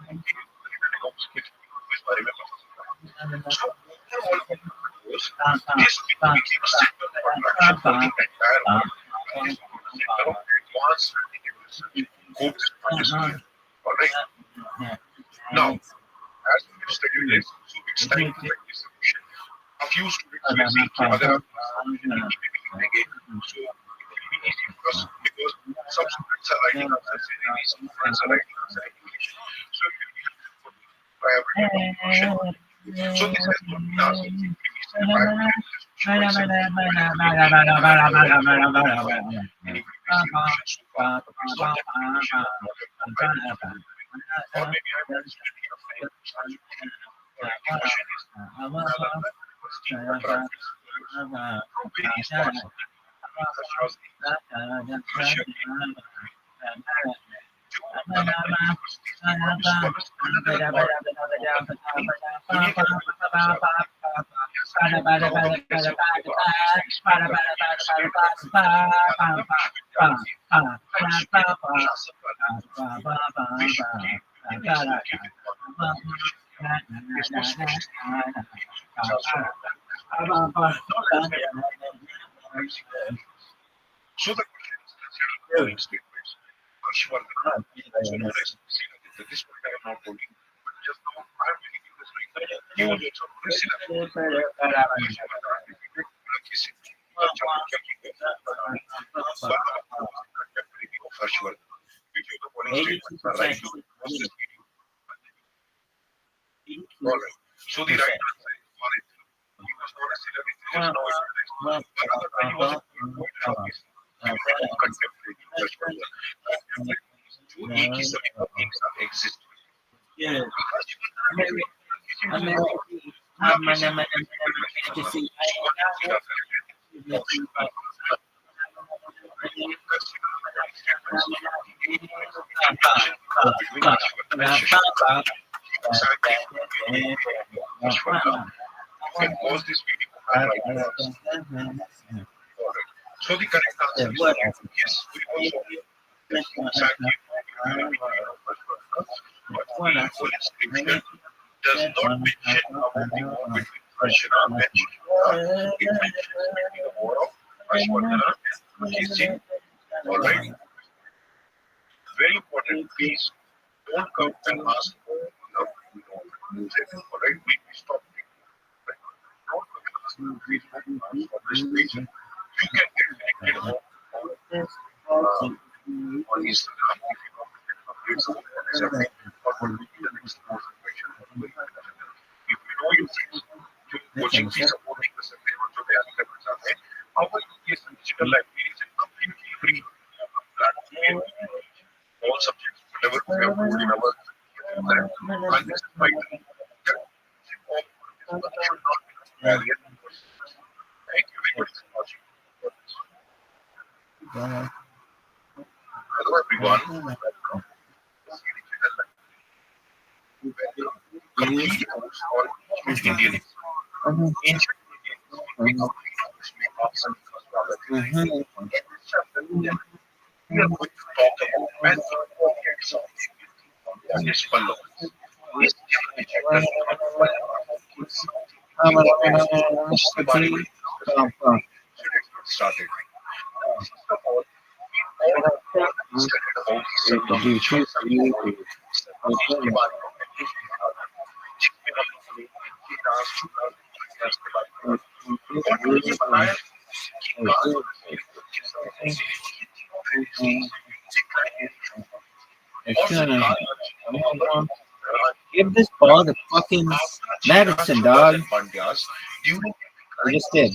इस बारे में पता चला. So overall, this became a center of attraction for the entire world. This became a center of advanced scientific research. Hope this point is clear. All right. Now, as we have studied this, so it's time to practice the question. A few students will say कि अगर आप लिखेंगे so it will be easy for us because some students are writing answers in English, some students are writing answers in English. So it will be helpful for you. I have written the question. So this has not been asked previously. I have written this question myself. Any previous questions so far? It's not that the question is not important, or maybe I haven't spent enough time to start speaking. Or maybe the question is another university or practice. From various parts of the world, such as India, Russia, जो अलग अलग universities में वहाँ पे scholars अलग अलग part दुनिया के अलग So the question is considered statements. Harshvardhan, so known as Sila. This point I am not holding, but just now I am making this right. He was also known as Sila. Contemporary of Harshvardhan. Which of the following statements are right to watch this video? Alright. So the right answer is Khalid. He was known as Sila. He is now recognized. But other time he was a poet. Contemporary of Harshvardhan. जो एक ही समय पर एक साथ exist can pause this video and write your answer. Alright. So the correct answer is yes, we also exactly. But the full inscription does not mention about the war between Persia and China. It mentions between the war of Ashwardhana and Kizin. Alright. Very important, please don't come and ask no, we don't use it. Alright, we stop it. Don't come and ask me please for this reason. You can get connected on Instagram if you want to get updates on what is happening or what will be the next course information. If you know your friends जो coaching की supporting कर सकते हैं और जो तैयारी करना चाहते हैं, our ES digital library is a completely free platform. All subjects, whatever we have put in our and this is my dream. That all should not be a barrier. Thank you very much for watching. Hello everyone. Complete course on Indian ancient Indian in this chapter we are going to talk about many objects of this Pallo. This chapter started. First of all, we all studied about the Give this ball the fucking medicine, dog. I just did.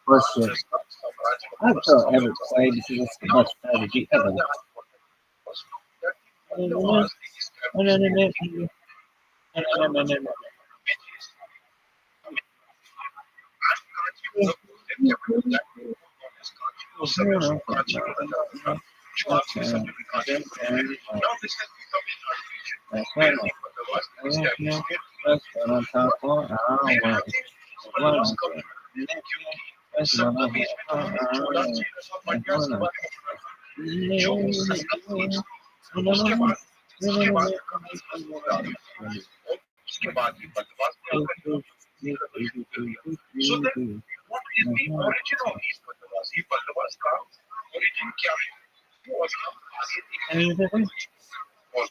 For sure. I've ever played this is the best strategy ever. सत्ता page में तो हमने 14 और पंजाब की बात की, जो संगत पेज थी, उसके बाद और उसके बाद ही बदलाव किया। So then, what is the origin of these बदलाव? ये बदलाव का origin क्या है? वो हम आगे देखेंगे। और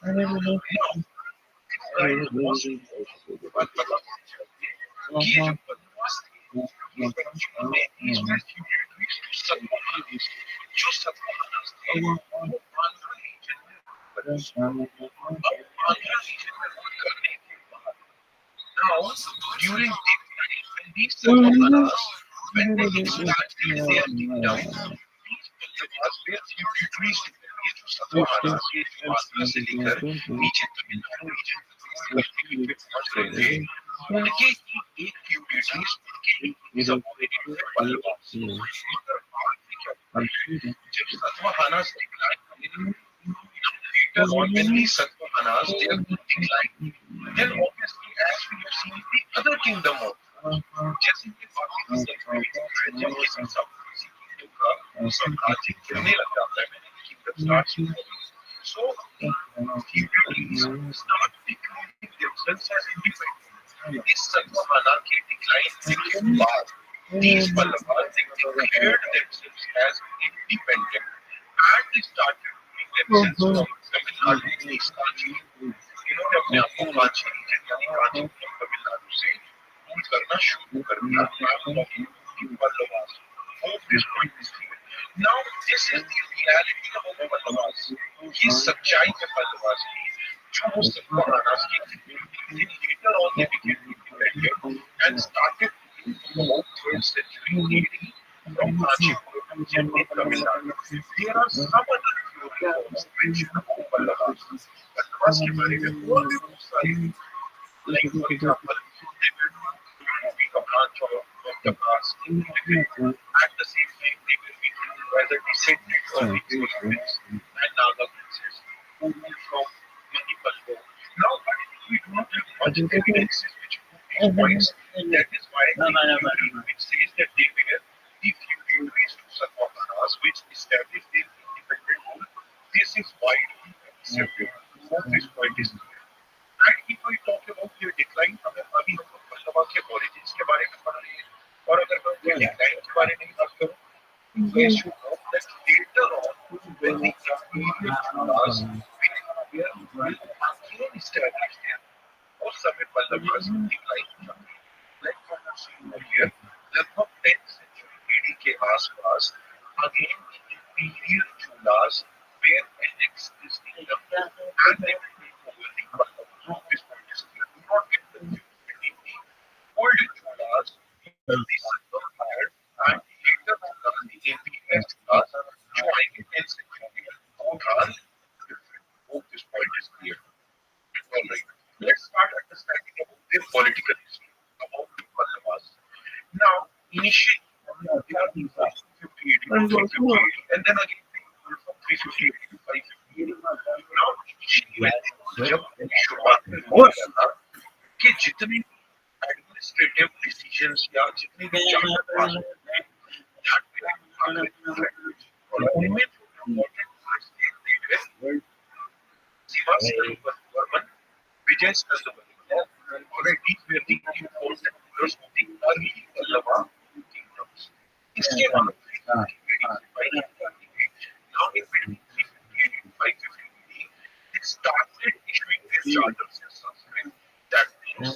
Now, during when these Satavahanas, when they started their decline, these Pandavas were tributaries to them. ये जो Satavahanas ये हिमालय से लेकर नीचे तमिलनाडु रीजन पे पहुंच रहे थे, उनके एक ट्रिब्यूटरीज उनके सबऑर्डिनेट थे पल्लवा। मगर बाद में क्या हुआ? जब Satavahanas declined, later on when these Satavahanas they are declined, then obviously as we have seen the other kingdom of जैसे कि बाकी जब ये सब साम्राज्य गिरने लग जाता है, kingdom starts so feudalism start declaring themselves as independent. इस Satavahana के decline के बाद these Pallavas they declared themselves as independent and they started doing themselves from Tamil Nadu east Kanchi. इन्होंने अपने आप को कांची रीजन यानी कांची तमिलनाडु से रूल करना शुरू कर दिया। Pallavas. Hope this point is clear. Now this is the reality of Pallavas. ये सच्चाई है Pallavas की, जो वो Satavahanas की थी। Later on they became independent and started about 3rd century AD from Kanchipur region in Tamil Nadu. There are some other theories mentioned about Pallavas. Pallavas के बारे में और भी बहुत सारी, like for example, they were being a branch of the past, at the same time they were being as a descendant of the Muslims and Naga princes who moved from Manipal. Now, we do not have much evidence which prove these points. That is why which says that they were the feudatories to Satavahanas which established their independent rule. This is widely accepted. This point is clear. And if we talk about their decline, अगर अभी हम लोग पल्लवा के origins के बारे में पढ़ रहे हैं, और अगर मैं उनके decline के बारे में बात करूं, तो ये should know that later on when the imperial Chulas were again established there, और समय Pallavas decline हुआ। Like what you see over here, लगभग 10th century AD के आसपास again the imperial Chulas were annexed this kingdom and they were over the Pallavas. This point is clear. Do not get confused between the old Chulas, the Satava Empire, and later on the imperial Chulas joined in 10th century. Both are different. Hope this point is clear. Alright, let's start understanding about their political history, about the Pallavas. Now, initially, they are in 558 and then again from 358 to 558. Now, जब शुरुआत में हुआ था कि जितने administrative decisions या जितने भी चार्टर पास हुए और उनमें जो इम्पोर्टेंट थे Sivaskarman, Vijay Skarman, already were the important rulers of the early Pallava kingdoms. इसके बाद now in between 358 and 558, they started issuing their charters in Sanskrit. That means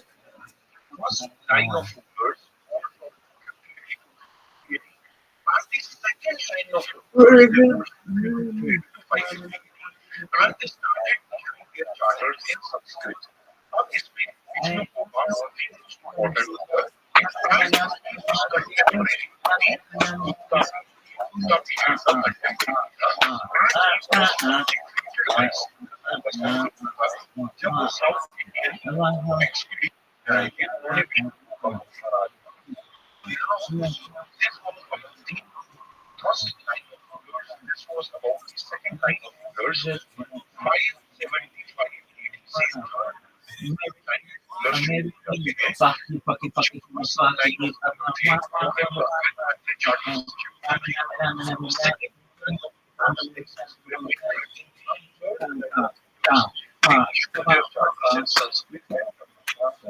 first line of rulers all from 558 and the second line of rulers to 558 and they started issuing their charters in Sanskrit. अब इसमें पिछले को बात होती है उसको order होता है जब वो south Indian expedition first line of rulers, this was about the second line of rulers, 575 AD. judges. So second,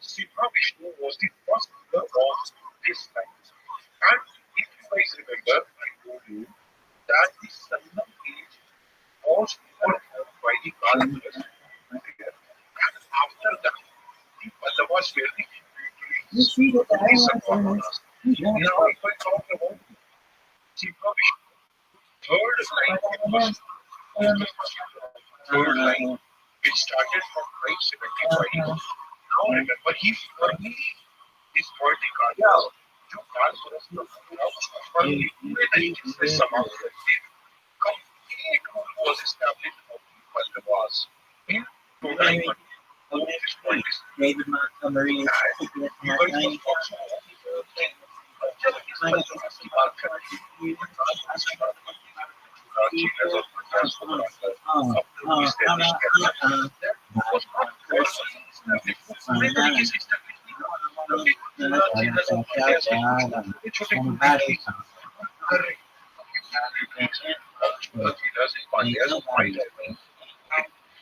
Sima Vishnu was the first ruler of this time. And if you guys remember, I told you that the Sangam age was overthrown by the Kalpulas. And after that, the Pallavas were the tributaries of the Satavahanas. Now, if I talk about Sima Vishnu, third line was third line, which started from 575. Now remember, he firmly is pointing out जो काल पुरुष का पर पूरे समाप्त करके complete rule was established of the Pallavas in total this point is David Montgomery is taking it you guys must also जब इस Pallavas की बात करें as a was not first पूरे तरीके से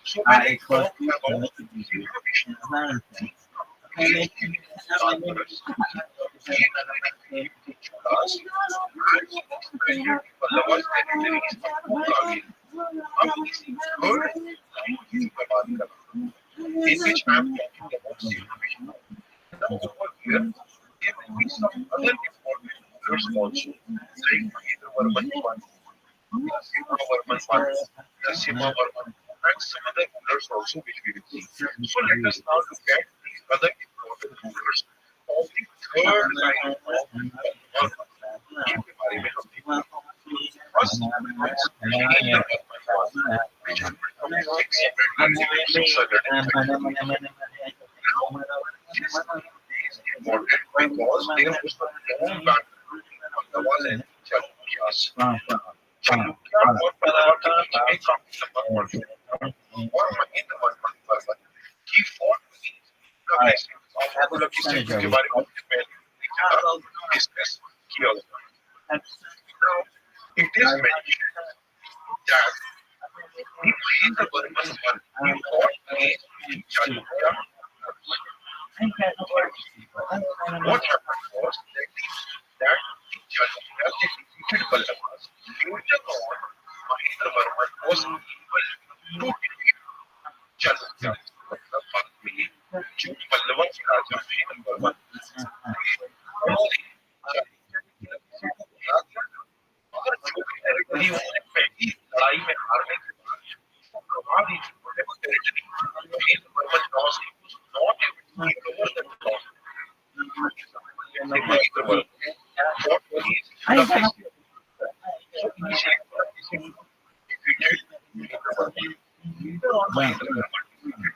So when I talk about in which I am talking about situation. Now over here, there will be some other important rulers also, like Mahendra Varman I, Narasimha Varman I, Narasimha Varman, and some other rulers also which we will see. So let us now look at these other important rulers of the third line of Varman. इनके बारे में हम देखेंगे. First, let's Mahendra Varman I, which will become 630 important because there was a long battle between Pallavas and Chalukyas. Chalukya और Pallava के बीच में काफी लंबा कॉन्फ्लिक्ट था और महेंद्र वर्मन पर्वत की fought against the rest of Apollo की स्थिति के बारे में पहले डिस्कस किया हुआ है. Now, it is mentioned that the Mahendra Varman I fought against Chalukya. What happened was that the Chalukya defeated Pallavas. Later on, Mahendra Varman was able to defeat Chalukya. बाद में जो पल्लवा के राजा महेंद्र वर्मन अगर जो भी टेरिटरी उन्होंने पहली लड़ाई में हारने के बाद प्रभाव ही territory Mahendra Varman loss not able to recover that loss. Mahendra Varman fought against Chalukya. So initially defeated Mahendra Varman. Later on Mahendra Varman defeated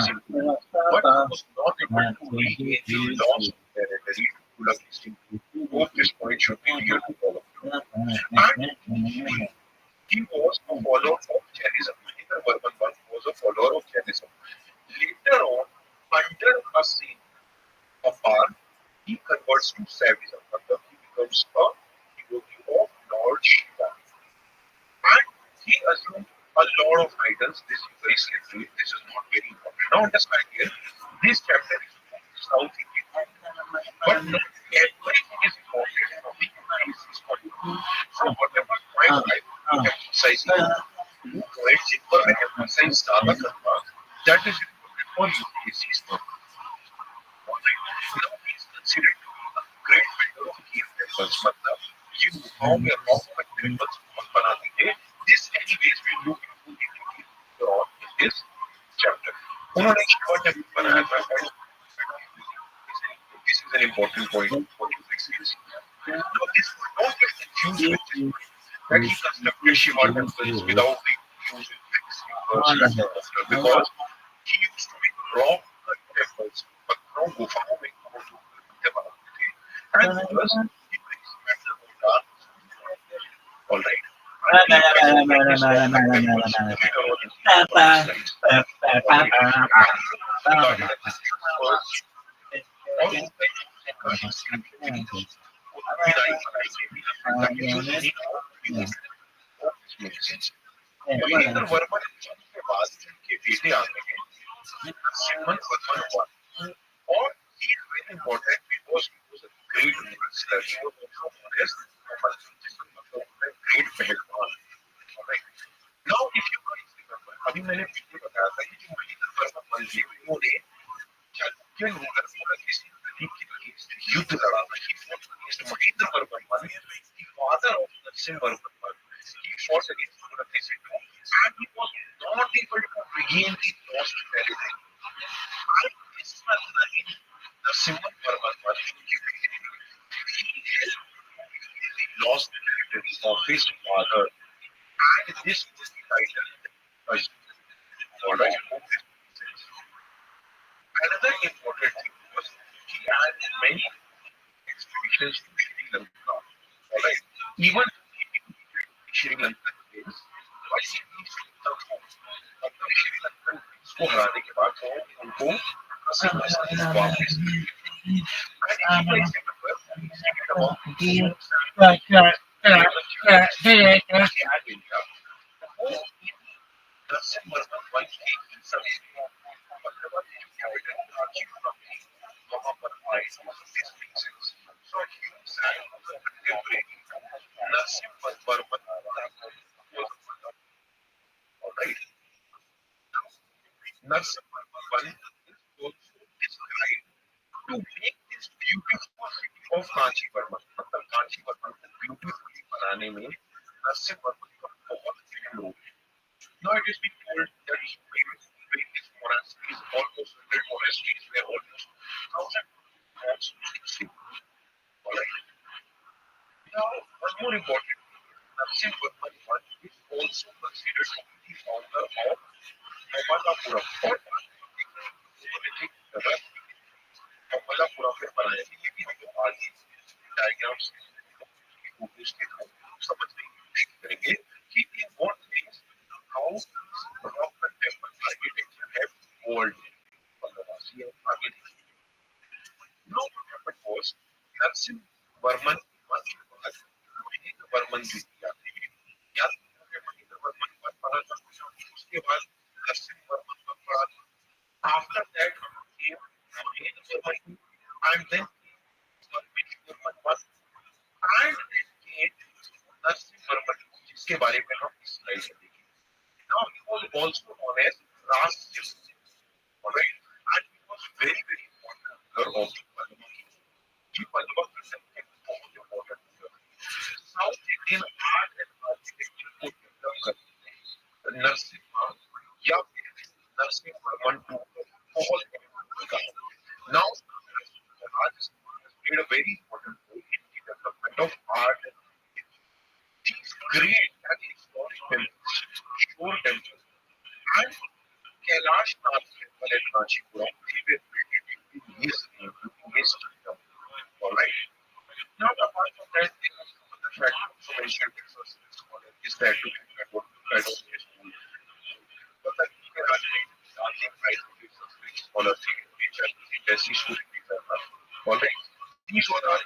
Chalukya. But was not able to regain the lost territory to Chalukya. Both this point should be clear to all of you. And he was a follower of Jainism. Mahendra Varman was a follower of Jainism. Later on, under a scene of art, he converts to Saivism. He becomes a devotee of Lord Shiva. And he assumed a lot of titles. This is very slippery. This is not very important. Now understand here, this chapter is South Indian. But not everything is important from the United. So whatever point I am emphasizing, that is important for UPSC's purpose. Now he is considered to be a great builder of cave temples. मतलब ये गुफाओं में rock temples कौन बनाते थे? This anyways we look into on in this chapter. उन्होंने Shiva temple बनाया था. This is an important point for you to see. Now this don't get confused with this point that he constructed Shiva temples without the use of bricks because he used to make rock temples, but no गुफाओं में बनाते थे. And plus he brings metal Bhutan. All right. Virendra Verma के बाद के बेटे आते हैं नरसिम्हन वर्मा one. और he is very important because he was a great wrestler. He was also known as great पहलवान. Alright. Now if you guys remember, अभी मैंने वीडियो बताया था कि जो वीरेंद्र वर्मा वन थे उन्होंने चाणक्य रूलर और किसी युद्ध लड़ा था. He fought against Mahendra Varman one, the father of Narasimha Varman one. He fought against Rothschild and he was not able to regain the lost territory. And this was Narasimha Varman one. He helped the lost territory of his father. And this was the title. Alright. Another important thing was he had many expeditions to Sri Lanka. Alright. Even Sri Lanka is why he needs to अपने श्रीलंकन को हराने के बाद वो उनको वापस Narasimha was described to make this beautiful city of Kanchivarman. मतलब कांचीवरम को beautifully बनाने में नरसिम्हा का बहुत अहम रोल है. Now it has been told that he made various monasteries, almost 100 monasteries where almost 1,000 monks lived. Alright. Now one more important thing, Narasimha is also considered to be the founder of Mamallapuram. Mamallapuram में बनाया ये भी हम आज diagrams photos के through समझने की कोशिश करेंगे कि in what ways how rock and temple architecture have evolved. No, what happened was Narasimha Varman Varman द्वितीय या Mahendra Varman पढ़ा था उसके बाद Narasimha Varman पढ़ा. After that came Mahendra Varman and then Varman one and then came Narasimha Varman जिसके बारे में हम इस स्लाइड में देखेंगे. Now he was also known as Rothschild. Alright, and he was very important ruler of the Pallava kingdom. The Pallava kingdom is बहुत important ruler. South Indian art and architecture को develop करने में नरसिम्हा या फिर Narasimha Varman to बहुत भूमिका. Now Rajasthan has played a very important role in the development of art and architecture. These great and historic temples, shore temples, and Kailash Nath temple at Kanchipuram, they were built in his name, in his kingdom. Alright. Now, apart from that, there are some other factors also mentioned in first is that to be about school. But that Kailash Nath temple is a very smaller thing, which are the school. Alright. These were our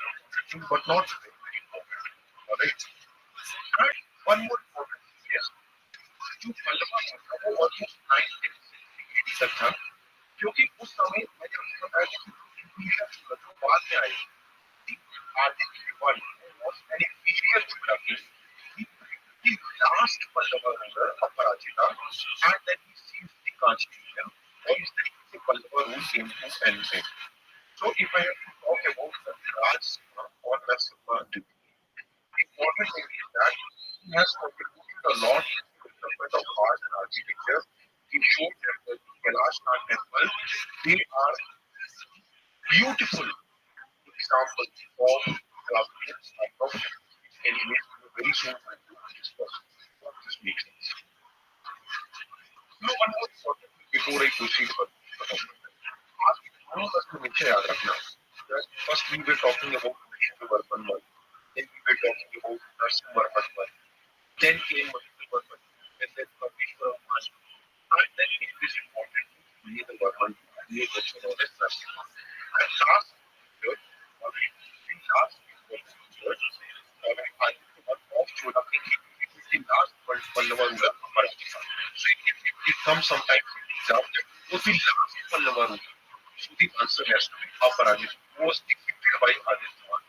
things, but not very important. Alright. And one more important thing, yes. जो पल्लवा था वो almost 980 तक था क्योंकि उस समय मैंने आपको बताया कि जो बाद में आई थी Aditya one was an inferior geography. The last Pallava ruler Aparajita and then he seized the constitution और इस तरीके से Pallava rule came to an end. So if I have to talk about the Rajsimha or Narasimha Divi, the important thing is that he has contributed a lot to the development of art and architecture. The Shore Temple, the Kailash Nath Temple, they are beautiful examples of European style of temples. Anyways, we are very soon going to discuss what this makes sense. Now, one more important thing before I proceed further. First, we were talking about Mahendra Varman one. Then we were talking about Narasimha Varman one. Then came Mahendra Varman, and then Parmeshwara one. And then came this important Mahendra Varman, who is also known as Narasimha. And last year, Pallava ruler Aparajita. So it comes sometimes in the exam that was the last Pallava ruler. So the answer has to be Aparajita, who was defeated by Aditya.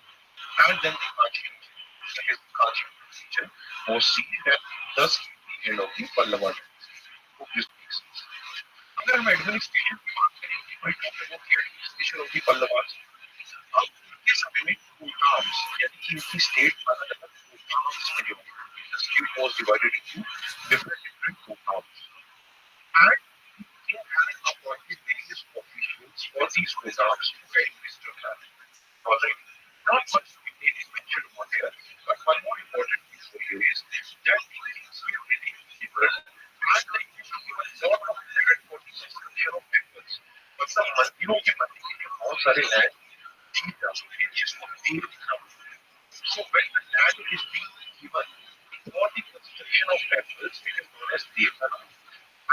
And then the Kanchi region. That is the Kanchi region was seized and thus the end of the Pallava dynasty. Hope this makes sense. अगर हम administration की बात करें, मैं talk about the administration of the Pallavas. अब इनके समय में कोटाम्स यानी कि इनकी स्टेट अलग अलग कोटाम्स में डिवाइड हुई। The state was divided into different kottams and king had appointed various officials for these kotaams to administer that. Alright, not much detail is mentioned over there, but one more important piece over here is that the kings were very liberal and they used to give a lot of land for the construction of temples. But some मंदिरों के बनने के लिए बहुत सारे land दी जाती है जिसको देव नाम। So when the land is being given for the construction of temples, it is known as Devdana.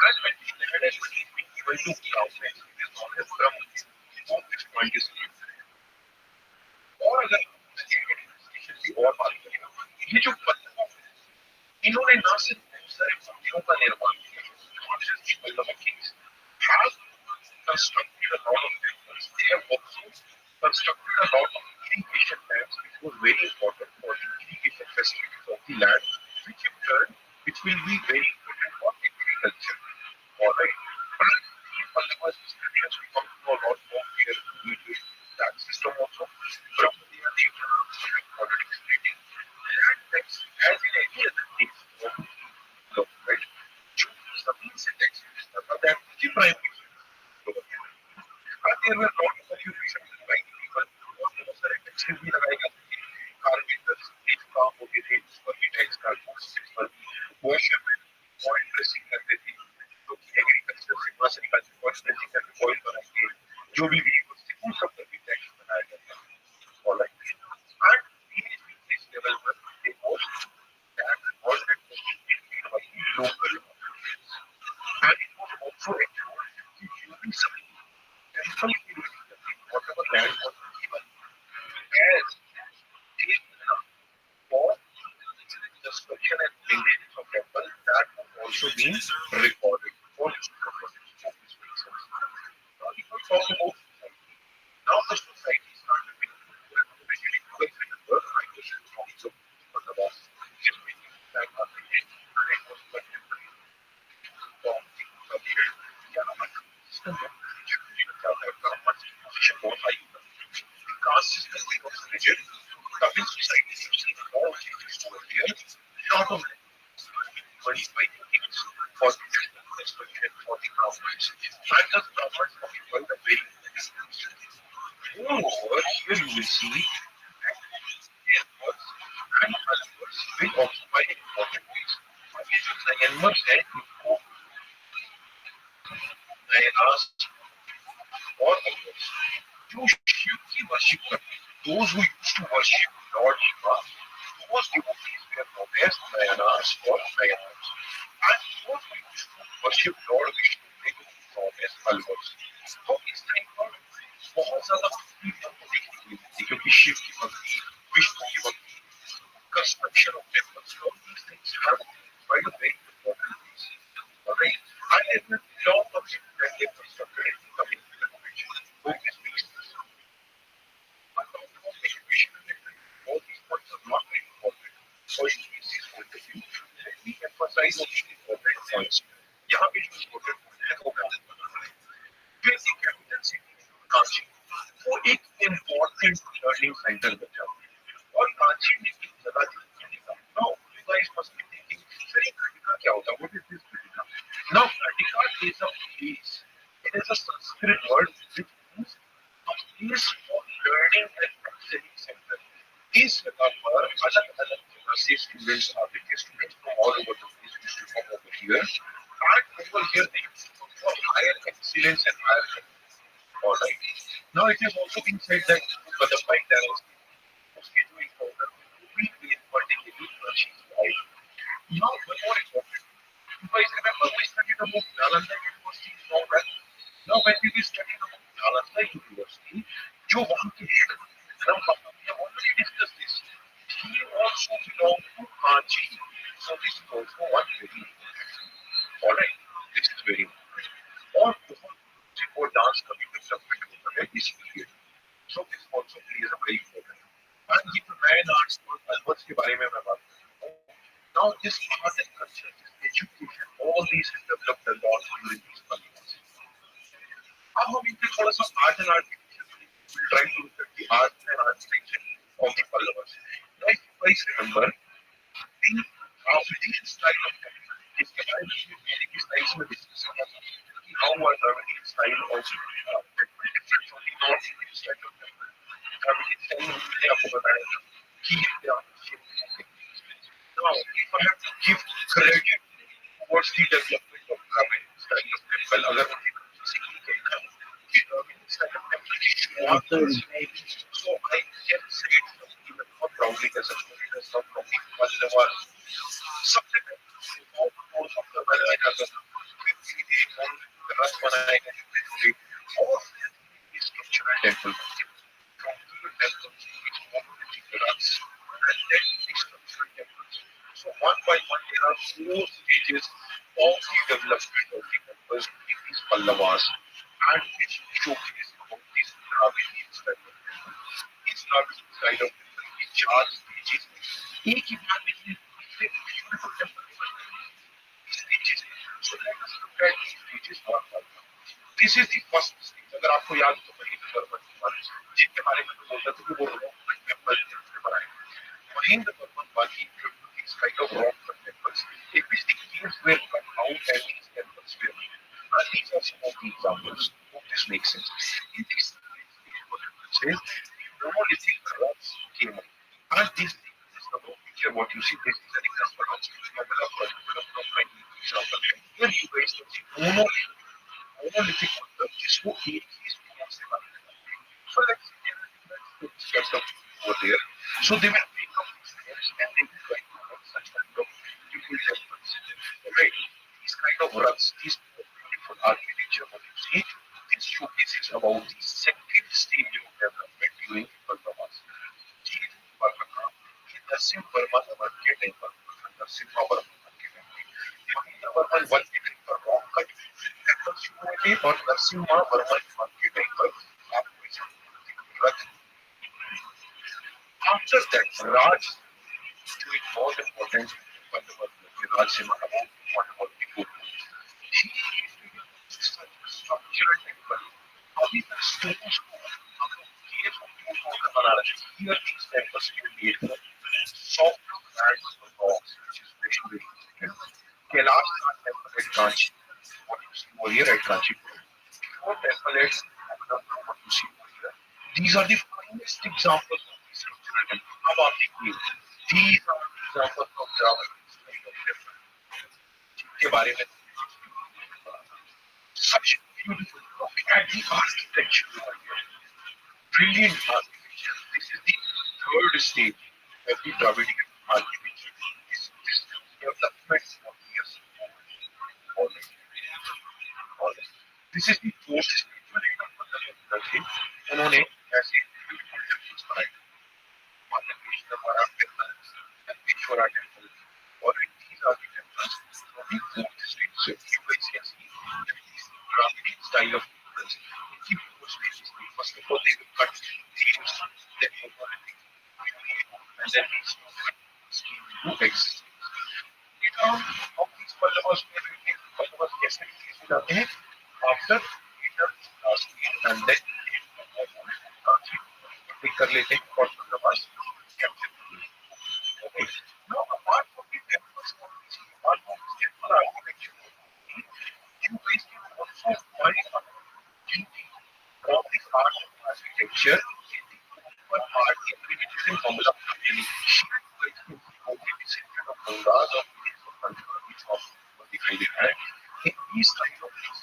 And when the land has been given to government, it is known as Brahma. So this point is clear. और अगर administration की और बात करें, ये जो पल्लव इन्होंने न सिर्फ बहुत सारे मंदिरों का निर्माण किया, not just the Pallava kings have constructed a lot of temples. They have also constructed a lot of irrigation dams, which was very important for the irrigation facilities of the land, which in turn, which will be very important for agriculture. Alright, but the Pallava descriptions we come to a lot more here with that system also. Brahmadiya Devdana, I have already explained. Land tax, as in any other tax of government, जो जमीन से tax मिलता था, that was the primary source. And there were lot of occupations by people, और बहुत सारे taxes भी लगाए जाते थे। कारपेंटर्स एक काम होते थे, उस पर भी टैक्स का उस पर वॉशरमैन ऑयल प्रेसिंग करते थे, जो कि एग्रीकल्चर से वहां से निकाल के ऑयल प्रेसिंग करके ऑयल बनाएंगे, जो भी व्हीकल्स थे उन सब पर भी टैक्स बनाया जाता था। Alright, and these level पर they also that was actually made by the local authorities, and it was also ensured that during some temple purification, whatever land was given as they for the destruction and maintenance of temple, that was also being recorded for this purpose. Now, if we talk about society, now the society started with basically two remember I was also for the last just making that argument and it was contemporary from the period system of education much position बहुत high होता है। The caste system was rigid. Tamil society has seen a lot of changes over here. Lot of money by the kings for the destruction for the Brahmins. And the Brahmins occupied a very moreover, here you will see Yanmars and Almars will occupy important place. The Yanmars है इनको Nayanas or Almars जो शिव की worship करते हैं, those who used to worship Lord Shiva, those devotees were known as Nayanas or Nayanars, and those who used to worship Lord Vishnu, they were known as Almars. तो इस time पर बहुत ज्यादा भक्ति हमको देखने को मिलती है, क्योंकि शिव की भक्ति, विष्णु की भक्ति, construction of temples, all these things have quite a very important piece. Alright, and there were a lot of things that they constructed in the coming generation. Hope this makes sense. But talking about education and everything, all these points are not very important. So in this point of view, let me emphasize on the important points. यहाँ पे जो important point है वो मैं बताना है। Basic capital city Kanchi वो एक important learning center बन जाती है और कांची में एक जगह थी Now you guys must be thinking, very Kritika क्या होता है? What is this Kritika? Now Kritika is a place. It is a Sanskrit word which means a place for learning and excelling center. इस जगह पर अलग-अलग जगह से students आते थे, students from all over the place used to come over here, and over here they used to come for higher excellence and higher learning. Alright. Now it is also been said that for the fight arrows, उसके जो important will be particularly Russian life. Now one more important. You guys remember we studied about Nalanda University in Norway. Now when we studied about Nalanda University, जो वहाँ के head we have already discussed this. He also belonged to Kanchi. So this is also one very alright. This is very important. और बहुत सी और dance का भी development होता है इस period. So this also plays a very important. And ये जो नए डांस और कल्चर्स के बारे में मैं बात कर रहा हूँ. Now this art and culture, this education, all these have developed a lot during these cultures. अब हम इनके थोड़ा सा art and architecture we'll try to look at the art and architecture of the Pallavas. Now if you guys remember the Dravidian style of temple, इसके बारे में मेरी styles में डिस्कस किया था कि how was Dravidian style also different from the North Indian style of temple. Dravidian style में मैंने आपको बताया था कि ये क्या है. Now if I have to give credit towards the development of Dravidian style of temple, अगर मुझे किसी को कहना है कि Dravidian style of temple की शुरुआत so I can say it even more proudly as a student of the Pallava. सबसे पहले और सबसे पहले क्या करना फिर रथ बनाएंगे और structural temple runs and then the structural temples. So one by one there are 4 stages of the development of the temples in these Pallavas and which showcase about this Dravidian style of temple. This Dravidian style of temple की 4 stages एक ही बात में beautiful temple stages. So let us look at these stages one by one. This is the first stage. अगर आपको याद हो तो महेंद्र वर्मन जिनके बारे में बोलता था कि वो रॉक टेम्पल बनाए. Mahendra Varman was introduced these kind of rock temples in which the caves were cut out and these temples were made. These are some of the examples. Hope this makes sense. In this what it says, monolithic rocks came up. And this is the picture what you see. This is an example of example. Here you guys can see monolithic जिसको एक ही stone से बनाया था. So let's discuss over there. So they will make up these steps and they will try to make such kind of beautiful temples. Right? These kind of runs, these beautiful architecture what you see, this showcases about the second stage of development during the Pallavas. These Pallavas, the Narasimha Varma के time पर नरसिम्हा वर्मा के time पे Mahendra Varman one के time पर rock cut temple शुरू हुए थे और नरसिम्हा वर्मा के टाइम पर आपको रथ. After that, Raj doing more important Raj Simha about what about before. He such a structural temple. अभी तक stones को हम लोग caves of बना रहे हैं. Here these temples were made from soft and rocks, which is very very important. Kailash temple at Ranchi, what you see over here at Ranchi. Before temple at what you see over here. These are the finest examples of these structural temples. How are they made? These are examples of Dravidian style of temple. जिनके बारे में such beautiful look at the architecture over here. Brilliant architecture. This is the third stage of the Dravidian architecture. This development of years. Alright. This is the fourth stage. उन्होंने ऐसे beautiful temples बनाए. Mahakrishna temple, Vishwara temple. Alright, these are the temples of the fourth stage. So you guys can see that this Dravidian style of temples in the four stages. First of all, they will cut leaves, then monolithic, and then these to exist. Of these Pallavas कैसे जाते हैं after later last year and then कर लेते हैं और Pallavas capture. Okay. Now apart from the temples, apart from the temple architecture, you guys can also find a beauty of the art and architecture in the Kumar art which is in Kamala. In these kind of things,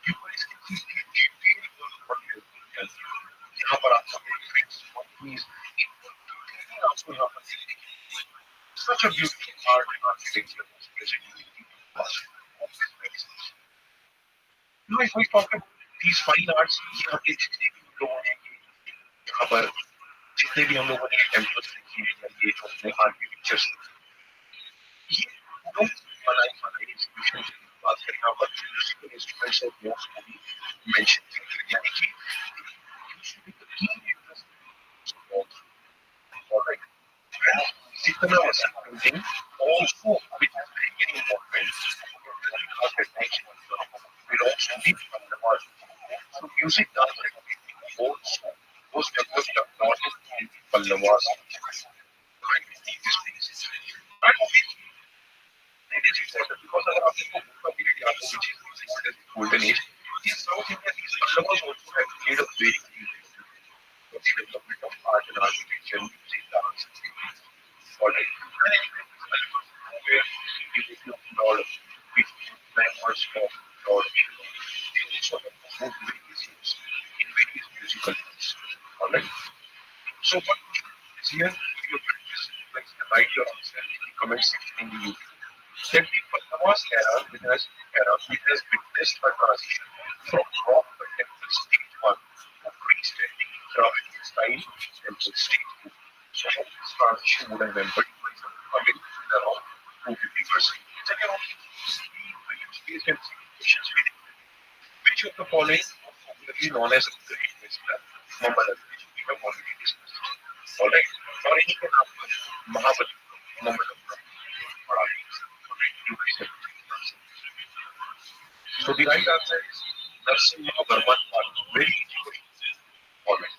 you guys can see the detailed work what we have done. यहाँ पर आप सब friends, companies, आपको यहाँ पर such a beautiful art and architecture was present in the past of this medicine. Now, if we talk about these fine arts, यहाँ पे जितने भी लोगों ने यहाँ पर जितने भी हम लोगों ने टेम्पल्स देखे हैं या ये जो अपने architectures customers printing also, which is very, very important, not attention belongs to the Pandavas. So music dance also was developed not in Pallavas. Right? And obviously, it is important because of the period which is called as the golden age. In South India, these Pallavas also have played a very key role for the development of art and architecture, music, dance, alright. And anyway, where you look Lord, which landmarks of Lord, they also have performed various roles in various musical groups. Alright. So what is here for your practice, like write your answer in the comment section in the YouTube. That the Pandavas it has witnessed a transition from rock contemporary stage one to freestanding dramatic style temple stage two. So how this transition would have happened, for example, coming around 250%. Second option, space and situations within which of the following is popularly known as the Great Western Mammal, which we have already discussed. Alright, और इन्हीं के नाम पर महाबली mammal पढ़ा you guys have so the right answer is Narsimha Varman Pal. Very easy question. Alright.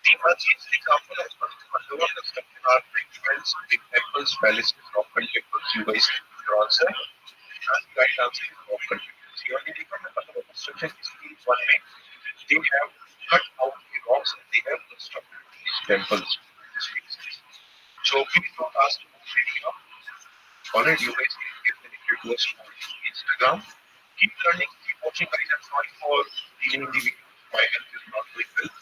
The earliest example of Pandava construction are temples, big temples, palaces, rock temples. You guys have your answer. And the right answer is rock temples. The only thing from the Pandava construction is one way. They have cut out the rocks and they have constructed these temples. So please don't ask to reading up. Alright, you guys can get connected to us on Instagram. Keep learning, keep watching, guys. I'm sorry for dealing the video. My health is not doing well.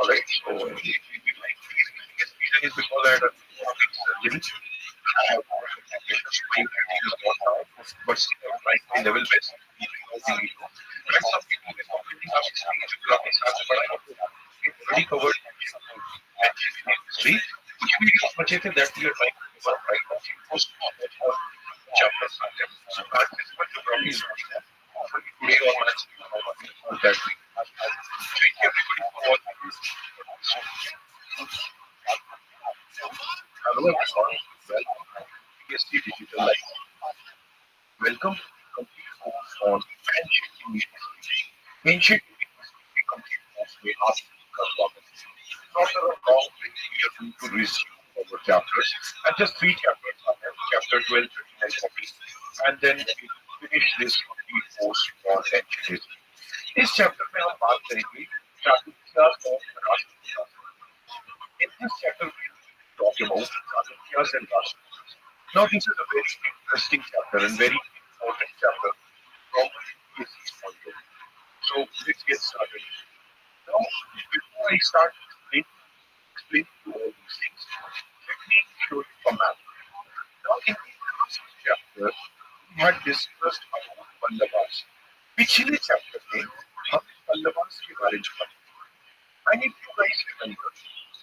Alright, so if you like, please, reason is because I had a big surgery. I have my immunity is gone down, but still I'm trying my level best. And some people are commenting on this page, but I have already covered history. Which videos बचे थे that we are trying to cover right now. Post chapters are there. So that is what the Rabbi is doing. Hopefully today or next week on that week. Thank you everybody for watching this. Hello everyone. Welcome to PST Digital Life. Welcome to the complete course on ancient Indian history. Ancient Indian history complete course may ask after a long break, we are going to resume our chapters, and just 3 chapters are there, chapter 12, 13, and 14, and then we finish this complete course on ancient history. इस chapter में हम बात करेंगे चालुक्यास और Rashtrakutas. In this chapter, we will talk about Chalukyas and Rashtrakutas. Now, this is a very interesting chapter and very important chapter from history's point of view. So, let's get started. Now, before I start explain to all these things, let me show you a map. Now, in the last chapter, we had discussed about Pandavas. पिछले chapter में हम Pandavas के बारे में पढ़े. And if you guys remember,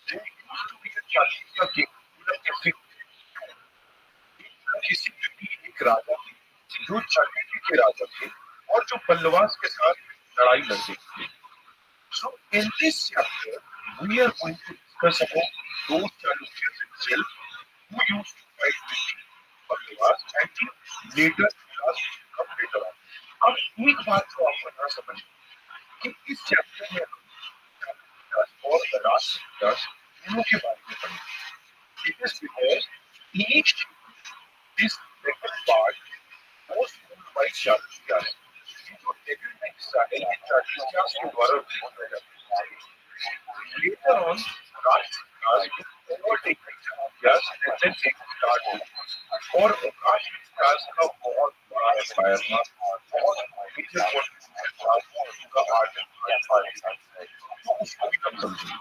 there used to be a Chalukya king who was a king. किसी भी एक राजा थे जो चालुक्य के राजा थे और जो पल्लवास के साथ लड़ाई लड़ते थे. So in this chapter, we are going to discuss about those Chalukyas itself who used to fight with the Pandavas and the later come later on. अब एक बात को आप बता समझ कि इस चैप्टर में हम Chalukyas और Rashtrakutas दोनों के बारे में पढ़ेंगे. It is because each this second part was ruled by Chalukyas. Later on, Rashtrakutas will overtake Chalukyas and then take the start or Rashtrakutas का बहुत बड़ा empire था और major का art empire तो उसको भी हम समझेंगे.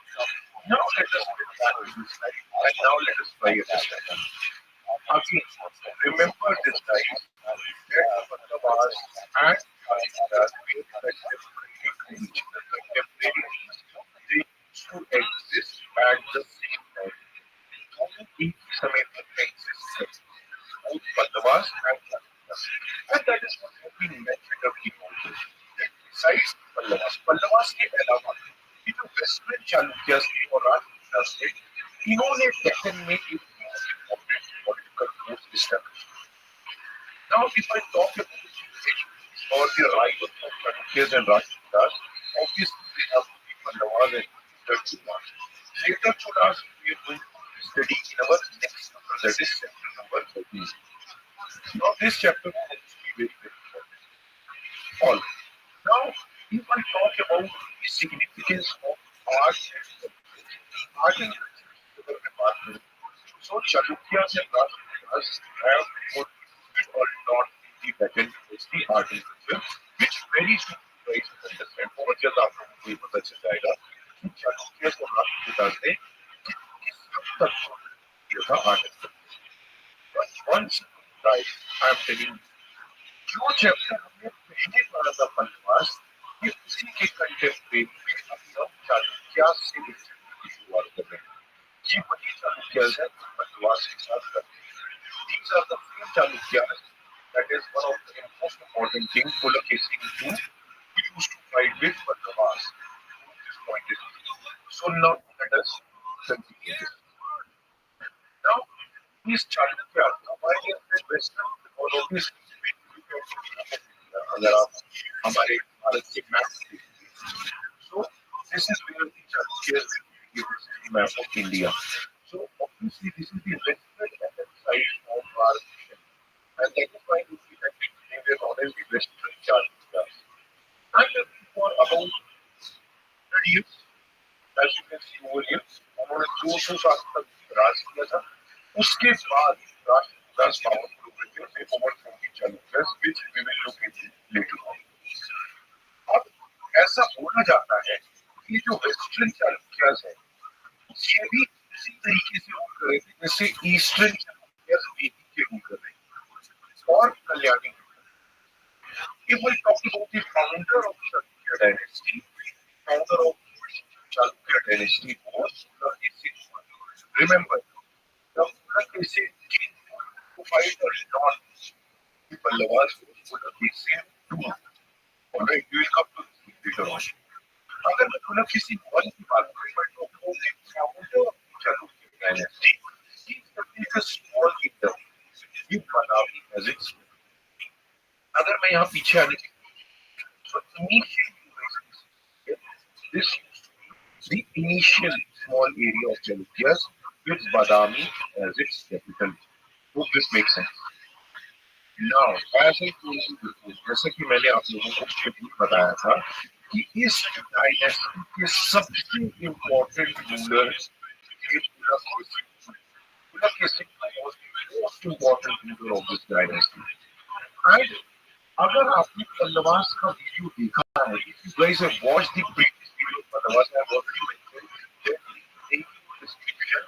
Now let us get back to this slide and now let us try it this time. Again, remember this time that Pandavas and Rashtrakutas were contemporary they used to exist at the same time. Each समय पर exist both Pandavas and Rashtrakutas. And that is what has been mentioned of the also. Besides Pandavas के अलावा ये जो Western Chalukyas थे और Rashtrakutas थे, इन्होंने Deccan में एक established. Now, if I talk about or the rise of Chalukyas and Rashtrakutas, obviously we have the Pandavas and Cholas. Later Cholas we are going to study in our next number, that is chapter number 13. Now, this chapter will be very, very important. All. Now, if I talk about the significance of art and culture, art and culture department. So, Chalukyas and Rashtrakutas have contributed or not the pattern towards the art and culture, which very soon you guys will understand. बहुत ज्यादा आपको ये पता चल जाएगा कि Chalukyas और Rashtrakutas ने किस हद तक किया था art and culture. But once, guys, I am telling you, जो चैप्टर हमने पहले पढ़ा था पंचवास, ये उसी के कंटेम्परेरी में अभी हम चालुक्यास से शुरुआत कर रहे हैं. ये वही चालुक्यास है जो पंचवास के साथ करते हैं. These are the few Chalukyas. That is one of the most important things Pulakesi who used to fight with Pandavas. This point is so now let us continue this. Now these Chalukyas, why they are Western? Because obviously अगर आप हमारे भारत के map so this is where the Chalukyas give us the map of India. So obviously this is the western side of our nation, and that is why we see that they were known as the Western Chalukyas. And for about 30 years, as you can see over here, उन्होंने 200 साल तक राज किया था. उसके बाद Rashtrakutas powerful हो गए थे. They overthrew the Chalukyas, which we will look into later on. अब ऐसा बोला जाता है कि जो वेस्टर्न चालुक्यास है ये भी इसी तरीके से रूल कर रहे थे जैसे ईस्टर्न चालुक्यास वेदिक के रूल कर रहे थे और Kalyani. If we talk about the founder of Chalukya dynasty, founder of Chalukya dynasty was Pulakesi. Remember, the Pulakesi king who fight a lot the Pallavas was Pulakesi II. Alright, we will come to this later on. अगर मैं Pulakeshi one की बात करूं, मैं talk about the founder of Chalukya dynasty. He established a small kingdom with Manavi as its. अगर मैं यहाँ पीछे आने की so initially this the initial small area of Chalukyas with Badami as its capital. Hope this makes sense. Now, as I told you before, जैसा कि मैंने आप लोगों को पहले बताया था कि इस डायनेस्टी के सबसे important ruler Pulakesi was the most important ruler of this dynasty. And अगर आपने पल्लवास का वीडियो देखा है, if you guys have watched the previous video of Pallava's, I have already mentioned that in the description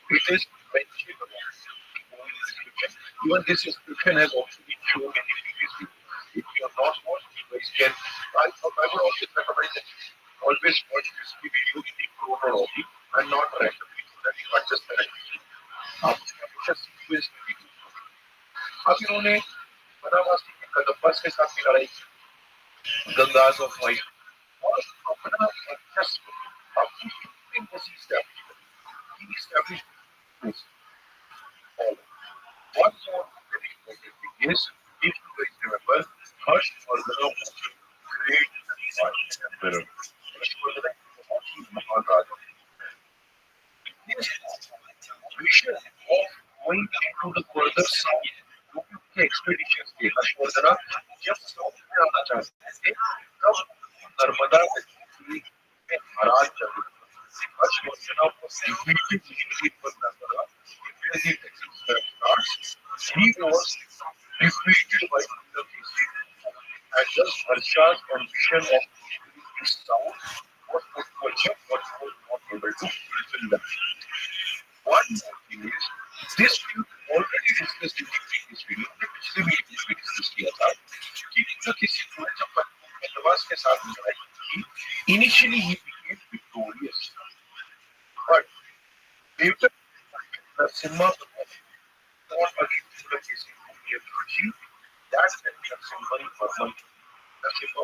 it is mentioned about the whole description. Even this description has also been shown in the previous video. If you have not watched, you guys can. I would always recommend that always watch this video in the chronology and not randomly, so that you adjust the randomly. आप हमेशा sequence में video. अब इन्होंने बनावासी के कदम्बास के साथ भी लड़ाई की, गंगास ऑफ वाइट और अपना वर्चस्व अपनी एम्बेसी एस्टैब्लिश की. Establish this all. One more very important thing is if you guys remember Harshvardhan was great emperor. Harshvardhan बहुत ही महान राजा. Vision of going into the further south, के expeditions थे. हर्षवर्धन जब साउथ में आना चाहते थे तब नर्मदा नदी में महाराज चले. Harshvardhan was defeated in for Narbada. He was defeated by Pulakesi, and thus Harsha's ambition of the south was put to a check, but he was not able to fulfill that. One more thing is, this we already discussed in the previous video, पिछले video में discuss किया था कि किसी को जब पल्लवास के साथ लड़ाई की, initially he became victorious, but later Narasimha fought against Pulakesi near Kashi. That's when Narasimha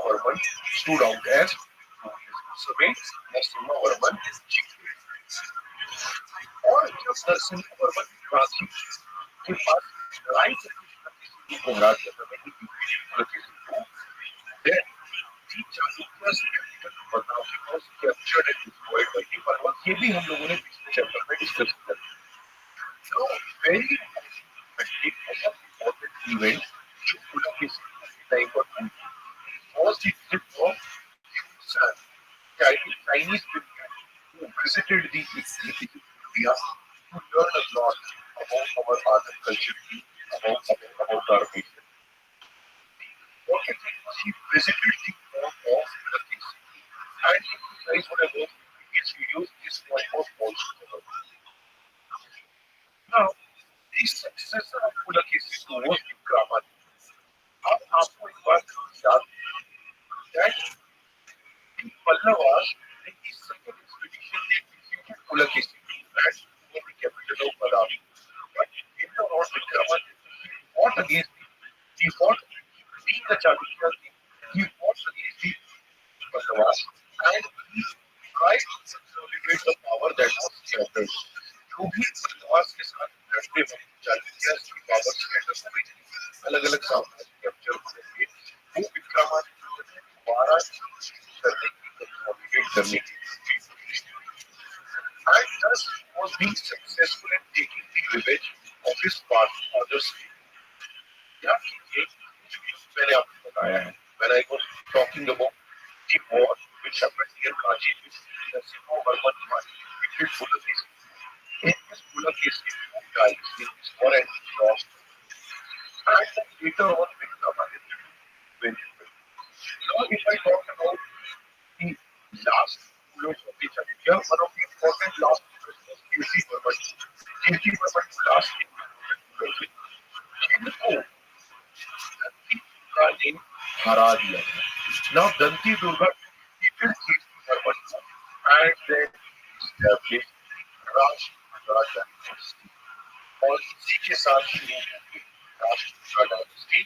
Varman stood out as victorious. So when Narasimha Varman is chief. और जब नरसिम्हा वर्मा काशी के पास right execution of Maharaj Chandragupta then the Chalukyas capital Badrinath was captured and destroyed by the Pandavas. ये भी हम लोगों ने पिछले chapter में डिस्कस किया. So very important event जो पुलकेशी टाइम पर was the trip of Chinese people who visited the India to learn a lot about our art and culture, about our nation. What he did was he visited the court of Pulakesi. And if you guys would have watched previous videos, this point was also covered. Now, the successor of Pulakesi was Vikramaditya. अब आपको एक बात याद that the Pallavas in the second expedition they defeated Pulakesi and was the capital of Malawi. But later on Vikramaditya he fought against he fought being a Chalukya king, he fought against the Pallavas and he tried to consolidate the power that was scattered. जो भी Pallavas के साथ लड़ते हुए Chalukyas की power scatter हो गई थी अलग-अलग साम्राज्य कैप्चर हुए थे वो विक्रमादित्य ने दोबारा करने की कंसोलिडेट करने की and thus was being successful in taking the revenge of his father's yeah मैंने आपको बताया है when I was talking about the war which happened near Kaji with Narasimhavarman defeated Pulakesi. In this Pulakesi who died in this war and he lost and later on Vikramaditya went away. Now if I talk about the last rulers of the Chalukya, one of the important last rulers was Kirti Varman. Kirti Varman last king ruler जिनको दंती का name हरा दिया था. Now Danti Durga defeated Kirti Varman and then established Rashtrakuta dynasty. और इसी के साथ ही Rashtrakuta dynasty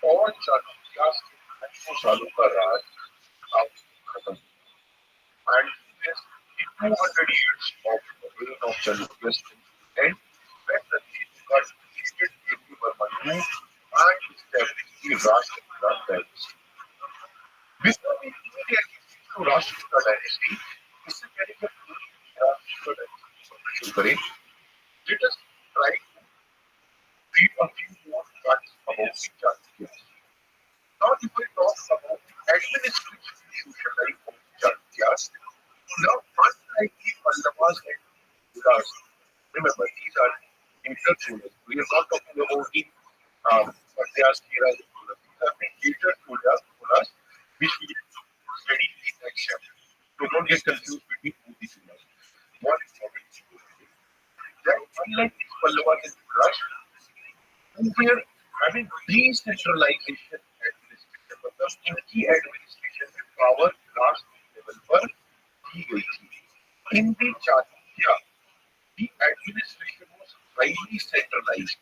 और चालुक्यास के 500 सालों का राज खत्म. And this the 200 years of the reign of Chalukyas and when the Durga defeated Kirti Varman and established the Rashtrakuta dynasty. Before we immediately to Rashtrakuta dynasty, इससे पहले जब Rashtrakuta dynasty शुरू करें, let us try to read a few more facts about the Chalukyas. Now, if I talk about the administrative social life of the Chalukyas, now unlike the Pallavas and Buddhas, remember these are later rulers. We are not talking about the Patyas, Kiras, and Buddhas. These are the later rulers which we study in the next chapter. So don't get confused between two these rulers. One important thing. That unlike these Pallavas and Buddhas, we are having decentralization administration, मतलब इनकी administration में power last level पर दी गई थी. In the Chalukya, the administration was highly centralized.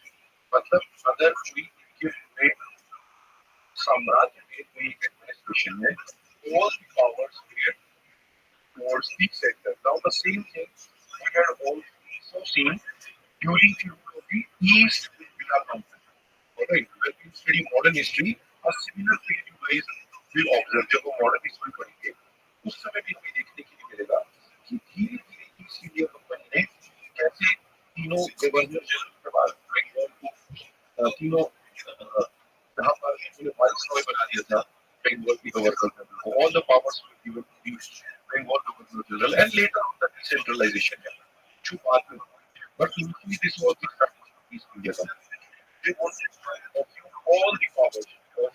मतलब अगर कोई इनके पूरे साम्राज्य में कोई administration में all the powers were towards the center. Now the same thing we had also seen during the rule of the East India Company. Alright, when we study modern history, a similar thing you guys will observe. जब वो modern history पढ़ेंगे, उस समय भी हमें देखने के लिए मिलेगा कि धीरे-धीरे ईस्ट इंडिया कंपनी ने कैसे तीनों गवर्नर जनरल के बाद बंगाल को तीनों जहाँ पर उन्होंने वाइसरॉय बना दिया था बंगाल की गवर्नर जनरल को. All the powers were given to the Bengal governor general and later on the decentralization जो बाद में हुआ. But initially this was the strategy of East India Company. They wanted to occupy all the powers of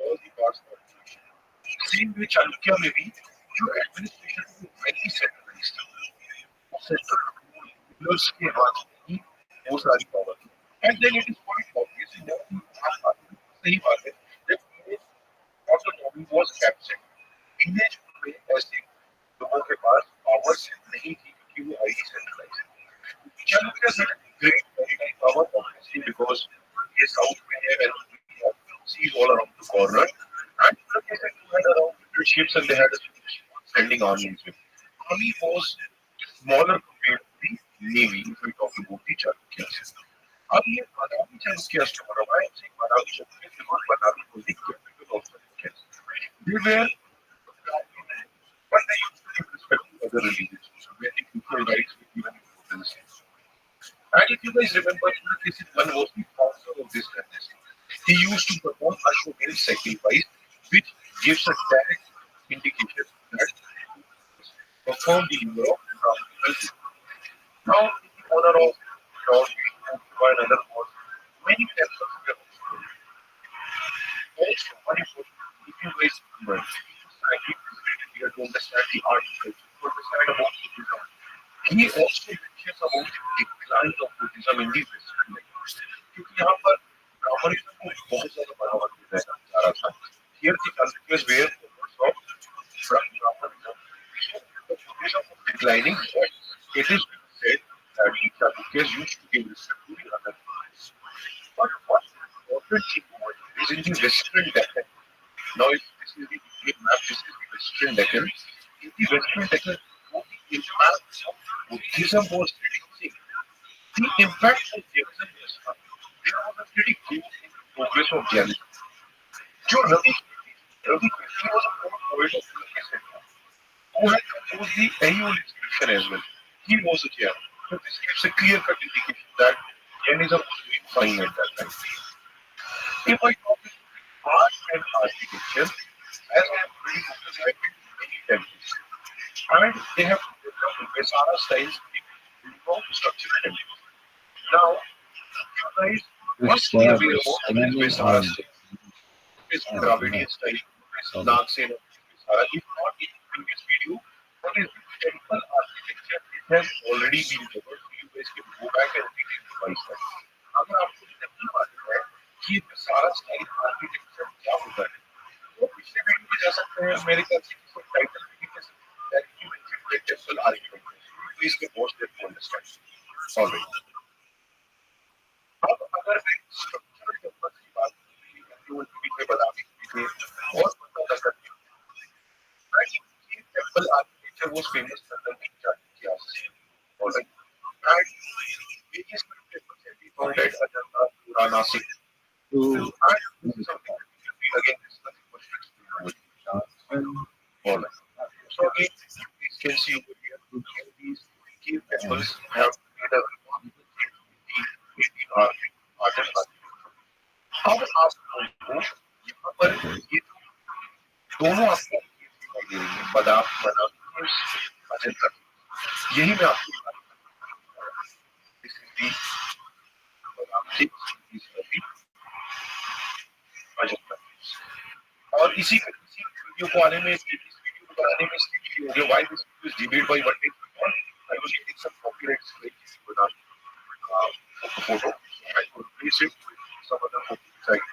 all the parts of the nation. Same way Chalukya में भी जो administration was very centralized. वो central rulers के हाथ में ही वो सारी power थी. And then it is quite obvious that सही बात है that image autonomy was absent. Image में ऐसे लोगों के पास powers नहीं थी क्योंकि वो highly centralized. Chalukya had a great maritime power obviously because ये साउथ में है and we have seas all around the corner and like I said you had around 100 ships and they had a standing armies with. Army was smaller compared to the navy if we talk about the Chalukyas. अब ये बादामी चंद के customer है, I think बादामी चंद के because Badami was the capital of the Indians. They were but they used to give respect to other religions. So they had equal rights with even Buddhists. And if you guys remember, one was the founder of this dynasty. He used to perform a Ashwamedh sacrifice, which gives a direct indication that he performed the number of Brahmin culture. Now, in the honor of Lord Vishnu and other gods, many temples were also built. Also, one important, if you guys remember, society is really here to understand the art culture, to understand about Buddhism. He also mentions about the decline of Buddhism in the Western language. क्योंकि यहाँ पर Brahmanism को बहुत ज्यादा बढ़ावा दिया जा रहा था. Here the countries were of Brahmanism. The Buddhism was declining, but it is said that the Chalukyas used to give respect to the other faiths. But what important thing is in the Western Deccan. Now, if this is the Indian map, this is the Western Deccan. In the Western Deccan, the impact of Buddhism was reducing. The impact of Jainism was high. There was a pretty growth in the progress of Jainism. जो Ravi Krishna was a poet of the Century who had composed the annual inscription as well. He was a Jain. So this gives a clear-cut indication that Jainism was doing fine at that time. If I talk about art and architecture, as I have already focused, I have been to many temples. And they have developed Vesara styles in structural temples. Now, you guys must be aware about Vesara style. Is Dravidian style, is Nagsena, if not in the previous video, what is the temple architecture? It has already been covered, so you guys can go back and read it by side. अगर आपको temple मालूम है कि सारा style architecture क्या होता है, तो पिछले वीडियो में जा सकते हैं. मेरे ख्याल से किसी टाइटल में कैसे directly mentioned the temple architecture. You guys can watch that to understand. Alright. अब अगर मैं structural temple की बात करूँ, में बता दें और पता करते हैं. Temple architecture was famous under the Chalukyas. Alright. And various temples have been found at Ajanta, Pura, Nasik. And this is something that we will be again discussing much next. Alright. So again, you can see over here, these cave temples have made a remarkable change in the art and architecture. अब आपको यहाँ पर ये दोनों आपको दिखाई दे रही है, बादाम अजंता. यही मैं आपको अजंता. और इसी वीडियो को आने में इस वीडियो को बनाने में इसलिए हो गया why this video is debate by one day I was getting some copyright strike बादाम photo I could place it some other website.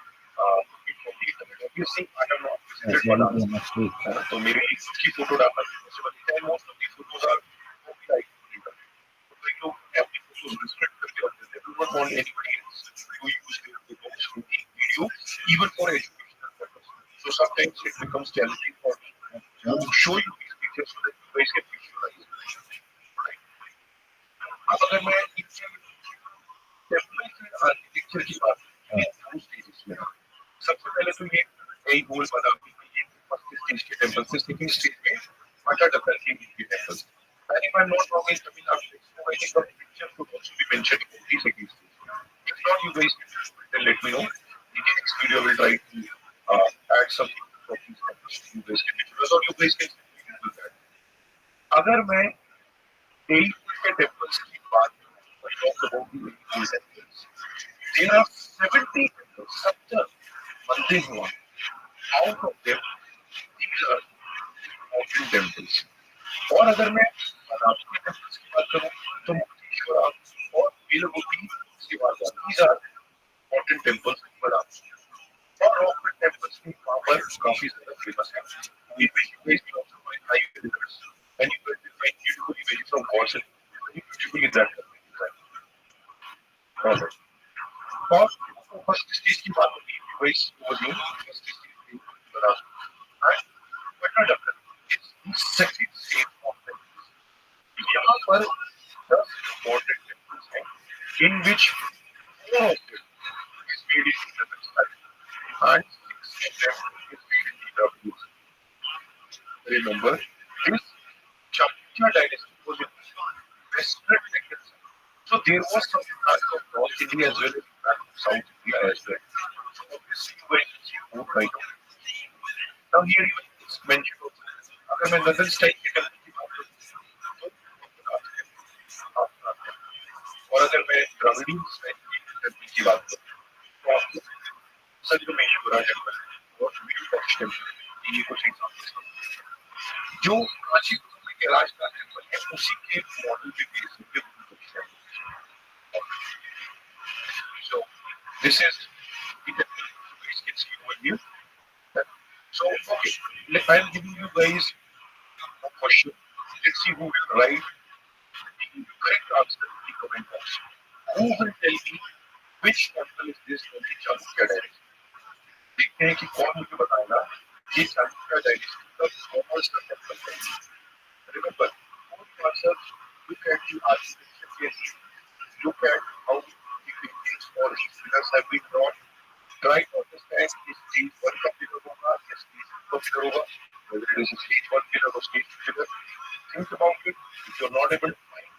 You see, I have not visited Badam. So maybe इसकी photo डालना possible है. Most of these photos are copyright. So you have the photos restrict करके रखते हैं. They do not want anybody else to use their photos in the video, even for educational purpose. So sometimes it becomes challenging for me to show you these pictures so that you guys can visualize. Right? अब अगर मैं architecture की बात सबसे पहले तो ये कई गोल बना फर्स्ट स्टेज के टेंपल से सेकंड स्टेज में वाटर डबल के temple. And if I'm not wrong, in Tamil Nadu, I think the picture could also be mentioned in the second stage. If not, you guys can let me know. In the next video, I will try to add something for these temples. You guys can visualize or you guys can do that. अगर मैं 8 के temples की बात करूं, I talk about the 8 temples. There are 70 temples, 70 मंदिर हुआ. Out of them, these are important temples. और अगर मैं बादामी के temples की बात करूं, तो मुक्तेश्वरा और बेलगोटी की बात करूं, these are important temples in बादामी. और रॉकफोर्ट temples भी वहाँ पर काफी ज़्यादा famous है. In which you guys can also find high pillars, and you guys will find beautiful images of gods and beautifully that. Alright. और फर्स्ट स्टेज की बात होती है वही ओवरव्यू फर्स्ट स्टेज की बात and water double it's second stage of the यहाँ पर 10 इंपॉर्टेंट टेंपल्स हैं इन विच All of it is made in Kazakhstan, and 6 of them is made in India. Remember, this Chalukya dynasty was in Western Pakistan. So there was some impact of North India as well as impact of South India as well. So obviously you guys can see both right now. Now here you it's mentioned also. अगर मैं नजर style के colour की बात करूं तो और अगर मैं द्रविड़ी स्टाइल की बात करूं तो आपको संगमेश्वरा टेम्पल और विरूपाक्ष टेम्पल ये कुछ एग्जांपल्स जो काशी के राजस्थान टेम्पल है उसी के मॉडल पे बेस्ड है so this is the temple you guys can see over here so okay I am giving you guys a question let's see who will write the correct answer in the comment box who will tell me which temple is this from the Chalukya dynasty देखते हैं कि कौन मुझे बताएगा ये Chalukya dynasty का कौन सा टेम्पल है remember both answers look at the architecture carefully look at how the buildings or pillars have been drawn. Try to understand is stage one pillar hoga, is stage two pillar hoga, whether it is a stage one pillar or stage two pillar. Think about it. If you're not able to find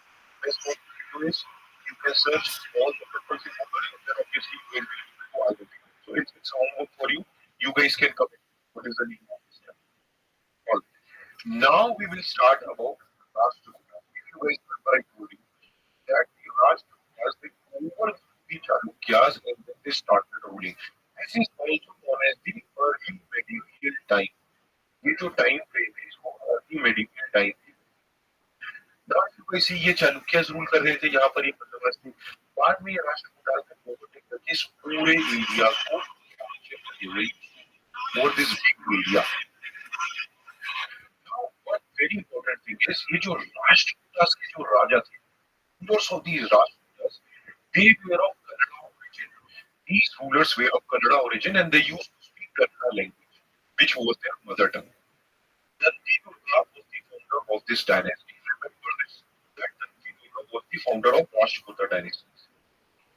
best what you can do is you can search all the temples in Google and then obviously you will be able to all the things. So it's homework for you. You guys can comment. What is the name of this temple? All. Now we will start about Rashtrakuta. If you guys remember I told you that the Rashtrakutas they over the Chalukyas and then they started ruling. This is also known as the early medieval time. ये जो time frame है इसको early medieval time है. Now you guys see ये Chalukyas rule कर रहे थे यहाँ पर ये बंदोबस्त थी. बाद में ये राष्ट्रकूटाल ने overtake करके इस पूरे एरिया को for this big area. Now one very important thing is ये जो राष्ट्रकूटास के जो राजा थे, rulers of these Rashtrakutas they were of Kannada origin. These rulers were of Kannada origin and they used to speak Kannada language, which was their mother tongue. Danti Durga was the founder of this dynasty. Remember this, that Danti Durga was the founder of Rashtrakuta dynasty.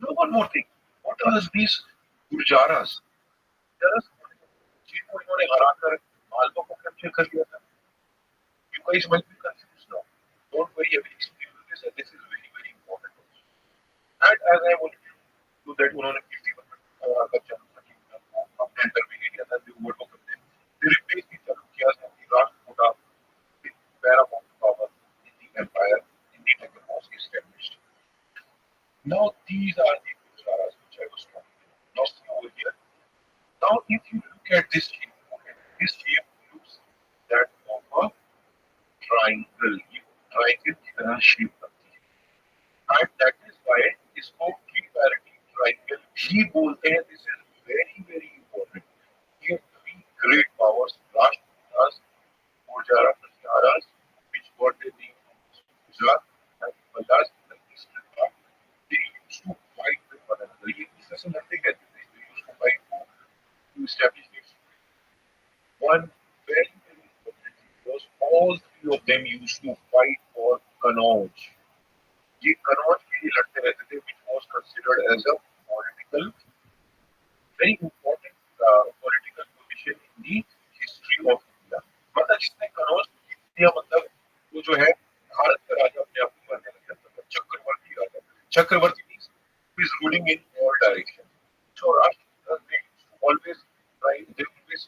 Now one more thing, what are these Gurjaras? जिनको इन्होंने हराकर मालवा को capture कर लिया था. You guys might be confused now. Don't worry, I will explain you this and this is very very important. And as I wanted to do that, उन्होंने 50% कब्जा अपने अंदर में ले लिया था. They overtook them. They replaced the Chalukyas and the Rashtrakuta with paramount power in the empire in the time was established. Now these are the Gujaras which I was talking about. Now see over here. Now if you look at this shape, okay, this shape looks that of a triangle. Triangle की तरह shape लगती है. And that is why इसको tripartite triangle भी बोलते हैं. This is very very important. Here three great powers, Rashtrakutas, Gurjara, Kathiyaras, which got the name from Gujarat and Mallas in the eastern part. They used to fight with one another. This is nothing else. They used to fight to establish this. One very very important thing was all three of them used to fight for Kannauj. ये कनौज के लिए लड़ते रहते थे, which was considered as a political, very important political position in the history of India. मतलब जिसने कनौज जीत लिया मतलब वो जो है भारत का राजा अपने आप को मानने लग जाता था. चक्रवर्ती राजा. चक्रवर्ती means who is ruling in all directions. So Rashtrakutas they always try their always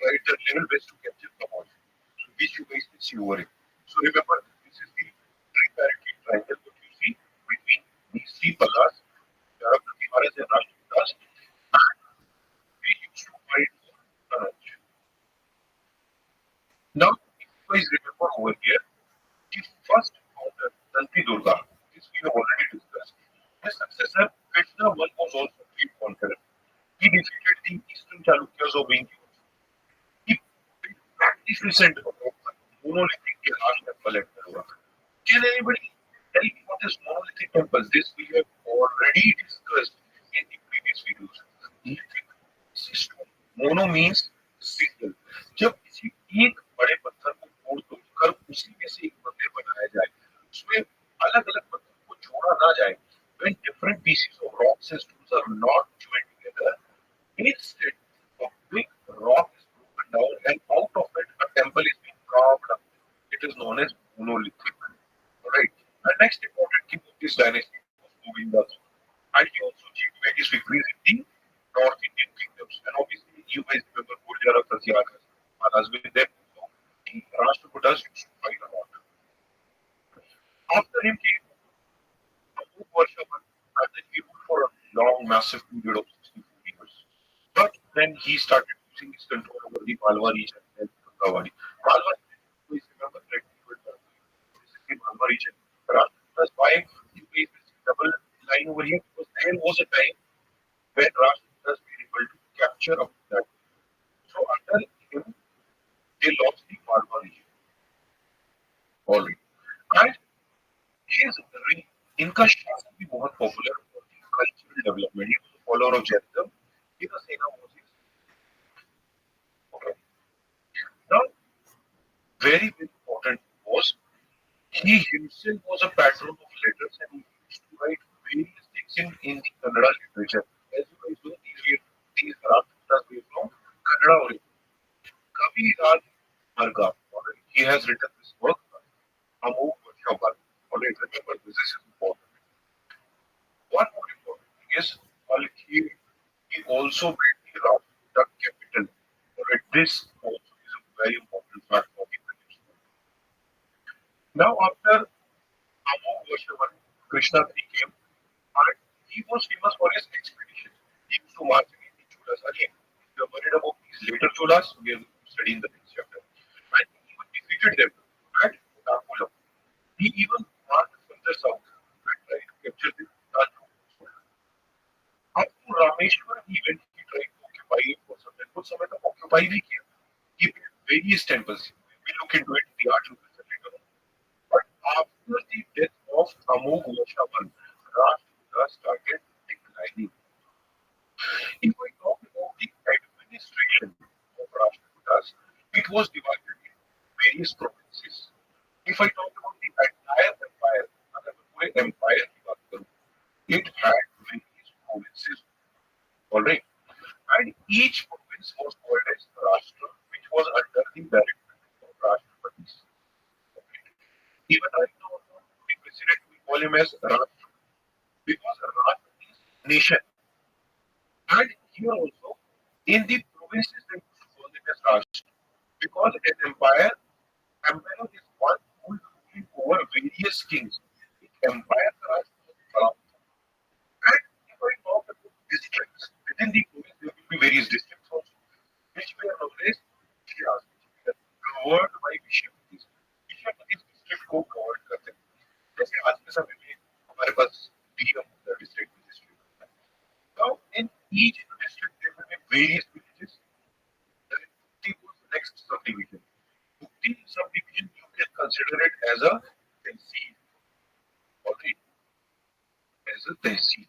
try their level best to capture Kannauj, which you guys can see over it. So remember, this is the tripartite triangle that you see between these three Pallas, Kathiyaras and Rashtrakutas, and we used to fight for Kannauj. Now, if you guys remember over here, the first founder, Danti Durga, this we have already discussed. His successor, Krishna I was also a great conqueror. He defeated the eastern Chalukyas of India. He built magnificent monolithic glass temple at Narora. Can anybody tell me what is monolithic temples? This we have already discussed in the previous videos. Lithic system. Mono means single. जब किसी एक बड़े पत्थर को तोड़कर उसी में से एक मंदिर बनाया जाए, उसमें अलग अलग पत्थर को जोड़ा ना जाए, when different pieces of rock systems are not joined together. Instead, a big rock is broken down and out of it a temple is being carved up. It is known as monolithic. Alright. The next important king of this dynasty was Govinda. And he also achieved various victories in the North Indian kingdoms. And obviously, you guys remember Gurjara Prasyanas with them. So the Rashtrakutas used to fight a lot. After him came Abu Varshavan, and then he ruled for a long, massive period of 64 years. But then he started losing his control over the Malwa region and Gangawadi. Malwa region, please remember that this is the Malwa region. That's why you guys will see double line over here because there was a time when Rashtrakutas were able to capture up that. So under him, they lost the Malwa region. Alright. And his reign इनका शासन भी बहुत popular और cultural development he follower of Jainism he was saying Moses. Okay. Now, very important was he himself was a patron of letters and he used to write various things in the Kannada literature. As you guys know, these Rashtrakutas were from Kannada origin. Kavi Raj Marga, he has written this work, Amok Varshavan. Alright, remember this is important. One more important thing is, he also built the Rashtrakuta capital. Alright, this also is a very important fact for the British. Now, after Amok Varshavan, Krishna III came, and he was famous for his expeditions. He used to march against the Cholas. Again, if you are worried about these later Cholas, we are studying the next chapter. And he even defeated them at Nakula. He even marched from the south and tried to capture the Rajput. Up to Rameshwar, he went, he tried to occupy it for some time. कुछ समय तक occupy भी किया. He built various temples. We look into it in the article later on. But after the death of Amog Varshavan, Rashtrakuta started declining. If we talk about the administration of Rashtrakutas, it was divided into various provinces. If I talk about the entire empire, अगर मैं पूरे empire की बात करूं, it had various provinces. Alright, and each province was called as Rashtra, which was under the direct control of Rashtrapatis. Even right now, the president we call him as Rashtra because Rashtra is nation. And here also, in the provinces, they used to call them as Rashtra because an empire is one who is ruling over various kings. The empire Rashtra. And if I talk about districts, within the province there will be various districts also, which were known as Shrias, which were governed by Vishyapatis. Vishyapatis district को govern करते हैं. जैसे आज के समय में हमारे पास DM होता है district magistrate. Now in each district there will be various villages. Then Mukti was the next subdivision. Mukti subdivision you can consider it as a tehsil. Alright, as a tehsil,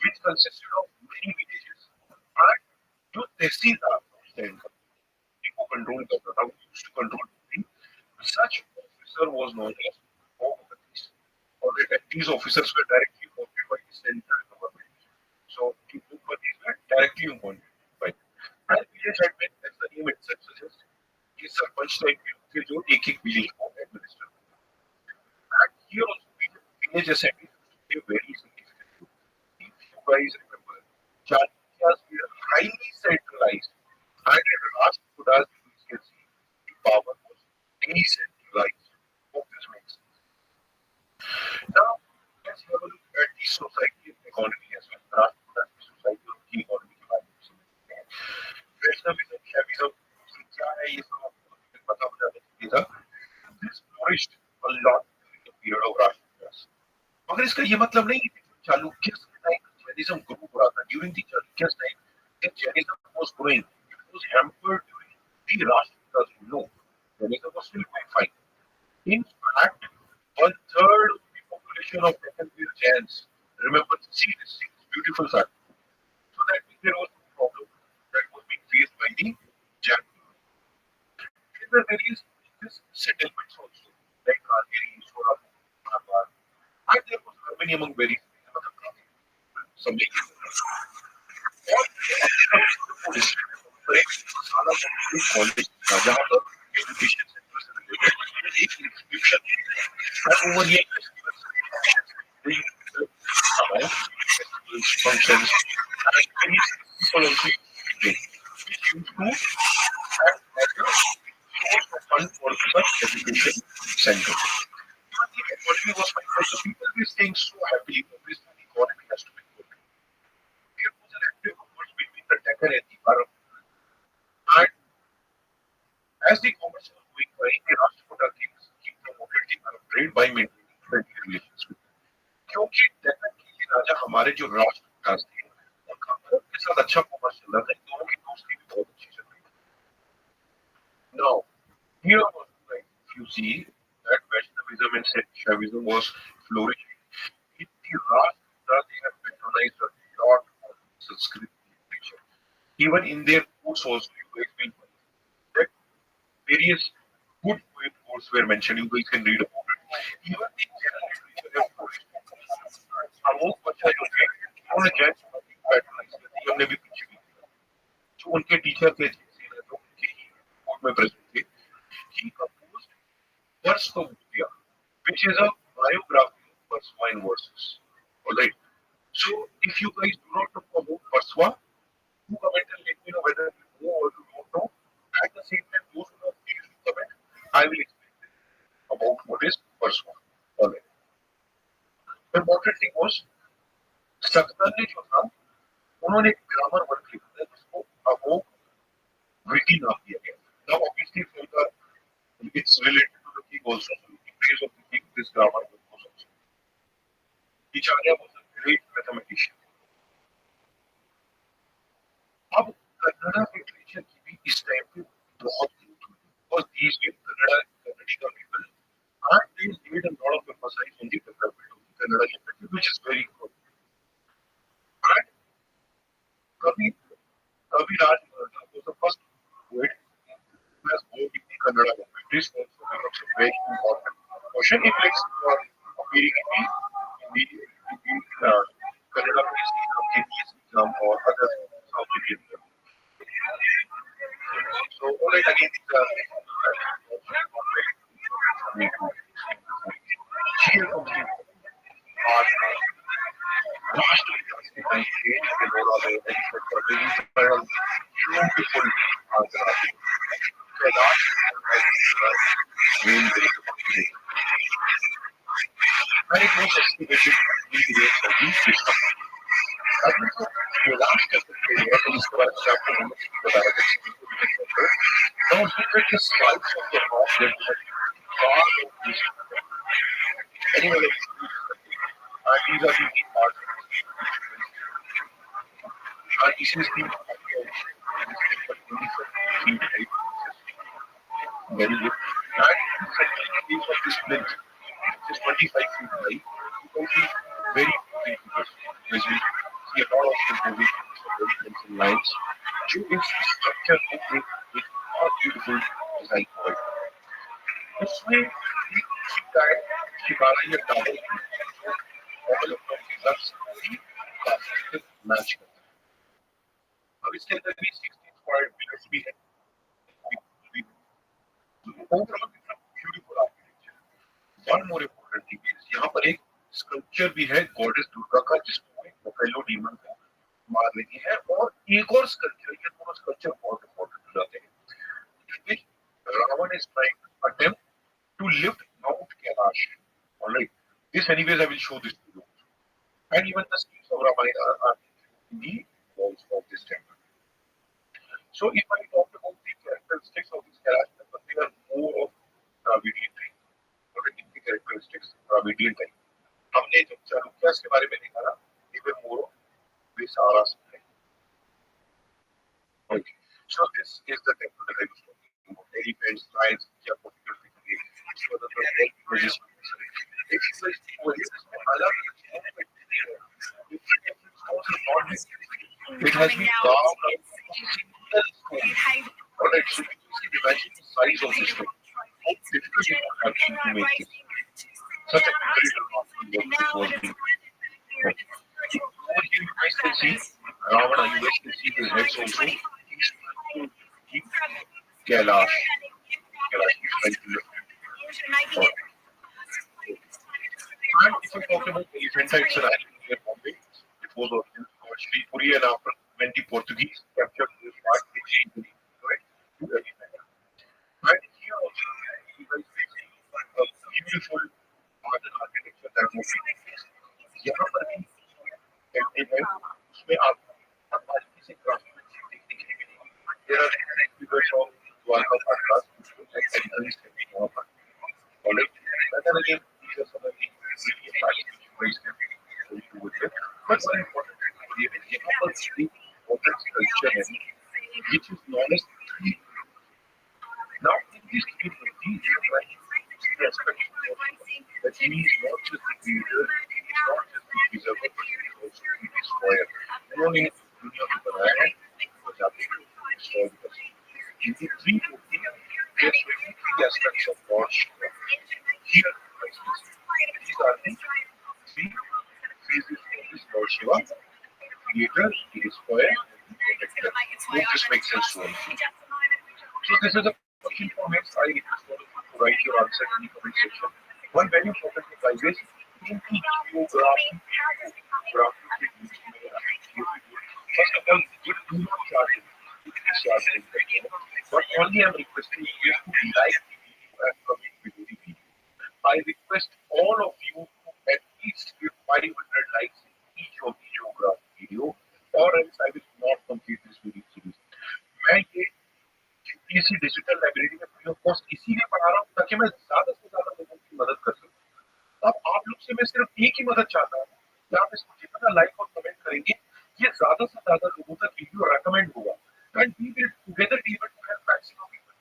which consisted of many villages. And जो तहसीलदार stand को control करता था, who used to control the such officer was known as Bhogavatis. Alright, and these officers were directly appointed by the central government. So the Bhogavatis were directly appointed by them. And village headmen, as the name itself suggests, ये sarpanch type के थे जो एक village को administer करते हैं. And here also village assemblies were very significant. If you guys remember, Chalukyas were highly centralized, and at Rashtrakutas, you can see the power was decentralized. Hope this makes sense. Now, let's have a look at the society and economy as well. Rashtrakutas की society और उनकी economy के बारे में समझते हैं. Vaishnavism, Shaivism, क्या है ये सब आपको पता हो जाना चाहिए था. This flourished a lot during the period of Rashtrakutas. मगर इसका ये मतलब नहीं है कि Chalukyas के टाइम Jainism grew हो रहा था. During the Chalukyas time, the Jainism was growing. It was hampered during the Rashtrakutas. No, Jainism was still going fine. In fact, 1/3 of the population of Deccan were Jains. Remember, see this beautiful fact. So that means there was no problem that was being faced by the Jain. There were various settlements also, like Kageri, Sorapur, Malabar, and there was harmony among various. समझेंगे और सारा college जहाँ पर education sector से related एक institution over ये functions and many people also which used to act as a source of fund for the education center. But the economy was fine, but the people were staying so happily, obviously the economy has to be good. There was an active commerce between the Deccan and the Arab. And as the commerce was going by, the Rashtrapata kings keep promoted the Arab trade by maintaining friendly relations with them. क्योंकि डेक्कन के ये राजा हमारे जो राष्ट्रपिता थे उनका अरब के साथ अच्छा कॉमर्स चल रहा था दोनों की दोस्ती भी बहुत अच्छी चल रही थी now here was like if you see that Vaishnavism and Shaivism was flourishing in the Rashtrapita they have patronized a lot of Sanskrit literature even in their books also you guys will find that various good poets were mentioned you guys can read about it even the general literature have flourished Amok बच्चा जो थे उन्होंने जैन समाधि को patronise किया थी हमने भी पीछे भी किया जो उनके टीचर थे जो उनके ही कोर्ट में प्रेजेंट थे he composed verse for Mutya which is a biography of Verswa in verses alright so if you guys do not know about Verswa do comment and let me know whether you know or you don't know at the same time those who know please comment I will explain about what is Verswa alright the important thing was सकदर ने जो था उन्होंने एक grammar work लिखा था जिसको Amok witty नाम दिया गया now obviously for it's related to the king also in place of the king this grammar work was also Acharya was a great mathematician अब कन्नड़ा लिटरेचर की भी इस टाइम पे बहुत ग्रोथ हुई बिकॉज़ दीस डेज कन्नड़ी का people are they laid a lot of emphasis on the development of the Kannada literature which is very good and Kaviraj was the first poet who has worked in the Kannada language. This also becomes a very important question if it's appearing in the Kannada based Guinness exam or other South Indian exam. So alright again here comes the Rashtrapita beautiful and it was estimated in the range of the system. The last of the period is the chapter on the Arabic now look at the slides of the rock that far of this anyway these are the main parts and this is the very good and the of this plinth which is 25 feet high you can see very big figures as we see a lot of very lines जो इस structure को एक बहुत beautiful design provide करता है उसमें एक guide shikara या tower all of the lux की मैच करता है अब इसके अंदर भी 16 स्क्वायर पिलर्स भी हैं overall beautiful architecture one more important thing is यहाँ पर एक स्कल्पचर भी है गॉडेस दुर्गा का जिसको एक बफेलो डीमन को मार रही है और एक और स्कल्पचर ये दोनों स्कल्पचर बहुत इंपॉर्टेंट हो जाते हैं Ravan is trying attempt to lift mount Kailash alright this anyways I will show this to you and even the schemes of Ramayana are in the walls of this temple so if I talk about the characteristics of this Kailash temple they are more of Dravidian type or the characteristics Dravidian type हमने जब चालुक्यास के बारे में देखा ना they were more of Visara style. Okay. So this is the temple that I was talking about. Elephants, lions, क्या political figure. So the religious. If you guys over here, it has been carved out of a single stone. Alright, so you can imagine the size of this thing. How difficult it would have been to make this. Such a great work this was being. Over here you You guys can see his heads also. He's trying to keep Kailash. Kailash is trying to lift him. And if you talk about the Eventites and in Bombay, before the Sri Puri and after when the Portuguese captured this part, they changed the name, right? To Event. And here also, you guys can see a beautiful art and architecture that was made. यहाँ पर भी कहते हैं उसमें आपको बारीकी से craftsmanship देखने के लिए मिलेगी. There are different figures of Dwarka Patras, which look like centuries stepping यहाँ पर. Alright, and then again, these are some of the really practical ways that we can do with it. But more importantly, यहाँ पर the important culture है, which is known as three. Now, in this three, we are trying to see the aspect that he is not just the creator, he is not just the preserver, but he is also the destroyer. उन्होंने दुनिया को बनाया है, और जाते हैं destroy because in the three movie, there are three aspects of God. Here, these are the three phases of this Lord Shiva: creator, the destroyer, and the protector. Hope this makes sense to all. So this is a question for next. I request all of you to write your answer in the comment section. One very important advice is in each geography, first of all, you do not charge it. But only I'm requesting you to like the video and comment below the video. I request all of you to at least give 500 likes in each of the geography video, or else I will not complete this video series. मैं ये UPSC digital library में free of cost इसीलिए पढ़ा रहा हूँ ताकि मैं ज्यादा से ज्यादा लोगों की मदद कर सकूँ. अब आप लोग से मैं सिर्फ एक ही मदद चाहता हूँ कि आप इसको जितना लाइक और कमेंट करेंगे, ये ज्यादा से ज्यादा लोगों तक वीडियो रेकमेंड होगा. And we will together be able to help maximum people.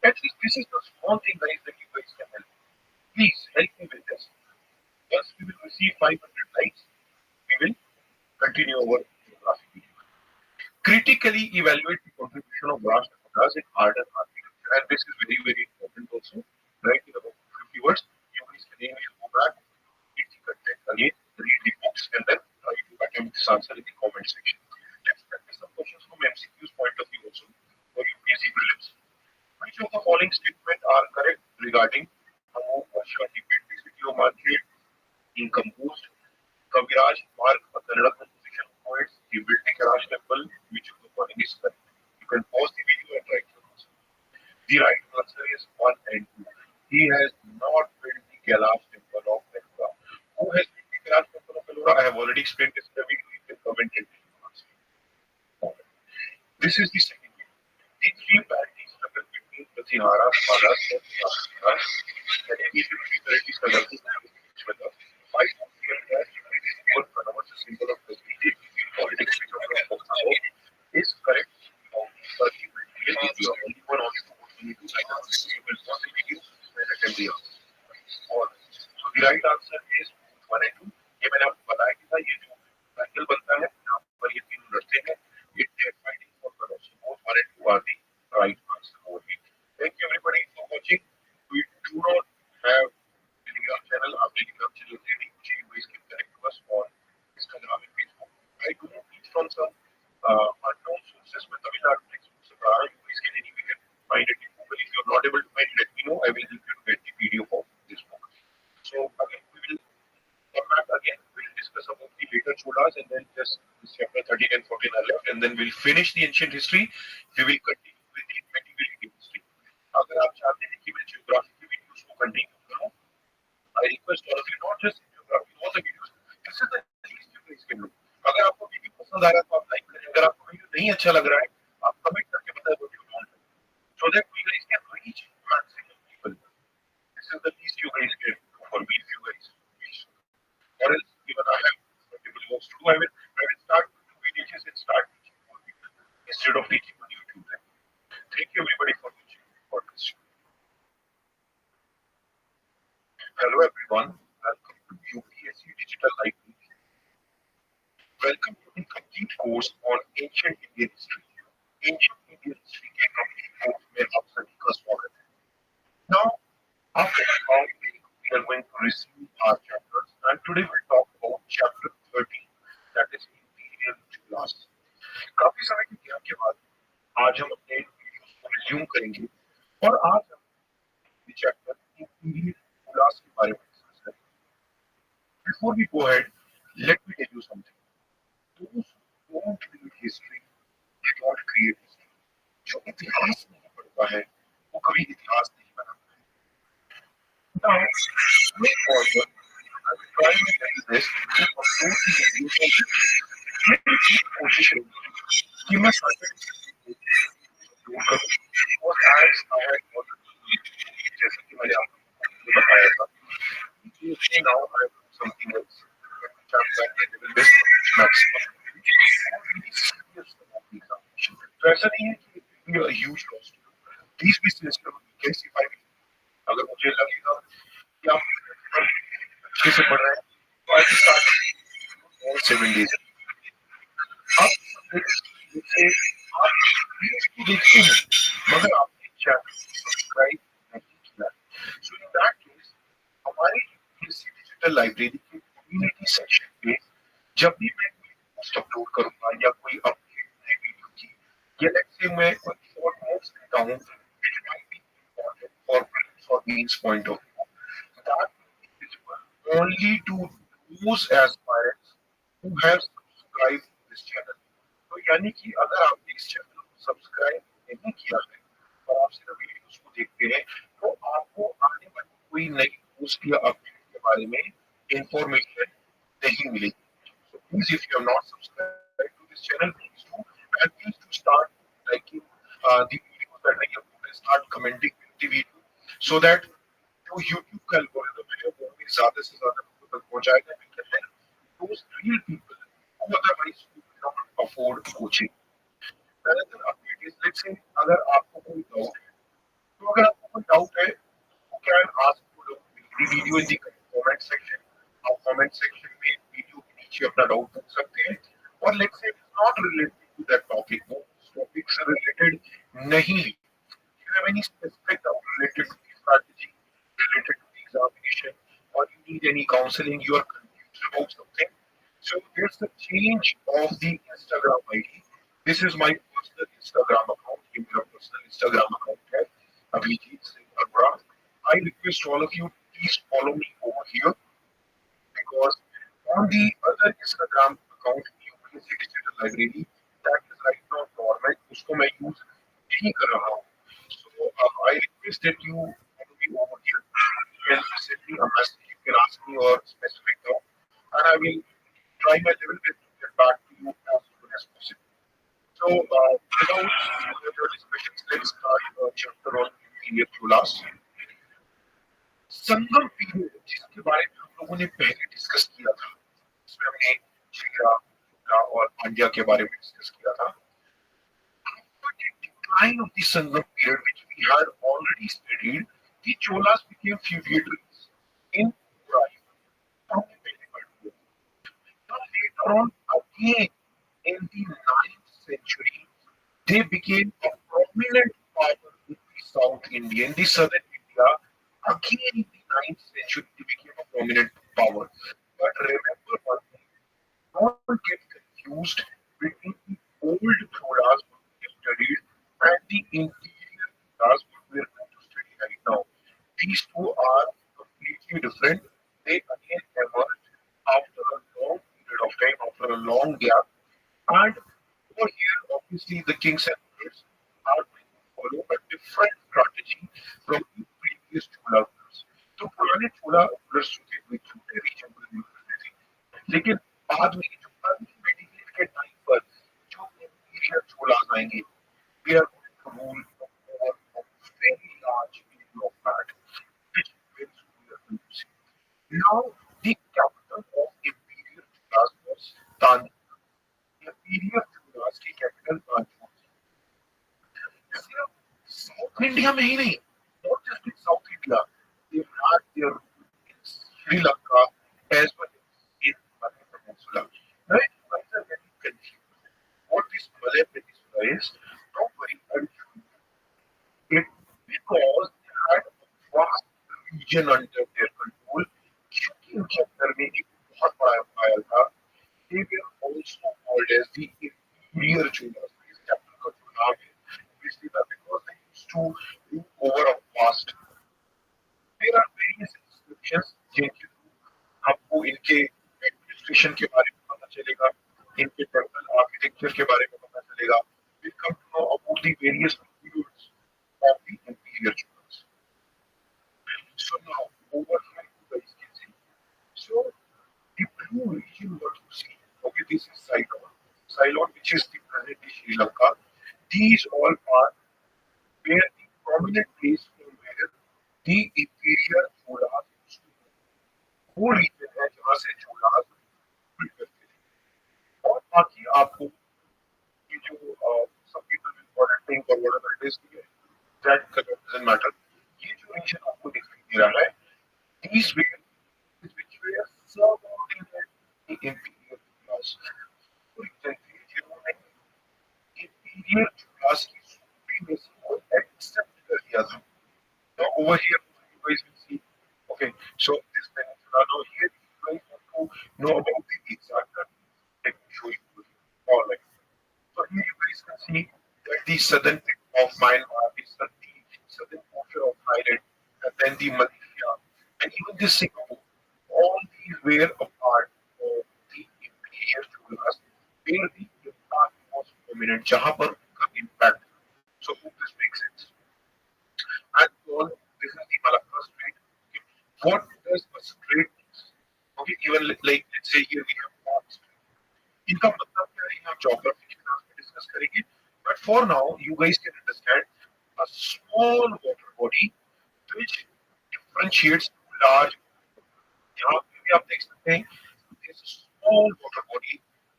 At least this is the small thing, guys, that you guys can help. Please help me with this. Once we will receive 500 likes, we will continue our geography video. Critically evaluate the contribution of Rashtrakutas in art and architecture. And this is very, very important also. Right, in about 50 words, you guys can anyway go back, read the content again, read the books, and then try to attempt this answer in the comment section. Let's practice some questions from MCQ's point of view also for UPSC prelims. Which of the following statements are correct regarding how Varsha depicted the city of market in composed Kaviraj Mark, a Kannada composition of poets, he built the Kailash temple? Which of the following is correct? You can pause the video and write your answer. The right answer is 1 and 2. He has not built the Kailash temple of Ellora. Who has built the Kailash temple of Ellora? I have already explained this in the video. You can comment and answer. This is the second video. The three parties struggle between Pratihara, Paras, and Paras. And any three parties struggle with each other. Five of the areas, one Pranava, the symbol of prestige in politics, which is correct. The only one on the board to sign up. You will pause the video and attempt the answer. So the right answer is 1 and 2. ये मैंने आपको बताया कि था ये जो cycle बनता है यहाँ पर ये तीनों लड़ते हैं. They are fighting for corruption. Both 1 and 2 are the right answer over here. Thank you everybody for watching. We do not have Telegram channel. Our Telegram channel is really good. You guys can connect to us on Instagram and Facebook. I do not teach from some unknown sources, but Tamil Nadu textbooks. You guys can anyway find it in Google. If you are not able to find it, let me know. I will help you to get the PDF of this book. So again, we will come back again. We will discuss about the later cholas and then just chapter 13 and 14 are left, and then we'll finish the ancient history. We will continue with the medieval Indian history. अगर आप चाहते हैं कि मैं geography की videos को continue करूं, I request all of you, not just geography, all the videos. This is the least you guys can do. अगर आपको वीडियो पसंद आ रहा है तो आप लाइक करें. अगर आपको वीडियो नहीं अच्छा लग रहा है, आप कमेंट करके बताएं what you don't like, so that we guys can reach maximum people. This is the least you guys can do for me if you guys wish. Or else, even I have multiple works to do. I will start with videos and start teaching more people instead of teaching on YouTube. Thank you everybody for watching for this. Hello everyone, welcome to UPSC Digital Library. Welcome to the complete course on Ancient Indian History. Ancient Indian History के complete course में आप सभी का स्वागत है. Now, after the call, we are going to resume our chapters, and today we'll talk about chapter 13, that is Imperial Cholas. काफी समय के गैप के बाद आज हम अपने वीडियोस को रिज्यूम करेंगे और आज हम चैप्टर इंपीरियल रूलर्स के बारे में डिस्कस करेंगे. Before we go ahead, let me tell you something. Those who don't read history, they don't create history. जो इतिहास नहीं पढ़ता है वो कभी इतिहास नहीं बनाता है. Now, going forward, I will try my very best to upload the videos on YouTube. मेरी पूरी कोशिश रहेगी कि मैं सारे अपलोड करूं और as I had already जैसे कि मैंने आपको बताया था कि now I do something else which I'm trying my level best to reach maximum. I'm really serious about the examination. तो ऐसा नहीं है कि it will be a huge loss to you. Please be sincere in case if I अगर मुझे लगेगा कि आप अच्छे से पढ़ रहे हैं तो आई स्टार्ट ऑल 7 days. आप जैसे आप वीडियोस को देखते हैं मगर आपने चैनल सब्सक्राइब नहीं किया. सो इन दैट केस हमारे डिजिटल लाइब्रेरी के कम्युनिटी सेक्शन पे जब भी मैं कोई पोस्ट अपलोड करूंगा या कोई अपडेट नए वीडियो की या लेट्स से मैं कोई शॉर्ट नोट्स देता हूं which might be important for means point of view, that is visible only to those aspirants who have subscribed to this channel. तो यानी कि अगर आपने इस चैनल को सब्सक्राइब नहीं किया है और आप सिर्फ वीडियोस को देखते हैं तो आपको आने वाली कोई नई पोस्ट या अपडेट के बारे में इंफॉर्मेशन नहीं मिलेगी. So please, if you have not subscribed to this channel, please do, and please do start liking the videos that I upload and start commenting the video so that जो YouTube का algorithm है वो भी ज़्यादा से ज़्यादा लोगों तक पहुंचाएगा. We can help those real people who otherwise could not afford coaching. Another update is, let's say अगर आपको कोई डाउट है तो अगर आपको कोई डाउट है you can ask to the video in the comment section. आप comment section में वीडियो के नीचे अपना डाउट पूछ सकते हैं और let's say it's not related to that topic, वो टॉपिक से रिलेटेड नहीं है. You have any specific doubt related to the strategy, related to the examination, or you need any counseling, you are confused about something. So there's the change of the Instagram ID. This is my personal Instagram account. ये मेरा personal Instagram account है, Abhijit Singh Agrawal. I request all of you please follow me over here because on the other Instagram account, UPSC Digital Library, that is right now dormant. उसको मैं use नहीं कर रहा हूँ. So I request that you follow me over here. You can send me a message. You can ask me your specific doubt, and I will try my level best to get back to you as soon as possible. So without further discussions, let's start chapter on period to last. Sangam period जिसके बारे में हम लोगों ने पहले discuss किया था, इसमें हमने चेरा, चोला और पांड्या के बारे में डिस्कस किया था. After the decline of the Sangam period, which we had already studied, the Cholas became feudatories in Urayu. हमने पहले पढ़ लिया. Now later on, again in the 9th century, they became a prominent power in the South India, in the southern India. Again in the 9th century, they became a prominent power. But remember one thing, don't get confused between the old Cholas what we have studied and the imperial Cholas what we are going to study right now. These two are completely different. They again emerged after a long period of time, after a long gap. And over here, obviously, the kings and emperors are going to follow a different strategy from the previous Chola rulers. तो पुराने Chola rulers जो थे वो छोटे जंगल में रहते थे, लेकिन बाद में जो अर्ली मेडिवल के टाइम पर जो imperial Cholas आएंगे, they are going to rule over a very large area of land, which is we are going to see. Now, the capital of imperial Cholas was Tanjore. Imperial Cholas की capital Tanjore थी. सिर्फ south India में ही नहीं, not just in South India, they had their rule in Sri Lanka as well as in Malay Peninsula. Now, if you guys are getting confused what this Malay Peninsula is, don't worry, I will show you it because they had a vast region under their control. क्योंकि उनके अंदर में एक बहुत बड़ा empire था. They were also called as the inferior Cholas. इस chapter का जो नाम है, obviously that because they used to rule over a vast. There are various inscriptions जिनके आपको इनके एडमिनिस्ट्रेशन के बारे में पता चलेगा, इनके टेम्पल आर्किटेक्चर के बारे में पता चलेगा. We come to know about the various periods of the inferior Cholas. So now, over here you guys can see. So the blue region what you see, okay, this is Ceylon. Ceylon, which is the present day Sri Lanka. These all are where the prominent place from where the inferior Cholas used to be. वो region है जहाँ से Cholas rule करते थे. और बाकी आपको ये जो some people will call it pink or whatever it is, that color doesn't matter. ये जो region आपको दिखाई दे रहा है, these were which were surrounding the inferior Cholas. For example, जिन्होंने inferior Cholas की supremacy को accept कर लिया था. Now over here you guys will see. Okay, so this peninsula. Now here you guys want to know about the exact countries. Let me show you. All right. So here you guys can see that the southern tip of Myanmar, the southern portion of Thailand, and then the Malaysia, and even the Singapore. All these were a part of the imperial Cholas, where the impact was prominent. जहाँ पर उनका impact. So hope this makes sense. And all this is the Malacca Strait. Okay. What does a strait mean? Okay, even like let's say here we have Malacca Strait. इनका मतलब क्या है हम geography की class में discuss करेंगे. But for now, you guys can understand a small water body which differentiates to large. यहाँ पे भी आप देख सकते हैं there's a small water body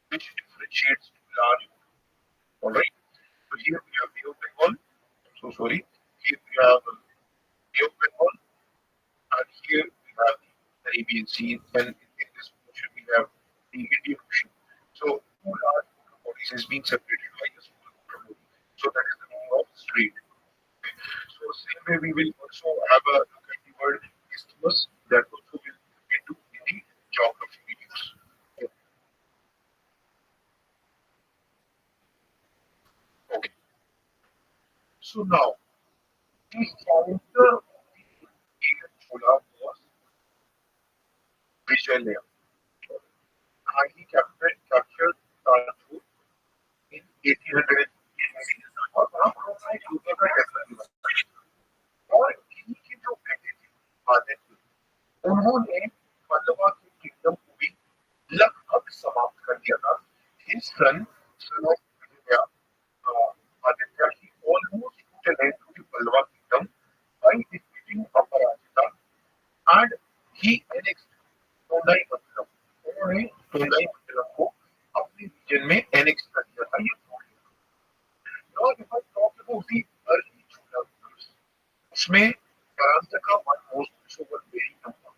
which differentiates to large. All right. So here we have Bay of Bengal. I'm so sorry. Here we have Bay of Bengal, and here we have the Arabian Sea, and in this ocean we have the Indian Ocean. So two large water bodies is being separated by a small water body. So that is the meaning of strait. Okay. So same way we will also have a look at the word isthmus that also will get to in the geography videos. Okay. So now the founder of the Indian Chola was Vijayalaya. And he captured Tanjore in 1800 और वहाँ पर उन्होंने युद्ध का फैसला लिया. और इन्हीं के जो बेटे थे आदित्य, उन्होंने पल्लवा की किंगडम को भी लगभग समाप्त कर दिया था. His son of Vijaya, Aditya, he almost put an end to the Pallava kingdom by defeating Aparajita, and he annexed Tondai Mandalam. उन्होंने टोंडाई मंडलम को अपने रीजन में एनेक्स कर दिया था. ये Now, if I talk about the early Chola rulers, उसमें Karnataka one most also was very important.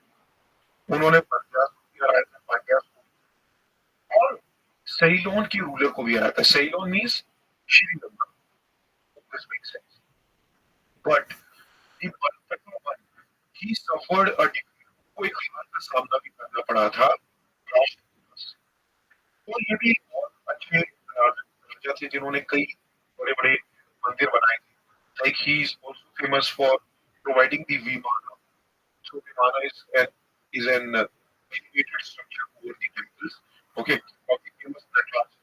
उन्होंने पंजाब को भी हराया था, पंजाब को, और Ceylon के रूलर को भी हराया था. Ceylon means Sri Lanka. This makes sense. But the Karnataka one, he suffered a defeat. को एक हार का सामना भी करना पड़ा था राष्ट्रकूट से. और ये भी बहुत अच्छे राजा थे जिन्होंने कई बड़े-बड़े मंदिर बनाए थे. Like he is also famous for providing the Vimana. So Vimana is an elevated structure over the temples. Okay, of the famous Nataraja.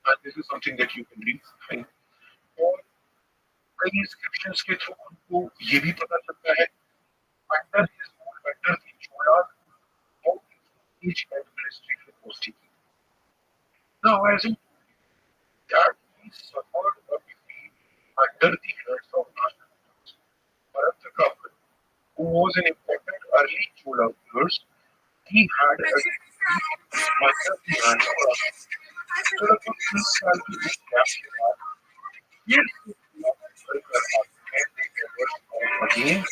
And this is something that you can read. Fine. और कई inscriptions के through हमको ये भी पता चलता है under his rule, under the Cholas, how each administration was taken. Now, as in that he suffered a defeat under the hands of Rashtrakutas. Bharataka, who was an important early Chola ruler, he had a defeat under the hands of Rashtrakutas. So the first shall be captured. Here he and they never saw again.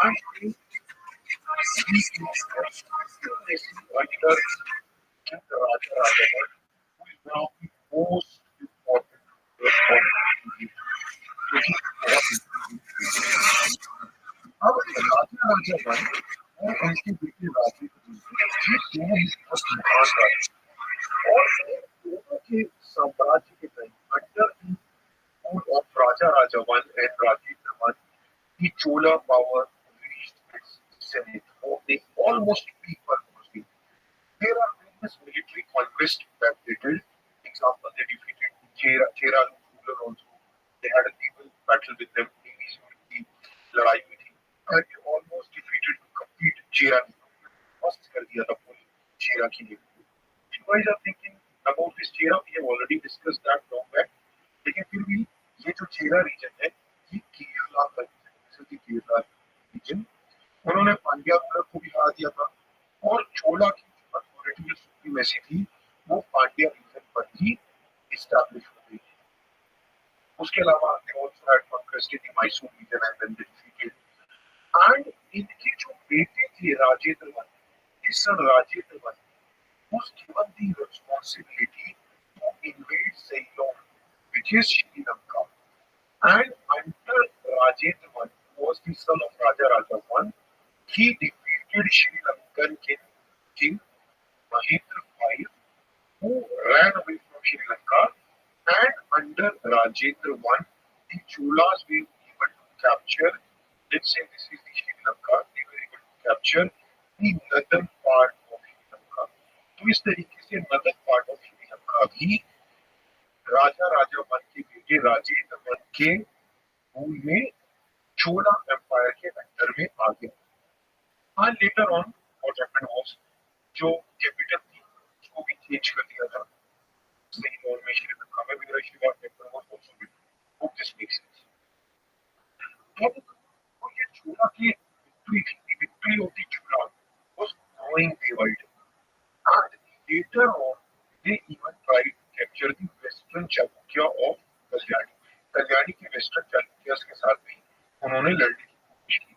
And he is under the Raja, who is now the most important person in अब राजा बन और उनके बेटे राजे ये दोनों ही बहुत महान राजा और दोनों के साम्राज्य के Raja I and Rajendra I, the Chola power reached its zenith. They almost equal. There are various military conquests that they did. Example, they defeated Chera ruler also. They had a naval battle with them. Navies with the लड़ाई हुई थी. And they almost defeated complete Chera. First कर दिया था पूरी Chera की navy. You guys are thinking about this Chera, we have already discussed that long back. लेकिन फिर भी ये जो Chera region है, ये केरला का केरला region. उन्होंने पांड्या को भी हरा दिया था और चोला की अथॉरिटी जो सुप्रीमेसी थी वो पांड्या रीजन पर ही इस्टेब्लिश हो गई थी. उसके अलावा they also had conquested the Mysore region and then they defeated. And इनके जो बेटे थे Rajendra one, his son Rajendra one was given the responsibility to invade Ceylon, which is Sri Lanka. And under Rajendra one, who was the son of Raja I, he defeated Sri Lankan king Mahendra V, who ran away from Sri Lanka. And under Rajendra I, the Cholas were able to capture, let's say this is the Sri Lanka, they were able to capture the northern part of Sri Lanka. तो इस तरीके से northern part of Sri Lanka भी राजा I के बेटे Rajendra I के rule में चोला empire के अंडर में आ गया. And later on, what happened was, जो कैपिटल थी उसको भी चेंज कर दिया था. Ceylon में श्रीलंका में भी Shiva temple was also built. Hope this makes sense. अब तो ये चोला की victory थी, the victory of the Chola was growing day by day. And later on, they even tried to capture the western Chalukya of Kalyani. Kalyani के western Chalukyas के साथ भी उन्होंने लड़ने की कोशिश की.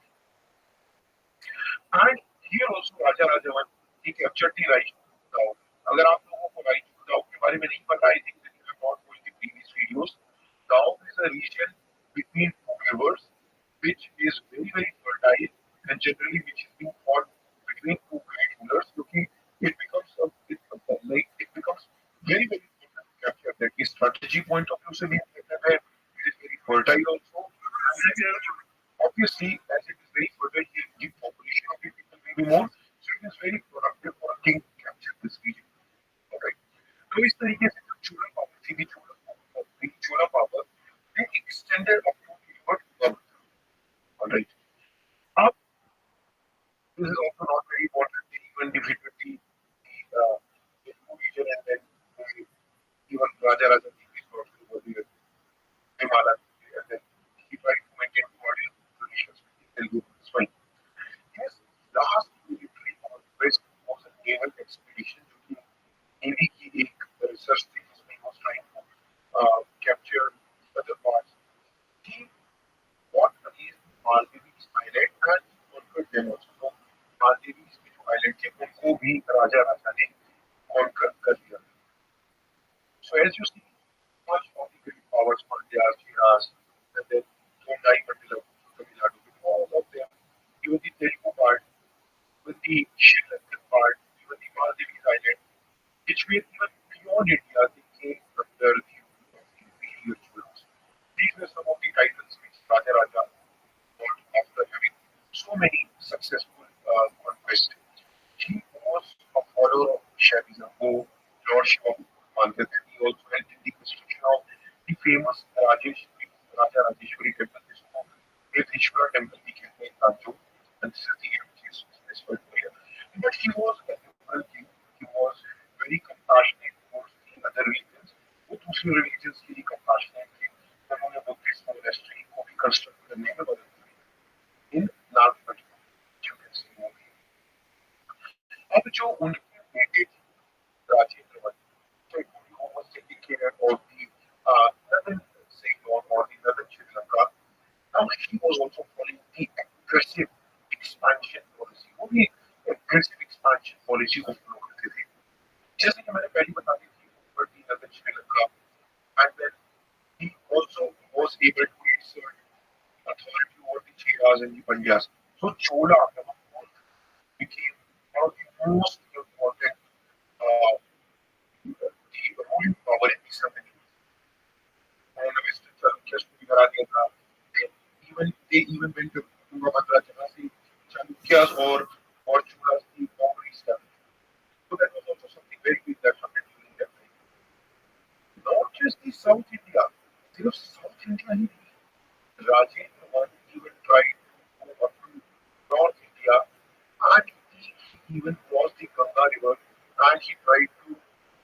And here also Raja I, he captured the Rajput. अगर आप लोगों को Rajput के बारे में नहीं पता, I think that you have not watched the previous videos. Gaon is a region between two rivers, which is very very fertile and generally which is being fought between two great rulers. Looking, it becomes very very important to capture that. The strategy point of view से भी it is very fertile also. Obviously, as it is very fertile, the population of the people will be more, so it is very productive for a king to capture this region. Alright. तो इस तरीके से जो चोला power थी, the Chola power, they extended up to river Ganga. Alright. Now, this is also not very important. They even defeated the region and then even Raja is brought to the Himalaya and then he tried to maintain coordinate relations with the Telugu. It's fine. His last military conquest was a naval expedition जो कि Navy की एक research थी जिसमें he was trying to capture other parts. He fought against Maldives Island and conquered them also. So Maldives के जो island थे उनको भी राजा ने conquer कर लिया. So as you see, much of the great powers, Pandyas, Cheras, and then Mumbai, Manila, Tamil Nadu, all of them, even the Telugu part, with the Sri Lankan part, even the Maldives Island, which were even beyond India, they came under the rule of the imperial Cholas. These were some of the titles which Raja got after having so many successful conquests. He was a follower of Shabizago, Lord Shiva Mandir, and he also helped in the construction of the famous Raja Rajeshwari temple. This is the Ishwara temple we can make Raju, and this is the case specified here. But he was a liberal king. He was very compassionate towards the other religions. वो दूसरी religions के लिए compassionate थे. उन्होंने Buddhist monastery को भी construct करने में मदद की in Nagpur, you can see over here. अब जो उनके बेटे थे Rajendra one, so who was taking care of the northern Ceylon or the northern Sri Lanka, now he was also following the aggressive expansion policy. वो भी aggressive expansion policy को follow करते थे. जैसे कि मैंने पहले बता दी थी, over the northern Sri Lanka, and then he also was able to exert authority over the Cheras and the Pandyas. So Chola became one of the most important the ruling power in the southern. उन्होंने western Chalukyas को भी हरा दिया था, they even went to Tungabhadra, जहाँ से Chalukyas or Cholas की boundary established. So that was also something very big that happened during that time. Not just the South India, सिर्फ South India ही नहीं. Rajendra I even tried to go up to North India and he even crossed the Ganga River and he tried to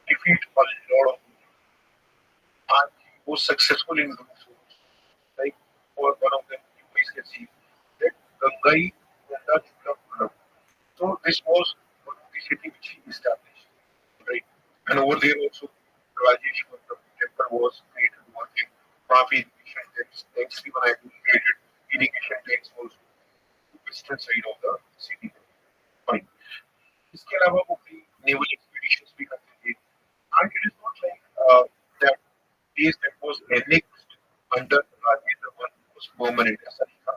defeat a lot of and he was successful in doing so. Like for one of them, you guys can see that Gangai Ganga Chula Purnam. So this was one of the city which he established, right? And over there also, Rajeshwaram temple was created working. Mafi irrigation tanks, even I created irrigation tanks also to western side of the city. Fine. इसके अलावा वो अपनी naval expeditions भी करते थे. And it is not like that place that was annexed under Rajendra I was permanent ऐसा नहीं था.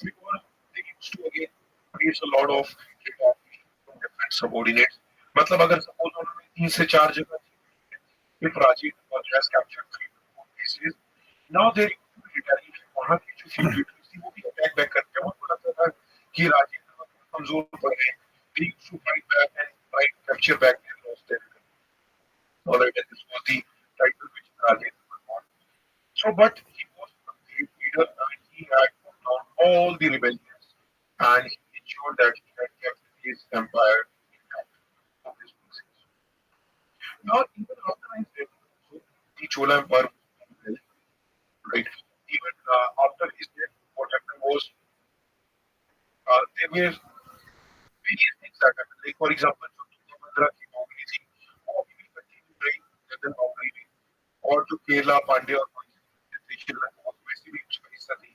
Because they used to again create a lot of retaliation from different subordinates. मतलब अगर suppose उन्होंने 3 से 4 जगह if Rajendra has captured 3 to 4 places, now there is retaliation. वहाँ की जो feudatories थी वो भी attack back करते हैं. उनको लगता था कि राजेंद्र कमजोर पड़ गए. They used to fight back and try to capture back their lost territory. Alright, and this was the title which Rajendra got. So, but he was a great leader and he had put down all the rebellions and he ensured that he had kept his empire intact of his places. Now, even after his death, so the Chola Empire was well, right? Even after his death, what happened was there were various things that happened. Like, for example, जो Tungabhadra की boundary थी, वो अभी भी continue रही, Jagan boundary में. और जो केरला पांड्या और श्रीलंका वो वैसे भी उसका हिस्सा थी.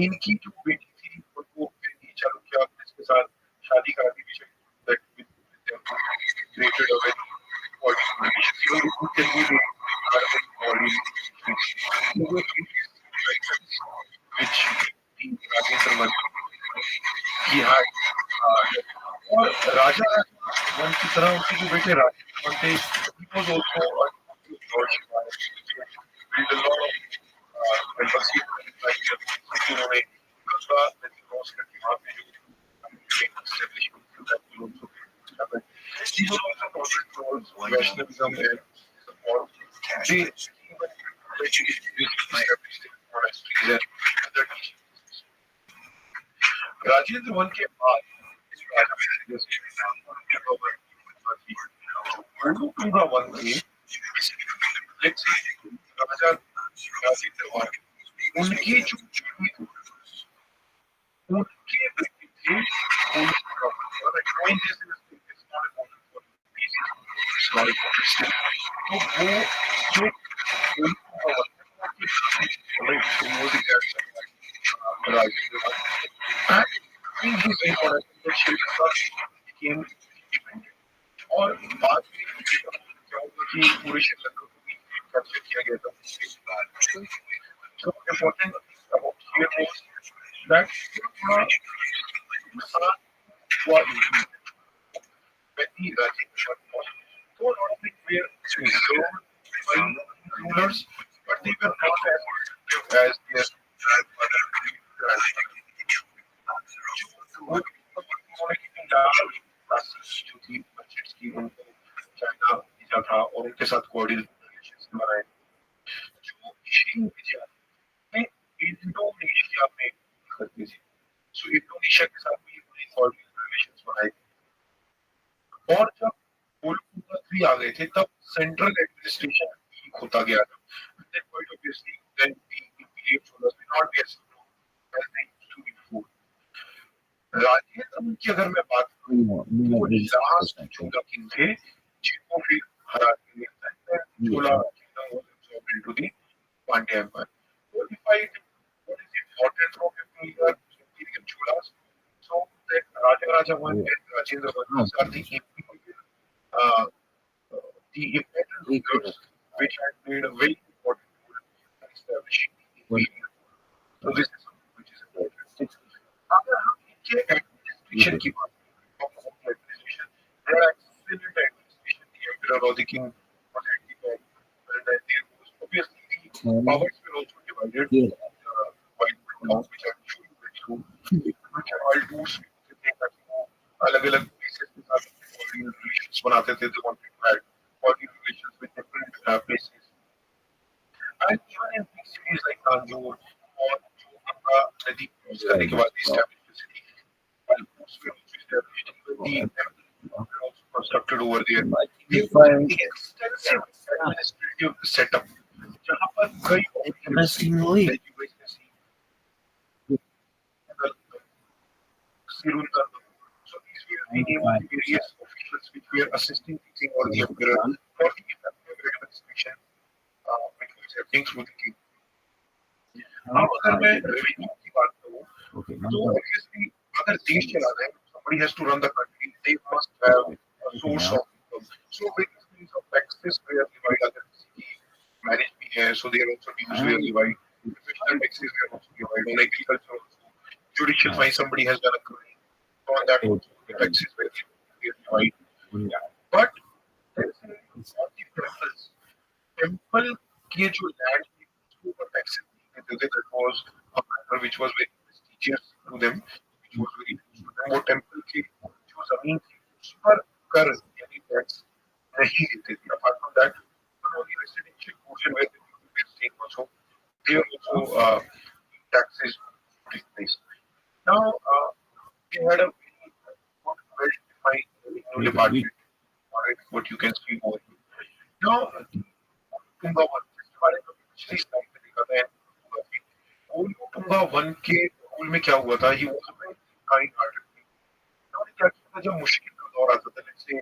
इनकी जो बेटी थी उनको फिर चालुक्य के साथ शादी करा दी विषय that with them created a very important relationship. Even if you can be the which the Rajendra he had और राजा वन की तरह उनके जो बेटे राजेंद्र वन थे he was also a Rothschild built a lot of embassies like उन्होंने गंगा नदी cross करके वहाँ पे जो establishment that will also happen. He was also converted towards Vaishnavism and support. They even established monasteries and other teachings. Rajendra one के बाद let's say Raja Rajendra one उनकी जो चीनी थी उनके व्यक्ति थे तो वो जो Rajendra one in his reign, became independent. और बाद में क्या हुआ कि पूरे श्रीलंका को भी कैप्चर किया गया था. So important about here was that थोड़ा नुकसान हुआ when the Rajendra was. So a lot of things were reserved by rulers, but they were not as effective as their grandfather. जो थी मर्चेंट्स की उनको चाइना भेजा था और उनके साथ कोऑर्डिनेट रिलेशंस बनाए. जो शिंग विजय ने इंडोनेशिया में करते थे. सो इंडोनेशिया के साथ भी उन्होंने कोऑर्डिनेट रिलेशंस बनाए. और जब पोलकुंगा 3 आ गए थे तब सेंट्रल एडमिनिस्ट्रेशन वीक होता गया था. And then quite obviously then the imperial rulers will not be as strong as they used to be before. Rajendra की अगर मैं बात करूं तो वो लास्ट चोला किंग थे जिनको फिर हरा दिया. Chola kingdom was absorbed into the Pandya Empire. So if I what is the importance of imperial cholas? So that Raja one and Rajendra one are the imperial which had played a very important role in establishing the imperial. So this is something which is important. अगर हम इनके administration की बात करें, administration, their excellent administration, the emperor or the king was at the back, and then there was obviously the powers were also divided. White house, which I'm showing बनाते थे, they wanted to add body relations with different places. And even in big cities like Tanjore or जो आपका नदी cross करने के बाद established city, well, those were also established. Even the temple were also constructed over there. They were an extensive administrative setup. जहाँ पर कई officials थे, like you guys can see, Sirundar. So these were the name of the various officials which were assisting the king or the emperor for the effective administration which was happening through the king. अब अगर मैं revenue की बात करूं तो obviously अगर देश चलाना है somebody has to run the country, they must have a source of income. So various means of taxes were levied अगर किसी की marriage भी है, so they are also dues were levied, professional taxes were also levied, on agriculture also, judicial fine, somebody has done a crime, on that also the taxes were levied. But that's not the temples. Temple के जो land उसके ऊपर taxes देते थे, that was a matter which was very prestigious to them, which was very close to them. वो temple की जो जमीन थी उस पर कर यानी tax नहीं देते थे. Apart from that, the residential portion where the people were staying also, there also taxes took place. Now we had a very good, well-defined revenue department. Alright, what you can see over here. Now, Tunga One, जिसके बारे में पिछली slide में देखा था, Tunga One के rule में क्या हुआ था? He was a very kind-hearted king. उन्होंने क्या किया था जब मुश्किल का दौर आता था, let's say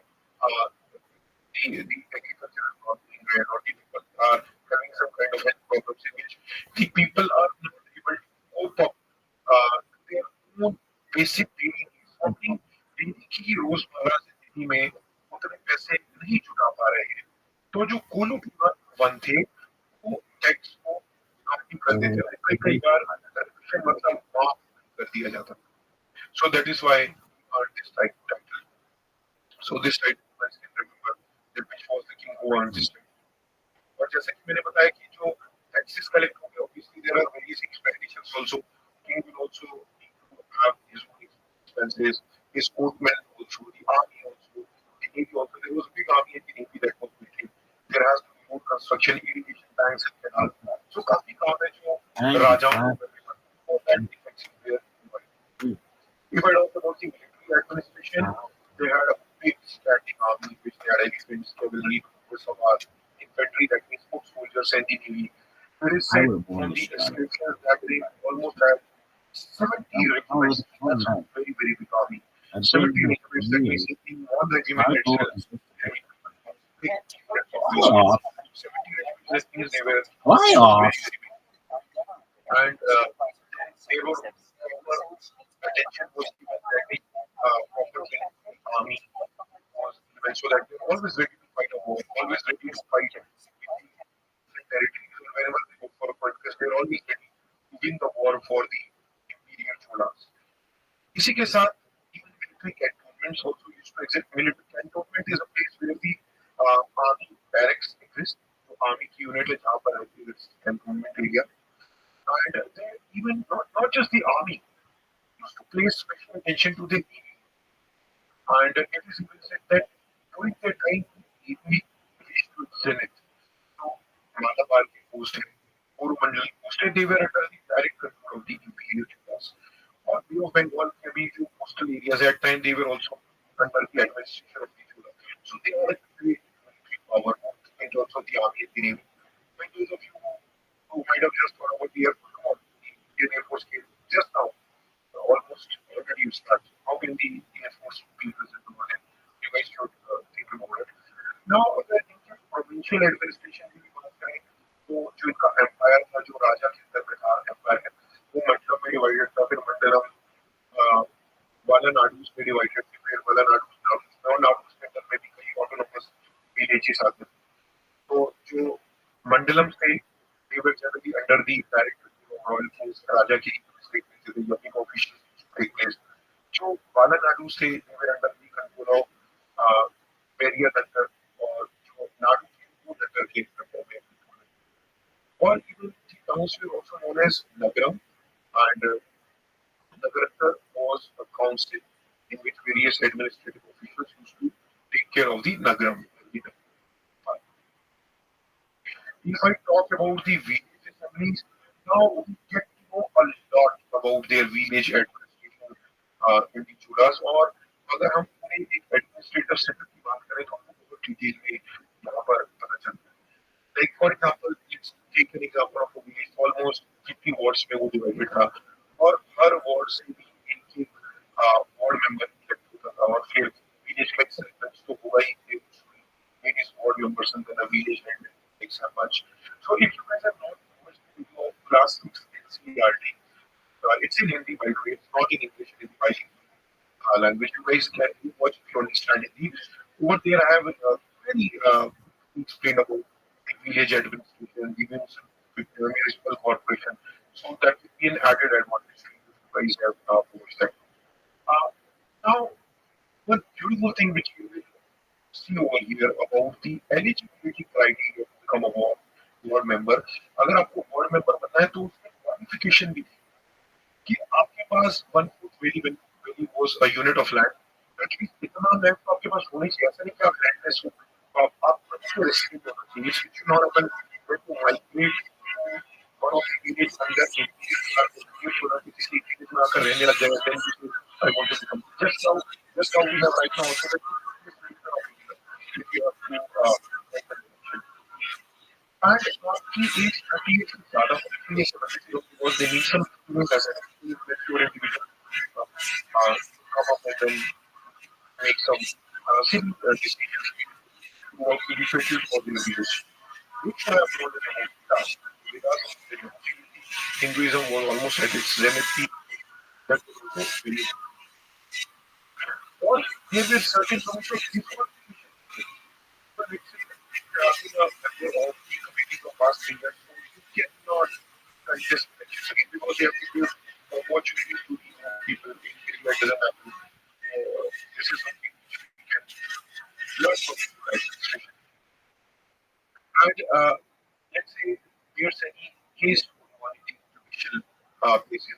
the agriculture is not being run or the people are having some kind of health problems in which the people are not able to cope up their own basic daily needs. अपनी daily की रोजमर्रा जिंदगी में उतने पैसे नहीं जुटा पा रहे हैं, तो जो कोलो वन थे वो टैक्स को काफी कर देते थे, कई कई बार मतलब माफ कर दिया जाता. So that is why this title. So this title I still remember that which was the king who earned this title. और जैसे कि मैंने बताया कि जो taxes collect होंगे, obviously there are various expenditures also. King will also need to have his own expenses, his courtmen also, the army also, the navy also. There was a big army in the navy that was building. There has to be more construction, irrigation tanks and canals. So काफी काम है जो राजाओं को करने पड़ते हैं और that defects were provided. If I talk about the military administration, they had a big standing army which they had elephants, cavalry, infantry, that means foot soldiers and the navy. There is said from the descriptions that they almost had 70 regiments. That's a very, very big army. 70 regiments, that means in one regiment itself. 70 regiments, that means they were very, very big. And there was attention was given that the proper army was given so that they were always ready to fight a war, always ready to fight with the territories wherever they go for a fight, because they are always ready to win the war for the imperial cholas. इसी के साथ even military cantonments also used to exist. Military cantonment is a place where the army barracks exist. So army की unit है जहाँ पर रहती है cantonment area. And even not just the army used to pay special attention to the navy. And it is even said that during that time, the navy reached to its zenith. So Malabar के post है, Coromandel post है, they were under the direct control of the imperial cholas. और Bay of Bengal के भी जो coastal areas at time they were also under the administration of the cholas. So they had a great military power in terms of the army and the navy. When those of you who might have just thought about the Air Force, the Indian Air Force came just now, almost 100 years back. How can the Air Force be present over there? You guys should think about it. Now, the provincial administration की बात करें तो जो इनका empire था, जो राजा के अंदर में था एम्पायर है, वो मंडलम में डिवाइडेड था. फिर मंडलम वालानाडूस में डिवाइडेड थी, फिर वालानाडूस के अंदर में भी कई ऑटोनोमस विलेजेस आते थे. तो जो मंडलम थे they were generally under the direct royal force, राजा की यज्ञ officials take place. जो वालानाडू से they were under the control of Peria Datar और जो नाडू थे वो Datar के control में. और even the towns were also known as Nagaram, and Nagaratar was a council in which various administrative officials used to take care of the Nagaram. If I talk about the village assemblies, now we get to know a lot about their village administration in the Chulas और अगर हम पूरे एक administrative setup की बात करें तो हमको बहुत डिटेल में यहाँ पर पता चलता है. Like for example, let's take an example of a village almost 50 wards में वो divided था और हर ward से भी एक एक ward member elect होता था और फिर village में सरपंच तो होगा ही various ward members and then a village head takes how much. So if you guys have not watched the video of class 6 NCERT, it's in Hindi by the way, it's not in English, it's in language. You guys can watch if you understand Hindi. Over there I have a very explained about the village administration, the municipal corporation. So that will be an added advantage to you if you guys have watched that. Now, one beautiful thing which you will see over here about the eligibility criteria to become a board member. अगर आपको board member बनना है तो उसमें qualification भी है कि आपके पास 1 foot very was a unit of land. At least इतना land तो आपके पास होना चाहिए. ऐसा नहीं कि आप landless हो. आप अच्छे resident होना चाहिए. It should not happen when you migrate one of the village under किसी village में आकर रहने लग जाएगा. Then you say, I want to become just how we have right now. Also that if you have to make an election. And he is 38 to start off because they need some experience as an mature individual come up and then make some simple decisions to work initiative for the village. Which I have told about the task. Hinduism was almost at its zenith peak. That was also very or there were certain terms of default. But it's a member of the committee for past 3 years, so you cannot contest elections again because they have to give opportunities to the people in area doesn't happen. This is something which we can learn from the administration. And let's say there's any case for any judicial cases,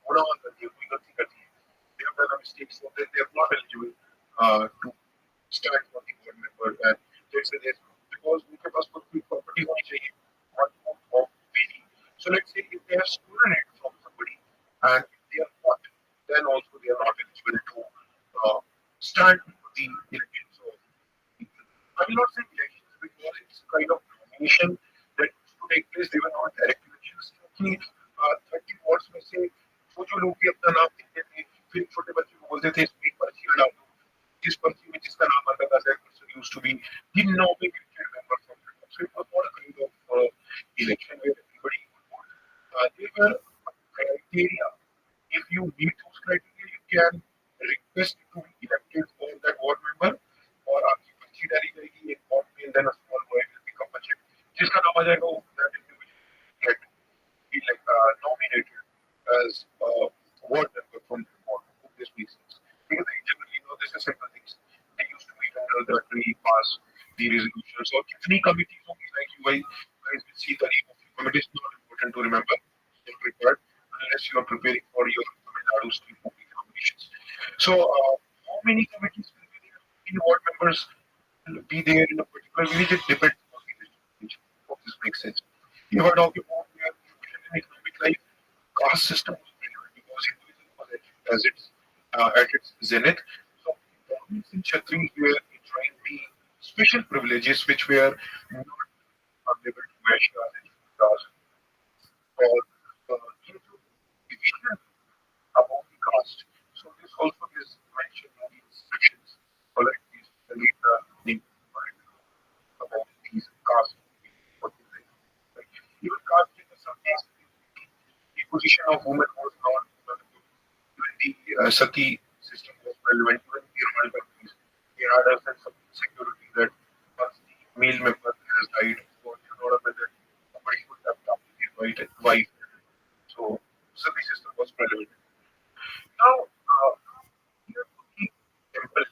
होना करती है कोई गलती करती है, they have done a mistake, so then they are not eligible to stand for the board member. And let's say this because उनके पास कोई property होनी चाहिए, one of very. So let's say if they have stolen it from somebody and they are not, then also they are not eligible to stand for the elections. So I will not say elections because it's kind of nomination that to take place. They were not direct elections. क्योंकि 30 wards में से वो जो लोग भी अपना नाम लिखते थे, फिर छोटे बच्चे को बोलते थे इसमें एक पर्ची लगा दो. This person with जिसका नाम आता था that person used to be the nominated member from the so it was not a kind of election where everybody would vote. There were criteria. If you meet those criteria, you can request to be elected for that ward member और आपकी पर्ची डाली जाएगी एक ward में then a small boy will become a check. जिसका नाम आ जाएगा that individual get be like nominated as ward member from the ward. This makes sense. Because they generally know this is simple things. They used to meet under the tree, pass the resolutions. So, कितनी committees होंगी like you guys will see the name of the committee is not important to remember. It's required unless you are preparing for your Tamil Nadu state movie nominations. So, how many committees will be there? How many ward members will be there in a particular village? It depends on the village. Hope this makes sense. If I talk about your education and economic life, caste system was brilliant because Hinduism was as its at its zenith. So Brahmins and Kshatris were enjoying the special privileges which were not available to Vaishyas and Shudras or division about the caste. So this also is mentioned in the instructions or like these later name about these caste. What is it? Like, even caste in some cases the position of women was not even the Sati system was relevant, even the Roman countries. They had a sense of security that once the male member has died, so you know that somebody would have come with his wife. So Sati system was relevant. Now, here the temple,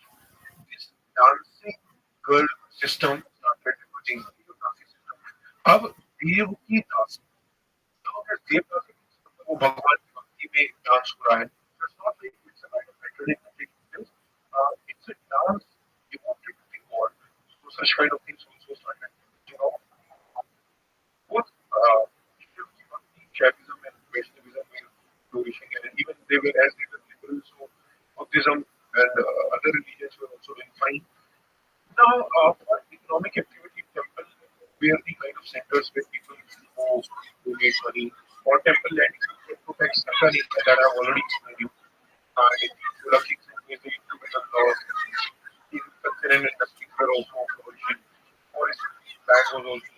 this dancing girl system started emerging. The dancing system. अब देव की दासी, now अगर देव दासी वो भगवान की भक्ति में डांस हो रहा है. It's not like it's a kind of rhetoric that takes place. It's a dance devoted to such kind of things also started. You know, both Shaivism and Vaishnavism were flourishing, and even they were as they were liberal, so Buddhism and other religions were also doing fine. Now, for economic activity, temple were the kind of centers where people used to go donate money. For temple land, you protect certain areas that I've already explained you. And if you look at the individual laws, the culture and industries were also flourishing. Forestry land was also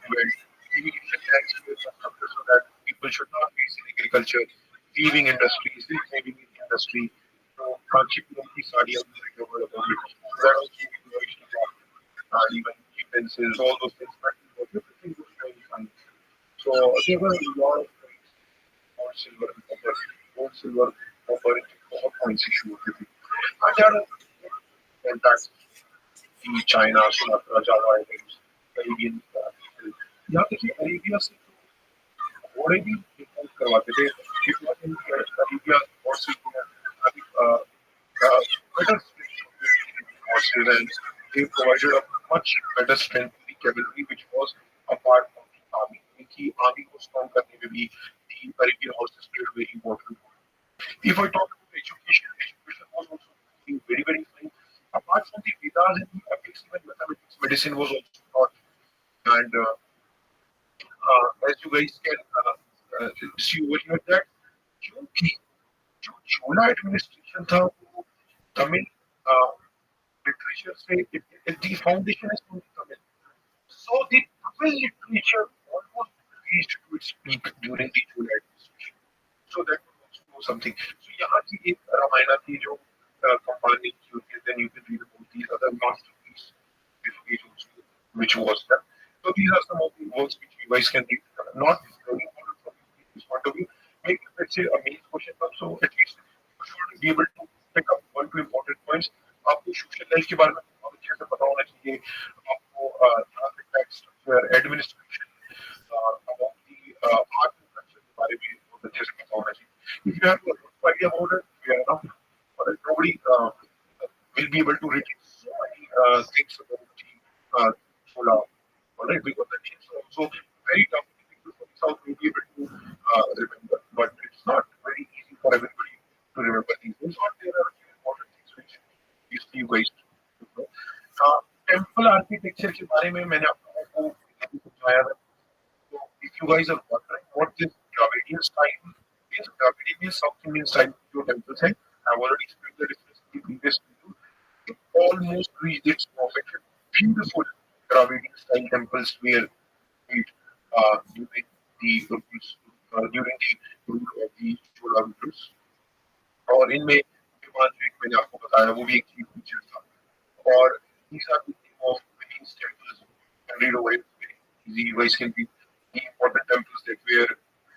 good. Irrigation tanks were constructed so that people should not waste in agriculture. Weaving industry, silk weaving industry, Kanchi की साड़ियाँ भी recovered about it. That also flourished a lot. Even utensils, all those things, but everything was very fine. So there were a lot of things, gold, silver, and copper. Gold, silver, copper, बहुत points issue होते थे. And there are contacts in China, Sumatra, Java Islands, Caribbean people. यहाँ तक कि Arabia से घोड़े भी import करवाते थे. People in Arabia horses were having better strength compared to horses, and they provided a much better strength to the cavalry, which was a part of the army. The army को strong करने में भी the Arabian horses played a very important role. If I talk about education, education was also doing very, very fine. Apart from the Vedas and the epics, even mathematics, medicine was also taught. And as you guys can see over here, that क्योंकि जो चोला administration था वो Tamil literature से the foundation is from Tamil. So the Tamil literature almost reached to its peak during the Chola administration. So that was also something. So यहाँ की एक रामायणा थी जो कंपानी की होती है, then you can read about these other masterpieces which was done. So these are some of the works which you guys can read. Not very important from this point of view. Make, let's say, a main question comes, so at least you should be able to pick up one two important points. आपको social life के बारे में बहुत अच्छे से पता होना चाहिए. आपको tax structure, administration, about the art and culture के बारे में बहुत अच्छे से पता होना चाहिए. If you have a rough idea about it, fair enough. But nobody will be able to retain so many things about the Chola. Alright, because the names are also very tough. People from the south will be able to remember, but it's not very easy for everybody to remember these things. But there are a few important things which you guys to know. Temple architecture के बारे में मैंने आप लोगों को अभी समझाया था. So if you guys are wondering what this Dravidian style is, Dravidian means South Indian style जो temples हैं. I've already explained the difference in the previous video. It almost reached its perfection. Beautiful Dravidian style temples were made during the during the rule of the Chola rulers. और इनमें विमान जो एक मैंने आपको बताया वो भी एक key feature था. और these are the name of Venice temples. You can read over it very easy. You guys can read the important temples that were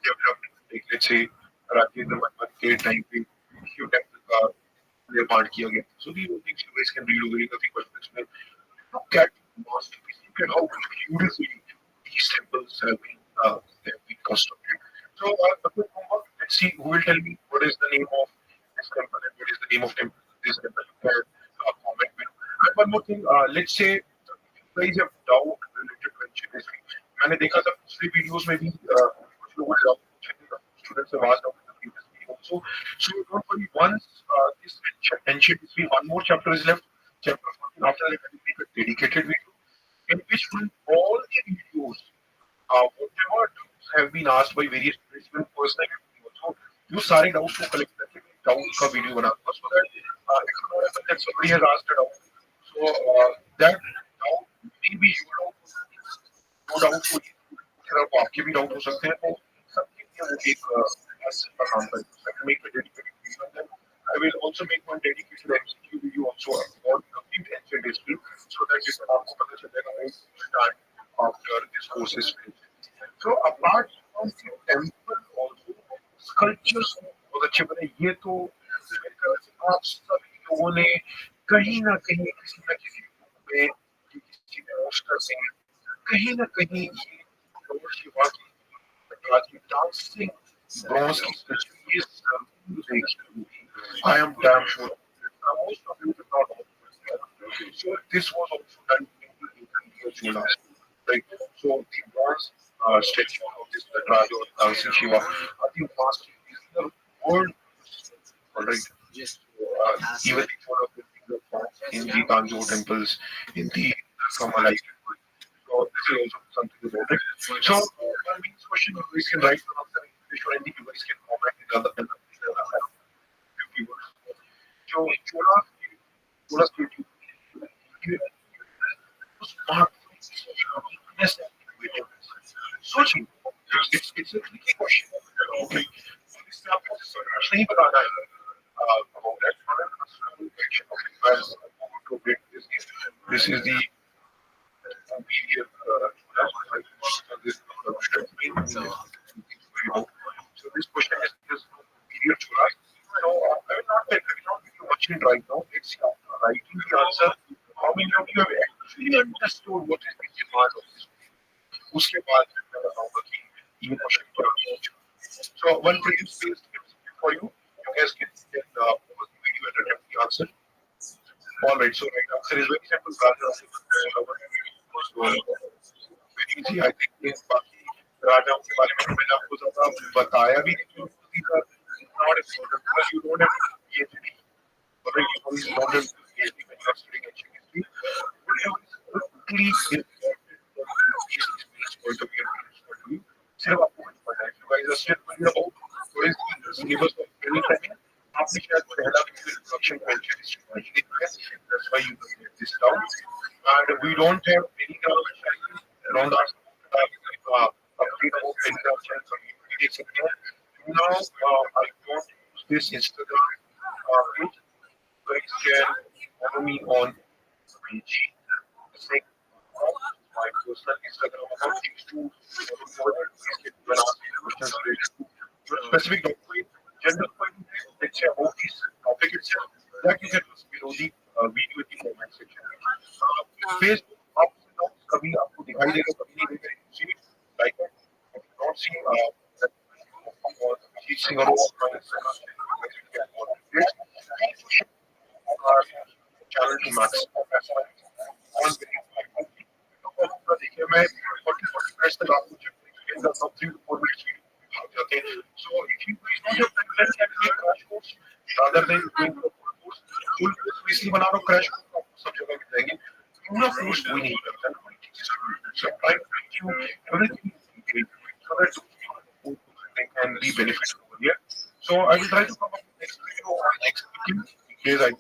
developed. Like let's say Rajendra Verma के time पे Shiv temple का निर्माण किया गया. So these are things you guys can read over it. Nothing but explain. Look at masterpiece. Look at how beautifully these temples have been constructed. So a quick homework. Let's see who will tell me what is the name of this temple and what is the name of this temple. You can comment below. And one more thing. Let's say if you guys have doubt related to ancient history. मैंने देखा था पिछले videos में भी कुछ लोगों ने students have asked out in the previous video also. So don't worry. Once this ancient history, one more chapter is left. Chapter 14. After that, I will make a dedicated video in which will all the videos, whatever doubts have been asked by various students, will personally also you सारे doubts को collect करके doubt का video बनाऊंगा, so that it will not happen that somebody has asked a doubt. So that doubt may be your doubt, no doubt कोई तरह आपके भी doubt हो सकते हैं. तो सबके लिए वो एक का काम करें. I will make a dedicated video on them. I will also make one dedicated MCQ video also on complete ancient history, so that you can आपको पता चलेगा how to start after this course is finished. So apart from the temple also sculptures बहुत अच्छे बने. ये तो मेरे ख्याल से आप सभी लोगों ने कहीं ना कहीं किसी न किसी में किसी पोस्टर में कहीं ना कहीं ये लॉर्ड शिवा की dancing bronze की statue is I am damn sure most of you did not know. So this was also done in the Cholas, right? So the bronze statue of this Nataraj or dancing Shiva are the vast is the world, all right. Even the Chola buildings are found in the Tanjore temples, in the Kamalai temple. So this is also something about it. So one means question you guys can write down answer in English or any you guys can comment in other few words. So Chola statue smart, yes, सोचिए it's a tricky question. Okay, so this is आपको नहीं बताना है about that. Okay, well, to break this is the period. So this question is this period Chola. So I will not give you much hint right now. It's writing the answer. How many of you have actually understood what is the demand of this? उसके बाद मैं बताऊंगा कि ये question क्या है. So one previous space for you. You guys can pause the video and attempt the answer. All right. So right answer is very simple. Very easy. I think ये बाकी राजाओं के बारे में मैंने आपको ज़्यादा बताया भी नहीं. Not important because you don't have to PhD. Alright, you always don't have to PhD when you are studying ancient history. Quickly point of view. सिर्फ आपको पता है. You guys are still worried about what is the syllabus of any time. आपने शायद पहला introduction to ancient history actually किया. That's why you get this down. And we don't have any kind of around our update about Telegram channel for you. Now I don't use this Instagram page. You guys can follow me on IG. It's like my personal Instagram account. These two forward. Please get when asking questions related to your specific topic, general point, let's say about this topic itself. That you can just below the video in the comment section. Facebook, ups and downs, कभी आपको दिखाई देगा, कभी नहीं देगा. See it, like it. If you don't see that teaching or channel to max. देखिए मैं 40 minutes तक आपको check the top 3 to 4 minutes video okay. So if you guys don't have time, let's have a crash course rather than doing full course. Full course इसलिए बना रहा हूँ crash course आपको सब जगह मिल जाएगी. पूरा course कोई नहीं करता. So try to make you everything so that they can be beneficial over here. So I will try to come up with next video or next weekend in case I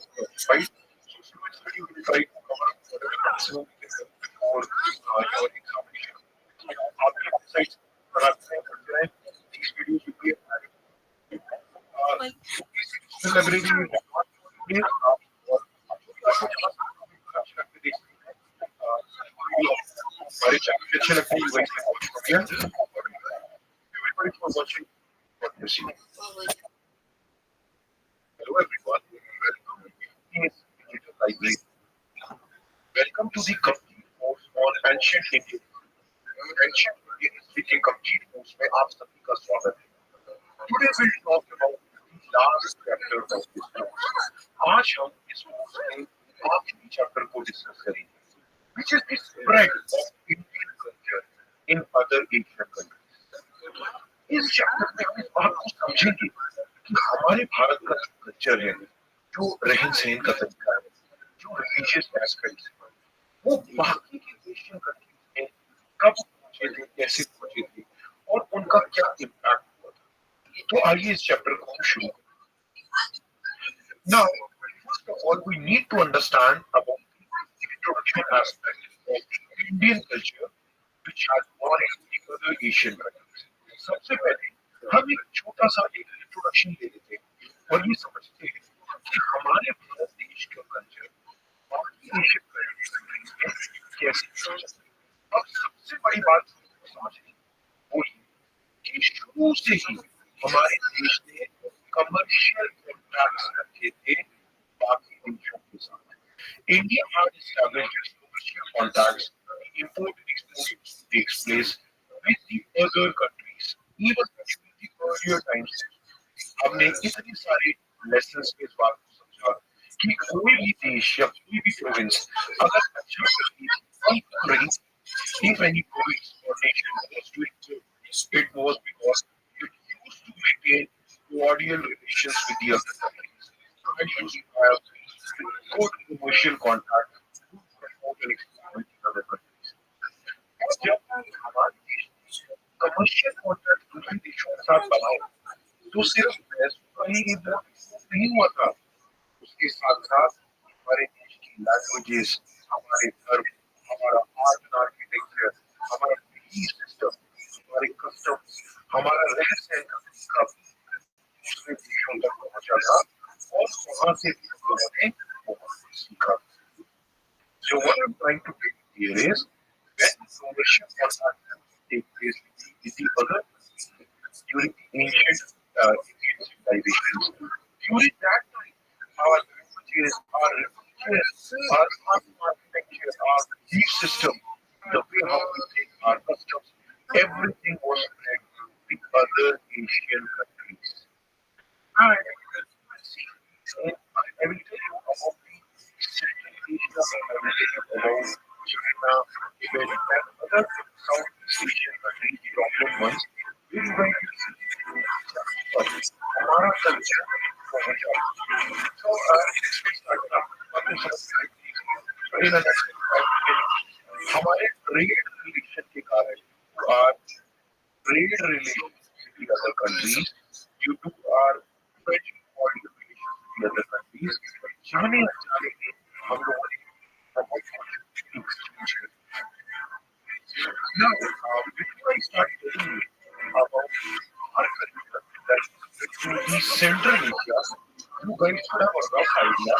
fight. So students will try to cover up whatever maximum we can help before your examination. After insights, these videos will be celebrating अच्छे लगते हैं everybody for watching what you see. Hello everyone, welcome to Guinness Digital Library. Welcome to the complete course on ancient India. Ancient Indian history के complete course में आप सभी का स्वागत है. Today we'll talk about the last chapter of this course. आज हम इस course में आखिरी chapter को discuss करेंगे, which is the spread of Indian culture in other Asian countries. इस चैप्टर में हम इस बात को समझेंगे कि हमारे भारत का जो कल्चर है, जो रहन सहन का तरीका है, जो रिलीजियस एस्पेक्ट्स है, वो बाकी के एशियन कंट्रीज में कब पहुंचे थे, कैसे पहुंचे थे और उनका क्या इम्पैक्ट हुआ था. तो आइए इस चैप्टर को हम शुरू करें. Now, first of all, we need to understand about the introduction aspect of Indian culture, which has gone into the other Asian countries. सबसे पहले हम एक छोटा सा एक इंट्रोडक्शन ले लेते हैं और ये समझते हैं कि हमारे भारत देश का कल्चर बाकी एशियन कंट्रीज में कैसे चल सकता है. अब सबसे बड़ी बात समझनी वो ये कि शुरू से ही हमारे देश ने कमर्शियल कॉन्ट्रैक्ट्स रखे थे बाकी देशों के साथ. India had established commercial contracts. Import and export takes place with the other countries. Even during the earlier times, हमने इतने सारे lessons के इस बात को समझा कि कोई भी देश या कोई भी प्रोविंस अगर अच्छा करके रही commercial contracts to promote and experiment in other countries. जब हमारे देश कमर्शियल कॉन्ट्रैक्ट दूसरे देशों के साथ बनाए तो सिर्फ पैसों का ही इम्पोर्ट नहीं हुआ था, उसके साथ साथ हमारे देश की लैंग्वेजेस, हमारे धर्म, हमारा आर्ट एंड आर्किटेक्चर, हमारा बिलीफ सिस्टम, हमारे कस्टम्स, हमारा रहन सहन का तरीका दूसरे देशों तक पहुंचा था और वहां से भी लोगों ने बहुत कुछ सीखा. So what I'm trying to get here is when commercial contracts take place with the other during the ancient Indian civilizations, during that time, our languages, our religion, our architecture, our belief system, the way how we take our customs, everything was spread to the other Asian countries. And see, I will tell you about the Central Asia, I will tell you about China, Tibet, and other Southeast Asian countries, the dominant ones. We will going to see हमारा culture पहुंच जाए. So let's get started now. हमारे trade relation के कारण trade relations with the other countries due to our French foreign relations with the other countries. जाने अनजाने में हम लोगों ने बहुत कुछ exchange किया. Now, before I start telling you about our culture that to the Central Asia, you guys should have a rough idea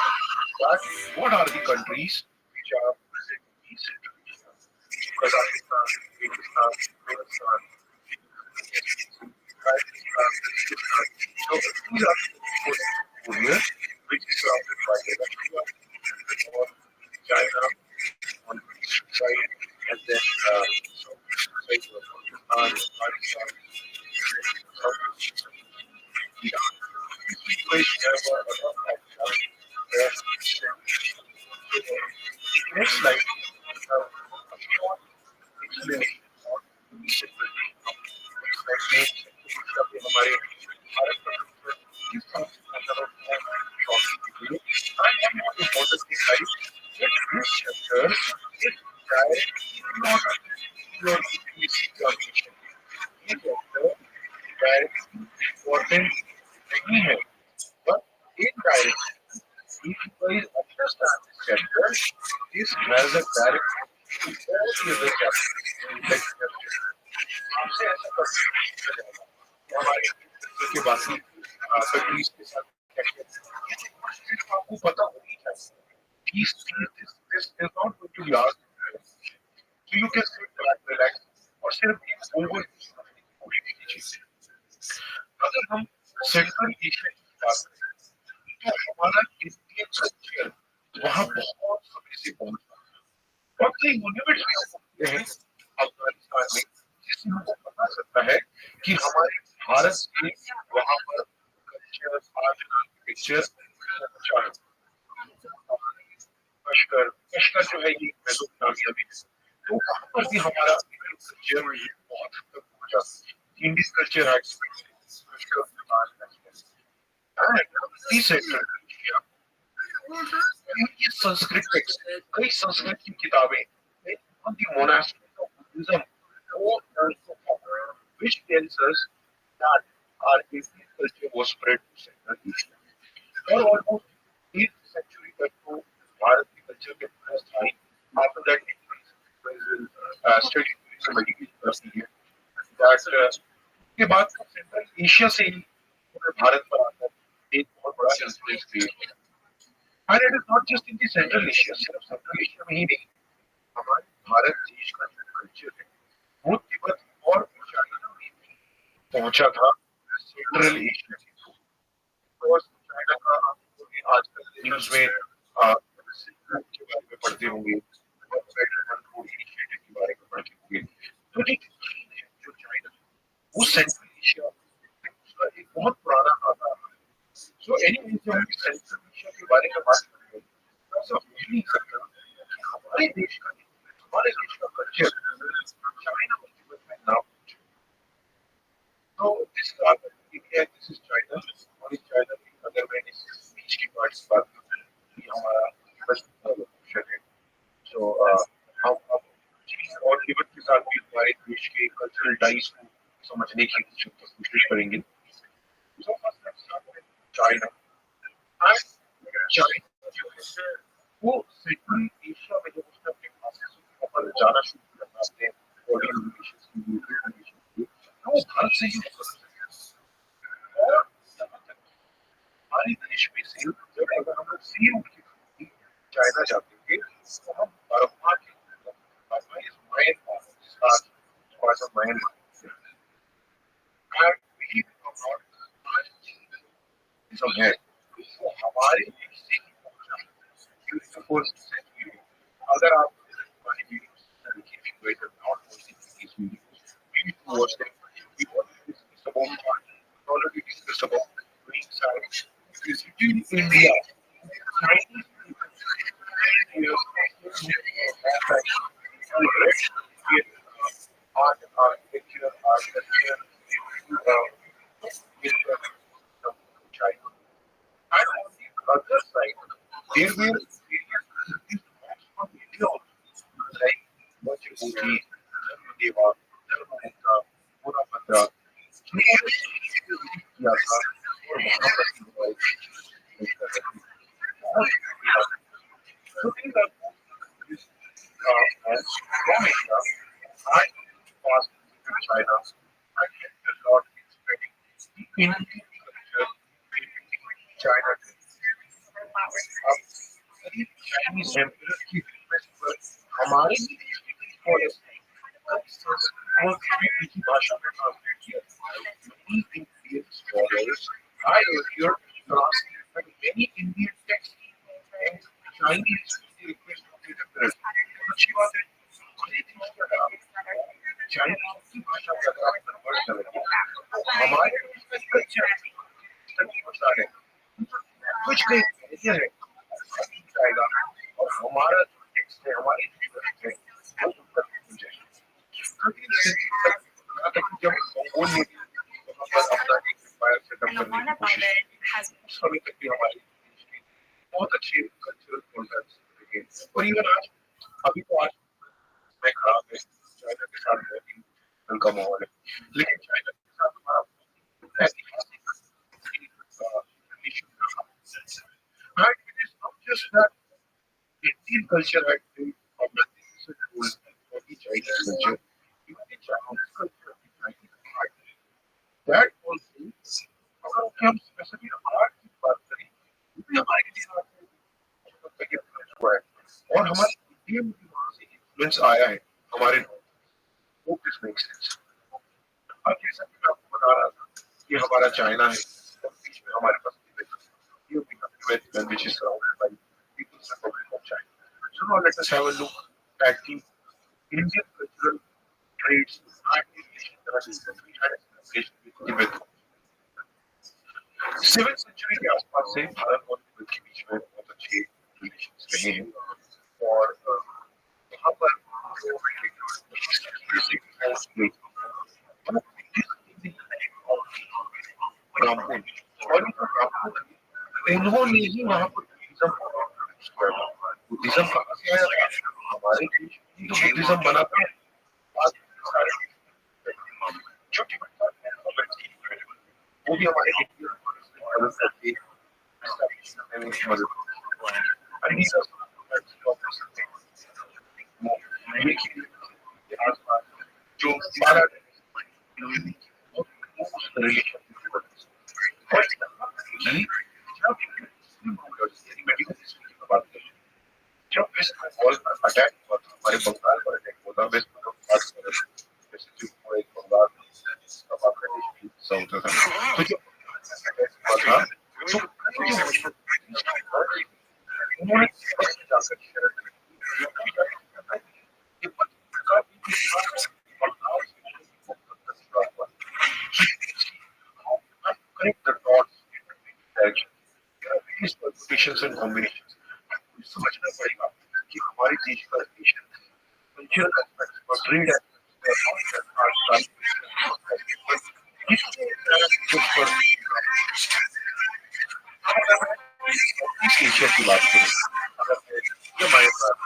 that what are the countries which are present in Central Asia. Kazakhstan, Kyrgyzstan, Turkmenistan, Pakistan. So these are the areas which is surrounded by Russia, or China on the east side, and then southeast side of Pakistan, southeast Iran. These places have a lot of next slide, we have a short explanation on the Central Asia. हमारे भारत का किस तरह से मतलब shortly and more importantly, guys, that this chapter is directly not your PhD examination. This chapter directly important नहीं है, but indirectly, if you guys understand this chapter, this has a direct to all the other chapters. Like आपसे ऐसा कर हमारे के बाकी countries के साथ क्या किया आपको पता होनी चाहिए. This is not going to be asked. So you can sit back, relax, और सिर्फ ओवर अगर हम सेंट्रल एशिया की बात करें तो हमारा इंडियन कल्चर वहाँ बहुत समय से पहुंचा और कई यूनिवर्स भी होते हैं अफगानिस्तान में जिससे हमको पता चलता है कि हमारे भारत में वहाँ पर कल्चर आर्किटेक्चर कश्कर जो है ये मेसोपोटामिया में तो वहाँ पर भी हमारा कल्चर बहुत हद तक पहुंचा. इंडियन कल्चर ये संस्कृत टेक्स्ट कई संस्कृत की किताबें on the monastery of Buddhism which tells us that our Indian culture was spread to Central Asia. और almost 8th century तक तो भारत के कल्चर के first time after that it will study tourism education करती है that के बाद central Asia से ही भारत पर आकर एक बहुत बड़ा इंफ्लुएंस क्रिएट किया. And it is not just in the Central Asia, सिर्फ सेंट्रल एशिया में ही नहीं, हमारे भारत देश का जो कल्चर है वो तिब्बत और चाइना में भी पहुंचा था सेंट्रल एशिया के थ्रू. और चाइना का आजकल न्यूज में के बारे में पढ़ते होंगे, इनिशिएटिव के बारे में पढ़ते होंगे. तो जो चाइना वो सेंट्रल एशिया उसका एक बहुत पुराना खाता है. सो एनीवे जो हम सेंट्रल एशिया के बारे में बात कर रहे हैं ऐसा हो ही नहीं सकता कि हमारे देश का कल्चर चाइना और तिब्बत में ना पहुंचे. तो this is India, this is China. और इस चाइना में अगर मैंने बीच की पार्ट से बात की हमारा guys who समझने की कोशिश करेंगे. So first let's start with China. And China जो है वो सेंट्रल एशिया में जो उसने अपने क्लासेस ऊपर जाना शुरू करना अपने बॉडी रिलेशंस की रिलेशंस की वो भारत से ही और यहाँ तक हमारे देश में से जब अगर हम लोग सेम चाइना जाते थे तो हम बर्मा के Burma is mine start was a man and we about some है वो हमारे देश से ही पहुंचा during the first century. अगर आप हमारी वीडियोस देखिए if you are not watching these videos we need to watch them. We already discussed about green science. Visiting India, Chinese art, architecture, China. And on the other side, there were various from India like Vajrabhuti, Deva, Dharmamukta, Purabhadra, Yasa, or Mahabharata. So these are this and from India, I passed to China. I helped a lot in spreading the Indian culture in China. Chinese emperor की request पर हमारे देश की forest और एक ही भाषा में translate किया. Many Indian scholars I earlier translated many Indian texts and Chinese request of the emperor. अच्छी बात है. Chinese की भाषा का अगर कन्वर्ट करेंगे हमारे कल्चर मसाले कुछ नहीं है जाएगा और हमारा टेक्स्ट है हमारी है वो उत्तर हो जाएगा. जब वो नहीं अपना एक एम्पायर सेटअप करने की कोशिश समय तक भी हमारी बहुत अच्छे कल्चरल कॉन्टेक्स्ट रहे. और इवन आज अभी तो आज मैं खड़ा है चाइना के साथ बहुत ही हल्का माहौल है लेकिन चाइना के साथ हमारा ऐतिहासिक रिलेशन रहा. And it is not just that Indian culture had played a magnificent role for the Chinese culture, even the Chinese culture of the Chinese art. That also, अगर हम स्पेशली आर्ट की बात करें, तो भी हमारे इंडियन आर्ट में बहुत बड़ा इन्फ्लुएंस हुआ है और हमारे इंडियन भी वहाँ से इन्फ्लुएंस आया है हमारे वो किस मेक सेंस. अब जैसा कि मैं आपको बता रहा था कि हमारा चाइना है और बीच में हमारे पास and which is surrounded by People's Republic of China. So now let us have a look at the Indian cultural traits and relation that we had established with Tibet. 7th century के आसपास से भारत और तिब्बत के बीच में बहुत अच्छे relations रहे हैं और यहाँ पर जो ब्राह्मण और उन्होंने ही वहाँ पर बुद्धिज्म कहाँ से आया हमारे देश में तो बुद्धिज्म बना था जो वो भी हमारे मदद करके जो हमारा रिलेशन जब वेस्ट बंगाल पर अटैक हुआ था हमारे बंगाल पर अटैक हुआ था वेस्ट बंगाल जैसे जो एक बंगाल का बांग्लादेश भी साउथ था तो जब अटैक हुआ था तो उन्होंने जाकर शहर connect the dots direction. There are various permutations and combinations. समझना पड़ेगा कि हमारे देश का रिलेशन कल्चरल एस्पेक्ट्स और ट्रेड एशिया की बात करें अगर हमारे पास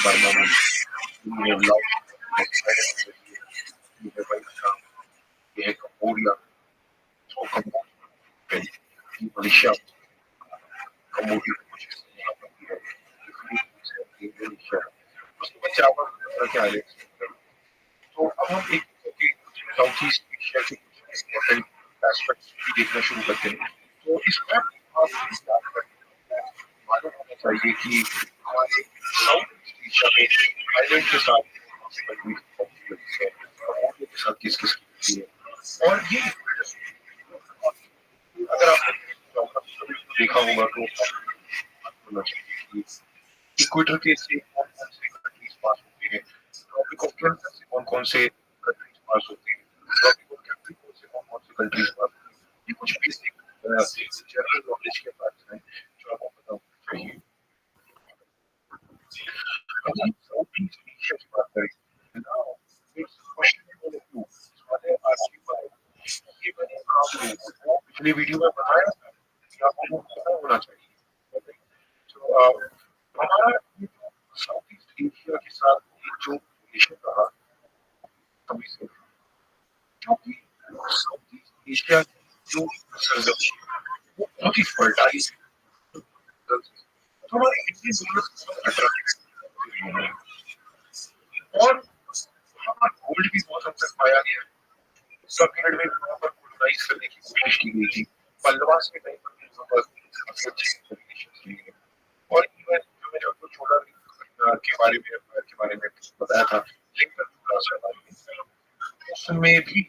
बर्मा में मलेशिया, कम्बोडिया कुछ यहाँ पर भी है, फिलीपींस है, इंडोनेशिया है, उसके बाद जावा के आइलैंड्स है। तो अब हम एक साउथ ईस्ट एशिया के कुछ इम्पोर्टेंट एस्पेक्ट्स भी देखना शुरू करते हैं। तो इस मैप मालूम होना चाहिए कि हमारे साउथ ईस्ट एशिया में आइलैंड के साथ के साथ किस किस की है, और ये अगर आपने देखा होगा तो होना चाहिए कि इक्वेटर के से कौन कौन से कंट्रीज पास होते हैं, ट्रॉपिक ऑफ कैंसर से कौन कौन से कंट्रीज पास होते हैं, ट्रॉपिक ऑफ कैप्रिकॉर्न से कौन कौन से कंट्रीज पास होते हैं। ये कुछ बेसिक जनरल नॉलेज के बात है जो आपको पता होना चाहिए। अगर हम साउथ ईस्ट एशिया की बात करें, now it's questionable too. मैंने आपकी बात ये मैंने आपको पिछले वीडियो में बताया था कि आपको वो पता होना चाहिए। तो हमारा साउथ ईस्ट एशिया के साथ एक जो रिलेशन रहा कभी से, क्योंकि साउथ ईस्ट एशिया की जो सरजमीन वो बहुत ही फर्टाइल है, तो हमारे इंडियन डॉलर अट्रैक्टिव और वहाँ पर गोल्ड भी बहुत हद तक पाया गया है। उस पीरियड में वहाँ पर कोलोनाइज करने की कोशिश की गई थी, पल्लवास के टाइम पर वहाँ पर काफी अच्छे रिलेशन किए गए, और इवन जो मैंने आपको छोड़ा के बारे में बताया था लिंकन उसमें भी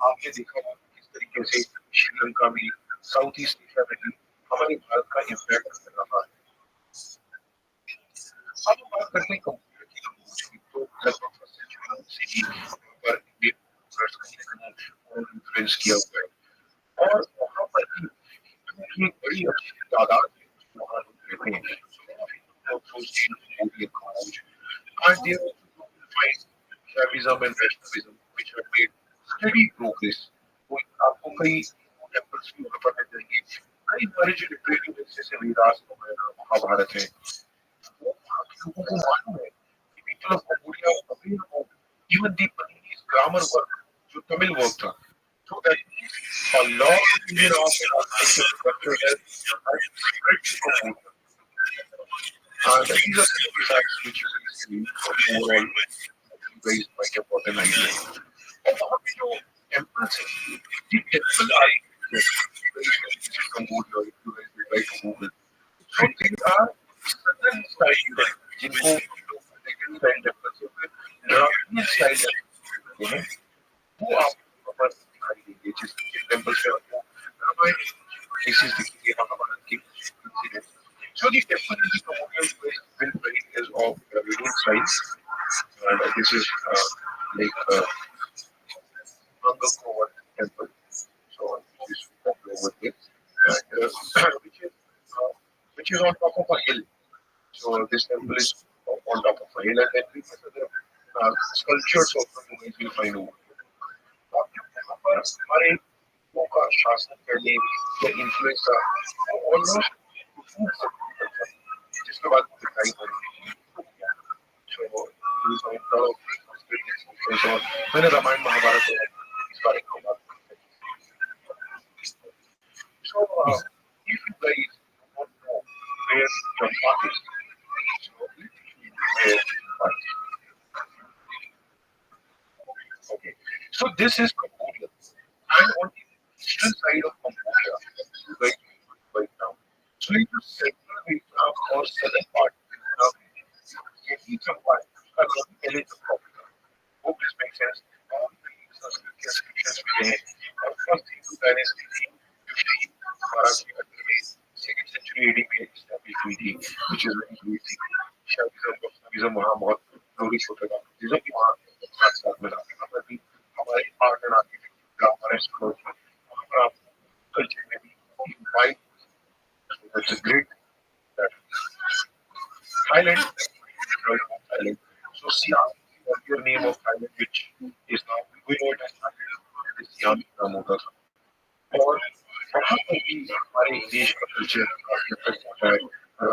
आपने देखा होगा किस तरीके से श्रीलंका में साउथ ईस्ट एशिया में हमारे भारत का इम्पैक्ट कर रहा है। अब हम बात करते हैं कंप्यूटर की, तो लगभग फर्स्ट सेंचुरी से ही पर इन्फ्लुएंस किया हुआ है, और वहाँ पर भी एक बड़ी अच्छी तादाद में वहाँ लोग रहते हैं। And there also you will find Shaivism and Vaishnavism which have made steady progress. वो आपको कई टेम्पल्स भी वहाँ पर मिल जाएंगे, कई हमारे जो लिटरेरी जैसे वेदास वगैरह महाभारत है, वो वहाँ के लोगों को मालूम है कि people of Cambodia even the Panini's grammar work जो तमिल वर्क था, so that a lot of Indian architecture structure has spread to Cambodia. These are some of the facts which you can see overall, you guys might have got an idea. और वहाँ पे जो temples हैं, the temple architecture Cambodia, if you guys would like to Google, so these are southern style temples, जिनको second style temples या फिर Dravidian style temples हैं, वो आप वहाँ पर दिखाई देंगे, जिस temples में आपको रामायण cases दिखेंगे, महाभारत के incidents. So the temple in the Cambodia will vary as of Dravidian style, and this is like Angkor temple, so this is popular over there, and which is on top of a hill. So this temple is on top of a hill, and then we have other sculptures also you guys will find over here. यहाँ पर हमारे लोगों का शासन करने या influence था almost जिसके बाद दिखाई पड़ी। मैंने रामायण महाभारत इस बारे में बात की। So if you guys don't know where your path is, okay. So this is Cambodia, and on the eastern side of Cambodia, you guys right now. So in the central Vietnam or southern part of Vietnam, यही सब बात का पहले तो problem वो किस make sense और संस्कृत के स्क्रिप्चर्स भी हैं, और फर्स्ट हिंदू डायनेस्टी थी जो शहीद महाराज के अंडर में सेकंड सेंचुरी एडी में एस्टैब्लिश हुई थी, व्हिच इज वेरी ग्रेट थी। शैविज्म वहाँ बहुत फ्लोरिश होता था, जिसमें भी वहाँ साथ साथ में यहाँ पर भी हमारे art and architecture grammar and sculpture वहाँ पर आप कल्चर में भी white, that's a great Thailand. Thailand. So Siam, your name of Thailand, which is now we know it as Thailand, is Siam नाम होता था, और वहाँ पर भी हमारे देश का कल्चर काफी हद तक होता है।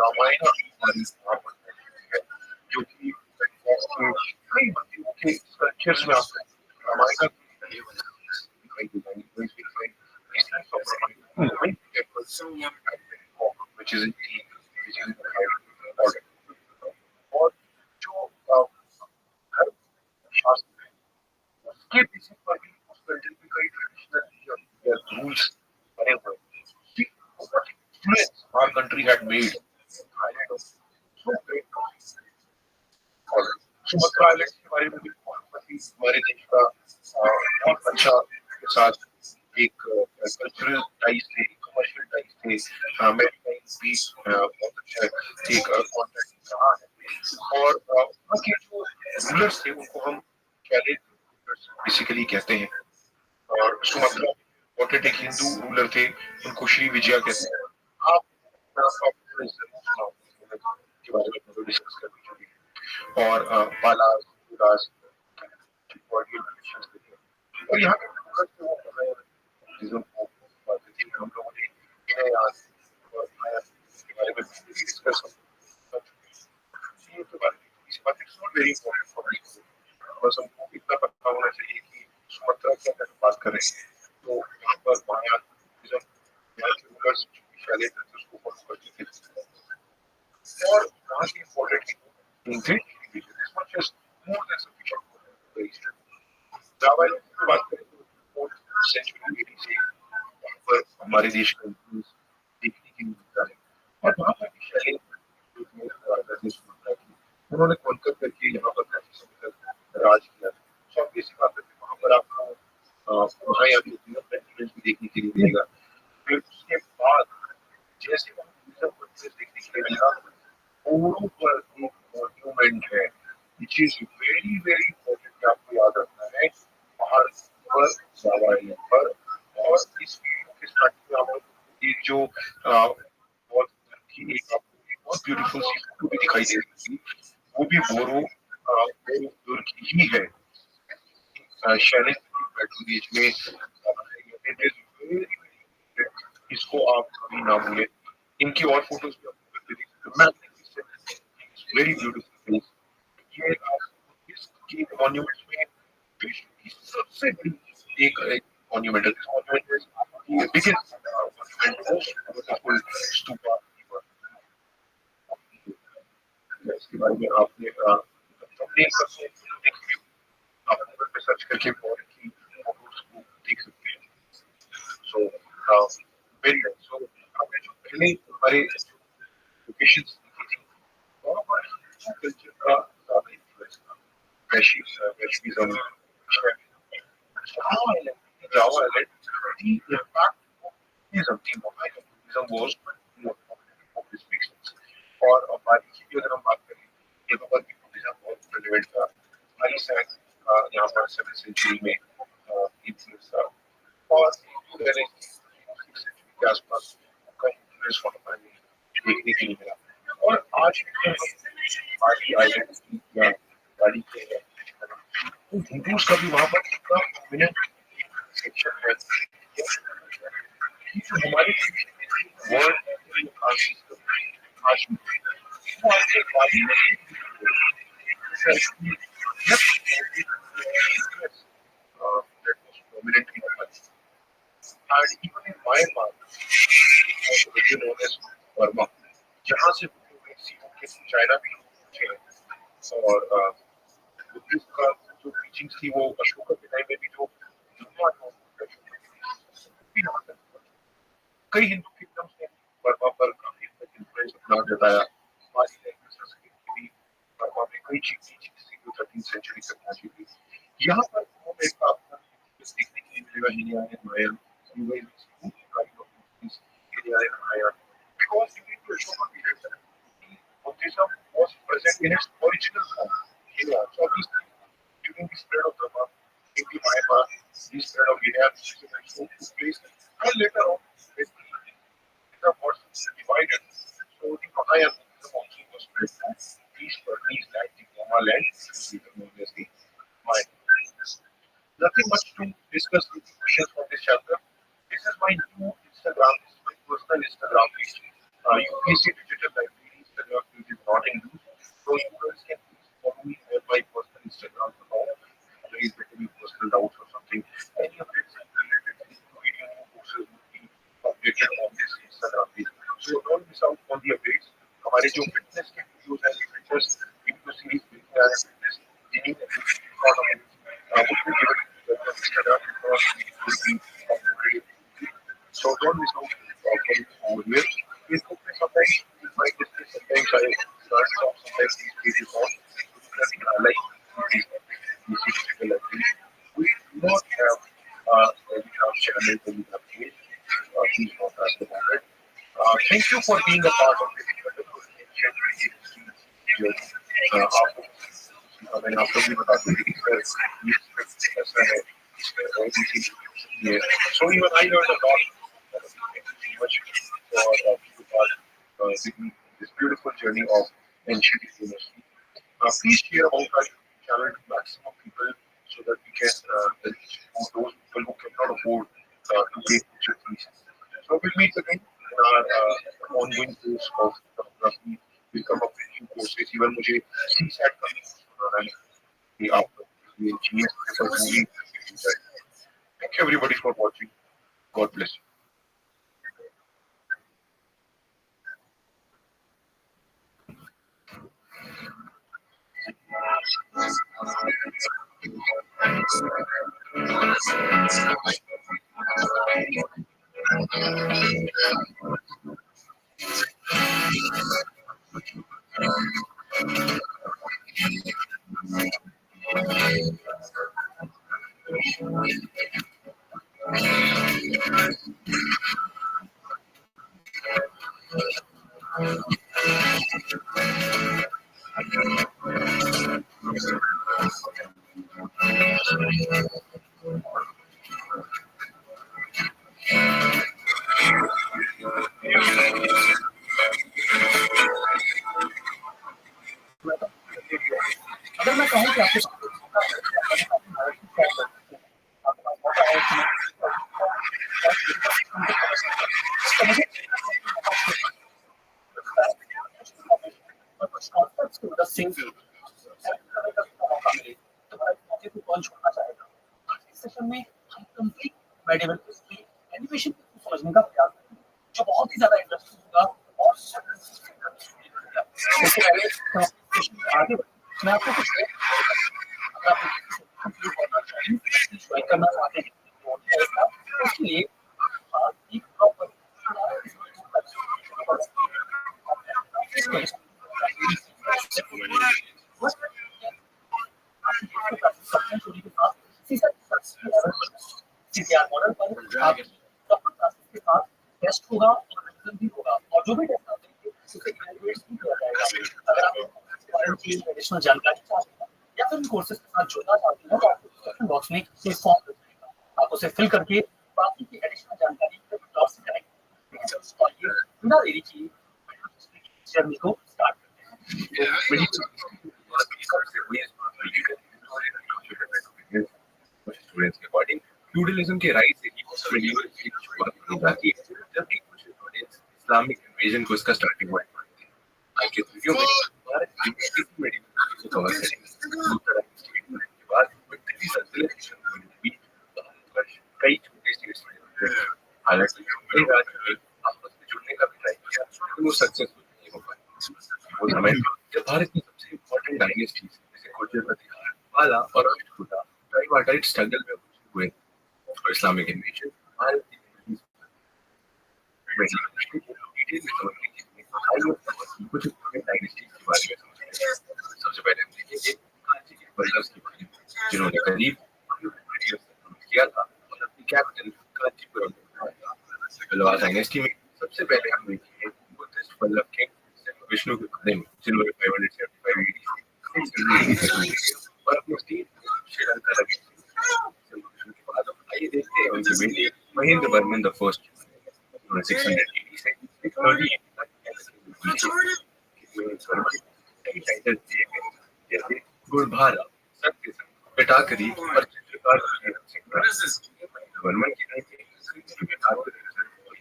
रामायण हमारी वहाँ पर है, जो कि कई मंदिरों के स्कल्पचर्स में आपको रामायण दिखाई देगा। which is in tea, which is in order. और जो धर्म शास्त्र है उसके बेसिस पर भी उस कंट्री की कई ट्रेडिशनल या रूल्स बने हुए हैं. What influence our country had made Thailand so great. और सुमत्रा आइलैंड्स के बारे में भी बहुत ही हमारे देश का बहुत अच्छा के साथ एक कल्चरल टाइज थे, कमर्शियल टाइज थे, मैरीटाइम भी बहुत अच्छा एक कॉन्टेक्ट रहा है. और वहाँ के जो रूलर्स थे उनको हम कैले बेसिकली कहते हैं. और सुमत्रा बहुत एक हिंदू रूलर थे, उनको श्री विजया कहते हैं. आप के बारे में डिस्कस कर लीजिए. और पालास उदास और यहाँ के हम लोगों ने इन्हें आज और इसके बारे में डिस्कस वेरी इंपॉर्टेंट फॉर बस हमको इतना पता होना चाहिए कि सुमत्रा की अगर बात करें तो यहाँ पर माया यहाँ के रूलर्स शैले थे उसको फॉलो करते थे. और वहाँ की important this much is more than sufficient for the Eastern. जावा की बात करें तो 4th century AD से वहाँ पर हमारे देश का influence देखने की मिलता है. और वहाँ पर भी शैली उन्होंने कॉन्कर करके यहाँ पर काफी समय तक राज किया. तो अब ऐसी बात है वहाँ पर आपको वहाँ यहाँ भी देखने के लिए मिलेगा. फिर उसके बाद जैसे वहाँ देखने के लिए मिलेगा ओरों पर एक मॉन्यूमेंट है which is very very important आपको याद रखना है पहाड़ पर जावा आइलैंड पर. और इस वीडियो के स्टार्टिंग में आप लोग एक जो बहुत की एक आपको एक बहुत ब्यूटीफुल सी फोटो भी दिखाई दे रही थी, वो भी बोरो दुर्ग ही है. शैनिक बैटल बीच में इसको आप कभी ना भूलें. इनकी और फोटोज भी आपको वेरी ब्यूटीफुल प्लेस. ये इसकी मॉन्यूमेंट्स में विश्व की सबसे बड़ी एक मॉन्यूमेंट है. Monument is biggest monument beautiful stupa. इसके बारे में आपने आप गूगल पे सर्च करके और की फोटोज को देख सकते हैं. So very nice. सो आपने जो पहले हमारे लोकेशंस देखी थी वहाँ पर कल्चर का ज़्यादा इन्फ्लुएंस था. वैश्विज्म Java island, the impact of Buddhism, the Mohammedan Buddhism was of this makes. और हमारी की अगर हम बात करें यहाँ पर भी बुद्धिज्म बहुत रिलेवेंट था. हमारी साइड यहाँ पर 7th सेंचुरी में इन्फ्लुएंस था. और पहले 6th सेंचुरी के आसपास उनका इन्फ्लुएंस वहाँ पर देखने के लिए मिला. और आज बाली आइलैंड की या बाली के हिंदूज का भी वहाँ पर उनका मिनट सेक्शन है कि जो हमारे वर्ल्ड आज बाली prominent in the country. And even in Myanmar, also known as Burma, जहाँ से चाइना भी थे. और बुद्धिस्ट का जो टीचिंग्स थी वो अशोका के टाइम में भी जो कई हिंदू किंगडम्स ने बर्मा पर काफी इन्फ्लुएंस अपना जताया. हमारी संस्कृति भी बर्मा में कई टीचिंग्स थी जो 13th सेंचुरी तक पहुंची थी. यहाँ पर एक आपको देखने के लिए मिलेगा हिंदुआयन मायन because during the Ashoka period, Buddhism was present in its original form. So obviously, during the spread of Dharma, in the Myanmar, the spread of India, took place, and later on, when the was divided, so the Mahayan Buddhism also was spread. These Burmese land, the Burma land, is known as the Mayan. Nothing much to discuss with the questions from this chapter. This is my new Instagram, this is my personal Instagram page. UPSC Digital Library Instagram page is not in use. So you guys can please follow me on my personal Instagram account. Please get any personal doubts or something. Any updates related to video courses will be updated on this Instagram. हमारे जो fitness के videos हैं, fitness video series देखते हैं, fitness जिन्हीं ने so don't miss out over here. Facebook में sometimes you might discuss, sometimes I learn from, sometimes these pages on. Like these people like this. We do not have Telegram channel, Telegram page. Please not ask about it. Thank you for being a part of this wonderful मैंने आपको भी बता दूं कि ऐसा है इसमें और भी चीजें so even I learned a lot much for this beautiful journey of ancient university. Please share about our channel to maximum people so that we can reach those people who cannot afford to pay tuition fees. So we'll meet again in our ongoing course of photography. We'll come up with new courses. Even मुझे CSAT का भी सुनाना है कि आप ये genius paper पूरी जाए. Thank you everybody for watching. God bless you. अगर मैं कहूँ कि आपके कौन छोड़ना चाहेगा. इस सेशन में हम कंप्लीट मेडिवल हिस्ट्री एनिमेशन को समझने का प्रयास करेंगे जो बहुत ही ज्यादा इंटरेस्टिंग होगा. और इससे पहले आगे मैं आपको कुछ ज्वाइन करना चाहते हैं उसके लिए एक प्रॉपर मॉडल पर आप के साथ टेस्ट होगा और भी होगा और जो भी टेस्ट आते हैं उसे इवैल्यूएट किया जाएगा. अगर आप एडिशनल जानकारी चाहते हैं या फिर कोर्सेज के साथ जुड़ना चाहते हैं तो आपको डिस्क्रिप्शन बॉक्स में एक फॉर्म मिलेगा. आप उसे फिल करके बाकी की एडिशनल जानकारी क्लास से कनेक्ट और ये बिना देरी की जर्नी को स्टार्ट करते हैं. स्टूडेंट्स के अकॉर्डिंग फ्यूडलिज्म के राइट से ही मेडिवल की शुरुआत की जाती है जब एक कुछ स्टूडेंट्स इस्लामिक इन्वेजन को इसका स्टार्टिंग पॉइंट मानते हैं. आज के वीडियो में भारत की मेडिवल को कवर करेंगे. दूसरा स्टेटमेंट के बाद ब्रिटिश सल्तनत की शुरुआत हुई. कई छोटे स्टेट्स में हालांकि कई राज्यों ने आपस में जुड़ने का भी ट्राई किया लेकिन वो सक्सेसफुल नहीं हो पाए. वो समय जब भारत की सबसे इम्पोर्टेंट डायनेस्टीज जैसे गुर्जर प्रतिहार वाला और राष्ट्रकूटा ट्राइपार्टाइट स्ट्रगल में हुए और इस्लामिक इन्वेजन भारत की कुछ डायनेस्टीज के बारे में समझेंगे. सबसे पहले हम देखेंगे कांची के पल्लव्स के बारे में जिन्होंने करीब किया था और अपनी कैपिटल कांचीपुरम में बनाया था. पल्लवा डायनेस्टी में सबसे पहले हम देखेंगे बुद्धिस्ट पल्लव किंग विष्णु के बारे में जिन्होंने 575 AD और अपने स्टेट श्रीलंका रखे. के बाद आइए देखते हैं उनके बेटे महेंद्र वर्मन द फर्स्ट 680 से 630 टाइटल दिए गए जैसे गुरभारा, सत्यसंग, पिटाकरी और चित्रकार. वर्मन की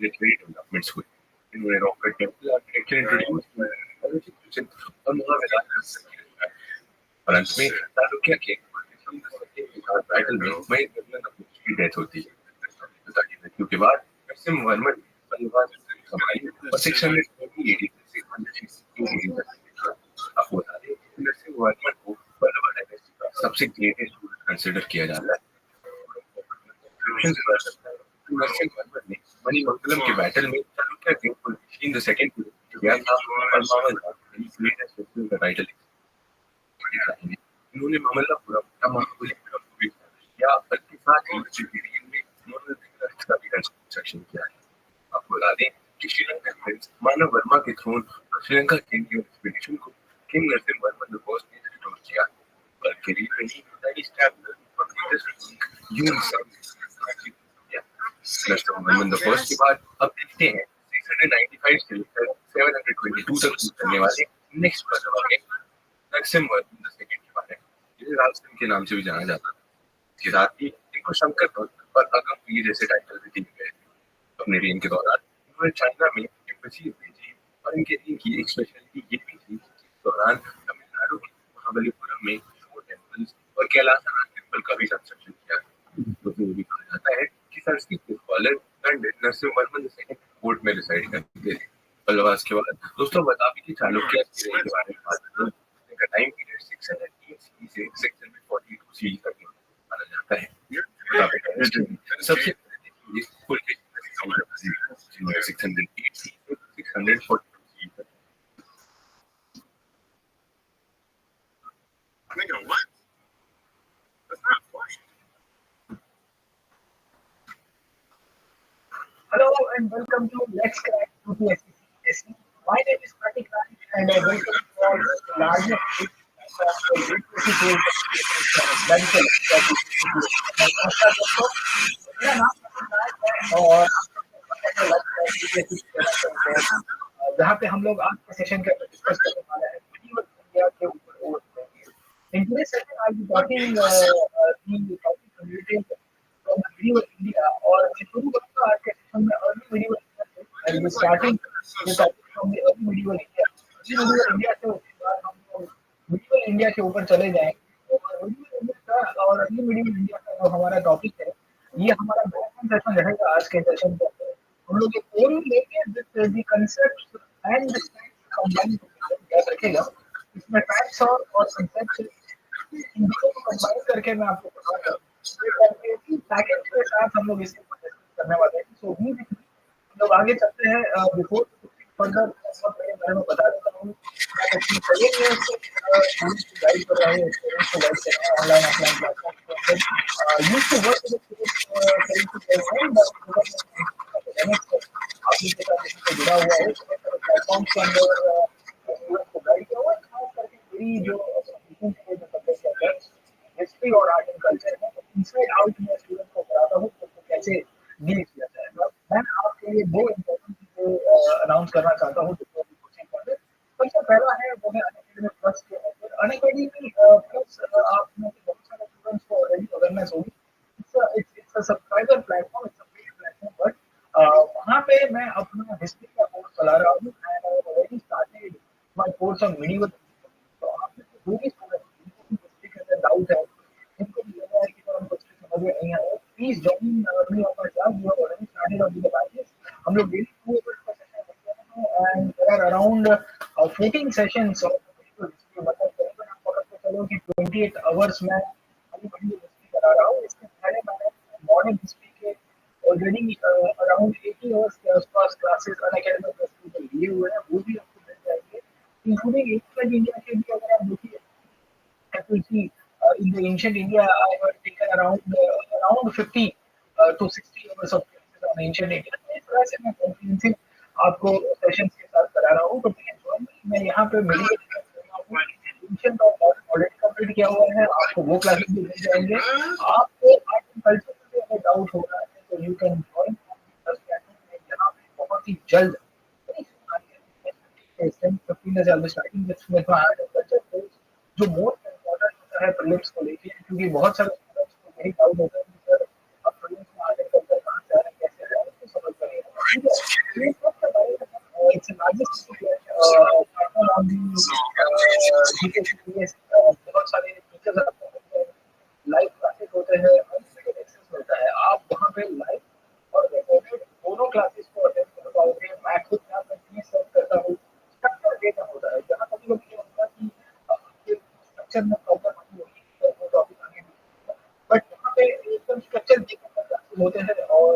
लिटरेरी डेवलपमेंट्स हुए. इन्होंने रॉकेट टेम्पल आर्किटेक्चर इंट्रोड्यूस किया और महाविद्यालय और अंत में चालुक्य के बैटल में महेंद्र वर्मन की डेथ होती है. पिता की मृत्यु के बाद नरसिम्हा वर्मन और 630 AD से आपको बता दें नरसिंह वर्मा को वर्मा डायनेस्टी का सबसे ग्रेटेस्ट रूलर कंसिडर किया जाता है। नरसिंह वर्मा ने मणिमंगलम के बैटल में Chalukya king Pulakeshin the second को किया था और मामल्लपुरम का टाइटल इन्होंने मामल्लपुरम का महाबलीपुरम को भी किया और के साथ ही चित्तौड़ में उन्होंने का भी कंस्ट्रक्शन किया है। आपको बता दें कि श्रीलंकन प्रिंस मानव वर्मा के थ्रोन और श्रीलंका के एक्सपीडिशन को king Narasimha Varma the first ने रिस्टोर किया और करीब नहीं that is establish for greatest unique Narasimha Varma the first के बाद अब देखते हैं 695 से लेकर 722 तक करने वाले नेक्स्ट वर्मा के नरसिंह वर्मा द सेकंड के बारे में ये राजसिंह के नाम से भी जाना जाता है। इसके साथ ही इनको शंकर भक्त और अगमवीर जैसे टाइटल भी दिए गए थे। अपने रेन के दौरान उन्होंने चाइना में एम्बेसी भेजी और इनकी एक स्पेशलिटी ये भी थी कि इस दौरान तमिलनाडु के महाबलीपुरम में 4 टेम्पल्स और कैलासनाथ टेम्पल का भी कंस्ट्रक्शन किया। तो फिर भी कहा जाता है कि संस्कृत के स्कॉलर पंडित नरसिंह वर्मा सेकंड कोर्ट में रिसाइड करते थे। बल्लवास के बाद दोस्तों बताबी की चालुक्य के रेन के बारे में बात करें इनका टाइम पीरियड 608 सी से 642 सी तक माना जाता है। सबसे पहले पुलकेशिन 608 सी से 642 सी तक। Hello and welcome to Let's Crack UPSC. My name is Pratik Rai and I welcome you all to the largest मेरा नाम प्रतीक राय है और जहाँ पे हम लोग आज के सेशन के डिस्कस करने वाले हैं medieval इंडिया के ऊपर। In today's session, I'll be talking the topic related from medieval India और शुरू करूँगा आज के सेशन में early medieval India से। I'll be starting the topic from the early medieval India. Early medieval India से उसके बाद हम लोग medieval India के ऊपर चले जाएंगे और medieval India का और early medieval India का जो हमारा टॉपिक है ये हमारा मैराथन सेशन रहेगा आज के सेशन के अंदर। हम लोग ये पूरी लेके the concepts and the facts combine याद रखेगा। इसमें फैक्ट्स और कंसेप्ट इन दोनों को कंबाइन करके मैं आपको बताऊंगा। पैकेज के साथ हम लोग इसके ऊपर डिस्कस करने वाले हैं। सो हम लोग आगे चलते हैं। बिफोर फर्दर मेरे बारे में बता देता हूँ गाइड कर रहे हैं स्टूडेंट्स को गाइड कर रहे हैं online offline platform used to work आप लोग के साथ इससे जुड़ा हुआ है प्लेटफॉर्म के अंदर को गाइड किया हुआ है। खास करके मेरी जो सब्जेक्ट है हिस्ट्री और आर्ट एंड कल्चर है इनसाइड आउट में स्टूडेंट को कराता हूँ तो कैसे डील किया जाए। मैं आपके लिए 2 इम्पोर्टेंट चीजें अनाउंस करना चाहता हूँ। सबसे पहला है वो है अनअकैडमी प्लस के ऑफर। अनअकैडमी प्लस आप में बहुत सारे स्टूडेंट्स को ऑलरेडी अवेयरनेस होगी। It's a subscriber platform, it's a paid platform but वहाँ पे मैं अपना हिस्ट्री का कोर्स चला रहा हूँ and I already started my course on medieval। तो आप में जो भी स्टूडेंट जिनको भी हिस्ट्री के अंदर डाउट है जिनको भी लग रहा है कि सर हमको हिस्ट्री समझ में नहीं आ रहा है please join me on my class. We have already started on the batches. हम लोग डेली 2 आवर्स का सेशन करते हैं and there are around 14 sessions of medieval history. मतलब करीबन आप पकड़ के चलो कि 28 आवर्स में अभी medieval हिस्ट्री करा रहा हूँ। इसके पहले मैंने मॉडर्न हिस्ट्री के ऑलरेडी अराउंड 80 आवर्स के आसपास क्लासेस अनअकैडमी प्लस के लिए हुए हैं। वो भी आपको मिल जाएंगे इंक्लूडिंग एंशिएंट इंडिया के भी। अगर आप देखिए to see in the ancient India, I have taken around 50 to 60 hours of classes on ancient India. इस तरह से मैं comprehensive आपको सेशंस के साथ करा रहा हूँ। तो प्लीज ज्वाइन। मैं यहाँ पे medieval ancient और modern ऑलरेडी कंप्लीट किया हुआ है। आपको वो क्लासेस भी मिल जाएंगे। आपको आर्ट एंड कल्चर में अगर डाउट हो रहा है तो यू कैन ज्वाइन यहाँ पे बहुत ही जल्द 15 starting with my art and culture course जो मोस्ट इम्पोर्टेंट होता है प्रीलिम्स को लेके क्योंकि बहुत सारे स्टूडेंट्स को यही डाउट होता है कि सर अब प्रीलिम्स में आगे कल्चर कहाँ से आ रहा है कैसे आ रहा है तो समझ में नहीं आता। ठीक है ये सबसे बड़े its largest platform on the GK बहुत सारे टीचर्स आपको लाइव क्लासेस होते हैं अनलिमिटेड एक्सेस मिलता है। आप वहाँ पे लाइव और रिकॉर्डेड दोनों क्लासेस को अटेंड कर पाओगे। मैं खुद यहाँ पे फीस सर्व करता हूँ। स्ट्रक्चर देता होता है होते हैं और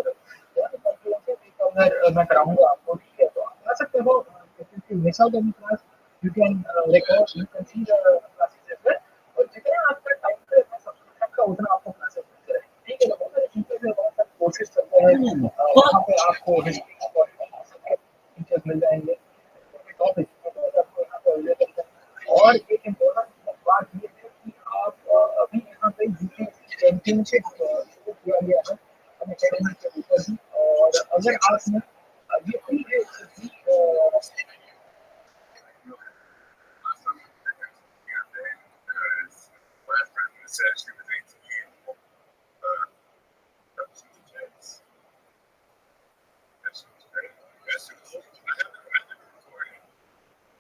अगर मैं कराऊंगा आपको ठीक है तो आप आ सकते हो if you miss out any class you can record you can see the classes as well और जितना आपका टाइम पे सबका उतना आपको क्लासेस मिलते हैं ठीक है तो बहुत सारे बहुत सारे कोर्सेज चलते हैं वहाँ पे आपको हिस्ट्री का टीचर्स मिल जाएंगे टॉपिक और एक इम्पोर्टेंट बात ये है कि आप अभी यहाँ पे यूपी चैंपियनशिप शुरू किया गया है एकेडमी के ऊपर ही और अगर आपने ये फ्री है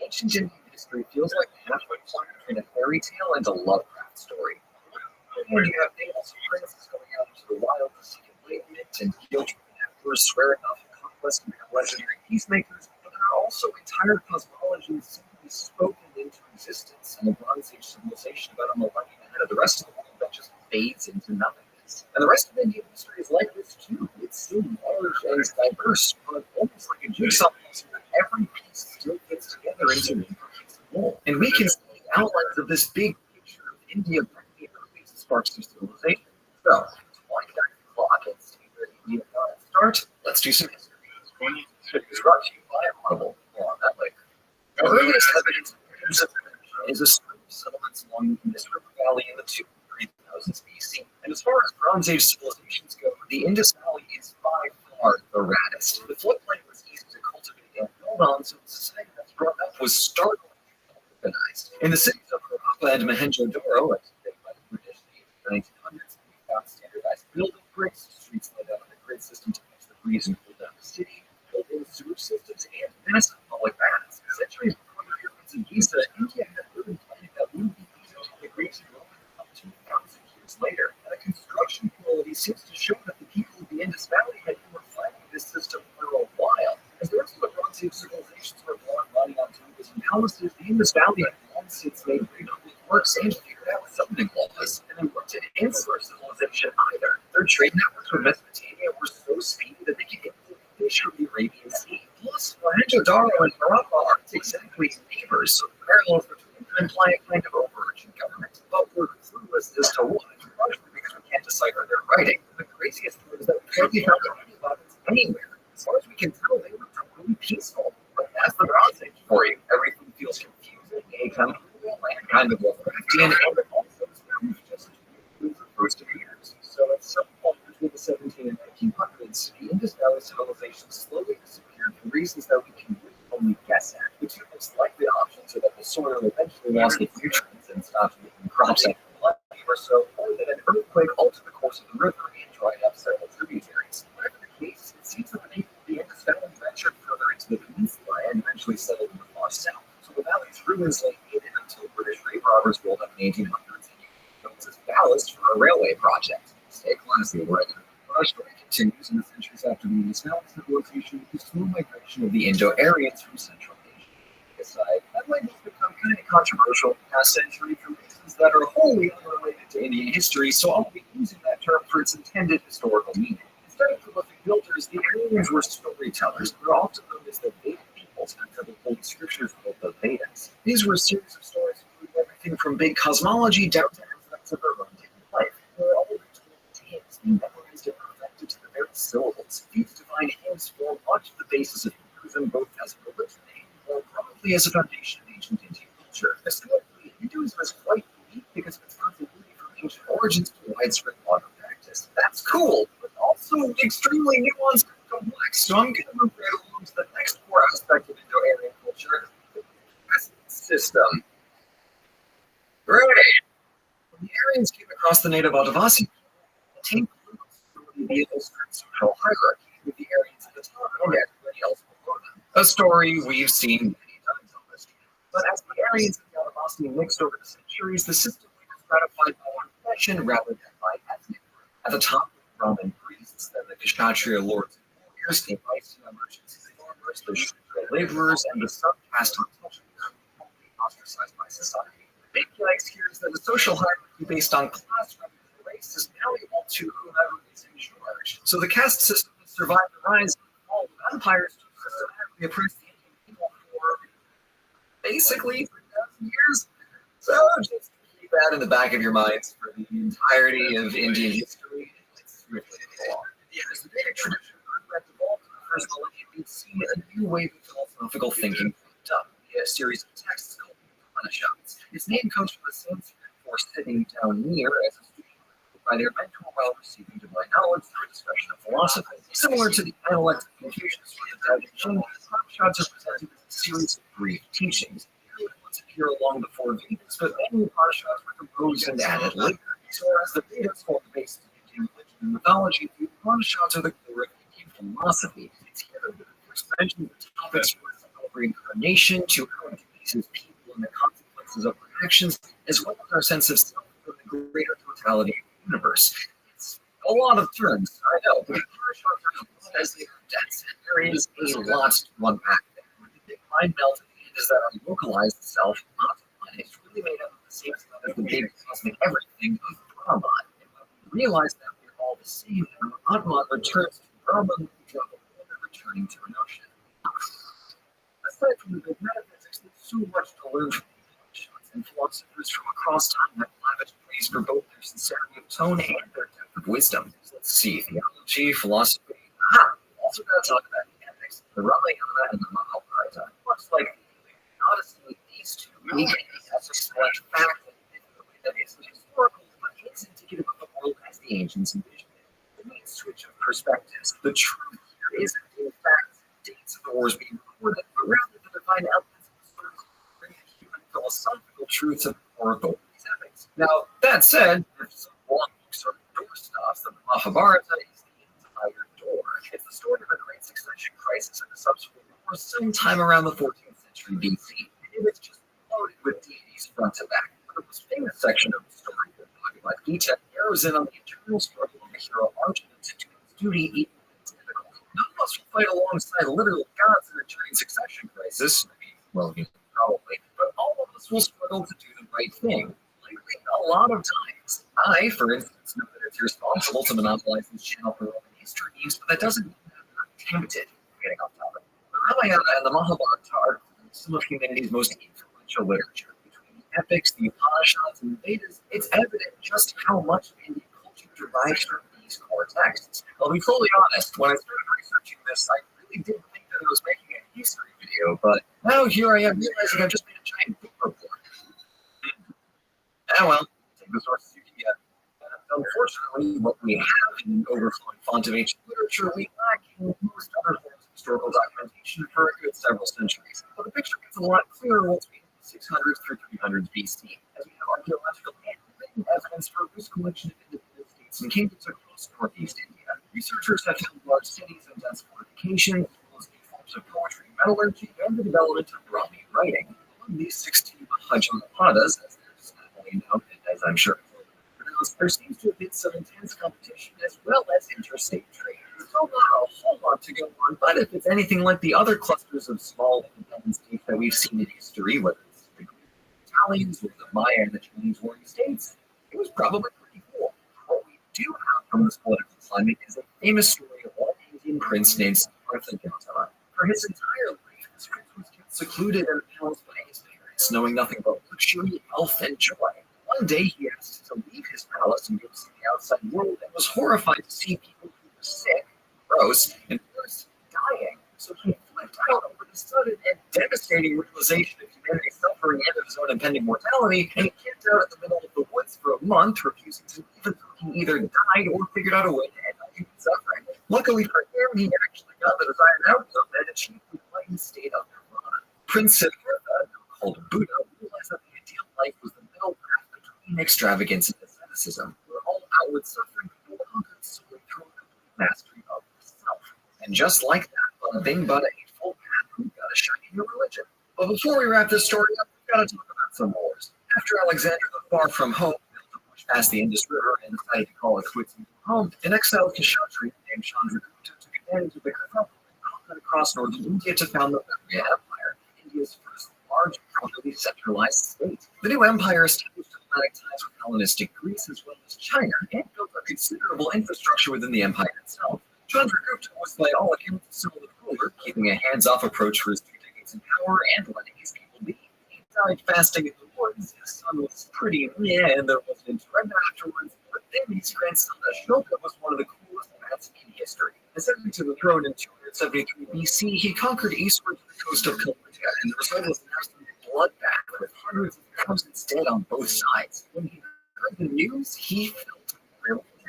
Ancient Indian history feels like a halfway point between a fairy tale and a Lovecraft story. And you have tales of princes going out into the wild to seek enlightenment and guilt-driven emperors swearing off conquest and legendary peacemakers, but there are also entire cosmologies simply spoken into existence in a Bronze Age civilization about a millennium ahead of the rest of the world that just fades into nothingness. And the rest of Indian history is like this too. It's so large and diverse, but almost like a jigsaw puzzle that every piece still fits together into one cohesive whole. And we can see the outlines of this big picture of India back in the earliest sparks of civilization. So, to wind back the clock and see where India got its start, let's do some history. It's brought to you by Audible. More on that later. The earliest evidence of is a string of settlements along the Indus River Valley in the 3000s BC. And as far as Bronze Age civilizations go, the Indus Valley is by far the raddest. The floodplain was easy to cultivate and build on, so the society that sprung up was startlingly organized. In the cities of Harappa and Mohenjo-daro, excavated by the British in the 1900s, we found standardized building bricks, streets laid out on a grid system to catch the breeze and cool down the city, built-in sewage systems, and massive public baths. Centuries before the pyramids in Giza, India had urban planning that wouldn't be easy to agree to up to 2,000 years later. And the construction quality seems to show that the people of the Indus Valley had been refining this system for a while. As the rest of the Bronze Age civilizations were born running on tombs and palaces, the Indus Valley had long since made pre-public works and figured out zoning laws. And they weren't an insular civilization either. Their trade networks with Mesopotamia were so speedy that they could get the fish from the Arabian Sea. Plus, Mohenjo-daro and Harappa aren't exactly neighbors, so the parallels between them imply a kind of overarching government. But we're clueless as to what, largely because we can't decipher their writing. The craziest part is that we hardly found any weapons anywhere. As far as we can tell, they were totally peaceful. But that's the Bronze Age for you. Everything feels confusing, atypical, and kind of Lovecraftian, and also just the first appears. So at some point between the 17 and 1900s, the Indus Valley civilization slowly disappeared for reasons that we can really only guess at. The two most likely options are that the soil eventually lost its nutrients and stopped making crops after a millennium or so, or that an earthquake altered the course of the river and dried up several tributaries. Whatever the case, it seems that the people of the Indus Valley ventured further into the peninsula and eventually settled in the far south. So the valley's ruins lay hidden until British raid robbers rolled up in the 1800s and used as ballast for a railway project. Stay classy, right? But our story continues in the centuries after the Indus Valley civilization with the slow migration of the Indo-Aryans from Central Asia. Aside, that language become kind of controversial in the past century for reasons that are wholly unrelated to Indian history, so I'll be using that term for its intended historical meaning. Instead of prolific builders, the Aryans were storytellers. They're often known as the Vedic peoples after the holy scriptures called the Vedas. These were a series of stories including everything from big cosmology down to aspects of their own daily life. They were all tales being memorized and perfected to the very syllables. These divine hymns form much of the basis of Hinduism, both as a religion and more probably as a foundation of ancient Indian culture. Historically, Hinduism is quite unique because of its continuity from ancient origins to widespread modern practice. That's cool, but also extremely nuanced and complex. So I'm going to move right along to the next core aspect of Indo-Aryan culture, the caste system. Right. When the Aryans came across the native Adivasi, obtained political stability via a strict social hierarchy, with the Aryans at the top and everybody else below them. A story we've seen many times on this channel. But as the Aryans and the Adivasi mixed over the centuries, the system was stratified by one profession rather than by ethnic group. At the top were the Brahmin priests, then the Kshatriya lords and warriors, the Vaisya merchants and farmers, the Shudra laborers, and the subcaste untouchables, completely ostracized by society. The big yikes here is that the social hierarchy based on class rather than race is malleable to whomever is in charge. privilege. So the caste system has survived the rise and fall of empires to systematically oppress the Indian people for basically 3,000 years. So just keep that in the back of your minds for the entirety of Indian history. It's really long. As the Vedic tradition evolved in the first millennium, you'd see a new wave of philosophical thinking picked up via a series of texts called Upanishads. Its name comes from the Sanskrit for sitting down near as a student by their mentor while receiving divine knowledge through a discussion of philosophy. Similar to the analects of Confucius or the Tao Te Ching, Upanishads are presented as a series of brief teachings. Once appear along the four Vedas, but many Upanishads were composed and added later. So as the Vedas form the basis of Indian religion and mythology, the Upanishads are the core of Indian philosophy. It's here that the first mentions the topics from reincarnation to how it debases people and the consequences of our actions, as well as our sense of self and the greater totality of the universe. It's a lot of terms, I know, but Upanishads are not as they are dense, and there is a lot to unpack there. The big mind melt at the end is that our localized self, not mind, is really made up of the same stuff as the big cosmic everything of Brahman. And when we realize that we're all the same, and our Atman returns to Brahman, we drop a wonder returning to an ocean. Aside from the big metaphysics, there's so much to learn from the Upanishads, and philosophers from across time have lavish praise for both their sincerity of tone and their depth of wisdom. So let's see, theology, philosophy. Also got to talk about the ethics, the Ramayana and the Mahabharata. Much like the Odyssey, these two meaning ethics select fact in a way that is historical, but it's indicative of the world as the ancients envisioned it. The main switch of perspectives. The truth here isn't, in fact, dates of the wars being recorded, but rather the divine elements of the stories bring the human philosophical truths of historical ethics. Now, that said, if some long books are doorstops, the Mahabharata is the entire door. It's the story of a great succession crisis and a subsequent war sometime around the 14th century BC. And it's just loaded with deities front to back. But the most famous section of the story, the Bhagavad Gita, narrows in on the internal struggle of the hero Arjuna to do his duty even when it's difficult. None of us will fight alongside literal gods in a giant succession crisis. Well, probably. But all of us will struggle to do the right thing. Likely a lot of times. I, for instance, know that it's irresponsible to monopolize this channel for Roman history news, but that doesn't mean that I'm not tempted. Getting off topic. The Ramayana and the Mahabharata are some of humanity's most influential literature. Between the epics, the Upanishads, and the Vedas, it's evident just how much of Indian culture derives from these core texts. I'll be fully honest, when I started researching this, I really didn't think that I was making a history video, but now here I am realizing I've just made a giant book report. Well, take the sources you can get. Unfortunately, what we have in an overflowing font of ancient literature, we lack in most other forms of historical documentation for a good several centuries. But the picture gets a lot clearer once we hit the 600s through 300s BC, as we have archaeological and written evidence for a loose collection of independent states and kingdoms across northeast India. Researchers have found large cities and dense fortifications, as well as new forms of poetry, metallurgy, and the development of Rabbi writing. Among these 16 Mahajanapadas, as they're snappily known, as I'm sure there seems to have been some intense competition as well as interstate trade. So not a whole lot to go on, but if it's anything like the other clusters of small independent states that we've seen in history, whether it's the Italians or the Maya and the Chinese warring states, it was probably pretty cool. What we do have from this political climate is a famous story of one Indian prince named Siddhartha Gautama. For his entire life, this prince was kept secluded in a palace by his parents, knowing nothing about luxury, wealth, and joy. One day he asked to leave his palace and go see the outside world and was horrified to see people who were sick, gross, and worse, dying. So he flipped out over the sudden and devastating realization of humanity's suffering and of his own impending mortality, and he camped out in the middle of the woods for a month, refusing to leave until he either died or figured out a way to end human suffering. Luckily for him, he actually got the desired outcome and achieved the enlightened state of nirvana. Prince Siddhartha, called Buddha, realized that the ideal life was the middle path between extravagance and asceticism, where all outward suffering could be conquered solely through a complete mastery of the self. And just like that, one thing but a hateful path, we've got to shine in your religion. But before we wrap this story up, we've got to talk about some wars. After Alexander the Far From Home failed to push past the Indus River and decided to call it quits and go home, an exiled Kshatriya named Chandragupta took advantage of the kerfuffle and conquered across northern India to found the Maurya Empire, India's first large, properly centralized state. The new empire established diplomatic ties with Hellenistic Greece as well as China, and built a considerable infrastructure within the empire itself. Chandragupta was by all accounts a solid ruler, keeping a hands-off approach for his 2 decades in power and letting his people lead. He died fasting in the woods. His son was pretty meh, and there wasn't a trend afterwards. But then his grandson Ashoka was one of the coolest mats in history. Ascending to the throne in 273 BC, he conquered eastward to the coast of Calabria, and the result was an absolute bloodbath with hundreds of thousands dead on both sides. When he heard the news, he felt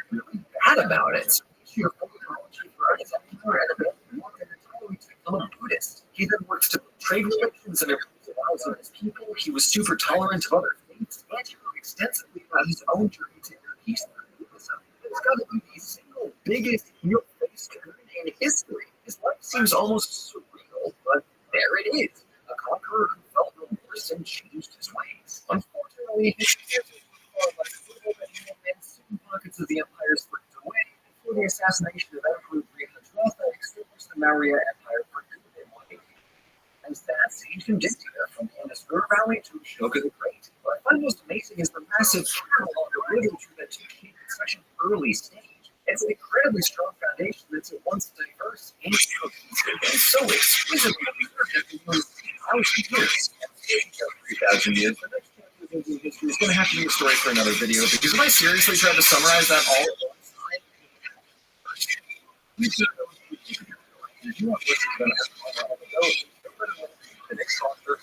really bad about it. So he issued a full apology for his empire and wanted entirely to become a Buddhist. He then worked to build trade relations and improve the lives of his people. He was super tolerant of other faiths, and he wrote extensively about his own journey to inner peace through Buddhism. It's got to be the single biggest heel-faced turn in history. His life seems almost surreal, but there it is. A conqueror who felt remorse and changed his ways. Unfortunately, his years were like and soon pockets of the empire slipped away before the assassination of Emperor Guinness that extinguished the Maurya Empire for good and one. And that's ancient India, from the Indus River Valley to Ashoka the Great. What I find most amazing is the massive catalog of literature that took shape at such an early stage. It's an incredibly strong foundation that's at once diverse and cohesive and so exquisitely observed that it was 1,000 years. 3,000 years. The next chapter of Indian history is going to have to be a story for another video, because if I seriously tried to summarize that all at once, the next author,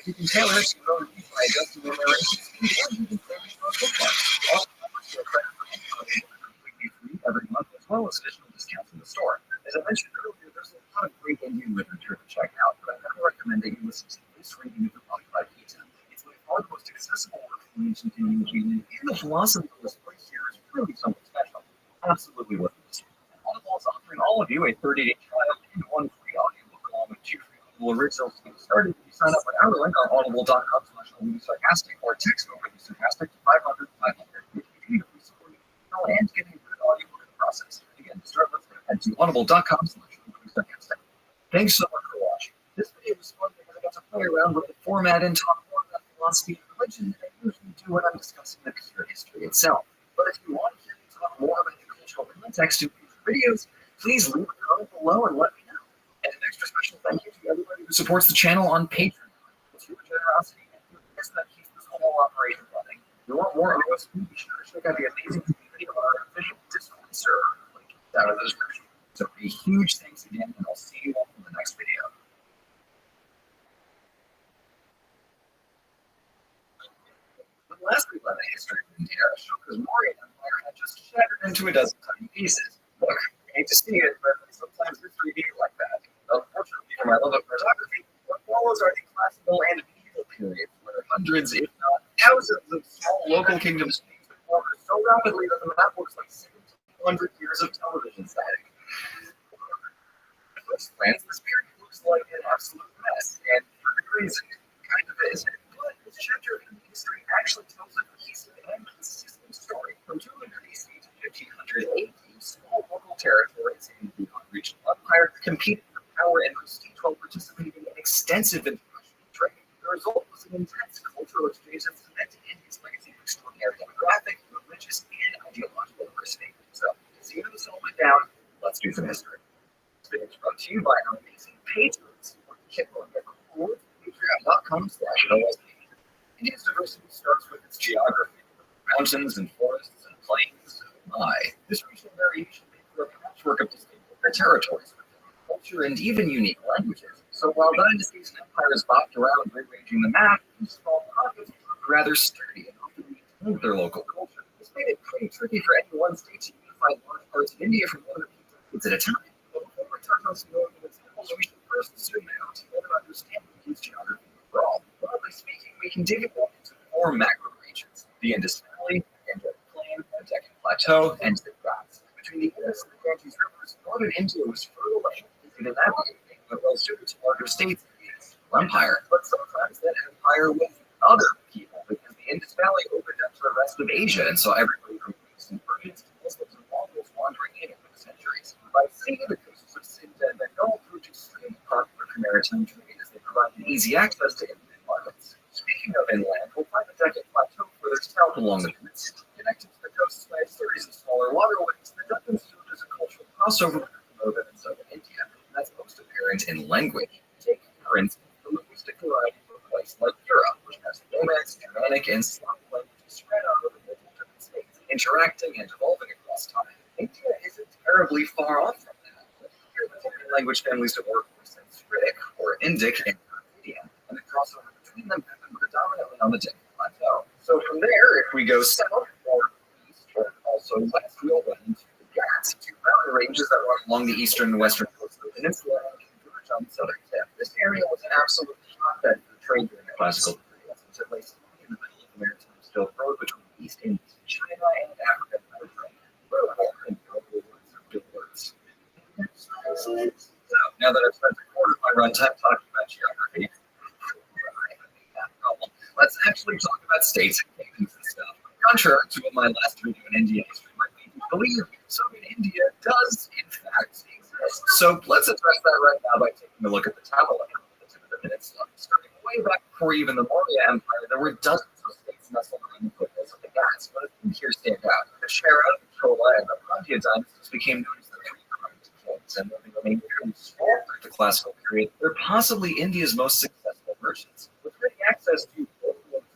you can tailor it to your own needs by adjusting the narration speed, or you can create your own bookmarks. Every month, as well as additional discounts in the store. As I mentioned earlier, there's a lot of great Indian literature to check out, but I never recommend that you listen to this reading of the book by Gita. It's by far the most accessible work from ancient Indian Indian, and the philosophy of this place here is really something special. Absolutely worth it. Audible is offering all of you a 30-day trial and 1 free audiobook along with 2 free Audible originals to get started. If you sign up with our link on audible.com/sarcastic or text over the sarcastic to 500 which you can support and getting a good audiobook in the process. Again, to start with, head to audible.com/sarcastic. Thanks so much for watching. This video was fun because I got to play around with the format and talk more about philosophy and religion than I usually do when I'm discussing the pure history itself. But if you want to hear me talk more about the cultural context in future videos, please leave a comment below and let me know. And an extra special thank you to everybody who supports the channel on Patreon. It's your generosity and goodness that keeps this whole operation running. If you want more of us, be sure to check out the amazing community on our official Discord server. Link down in the description. So a huge thanks again, and I'll see you all in the next video. When last we learned the history of India, Ashoka's Maurya Empire had just shattered into a dozen tiny pieces. Look, I hate to see it, but sometimes history be like that. Unfortunately, for my love of photography, what follows are the classical and medieval periods, where hundreds, if not thousands, of small local kingdoms changed the borders so rapidly that the map looks like 1,700 years of television static. At first glance, this period looks like an absolute mess, and for good reason, kind of is. But this chapter of Indian history actually tells a cohesive and consistent story. From 200 BC to 1500 AD, small local territories in the regional empire competed for power and prestige while participating in extensive international trade. The result was an intense cultural exchange that cemented India's legacy of extraordinary demographic, religious, and ideological diversity. So, to see how this all went down, let's do some history. This video is brought to you by our amazing patrons. Patreon.com/OSP. India's diversity starts with its geography, mountains and forests and plains. My, this regional variation made for a patchwork of distinct territories with culture and even unique languages. So while dynasties and empires bopped around rearranging the map, these small pockets proved rather sturdy and often maintained their local culture. This made it pretty tricky for any one state to unify large parts of India from other peoples at a time. But before we touch on some notable examples, we should first zoom out to better understand India's geography overall. Broadly speaking, we can dig it up into 4 macro regions: the Indus Valley, the Gangetic Plain, the Deccan Plateau, and the Ghats. Between the Indus and the Ganges rivers, northern India was fertile and easy to navigate, but well suited to larger states and the empire. But sometimes that empire was other people, because the Indus Valley opened up to the rest of Asia and saw everybody from Greeks and Persians to Muslims and Mongols wandering in over the centuries. By sea, the coasts of Sindh and Bengal proved extremely popular for maritime trade as they provided easy access to inland markets. Speaking of inland, we'll find the Deccan Plateau up along the peninsula, connected to the coast by a series of smaller waterways that have been served as a cultural crossover between northern and southern India. And that's most apparent in language. Take, for instance, the linguistic variety of a place like Europe, which has Romance, Germanic, and Slavic languages spread out over multiple different states, interacting and evolving across time. India isn't terribly far off from that. But here, the different language families that work were Sanskritic, or Indic, and Akkadian, and the crossover between them happened predominantly on the Deccan Plateau. So from there, if we go south or east, or also west, we'll run into the Ghats, two mountain ranges that run along the eastern and western coast of the peninsula and converge on the southern tip. This area was an absolute hotbed for trade during the classical period, since it lay in the middle of the maritime Silk Road between East Indies, China, and Africa and Mediterranean, where war and global wars are good words. So, now that I've spent a quarter of my runtime talking about geography, let's actually talk about states and kingdoms and stuff. Contrary to what my last video in Indian history might lead you to believe, Soviet India does, in fact, exist. So let's address that right now by taking a look at the tableau at the tip of the peninsula. Starting way back before even the Maurya Empire, there were dozens of states nestled around the foothills of the Ghats, but a few here stand out. The Chera, the Chola, and the Pandya dynasties became known as the three Crowned Kings, and they remained fairly small through the classical period. They're possibly India's most successful merchants. With ready access to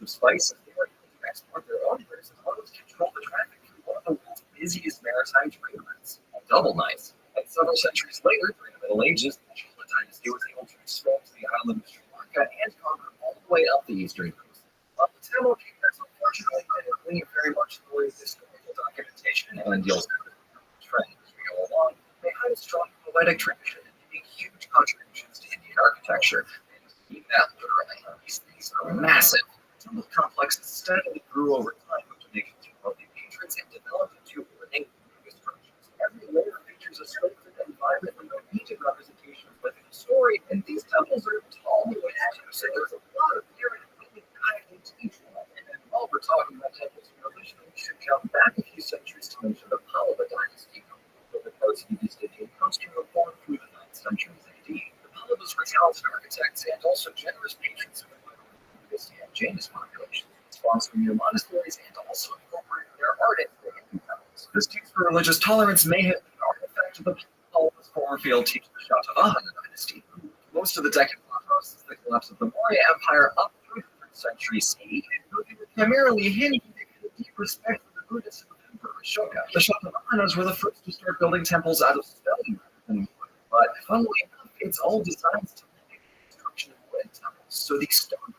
of spices, they were able to export their own goods as well as control the traffic through one of the world's busiest maritime trade routes. Double nice. And several centuries later, during the Middle Ages, the Chola dynasty was able to expand to the island of Sri Lanka and conquer all the way up the eastern coast. But the Tamil kingdoms unfortunately didn't leave very much in the way of historical documentation and deals with the trend as we go along. They had a strong poetic tradition and made huge contributions to Indian architecture. And to keep that literally, these things are massive. Temple complexes steadily grew over time with donations from wealthy patrons and developed into ornate structures. Every layer features a sculpted and vibrantly repeated representation of living story, and these temples are tall too, so there's a lot of merit and building back into each one. And while we're talking about temples, we should jump back a few centuries to mention the Pallava dynasty, with the coast of East Indian coast reformed through the 9th century AD. The Pallavas were talented architects and also generous patrons of and Jainist populations, sponsoring new monasteries and also incorporating their art into their Hindu temples. This taste for religious tolerance may have been an artifact of the Pallava's former field teacher Shatavahana dynasty. Most of the Deccan Plateau since the collapse of the Maurya Empire up through the 3rd century CE, including primarily Hindu and a deep respect for the Buddhist Emperor Ashoka. The Shatavahanas were the first to start building temples out of stone rather than wood, but funnily enough, it's all designed to mimic the construction of wooden temples. So these stone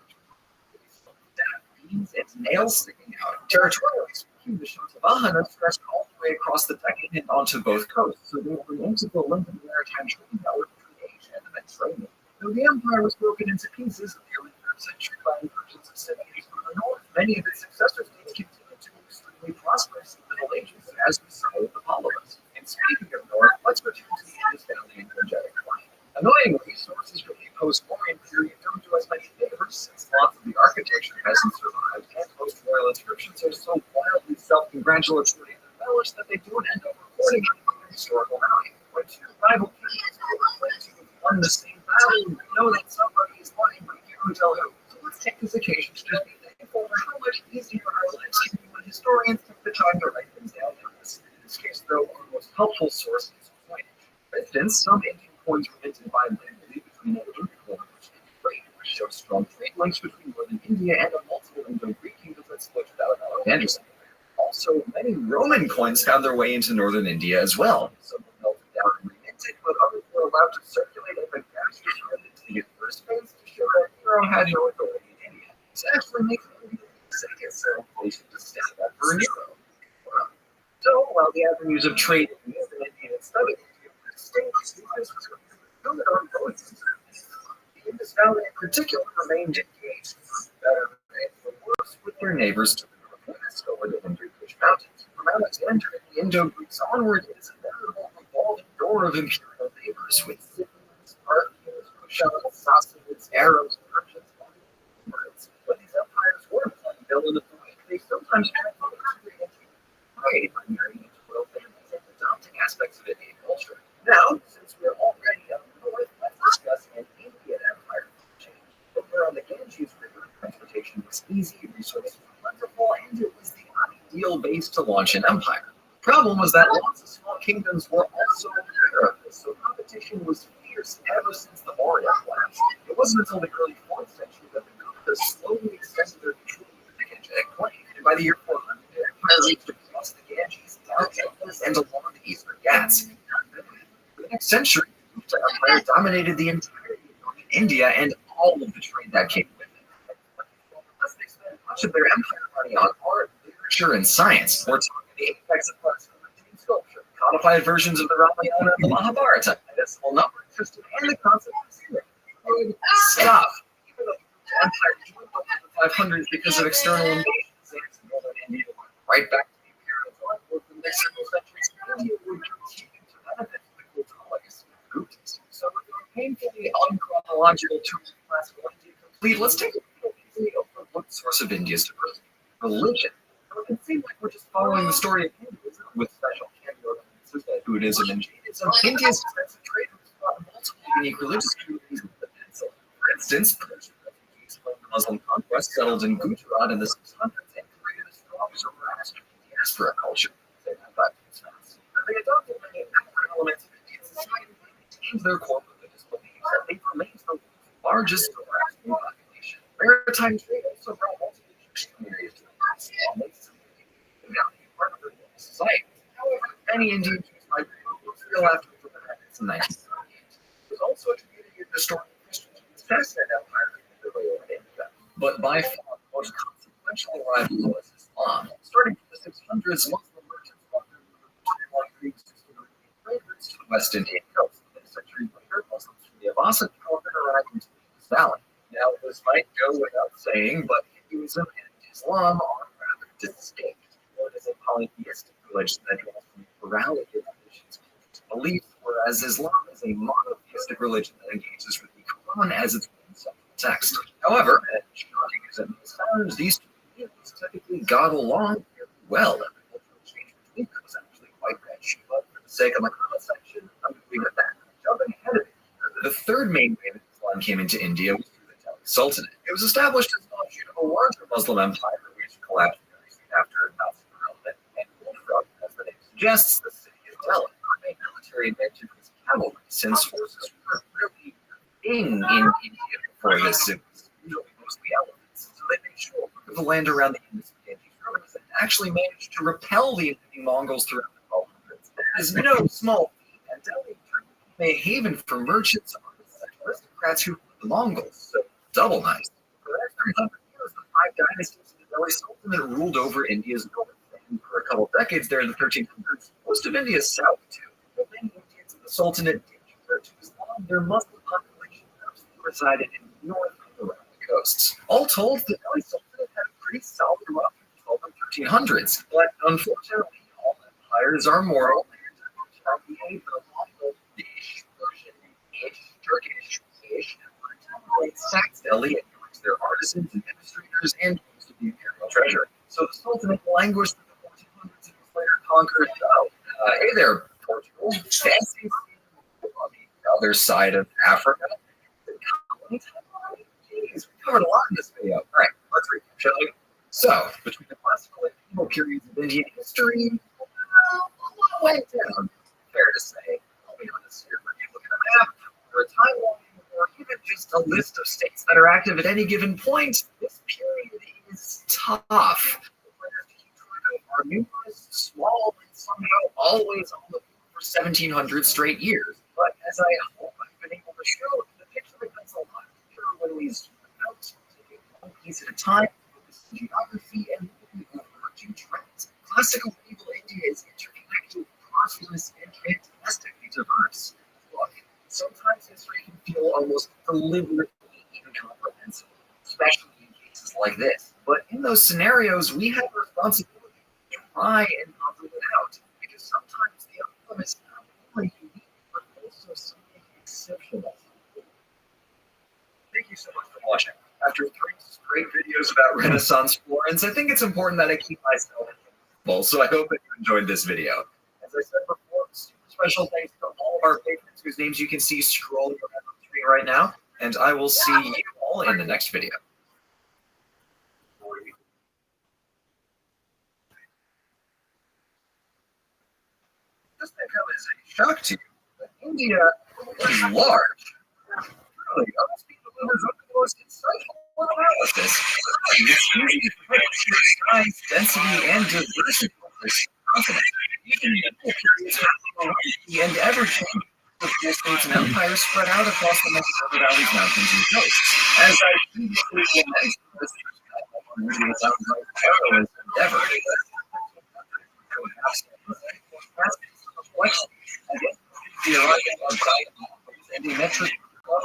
beams and nails sticking out. Territorially speaking, the Shatavahanas stretched all the way across the Deccan and onto both coasts, so they were an integral link in the maritime trade network between Asia and the Mediterranean. Though the empire was broken into pieces in the early 3rd century by incursions of Scythians from the north, many of its successor states continued to be extremely prosperous in the Middle Ages, as we saw with the Pallavas. And speaking of north, let's return to the Indus Valley energetic plain. Annoyingly, sources from the post-Mauryan period don't do as many favors, since lots of the architecture hasn't survived, and post-royal inscriptions are so wildly self-congratulatory and embellished that they don't end up recording anything of historical value. When two rival kingdoms claim to have won the same battle, we know that somebody is lying, but you can't tell who. So let's take this occasion to just be thankful for how much easier our lives can be when historians took the time to write things down for us. In this case, though, our most helpful source is coinage. For instance, some Indian coins were minted bilingually between an Indian language and Greek, which shows strong trade links between northern India and the multiple Indo-Greek kingdoms that split out of Alexander's Empire. Also, many Roman coins found their way into northern India as well. Some were melted down and reminted, but others were allowed to circulate and the gas was rendered to the first phase to show that Nero had no authority in India. This actually makes India the second civilization to stand up for Nero. So, while the avenues of trade in northern India and southern India were distinct, these were built on both sides. The Indus Valley in particular remained engaged, for better and for worse, with their neighbors to the northwest over the Hindu-Kush mountains. From Alexander and the Indo-Greeks onward, it is a veritable revolving door of imperial neighbors, with Scythians, Parthians, Rothschilds, Sassanids, Arabs, Persians, and birds. But these empires were built in the point, they sometimes transformed the country into prey by marrying into royal families and adopting aspects of Indian culture. Now, since we're already up north, let's discuss an Indian empire change. Over on the Ganges River, transportation was easy, resources were plentiful, and it was ideal base to launch an empire. Problem was that lots of small kingdoms were also aware of this, so competition was fierce ever since the Maurya collapse. It wasn't until the early 4th century that the Guptas slowly extended their control of the Gangetic Plain, and by the year 400, the empire reached across the Ganges, down the Indus, and along the eastern Ghats. For the next century, the Gupta Empire dominated the entirety of northern India and all of the trade that came with it. Thus, they spent much of their empire money on art, literature, and science. We're talking the apex of classical sculpture, codified versions of the Ramayana and the Mahabharata, decimal number system, and the concept of zero. Good stuff. Even though the empire joined up in the 500s because of external invasions into northern India, right back to the imperial thought for the next several centuries, India would continue to benefit from the cultural legacy of the Guptas. So, with our painfully unchronological tour of classical India complete, let's take a look at the source of India's diversity: religion. It can seem like we're just following the story of Hinduism with special cameos like Buddhism and Jainism. India's extensive trade routes brought multiple unique religious communities with the peninsula. For instance, Persian refugees from the Muslim conquest settled in Gujarat in the 600s and created a strong Zoroastrian diaspora culture. They adopted many elements of Indian society and maintained their core religious beliefs that they remained the largest Zoroastrian population. Maritime trade also brought multiple Jewish communities to the peninsula. Society. However, many Indian Jews migrated over to after the independence in 1948. It was also attributed to the story of Christians who Sassanid Empire in the early India. But by far, the most consequential arrival was Islam. Starting from the 600s, Muslim merchants brought their Greeks to trade routes to the West Indian coast. In a century later, Muslims from the Abbasid Caliphate arrived into the Indus Valley. Now, this might go without saying, but Hinduism and Islam are rather distinct. One is a polytheistic religion that draws from a plurality of religions and beliefs, whereas Islam is a monotheistic religion that engages with the Quran as its main central text. However, as shocking as it may sound, these two religions typically got along very well, and the cultural exchange between them was actually quite rich. But for the sake of my comment section, I'm going to leave it at that. Jumping ahead of it, the third main way that Islam came into India was through the Delhi Sultanate. It was established as an offshoot of a larger Muslim empire, which collapsed very soon after suggests the city of Delhi. The main military advantage was cavalry, since forces weren't really in India before this. It was usually mostly elephants. So they made short work of the land around the Indus and Ganges rivers and actually managed to repel the invading Mongols throughout the 1200s. That is no small feat, and Delhi became a haven for merchants, artists, and aristocrats who fought the Mongols. So double nice. For the next 300 years, the 5 dynasties of the Delhi Sultanate ruled over India's north. And for a couple of decades there in the 1300s, most of India's south too. But many Indians in the Sultanate did convert to Islam. Their Muslim population mostly resided in the north and around the coasts. All told, the Delhi Sultanate had a pretty solid run from the 1200s and 1300s. But unfortunately, all empires are mortal. The Mongol-ish, Persian-ish, Turkish-ish, sacked Delhi and used their artisans and administrators and most of the imperial treasure. So the Sultanate languished through the 1400s and was later conquered. Hey there, Portugal. Fancy on the other side of Africa. Jeez, we covered a lot in this video. All right, let's recap, shall we? So, between the classical and medieval periods of Indian history, a lot went down. Fair to say. I'll be honest here. When you look at a map or a timeline, or even just a list of states that are active at any given point, this period is tough. The players to keep track of are numerous, small, and somehow always on the move for 1700 straight years. But as I hope I've been able to show, the picture becomes a lot clearer when we zoom out, taking one piece at a time, focus on geography, and looking at emerging trends. Classical medieval India is interconnected, prosperous, and fantastically diverse. Look, sometimes history can feel almost deliberately incomprehensible, especially in cases like this. But in those scenarios, we have a responsibility to try and puzzle it out, because sometimes the outcome is not only unique, but also something exceptional. Thank you so much for watching. After 3 straight videos about Renaissance Florence, I think it's important that I keep myself humble, so I hope that you enjoyed this video. As I said before, super special thanks to all of our patrons whose names you can see scrolling around on the screen right now, and I will see you all in the next video. just may come as a shock to you, but India is large. Really, most people who are the most insightful analysis. It's easy to predict size, density, and diversity of this continent. Even the periods and ever-changing states and empires spread out across the most river valleys, mountains, and coasts. As I previously mentioned, this sounds like perilous endeavor. And the metric of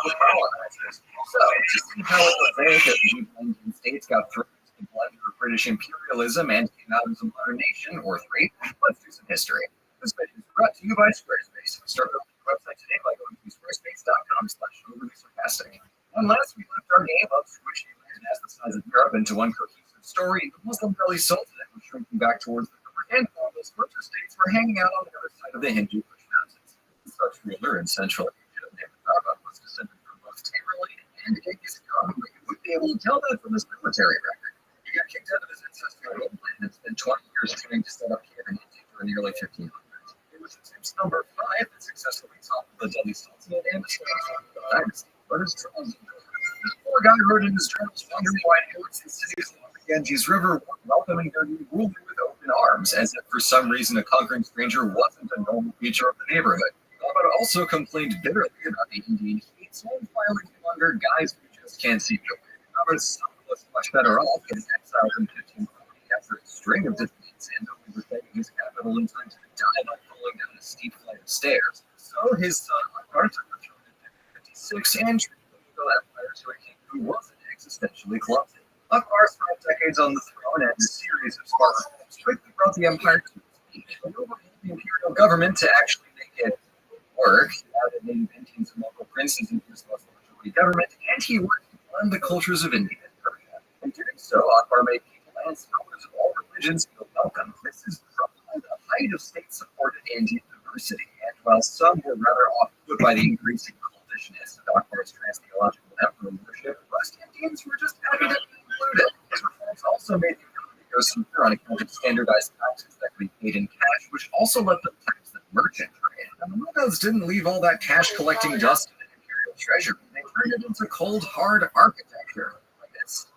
the colonizers. So, to see how it was there that the Indian states got thrown into the blood of British imperialism and came out as a modern nation, or three, let's do some history. This video is brought to you by Squarespace. Start up the website today by going to squarespace.com/overly-sarcastic. And last we left our game of squishing land as the size of Europe into one cohesive story. The Muslim belly sultanate was shrinking back towards the north, and all those frontier states were hanging out on the other side of the Hindu Kush Mountains. Such ruler in Central Asia named Rabbi was descended from both Tamerlane and Genghis Khan, but you wouldn't be able to tell that from his military record. He got kicked out of his ancestral homeland and spent 20 years trying to set up here in India for nearly 1500. It was attempts number 5 that successfully toppled the Delhi Sultanate and established the dynasty. But his troubles, this poor guy wrote in his journals wondering why forts and cities along the Ganges River weren't welcoming their new ruler with open arms, as if for some reason a conquering stranger wasn't a normal feature of the neighborhood. But also complained bitterly about the Indian heat, and finally came under guys who just can't see the way. Robert's son was much better off getting exiled in 1540 after a string of defeats and only retaining his capital in time to die by falling down a steep flight of stairs. So his son Akbar took the throne in 1556 and treated the Mughal Empire to a king who wasn't existentially clumsy. Akbar's 5 decades on the throne and a series of Spartan attempts quickly brought the empire to its peak, and overhauled the imperial government to actually make it work. He added native Indians and local princes into his majority government, and he worked to blend the cultures of India and Persia. In doing so, Akbar made people and scholars of all religions feel welcome. This is probably the height of state-supported Indian diversity, and while some were rather off-put by the increasing cultishness of Akbar's transtheological emperor worship, West Indians were just happy to be included. His reforms also made the economy go smoother on account of standardized taxes that could be paid in cash, which also let them tax the merchant trade. And the Mughals didn't leave all that cash-collecting dust in the imperial treasury. They turned it into cold, hard architecture like this.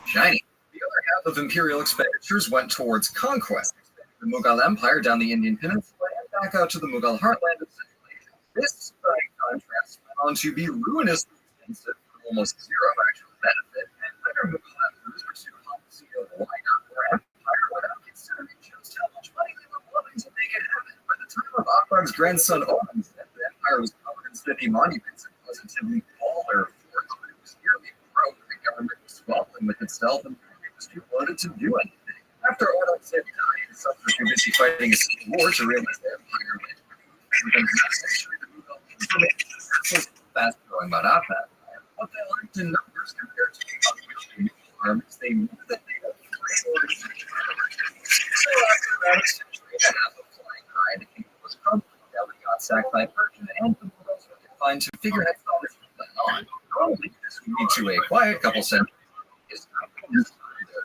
Shiny. The other half of imperial expenditures went towards conquest, expanding the Mughal Empire down the Indian Peninsula and back out to the Mughal heartland of Central Asia. This, by contrast, went on to be ruinously expensive for almost zero actual benefit, and later Mughal emperors were too hot to see a line-up or empire without considering just how much money they were willing to make it happen. By the time of Akbar's grandson Owen's death, the empire was covered in spiffy monuments and positively baller forts, but it was nearly broke. The government was squabbling with itself, and it was too loaded to do anything. After Owen's death died, the Sultan was too busy fighting a civil war to realize the empire went within the next century. The Mughal was fast-growing Maratha. What they lacked in numbers compared to the Mughal armies, they knew that they had so after about a century and a half of flying high, the kingdom was crumbling. Delhi got sacked by Persia, and the Mughals were confined to figurehead scholars from then on. Normally, this would lead to a quiet couple centuries. There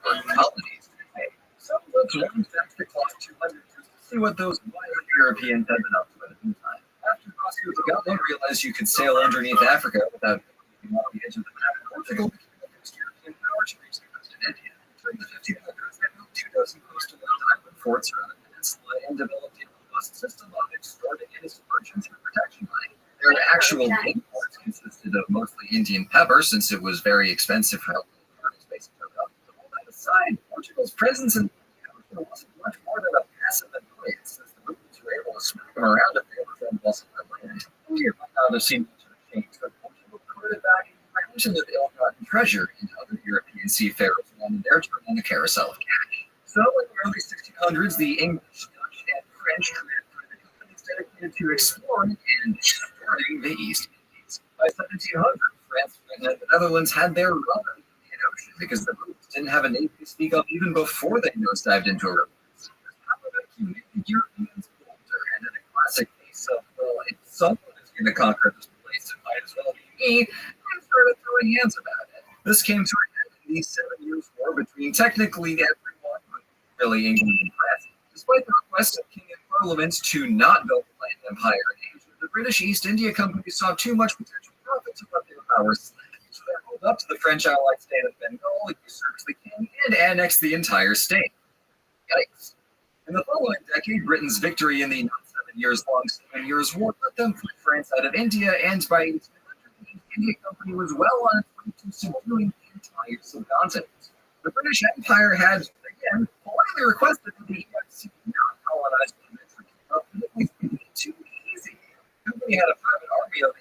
were colonies to be made. Some folks went back to the clock 200 years to see what those wild Europeans had been up to at the time. After Vasco da Gama realized you could sail underneath Africa without leaving off the edge of the map, Portugal became the first European power to reach the coast of India. During the 1500s, they built 2 dozen coastal island forts around the peninsula and developed a robust system of extorting innocent merchants for protection money. Their actual imports consisted of mostly Indian pepper, since it was very expensive for helping the armies base it up. But all that aside, Portugal's presence in the ocean wasn't much more than a passive annoyance, since the British were able to smack them around if they ever found vessel on land. India might not have seen much of a change, but Portugal converted back by mention of ill-gotten treasure, and other European seafarers wanted their turn on the carousel of cash. So in the early 1600s, the English, Dutch, and French created private companies dedicated to exploring and exploiting the East Indies. By 1700, France, Britain, and the Netherlands had their run in the Indian Ocean because the Brits didn't have a navy to speak of even before they nosedived into a revolution. However, he made the Europeans bolder, and in a classic case of, well, if someone is going to conquer this place, it might as well be me, and started throwing hands about it. This came to an end in the 7 Years' War between technically everyone, but really England and France. Despite the request of king and parliament to not build a land empire in Asia, the British East India Company saw too much potential profit to let their power slip. So they moved up to the French allied state of Bengal, usurped the king, and annexed the entire state. Yikes. In the following decade, Britain's victory in the not 7 years long 7 Years' War let them put France out of India, and by 1800, the East India Company was well on its way to subduing the entire subcontinent. The British Empire had, again, politely requested that the EIC not colonize the Mediterranean, but it was being too easy. The company had a private army of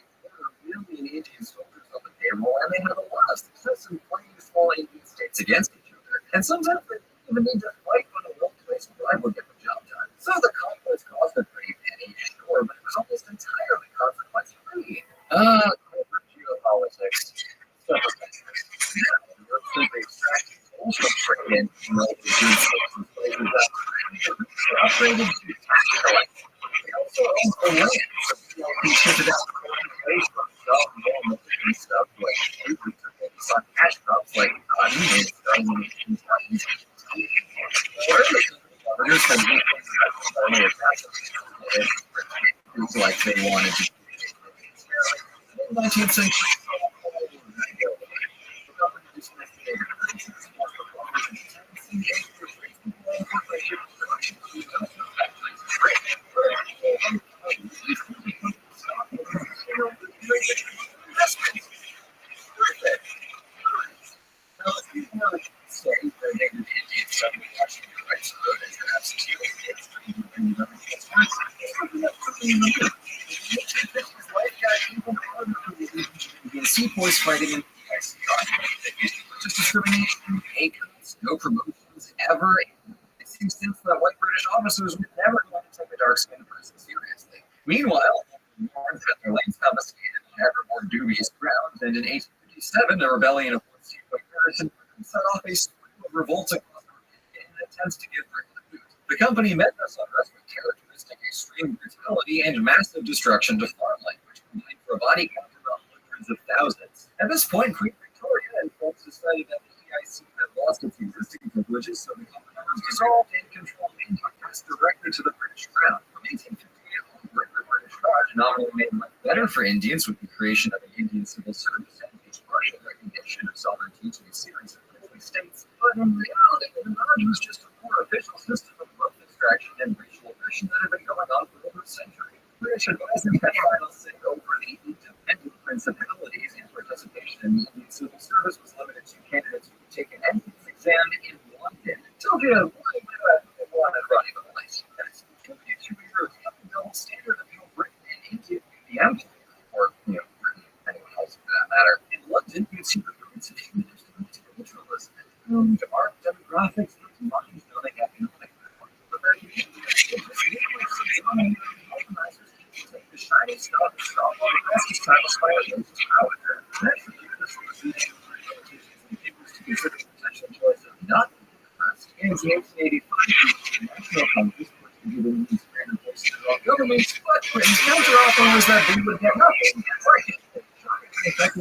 250,000 Indian soldiers on the payroll, and they had a lot of success in fighting small Indian states against each other. And sometimes they didn't even need to fight when a well-placed bribe would get the job done. So the conflict cost a pretty penny, sure, but it was almost entirely consequence-free. Geopolitics. Simply extracting coal from trade and upgraded to tax collecting. They also own the land, so they shifted out away from self-normal stuff like food to focus on cash crops like cotton and selling in governors had things like they wanted to do. In the 19th century, sepoys fighting in the ICR. Just discrimination, pay cuts, no promotions, ever. It seems since that white British officers were never going to take a dark-skinned person seriously. Meanwhile, the North had their lands confiscated on ever more dubious grounds, and in 1857, a rebellion of one sepoy garrison set off a slew of revolts across the region in attempts to give Britain the boot. The company met this unrest with characteristic extreme brutality and massive destruction to farmland, which combined for a body count of about hundreds of thousands. At this point, Queen Victoria and folks decided that the EIC had lost its existing privileges, so the company was dissolved and controlled India directly to the British crown. From 1858 onward, the British Raj nominally made life better for Indians with the creation of the Indian Civil Service and the partial recognition of sovereignty to a series of princely states. But in reality, the Raj was just a more official system of wealth extraction and racial oppression that had been going on for over a century. British advisors had final say over the independent principalities, and participation in the Indian Civil Service was limited to candidates who could take an entrance exam in London. Told you a little bit about wanted running the place. That's 2 years of the gold standard of how Britain and India the empire, or Britain, anyone else for that matter. In London, you could see the roots of humanist and individualism, to art, demographics, to money, building economic reform. But there you the shiny stuff is all the rest is satisfied with its power. Next, this was the potential choice of not being oppressed. In 1885, the National Congress was given these grand voices of governments, but Britain's counteroffer was that they would get nothing for it. At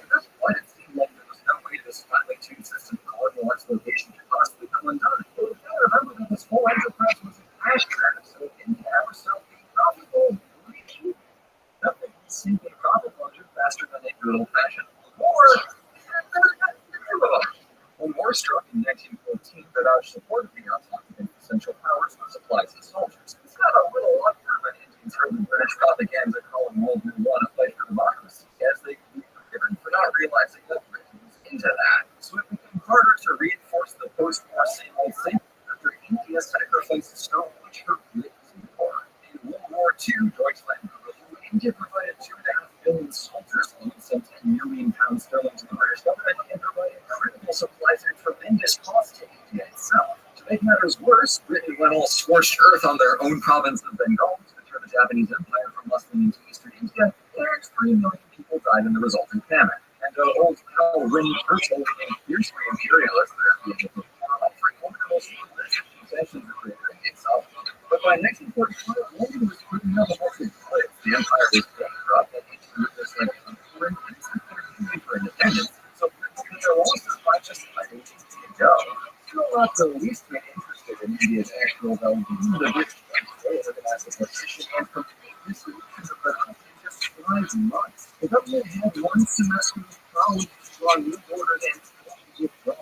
this point, it seemed like there was no way this finely tuned system of colonial exploitation could possibly come undone. But we gotta remember that this whole enterprise was a cash grab, so India was so profitable. Nothing seemed to profit margin faster than a good old-fashioned war. When war struck in 1914, the Raj supported the Entente against the Central Powers with supplies and soldiers. It's not a little wonder when Indians heard the British propaganda calling World War I a fight for democracy, as they could be forgiven for not realizing that Britain was into that. So it became harder to reinforce the post-war same-old thing after India sacrificed so much for Britain's war. In World War II, Deutschland grew. India provided 2.5 billion soldiers, along some 10 million pounds sterling to the British government, and provided critical supplies at tremendous cost to India itself. To make matters worse, Britain went all scorched earth on their own province of Bengal to deter the Japanese Empire from muscling into eastern India, and 3 million people died in the resulting famine. And old pal Ring Churchill became fiercely imperialist there at the end of the war, offering only the most lucrative possessions of Great Britain itself. But by 1945, London was putting out a whole place. The empire was bankrupt, and each group was like uncovering and for independence, so Britain had their losses by just letting India go. Still not the least bit interested in India's actual value, the British organized a petition and completed the solutions of the country in just 5 months. The government had one semester of college draw new borders and withdraw.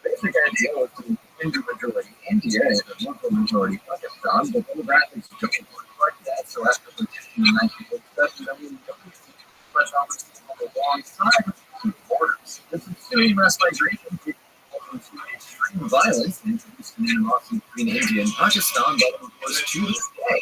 The basic idea was to individually India and a Muslim majority Pakistan, but demographics don't work like that. So after the petition in 1947, then we press offices on the wrong side of the borders. This ensuing mass migration into extreme violence introduced an animosity between India and Pakistan that was to this day.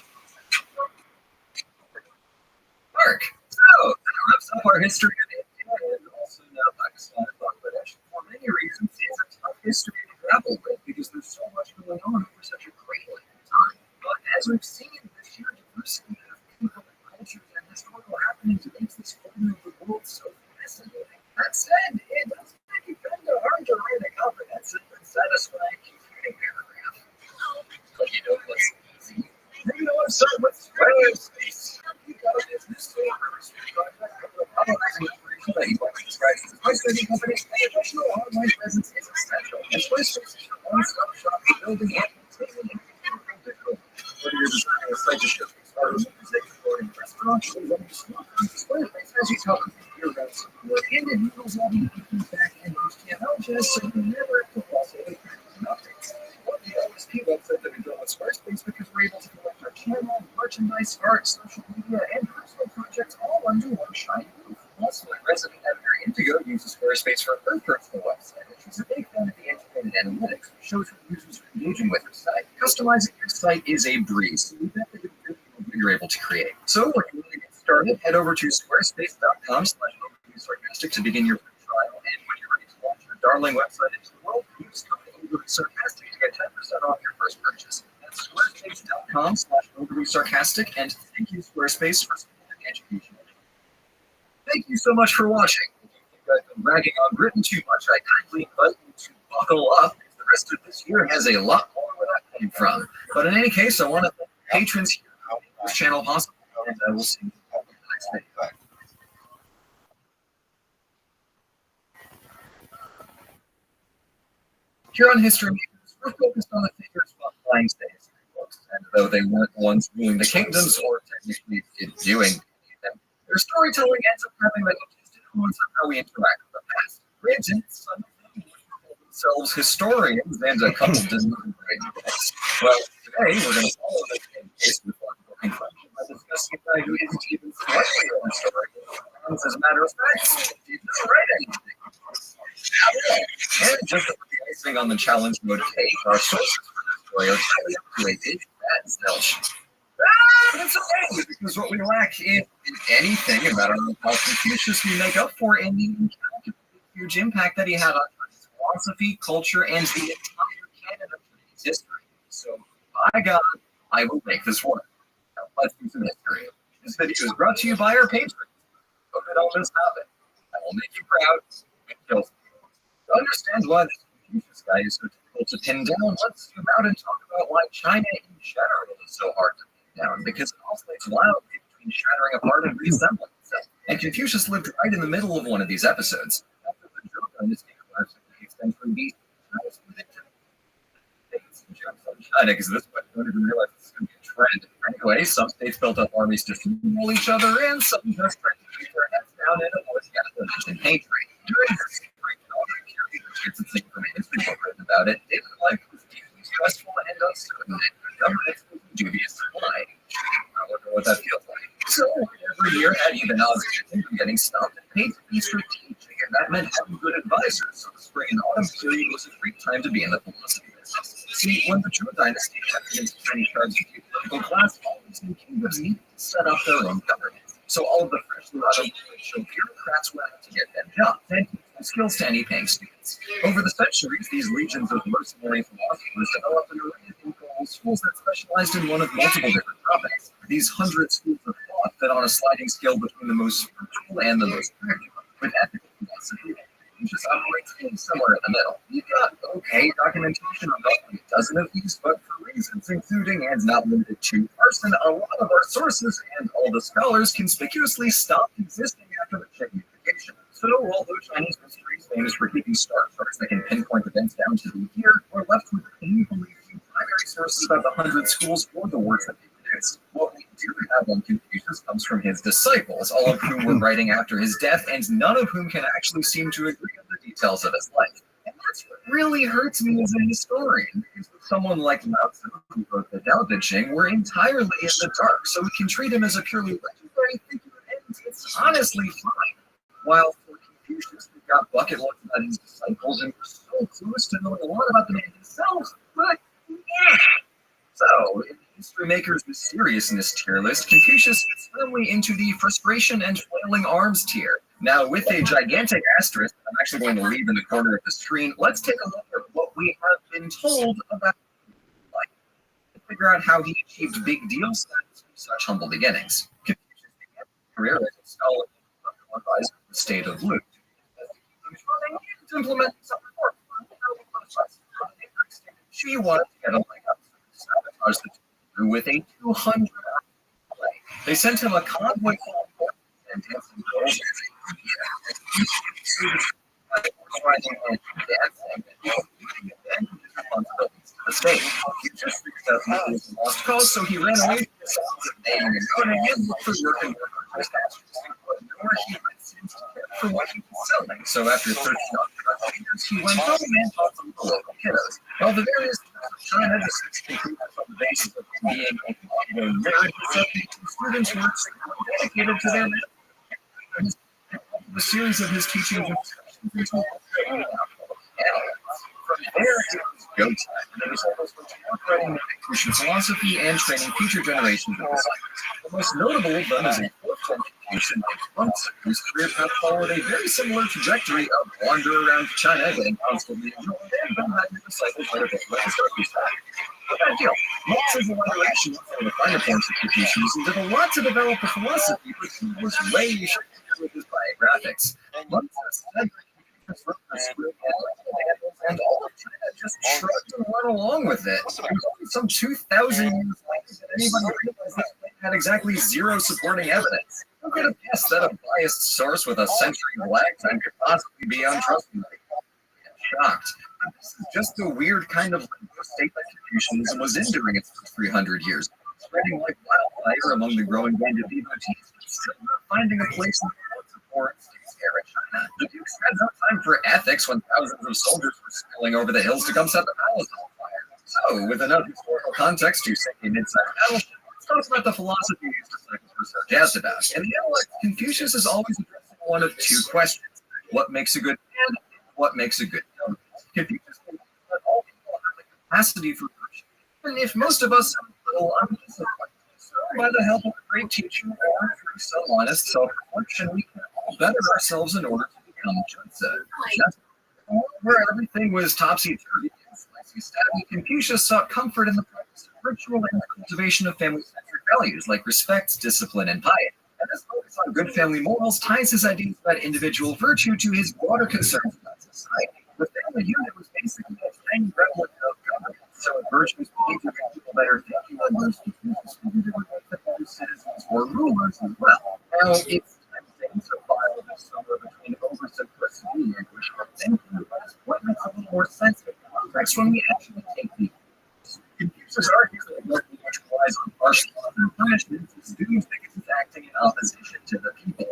Mark, so that wraps up our history of India and also now Pakistan and Bangladesh. For many reasons, it's a tough history to grapple with because there's so much going on over such a great length of time. But as we've seen, the sheer diversity of people and cultures and historical happenings makes this corner of the world so fascinating. That said, it does make it kind of hard to write a comprehensive and satisfying computing paragraph. But you know what's easy? Maybe I want to start with Squarespace. You got a business service. Optimizing information that you want to describe as a price-setting company, and additional online presence is essential. And Squarespace is your one-stop shop for building and maintaining digital. Whether you're designing a site to showcase art, music, recording, restaurants, or running Squarespace has you covered. Your reps work and it handles all the feedback and HTML just so you never have to also practice and updates. One of the OSP website that we built with Squarespace because we're able to collect our channel, merchandise, art, social media, and personal projects all under one shiny roof. Also, my resident editor Indigo uses Squarespace for her personal website, and she's a big fan of the integrated analytics, which shows her users are engaging with her site. Customizing your site is a breeze, so we bet that you're able to create. So when you really get started, head over to squarespace.com/sarcastic to begin your free trial, and when you're ready to launch your darling website into the world, use code sarcastic to get 10% off your first purchase. That's squarespace.com/sarcastic, and thank you Squarespace for supporting education. Thank you so much for watching. If you think I've been ragging on Britain too much, I kindly invite you to buckle up, because the rest of this year has a lot more where that came from. But in any case, I want to thank patrons here who make this channel possible, and I will see you in the next video. Here on History Makers, we're focused on the figures behind the history books, and though they weren't the ones ruling the kingdoms or technically doing them, their storytelling ends up having the biggest influence on how we interact with the past. Granted, some of them call themselves historians and a couple dozen great books. Well, today we're going to follow the same case with one book in question by discussing a guy who isn't even slightly a historian. As a matter of fact, he didn't write anything. And just to put the icing on the challenge mode take, our sources for this story are highly up to a big fat zilch. But it's okay, because what we lack is anything about how Confucius we make up for in the huge impact that he had on his philosophy, culture, and the entire canon of today's history. So, by God, I will make this work. Now, let's do some history. This video is brought to you by our patrons. Hope it all just happened. I will make you proud and kill you. To understand why this Confucius guy is so difficult to pin down, let's zoom out and talk about why China in general is so hard to pin down, because it oscillates wildly between shattering apart and reassembling itself. And Confucius lived right in the middle of one of these episodes. After the Zhou dynasty collapsed in the 8th century BC, China split into states and jumps on China, because this point I don't even realize this is going to be a trend. Anyway, some states built up armies to fuel each other, and some just tried to keep their heads down and avoid scandals and hatred. During this from a history book written about it, daily life was deeply stressful and uncertain, and governance was dubious supply. I wonder what that feels like. So every year had even odds from getting stopped and paid to be strategic, and that meant having good advisors. So the spring and autumn period was a great time to be in the philosophy business. See, when the Zhou dynasty kept into tiny charge of the political class, all these new kingdoms needed to set up their own government. So all of the freshly unemployed bureaucrats went out to get them jobs and skills to any paying students. Over the centuries, these legions of mercenary philosophers developed an array of informal schools that specialized in one of multiple different topics. These 100 schools of thought fit on a sliding scale between the most spiritual and the most practical, with ethical philosophy and just operates somewhere in the middle. You've got okay documentation on roughly a dozen of these, but for reasons including and not limited to arson, a lot of our sources and all the scholars conspicuously stopped existing after the Qing unification. So, although Chinese history is famous for keeping star charts that can pinpoint events down to the year, we're left with painfully few primary sources about the 100 schools or the works that he produced. What we do have on Confucius comes from his disciples, all of whom were writing after his death, and none of whom can actually seem to agree on the details of his life. And that's what really hurts me as a historian, because with someone like Lao Tzu, who wrote the Tao Te Ching, we're entirely in the dark, so we can treat him as a purely legendary figure, and it's honestly fine. While for Confucius, we've got bucket loads about his disciples, and we're so close to knowing a lot about the man himself, but yeah. So, in the History Maker's Mysteriousness tier list, Confucius fits firmly into the frustration and flailing arms tier. Now, with a gigantic asterisk, I'm actually going to leave in the corner of the screen, let's take a look at what we have been told about his life to figure out how he achieved big deal status from such humble beginnings. Confucius began his career as a scholar and advisor in the state of Lu. To implement some reforms, she wanted to get a leg up to sabotage the two with a 200 play. They sent him a convoy full of horses and dancing girls. Riding and dancing and responsibilities to the state. He just figured out he was a lost cause, so he ran away from the sounds of name and cunning and looked for work and work nor he seems to care for what he was selling. So after 30 years, he went home and taught some of the local kiddos. While the various China districts concluded on the basis of him being a nerd, he said the students were dedicated to their mission. The series of his teachings and instructions from there, it was go time, and the result was incorporating Confucian philosophy and training future generations of disciples. The most notable of them is a fourth-generation Confucian named Rothschild, whose career path followed a very similar trajectory of wander around China, getting constantly enjoyed, and then having disciples that are built by historical style. Not a bad deal. Marx is a elaboration of the finer points of Confucianism did a lot to develop the philosophy, but he was way short with his biographics. Marx said Confucius wrote the script and all of China just shrugged and went along with it. It was only some 2,000 years later that anybody realized that they had exactly zero supporting evidence. Who could have guessed that a biased source with a century lag time could possibly be untrustworthy? Shocked. This is just a weird kind of state that Confucianism was in during its first 300 years, spreading like wildfire among the growing band of devotees, but still not finding a place in the courts of foreign states here in China. The Dukes had no time for ethics when thousands of soldiers were spilling over the hills to come set the palace on fire. So, with enough historical context to set a mid-sized battleship, let's talk about the philosophy these disciples were so jazzed about. In the intellect, Confucius is always addressing one of two questions: what makes a good man, and what makes a good young man? Confucius believes that all people have the capacity for virtue, even if most of us are a little undisciplined. So, by the help of a great teacher or through some honest self-reflection, we can all better ourselves in order to become just where everything was topsy-turvy and slicey-stabby, Confucius sought comfort in the practice of ritual and the cultivation of family-centric values like respect, discipline, and piety. And this focus on good family morals ties his ideas about individual virtue to his broader concerns about society. The family unit was basically a tiny replica of government, so if virtuous behavior made people better thinking members, Confucius figured it would make the better citizens or rulers as well. Now, it's tempting to file this somewhere between oversimplicity and wishful thinking, but his point makes a little more sense in context when we actually take the Confucius argues that government which relies on harsh laws and punishments is students because it's acting in opposition to the people.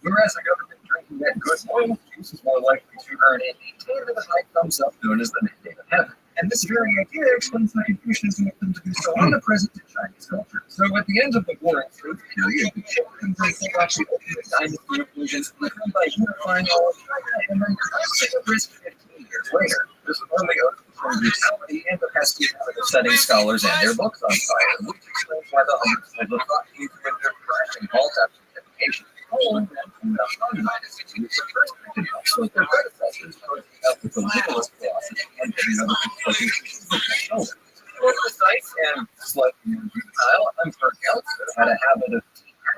Whereas a government drinking that good oil juice is more likely to earn and maintain the high thumbs up known as the mandate of heaven. And this very idea explains how Confucianism has come to be so omnipresent in Chinese culture. So at the end of the Boring Truth period, the children actually opened the dynasty of illusions by unifying all of China and then crossing the risk 15 years later. This was only from brutality and the pesky habit of setting scholars and their books on fire, which explains why the hundreds of the thought used with their crashing halt after dedication. From the Han Dynasty, which first printed books like their predecessors, out with the legalist philosophy and getting other people's shoulders. More precise and slightly more juvenile, Emperor Guinness had a habit of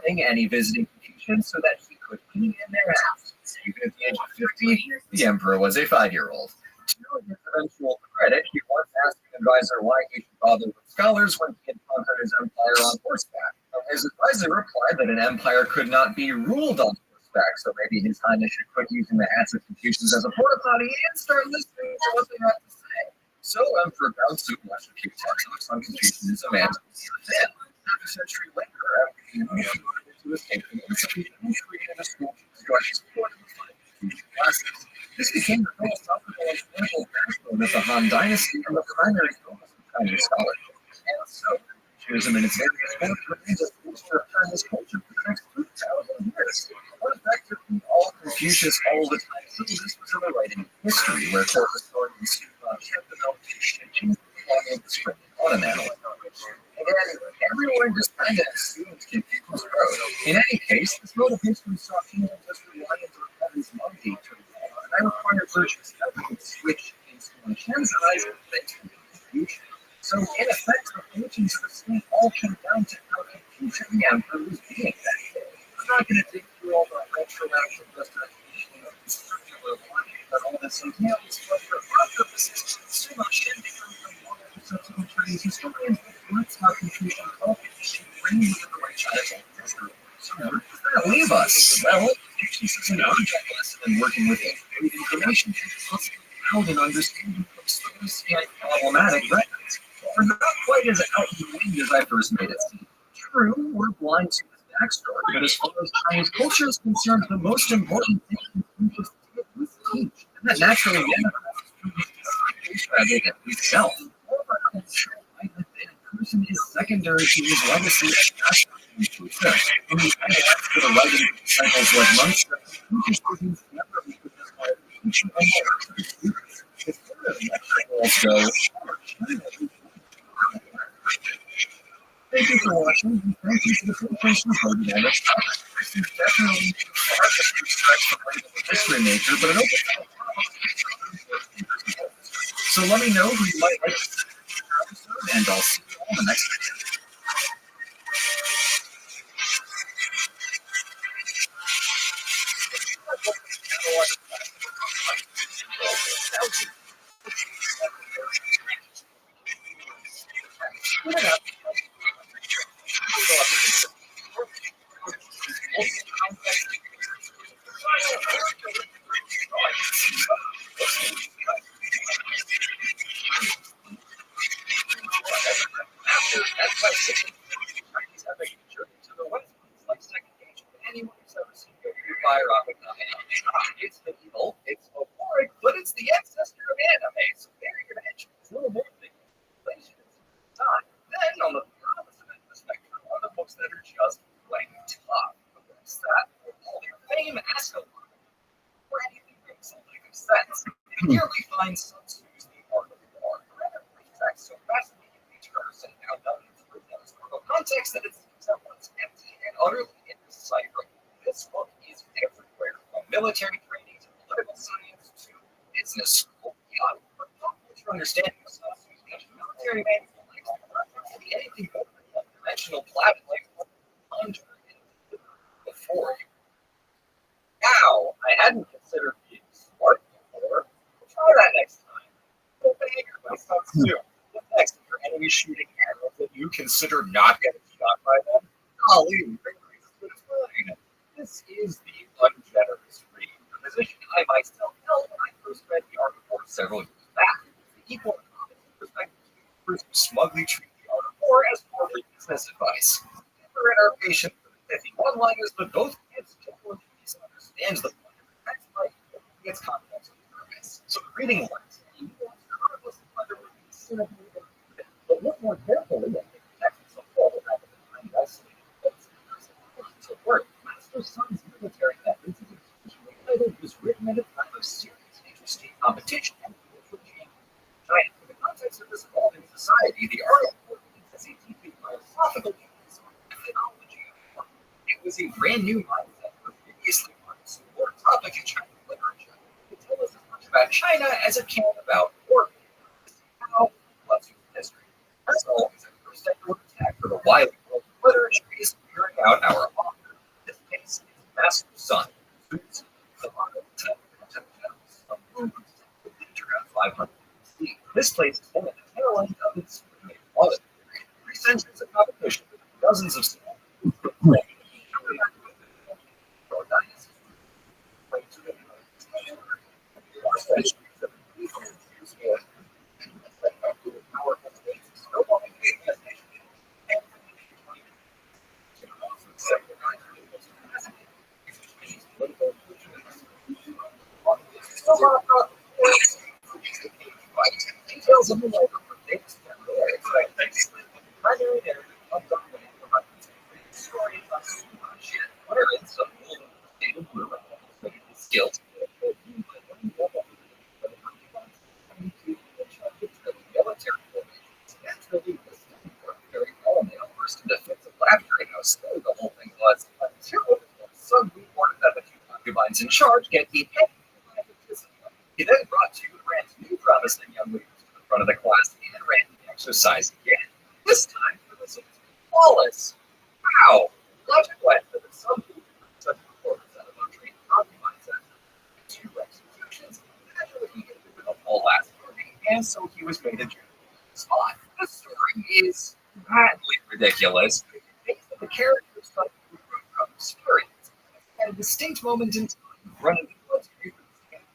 tea any visiting Confucians so that he could pee in their house. Even at the age of 50, the emperor was a 5-year-old. To his eventual credit, he once asked an advisor why he should bother with scholars when he had conquered his empire on horseback. His advisor replied that an empire could not be ruled on horseback, so maybe His Highness should quit using the hats of Confucians as a porta potty and start listening to what they have to say. So time for a bounce to watch a few textbooks on Confucianism and then, half a century later, after the initial to escape from institution, he created a school to start his Confucian classes. This became the philosophical and political backbone of the Han Dynasty and the primary focus of Chinese scholars. And so, Confucianism in its various forms remains a feature of Chinese culture for the next 2,000 years. What effectively all Confucius all the time syllabus was in the writing of history, where court historians developed teachings belonging to script on an analyst. Again, everyone just kind of assumes Confucius wrote. In any case, this mode of history saw kingdom just reliant on heaven's monarchy to reform, and that required virtuous evidence, which in Chen's eyes makes Confucian. So, in effect, the fortunes of the state all came down to how Confucian the emperor was being that day. I'm not going to dig through all the retroactive justification of this circular logic, but all this entails, but for our purposes, Sima Shen becomes the one of the subsequent Chinese historians that reflects how Confucian thought Confucian reigned within the right Chinese history. So, where does that leave us? Well, Confucius is an object lesson in working with incomplete information to possibly found an understanding of stories and problematic records. We're not quite as out in the wind as I first made it seem. True, we're blind to his backstory, but as far as Chinese culture is concerned, the most important thing Confucius did was teach, and that naturally manifests through his tragic and his self. However, cultural identity person is secondary to his legacy as master of Confucius. When he adds to the writing disciples like monks, Confucius begins never with this by teaching and learning to his students. His further also. Thank you for watching, and thank you for the presentation of Rabbi on this topic. This is definitely hard to extract from the history major, but it opens up a lot. So let me know who you might like to see in the future episode, and I'll see you all in the next video. It's medieval, it's folkloric, but it's the ancestor of anime, so very conventional. It's a little more than time. Then, on the opposite end of the spectrum, are the books that are just plain tough. Books that, for all their fame, ask a lot for anything makes a lick of sense. And here we find Sun Tzu's The Art of War, rather brief text so fascinatingly terse and now done in historical context that its semblance empty and utterly indecipherable. This book is everywhere, from military training to political science to business school, beyond for understanding of Sun Tzu's military manual. Anything but the conventional planet like conjured before you. Now, I hadn't considered being smart before. We'll try that next time. Go behavior by Sun Tzu. What next? If your enemy shooting arrows that you consider not getting shot by them? Golly, this is the ungenerous read. A position I myself held when I first read the Art of War several years back. The equal and opposite perspective who smugly treat the Art of War as corporate business advice. Never in our patient for the 50 one-liners, but both kids generally misunderstands the point. That's why he gets context of the premise. So the reading lens, you want to regardless of whether we're considered but look more carefully at the text as a whole rather than behind isolated bits to work. Master Sun's military methods is usually titled was written at a time of serious interesting competition and cultural change. China, in the context of this evolving society, the art of war as a deeply philosophical use on methodology of war. It was a brand new mindset for previously war topic in Chinese literature. It tells us as much about China as it can about war. How let's use history. As always, a first step to attack for the wily world of literature is figuring out our author. In this case, is Master Sun, who's the author of 10 generals of movements that lived around 500 BC. This places him at the tail end of its period. 3 centuries of competition with dozens of small details of the life of the famous family primary narrative of dominating the story of Sumash, wherein some building state of blue skills military formations. Naturally, this very all-male burst into fits of laughter at how silly the whole thing was until some reported that the two concubines in charge get the head. He then brought two brand new promising young ladies to the front of the class and ran the exercise again. This time for the flawless. Wow! Logic went for the some such performance out of untrained concubines and two executions. Naturally, he ended with a full last party, and so he was made a jury spot. The story is madly ridiculous. The characters thought from experience at a distinct moment in time, running the military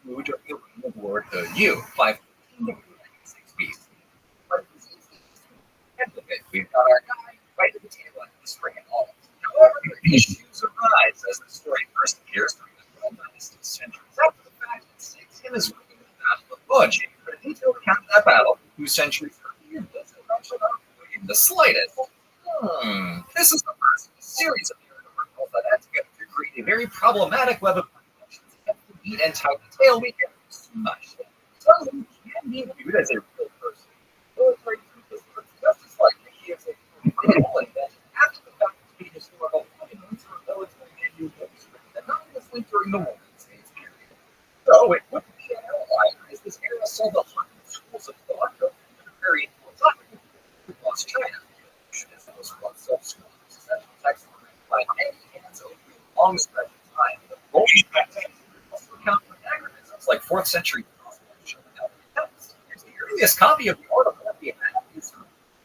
mood during the reign of Lord U. 515 BC. We've got our guy right at the tail end of the spring and all. However, issues arise as the story first appears during the Royal Dynasty centuries after the fact it stakes him as winning the Battle of Budge. For a detailed account of that battle, 2 centuries earlier doesn't mention in the slightest. This is the first in a series of narrative articles that add together to create a very problematic web of connections that can eat and tout the tale we get too much. Some can be viewed as a real person. Military truth is just as likely he is a criminal event after the fact to be historical monuments or military manuscript anonymously during the war in States period. So it wouldn't be an outlier as this era saw the hundreds of schools of thought go through the very philosophical across China. Those once self-schools, essential texts by many hands over a long stretch of time. The Roman texts also account for anachronisms like 4th century text. Here's the earliest copy of the article that we have is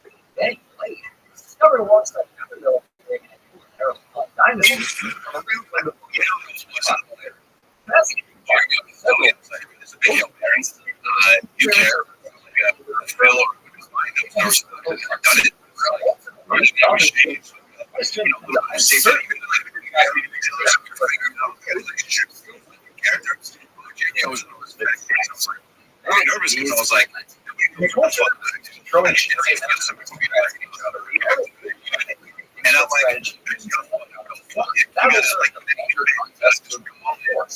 pretty dang late. It was discovered alongside other military and Herald dynasties around when the book was popular. That's the you care. Phil or done it. Really nervous because I was like, and I'm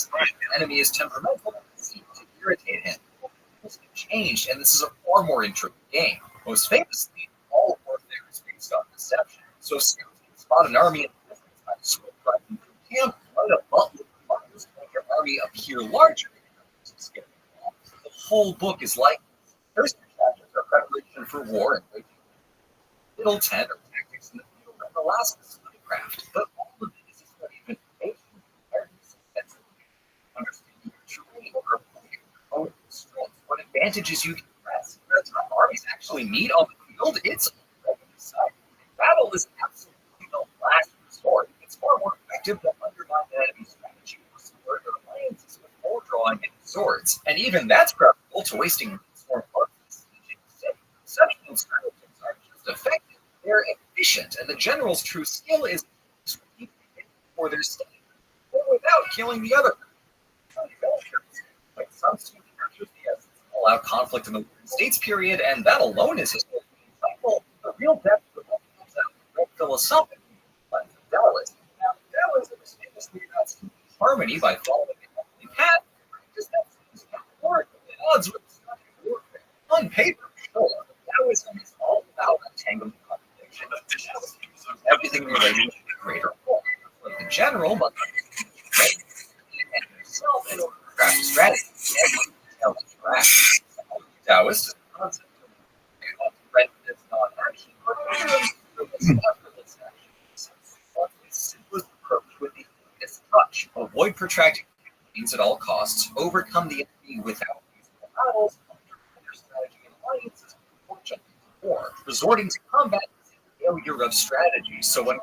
like, enemy is temperamental and seek to irritate him. This changed, and this is a far more intricate game. Most famously, all warfare is based on deception. So scouts can spot an army in the distance by smoke driving through camp, run a button markers to make your army appear larger. The whole book is like this. First chapters are preparation for war and waging. Middle 10 are tactics in the field, and the last is craft. But all of it is a study of information, awareness, and understanding your terrain or opponent's strengths, what advantages you can press. By the time armies actually meet on the field, it's already decided. Battle is absolutely the last resort. It's far more effective to undermine the enemy's strategy or support their alliances before drawing in swords. And even that's preferable to wasting more parts. Exceptional strategies aren't just effective, they're efficient, and the general's true skill is to keep it for their state, or without killing the other. Like some student captures the essence of all-out conflict in the States period, and that alone is historically insightful. The real depth of what comes out of great philosophical but Taoism. Now, Taoism is famously about seeking harmony by following a healthy path. Just that seems categorically at odds with warfare. On paper, sure, Taoism is all about untangling contradiction. Everything related to the greater whole. But the general must and himself in order to craft a strategy. Taoist is a concept of readiness, not action, but effortless action. What's the simplest approach with the easiest touch? Avoid protracted means at all costs, overcome the enemy without useful battles, under strategy and alliances, fortune, war. Resorting to combat is a failure of strategy, so when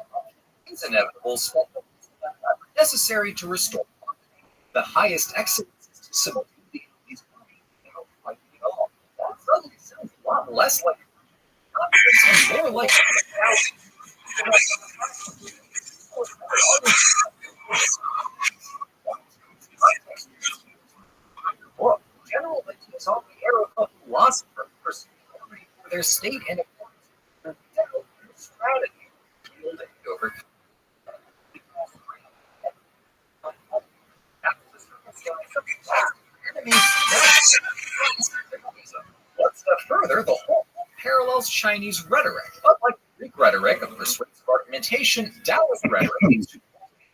it's inevitable, spend the effort necessary to restore harmony. The highest excellence is to subdue the enemy's army without fighting at all. That suddenly sounds a lot less like confidence and more like general is on the era of philosopher, pursuing for their state and importance of their strategy to overcome. One step further, the whole parallels Chinese rhetoric. But like Greek rhetoric of persuasive argumentation, Taoist rhetoric leads to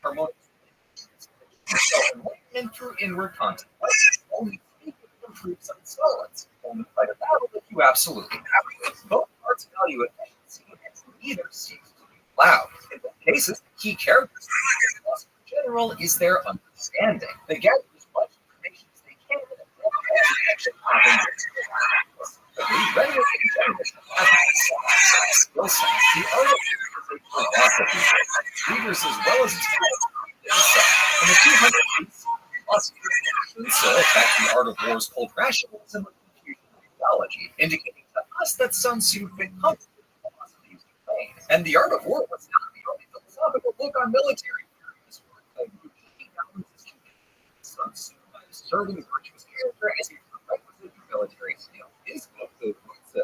harmonious enlightenment through inward contemplation. Only speak to improve some silence. Only fight a battle if you absolutely have to. Both parts value efficiency, and neither seeks to be loud. In both cases, the key characteristic of the general is their understanding. They gather as much information as they can and action happens. Rhetoric in general has skill set. The art of is a philosophy. Readers as well as in the 200 philosophers so attack the art of war's cold rationalism and confusion theology, indicating to us that Sun Tzu fit comfortably with philosophy's domain. And the art of war was not the only philosophical book on military theory. This work by Sun Tzu by asserting virtuous character as a prerequisite for military skill. His book, though,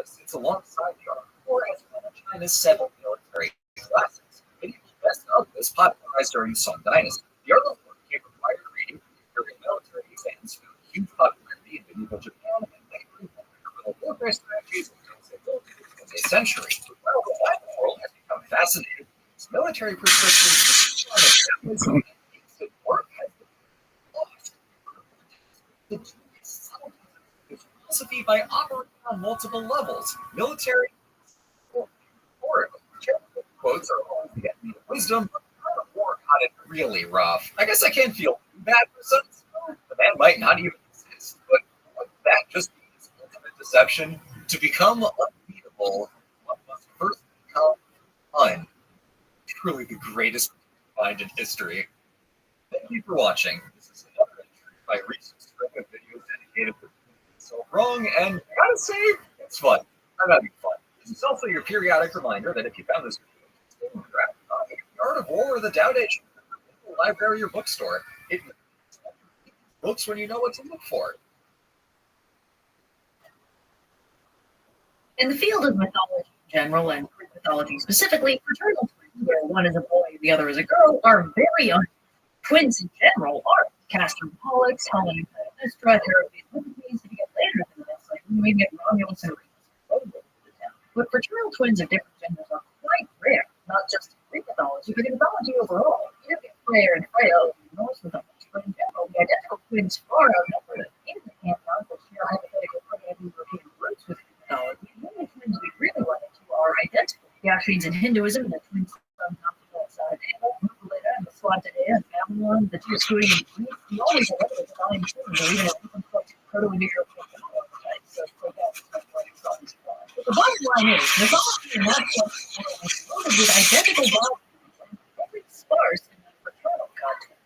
it's alongside the art of war as one of China's 7 military classics. It is best of this popularized during the Song Dynasty. The art of war became required reading for imperial military exams, found huge popularity in medieval Japan and neighboring warfare strategies of the century. Well, the Latin world has become fascinated with military prescriptions and work has been lost. Philosophy by operating on multiple levels. Military quotes are always the enemy of wisdom, but the art of war got it really rough. I guess I can't feel too bad for Sun Tzu. The man might not even exist, but that just means ultimate deception. To become unbeatable, one must first become un. Truly the greatest find in history. Thank you for watching. This is another entry by recent string of videos dedicated to so wrong, and I gotta say, it's fun. I'm having fun. This is also your periodic reminder that if you found this video, grab a copy of The Art of War or the Tao Te Ching from the library or bookstore. It books when you know what to look for. In the field of mythology in general and Greek mythology specifically, fraternal twins, where one is a boy and the other is a girl, are very unusual. Twins in general are Castor and Pollux, Helen and Clytemnestra, Heracles and Hippocrates, to get later than this, like we get Romulus and Remus. But fraternal twins of different genders are quite rare, not just in Greek mythology, but in mythology overall. You look at Freya and Freya in Norse mythology, but in general, the identical twins far outnumber them in the pantheon, which share hypothetical Proto-European roots with mythology. The only twins we really run into are identical. The Ashines in Hinduism, the twins from and the Swatadea and Babylon, the Jewish and Greece, we always have evidence of divine twins, or even a Proto-Indo-European type, so take out the but the bottom line is, mythology in that sense is loaded with identical bodies and very sparse in the fraternal content.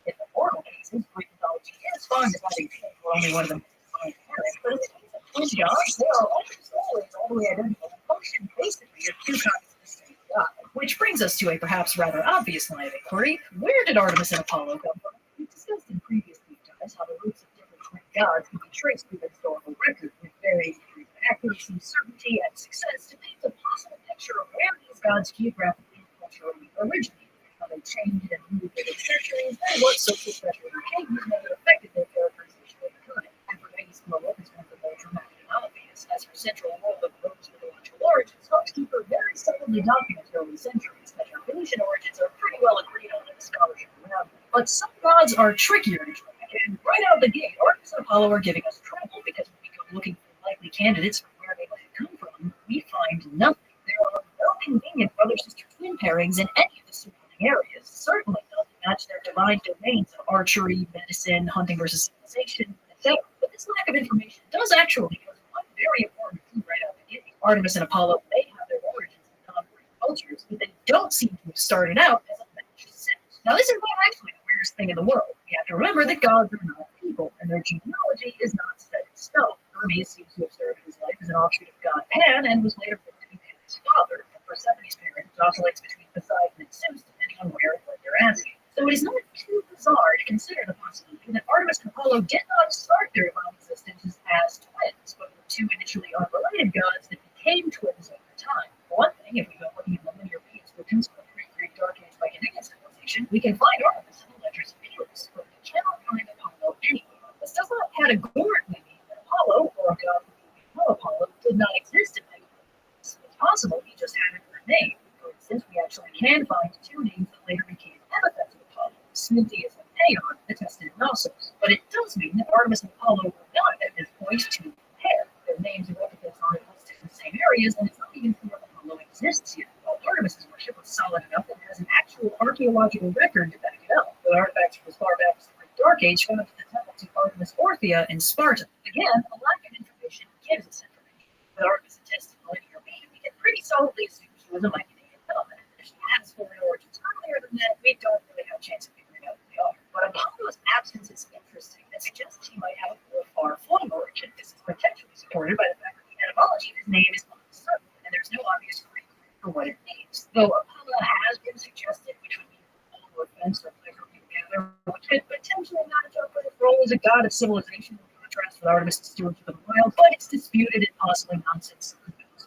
In the mortal cases, Greek mythology is fond of having twins where only one of them is defined parent, but in the case of twin gods, they are almost always all the way identical and function basically as 2 copies of the same god. Which brings us to a perhaps rather obvious line of inquiry. Where did Artemis and Apollo come from? We've discussed in previous deep dives how the roots of different twin gods can be traced through the historical record with varying degrees of accuracy, certainty, and success to paint a possible picture of where these gods geographically and culturally originated, how they changed and moved over centuries, and what social pressure or changes may have affected their characterization over time. Aphrodite's glow-up is one of the more dramatic and obvious, as her central role of Rome's mythological origins helps keep her very subtly documented over the centuries, that her Phoenician origins are pretty well agreed on in the scholarship around them. But some gods are trickier to track, and right out the gate, Artemis and Apollo are giving us trouble because when we go looking for likely candidates for where they might come from, we find nothing. There are no convenient brother-sister twin pairings in any of the surrounding areas, certainly none to match their divine domains of archery, medicine, hunting versus civilization, etc. But this lack of information does actually give us one very important clue right out the gate. Artemis and Apollo may have their origins in non-Greek cultures, but they don't seem to have started out as a matched set. Now, this is not actually the weirdest thing in the world. We have to remember that gods are not people, and their genealogy is not set in stone. Hermes seems to have started his life as an offshoot of god Pan, and was later put to be Pan's father. And Persephone's parents oscillates between Poseidon and Zeus, depending on where and what they're asking. So it is not too bizarre to consider the possibility that Artemis and Apollo did not start their divine existences as twins, but were 2 initially unrelated gods that became became twins over time. For one thing, if we go looking at the linear beats written for the pre-Greek Dark Age by Guinness civilization, we can find Artemis in the ledgers of Felix, but we cannot find Apollo anywhere. This does not categorically mean that Apollo, or a god who became Apollo, did not exist in Megatherium. It's possible he just had a different name. For instance, we actually can find two names that later became epithets of Apollo, Smintheus and Aeon, attested in Knossos. But it does mean that Artemis and Apollo were not, at this point, two pair. Their names and epithets aren't listed in the same areas, and it's not even clear if Apollo exists yet. While Artemis' worship was solid enough and has an actual archaeological record to back it up, with artifacts from as far back as the Great Dark Age found at the temple to Artemis Orthia in Sparta. Again, a lack of information gives us information. With Artemis attested in linear being, we can pretty solidly assume she was a Mycenaean element. If she has foreign origins earlier than that, we don't really have a chance of figuring out who they are. But Apollo's absence is interesting and suggests she might have a far-flung origin. This is potentially supported by the fact that the etymology of his name is uncertain, and there's no obvious Greek for what it means. Though Apollo has been suggested, which would mean all offense or pleasure together, which could potentially match up with his role as a god of civilization in contrast with Artemis' stewardship of the wild, but it's disputed and possibly nonsense.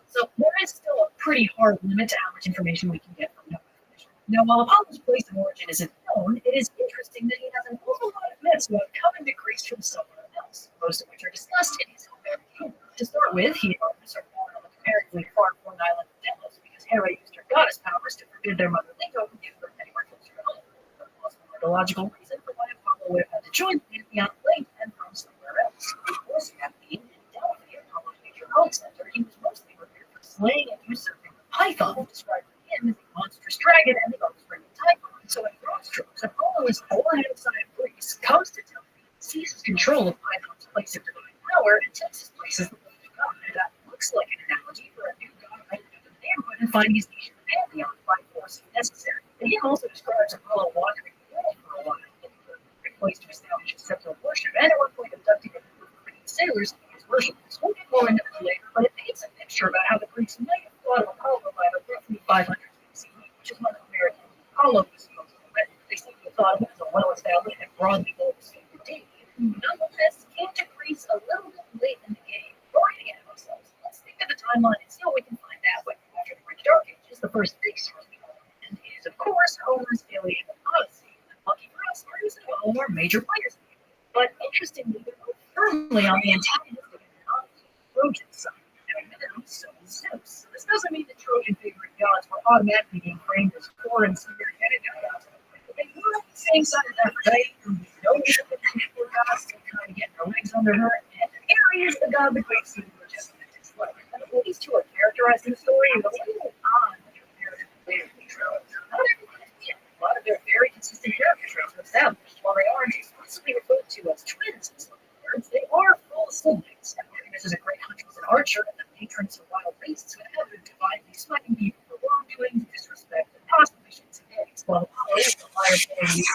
So there is still a pretty hard limit to how much information we can get from no information. Now, while Apollo's place of origin isn't known, it is interesting that he has an awful lot of myths about coming to Greece from somewhere else, most of which are discussed in his Homeric humor. To start with, he and Artemis are born on the comparatively far-flung island of Delos because Hera used her goddess powers to forbid their mother Leto from giving birth anywhere closer to home. There was a mythological reason for why Apollo would have had to join the Pantheon late and from somewhere else. Of course, you have being in Delphi, Apollo's major cult center, he was mostly revered for slaying and usurping the Python, described by him as a monstrous dragon and the offspring of Typhon. So in broad strokes, Apollo is born outside of Greece, comes to Delphi, seizes control of Python's place of divine power, and takes his place as the Lord of God. And that looks like an analogy for a new god right in the neighborhood and finding his niche in the Pantheon by force if necessary. And he also describes Apollo wandering the world for a while, looking for a great place to establish his sceptral worship, and at one point abducting a group of Greek sailors in his worship. We'll get more into this later, but it paints a picture about how the Greeks might have thought of Apollo by the roughly 500 BCE, which is when the American Apollo was supposed to win. They seem to have thought of him as a well-established and broadly well-respected deity, who nonetheless came to Greece a little bit late in the game. We're getting ahead of ourselves. Let's think of the timeline and see what we can find that way. After the Great Dark Age is the first big source we know, and is, of course, Homer's Iliad and Odyssey. And lucky for us, Artemis and Apollo are major players in it. But interestingly, they're both firmly on the antagonistic mythology, Trojan side. Now, minimum, so is Zeus. This doesn't mean the Trojan favorite gods were automatically being framed as foreign spirit-headed gods. They were on the same side of that, right? Who knows that the people gods still kind of getting their legs under her, and Ares, the god of the great sea, were just in its life. And the way these two are characterized in the story is a little odd compared to the later trailers. Not everyone is yet. A lot of their very consistent character traits are established. While they aren't explicitly referred to as twins in some words, they are full siblings. And Artemis is a great huntress and archer, and the patrons of wild beasts who have been divinely smiting people for wrongdoing, disrespect, and possibly shits and eggs. While Apollo is the higher playing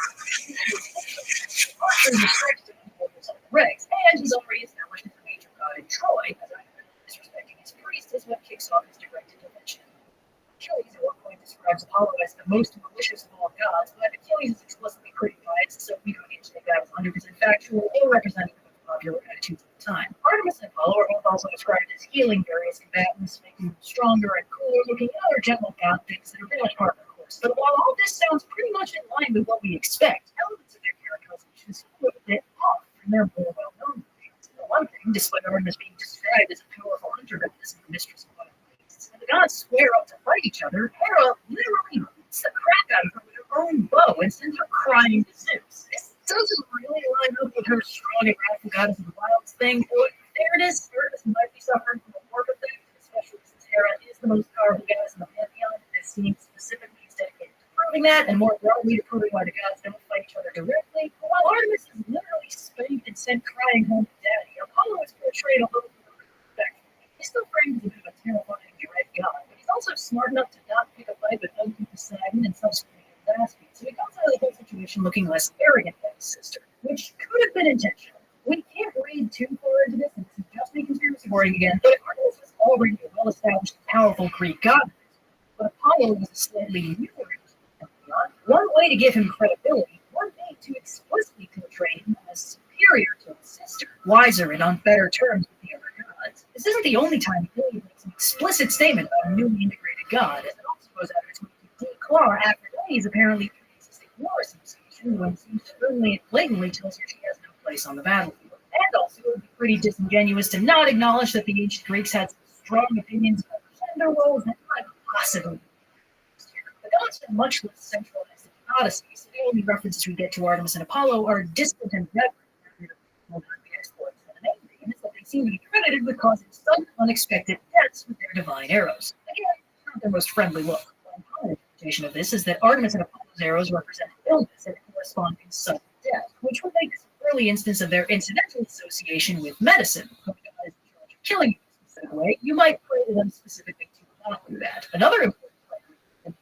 archer restricts to people with some regs, and he's already established as a major god in Troy, as I heard. Disrespecting his priest is what kicks off his direct intervention. Achilles at one point describes Apollo as the most malicious of all gods, but Achilles is explicitly pretty biased, so we don't need to take that as 100% factual or representative of popular attitudes at the time. Artemis and Apollo are both also described as healing various combatants, making them stronger and cooler looking, and other gentle god things that are pretty much part of their course. But while all this sounds pretty much in line with what we expect, elements of their characterizations feel a bit off from their more well-known versions. For one thing, despite Artemis being described as a powerful hunter goddess and the mistress of wild beasts, and the gods square up to fight each other, Hera literally beats the crap out of her with her own bow and sends her crying to Zeus. This doesn't really line up with her strong and wrathful goddess of the wilds thing. But in fairness, Artemis might be suffering from a warp effect, especially since Hera is the most powerful goddess in the Pantheon, and this scene specifically is dedicated to proving that, and more broadly to proving why the gods don't fight each other directly. But while Artemis is literally spanked and sent crying home to daddy, Apollo is portrayed a little bit more respectful. He's still framed as a bit of a terrifying dread god, but he's also smart enough to not pick a fight with ugly Poseidon and subsequently Lasky, so he comes out of the whole situation looking less arrogant than his sister, which could have been intentional. We can't read too far into this, and this is just me conspiracy theorying again, but Artemis was already a well-established, powerful Greek god, but Apollo was a slightly newer pantheon. One way to give him credibility would be to explicitly portray him as superior to his sister, wiser and on better terms with the other gods. This isn't the only time Iliad makes It's an explicit statement about a newly integrated God, as it also goes out of its way to declare Aphrodite's apparently pre-existing war association when Zeus firmly and blatantly tells her she has no place on the battlefield. And also, it would be pretty disingenuous to not acknowledge that the ancient Greeks had some strong opinions about gender roles that might possibly. The gods are much less centralized in the Odyssey, so the only references we get to Artemis and Apollo are distant and reverent rather than the exploits. And the main thing is that they seem to be credited with causing sudden, unexpected deaths with their divine arrows. Again, not their most friendly look. One common interpretation of this is that Artemis and Apollo's arrows represent illness and corresponding sudden death, which would make this an early instance of their incidental association with medicine. When the god is in charge of killing you in a specific way, you might pray to them specifically to not do that. Another important is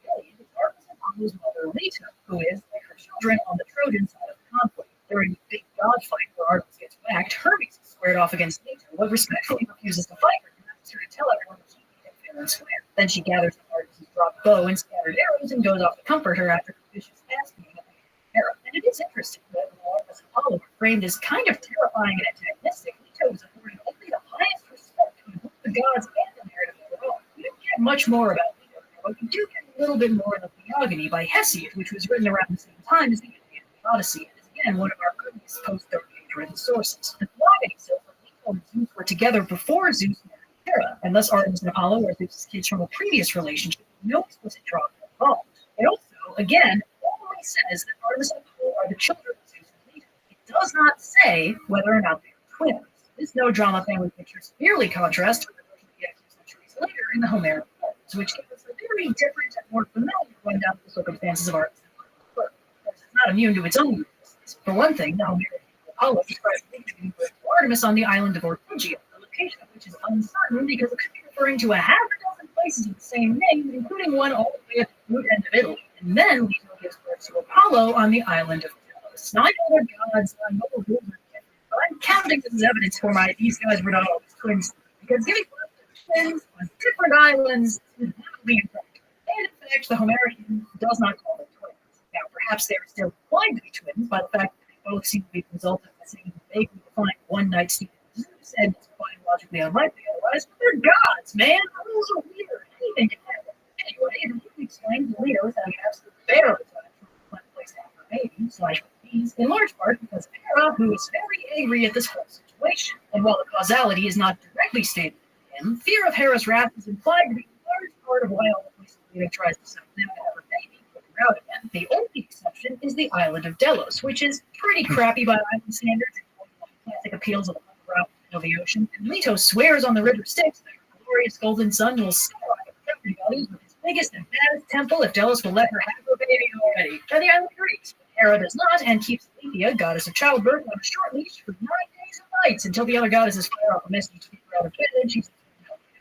Artemis and Apollo's mother, Leto, who is, like her children, on the Trojan side of the conflict. During the big god fight where Artemis gets whacked, Hermes is squared off against Leto, but respectfully refuses to fight her and asks her to tell everyone that she beat him fair and square. Then she gathers up Artemis' dropped bow and scattered arrows and goes off to comfort her after her vicious ass beating at the Hera. And it is interesting that while Artemis and Apollo are framed as kind of terrifying and antagonistic, Leto is afforded only the highest respect from both the gods and the narrative overall. You don't get much more about Leto, but you do get a little bit more in the Theogony by Hesiod, which was written around the same time as the Iliad and the Odyssey, and is again one of our earliest post-Dark Age written sources. The Theogony says that Leto and Zeus were together before Zeus married Hera, and thus Artemis and Apollo are Zeus' kids from a previous relationship with no explicit drama involved. It also, again, only says that Artemis and Apollo are the children of Zeus and Leto. It does not say whether or not they are twins. This no-drama family picture severely contrasts with the version we get a few centuries later in the Homeric poems, which give us a very different and more familiar rundown of the circumstances of Artemis and Apollo's birth. It's not immune to its own weaknesses. For one thing, the Homeric Apollo describes Leto giving birth to Artemis on the island of Ortygia, the location of which is uncertain because it could be referring to a half a dozen places with the same name, including one all the way at the root end of Italy. And then Leto gives birth to Apollo on the island of Delos. Now, I know they're gods, I know the rules are different, but I'm counting this as evidence for these guys were not always twins, because giving birth to twins on different islands is definitely impractical. And in fact, the Homerican does not call them twins. Now, perhaps they are still inclined to be twins by the fact that they both seem to be the result of the same vaguely defined one-night stand with Zeus, and it's biologically unlikely otherwise, but they're gods, man. Rules are weird. Anything can happen. Anyway, it really explains Leto as having absolutely barely time to find a place to have her baby, in large part because of Hera, who is very angry at this whole situation. And while the causality is not directly stated in him, fear of Hera's wrath is implied to be a large part of why all the places Leto tries to send them to have her baby put her out again. The only exception is the island of Delos, which is pretty crappy by island standards and classic appeals of the route of the ocean. And Leto swears on the river Styx that her glorious golden sun will skyrocket everybody's with his biggest and baddest temple if Delos will let her have her baby already. And the island agrees. Hera does not and keeps Alethea, goddess of childbirth, on a short leash for 9 days and nights until the other goddesses fire off a message to keep her out of bed and she's to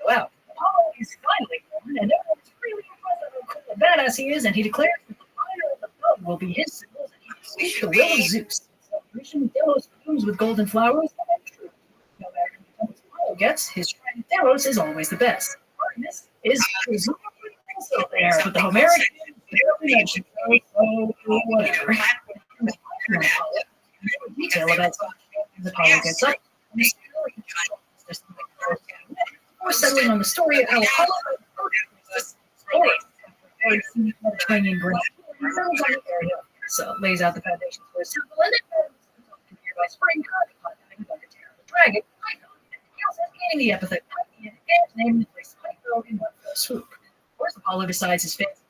go out. Apollo is finally born, and everyone's really impressed at how cool and badass he is, and he declares that the fire of the bug will be his symbols and he will speak the will of Zeus. Celebration, Delos blooms with golden flowers, and true. No matter how much Apollo gets, his shrine of Delos is always the best. Artemis is presumably also there, but the Homeric barely mentioned, so whatever. Detail about the Apollo gets up. Before settling on the story of how Apollo Mediterranean ground so lays out the foundations for a simple and then by spring by the dragon Python. And he also gaining the epithet Pythian and naming the place Python in one fell swoop. Of course, Apollo decides his fancy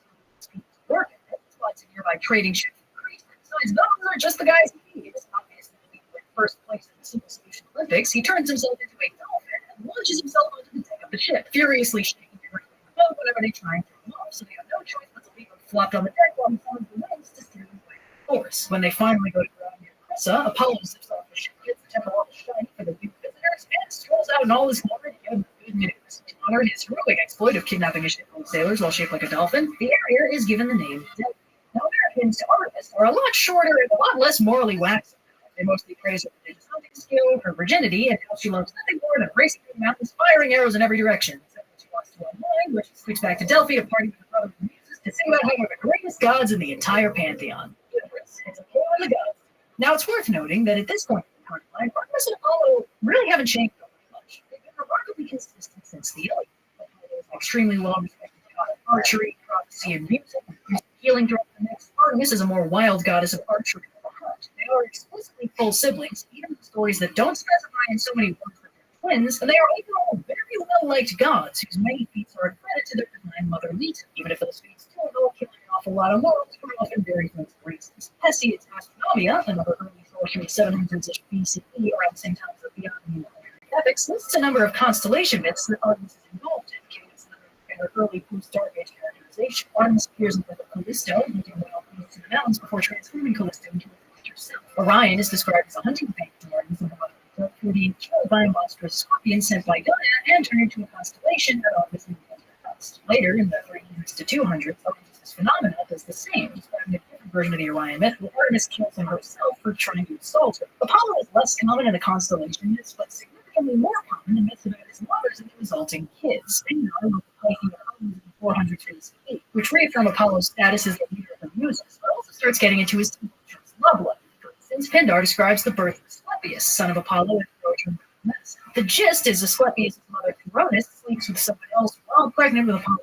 work and spots a nearby trading ship for Greece. Besides, those are just the guys he needs. Obviously, in first place in the Single Solution Olympics, he turns himself into a dolphin and launches himself onto the deck of the ship, furiously shaking the boat whenever they try and throw him off. So they have no choice but to leave him flopped on the deck while he finds the winds to steer him away from the course. When they finally go to ground near Crissa, Apollo zips off the ship, gets the temple all shiny for the new visitors, and strolls out in all his glory to give good news. To honor his heroic exploit of kidnapping a ship full of sailors while shaped like a dolphin, the area is given the name Delphi. Now, Americans to Artemis are a lot shorter and a lot less morally waxy. They mostly praise her religious hunting skill, her virginity, and how she loves nothing more than racing through the mountains, firing arrows in every direction. Except when she wants to unwind, where she sweeps back to Delphi to party with her brother and muses to sing about how we're the greatest gods in the entire pantheon. It's a whole of the gods. Now, it's worth noting that at this point in the timeline, Artemis and Apollo really haven't changed all that much. They've been remarkably consistent since the Iliad. But extremely well-respected god of archery, prophecy, and music. Healing throughout the next. Artemis is a more wild goddess of archery than the hunt. They are explicitly full siblings, even in stories that don't specify in so many words that they're twins, and they are overall very well-liked gods whose many feats are a credit to their divine mother Lita, even if those feats do involve killing an awful lot of mortals for often very different reasons. Hesiod's Astronomia, another early source from the 700s BCE, around the same time as the Beyond epics, lists a number of constellation myths that Artemis is involved in. Cadence, another early post-Dark Age characterization. Artemis appears in the Callisto, leading the Alpines to the mountains before transforming Callisto into a creature herself. Orion is described as a hunting painter through the killed by a monstrous scorpion sent by Gaia and turned into a constellation that Artemis and later, in the 300s to 200s, Artemis' phenomena does the same, describing a different version of the Orion myth, where Artemis kills him herself for trying to assault her. Apollo is less common in the constellation myths, but significantly more common in myths about his mothers and the resulting kids. Pindar was the Python of in 400 BCE, which reaffirmed Apollo's status as the leader of the Muses, but also starts getting into his love life. For instance, Pindar describes the birth of Asclepius, son of Apollo and Trojan. The gist is Asclepius' mother Coronis sleeps with someone else while pregnant with Apollo,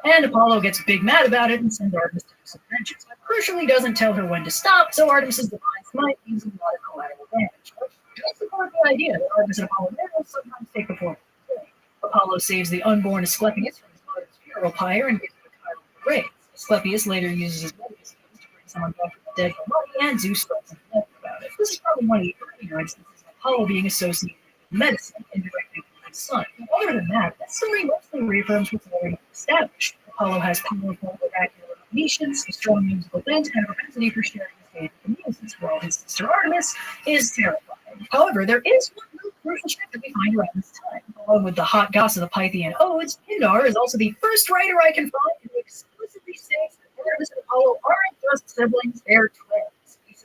and Apollo gets big mad about it and sends Artemis to do some vengeance, but crucially doesn't tell her when to stop, so Artemis' divine might leaves a lot of collateral damage. But does support the idea that Artemis and Apollo will sometimes take the form of a king. Apollo saves the unborn Asclepius from his mother's funeral pyre and gives him a title of parade. Asclepius later uses his mother's skills to bring someone back from the dead for money, and Zeus strikes him dead about it. This is probably one of the earlier instances of Apollo being associated medicine indirectly with his son. But other than that story mostly reaffirms what's already established. Apollo has powerful oracular omniscience, a strong musical bent, and a propensity for sharing his faith with the muses, while his sister Artemis is terrifying. However, there is one really crucial shift that we find around this time. Along with the hot goss of the Pythian odes, Pindar is also the first writer I can find who explicitly states that Artemis and Apollo aren't just siblings, they're twins.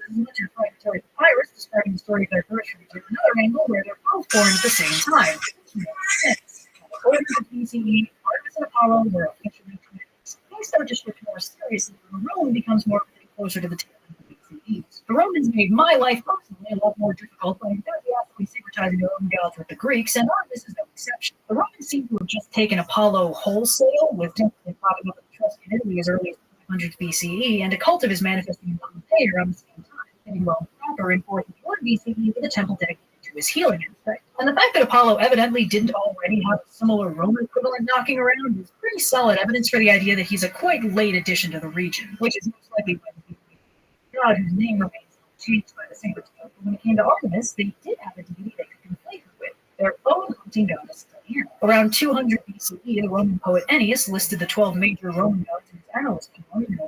In the fragmentary papyrus describing the story of their birth from another angle where they're both born at the same time. According to BCE, Artemis and Apollo were officially twins. Things start to shift more seriously when Rome becomes more closer to the tail end of the BCE. The Romans made my life personally a lot more difficult by enthusiastically syncretizing their own gods with the Greeks, and Artemis is no exception. The Romans seem to have just taken Apollo wholesale, with temples popping up in Etruscan Italy as early as 500 BCE, and a cult of his manifesting in Pompeii around the same time. In Rome proper in 451 BCE with a temple dedicated to his healing aspect. And the fact that Apollo evidently didn't already have a similar Roman equivalent knocking around is pretty solid evidence for the idea that he's a quite late addition to the region, which is most likely why the god whose name remains changed by the sacred stone. When it came to Artemis, they did have a deity they could conflate her with, their own hunting goddess Diana. Around 200 BCE, the Roman poet Ennius listed the 12 major Roman gods in his Annals poem,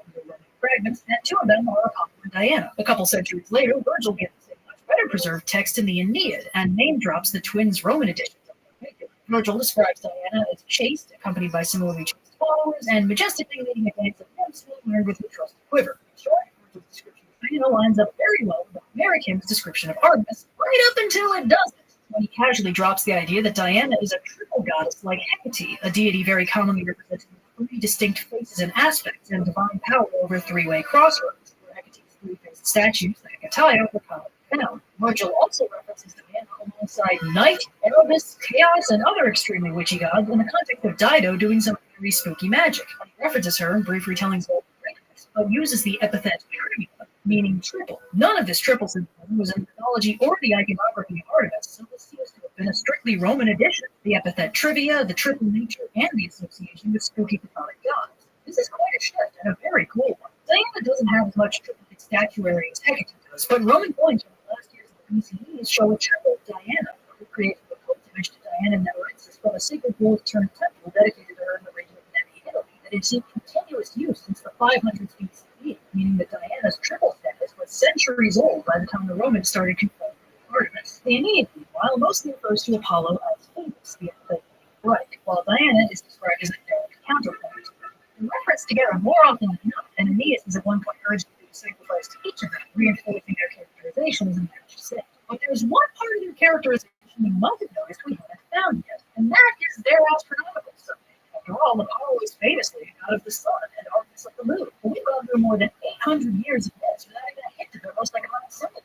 fragments, and two of them are Apollo and Diana. A couple centuries later, Virgil gets a much better preserved text in the Aeneid and name drops the twins' Roman editions of the figure. Virgil describes Diana as chaste, accompanied by similarly chaste followers, and majestically leading a dance of nymphs learned with a trusted quiver. In short, Virgil's description of Diana lines up very well with Homeric hymn's description of Artemis, right up until it doesn't, when he casually drops the idea that Diana is a triple goddess like Hecate, a deity very commonly represented with three distinct faces and aspects and divine power over three-way crossroads, where Hecate's three-faced statues, the Hecataion, were commonly found. Virgil also references Diana alongside Night, Erebus, Chaos, and other extremely witchy gods in the context of Dido doing some very spooky magic. He references her in brief retellings of greatness, but uses the epithet trivia, meaning triple. None of this triple symbolism was in the mythology or the iconography of Artemis, so this seems to have been a strictly Roman addition. The epithet trivia, the triple nature, and the association with spooky Platonic gods. This is quite a shift and a very cool one. Diana doesn't have as much triplicate statuary as Hecate does, but Roman coins from the last years of the BCE show a triple Diana, who created a cult image to Diana Nereidsis from a sacred gold-turned temple dedicated to her in the region of Nepi, Italy, that had seen continuous use since the 500s BCE, meaning that Diana's triple status was centuries old by the time the Romans started confronting Artemis. The Aeneid, meanwhile, mostly refers to Apollo as Phoebus, the epithet right, while Diana is described as a dark counterpart. They're referenced together more often than not, and Aeneas is at one point urged to do sacrifice to each of them, reinforcing their characterization as a match set. But there's one part of their characterization you might have noticed we haven't found yet, and that is their astronomical study. After all, Apollo is famously a god of the sun and Artemis of the moon, but we've gone through more than 800 years of this without even a hint of their most iconic symbols.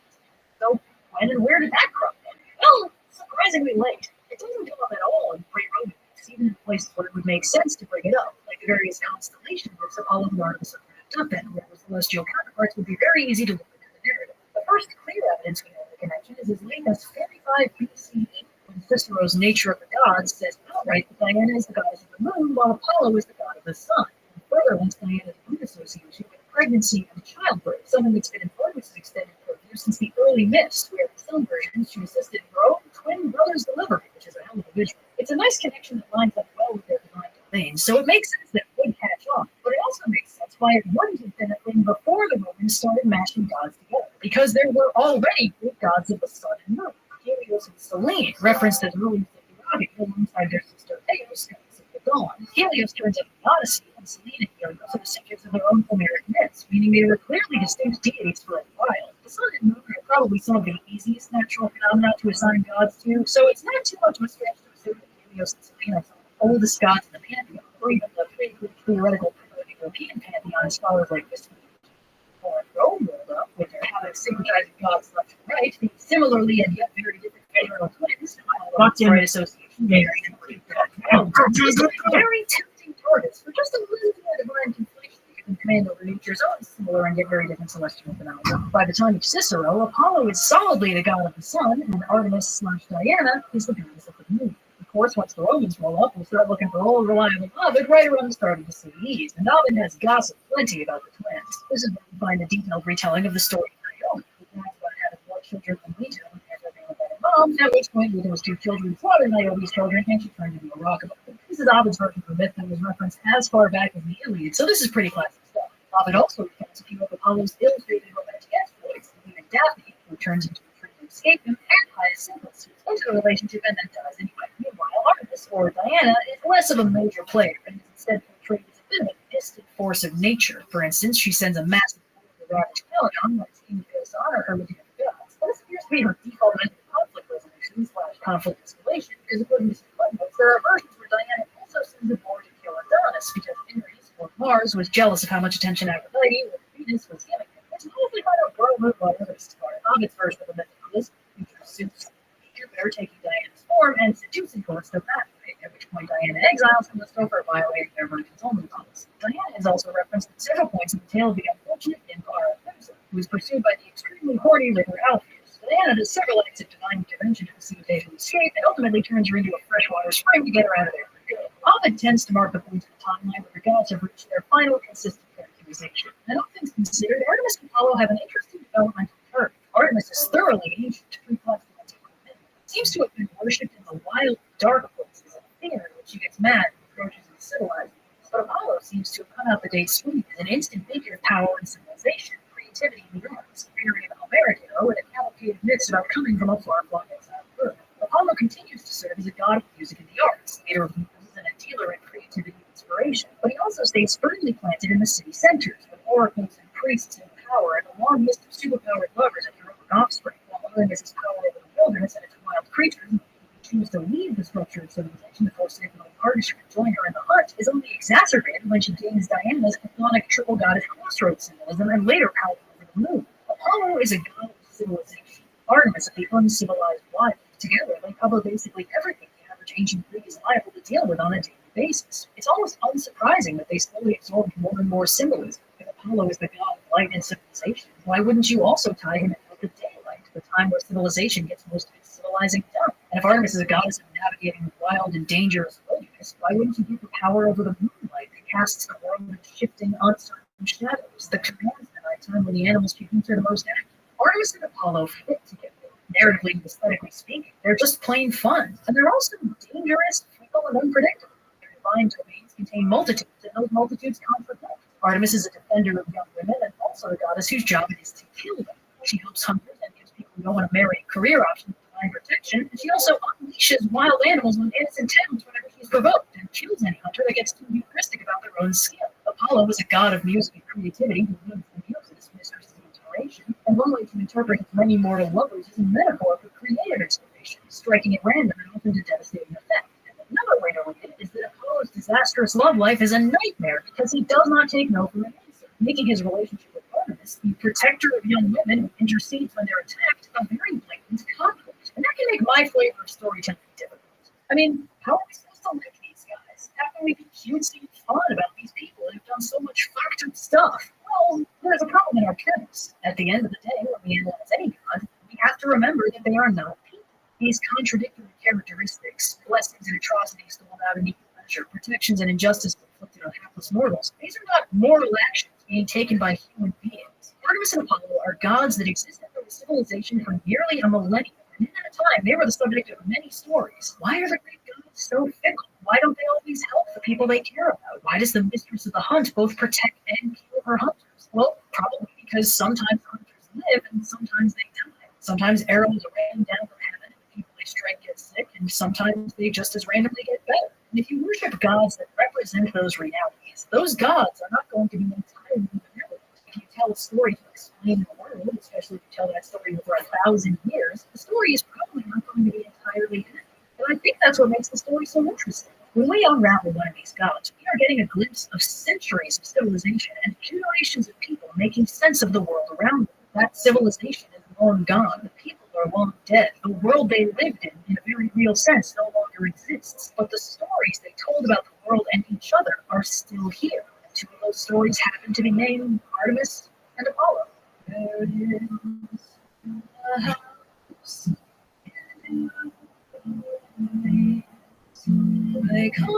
So when and where did that crop in? Well, surprisingly late. It doesn't come up at all in pre-Roman. See, even in places where it would make sense to bring it up, like the various constellations that Apollo and Artemis are wrapped up in, where the celestial counterparts would be very easy to look into the narrative. The first clear evidence we have of the connection is as late as 55 BCE, when Cicero's Nature of the Gods says outright that Diana is the goddess of the moon, while Apollo is the god of the sun. And further links Diana's moon association with pregnancy and childbirth, something that's been in Artemis' extended purview since the early myths, where in some versions she assisted in her own twin brother's delivery, which is a hell of a visual. It's a nice connection that lines up well with their divine domain, so it makes sense that it would catch on, but it also makes sense why it wouldn't have been a thing before the Romans started mashing gods together, because there were already Greek gods of the sun and moon. Helios and Selene, referenced as rulers of the rocket alongside their sister Eos, goddess of the dawn. Helios turns up in the Odyssey, and Selene and Helios are the subjects of their own Homeric myths, meaning they were clearly distinct deities for a while. The sun and moon are probably some of the easiest natural phenomena to assign gods to, so it's not too much of a stretch to assume that Helios and Selene are some of the oldest gods in the pantheon, or even the pre-Greek theoretical European pantheon as scholars like this or Rome rolled up, with their habit of syncretizing gods left and right, being similarly and yet very different fraternal twins, right association, very tempting targets for just a little bit of divine conflation to give them command over nature's own similar and yet very different celestial phenomena. By the time of Cicero, Apollo is solidly the god of the sun, and Artemis/Diana is the goddess of the moon. Of course, once the Romans roll up, we'll start looking for old reliable Ovid right around the start of the CEs, and Ovid has gossip plenty about the twins. This is where you find a detailed retelling of the story of Naomi, who brags about having more children than Leto and has everything with her mom, at which point Leto's two children slaughter Naomi's children, and she turned into a rockabye. This is Ovid's version of a myth that was referenced as far back as the Iliad, so this is pretty classic stuff. Ovid also recounts a few of Apollo's ill-fated romantic exploits, including Daphne, who turns into a tree to escape him, and Hyacinthus, who's into a relationship and then dies anyway. Meanwhile, Artemis, or Diana, is less of a major player and is instead portrayed as a bit of a distant force of nature. For instance, she sends a massive horde to ravage Peloton when its king fails to honor her with the other gods. But this appears to be her default method of conflict resolution/conflict escalation, because according to some footnotes, there are versions where Diana also sends a horde to kill Adonis, because Ares, or Mars, was jealous of how much attention Aphrodite, or Venus, was giving him, which is hopefully kind of a bro move by others to start. Ovid's version of the myth of this features Zeus, Jupiter taking Diana's form and seducing Callisto that way, at which point Diana exiles Callisto for violating their virgin's only policy. Diana is also referenced at several points in the tale of the unfortunate nymph who is pursued by the extremely horny river Alpheus. Diana does several acts of divine intervention to facilitate her escape, and ultimately turns her into a freshwater spring to get her out of there for good. Ovid tends to mark the points in the timeline where the gods have reached their final consistent characterization. And all things considered, Artemis and Apollo have an interesting developmental curve. Artemis is thoroughly ancient, pre-classical. Seems to have been worshipped in the wild, dark places of fear in which she gets mad and approaches the civilized. But Apollo seems to have come out the gate swinging as an instant figure of power and civilization, creativity and the arts, appearing in the Homeric era with a cavalcade of myths about coming from a far-flung exiled Earth. Apollo continues to serve as a god of music and the arts, leader of muses and a dealer in creativity and inspiration. But he also stays firmly planted in the city centers, with oracles and priests in power and a long list of superpowered lovers and heroic offspring, while Artemis' power over the wilderness and its wild creatures who choose to leave the structure of civilization to forsake an artistry and join her in the hunt is only exacerbated when she gains Diana's chthonic triple goddess crossroads symbolism and later power over the moon. Apollo is a god of civilization, Artemis of the uncivilized wild. Together, they cover basically everything the average ancient Greek is liable to deal with on a daily basis. It's almost unsurprising that they slowly absorbed more and more symbolism. If Apollo is the god of light and civilization, why wouldn't you also tie him in with the daylight, the time where civilization gets most of its civilizing done? And if Artemis is a goddess of navigating the wild and dangerous wilderness, why wouldn't you give her power over the moonlight that casts the world in shifting, uncertain shadows, that commands the nighttime when the animals she keeps are the most active? Artemis and Apollo fit together. Narratively and aesthetically speaking, they're just plain fun, and they're also dangerous, fickle, and unpredictable. Their divine domains contain multitudes, and those multitudes contradict. Artemis is a defender of young women, and also a goddess whose job it is to kill them. She helps hunters and gives people who don't want to marry career options divine protection, and she also unleashes wild animals on innocent towns whenever she's provoked, and kills any hunter that gets too hubristic about their own skill. Apollo is a god of music and creativity who leads the muses, mistresses of inspiration, and one way to interpret his many mortal lovers is a metaphor for creative inspiration, striking at random and often to devastating effect. And another way to read it is that Apollo's disastrous love life is a nightmare because he does not take no for an answer, making his relationship with Artemis, the protector of young women who intercedes when they're attacked, a very blatant conflict. And that can make my flavor of storytelling difficult. I mean, how are we supposed to like these guys? stuff. Well, there's a problem in our premise. At the end of the day, when we analyze any god, we have to remember that they are not people. These contradictory characteristics, blessings and atrocities doled out in equal measure, protections and injustice inflicted on hapless mortals, these are not moral actions being taken by human beings. Artemis and Apollo are gods that existed in a civilization for nearly a millennium. And in that time, they were the subject of many stories. Why are the Greek gods so fickle? Why don't they always help the people they care about? Why does the mistress of the hunt both protect and kill her hunters? Well, probably because sometimes hunters live and sometimes they die. Sometimes arrows are rained down from heaven and the people they strike get sick, and sometimes they just as randomly get better. And if you worship gods that represent those realities, those gods are not going to be entirely benevolent. If you tell a story to explain the world, especially if you tell that story over 1,000 years, the story is probably not going to be entirely innocent. And I think that's what makes the story so interesting. When we unravel one of these gods, we are getting a glimpse of centuries of civilization and generations of people making sense of the world around them. That civilization is long gone. The people are long dead. The world they lived in a very real sense, no longer exists. But the stories they told about the world and each other are still here. Two of those stories happen to be named Artemis and Apollo. There is a house in the they come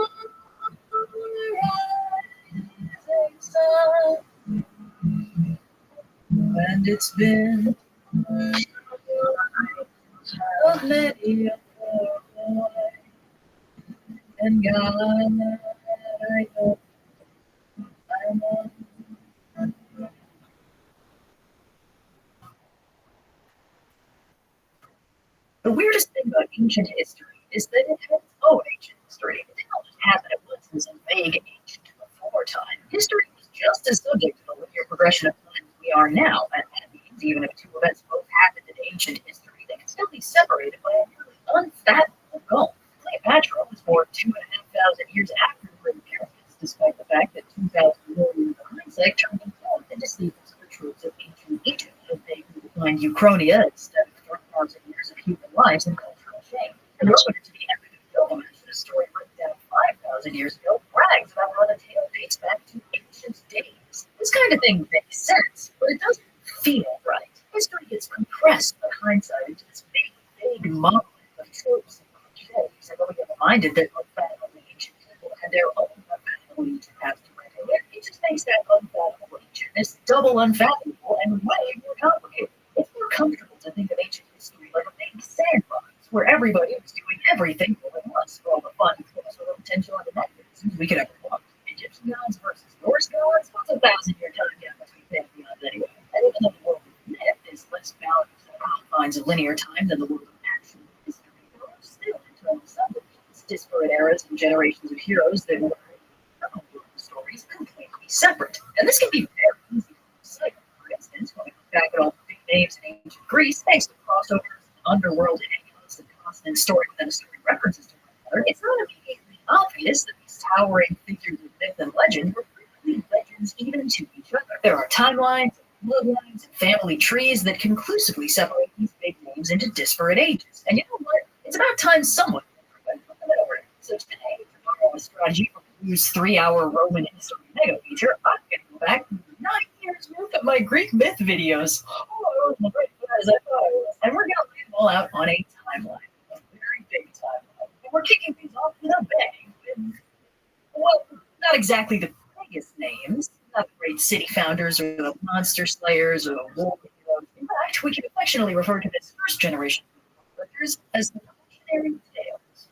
rising sun, and it's been of many a poor boy, and God, I know I'm on. The weirdest thing about ancient history is that it had its own ancient history. It didn't just happen at once as a vague ancient before time. History was just as subject to the linear progression of time as we are now, and that means even if two events both happened in ancient history, they can still be separated by a nearly unfathomable gulf. Cleopatra was born 2,500 years after the Great Pyramids, despite the fact that 2,000 million years of hindsight turned them both into sleepers for troops of ancient Egypt, as they defined Uchronia instead of 3,000 years of human lives and cultural shame. And relevant to the epic of Gilgamesh, a story written down 5,000 years ago, brags about how the tale dates back to ancient days. This kind of thing makes sense, but it doesn't feel right. History gets compressed by hindsight into this vague monolith of tropes and cliches, and when we get reminded that unfathomable ancient people had their own unfathomable ancient past to reckon with, it just makes that unfathomable ancientness double unfathomable and way more complicated. It's more comfortable to think of ancient history like a big sandbox, where everybody was doing everything all at once for all the fun, sort of potential and the negatives we could ever want. Egyptian gods versus Norse gods? What's a 1,000-year time gap between pantheons anyway? And even though the world of myth is less balanced in the confines of linear time than the world of actual history, there are still internal subdivisions, disparate eras and generations of heroes that were stories completely separate. And this can be very easy to decipher. For instance, when we look back at all the big names in ancient Greece, thanks to crossovers, underworld, and constant story within a story references to one another, it's not immediately obvious that these towering figures of myth and legend were frequently legends even to each other. There are timelines, bloodlines, and family trees that conclusively separate these big names into disparate ages. And you know what? It's about time someone went from the middle. So today, for normal strategy from Blue's 3-hour Roman history mega feature, I'm going to go back 9 years worth of my Greek myth videos. Oh, I wasn't great as I thought I was. And we're going to lay them all out on a timeline. Very big timeline. And we're kicking things off with a bang. And, well, not exactly the biggest names, not the great city founders or the monster slayers or the war heroes. In fact, we can affectionately refer to this first generation of characters as the cautionary tales.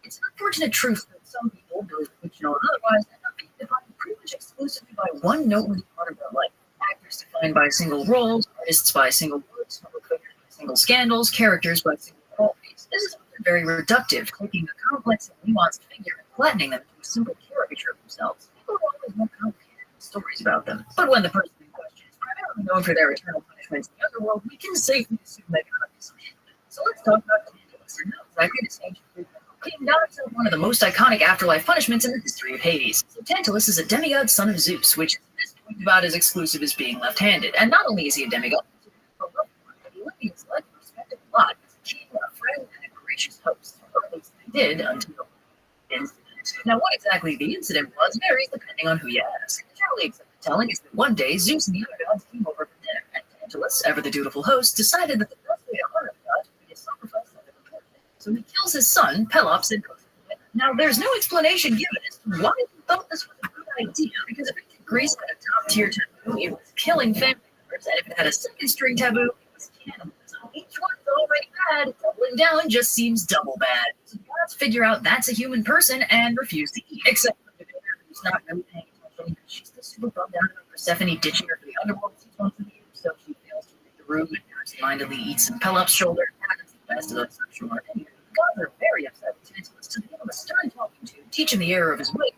It's an unfortunate truth that some people, both fictional and otherwise, end up being defined pretty much exclusively by one noteworthy part of their life. Actors defined by single roles, artists by single works, public figures by single scandals, characters by single qualities. This is often very reductive, taking a complex and nuanced figure and flattening them into a simple caricature of themselves. People are always more complicated stories about them. But when the person in question is primarily known for their eternal punishments in the underworld, we can safely assume they got up to some shit. So let's talk about Tantalus, and how exactly this ancient Greek King dies of one of the most iconic afterlife punishments in the history of Hades. So Tantalus is a demigod son of Zeus, which is at this point about as exclusive as being left-handed. And not only is he a demigod, but he lived his life a respectable life as a king, a friend, and a gracious host. Or at least he did until the incident. Now, what exactly the incident was varies depending on who you ask. Generally accepted Telling is that one day Zeus and the other gods came over for dinner, and Tantalus, ever the dutiful host, decided that the best way to honor the gods would be a sacrifice of the important. So he kills his son, Pelops, and goes to the dinner. Now, there's no explanation given as to why he thought this was a good idea, because if Greece had a top-tier taboo, it was killing family members, and if it had a second-string taboo, it was cannibalism. Each one's already bad. Doubling down just seems double bad. So the gods figure out that's a human person and refuse to eat, except for the dinner, who's not really paying attention. She's still super bummed out about Persephone ditching her for the underworld 6 months a year, so she fails to read the room and absent-mindedly eats some Pelops' shoulder. That's the best of those, I'm sure. Anyway, the gods are very upset with Tantalus, so they give him a stern talking to, teach him the error of his ways.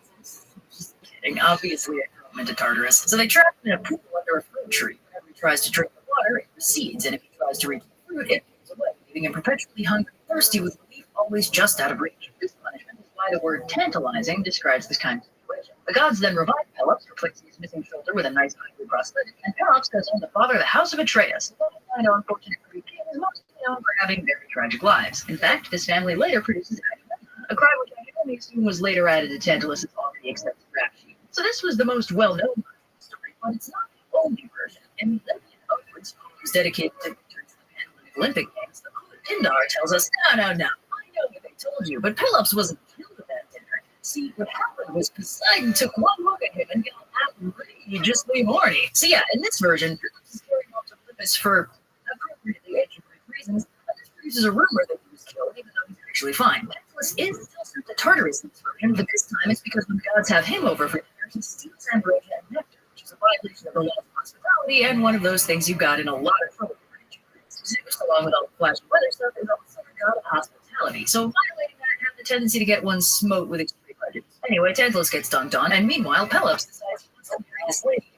Just kidding, obviously I throw him into Tartarus. So they trap him in a pool under a fruit tree. Whenever he tries to drink the water, it recedes, and if he tries to reach the fruit, it goes away, leaving him perpetually hungry and thirsty with relief always just out of reach. This punishment is why the word tantalizing describes this kind of situation. The gods then revive Pelops, replacing his missing shoulder with a nice ivory prosthetic, and Pelops goes on to father the house of Atreus. I know, unfortunate Greek king is mostly known for having very tragic lives. In fact, this family later produces Agamemnon, a crime which Agamemnon was later added to Tantalus' already accepted rap sheet. So this was the most well-known version of the story, but it's not the only version. In the Olympian Odes, who's dedicated to return to the Panhellenic Olympic Games, the poet Pindar tells us, no. I know what they told you, but Pelops wasn't killed at that dinner. See, what happened was Poseidon took one look at him and got outrageously horny. So yeah, in this version, Pelops is carrying off to Olympus for appropriately ancient Greek reasons, but this produces a rumor that he was killed, even though he's actually fine. Tantalus is still sent to Tartarus in this version, but this time it's because when the gods have him over for dinner, he steals ambrosia and nectar, which is a violation of the law of hospitality, and one of those things you got in a lot of trouble for ancient Greeks. Zeus, along with all the flash and weather stuff, is also the god of hospitality, so violating that has the tendency to get one smote with extreme prejudice. Anyway, Tantalus gets dunked on, and meanwhile, Pelops decides he wants to marry this lady.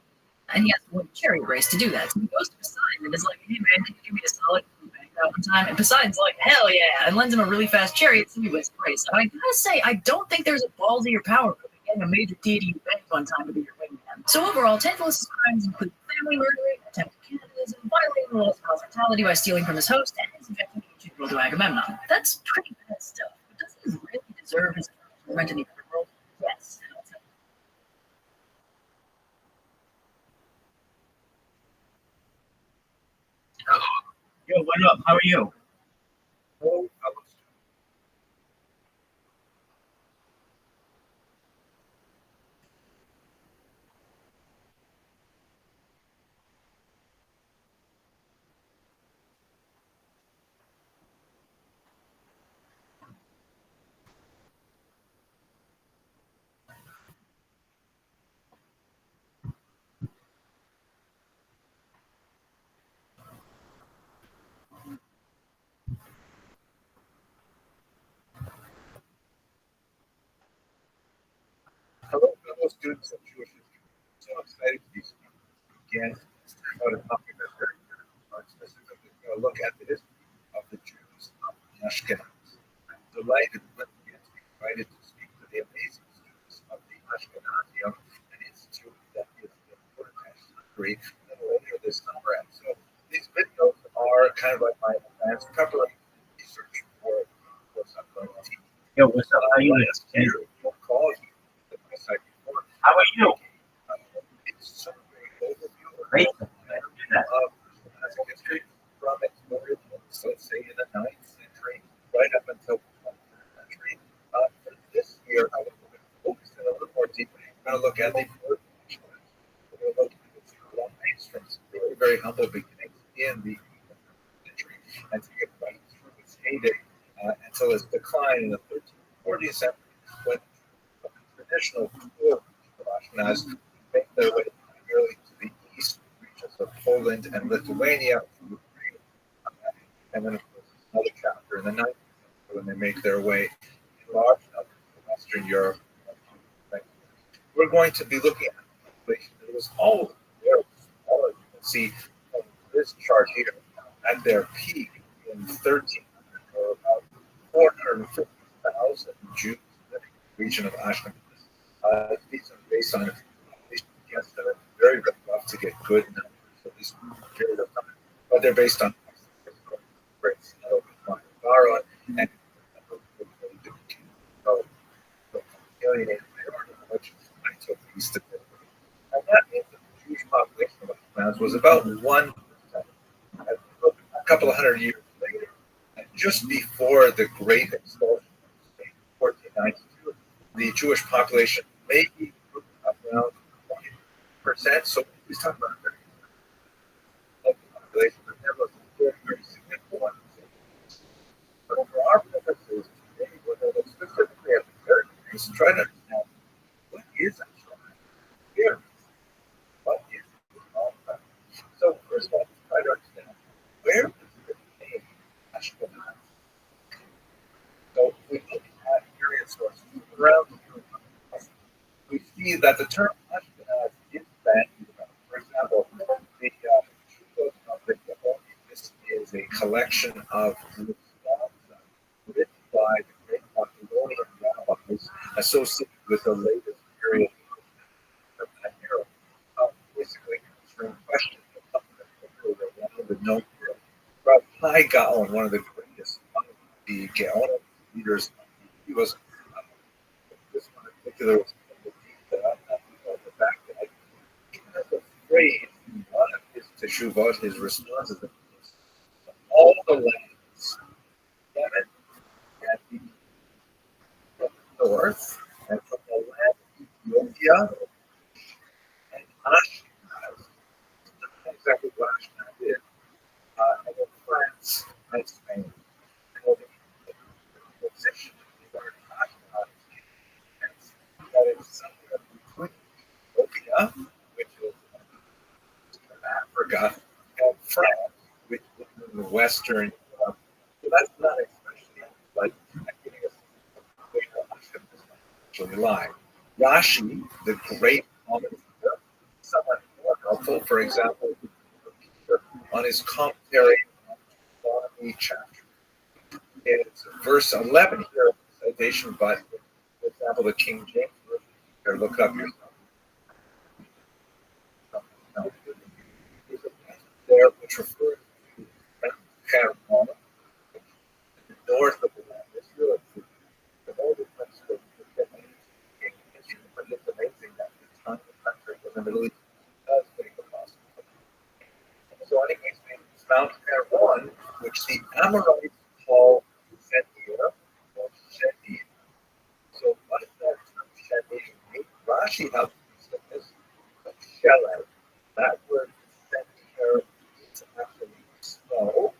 And he has to win a chariot race to do that. So he goes to Poseidon and is like, hey man, can you give me a solid bank that one time? And Poseidon's like, hell yeah, and lends him a really fast chariot, so he wins the race. And I gotta say, I don't think there's a ballsier power move than getting a major deity you bank one time to be your wingman. So overall, Tantalus' crimes include family murdering, attempted cannibalism, violating the laws of hospitality by stealing from his host, and subjecting ancient world to Agamemnon. That's pretty bad stuff. But does he really deserve his torment in the underworld? Yes. Yo, what up? How are you? Oh, hello, fellow students of Jewish history. I'm so excited to be speaking again about a topic that's very specifically going to look at the history of the Jews of Ashkenaz. I'm delighted once again to be invited to speak to the amazing students of the Ashkenazium, an institute that is in Budapest, Hungary, a little later this summer. And so these videos are kind of like my advanced preparation research for the course I'm going to teach. Yo, what's up? How are you? Last year, your calls How are you? It's sort of an overview Great. of classic history from its origins, let's say in the 9th century, right up until the 20th century. For this year, I will focus in a little more deeply. I'm going to look at the birth of Ashkenaz. We're going to look at its rise from some very, very humble beginnings in the 18th century and to get right through its heyday until its decline in the 13th, 14th century, when traditional core of Ashkenaz make their way primarily to the east reaches of Poland and Lithuania, and then of course another chapter in the 19th century when they make their way in large numbers to Western Europe. We're going to be looking at a population that was all very smaller. You can see on this chart here at their peak in 1300, there were about 450,000 Jews living in the region of Ashkenaz. These are based on estimates, very rough to get good numbers for this period of time, but they're based on rates and alienated minority, which I took these statistics. And that means that was about 1%. A couple of hundred years later, and just before the Great Expulsion in 1492, the Jewish population maybe grew around 20%. So he's talking about a population that never was a very, very significant one. But for our purposes today, we're going to look specifically at the characters and try to understand what is actually here. What is all about? So first of all, try to understand where is the name Ashkenaz. So if we look at period sources around the universe, we see that the term Ashkenaz is bandied about. For example, the Truth of the Gaon, this is a collection of written by the great Babylonian rabbis associated with the latest period of that era. Basically answering questions of the known period. Rabbi Gaon, one of the greatest of the Gaonic leaders, he was this one in particular was the fact that he has a phrase in one of his teshuvot, his responses to all the lands, Yemen, and from the north, and from the land of Ethiopia, and Ashkenaz. Not exactly what Ashkenaz is. And in France and Spain. And the position regarding Ashkenaz is that it's somewhere between Ethiopia, which is Africa, and France, which is in the Western Europe. So that's not especially like giving us where Ashkenaz actually lie. Rashi, the great commentator, somewhat more helpful. For example, on his commentary on Deuteronomy chapter. It's verse 11 here, citation, but for example, the King James Version, you can look up yourself. There's a passage there which refers to Paramount, the north of the land. Israel is the northern country of the history, but it's amazing that the time the country in the Middle East does make a possible. So anyways, it's Mount Hermon, which the Amorites call Shedir or Shedir. So what does that term Shedir mean? Rashi helps us with this. Sheled. That word Shedir is actually snow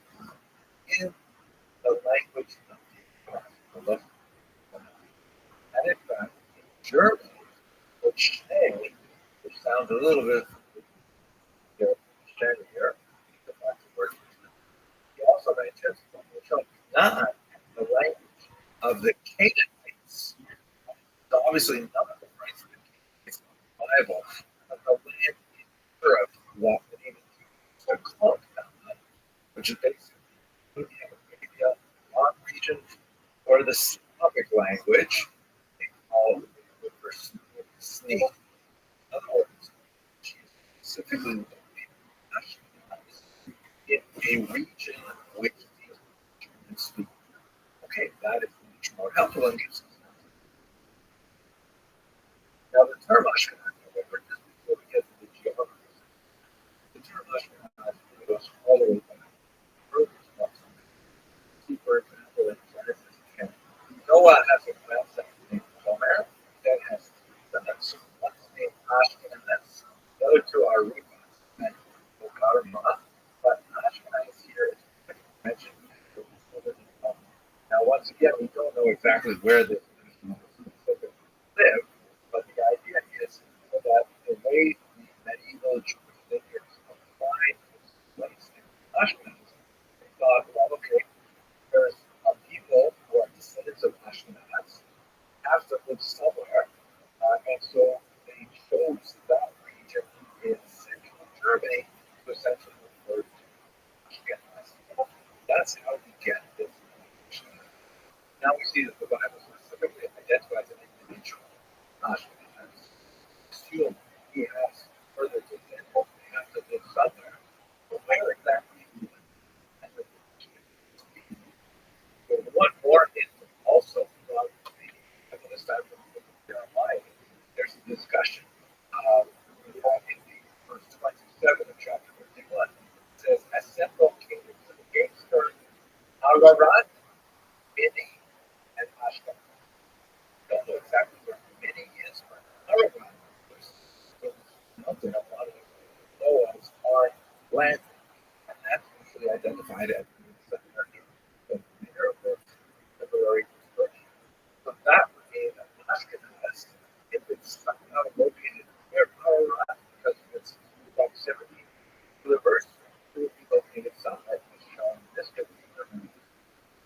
in the language of the and in fact, in German, the Schnee, which sounds a little bit here. He also mentions not the language of the Canaanites. So obviously, none of the rights of the Canaanites in the Bible, but the land in Europe, what the name is a called which is basically the Arabia, one region, or the Slavic language, they call it the Snake. In other words, specifically in a region which can speak. Okay, that is much more helpful and gives us. Now, the term Ashkenaz, however, just before we get to the geography, the term Ashkenaz goes all the way back. See, for example, in Genesis 10, Noah has a grandson named Homer that has sons. One's named Ashkenaz. The other two are Reuben and Ogarma. But Ashkenaz here is mentioned. Now, once again, we don't know exactly where this specifically lived, but the idea is that the way the medieval Jewish thinkers applied this place in Ashkenaz, they thought, well, okay, there's a people who are descendants of Ashkenaz, have to live somewhere, and so they chose that region in central Germany to essentially refer to Ashkenaz. That's how we get this. Now we see that the Bible specifically identifies an individual, Ashkenaz. Assume he has further descendants, they have to live somewhere. But where exactly do they live? But one more hint also from the this time from Jeremiah, there's a discussion in the verse 27 of chapter Ararat, Mini, and Ashkelon. I don't know exactly where Mini is, but Ararat was mountain a lot of Noah's Ark land, and that's usually identified as the February construction. So that would mean that Ashkenaz, if it's somehow located near Ararat because of its proximity to the verse, it would be located somewhere as shown in this picture.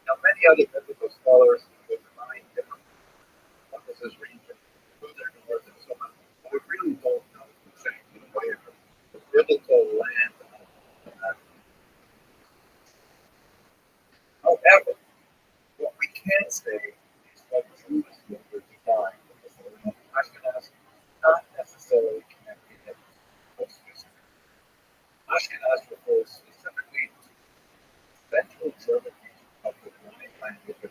Now, many other biblical scholars would find different emphasis region, further north and so on. But we really don't know exactly where the biblical land of that. However, what we can say is that Jews were defined as the land of Ashkenaz, not necessarily connected to most history. Ashkenaz refers specifically to the central German region of the Rhineland River.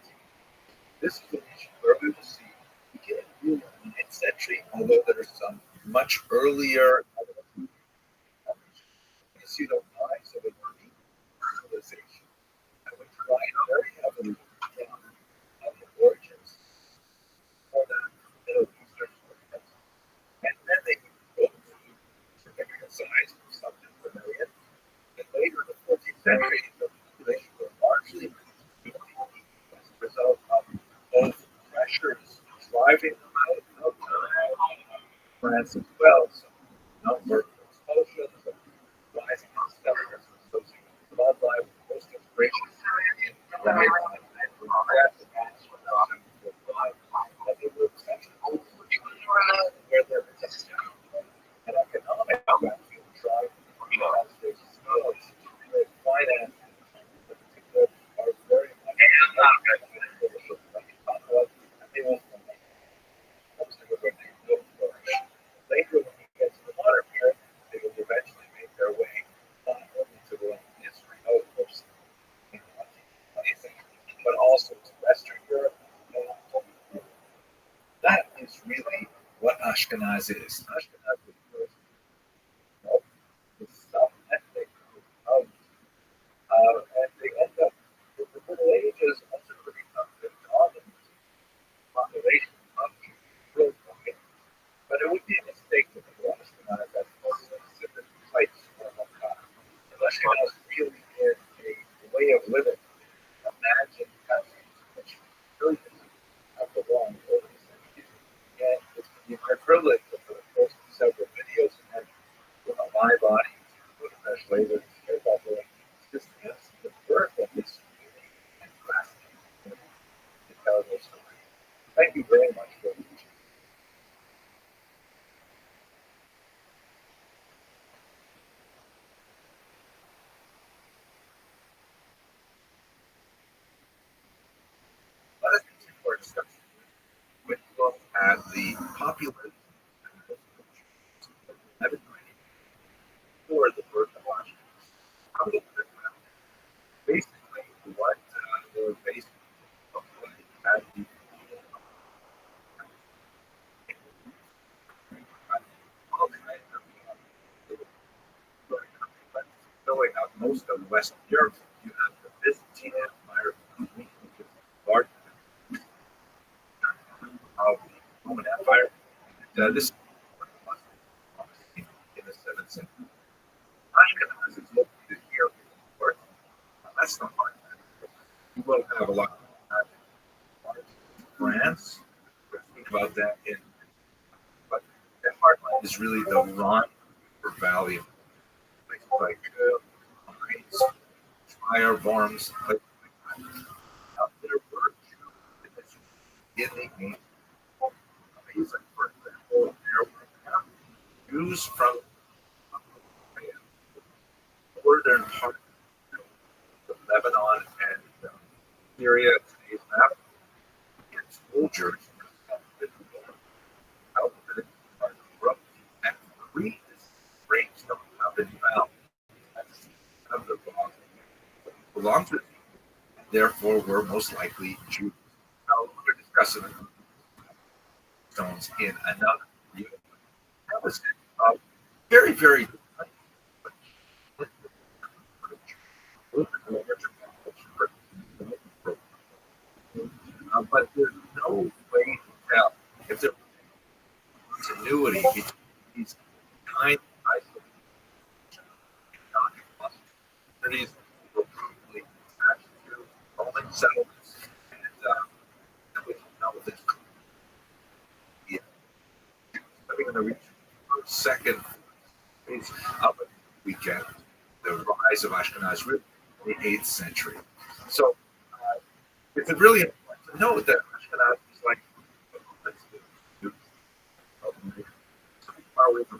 This is the region where we will see beginning in the 9th century, although there are some much earlier evidence. You see the rise of a Greek civilization that would rely very heavily on the origins of the Middle Eastern movement. And then they would go to significant size, something familiar. And later in the 14th century, the population was largely reduced as a result of both pressures driving them out of France as well. So, number of expulsions, rising stubbornness associated with bloodline, post integration, and where they're an economic battlefield drive finance are very much later, when we get to the modern period, they will eventually make their way not only to the Israel, of course, but also to Western Europe. That is really what Ashkenaz is. Ashkenaz refers to the sub-ethnic group of, and they end up in the Middle Ages also to become the dominant population of worldwide. But it would be a mistake to think of Ashkenaz as specific types of Makkah. Ashkenaz really is a way of living. Imagine countries which billions have belonged over the centuries. And it's been my privilege to post several videos and with a live audience, Budapest later, just the birth of this unique and fascinating to tell those stories. Thank you very much for watching. Let us continue our discussion with a look at the population for the birth of Washington. Basically, what they were based on as the filling out most of Western Europe. You have the Byzantine Empire, which is large of the Roman Empire. And, this in the 7th century. Ashkenaz is located here in the north. That's not hard. You will have a lot of France. We'll think about that in, but the heartland is really the Rhine River Valley. Places like Mainz, Firearms, places like that. Now, there were Jews in the game. Amazing, for example, there were Jews from the northern part of Lebanon and Syria, today's map, and soldiers out of the part of Europe, and Greece ranks them have been found of the belong to them, therefore were most likely Jews. Now we're discussing stones in another unit. That was very, very but there's no way to tell if there's continuity between these kind of communities that were probably attached to Roman settlements and with this living in the region for the second phase of it, we get the rise of Ashkenaz in the 8th century. So it's really important to note that Ashkenaz is like far away from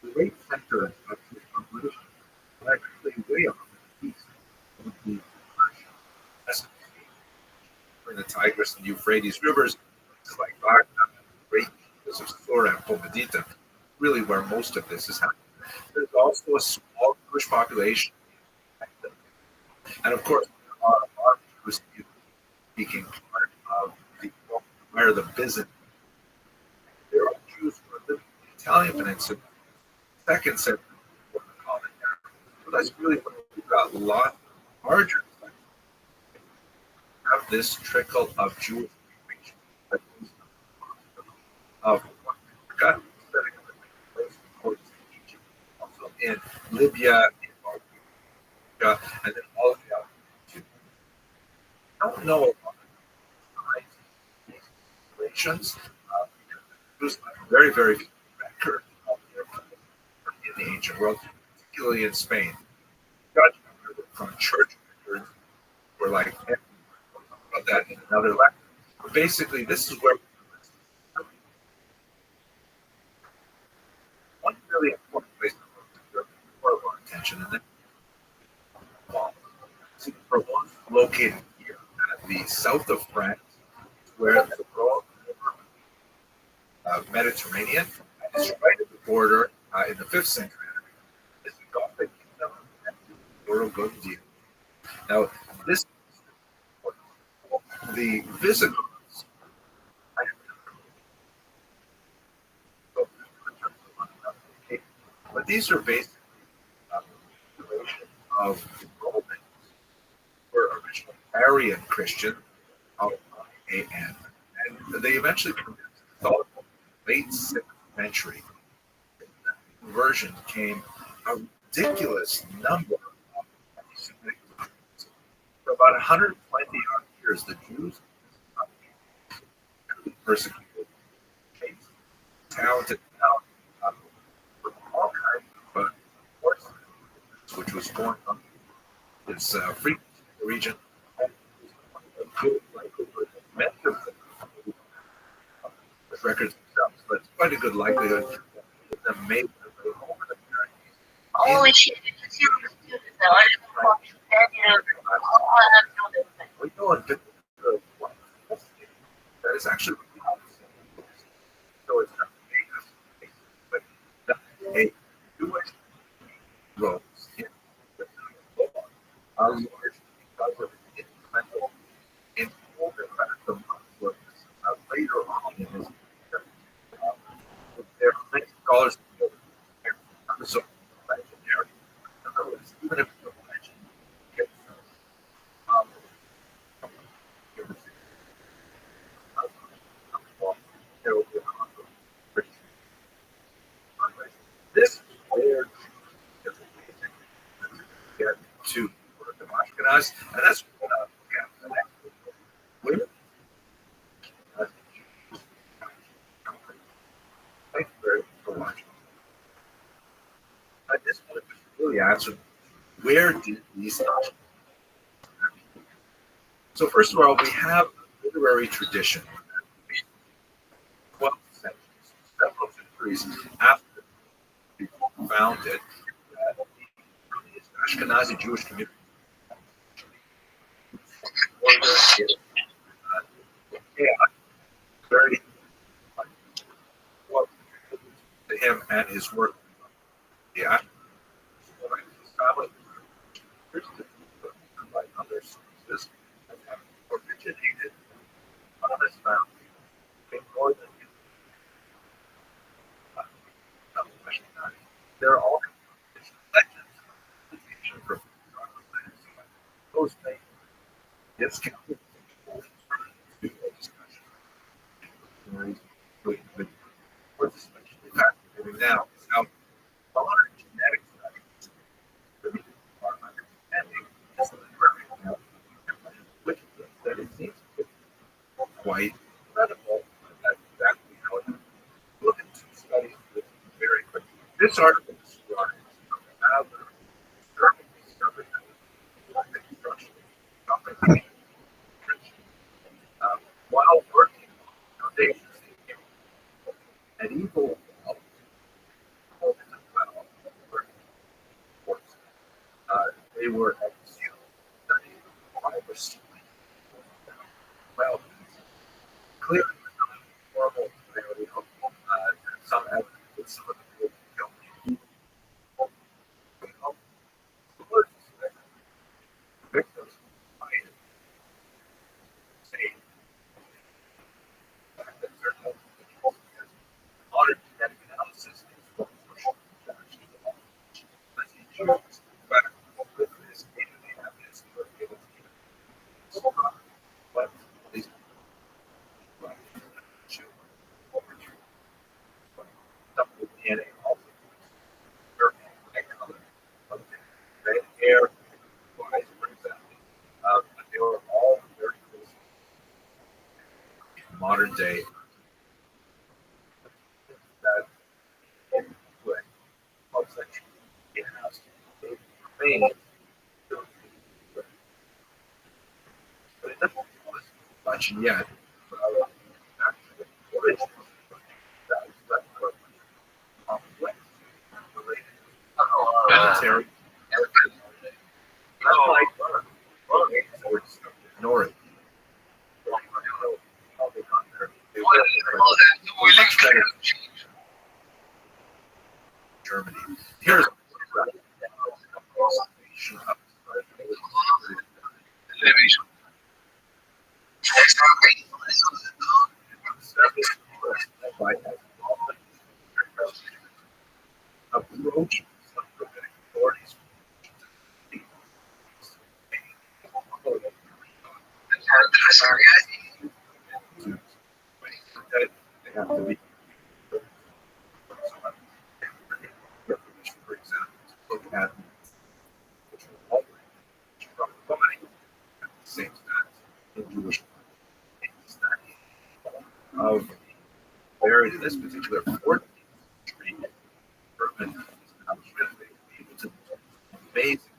the great center of this population, but actually way off in the east of the in the Tigris and Euphrates rivers, like Baghdad, great because of Sora and Pomadita, really where most of this is happening. There's also a small Jewish population, and of course, there are a lot of Jews speaking part of the Byzantine. There are Jews who are living in the Italian peninsula, second century before the Common Era. So that's really what we've got a lot larger. Have this trickle of Jewish immigration of setting up in Egypt, also in Libya, in Bulgaria, and then all of the other. I don't know a lot of these relations. There's very, very few record of their in the ancient world, particularly in Spain. Judge from church records were like about that in another lecture. But basically, this is where one really important place to put more of our attention, and then Provence, located here at the south of France, where the broad Mediterranean is right at the border in the 5th century. Is the Gothic kingdom and the Burgundian. Now, this the Visigoths. But these are basically the relation of the Romans, who were originally Arian Christian, A-N, and they eventually converted to Catholicism in the late 6th century. In that conversion came a ridiculous number of anti-Semitic Jews. For about 120 odd years, the Jews persecuted, talented, from all kinds of forces, which was going on. It's free in the region. And a good likelihood, many of them, with records themselves, but it's quite a good likelihood that them made their way home in the Holy shit, did you see those students that are in the fucking we know in that is actually so it's not a Jewish roles in the law are large because of instrumental in older fact was later on in his there are many scholars so legendary. In other words, even if the legend gets there will be a conflict. This is where get to the Ashkenaz, and that's what I look at the next women. Thank you very much for watching. I just wanted to really answer where did these so first of all, we have a literary tradition. 12th century, several centuries after people founded the Ashkenazi Jewish community. Very to him and his work. Yeah. By other sources that have originated on this found in more than there are all legends from those things discounted This article describes how the German discovered the construction of while working on foundations medieval they were studied by the well, clearly formal clarity of some evidence, some of the victims by saying that certain modern genetic analysis is what but with this evidence we're able to what these some of the DNA also air, for example, but they were all very close to modern day that input of such in-house remain. But it doesn't much yet. Actually, original that is less complex, related, military, ignore it. Germany. Here's approach authorities. They have to be, for example, to look at from somebody at the same time in Jewish of buried in this particular fort tree, Bergman is able to amazing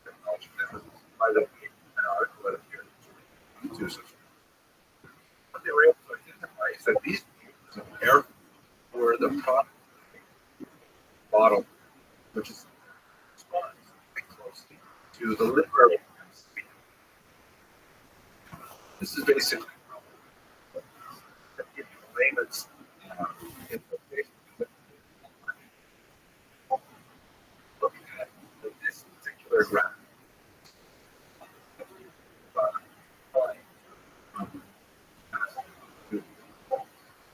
technology. By the way, an article that appeared in what they were able to identify is that these pieces of air were the product bottle, which is responds closely to the literary. This is basically layman's implication. Looking at this particular graph.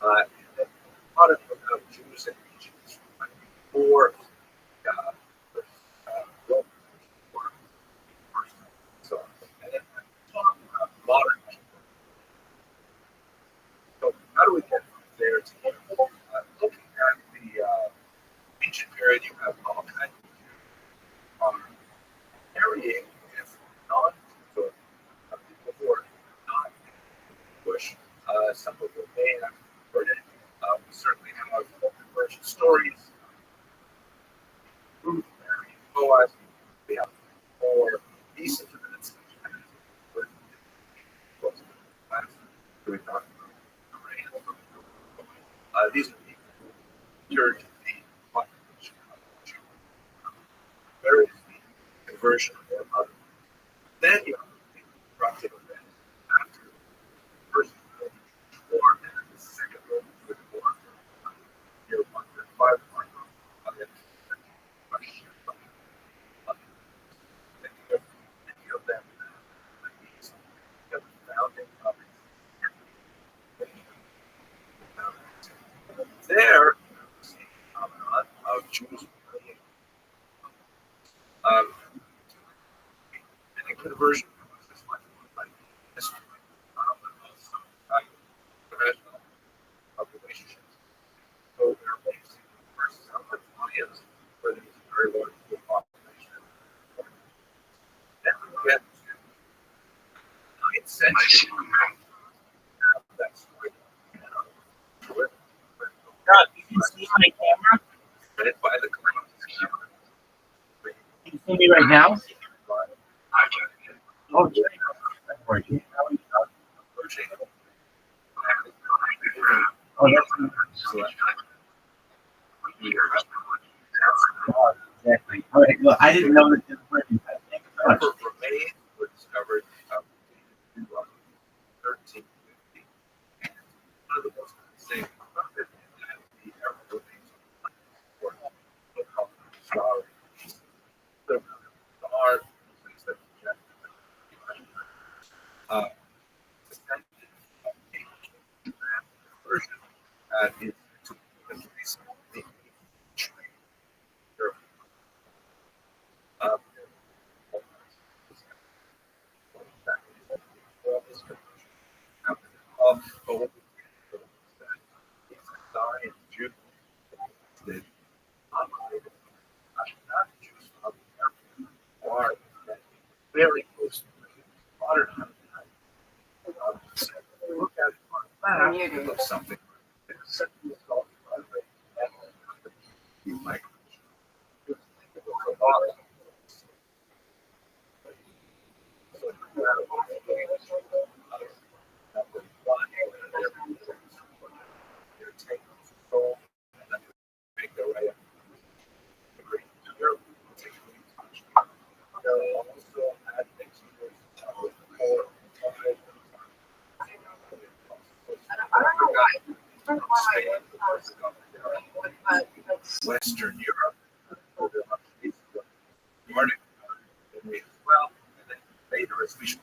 A lot of Jews and Egyptians or so, and then modern. So how do we get from there to here? Looking at the ancient period, you have all kinds of carrying if not so people who are not Jewish. Some of them may have heard it. We certainly have conversion stories. Ruth, Mary, Boaz. We have more decent evidence. We talk about these are the church, the population of Jew. There is the conversion of their mother. Then you have the corrupted event after the first war and the second World War. Year 135 of it. Many of them the founding of there of Jews and a conversion is like history, but also of relationships. So they're based versus other audience where there's a very large population. Then we get to 9th century. That's God, you can see my camera? read by the claims. Can you see me right now? Oh, yeah. Oh, exactly. All right. Well, I didn't know that this was working. Thank you so much. Remains were discovered up to 1350. One of the most insane is to very close to modern time. Look at it looks something. Western Europe, Nordic, well, and then later as we should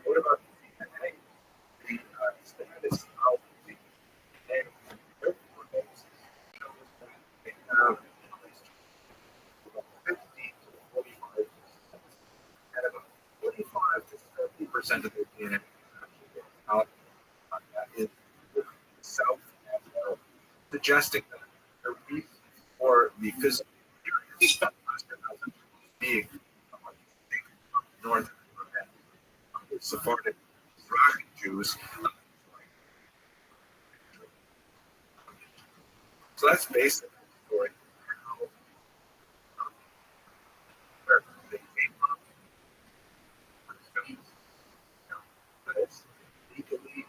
what about the status of the have 50 to 45 and about 45 to 70% of their DNA out in the south and north, suggesting that the reason for the physical being north and Sephardic Jews. So that's basically the story. Where they came from. But it's legally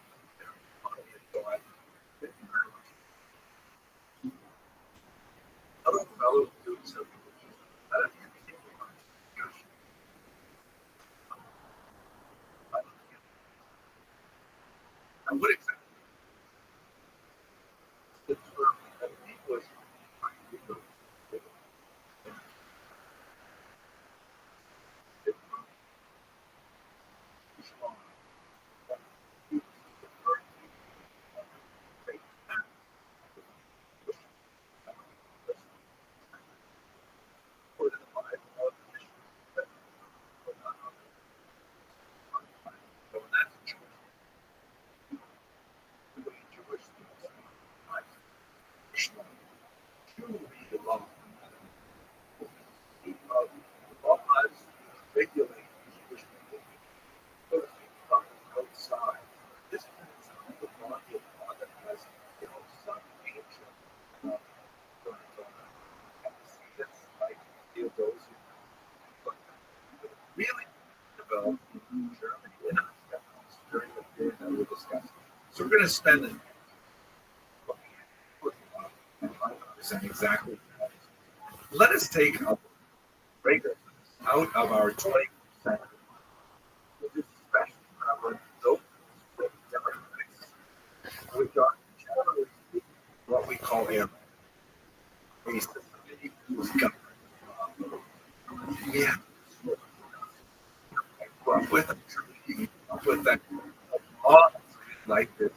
other fellow Jews have I would accept it. Was really developed in Germany during the period that we discussed. So we're going to spend it exactly. Let us take a break out of our 20%, which is especially prevalent those demographics, which are generally speaking what we call a society whose government we have with that law like this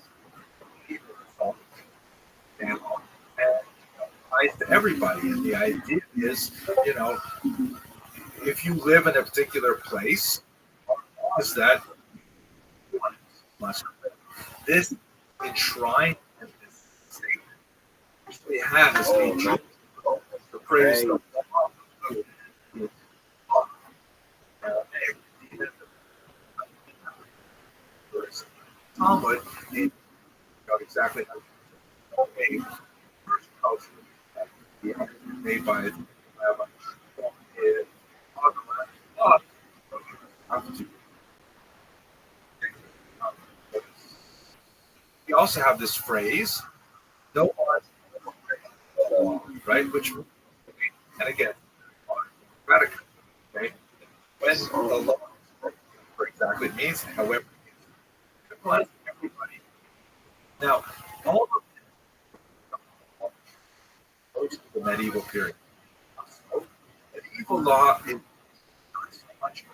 and applies to everybody. And the idea is, if you live in a particular place, is that this enshrined in this statement usually has the praise of exactly how a first culture that made by Rabbi is have to. We also have this phrase, no art, right? Which, and again, radical, right? When the law, for exactly, it means, however, it applies to everybody. Now, all of most of the medieval period, so medieval law is not so much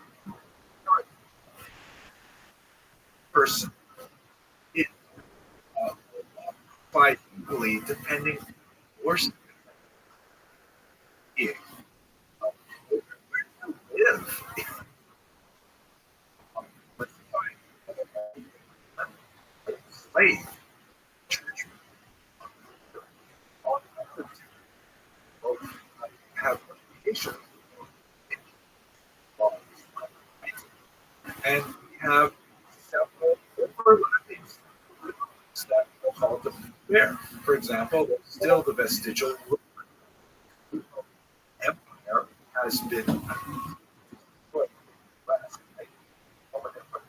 person. It applies equally depending on worst is where you live. Slave, church, all have reputation, and we have several overlapping that are called the fair. For example, still the vestigial empire has been the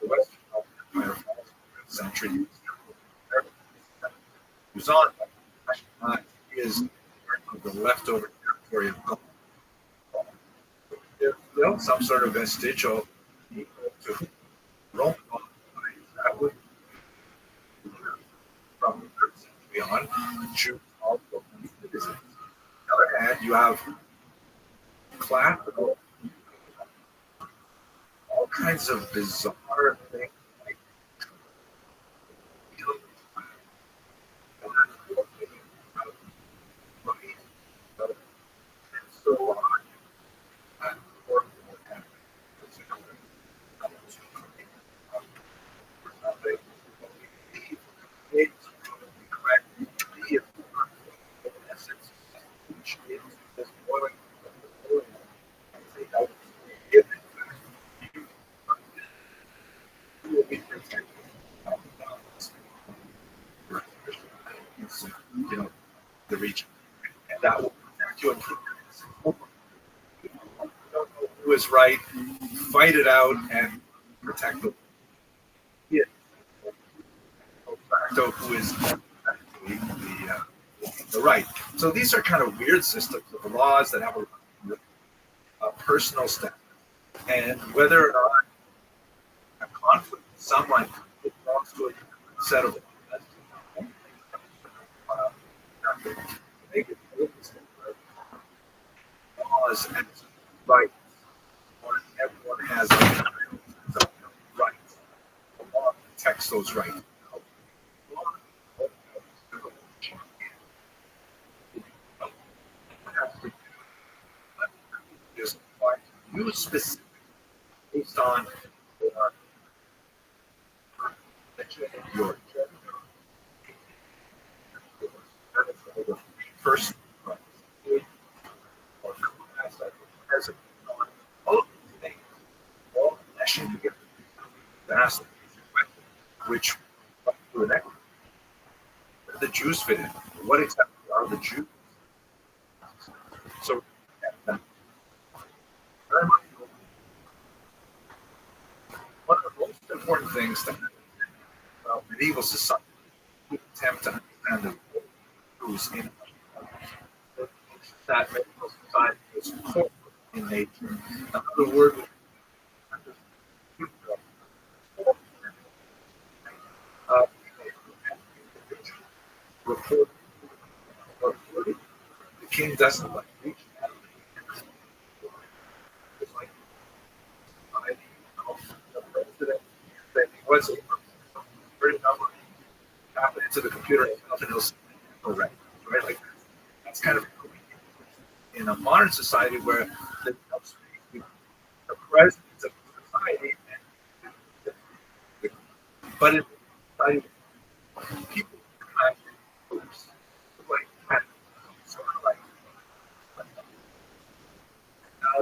Western Empire century who's on is the leftover territory of Gaul. There's still some sort of vestigial equal to Rome that would from the 3rd century on, Jews also citizens. On the other hand, you have classical, all kinds of bizarre things like so on. You know, the region, and that will protect you and keep you. Don't know who is right, fight it out, and protect the facto who is the right. So these are kind of weird systems of laws that have a personal step, and whether or not a conflict with someone belongs to a set of laws and rights. Everyone has rights. The law protects those rights. Just use specific based on your first as all things, all meshing together. That's which the Jews fit in. What exactly are the Jews? So one of the most important things that medieval society would attempt to understand the Jews in that medieval society was corporate in nature. Another word would report. The king doesn't like reach out. It's like the president that he was very number tap it into the computer and he'll say, oh, right, like that's kind of in a modern society where the president of society, but in society, people have groups like sort of like now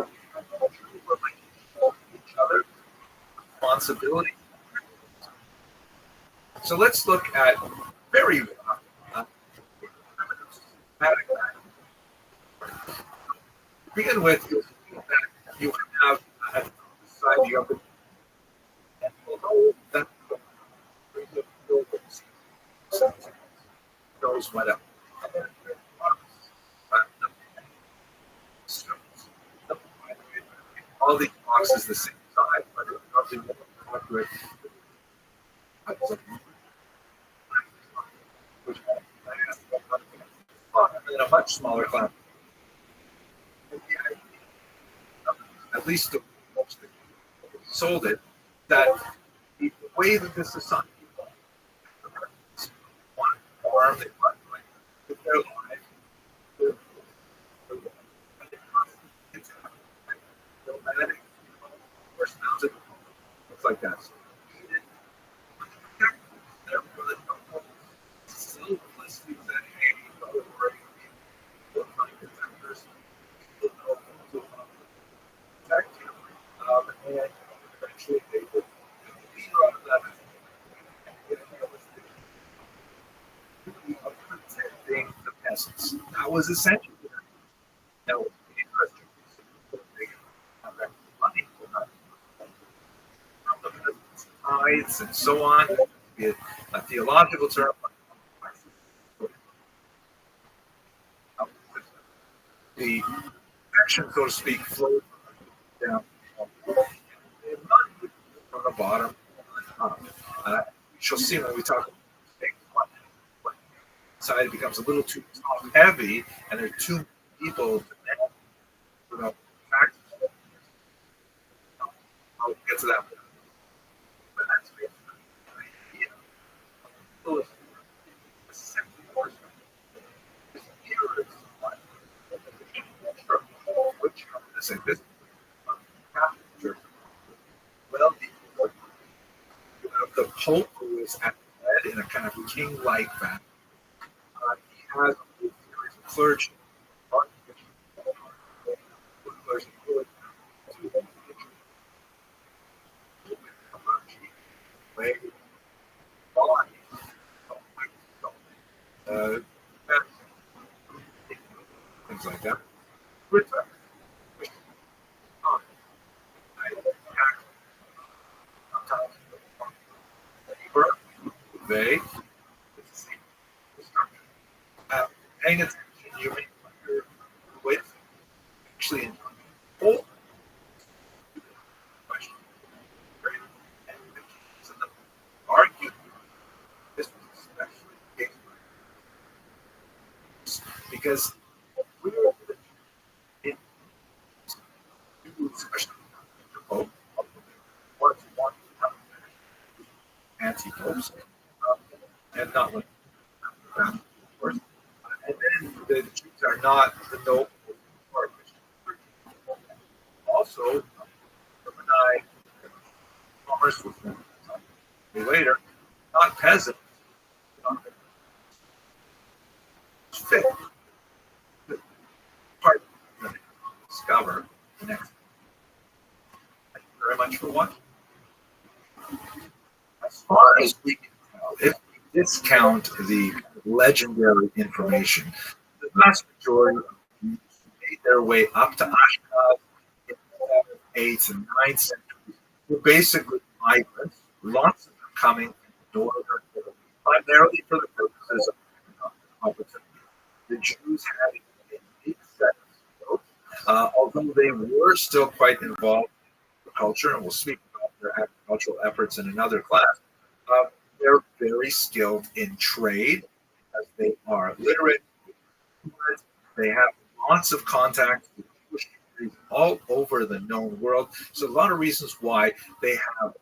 each other responsibility. So let's look at very rough begin with, you'll see that you have at the side you have the and although that goes went up. All these boxes the same size, but it's probably more accurate. In a much smaller class. At least the folks that sold it, that the way that this is signed, one farm, they with their lives, personality, looks like that. And eventually they would lead out of that protecting the peasants. That was essential. That was interesting. Money from the peasants, tithes, and so on. Be a theological term. The action, so to speak, flowed down from the bottom. We shall see when we talk about side becomes a little too top heavy, and there are too many people. I'll get to that. But that's the idea. The second portion is mirrors which is like this. Well, the Pope, who is at the head in a kind of king-like fashion, he has a series of clergy. Things like that. They paying attention, you may wonder with actually in whole question. And the argue this was especially the case because we were in especially the Pope was one anti-popes and not one of course. And then the Jews are not the noble part. Also, Gemini commerce with them later, not peasants. Fit. The part that they discover the next. Thank you very much for watching. As far as we can tell, if we discount the legendary information, the vast majority of Jews made their way up to Ashkenaz in the 7th, 8th, and 9th centuries were basically migrants, lots of them coming from northern Italy, primarily for the purposes of opportunity. The Jews had a unique set of skills, although they were still quite involved in culture, and we'll speak about their agricultural efforts in another class. They're very skilled in trade, as they are literate. They have lots of contacts with Jewish communities all over the known world. So a lot of reasons why they have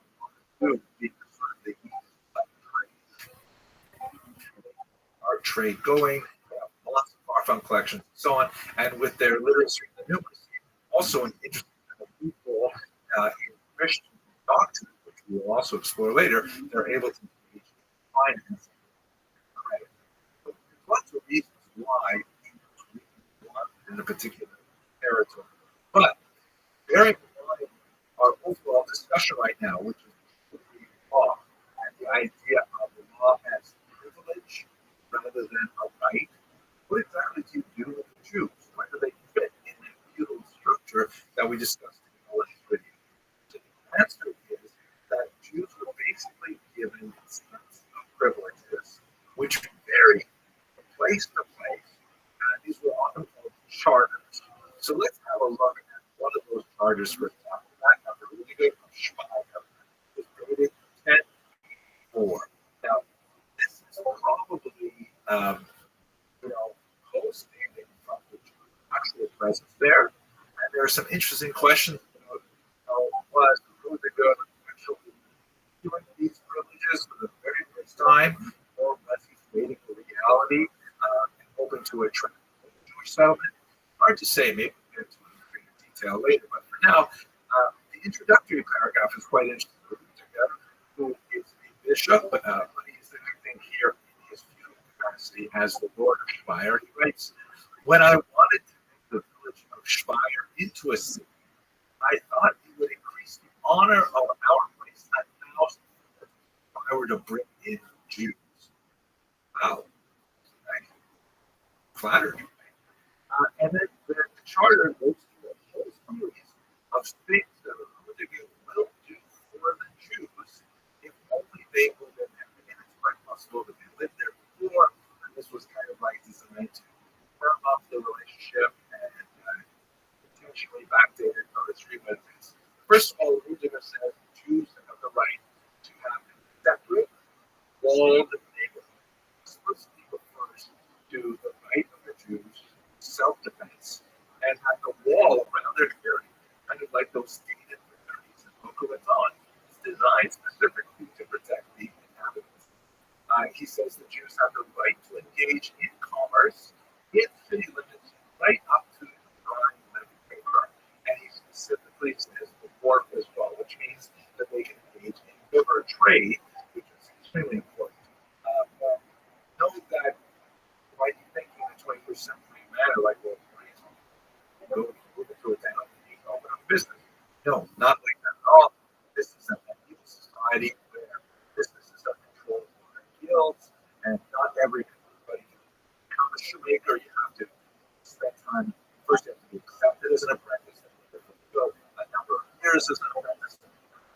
our trade going, they have lots of far-flung collections, and so on. And with their literacy and numeracy, also an interesting kind of people in Christian doctrine, which we will also explore later, they're able to engage in finance. There's lots of reasons why in a particular territory. But bearing in mind our overall discussion right now, which is law and the idea of the law as privilege rather than a right, what exactly do you do with the Jews? Where do they fit in the fields that we discussed in the last video. So the answer is that Jews were basically given sets of privileges, which vary from place to place, and these were often called charters. So let's have a look at one of those charters, for example. That number, Rudiger of Speyer, was dated 1084. Now, this is probably, post-dating from the actual presence there. And there are some interesting questions about was Rudiger actually doing these privileges for the very first time, or was he waiting for reality and hoping to attract the Jewish settlement? Hard to say. Maybe we'll get into it in greater detail later. But for now, the introductory paragraph is quite interesting. Rudiger, who is a bishop, but he's acting here in his feudal capacity as the Lord of Speyer. He writes, "When I wanted to make the village of Speyer into a city, I thought it would increase the honor of our place 1,000 if I were to bring in Jews." Wow. Flattered. And then the charter goes through a whole series of things that Rudiger will do for the Jews if only they will live there. And it's quite possible that they lived there before, and this was kind of like designed to firm up the relationship and potentially backdated other three methods. First of all, Rudiger says Jews have the right to have a separate, walled neighborhood. Explicitly refers to the right of the Jews self-defense and have a wall around their area, kind of like those stated fraternities in Boca Raton. It's designed specifically to protect the inhabitants. He says the Jews have the right to engage in commerce in city limits right up to the drawing levy paper. And he specifically says the wharf as well, which means that they can engage in river trade, which is extremely important. Note that why you think in the 21st century matter like well, go move into a town and you open up a business. No, not like that at all. This is a medieval society where businesses are controlled by guilds, and not everybody can become a shoemaker. You have to spend time. First, you have to be accepted as an apprentice. You have to go a number of years as an apprentice.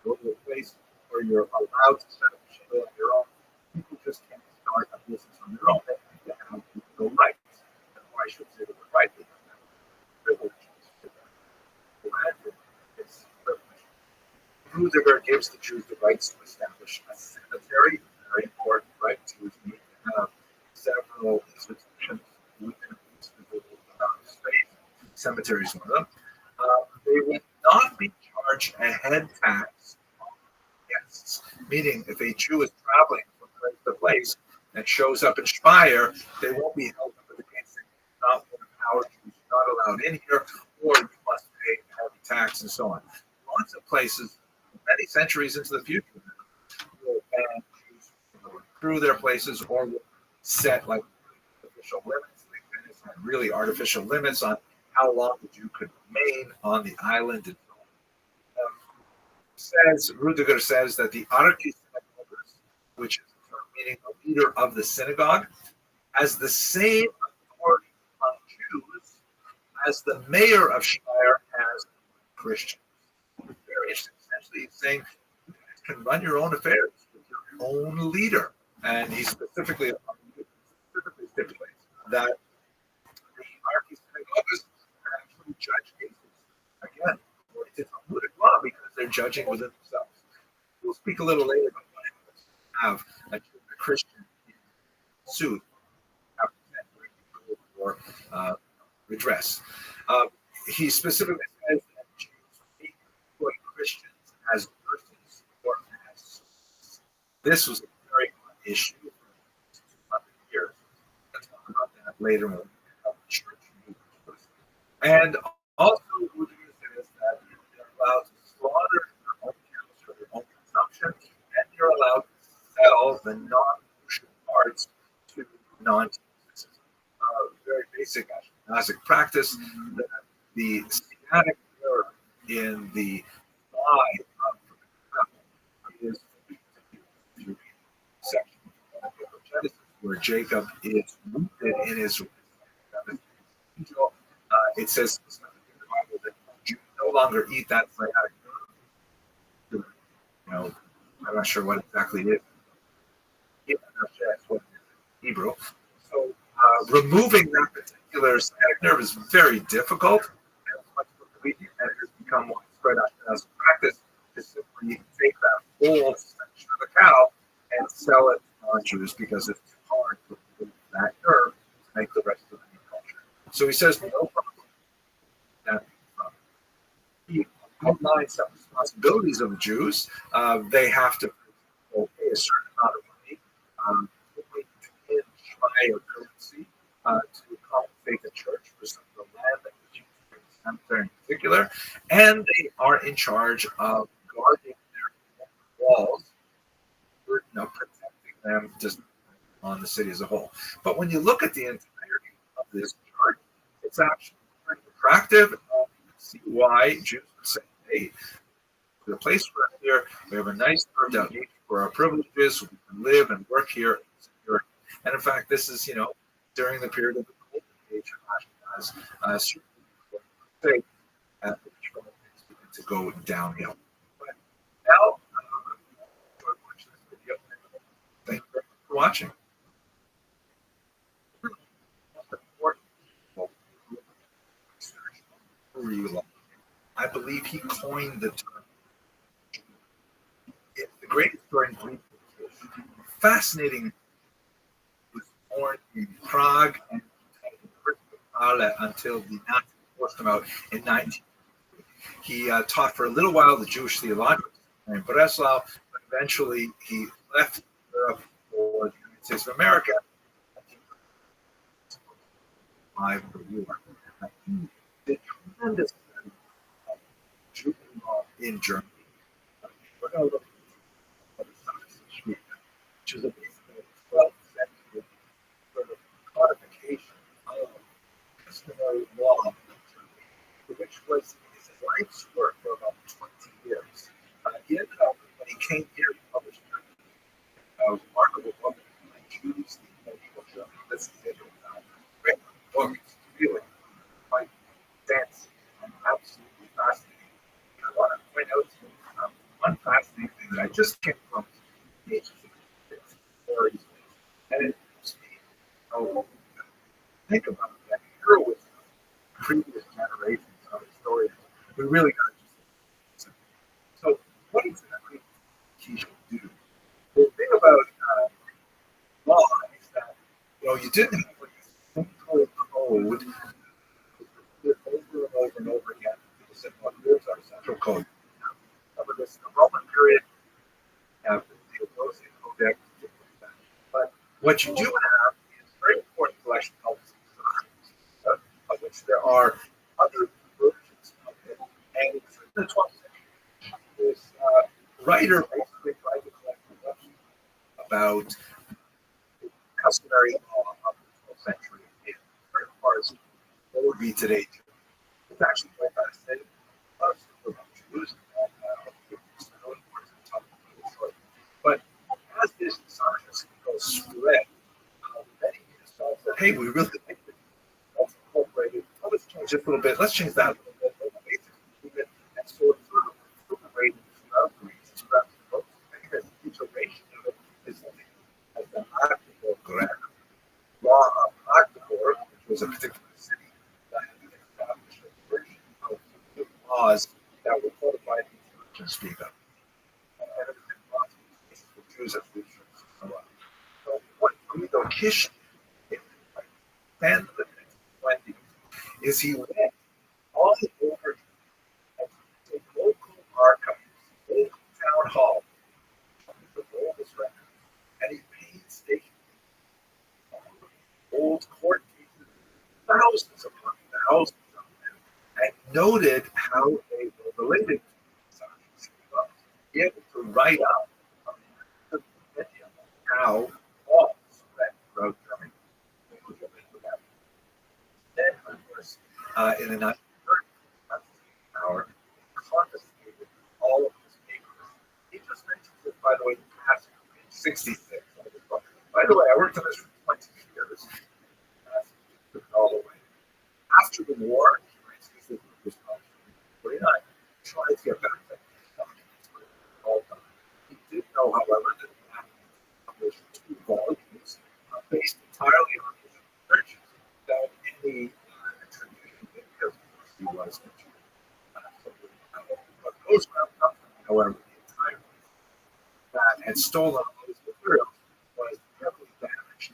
Go to a place where you're allowed to set up a show on your own. People just can't start a business on their own. They have to have the rights. I should say the right to privileges. Rudiger gives the Jews the rights to establish a cemetery, very important right. Jews need to have several institutions within a reasonable space. Cemeteries one of them. They would not be charged a head tax on guests, meaning if a Jew is traveling from place to place and shows up in Speyer, they won't be held up against it. Not one of our Jews not allowed in here, or you must pay a heavy tax and so on. Lots of places, many centuries into the future, will ban Jews from going through their places, or will set like artificial limits, like really artificial limits on how long the Jew could remain on the island. And so on. Rudiger says that the Archiesynagogus, which is a term meaning a leader of the synagogue, has the same authority on Jews as the mayor of Speyer has Christians. Very interesting. Essentially, he's saying you guys can run your own affairs with your own leader. And he specifically stipulates that the Archiesynagogus can actually judge cases, again, according to Talmudic law, because they're judging within themselves. We'll speak a little later about what happens have a Christian suit for redress. He specifically says that Jews employ Christians as nurses or as this was a very hot issue for 200 years. We'll talk about that later when we talk about the church. And also, Rudiger says that they're allowed to slaughter their own cows for their own consumption, and they're allowed to sell the non-kosher parts to non-Jews. Very basic Ashkenazic practice that the sciatic nerve in the thigh of the is the section of Genesis, where Jacob is rooted in his angel. It says in the Bible that Jews longer eat that sciatic nerve. You know, I'm not sure what exactly it is. That's what it is in Hebrew. So removing that particular sciatic nerve is very difficult. And what we do that has become widespread as practice is simply take that whole section of the cow and sell it to non-Jews because it's too hard to remove that nerve to make the rest of the meat culture. So he says, no problem. That he outlines some responsibilities of the Jews. They have to pay a certain amount of money, in shy or currency, to compensate the church for some of the land that the Jews bring to cemetery in particular, and they are in charge of guarding their walls, protecting them just on the city as a whole. But when you look at the entirety of this chart, it's actually pretty attractive. You can see why Jews would say, hey, the place for us here, we have a nice turned out nature for our privileges, so we can live and work here in security. And in fact, this is, during the period of the Golden Age as say, at which point things begin to go downhill. But now, enjoy watching this video. Thank you very much for watching. I believe he coined the term. It's the greatest story in Greek. Fascinating. He was born in Prague and until the Nazis forced him out in 19. He taught for a little while the Jewish theologians in Breslau, but eventually he left Europe for the United States of America. The war. He did tremendous study of Jewish law in Germany. We're going to look at the Saxon which is a basically 12th century sort of codification of customary law, which was his life's work for about 20 years. He ended up, when he came here, he published a remarkable book on Jews in medieval Germany. This is it. Great book. It's really quite dense and absolutely fascinating. And I want to point out to you one fascinating thing that I just came from pages of stories, and it makes me think about that heroism of previous generations of historians. We really got to see. So, what exactly he should do? The thing about law is that you didn't have like this central code over and over and over again. People said, "Well, here's our central code." Cover this in the Roman period. Have the Theodosian Codex, but what you do have is a very important collection of of which there are other versions of it. And in the 12th century, this writer basically tried to collect a collection about the customary law of the 12th century in certain parts of what would be today. It's actually quite fascinating. About Jews and but as this science spread, many said, hey, we really think that that's incorporated. Oh, let's change it a little bit. Let's change that a little bit. Basically, and so it's sort of incorporated throughout the regions, throughout the book. I think that the iteration of it is something as the Magdeburg grammar. Law of Magdeburg, which was a particular city that had been established a version of the laws that were codified in the church and speak of. Jews as we should. So what Guido Kish did in the 1920s is he went all over to local archives, local town hall, the oldest records, and he painstakingly old court cases, thousands upon thousands of them, and noted how they were related to science. He was able to write out how laws spread throughout Germany. Then, of course, in the 1930s, power confiscated all of his papers. He just mentioned this, by the way, in passing, page 66 of his book. By the way, I worked on this for 20 years. Took it all away. After the war, he writes this book was published in 1949. know, however, that published 2 volumes based entirely on his research without any attribution because he was but those roundup, however, the entire that had stolen all these materials was heavily damaged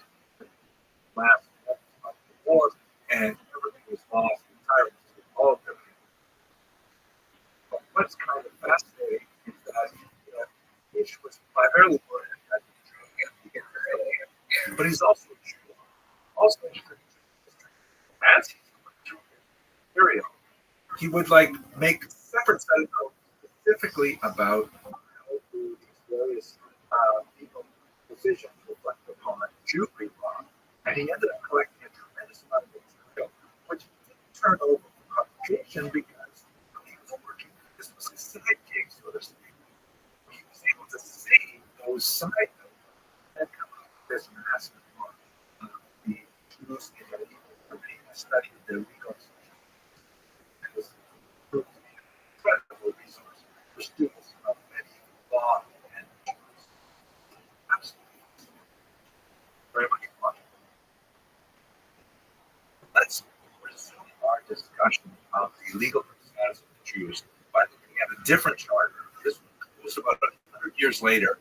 last month of the war, and everything was lost entirely to all of them. But what's kind of fascinating is that Fish was primarily born in but he's also a Jew. Also, as he's a Jew material, he would like make separate studies specifically about how these various people decisions reflect upon Jewry law, and he ended up collecting a tremendous amount of material, which he didn't turn over for publication because he was working. This was his side gig, so to speak. He was able to save those side notes and come up with this massive book of the Jews in medieval Germany, a study of their legal system. It was proved to be an incredible resource for students of medieval law and Jews. Absolutely. Very much fun. Let's resume our discussion of the legal status of the Jews by looking at a different charter. This was about 100 years later,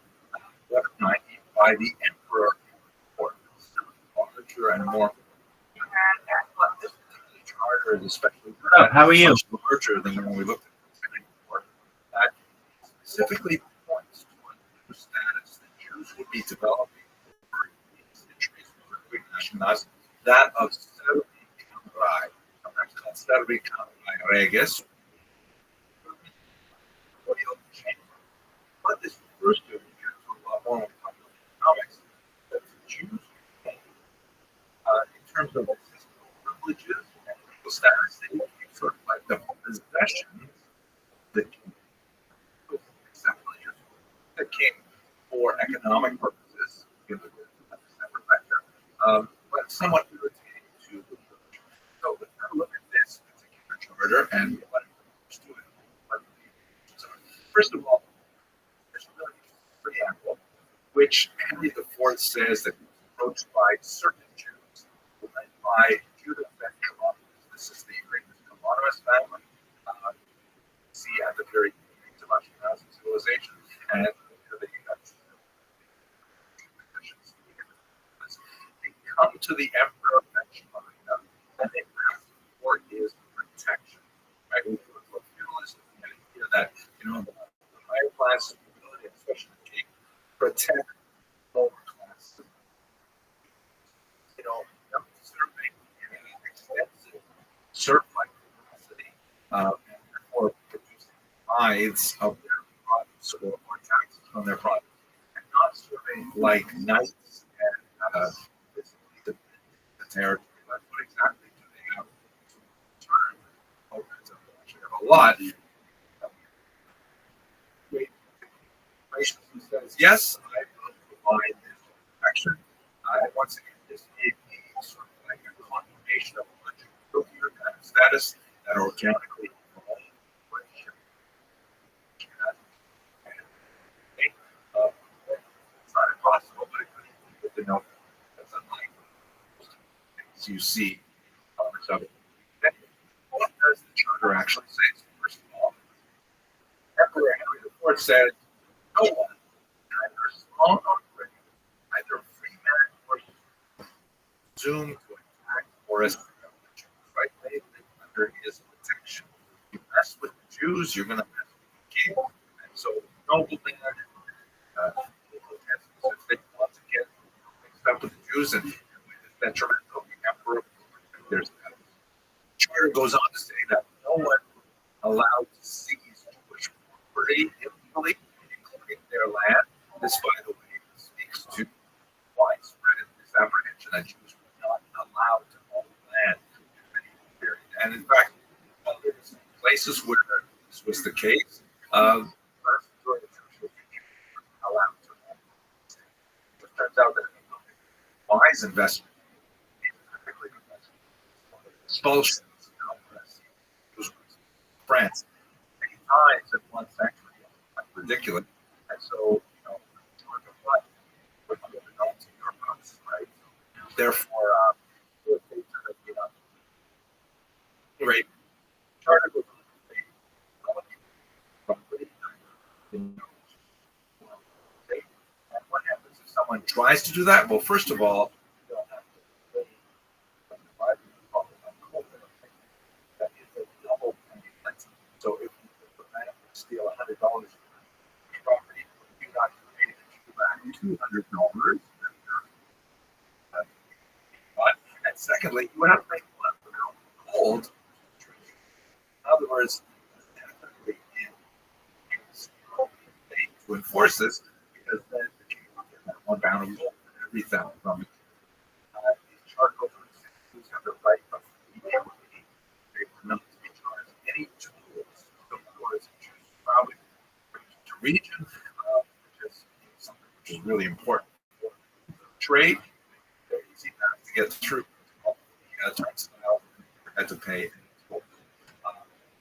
1190, by the Emperor or larger and more. But this charter is especially How are you? much larger than when we looked at the Senate report. That specifically points to a new status that Jews would be developing over the centuries before the Greek nationalism, that of Serbi Cambrai. That Serbi Cambrai Regis. What this refers to in a lot more when we talk about economics, that the Jews in terms of existing privileges and legal status, they would be sort of like the possessions that that came for economic purposes, you know, that's a separate factor, but somewhat irritating to the church. So let's have a look at this particular charter and what it refers to it. So first of all, there's a really preamble, which Henry IV says that he was approached by certain Jews, led by Judah ben Colonimus. This is the great Colonimus family. See at the very beginning of Ashkenazi civilization, and they come to the Emperor ben Shemaiah, and they ask for his protection. Right? We do it for feudalism, and here that the higher class of nobility, especially the king, protect lower class. Serving in an extensive serf-like capacity, and therefore producing tithes of their produce or taxes on their produce, and not serving like knights and the territory. But what exactly do they have to return? Actually have a lot. Great graciously says, yes, I will provide this protection. And once again, this gave me sort of like a confirmation of a peculiar kind of status that organically evolved. It's not impossible, but it could be good to know that's unlike things you see elements of it. What does the charter actually say? So first of all, Emperor Henry IV said, no one, neither small nor great, either free man or presume to attack or establish, right? They live under his protection. You mess with the Jews, you're going to mess with the king. And so noblemen if they want to get mixed up with the Jews and with the detriment of the emperor, there's that. The charter goes on to say that no one allowed to seize Jewish property illegally, including their land. This, by the way, speaks to widespread misapprehension that Jews were not allowed to own land in the medieval period. And in fact, there's places where this was the case. During the Jewish Revolution, allowed to own. It turns out that wise investment, particularly expulsions, France, many times in one century, like ridiculous. And so, Therefore, right, charter goes on the state. And what happens if someone tries to do that? Well, first of all, you don't have to pay that is a double penalty. So if you steal $100 from property, you not pay you back $200. And secondly, you would have to make gold. In other words, to enforce this, because then you get that one pound of gold for every $1,000 from it. These charge holders have the right of immediately they will not be charged any tools, probably to region, which is something which is really important for trade. Very easy path to get through. Had to pay.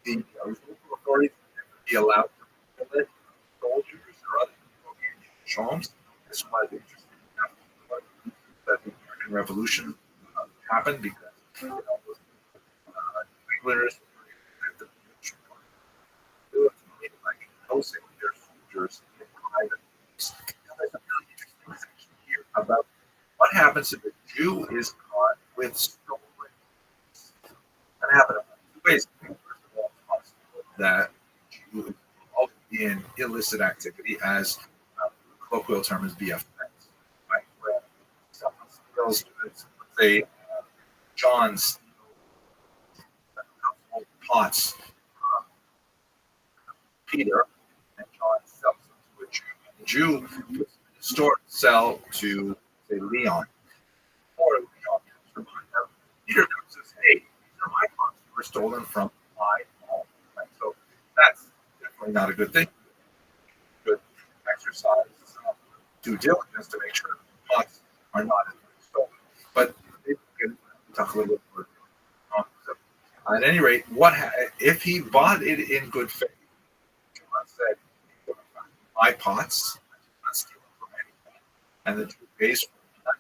The local authorities be allowed to let soldiers or other people in homes. This is why the interesting that the American Revolution happened, because Englanders like imposing their soldiers in private. Now, there's a really interesting section here about what happens if a Jew is caught with stolen. That happened in two ways. First of all, it's possible that Jew is involved in illicit activity, as the colloquial term is BFX, right? Where someone steals, let's say, John's household pots, Peter, and John sells them to a Jew. The Jew puts them in the store to sell to, say, Leon. Or Leon comes from Peter comes and says, hey, these are my pots. They were stolen from my home. Right? So that's definitely not a good thing. Good exercise, due diligence to make sure the pots are not stolen. But we can talk a little bit more. At any rate, if he bought it in good faith? John said, "My pots, I'm not stealing from anyone," and the Jew pays for it.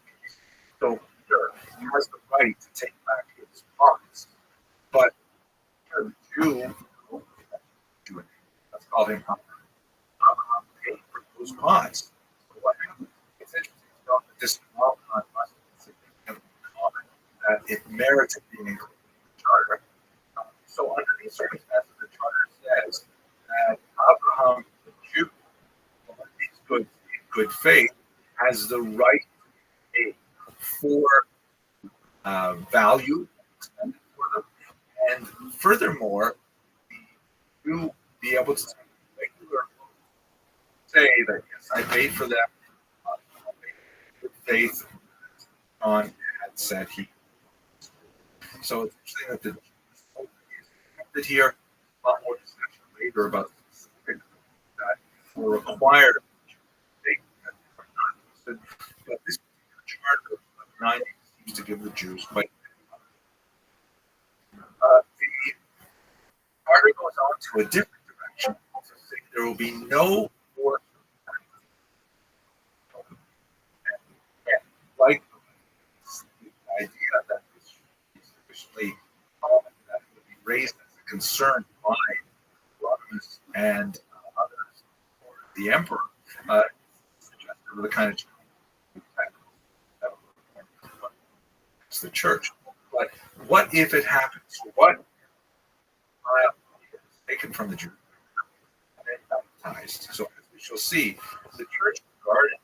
So sure, he has the right to take back his pots, but sure, the Jew, let's call him Abraham, paid for those pots. So what happened? It's interesting to note that this phenomenon must be significantly common, that it merited being included in the charter. So under these circumstances, the charter says that Abraham, the Jew, in good faith, has the right to pay for value expended for them, and furthermore, the Jew be able to say that yes, I paid for them. Good faith, John had said he. So it's interesting that the here, a lot more discussion later about the specifics that were required. But this charter of 90 seems to give the Jews quite. The charter goes on to a different direction. There will be no more. Like the idea that this is sufficiently common that it would be raised as a concern by Rothschild and others, or the emperor, suggested the kind of it's the church. But what if it happens? What is taken from the Jews and then baptized? So as we shall see, the church regarded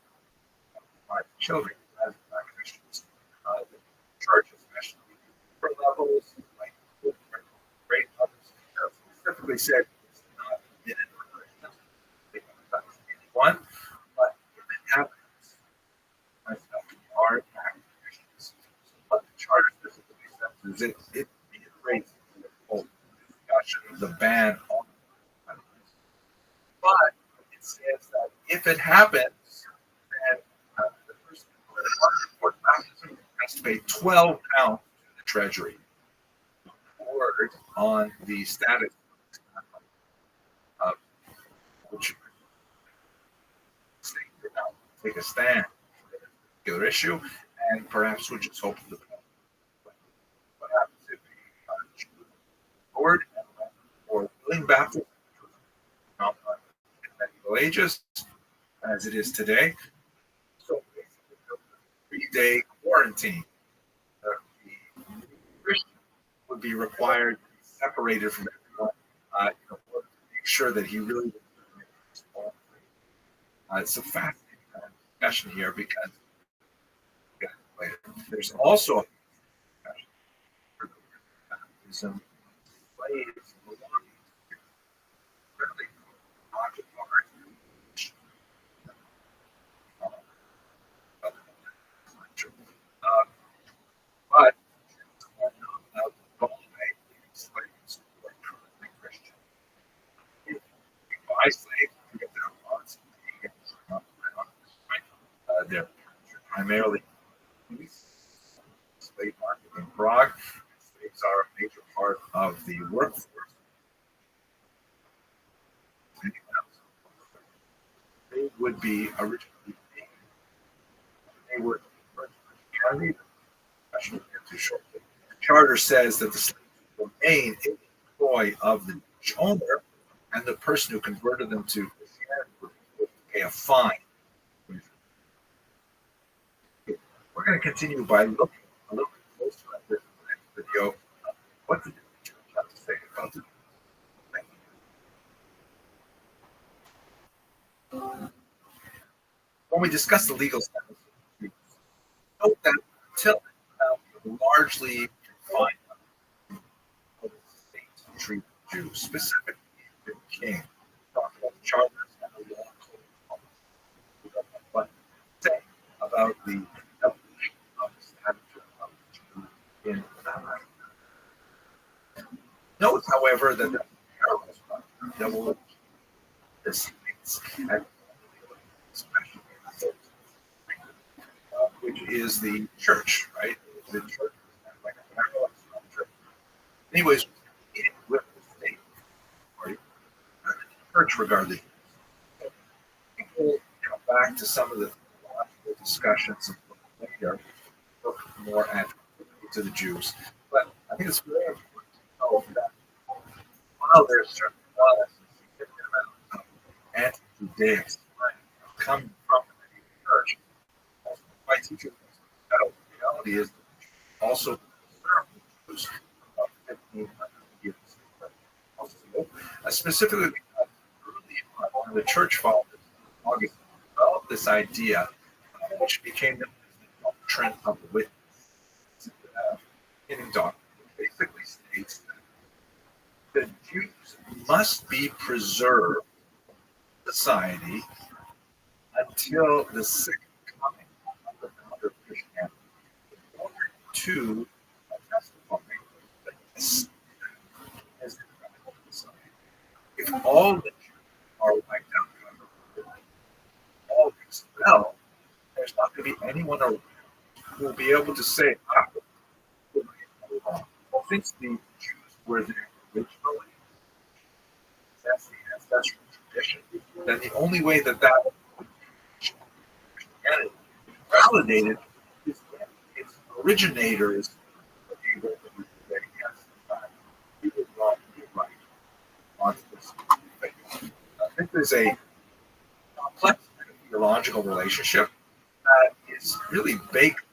by the children as Christians. The church, especially for levels like great others, specifically said it's not forbidden for Christians. They can baptize anyone, but if it happens, that's how we are Christians. What the charter specifically says is it reiterates the whole discussion of the ban on but it says that if it happens, then the person for baptism has to pay £12 to the treasury. Word on the status of which state did not take a stand for this particular issue, and perhaps would just hope for the best. What happens if the Lord or willing Baptist in the Middle Ages, as it is today? So basically, 3-day quarantine. The Christian would be required to be separated from everyone in order to make sure that he really was. It's a fascinating discussion here because there's also a discussion slaves really occupied but slaves who are truly Christian. If you buy slaves, you get their laws. They're primarily slave market in Prague. Slaves are a major part of the workforce. They would be originally paid. They would Christianity, especially too shortly. The charter says that the slaves remain in the employ of the Jewish owner, and the person who converted them to Christianity would pay a fine. We're going to continue by looking a little bit closer at this next video. What did the church have to say about it? When we discuss the legal status of the Jews, note that until now, largely confined to the state to treat Jews, specifically the king. Talk about the charters and the law code. We don't know what to say about the evolution of the status of the Jews in that. Note, however, that the parallels that will this and especially which is the church, right? The church is like a parallel structure. Anyways, with the state, right? The church regarded. People come back to some of the theological discussions later, look more at to the Jews. But I think it's very important to know that while there's certain significant amount of anti-Judaics coming from the church, my teacher the reality is also Jews about 1,500 years. Specifically because early on, the church fathers, Augustine, developed this idea, which became the doctrine of the witness. In doctrine, basically states that the Jews must be preserved in society until the second coming of the founder of Christianity, in order to testify that this is the radical society. If all the Jews are wiped out, all expelled, there's not going to be anyone around who will be able to say, since the Jews were there originally, that's the ancestral tradition, then the only way that Christianity validated is that its originator is able to say, yes, he was wrong, he was right on this thing. I think there's a complex theological relationship that is really baked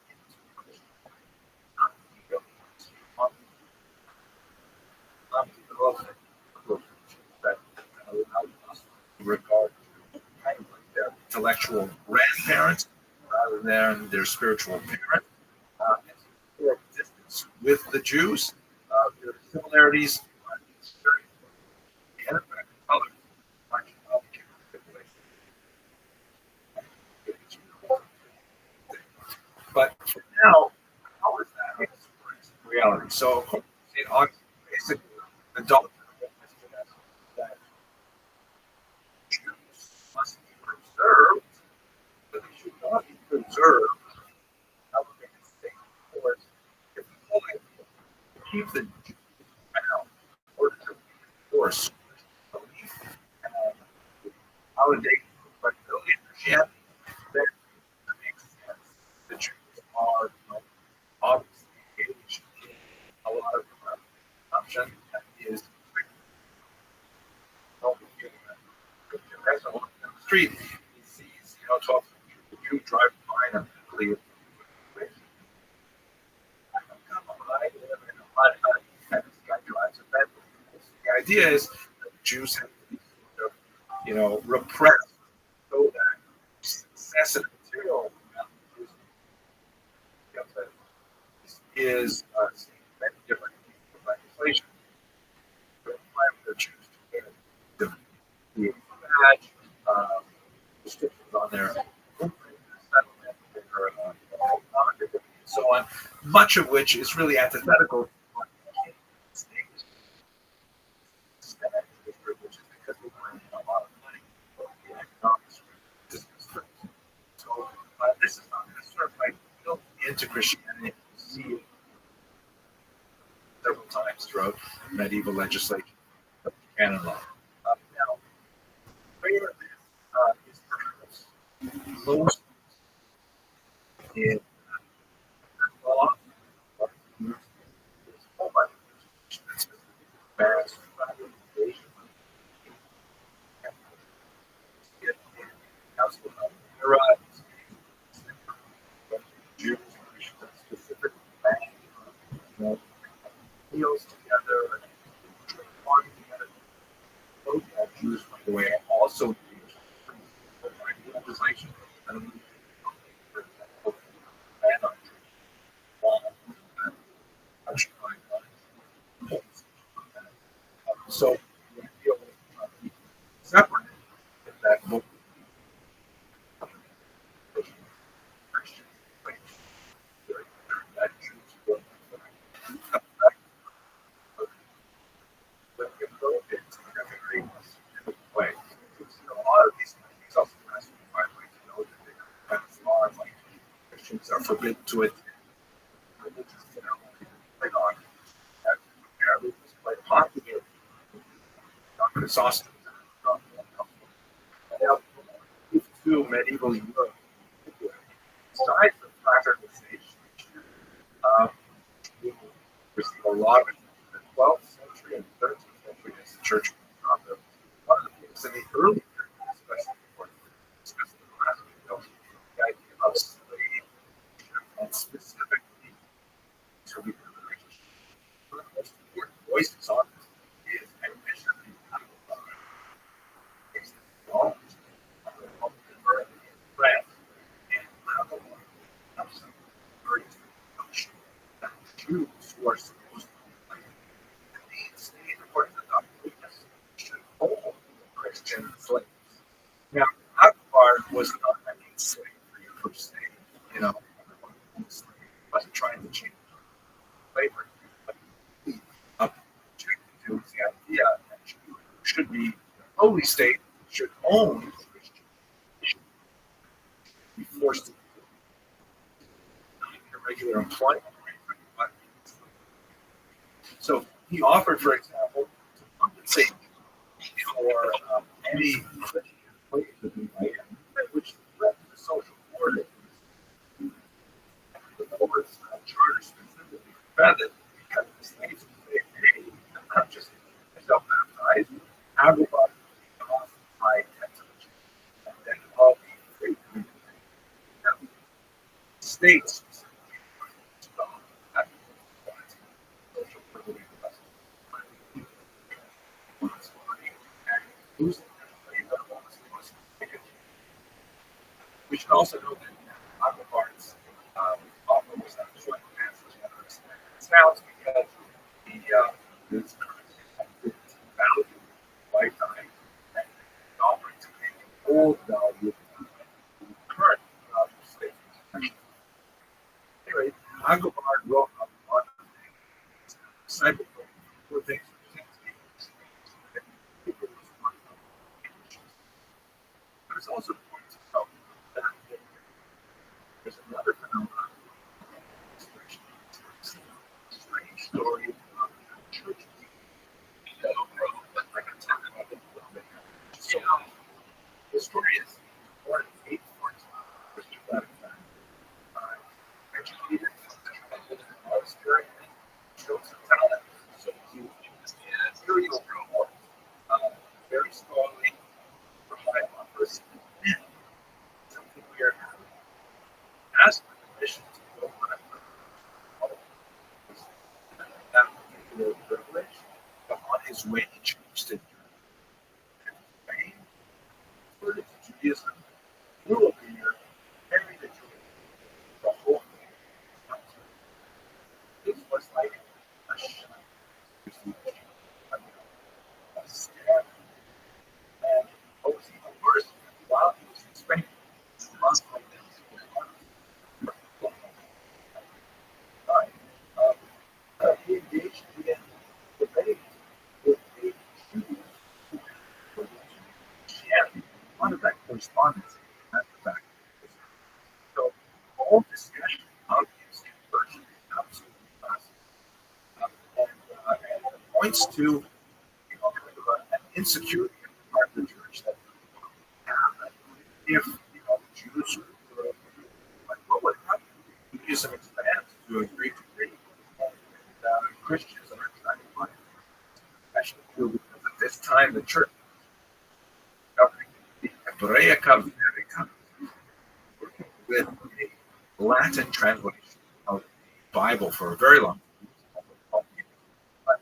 regard to kind of like their intellectual grandparents rather than their spiritual parent. Their existence with the Jews, their similarities, but for now, how is that reality? So, according to St. Augustine, basically, the doctrine that Jews must be preserved, but they should not be preserved out of the state. In other words, if the whole idea to keep the Jews bound in order to enforce belief and validate the credibility of Christianity, then it makes sense the Jews are street, he sees, 12 Jews driving by and clear. The idea is that Jews have to be sort of, repressed so that success and material is many different pieces of legislation. The Jews to the badge, restrictions on their settlement, their economic, and so on, much of which is really antithetical to what the state is, which is because we bring in a lot of money for the economics. So this is sort of like built into Christianity. You see it several times throughout medieval legislation, canon law. Now, prayer is perhaps most in law, but it's all by mass radicalization. Jews, specific meals together, party together. Both have Jews, by the way, also legislation. So we feel separate that book. Way. A lot of these countries also ask me, by the way, to know that they have laws like Christians are forbidden to attend religious ceremonies, like on religious play hockey, not Chrysostom. Now, to medieval Europe, besides the fraternization, we receive a lot of it in the 12th century and 13th century as the church was on one of the things in the early period, especially before discussing the last the idea of slave and specifically to be one of the most important voices on this is admission France and very that Jews who are supposed to be like the mainstay according to the Guinness should own Christian slaves. Now, Akbar was not a slave per se, he wasn't trying to change slavery, but he objected to the idea that Jews should be the holy state should own Christian, should be forced to irregular employment. So he offered, for example, to compensate for any Christian place that he might have, which threatened the social order. The Lord's charter specifically founded because the slaves would say, hey, I'm not just self-baptized, how do I off my taxation? And then I'll be free. States we should also know that Aquapart's offer was not joint as generous as it sounds because this value lifetime and offering to pay the old value current value state. Anyway, Aquapart wrote on one cycle for things. But it's also important to note that there's another phenomenon. Strange story of churches. So the story is whole discussion of these conversions is absolutely fascinating. And it points to an insecurity on the part of the church that have. If Jews were like, what would happen if Judaism expands to a great degree? And Christians are trying to find, especially because at this time the church governing the Hebraica Verica, working with a Latin translation of the Bible for a very long time. But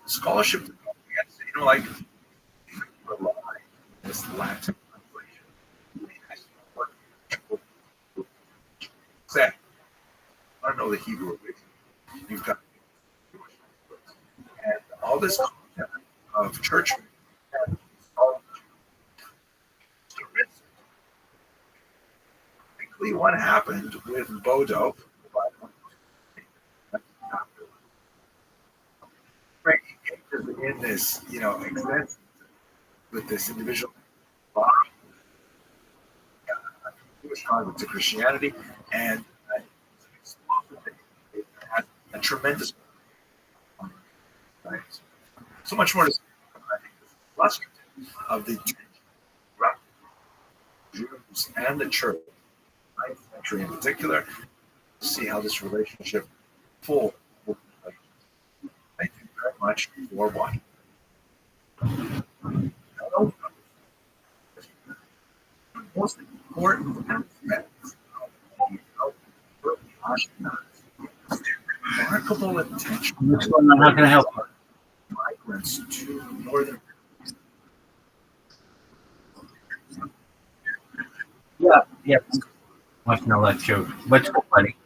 scholarship developed against it, like rely on this Latin translation. Say, I don't know the Hebrew original. You've got and all this content of church and basically what happened with Bodo in this, expense with this individual Jewish convert to Christianity, and it had a tremendous right? So much more to say, I think, illustrative of the Jews and the church, 9th century in particular, see how this relationship full. Thank you very much for watching. Most important aspects of remarkable attention. What's going on? How can I help? Migrants to northern. Yeah. Watching a lecture. What's good, buddy?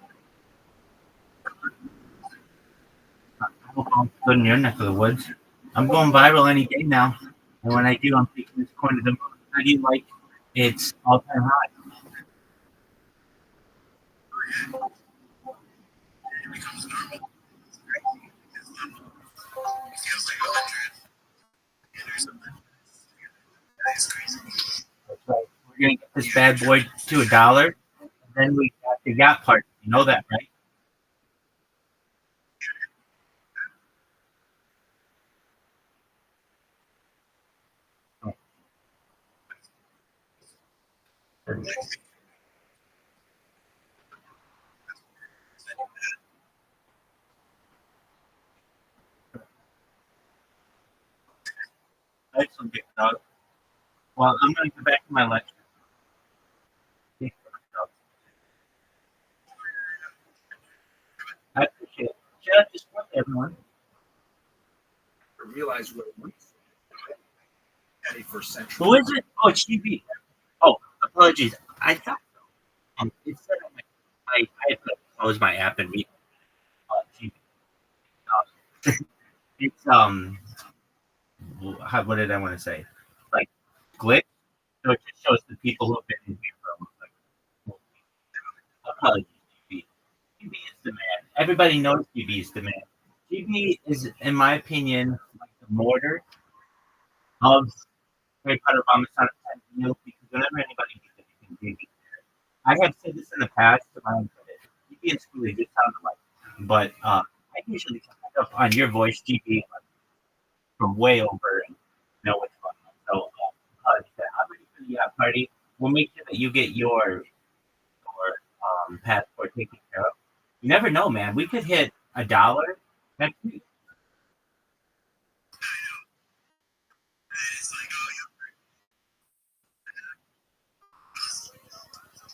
I hope I'm good in your neck of the woods. I'm going viral any day now. And when I do, I'm taking this coin to the moon. How do you like it's all-time high? That's right. We're going to get this bad boy to $1. And then we got the yacht part. You know that, right? Excellent, big dog. Well, I'm going to go back to my lecture. I appreciate it. Shout out to support everyone. Realize what it was. 21st century. Who is it? Oh, it's GB. Oh, apologies. I thought so. It said on I had to close my app and read GB. It's what did I want to say? Like glitch. So it just shows the people who have been in here for a long time. Apologies, GB. GB is the man. Everybody knows GB is the man. GB is, in my opinion, like the mortar of Harry Potter Ramasana because whenever anybody needs anything, GB. I have said this in the past to my own credit. GB and Schoolie did sound alike, but I usually pick up on your voice, GB, from way over and know what's going on. So, I'm ready for the party. We'll make sure that you get your passport taken care of. You never know, man. We could hit $1 next week.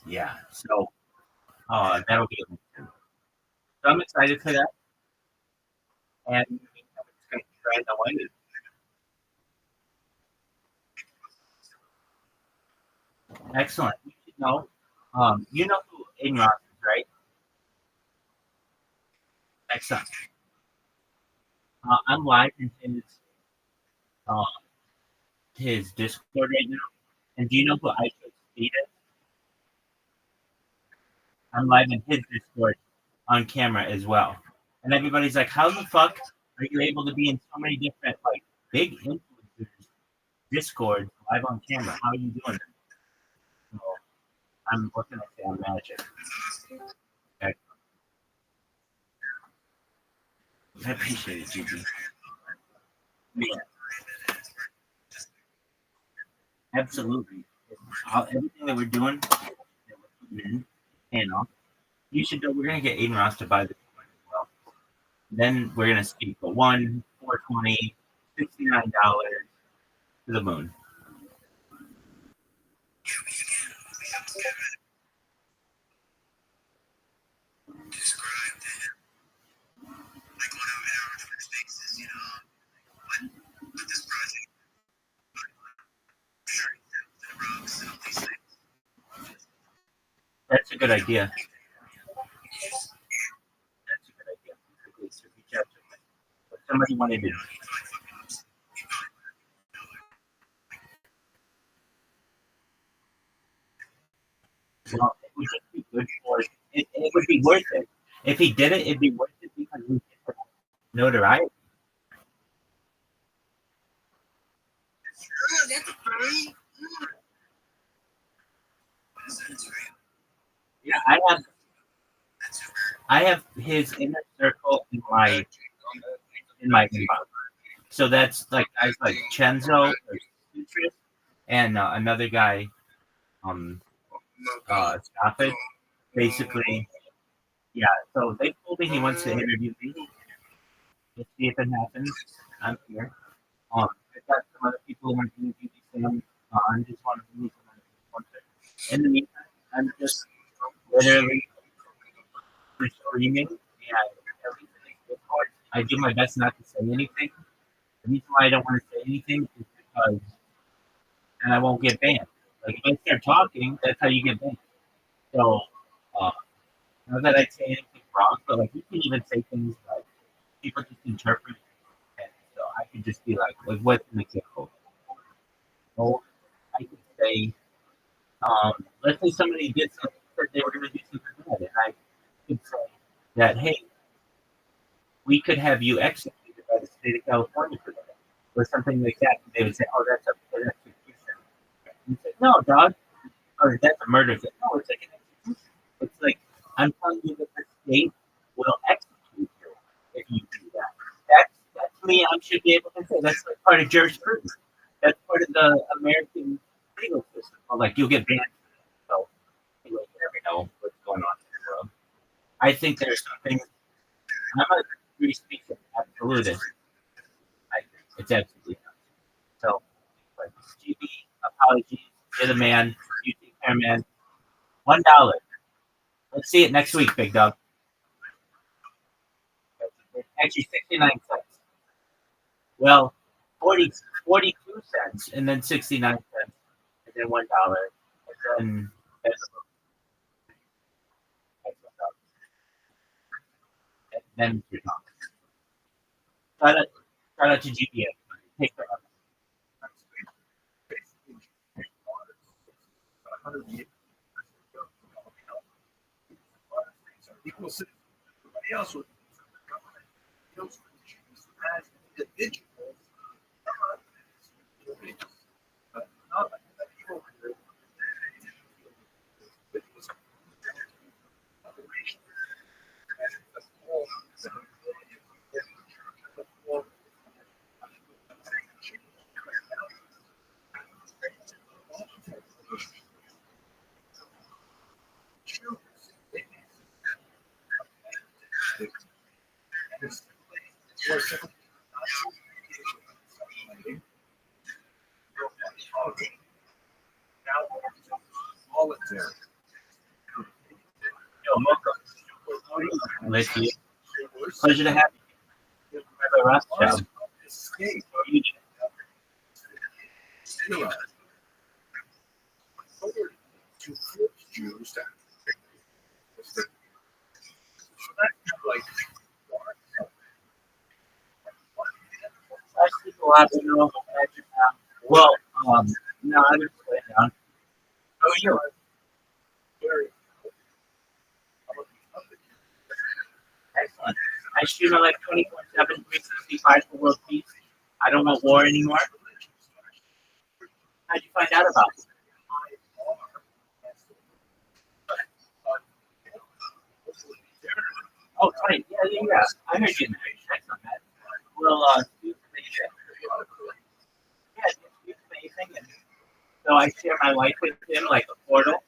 Yeah, so that'll be amazing. So I'm excited for that. And it's going to try the way. Excellent. You should know. You know who Aiden Ross is, right? Excellent. I'm live in his Discord right now. And do you know who I should speed is? I'm live in his Discord on camera as well. And everybody's like, how the fuck are you able to be in so many different, like, big influencers Discord live on camera? How are you doing that? So, what can I say? I'm magic. Okay. I appreciate it, Gigi. Yeah, absolutely. Everything that we're doing, that we're putting in, you know, you should know we're gonna get Aiden Ross to buy this one as well. Then we're gonna speak for $1, $420, $69 to the moon. That's a good idea. That's a good idea. Okay, so reach out to him. If somebody wanted to. Well, it would just be good for it. It would be worth it. If he did it, it'd be worth it because we get notoriety. Yeah, I have his inner circle in my inbox. So that's like guys like Chenzo or Citrus and another guy, Stafford. Basically, yeah. So they told me he wants to interview me. Let's see if it happens. I'm here. I've got some other people who want to interview me. Sam, I just want to meet some other people. In the meantime, I'm just literally screaming and everything. I do my best not to say anything. The reason why I don't want to say anything is because then I won't get banned. Like if I start talking, that's how you get banned. So uh, not that I say anything wrong, but like you can even say things like people just interpret. And so I could just be like what's an example? So I could say, let's say somebody did something, said they were going to do something bad, and I could say that hey, we could have you executed by the state of California for that, or something like that. And they would say, oh, that's an execution. You say, no, dog, or that's a murder. Say, no, it's like an execution. It's like I'm telling you that the state will execute you if you do that. That's me. I should be able to say that's like part of jurisprudence. That's part of the American legal system. Well, like you'll get banned. So anyway, you never know what's going on in the world. I think there's some things. I'm a free speaker, absolutist. I think it's absolutely not. So, but GB, apologies. You're the man. You take care, man. $1. Let's see it next week, big dog. Actually, 69 cents. Well, 42 cents, and then 69 cents, and then $1, and then then you're talking. Shout out to GBA. Take care. Equal citizens. Everybody else would choose as individuals. But not like that evil group. Voluntary. Let's see. Pleasure to have you. Rabbi Rothschild. Escape. You Zero. To force Jews to so that's kind of like I speak a lot, you know. Well, no, I didn't play it down. How are you? very Excellent. I shoot like 24/7, 365 for world peace. I don't want war anymore. How'd you find out about it? Oh, right. Yeah. I heard you married. That's not bad. Well, Steve's amazing. Yeah, Steve's amazing. And so I share my life with him like a portal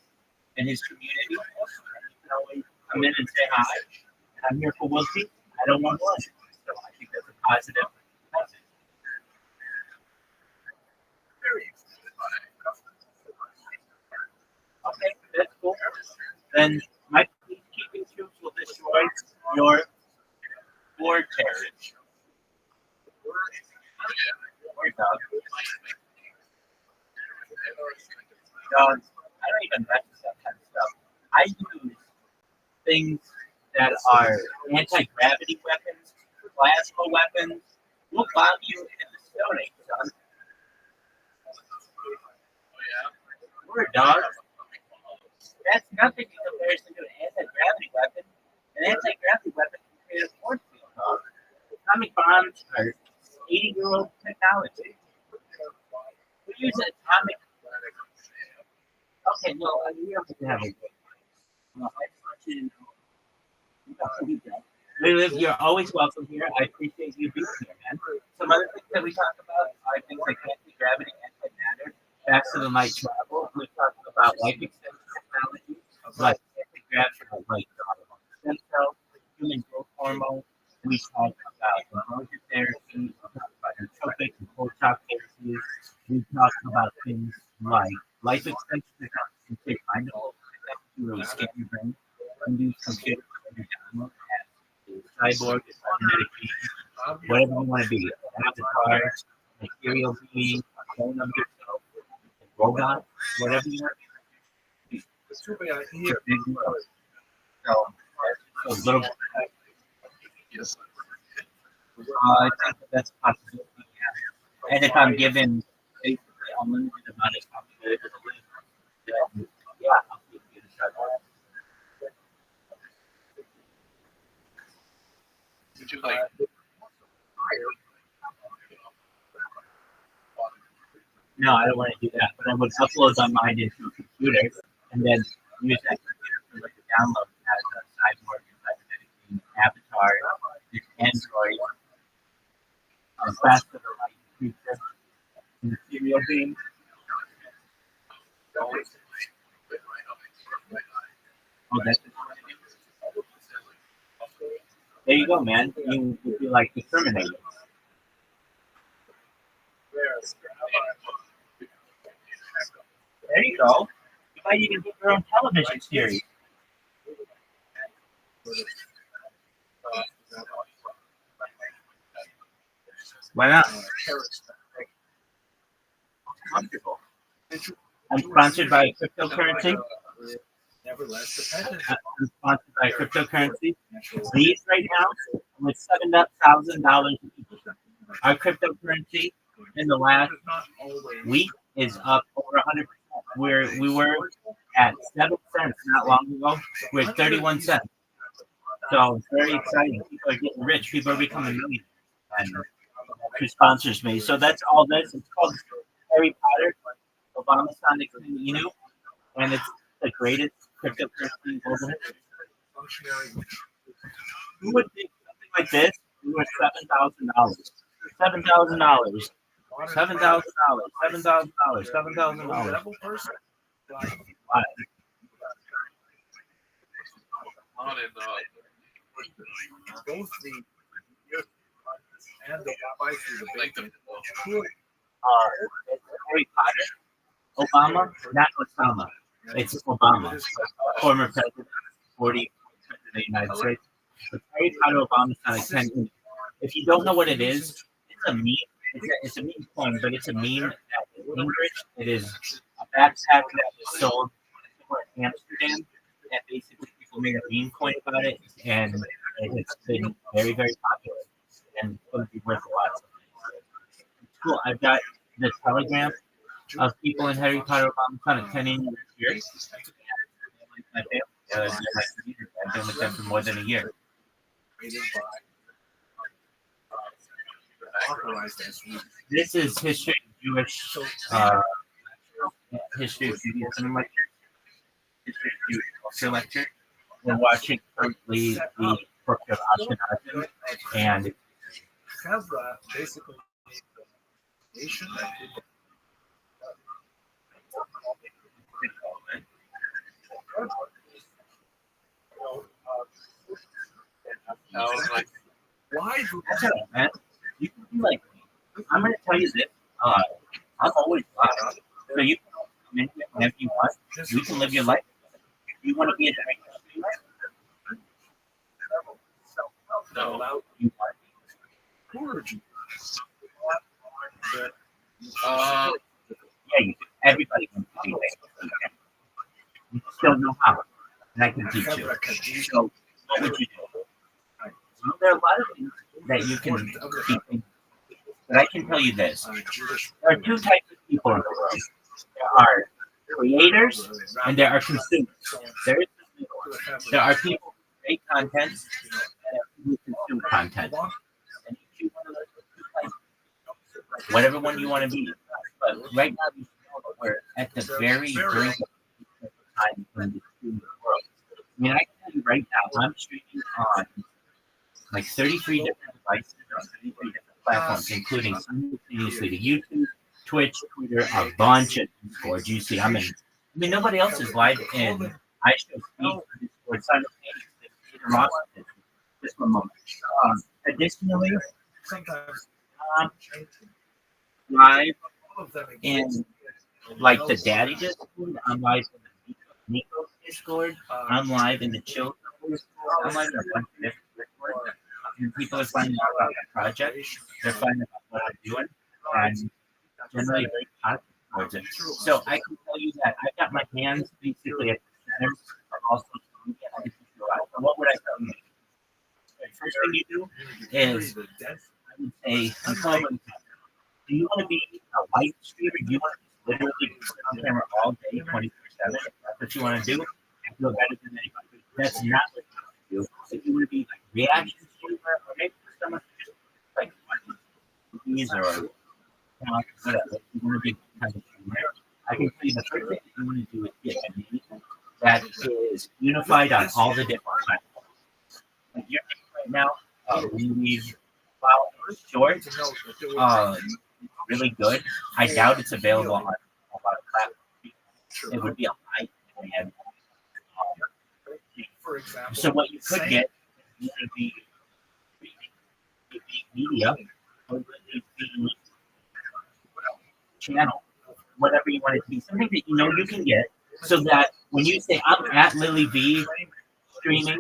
in his community. And you can always come in and say hi. And I'm here for Wilkie. I don't want one. So I think that's a positive message. Okay, that's cool. Then my peacekeeping troops will destroy your war terrorists. Or dog. Dogs. I don't even mess with that kind of stuff. I use things that are anti-gravity weapons, plasma weapons. We'll bomb you in the Stone Age, son. We're dogs. That's nothing in comparison to an anti-gravity weapon. An anti-gravity weapon can create a force field, dog. Atomic bombs are 80-year-old technology. We use atomic. Okay, well, we don't have to have a. You're always welcome here. I appreciate you being here, man. Some other things that we talk about are things like anti-gravity, anti-matter, faster than light travel. We talk about life extension technology, like anti-gravity, like stem cells, human growth hormone. We talk about hormone therapy. We talk about nootropics and cold shock therapies. We talk about things like life extension technology, mindful technology, where we scan your brain and do computer download cyborg, medication, whatever you want to be, avatar, material being, phone number yourself, robot, whatever you want to be. It's a big world. So a little bit. Yes. I think that's a possibility. And if I'm given basically unlimited amount of possibility to live, then yeah, I'll give you the start. Would you like No, I don't want to do that. But I would upload my mind into a computer and then use that computer for like a download as a cyborg, avatar, this Android, faster than light creature, material being. Oh, that's there you go, man. You would be like the Terminator. There you go. You might even get your own television series. Why not? Comfortable. I'm sponsored by cryptocurrency. I'm sponsored by cryptocurrency. These right now with $7,000 each. Our cryptocurrency in the last week is up over 100%. We were at 7 cents not long ago. We're at 31 cents. So it's very exciting. People are getting rich. People are becoming millionaires. And who sponsors me? So that's all this. It's called Harry Potter, Obama Sonic Inu, and it's the greatest cryptocurrency globally. Who would think something like this? We were $7,000. $7,000. $7,000. $7,000. $7,000. Both the and the Rabbi through the bacon. Harry Potter, Obama, not Osama. It's Obama, former president, 40 president of the United States. But Harry Potter, Obama, Sonic 10. If you don't know what it is, it's a meme. It's a meme coin, but it's a meme that in English. It is a backpack that was sold in Amsterdam, and basically people made a meme coin about it, and it's been very, very popular, and it's going to be worth a lot. Cool. I've got the telegram of people in Harry Potter, Obama, Sonic 10 years. My family, I've been with them for more than a year. This is history of Jewish history of Judaism lecture. History of Jewish culture lecture. We're watching currently the Book of Ashkenazim, and Chevra basically made the nation that did I was like, why do that's all right, man. You can be like me. I'm going to tell you this. I'm always loud. So you can come in here whenever you want. You can live your life. If you want to be a director, no, you want gorgeous. yeah, you do. Everybody can do that. You just don't know how. And I can teach you. So, what would you do? Well, there are a lot of things that you can keep. But I can tell you this. There are two types of people in the world. There are creators and there are consumers. There is the middle one. There are people who create content and there are people who consume content. And you choose one of those two types. Whatever one you want to be. But right now, you know that we're at the very brink of time in the streaming world. I mean, I can tell you right now, I'm streaming on like 33 different devices on 33 different platforms, including simultaneously to YouTube, Twitch, Twitter, a bunch of Discord. You see, nobody else is live in I show speed Discord simultaneously. Peter Ross did. Just one moment. Additionally, Sometimes live in like the Daddy Discord, I'm live in the Nico's Discord, I'm live in the Chill Discord, I'm live in a bunch of different Discord. And people are finding out about my project. They're finding out what I'm doing, and generally very positive towards it. So I can tell you that I got my hands basically at the center of all social media. I can teach you a lot. So what would I tell you? The first thing you do is I would say, do you want to be a live streamer? Do you want to literally be on camera all day, 24/7? If that's what you want to do, I feel better than anybody. That's not what you want to do. If you want to be like reaction streamer, or maybe someone who just like movies or whatever, you want to be kind of streamer, I can tell you the first thing that you want to do is get a name that is unified on all the different platforms. Like you're right now, we leave short, really good. I doubt it's available on a lot of platforms. It would be a high demand. So what you could get would be media, or would be channel, whatever you want it to be, something that you know you can get, so that when you say I'm at Lily V streaming,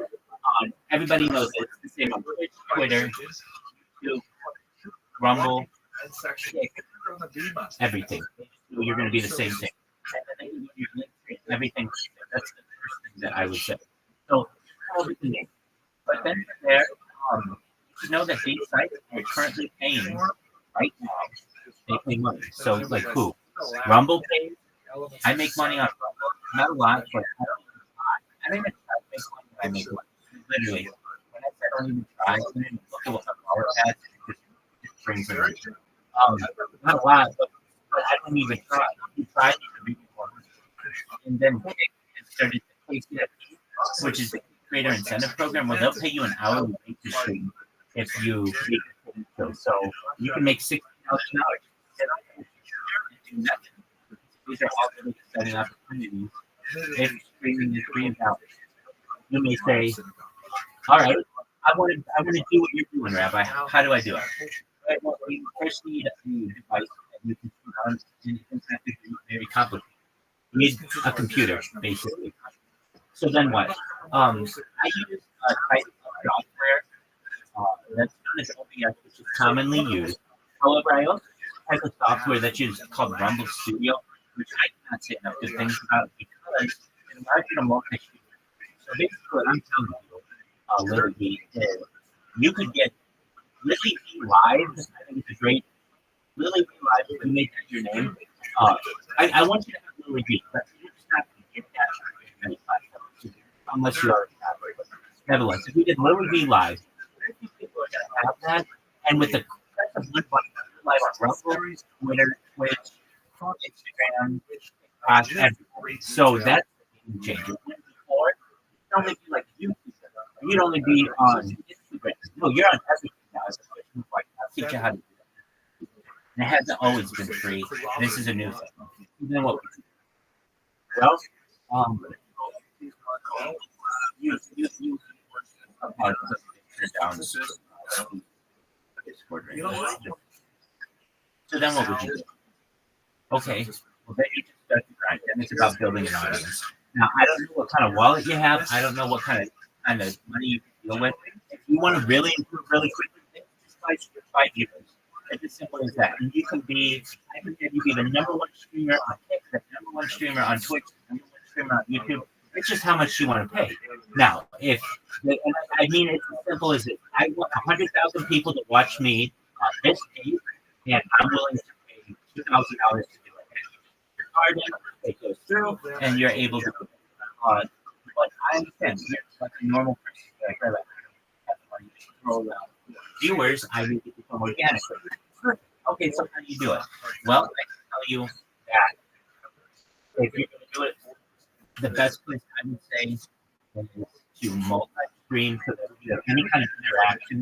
everybody knows it. It's the same on Twitch, Twitter, YouTube, Rumble, everything. So you're going to be the same thing. Everything. That's the first thing that I would say. So everything. But then there, you should know that these sites are currently paying right now. They pay money. So like who? Rumble pays. I make money on Rumble. Not a lot, but I don't even try to make money when I make money. Literally. When I said I don't even try, I don't even look at what my power has. It just brings it in. Not a lot, but I don't even try. You try to make more. And then it started to pay CFP, which is the Creator Incentive Program, where they'll pay you an hourly rate to stream if you make it. So you can make $60 an hour. These are all really exciting opportunities. If streaming is free and out, you may say, "All right, I want to do what you're doing, Rabbi. How do I do it?" Right, well, you first need a device that you can put on, and it's not very complicated. You need a computer, basically. So then what? I use a type of software that's known as OBS, which is commonly used. However, I also have a software that's used called Rumble Studio, which I cannot say enough good things about because it allows you to multi-shoot. So basically, what I'm telling you, Lily, is you could get Lily V Live. I think it's a great Lily V Live. If you make that your name, I want you to have Lily V, but you're just not going to get that on many platforms unless you already have it. Nevertheless, if we did Lily V Live, very few people are going to have that, and with the press of one button, live on Rumble, Twitter, Twitch, Instagram, everything. So that's the game changer. Before, it's only like YouTube. you'd only be on Instagram. No, you're on everything now. I'll teach you how to do that. And it hasn't always been free. This is a new thing. Then what we do? Well, you okay, down Discord right now. So then what would you do? Okay, well then you just start the grind. Then it's about building an audience. Now I don't know what kind of wallet you have. I don't know what kind of money you can deal with. If you want to really improve really quickly, just buy viewers. It's as simple as that. And you can be, I can you be the number one streamer on TikTok, the number one streamer on Twitch, the number one streamer on YouTube. It's just how much you want to pay. Now, if and I mean it's as simple as it. I want 100,000 people to watch me on this page, and I'm willing to pay $2,000 to do it. Your card in, it goes through, and you're able to do it. But I understand, you're like a normal person. Like, have money to roll out. Viewers, I need to become organic. Okay, so how do you do it? Well, I can tell you that if you're going to do it, the best place I would say is to multi-stream so that you have any kind of interaction,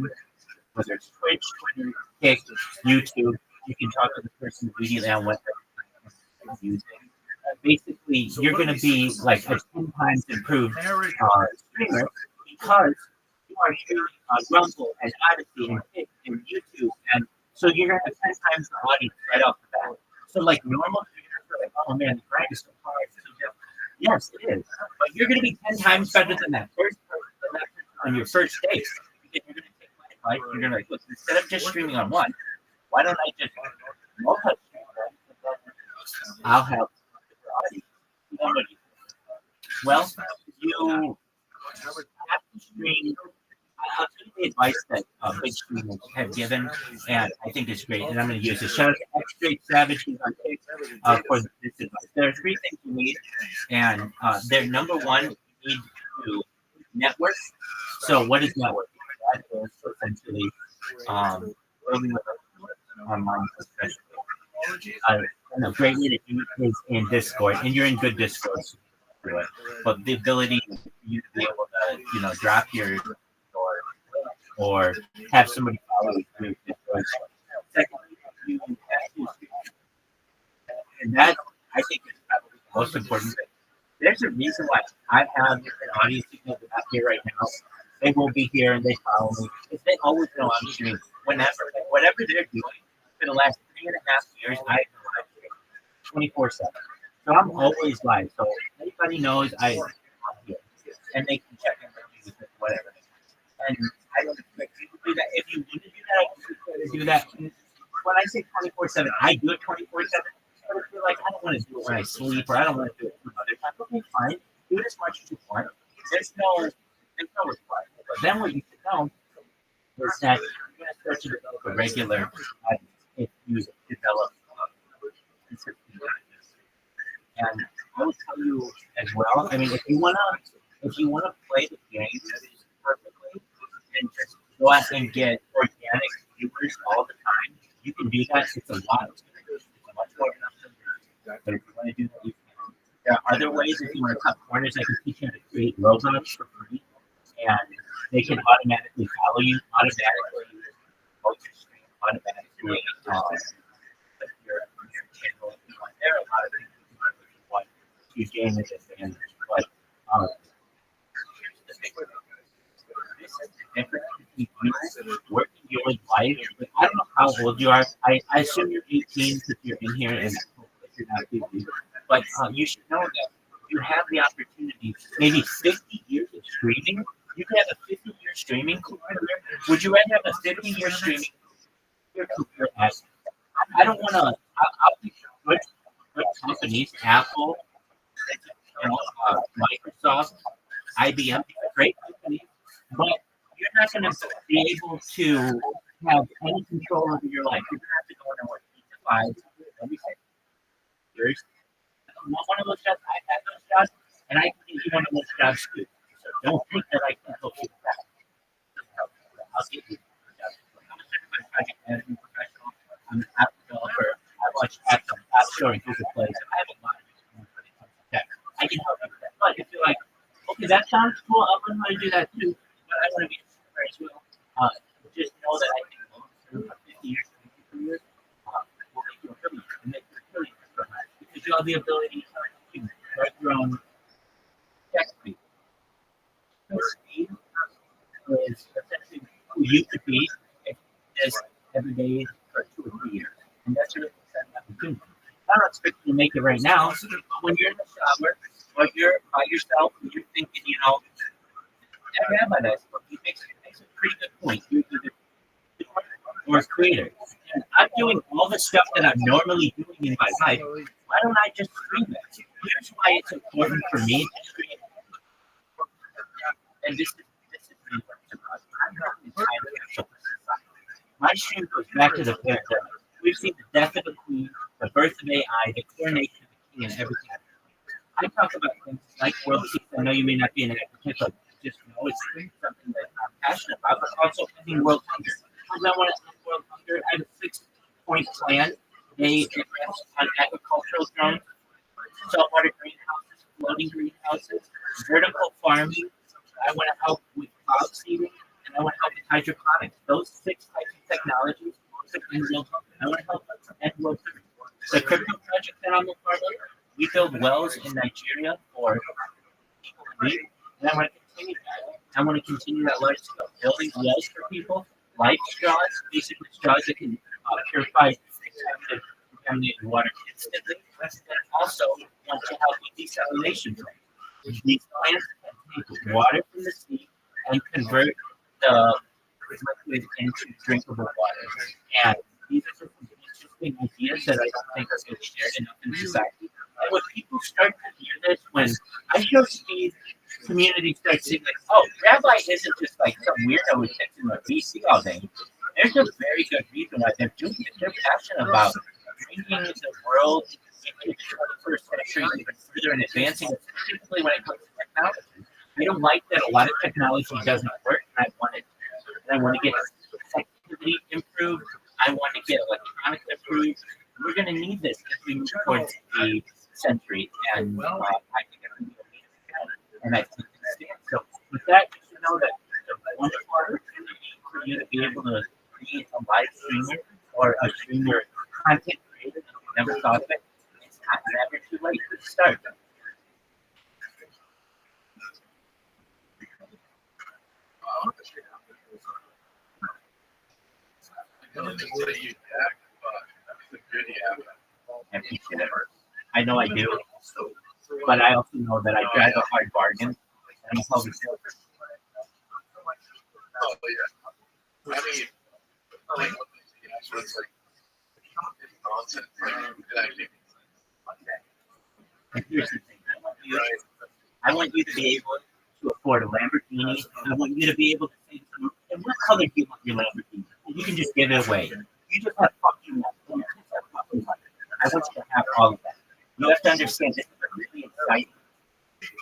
whether it's Twitch, Twitter, Kick, YouTube. You can talk to the person immediately on what they're using. Basically, you're going to be like a 10 times improved streamer because you are streaming on Rumble and Odyssey and Kick and YouTube, and so you're going to have 10 times the audience right off the bat. So like normal streamers are like, oh man, the grind is so hard. Yes, it is. But you're going to be 10 times better than that first person on your first day. Because you're going to take my advice. You're going to like, look, instead of just streaming on one, why don't I just multi-stream them? I'll have well, you have to stream. I'll tell you the advice that big streamers have given, and I think it's great. And I'm going to use it. Shout out to X-Straight Savage who's on TikTok for this advice. There are 3 things you need, and they're number 1, you need to network. So, what is networking? That is essentially building with online professionals. A great way to do it is in Discord, and you're in good Discord. But the ability for you to be able to, drop your or have somebody follow you. Secondly, you have to, and that I think is probably the most important thing. There's a reason why I have an audience people that are not here right now. They will be here and they follow me. If they always know I'm streaming, whatever they're doing for the last 3.5 years, I've been live 24/7. So I'm always live. So anybody knows I'm here, and they can check in with me, whatever. And I don't expect you to do that. If you want to do that, I can do that. When I say 24/7, I do it 24/7. But if you're like, I don't want to do it when I sleep, or I don't want to do it some other time, okay, fine. Do it as much as you want. There's no requirement. But then what you should know is that you're going to start to develop a regular if you develop consistent practice. And I will tell you as well. I mean, if you want to play the game perfectly and just go out and get organic viewers all the time, you can do that. It's a lot. It's much more enough. But if you want to do that, you can. There are other ways. If you want to cut corners, I can teach you how to create robots for free, and they can automatically follow you automatically. Automatically. Your channel. There are a lot of things you want to gain this advantage, but here's the big thing. This is the difference between you working your life. Like, I don't know how old you are. I assume you're 18 because you're in here and you're not 50. But you should know that you have the opportunity, maybe 50 years of streaming. You could have a 50-year streaming career. Would you rather have a 50-year streaming career? I don't want to. I'll pick good companies, Apple, Microsoft, IBM. These are great companies, but you're not going to be able to have any control over your life. You're going to have to go in and work 8 to 5 every 6 years. One of those jobs, I had those jobs, and I can give you one of those jobs too. So don't think that I can't help you with that. I'll give you a job. I'm a certified project management professional. I'm an app developer. I watch apps on App Store and Google Play. So I have a lot of experience when it comes to tech. I can help you with that. But if you're like, okay, that sounds cool, I'll learn how to do that too. But want to be a swimmer as well. Just know that I think long term, 50 years, 50 years, will make you a billionaire and make you a billionaire from that because you have the ability to write your own check people. So speed is essentially who you could be if you just every day for 2 or 3 years. And that's really exciting opportunity. I don't expect you to make it right now, but when you're in the shower or you're by yourself and you're thinking, that rabbi that I spoke, he makes a pretty good point. You're either or a creator. And I'm doing all the stuff that I'm normally doing in my life. Why don't I just stream it? Here's why it's important for me to stream. And this is really what it's about. I'm not in time capsule for society. My stream goes back to the pandemic. We've seen the death of a queen, the birth of AI, the coronation of the king, and everything. I talk about things like world peace. I know you may not be an advocate, but just know it's something that I'm passionate about, but also ending world hunger. Because I want to end world hunger. I have a 6-point plan. They invest on agricultural drones, saltwater greenhouses, floating greenhouses, vertical farming. I want to help with cloud seeding, and I want to help with hydroponics. Those 6 types of technologies also end world hunger. I want to help end world hunger. The crypto project that I'm a part of, we build wells in Nigeria for people in need, and I want to continue that. I want to continue that lifestyle, building wells for people, life straws, basically straws that can purify contaminated water instantly, and also want to help with desalination plants. These plants can take water from the sea and convert the liquid into drinkable water. And these are some interesting ideas that I don't think are getting shared enough in society. And when people start to hear this, when I show Steve, community starts seeing like, oh, Rabbi isn't just like some weirdo who sits in a VC all day. There's a very good reason why they're doing it. They're passionate about bringing the world into the 21st century even further and advancing it, particularly when it comes to technology. I don't like that a lot of technology doesn't work, and I want to get connectivity improved. I want to get electronics improved. We're going to need this as we move towards the century, and I think it's going to be amazing. And I think it's so. With that, just know that it's a wonderful opportunity for you to be able to be a live streamer or a streamer content creator. Never thought of it. It's not never too late to start. I appreciate it. I know I do, but I also know that I drive a hard bargain. And I'm a public salesman. Oh, yeah. I mean, so it's like nonsense. And here's the thing. I want you to be able to afford a Lamborghini. I want you to be able to say, and what color do you want your Lamborghini? You can just give it away. You just have fucking money. I want you to have all of that. You have to understand this is a really exciting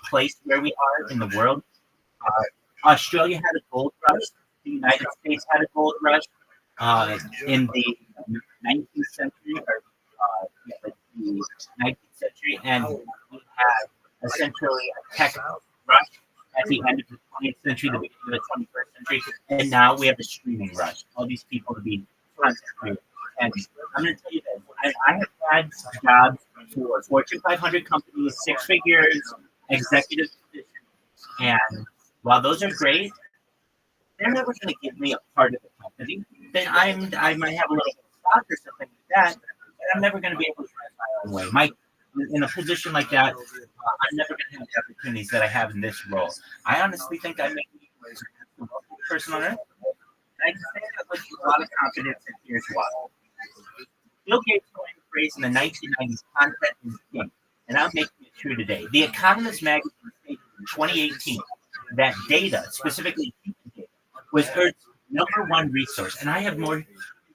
place where we are in the world. Australia had a gold rush. The United States had a gold rush in the 19th century, or the 19th century, and we had essentially a tech rush at the end of the 20th century, the beginning of the 21st century, and now we have a streaming rush. All these people to be content creators. And I'm going to tell you this. I have had jobs for Fortune 500 companies, 6 figures, executive positions. And while those are great, they're never going to give me a part of the company. Then I might have a little bit of stock or something like that, but I'm never going to be able to drive my own way. In a position like that, I'm never going to have the opportunities that I have in this role. I honestly think I make the most person on earth. And I can say that with a lot of confidence, and here's why. Bill Gates coined the phrase in the 1990s, content is king, and I'm making it true today. The Economist magazine stated in 2018 that data, specifically human data, was Earth's #1 resource, and I have more data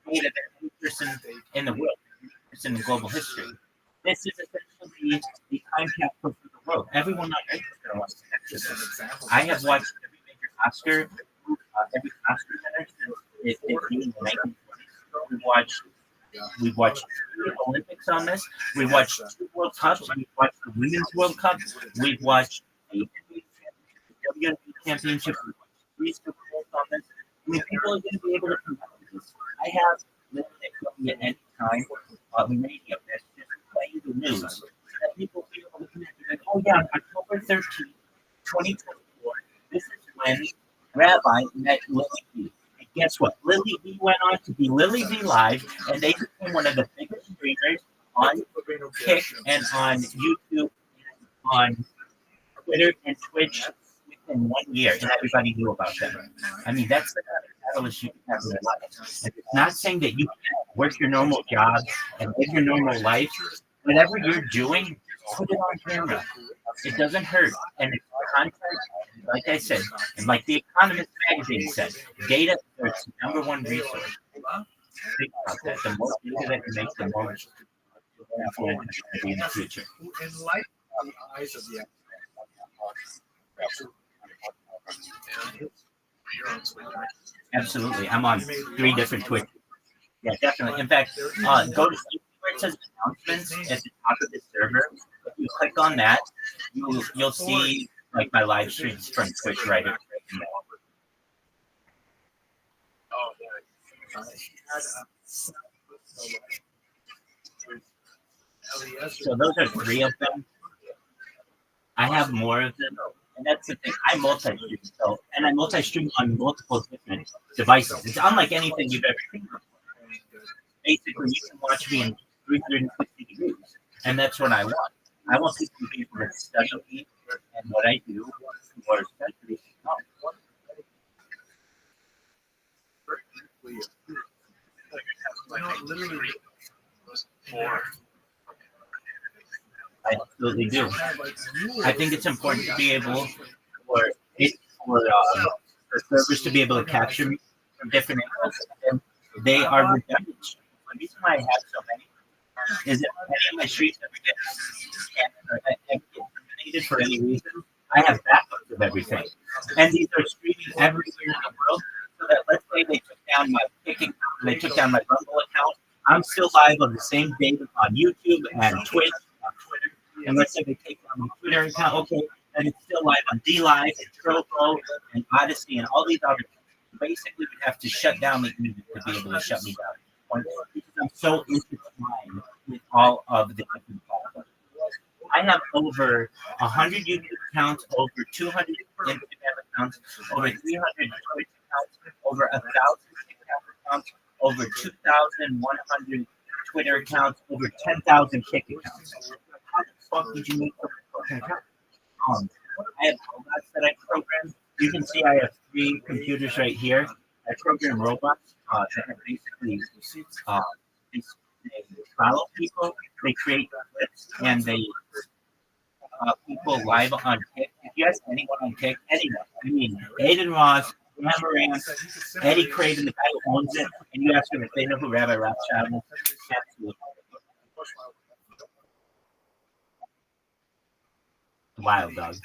than any person in the world, any person in global history. This is essentially the time capsule for the world. Everyone on Earth is going to watch this. I have watched every major Oscar, every Oscar winner since it came in the 1920s. We've watched the Olympics on this. We've watched 2 World Cups. We've watched the Women's World Cup. We've watched the NBA Championship, the WNBA Championship. We've watched 3 Super I mean, people are going to be able to come out with this. I have limited equipment at any time. We may have this just play the news that people be able to connect. Like, oh yeah, on October 13th, 2024, this is when Rabbi met Lily V. And guess what? Lily V went on to be Lily V Live, and they became one of the biggest streamers on Kick and on YouTube, on Twitter and Twitch within 1 year, and everybody knew about them. I mean, that's the kind of catalyst you can have in your life. And it's not saying that you can't work your normal job and live your normal life. Whatever you're doing, put it on camera. It doesn't hurt. And it's content, like I said, and like the Economist magazine said, data is its number one resource. Think about that. The more data that you make, the more influence it's going to be in the future. Absolutely. I'm on 3 different Twitch. Yeah, definitely. In fact, go to where it says announcements at the top of the server. If you click on that, you'll see like my live streams from Twitch right now. So those are 3 of them. I have more of them, and that's the thing. I multi-stream, and I multi-stream on multiple different devices. It's unlike anything you've ever seen before. Basically, you can watch me in 360 degrees, and that's what I want. I want people to be able to study me and what I do, or especially I absolutely do. I think it's important to be able for servers to be able to capture me from different angles, and they are redundant. The reason why I have so many is that many of my streams ever get terminated for any reason. I have backups of everything, and these are streaming everywhere in the world. So that let's say they took down my Kick account, they took down my Rumble account, I'm still live on the same day on YouTube and Twitch, on Twitter. And let's say they take down my Twitter account, okay, and it's still live on DLive and Trovo and Odyssey and all these other things. Basically, we have to shut down the music to be able to shut me down. Because I'm so intertwined with all of the different platforms. I have over 100 YouTube accounts, over 200 Instagram accounts, over 300 Twitch accounts, over 1,000 TikTok accounts, over 2,100 Twitter accounts, over 10,000 Kick accounts. How the fuck did you make an account? I have robots that I program. You can see I have 3 computers right here. I program robots that are basically they follow people, they create clips, and they people live on Kick. If you ask anyone on Kick, anyone, I mean, Aiden Ross, Amaranth, Eddie Craven, the guy who owns it, and you ask them if they know who Rabbi Rothschild is, absolutely. Wild dog.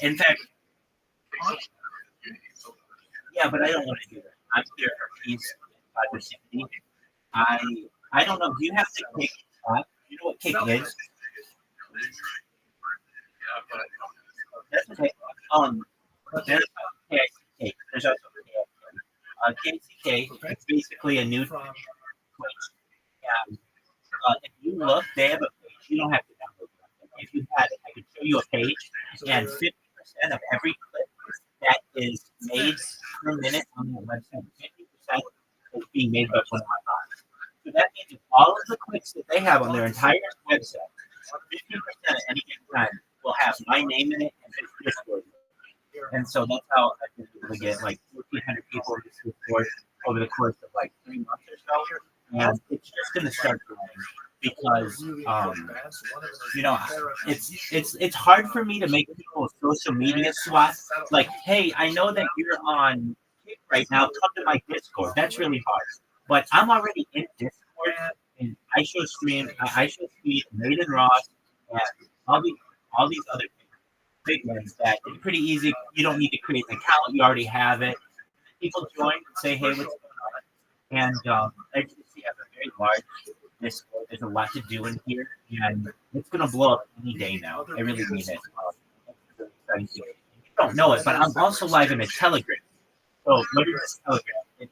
In fact, yeah, but I don't want to do that. I'm here for peace and positivity. I don't know. Do you have to kick? You know what kick is? That's okay. There's KCK. There's also KCK. It's basically a new Twitch. And if you look, they have a page. You don't have to download it. If you had it, I could show you a page, and 50% of every clip that is made per minute on that website, 50% is being made by one of my bots. So that means all of the clicks that they have on their entire website, 50% at any given time will have my name in it and his Discord. And so that's how I've been able to get like 1,400 people in this Discord over the course of like 3 months or so. And it's just going to start growing because, you know, it's hard for me to make people a social media swap. Like, hey, I know that you're on Kick right now. Come to my Discord. That's really hard. But I'm already in Discord, and I show stream, Maiden Ross, and all these other big ones that it's pretty easy. You don't need to create an account. You already have it. People join and say, hey, what's going on? And as you see, I have a very large Discord. There's a lot to do in here, and it's going to blow up any day now. I really mean it. You don't know it, but I'm also live in a Telegram. So what is this Telegram? It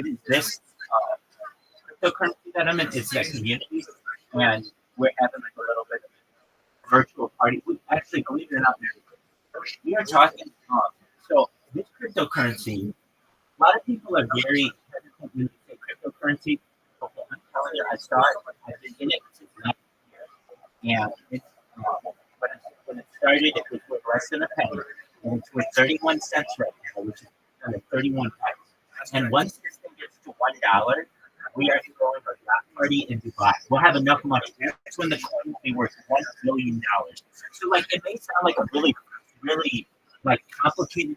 is this cryptocurrency that I'm in. It's that community, and we're having like a little bit of a virtual party. We actually, believe it or not, we are talking. So this cryptocurrency, a lot of people are very hesitant when you say cryptocurrency. Okay, I'm telling you, I saw it. I've been in it since last year, and it's when it started, it was worth less than a penny, and it's worth 31 cents right now, which is kind of 31 pence. And once this thing gets to $1, we are throwing a yacht party in Dubai. We'll have enough money. That's when the coin will be worth $1 billion. So, like, it may sound like a really, really like complicated.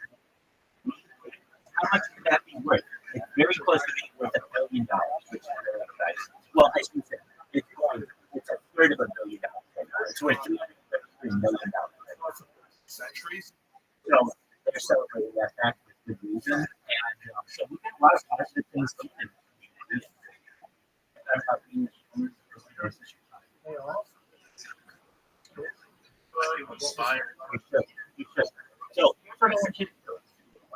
How much could that be worth? It's very close to being worth $1 billion, which is really exciting. Well, I should say it's a third of $1 billion right now. It's worth $333 million. Centuries. So they're celebrating that fact with good reason, and so we get a lot of positive things going. So here's what I want you to do.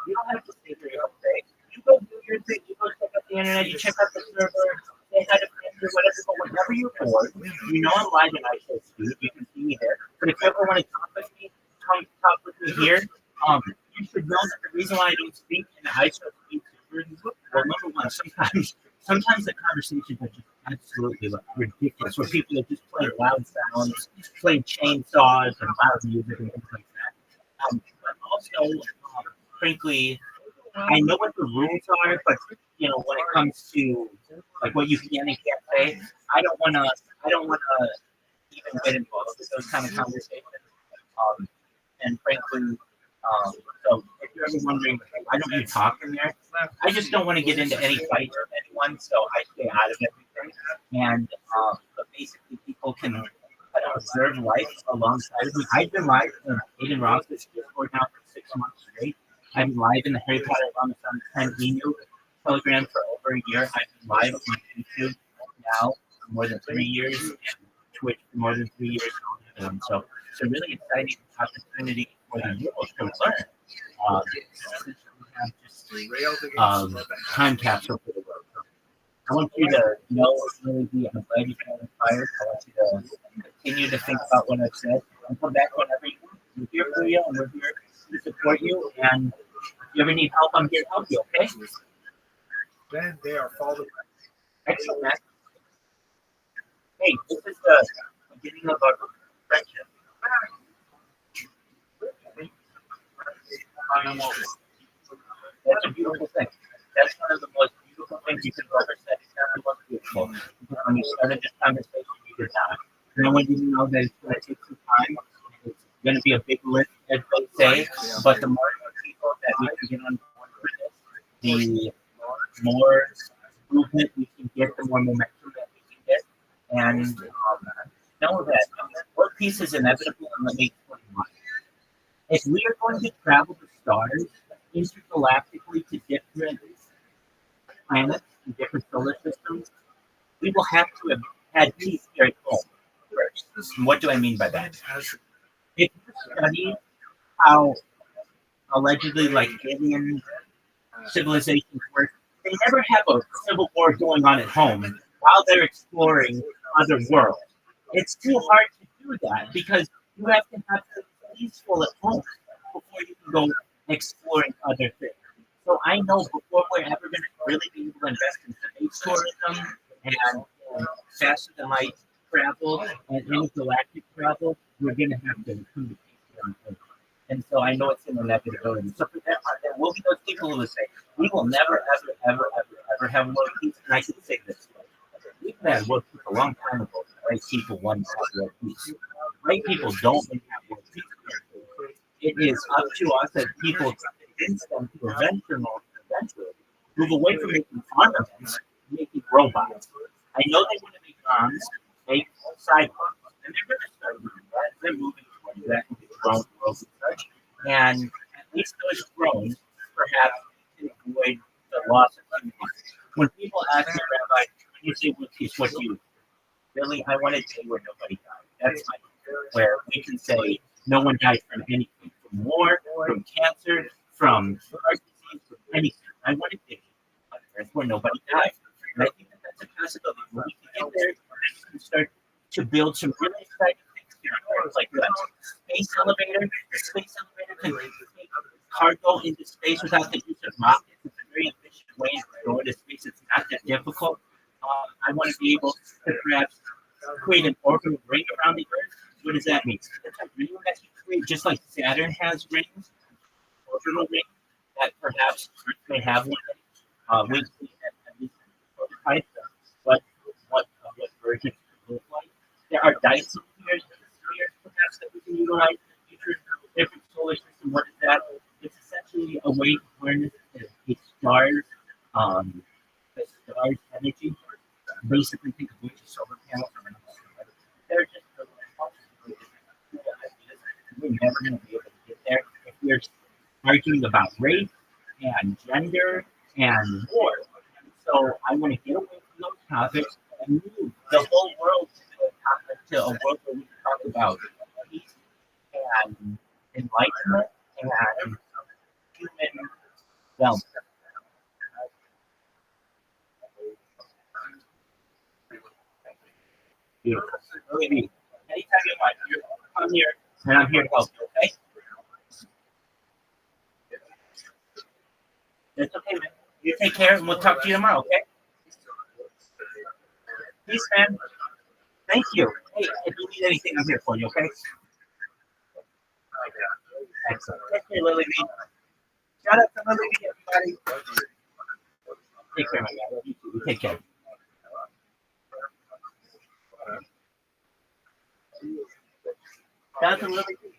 You don't have to stay here all day. You go do your thing. You go check out the internet. You check out the server. Say hi to friends or whatever. But whenever you're bored, you know I'm live and I show speed. You can see me there. But if you ever want to talk with me, come talk with me here. You should know that the reason why I don't speak in the I show speed is well, number one, sometimes the conversations are just absolutely like ridiculous. Where people are just playing loud sounds, playing chainsaws and loud music and things like that. But also, frankly, I know what the rules are, but when it comes to like what you can and can't say, I don't wanna even get involved with those kind of conversations. And frankly, so if you're ever wondering why don't you talk in there, I just don't want to get into any fights with anyone, so I stay out of everything. And but basically, people can observe life alongside of me. I've been live in Aiden Roth's Discord now for 6 months straight. I've been live in the Harry Potter Renaissance 10 email Telegram for over a year. I've been live on YouTube now for more than 3 years, and Twitch for more than 3 years. So really exciting opportunity for the world to learn. We have just time capsule for the world. I want you to know really I'm glad you got inspired. I want you to continue to think about what I've said and come back whenever you want. We're here for you and we're here to support you. And if you ever need help, I'm here to help you, okay? Then they are followed. Excellent, man. Hey, this is the beginning of our friendship. That's a beautiful thing. That's one of the most beautiful things you can ever say. It's not the most beautiful. When you started this conversation, you did not. And I want you to know that it's going to take some time. It's going to be a big lift, as they say. But the more people that we can get on board with this, the more movement we can get, the more momentum that we can get. And know that world peace is inevitable in the late 21. If we are going to travel the stars intergalactically to different planets and different solar systems, we will have to have had peace here at home first. And what do I mean by that? If you study how allegedly like alien civilizations work, they never have a civil war going on at home while they're exploring other worlds. It's too hard to do that because you have to have things peaceful at home before you can go exploring other things. So I know before we're ever going to really be able to invest in space tourism and faster than light travel and intergalactic travel, we're going to have to come to peace on Earth. And so I know it's an inevitability. So for that part, there will be those people who will say, we will never, ever have world peace. And I can say this way. We've had world peace a long time ago. Right people want to have world peace. Right people don't have world peace. It is up to us as people to convince them to eventually move away from making armaments, making robots. I know they want to make bombs, make cyborgs, and they're going to start doing that. They're moving towards that in the drone world and such. And at least those drones perhaps can avoid the loss of human life. When people ask me, Rabbi, when you say world peace, what do you really? I want to say where nobody died. That's where we can say no one died from anything, from war, from cancer, from heart disease to anything. I want to think on Earth where nobody dies. And I think that that's a possibility. When we can get there, we can start to build some really exciting things here on Earth, like that space elevator. The space elevator can take cargo into space without the use of rockets. It's a very efficient way to go into space. It's not that difficult. I want to be able to perhaps create an orbital ring around the Earth. What does that mean? It's a ring that you create, just like Saturn has rings, orbital ring, that perhaps Earth may have one. We see at least prototype what versions could look like. There are Dyson spheres, perhaps that we can utilize in the future. Different solar system. What is that? It's essentially a way to harness a star's energy. Basically, think of which solar panels are they're just we're never going to be able to get there if we're arguing about race and gender and war. So I want to get away from those topics and move the whole world to a world where we can talk about peace and enlightenment and human well. Beautiful. Really neat. Anytime you want, you come here, and I'm here to help you, okay? That's okay, man. You take care, and we'll talk to you tomorrow, okay? Peace, man. Thank you. Hey, if you need anything, I'm here for you, okay? Excellent. Take care, Lily B. Shout out to Lily B, everybody. Take care, my guy. Love you too. You take care. Shout out to Lily B.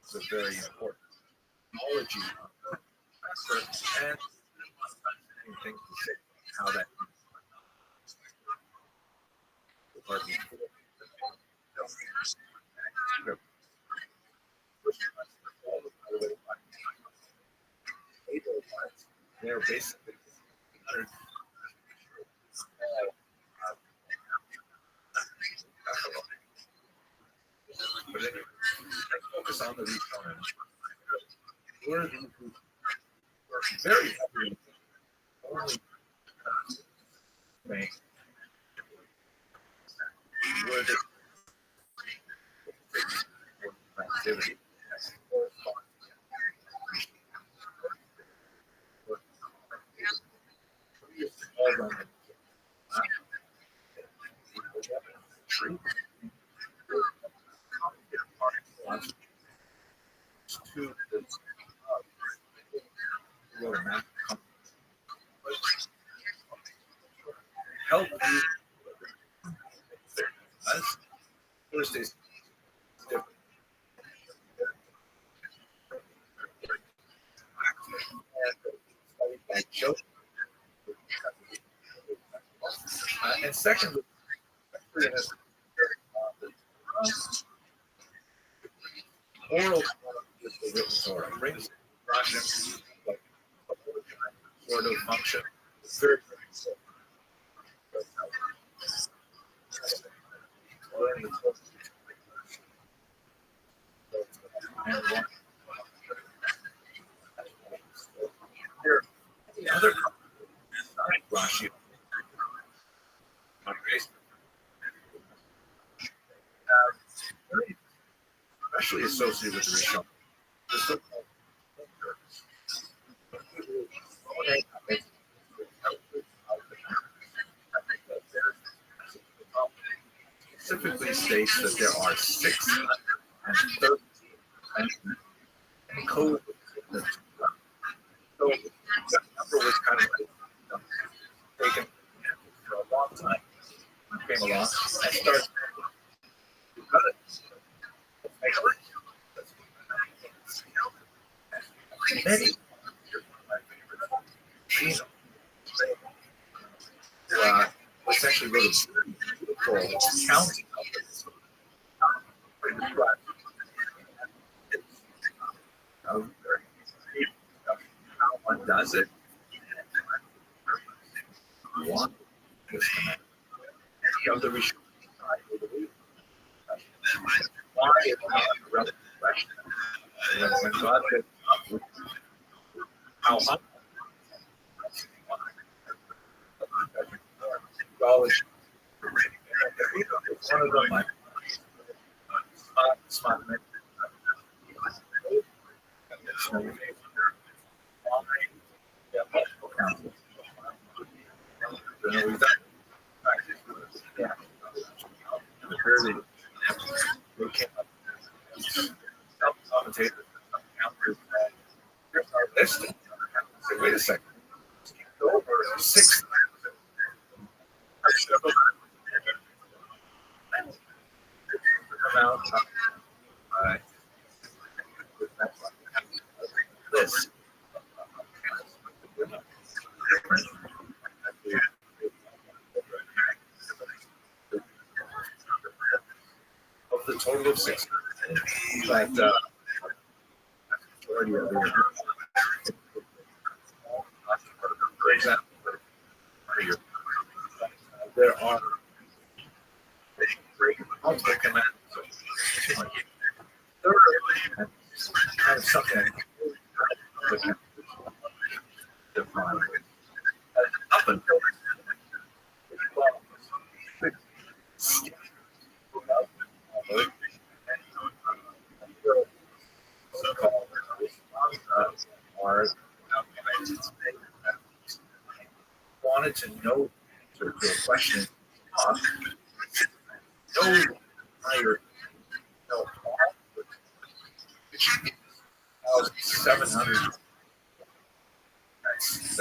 It's a very important technology and things to say how that they're basically but anyway, let's focus on the return. Where these were very happy only bank where the activity help you. Thursdays. And secondly, oral brings projects like sort of function. Very, the other Rothschild, especially associated with the reshuffle. states that there are 613 code. So that number was kind of taken for a long time. Came along and started. Many. Essentially wrote a beautiful counting of this. How one does it. One any of the restrictions. Why is not a relevant question? When God said, how much? College. One of them, like, smart. Wait a second. Over 6 this. Of the total of 6, but majority of the for example, there are multiple commands. Third, kind of something define up until wanted to know to a question. No higher, no 700. That's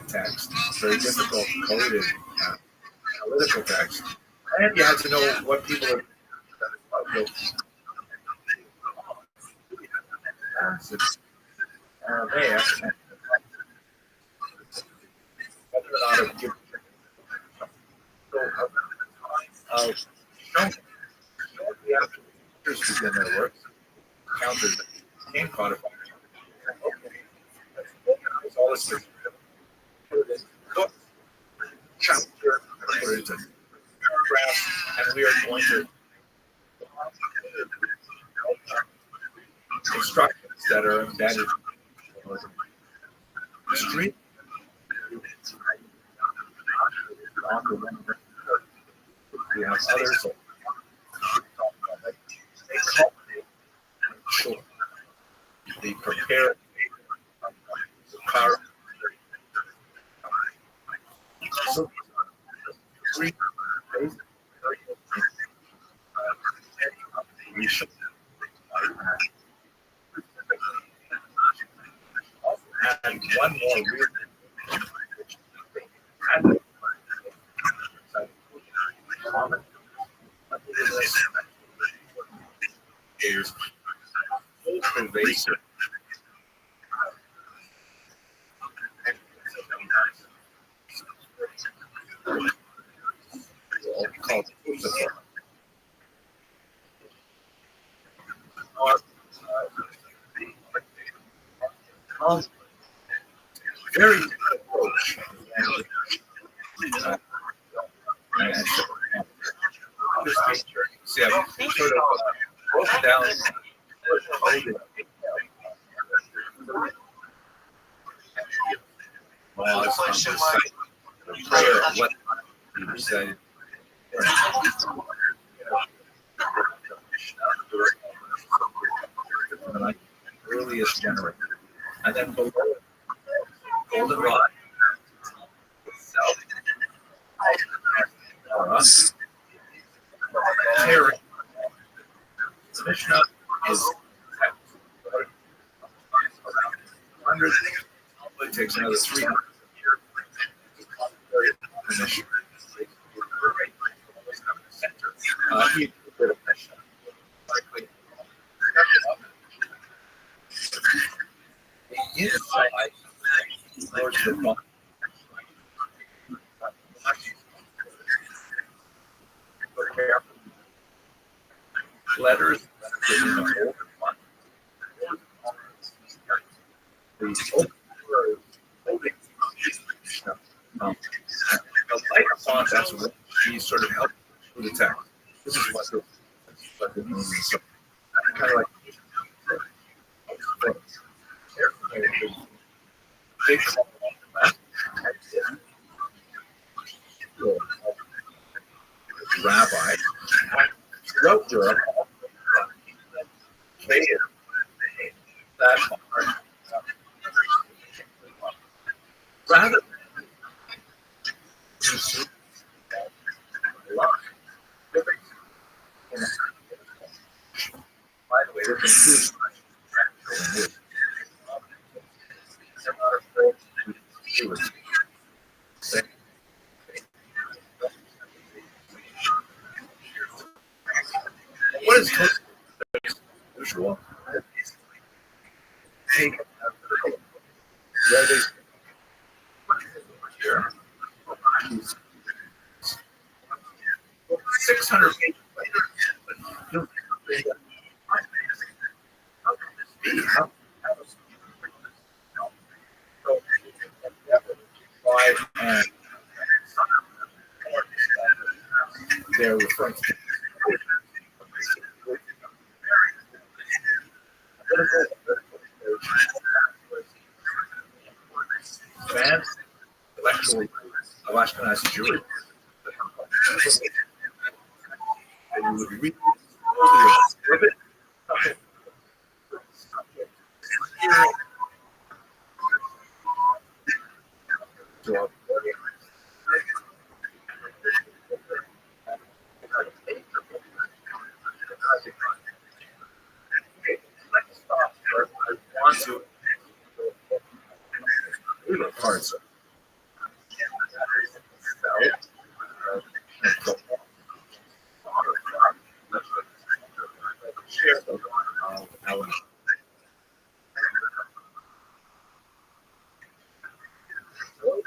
text. Very difficult coded analytical text. And you had to know what people are. Aramaic. Whether or not it would give the counters begin their work. Counters can codify. All this chapter, put it into paragraph, and we are going to instructions that are embedded. Street. We have others. They prepare car. So, three basic we should and one more weird is pervasive. Called very approach. See, I've sort of broken down. Well, it's on this site. Prayer, what you said. Earliest generation. And then below it, goldenrod itself, The Mishnah is 100. It takes another 300 years. He did a Mishnah. Likely. Inside, towards the bottom. Letters in the older one. The lighter font, that's what she sort of helped with the text. This is what the meaning is. So, kind of like big Rabbi throughout Europe they that rather by the way, they're confused. They're not afraid to do it. What is usual? Take where they here 600 pages later. And they're referring to fans, intellectually, of Ashkenazi Jews. And you would read parts of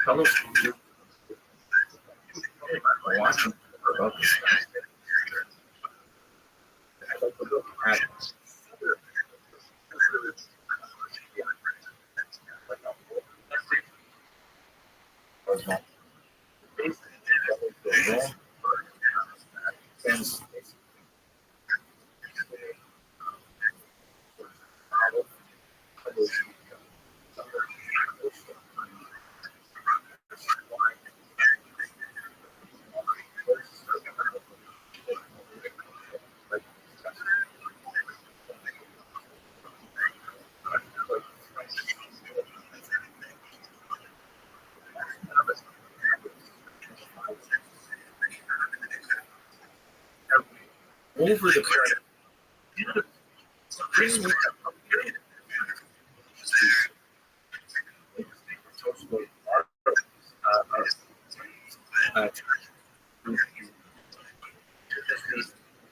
fellow watching about this. I like to look at over the period.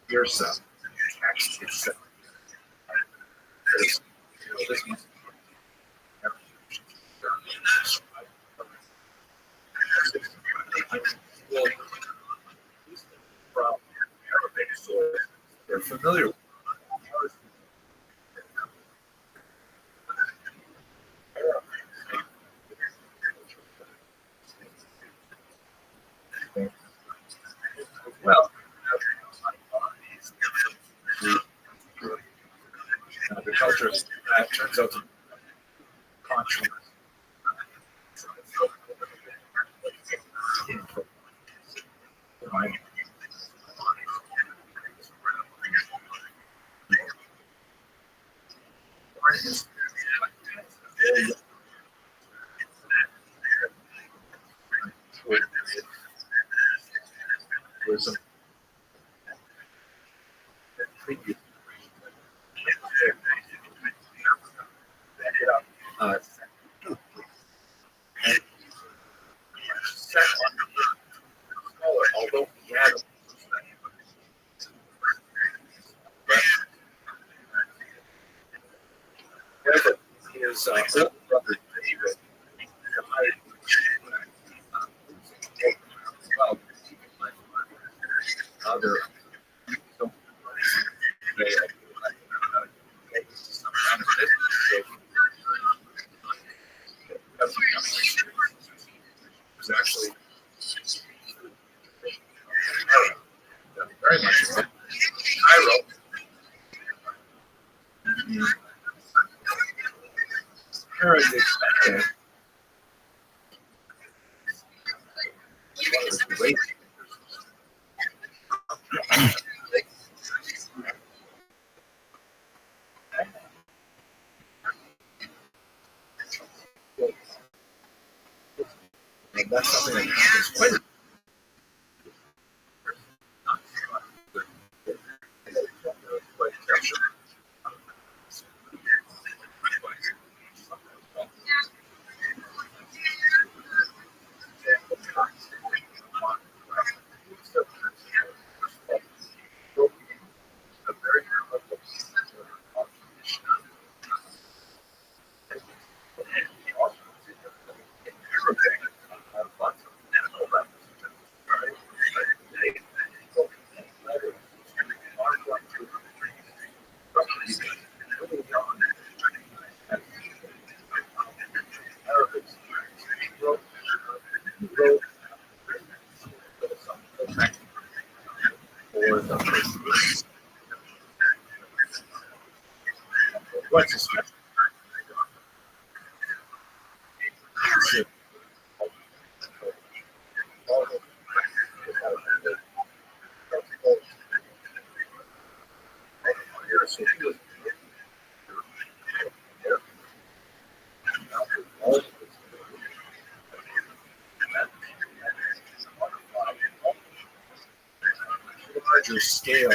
Yourself. They're familiar with. Well, the culture turns out to be conscious. set under the collar, although he had his older brother David died well. Other was actually very much Cairo. Herod expected great. And that's something that happens quite what's his name? Larger scale.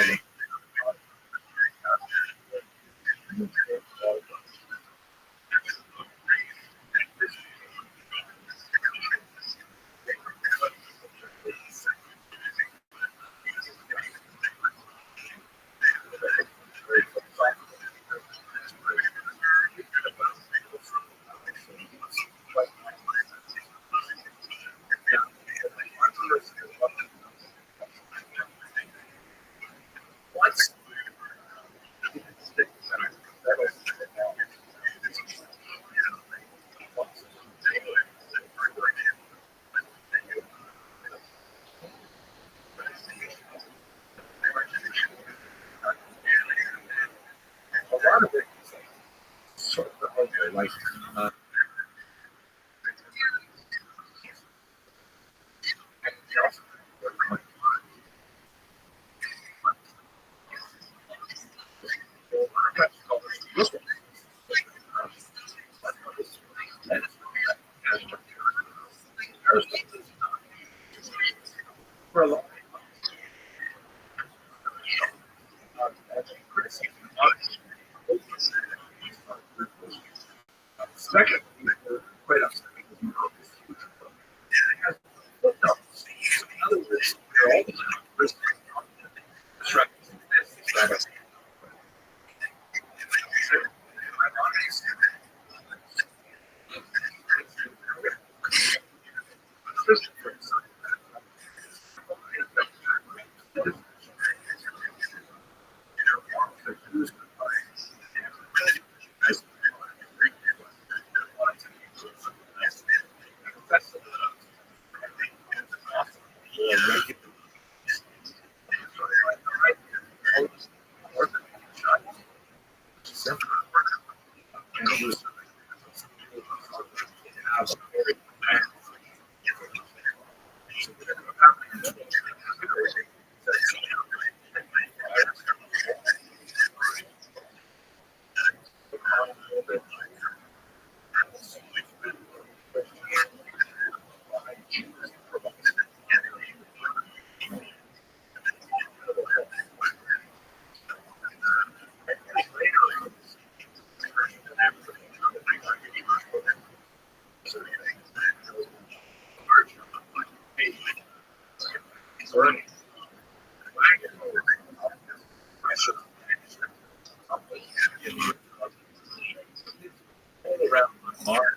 A lot of it is sort of like for a long second, quite upset. In other words, they're all all around Mars.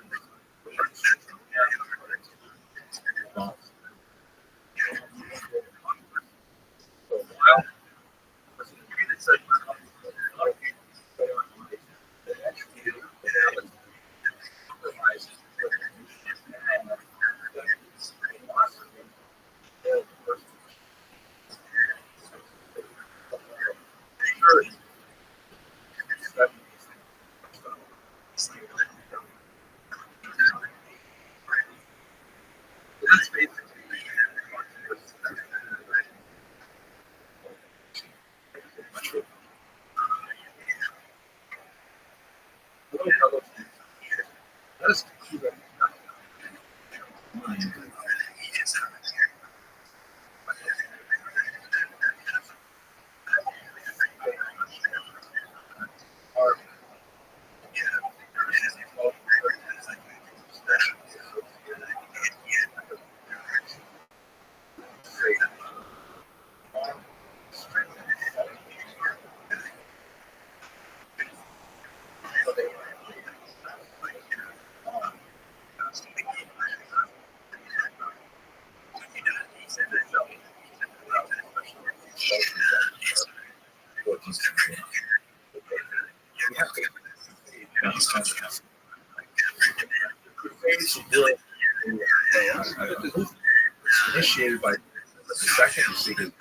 Initiated by the second seated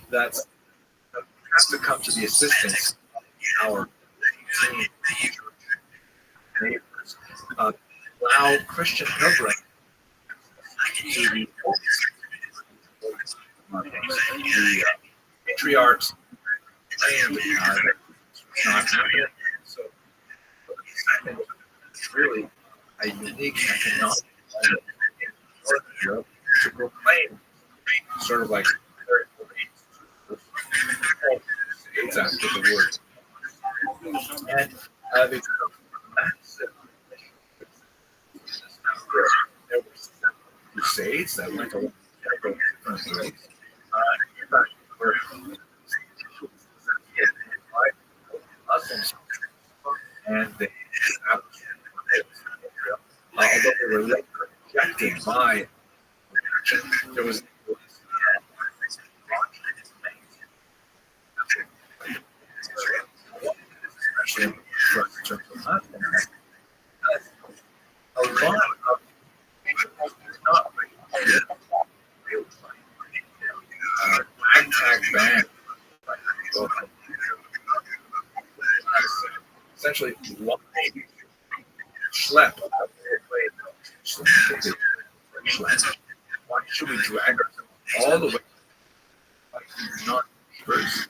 that has to come to the assistance of our neighbors. Allow Christian pilgrims to the patriarchs and not happening. So it's really a unique economic to proclaim sort of like it's after the word. And there were crusades that went along different ways. Muslims, and they although they were rejected by there was especially in terms of Muslims, a lot of not ragtag band essentially schlep. Why should we drag all the way? Not first.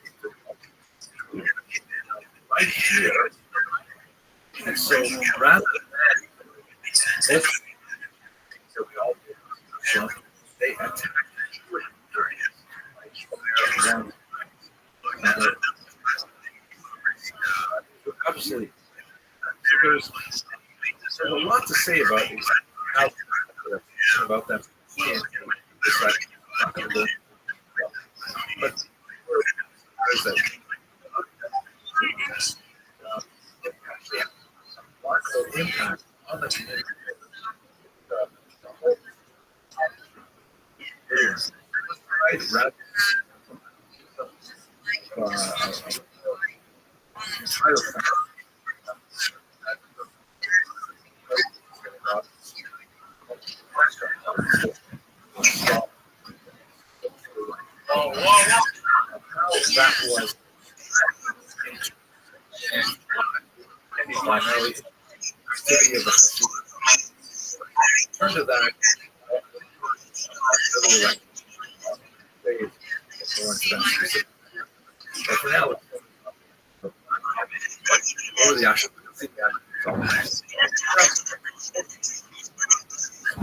Right here. And so rather than they attacked obviously there's a lot to say about how about that. But there's that impact on the community. That was primarily city of the turn to that but for now over the actual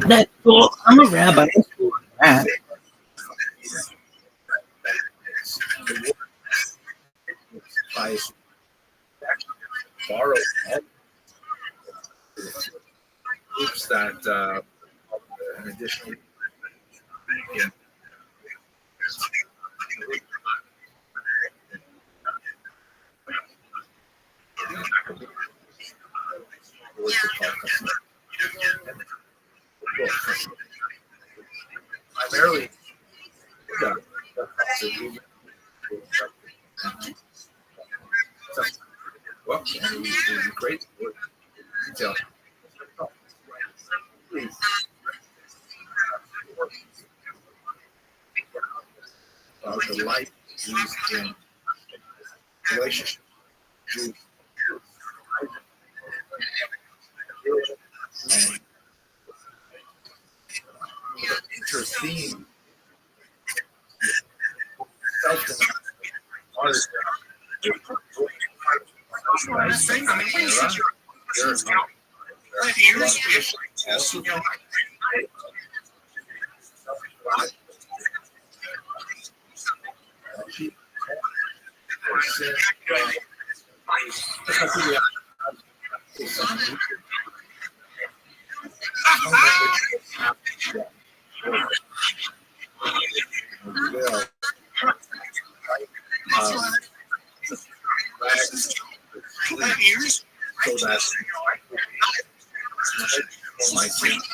That's cool. I'm a rabbi. That's cool. Right. by borrow groups that and additionally again was the focus. Primarily, well, and it was great detail. The light used in relationship to and intertheme so that my world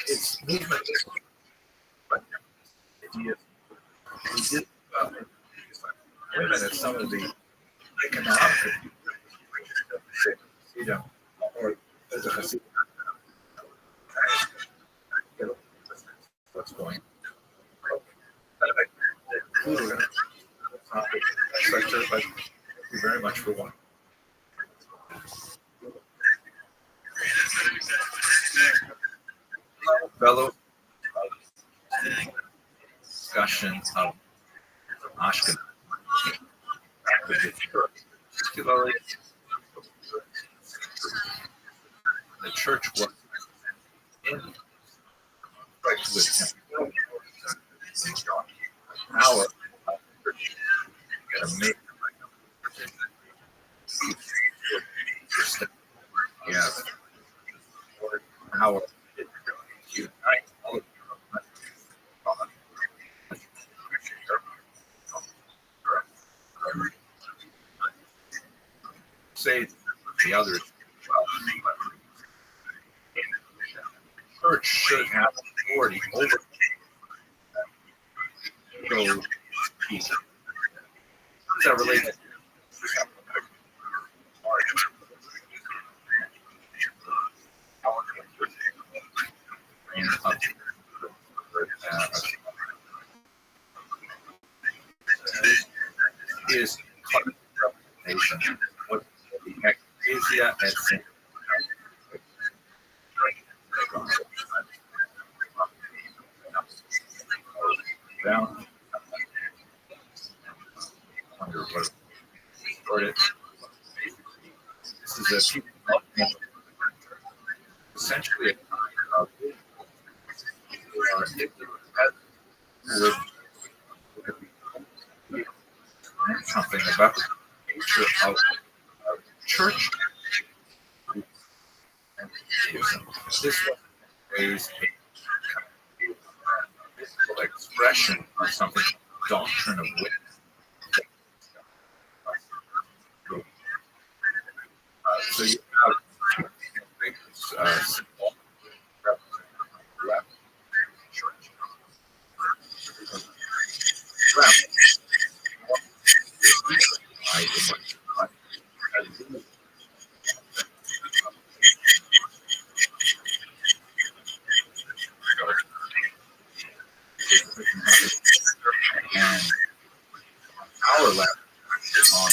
it's movement, but idea we did women at some of the economic or the Hasidic what's going on. Sector, but thank you very much for one. Fellow discussion of Ashkenaz, particularly the church was in with him. Our gonna make yeah our say the others church should have authority over those people. Is that related? Is representation what the ecclesia and sin down under what this is a essentially something about the nature of church. This is a physical expression of something, doctrine of witness. So you have and our lab on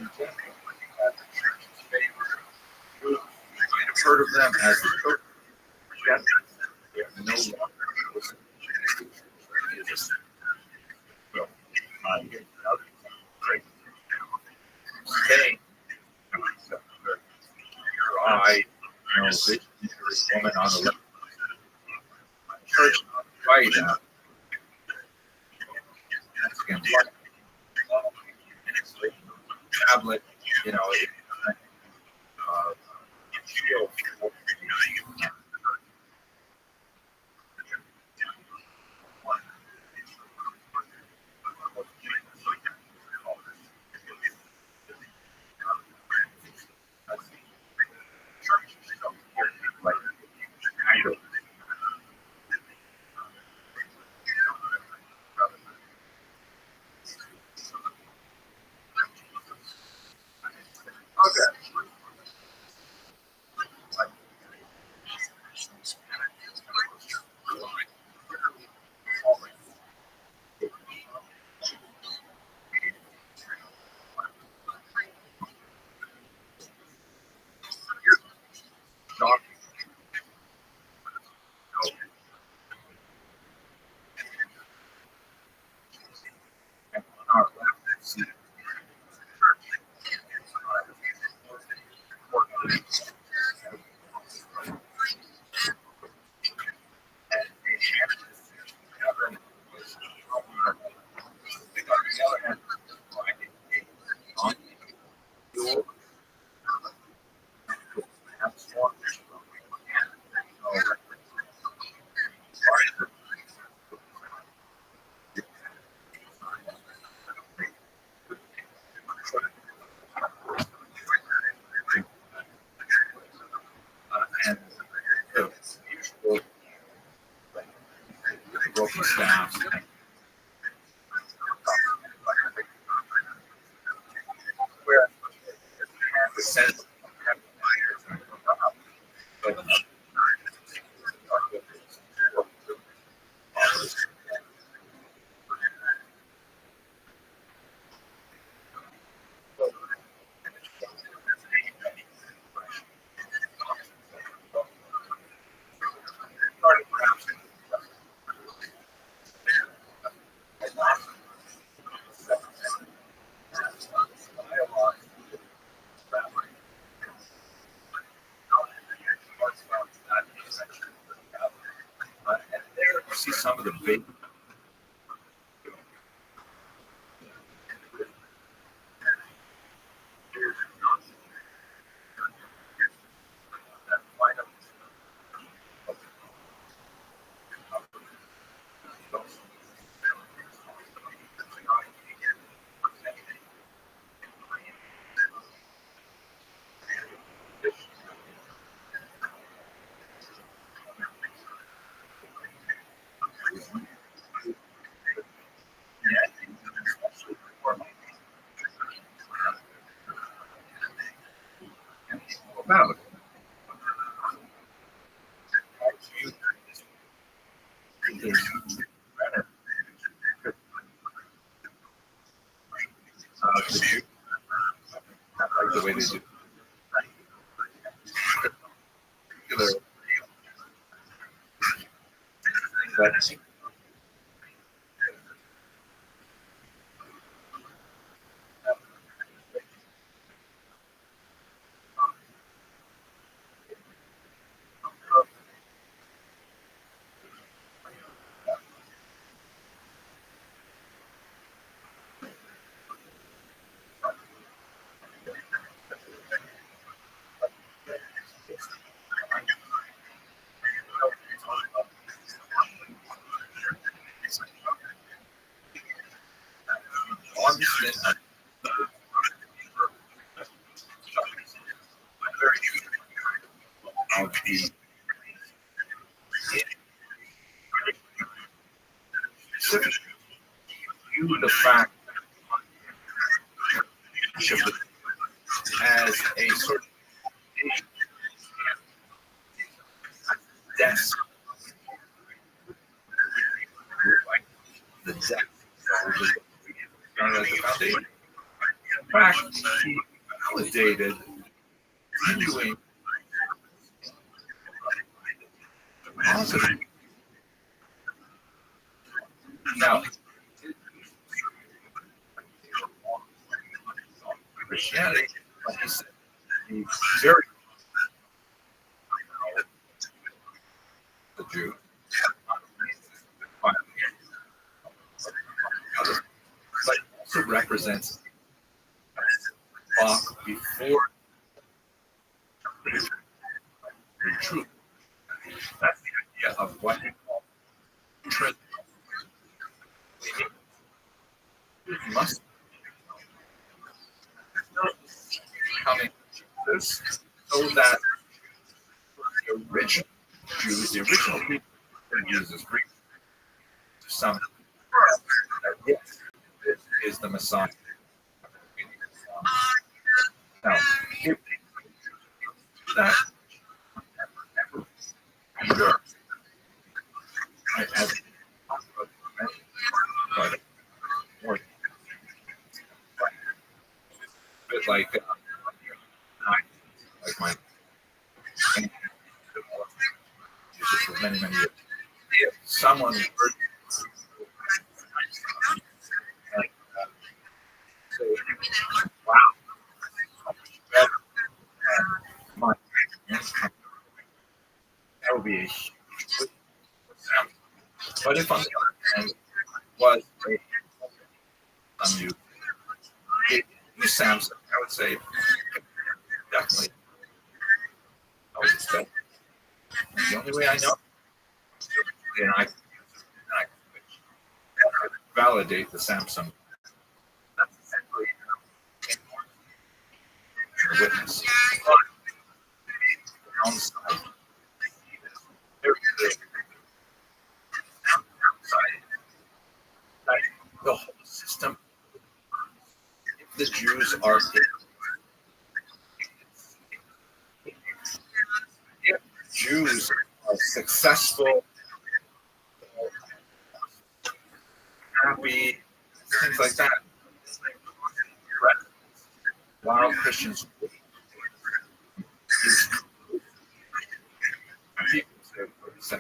You might have heard of them as the church. They are no longer listening to Jesus. Well, great. Staying. I know visionary woman on the left. Church right now. That's again tablet, you know, shield. And the usual broken staff. Where the sense and there you see some of the big about I like the way they do. But of the fact as a sort of desk, like the deck, as the foundation. fact, he validated continuing positive. Now, Christianity, like he said, the very the Jew, but also represents flock before the truth. That's the idea of what you call truth. It must coming this so that the original Jews, the original people that uses Greek to some that yes, this is the Messiah. Now, if that sure, I have but more bit like my for many years. If someone were like say, wow, better than my that would be a huge sound. But if on the other hand was a you Samsung, I would say definitely I would expect. The only way I know and I validate the Samsung. That's essentially a witness. Downside, there is downside. The whole system. If the Jews are if Jews are successful, happy, things like that. While Christians is people say,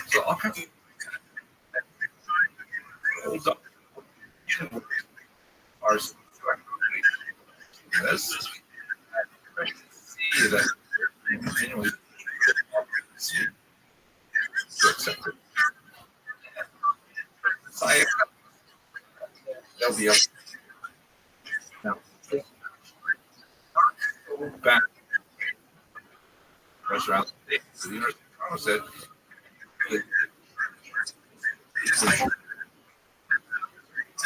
so all kinds of hold up are this see that continually to accept it. Science, they'll be up now. Back restaurant the University of Toronto said that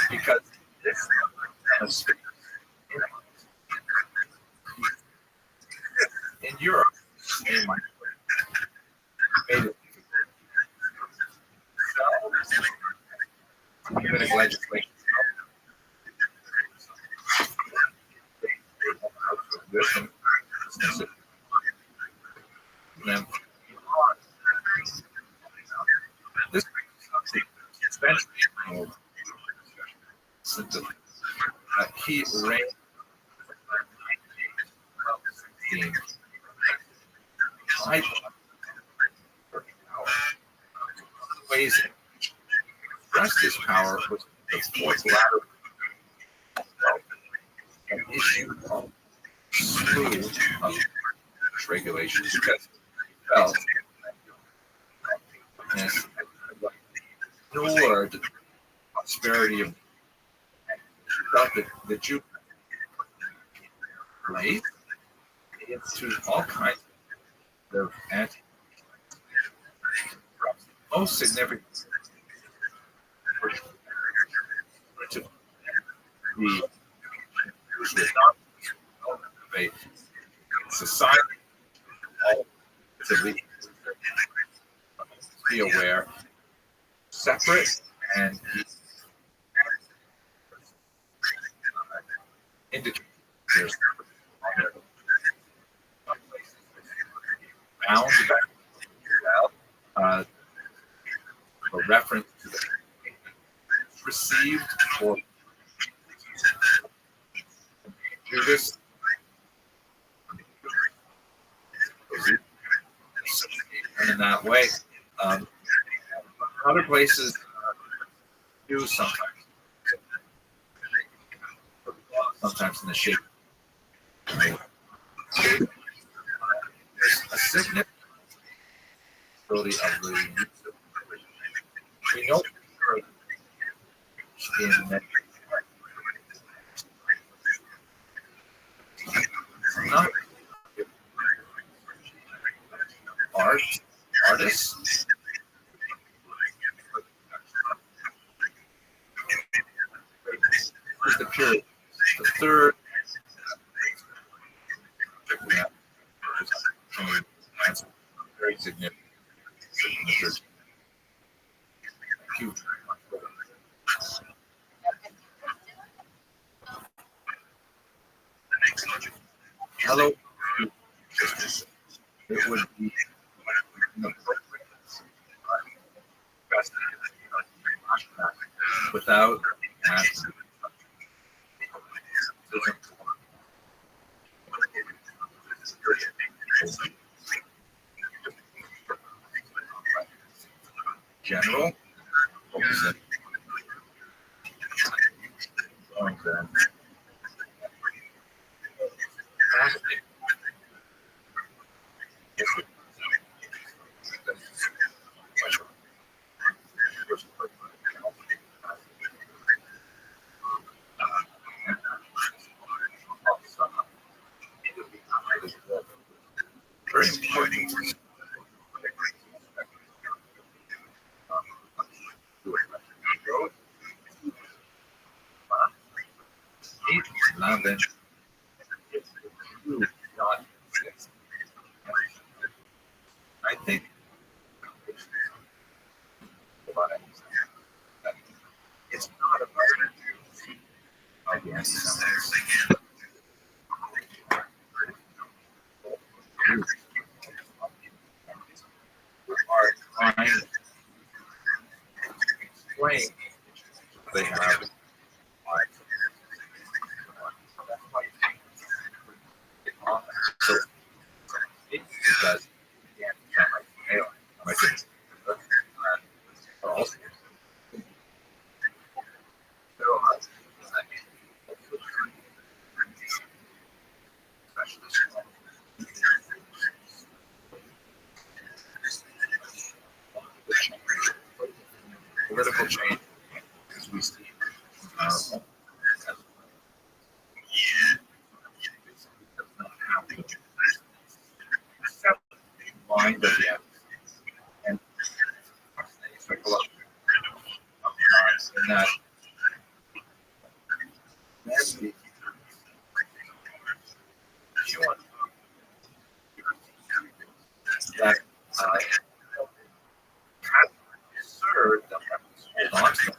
because this in Europe made it community legislation this he reigned high ways expressed his power was the fourth ladder an issue of slew of regulations because he felt this ignored the prosperity of he felt that the Jew right into all kinds of anti most significant to the Jews was not of a society to be aware, separate, and indicate there's bound back reference to the received or do this and in that way. Other places do sometimes in the shape. There's a significant ability of the we know in not artists. Here's the period. The third. Very significant. Hello. It would be without general. Very important. I think it's not about are trying to explain they have. So it does. Political change, as we see, mind of the and psychological in that that served hold on to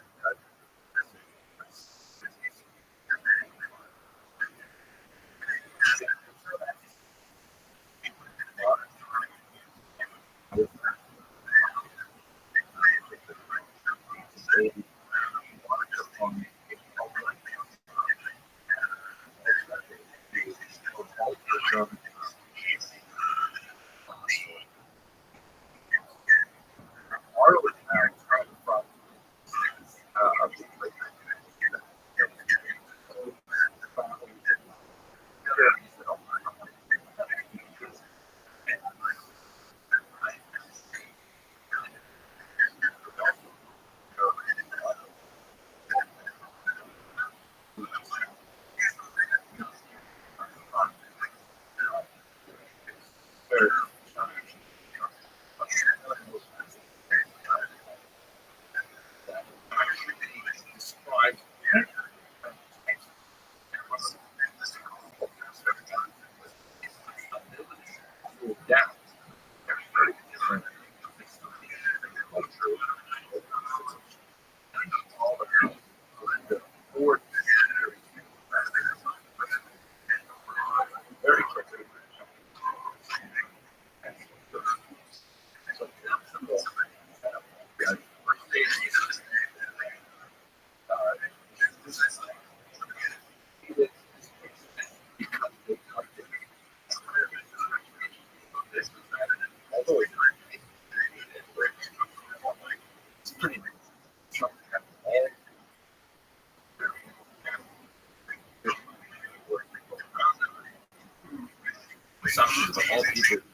people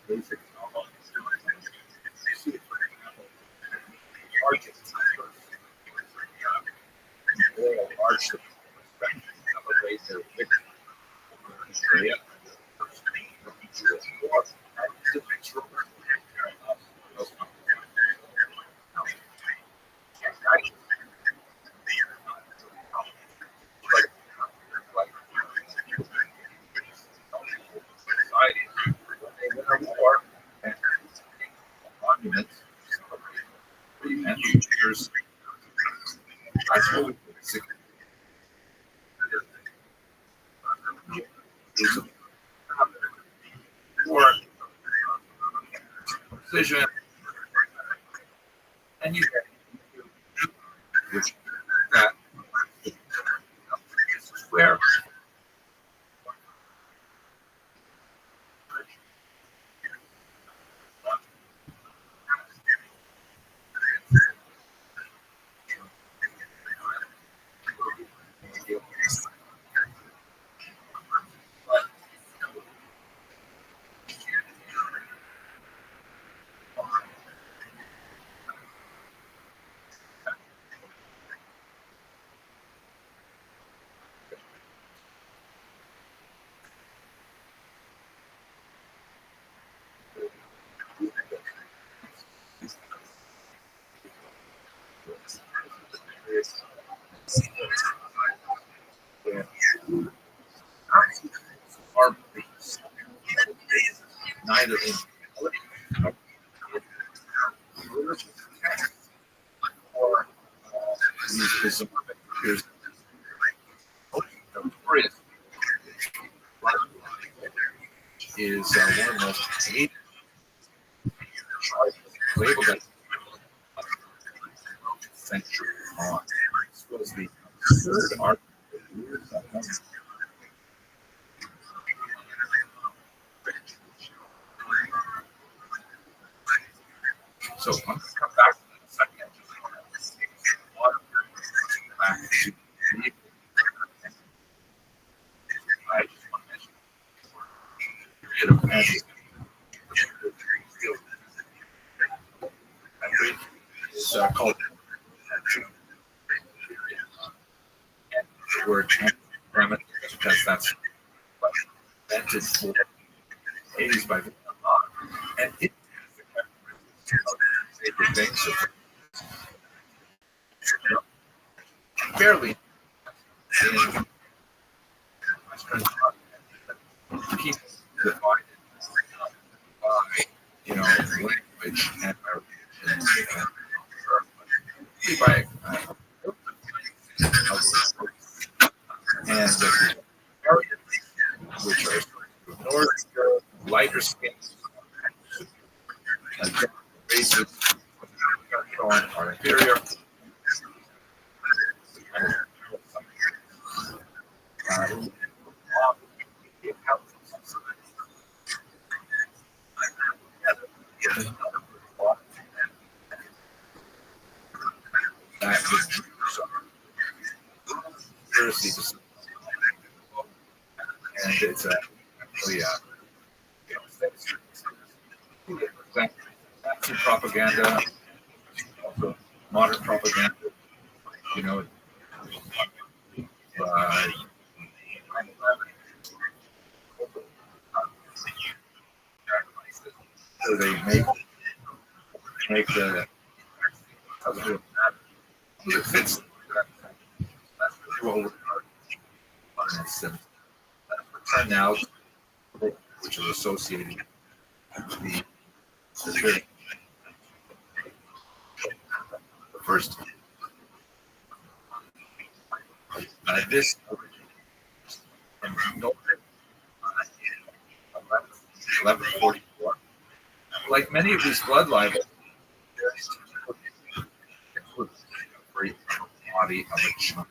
basic moral hardship celebrate their victory. Monuments and teachers. That's what we for precision, and you which that where are neither in or these appears notorious is one of the most hated labeled as century on. This was the third art. So I'm going to come back to that in a second. Back to the I just want to mention a bit of magic. It's called the word premise because that's invented for 80s by and it things fairly in keep divided by language and by and the which are north lighter skins races on our inferior and it's actually Nazi propaganda, also modern propaganda, you know, so they make the it fits. That's really what we're on this turn out, which is associated with the first this 1144. Like many of these blood libels, great body of a child.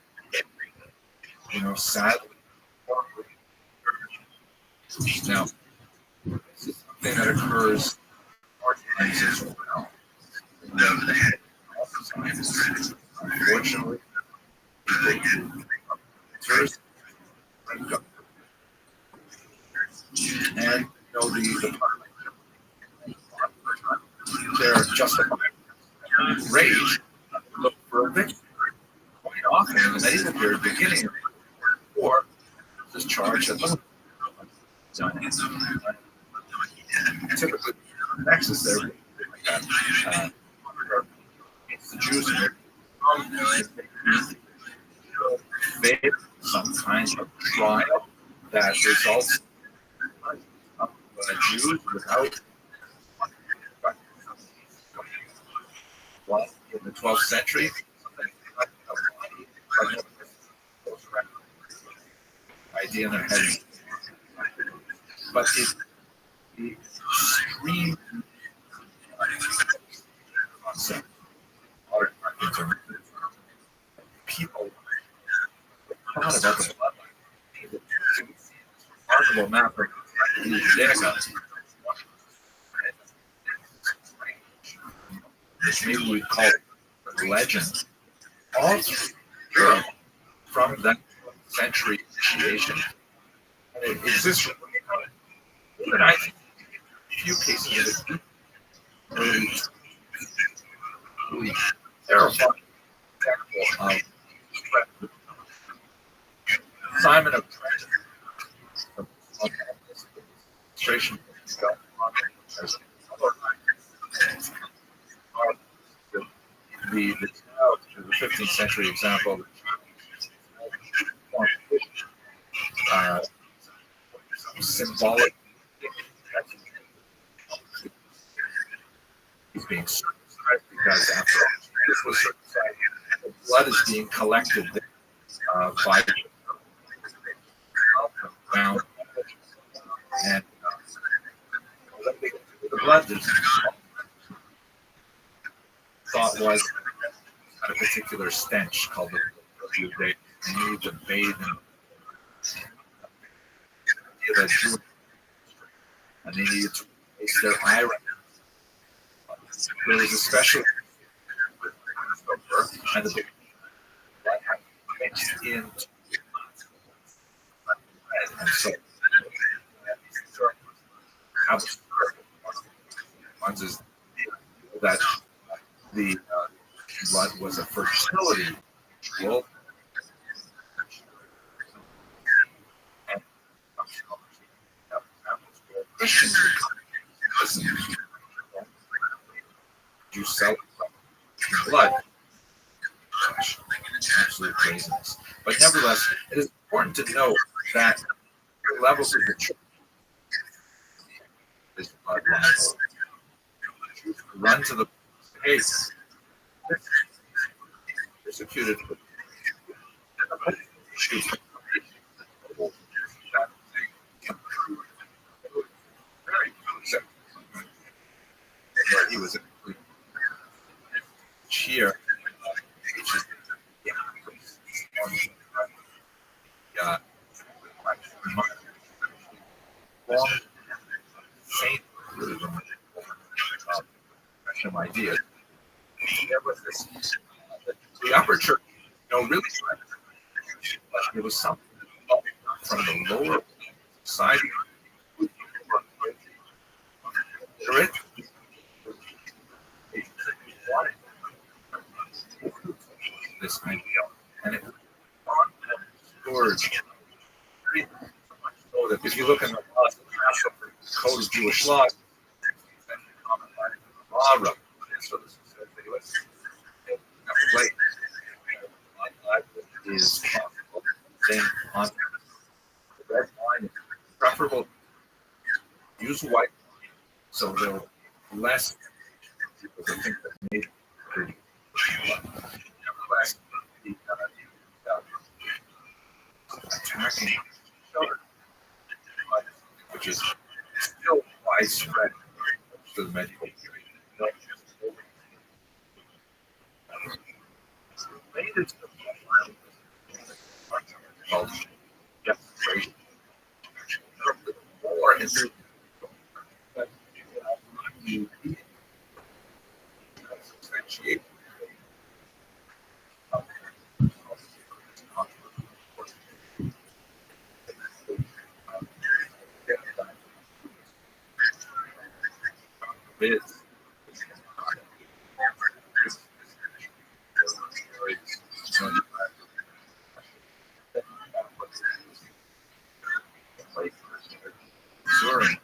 Sadly. Now, this is something that occurs And he says, well, the head unfortunately, people who first and the they're justified rage look for a victory. Quite often in the medieval period, beginning of the war, this charge that wasn't typically Texas there it's the Jews and they some kind of trial that results Jews without in the 12th century idea in their head, but the extreme concept people thought about the bloodline. Remarkable map of Judaica. Maybe we call it legend. All through Europe from that century initiation. And it exists even I think a few cases of early terrifying example of Simon of Trent, illustration the 15th century example symbolic is being circumcised because after all, this was circumcised, the blood is being collected by around and the blood is thought was a particular stench called the they needed to bathe in and they needed to place their iron. There was a special and the blood had mixed in and so ones is that the blood was a fertility ritual. And Christians you sell blood. Absolute craziness. But nevertheless, it is important to know that the levels of the church is bloodline. Run to the pace. Persecuted. He was cheer. Saint idea. There was this, the upper church, really, it was something from the lower side. This idea, and it was on storage. So that if you look in the Code of Jewish Law, so this is then on the red line. Preferable use white, so they're less people that think that made pretty. Nevertheless, the attacking children, which is still widespread to the medieval period. Related to the called desperation. War is Missouri.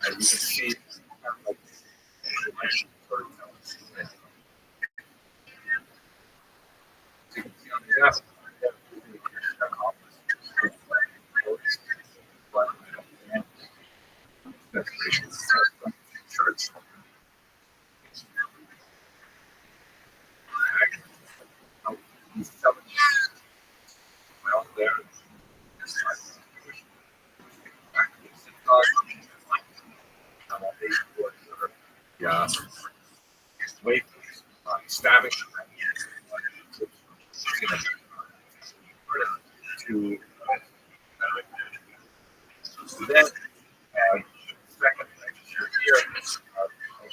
As you can see, on the left, church. Well, there. Yeah. Wait. Stabbing. To then, second here,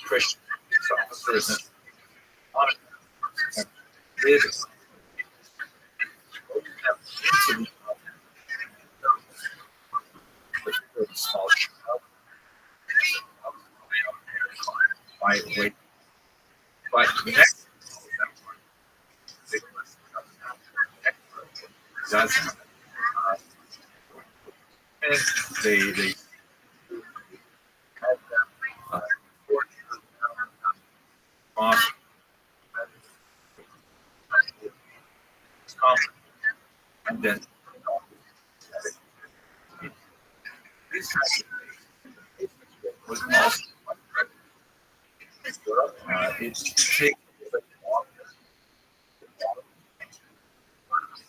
Christian officers and did into the small by wait. But the next doesn't. And they had them off and then this was also it's take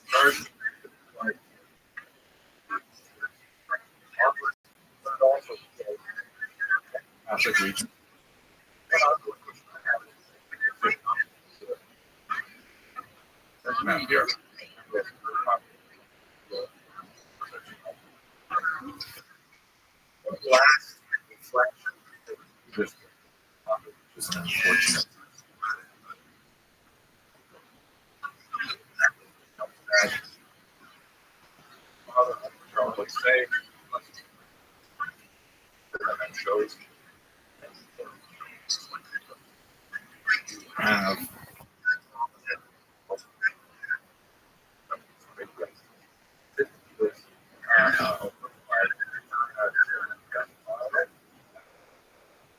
first but also Catholic region. Not here. Last reflection is an unfortunate. Charles would say, shows have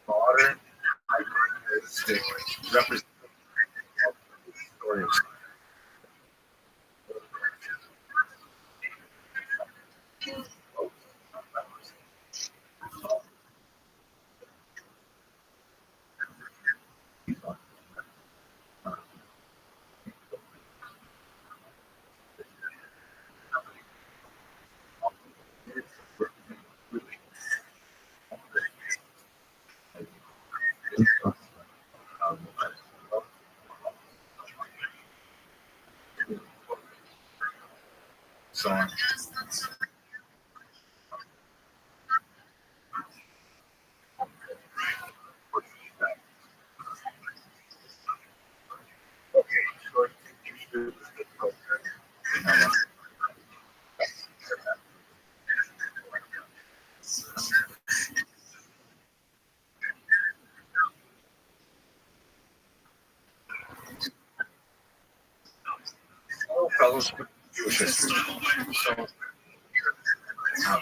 modern stick represent story of so on. Okay, short picture. All fellows with Jewish history. So now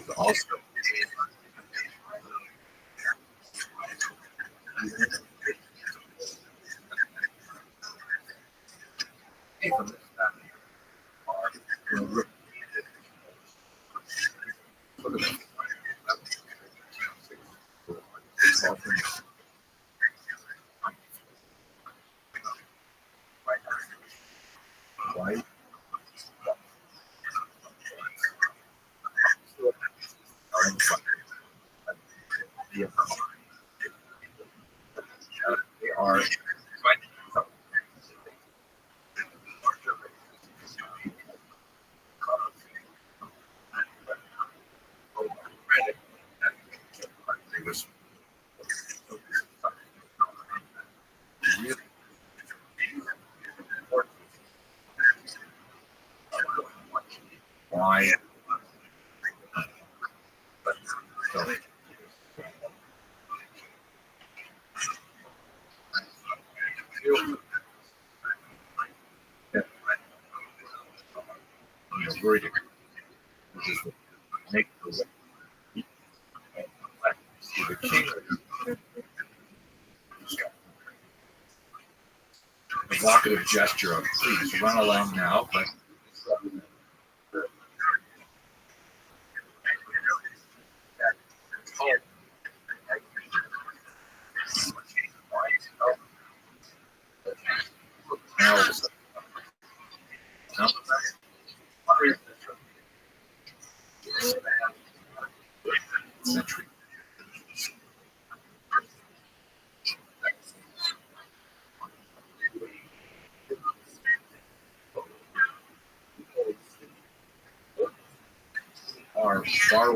the also white. are why worried make the king evocative gesture of please run along now, but century. Are far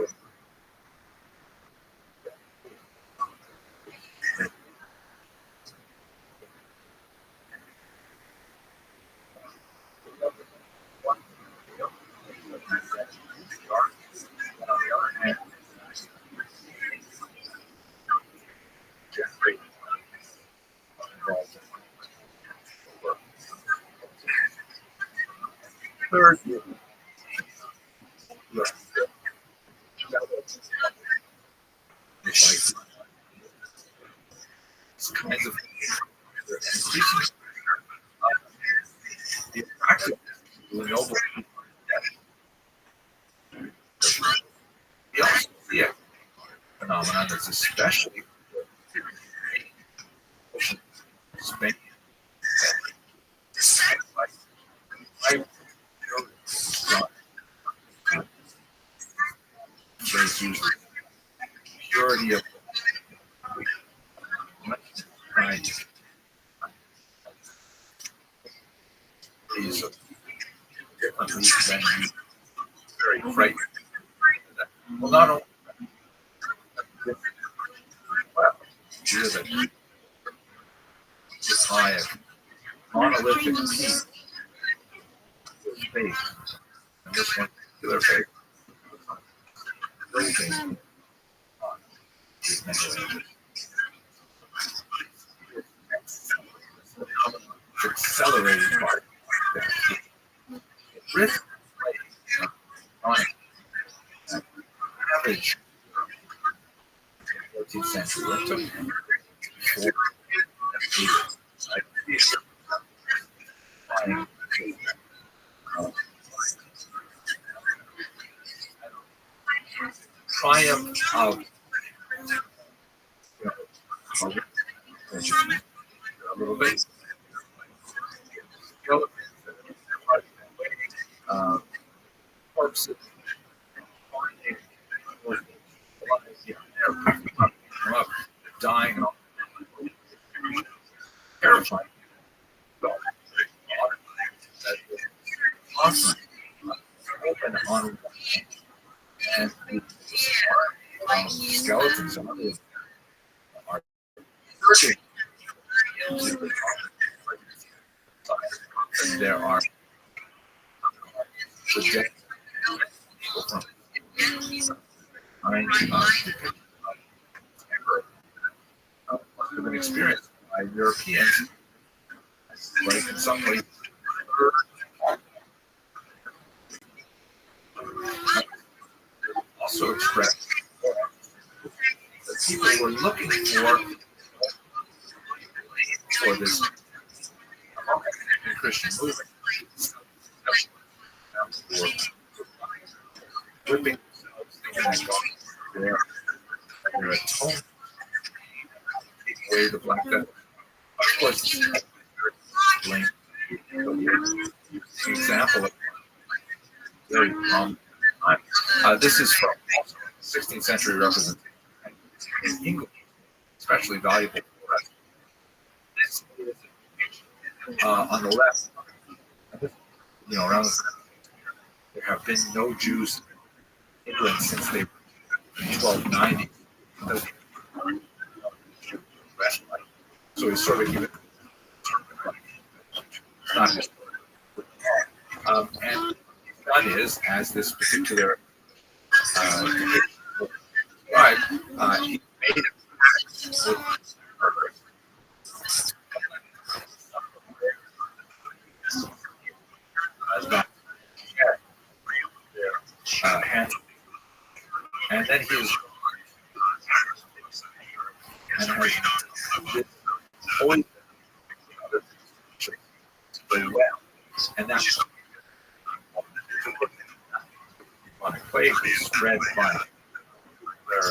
third kinds of the attractive noble the also see a phenomenon that's especially Spain. There's usually purity of mind. These different reasons than you very frightened. Well, not only well, here that this high of monolithic peak space, and this one particular face building is never accelerated part. Risk on average 14th century. What took 4 years? Triumph of a little bit. Corpses dying, terrifying. Awesome. Open on and skeletons are searching. There are projected of an experience by Europeans, like in some ways, also expressed that people were looking for this Christian movement. Whipping their atonement, take away the black devil. Of course, blame example of very this is from 16th century representation in English, especially valuable for us. On the left, around there have been no Jews in England since they were in 1290. So he's sort of given not just and that is, as this particular tribe, he made it with hands, and then he was and has this always very well, and that's on a plague is spread by their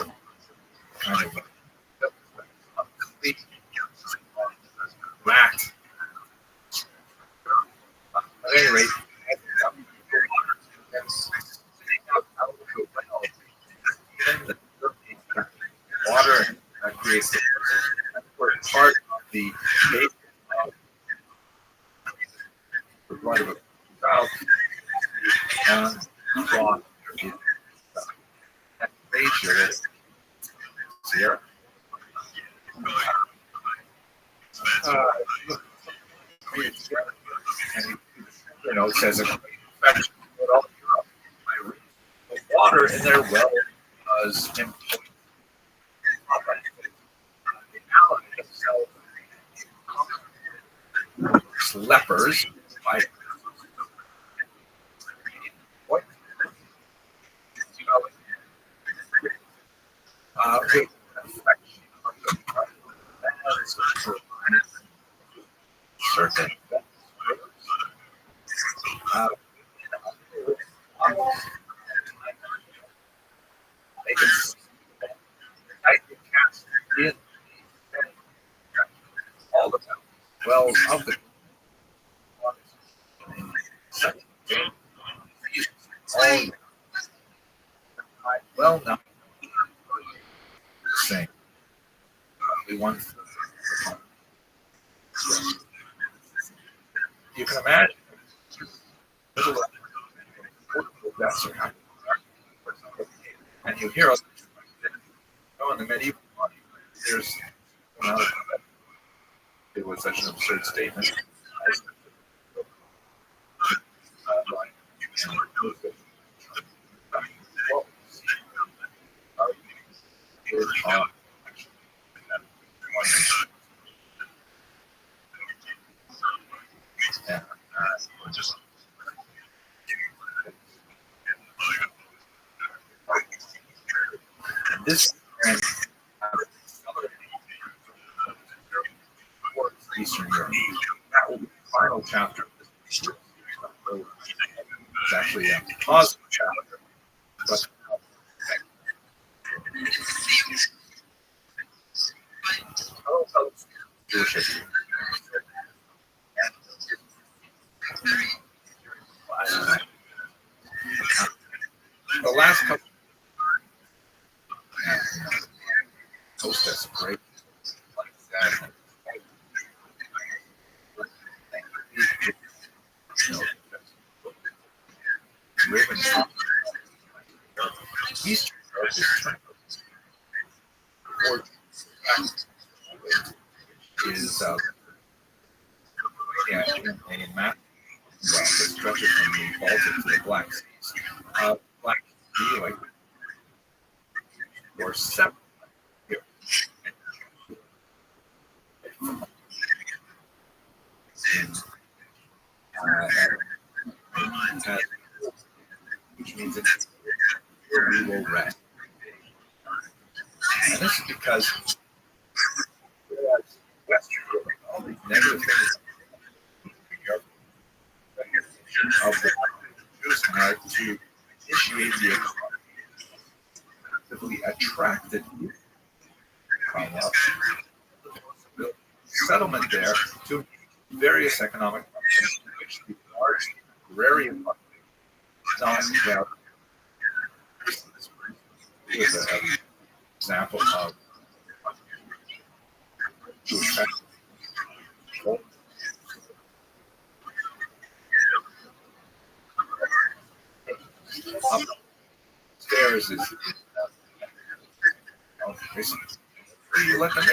kind of complete lack. At any rate, water creates part of the base of the blood of a child and cloth is that nature is here. And it says a water in their well was lepers by certain they can tightly cast in all the wells of the well now saying we want you can imagine that's what happened. And you hear us in the medieval there's it was such an absurd statement. This Eastern Europe. That will be the final chapter of this history. It's actually a positive chapter, but Jewish history. The last couple hostess great like that. Eastern Europe is a map that stretches from the Baltic to the Black Seas. Black Sea, like, or separate here. Which means it's here we will rest. And this is because Western Europe, all these negative things of the Jews are to initiate the economy, actively attracted settlement there to various economic functions, which the large agrarian population is not well. Here's an example of Jewish theirs is you let them in.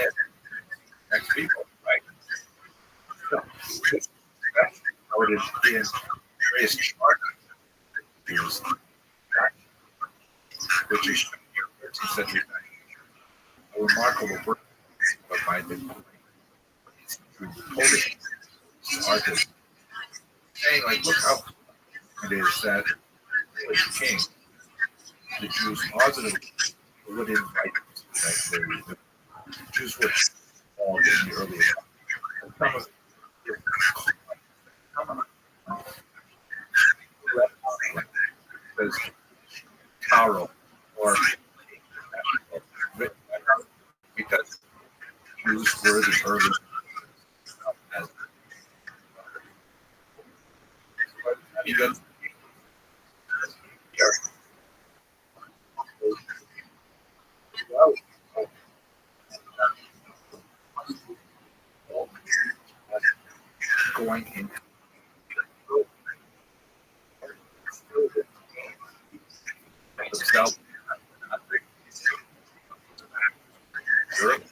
Next people, right? So, that's how it is in various charters, which is 13th century, a remarkable work by the Polish artist, saying, like, look how it is that the king, the Jews positively would invite, like, the Jews were all in the early because Carol or because Jews were the early going in themselves. Europe,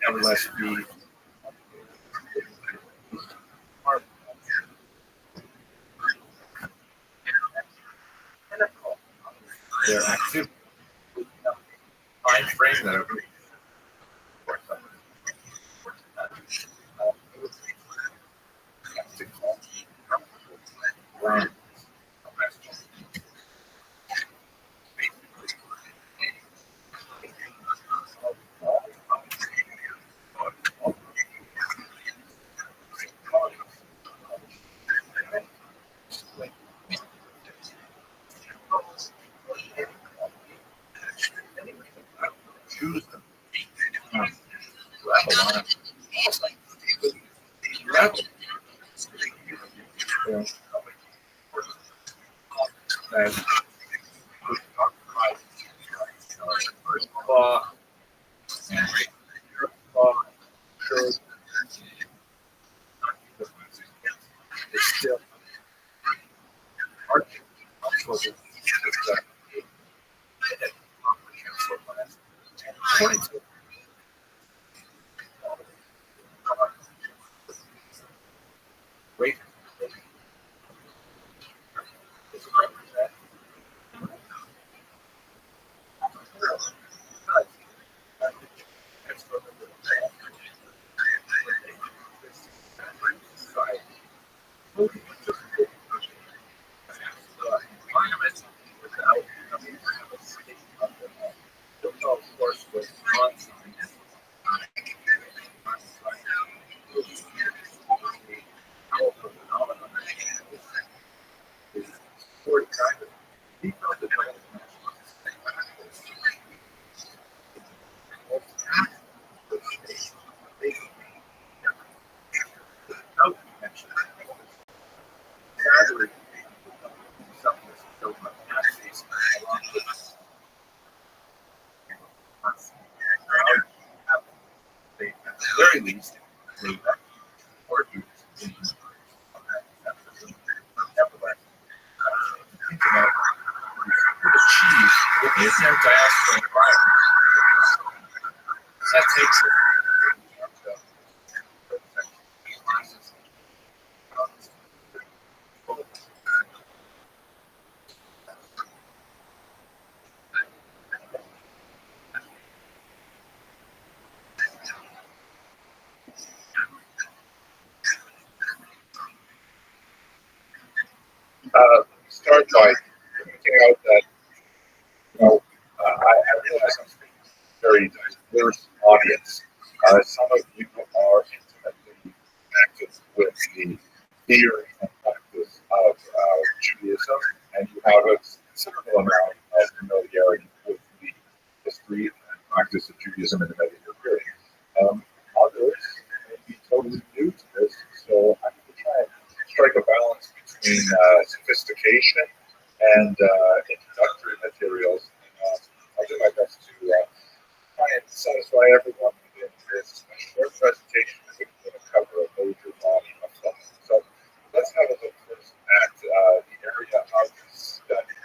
nevertheless, their activity time frame that are choose them. It's still hard to wait. Of course, was very least, or you achieve in their diaspora environment. That takes it. Start by pointing out that, I realize I'm speaking to a very diverse audience. Some of you are intimately connected with the theory and practice of Judaism, and you have a considerable amount of familiarity with the history and practice of Judaism in the medieval period. Others may be totally new to this, so I'm going to try and strike a balance between sophistication and introductory materials. I'll do my best to try and satisfy everyone in this short presentation. We're going to cover a major body of stuff. So let's have a look first at the area of study.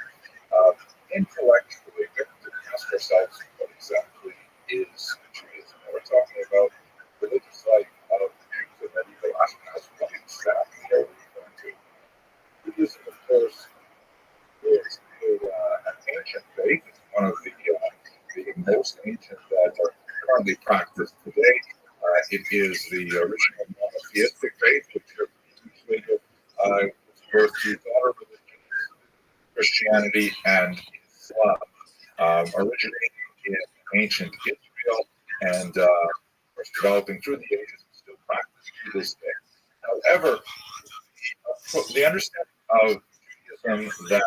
currently practiced today. It is the original monotheistic faith, which refers to daughter religions, Christianity and Islam, originating in ancient Israel and developing through the ages and still practiced to this day. However, the understanding of Judaism that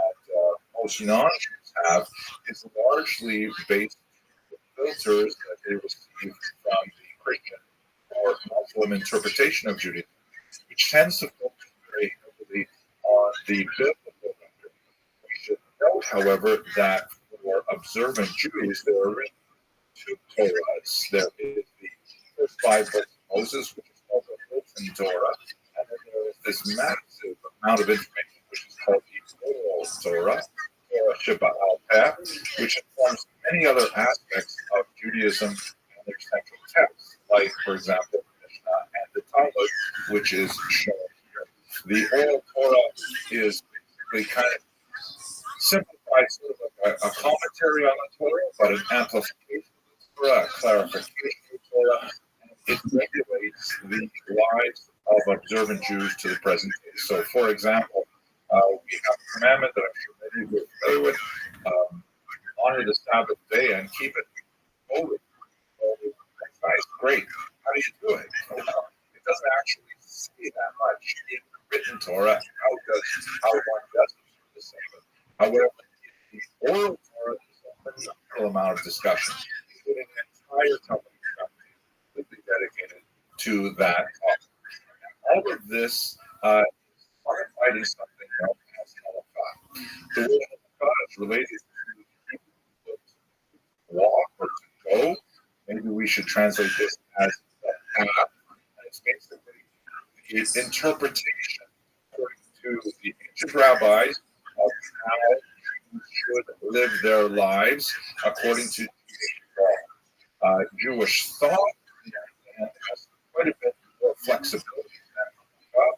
most non-Jews have is largely based on the filters that they receive from the Christian or Muslim interpretation of Judaism, which tends to focus very heavily on the biblical record. We should note, however, that for observant Jews, there are really two Torahs. There is the first 5 books of Moses, which is called the Written Torah, and then there is this massive amount of information, which is called the Oral Torah, Torah Sheba'al Peh, which informs many other aspects of Judaism and their central texts, like, for example, the Mishnah and the Talmud, which is shown here. The Oral Torah is basically kind of simplified, sort of like a commentary on the Torah, but an amplification of the Torah, a clarification of the Torah. It regulates the lives of observant Jews to the present day. So, for example, we have a commandment that I'm sure many of you are familiar with: honor the Sabbath day and keep it holy. That's nice, great. How do you do it? Well, it doesn't actually say that much in the written Torah. How one does the Sabbath. However, the oral Torah is a phenomenal amount of discussion, including an entire Talmud completely dedicated to that topic. All of this is fighting something known as halakha. The word halakha is related to walk or to go. Maybe we should translate this as the path. And it's basically the interpretation according to the ancient rabbis of how Jews should live their lives according to Jewish law. Jewish thought has quite a bit more flexibility than halakha.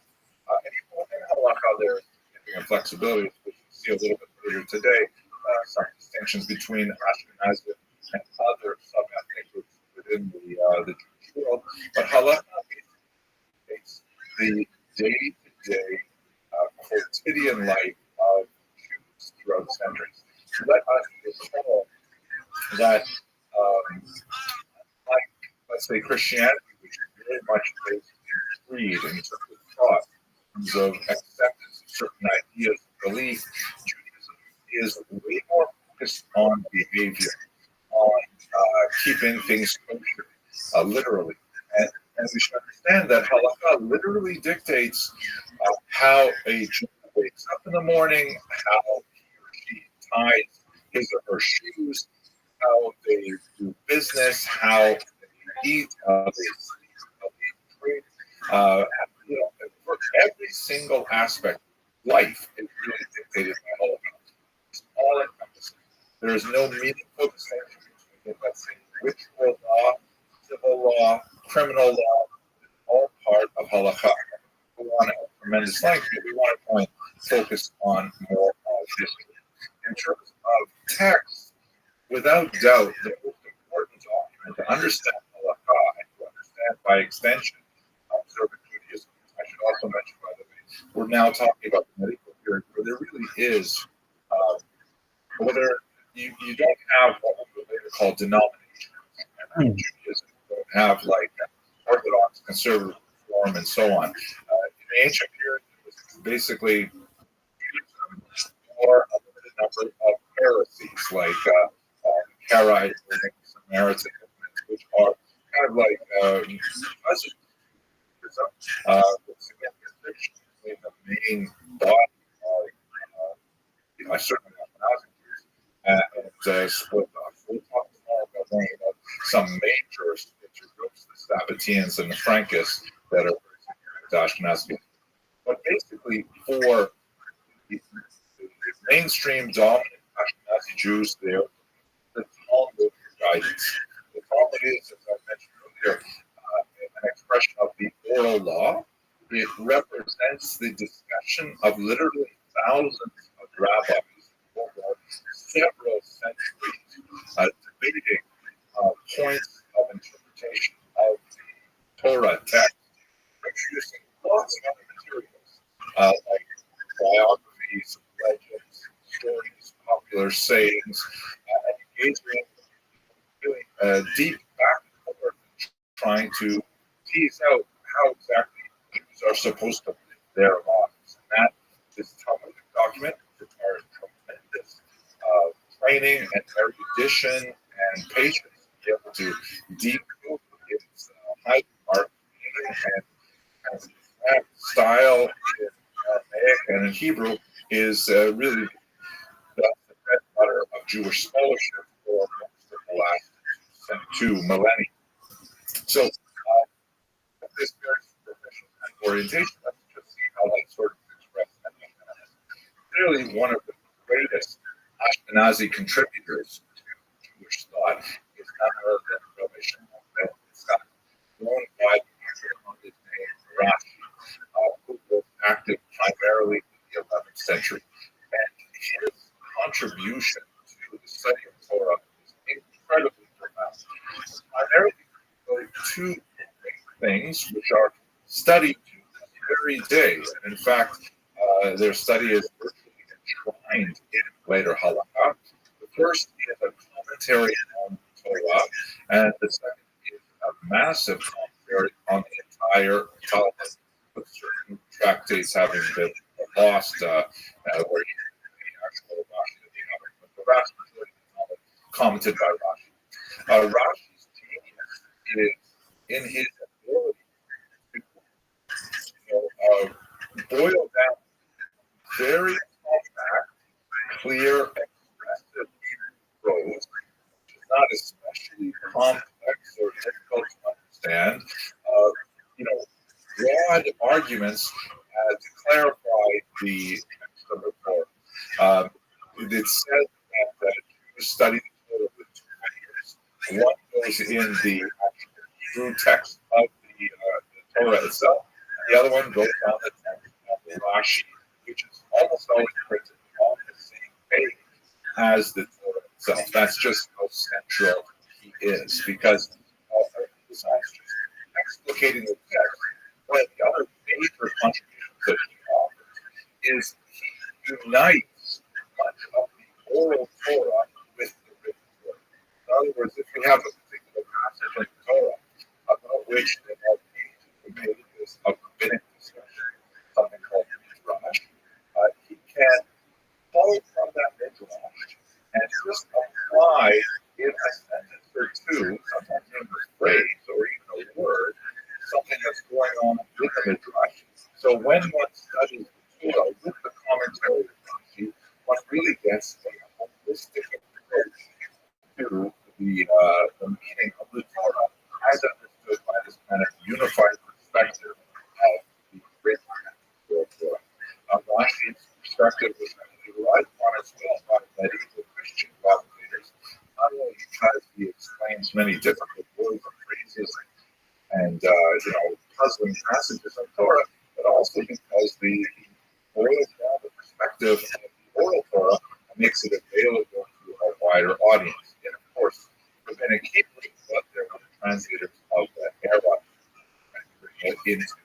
In halakha, there is significant flexibility, which we see a little bit later today. Some distinctions between Ashkenazi and other sub-ethnic groups within the Jewish world. But halakha is the day-to-day quotidian life of Jews throughout the centuries. Let us recall that, like, let's say, Christianity, which is very much based in creed in terms of thought, in terms of acceptance of certain ideas of belief, Judaism is way more focused on behavior, on keeping things kosher, literally. And we should understand that halakha literally dictates how a Jew wakes up in the morning, how he or she ties his or her shoes, how they do business, how they eat, how they sleep, how they drink. For every single aspect of life is really dictated by halakha. It's all encompassing. There is no meaningful distinction between, let's say, ritual law, civil law, criminal law. It's all part of halakha. We want a tremendous length, but we want to focus on more of history. In terms of text, without doubt, the most important document to understand halakha and to understand by extension observant Judaism. I should also mention, by the way, we're now talking about the medieval period where there really is, whether you don't have what we would later call denominations. And Judaism don't have like Orthodox, conservative, Reform, and so on. In the ancient period, it was basically or a limited number of heresies like Karaite and Samaritan, which are kind of like with significant friction between the main body of certainly not and split off. We'll talk more about some major groups, the Sabbateans and the Frankists, that are Ashkenazi. But basically, for the mainstream dominant Ashkenazi Jews, there, the Talmud guidance. The Talmud is, as I mentioned earlier, an expression of the oral law. It represents the discussion of literally thousands of rabbis over several centuries debating points of interpretation Torah text, introducing lots of other materials, like biographies, legends, stories, popular sayings, and engaging really deep back and forth, trying to tease out how exactly Jews are supposed to live their lives. And that this Talmudic document requires tremendous training and erudition and patience to be able to decode its high mark and that style in Aramaic and in Hebrew is really the bread and butter of Jewish scholarship for most of the last 2 millennia. So, this very superficial kind of orientation, let's just see how that sort of expressed in Ashkenaz. Clearly, one of the greatest Ashkenazi contributors to Jewish thought is none other than Rabbi known widely on his name, Rashi, who was active primarily in the 11th century. And his contribution to the study of Torah is incredibly profound. Primarily, 2 things which are studied every day. And in fact, their study is virtually enshrined in later halakha. The first is a commentary on Torah, and the second is a massive commentary on the entire Talmud, with certain tractates having been lost, where the actual Rashi of the other, but the vast majority of the Talmud commented by Rashi. Rashi's genius is in his ability to boil down very compact, clear, expressive prose, which is not especially complex or difficult to understand. Broad arguments to clarify the text of the Torah. It's said that Jews study the Torah with 2 fingers. One goes in the actual Hebrew text of the Torah itself, and the other one goes on the text of the Rashi, which is almost always printed on the same page as the Torah itself. That's just how central he is, because besides just explicating the text, one of the other major contributions that he offers is he unites much of the oral Torah with the written Torah. In other words, if you have a particular passage in the Torah about which there are pages of rabbinic discussion, something called midrash, he can pull from that midrash and just apply in a sentence or 2, sometimes in a phrase or even a word, something that's going on with the midrash. So when one studies the Torah with the commentary of Rashi, one really gets a holistic approach to the meaning of the Torah as understood by this kind of unified perspective of the written Torah. Rashi's perspective was actually relied upon as well by medieval Christian commentators, not only because he explains many difficult words and phrases and puzzling passages of Torah, but also because the boils down the perspective of the oral Torah and makes it available to a wider audience. And of course, rabbinic Hebrew is what they're the translators of the era and bring it into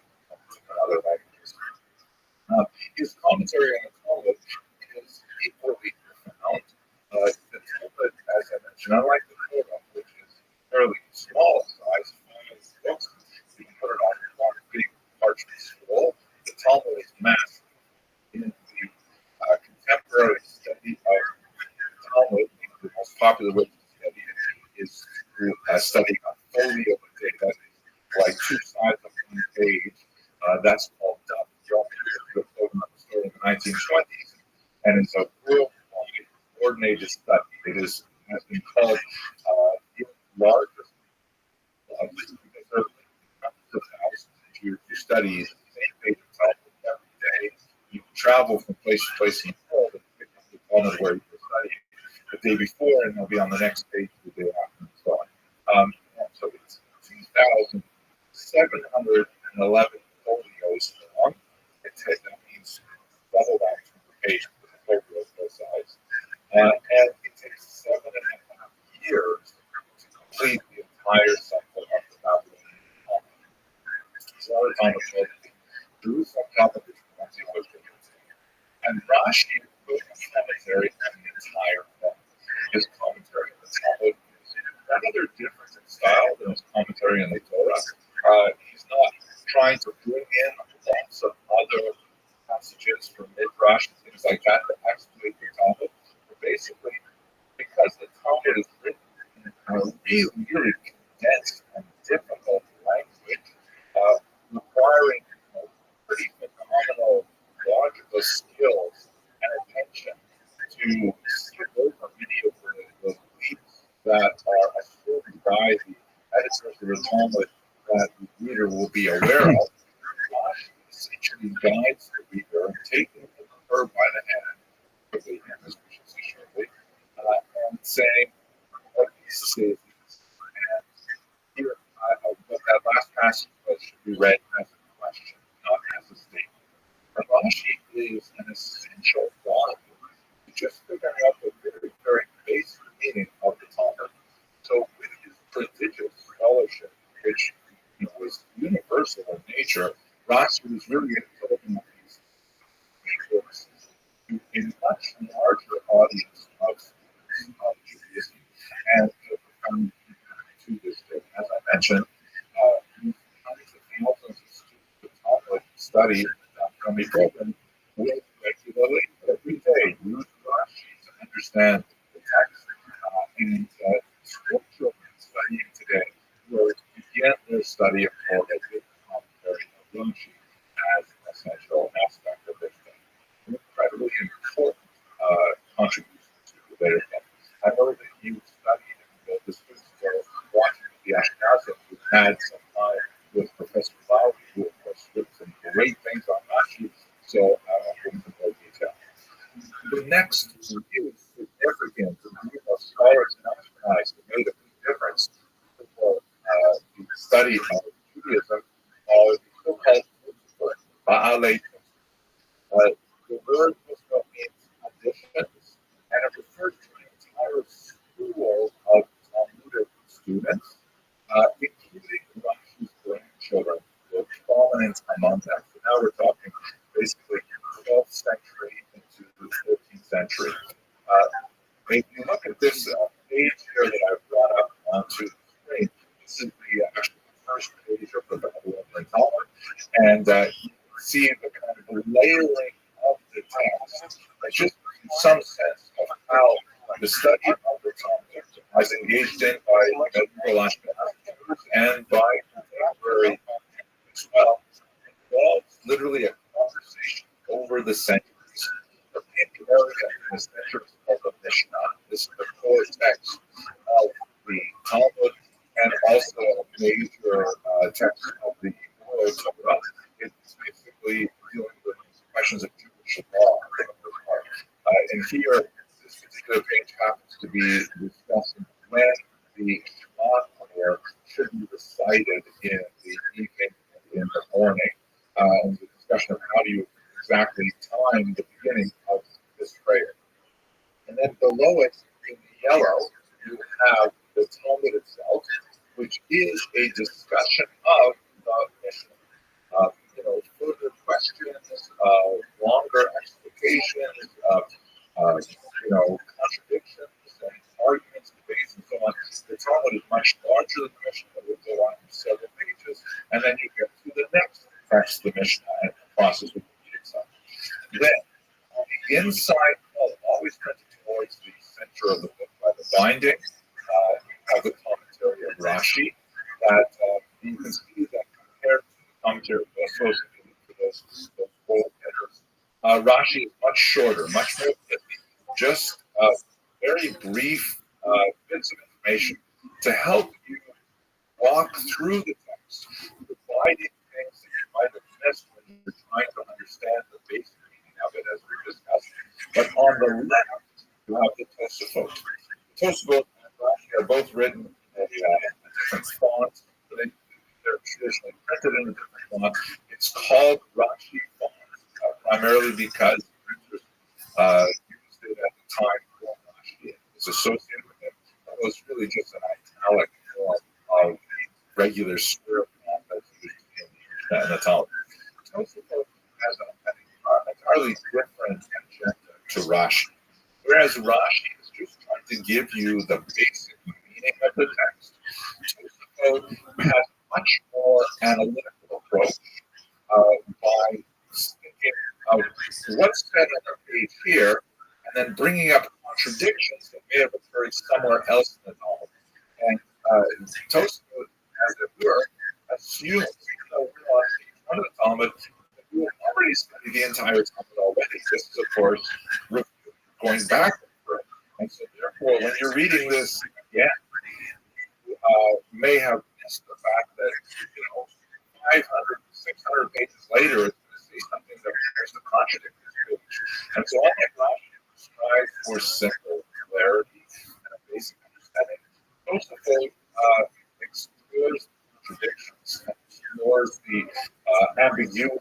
other languages. His commentary on the Talmud is equally profound. The Talmud, as I mentioned, unlike the Torah, which is fairly small size, 5 books, you can put it on one big parchment scroll. The Talmud is massive. In the contemporary study of the Talmud, the most popular way to study it is through studying a folio a day. That is like 2 sides of one page. That's called Daf Yomi. It was started in the 1920s, and it's a worldwide coordinated study. It has been called the largest because there are hundreds of thousands of Jews who study the same page of Talmud every day. You can travel from place to place in the world and pick up the Talmud where you're studying the day before, and they'll be on the next page the day after, and so on. So it's 2,711 folios long. That means double that per page with the folio both sides. And it takes 7.5 years to complete the entire cycle of the Babylonian Talmud. other Talmud called Jerusalem Talmud, and Rashi wrote a commentary on the entire book. His commentary on the Talmud is rather different in style than his commentary on the Torah. He's not trying to bring in lots of other passages from Midrash and things like that to exploit the Talmud. But basically, because the Talmud is written in a really, really condensed and difficult language, requiring pretty phenomenal logical skills and attention to skip over many of the leaps that are assumed by the editors of the Talmud that the reader will be aware of. Essentially guides the reader, taking her by the hand, quickly, as we should say shortly, and saying what he says. And here, what that last passage should be read as a question, not as a statement. Rashi is an essential guide to just figuring out the very, very basic meaning of the Talmud. So with his prodigious scholarship, which was universal in nature, Rothschild was really involved in these books to a much larger audience of Judaism. And to this day, as I mentioned, hundreds of thousands of students of Talmud study from a program with regularly every day use Rashi to understand the text. And school children studying today will begin their study of Torah with commentary of Rashi as an essential aspect of their study. An incredibly important contribution to their study. I know that you studied, and the students are watching the Ashkenazim who had some time with Professor Lowry, who of course did some great things on Rashi, so I won't go into more detail. The next really significant group of scholars in Ashkenaz that made a big difference for the study of Judaism are the so-called Ba'alei. The word Muslim means additions, and it refers to an entire school of Talmudic students, including Rashi's grandchildren, were prominent among them. So now we're talking basically 12th century into the 13th century. If you look at this page here that I've brought up onto the screen, this is actually the first page of the Babylonian Talmud, and you can see the kind of layering of the text. That just gives some sense of how the study of the Talmud was engaged in by medieval Ashkenazim and by contemporary as well. It involves literally a conversation over the centuries. The main area in the centuries of the Mishnah. This is the core text of the Talmud and also a major text of the Oral Torah. It's basically dealing with questions of Jewish law for the most part. And here, this particular page happens to be discussing when the Shema prayer should be recited in the evening and in the morning. And the discussion of how do you exactly time the beginning of this prayer. And then below it, in yellow, you have the Talmud itself, which is a discussion of the Mishnah. Further questions, longer explications, contradictions and arguments, debates, and so on. The Talmud is much larger than the Mishnah. It will go on for several pages, and then you get to the next text, the Mishnah, and the process with the reading side. Then, on the inside, always printed towards the center of the book by the binding, you have the commentary of Rashi. That you can see that compared to the commentary associated with those bold headers, Rashi is much shorter, much more pithy. Just very brief bits of information to help you walk through the text, providing things that you might have missed when you're trying to understand the basic meaning of it, as we discussed. But on the left, you have the Tosafot. The Tosafot and Rashi are both written in a different font, but they're traditionally printed in a different font. It's called Rashi font, primarily because printers used it at the time when Rashi was associated with it. It was really just an italic form of the regular square font that's used in the Mishnah and the Talmud. Tosafot has an entirely different agenda to Rashi. Whereas Rashi is just trying to give you the basic meaning of the text, Tosafot has a much more analytical approach by thinking of what's said on the page here, and then bringing up contradictions that may have occurred somewhere else in the Talmud. And Tosafot, as it were, assumes, we're on page 1 of the Talmud, that we have already studied the entire Talmud already. This is, of course, going back. And so, therefore, when you're reading this again, you may have missed the fact that, 500, 600 pages later, it's going to say something that appears to contradict this page. And so, I think Rashi strives for simple clarity and a basic understanding. Tosafot explores contradictions and explores the ambiguity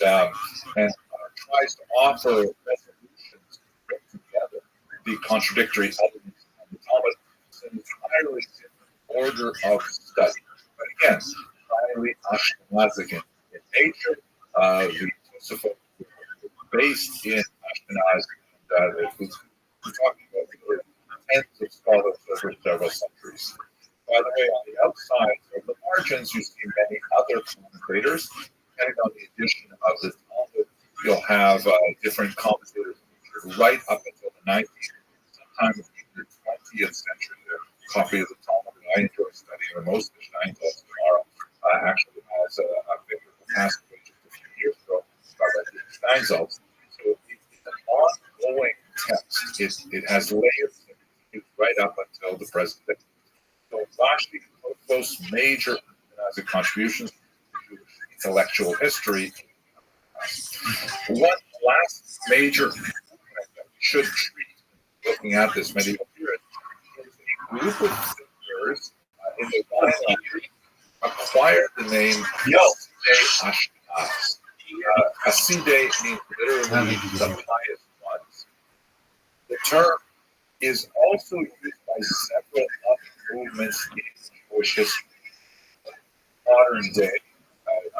and tries to offer resolutions to bring together the contradictory elements of the Talmud. It's an entirely different order of study. But again, entirely Ashkenazic in nature. The Tosafot was based in Ashkenaz, and we're talking about tens of scholars over several centuries. By the way, on the outside of the margins, you see many other commentators. Depending on the edition of the Talmud, you'll have different commentators right up until the 19th, sometimes the 20th century. A copy of the Talmud that I enjoy studying the most, the Steinsaltz tomorrow, actually has a figure that passed away just a few years ago by Rabbi Steinsaltz. So it's an ongoing text. It has layers right up until the present day. So Rashi, most major contributions to intellectual history. One last major movement that we should treat looking at this medieval period is a group of thinkers in the Guinness acquired the name Hasidei Ashkenaz. Hasidei means literally the pious ones. The term is also used by several other movements in Jewish history. Modern day,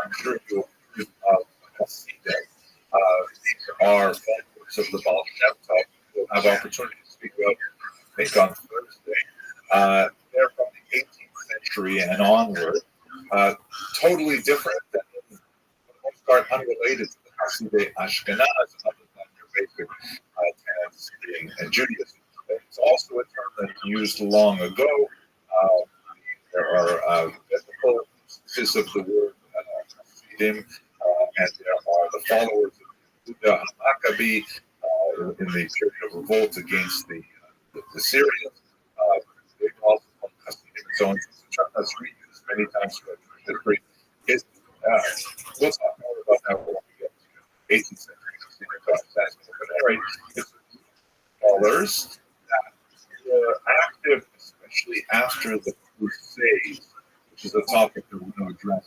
I'm sure you'll hear of Hasidei. These are followers of the Baal Shem Tov. We'll have opportunity to speak about, I think, on Thursday. They're from the 18th century and onward. Totally different than, for the most part, unrelated to the Hasidei Ashkenaz, other than their basic tenets being Judaism. It's also a term that's used long ago. There are biblical instances of the word Hasidim, and there are the followers of Yehuda Maccabi in the period of revolt against the Syrians. They also call Hasidim and so on. It's a term that's reused many times throughout history. We'll talk more about that when we get to 18th century. But anyway, it's scholars that were active, especially after the Crusades, which is a topic that we're going to address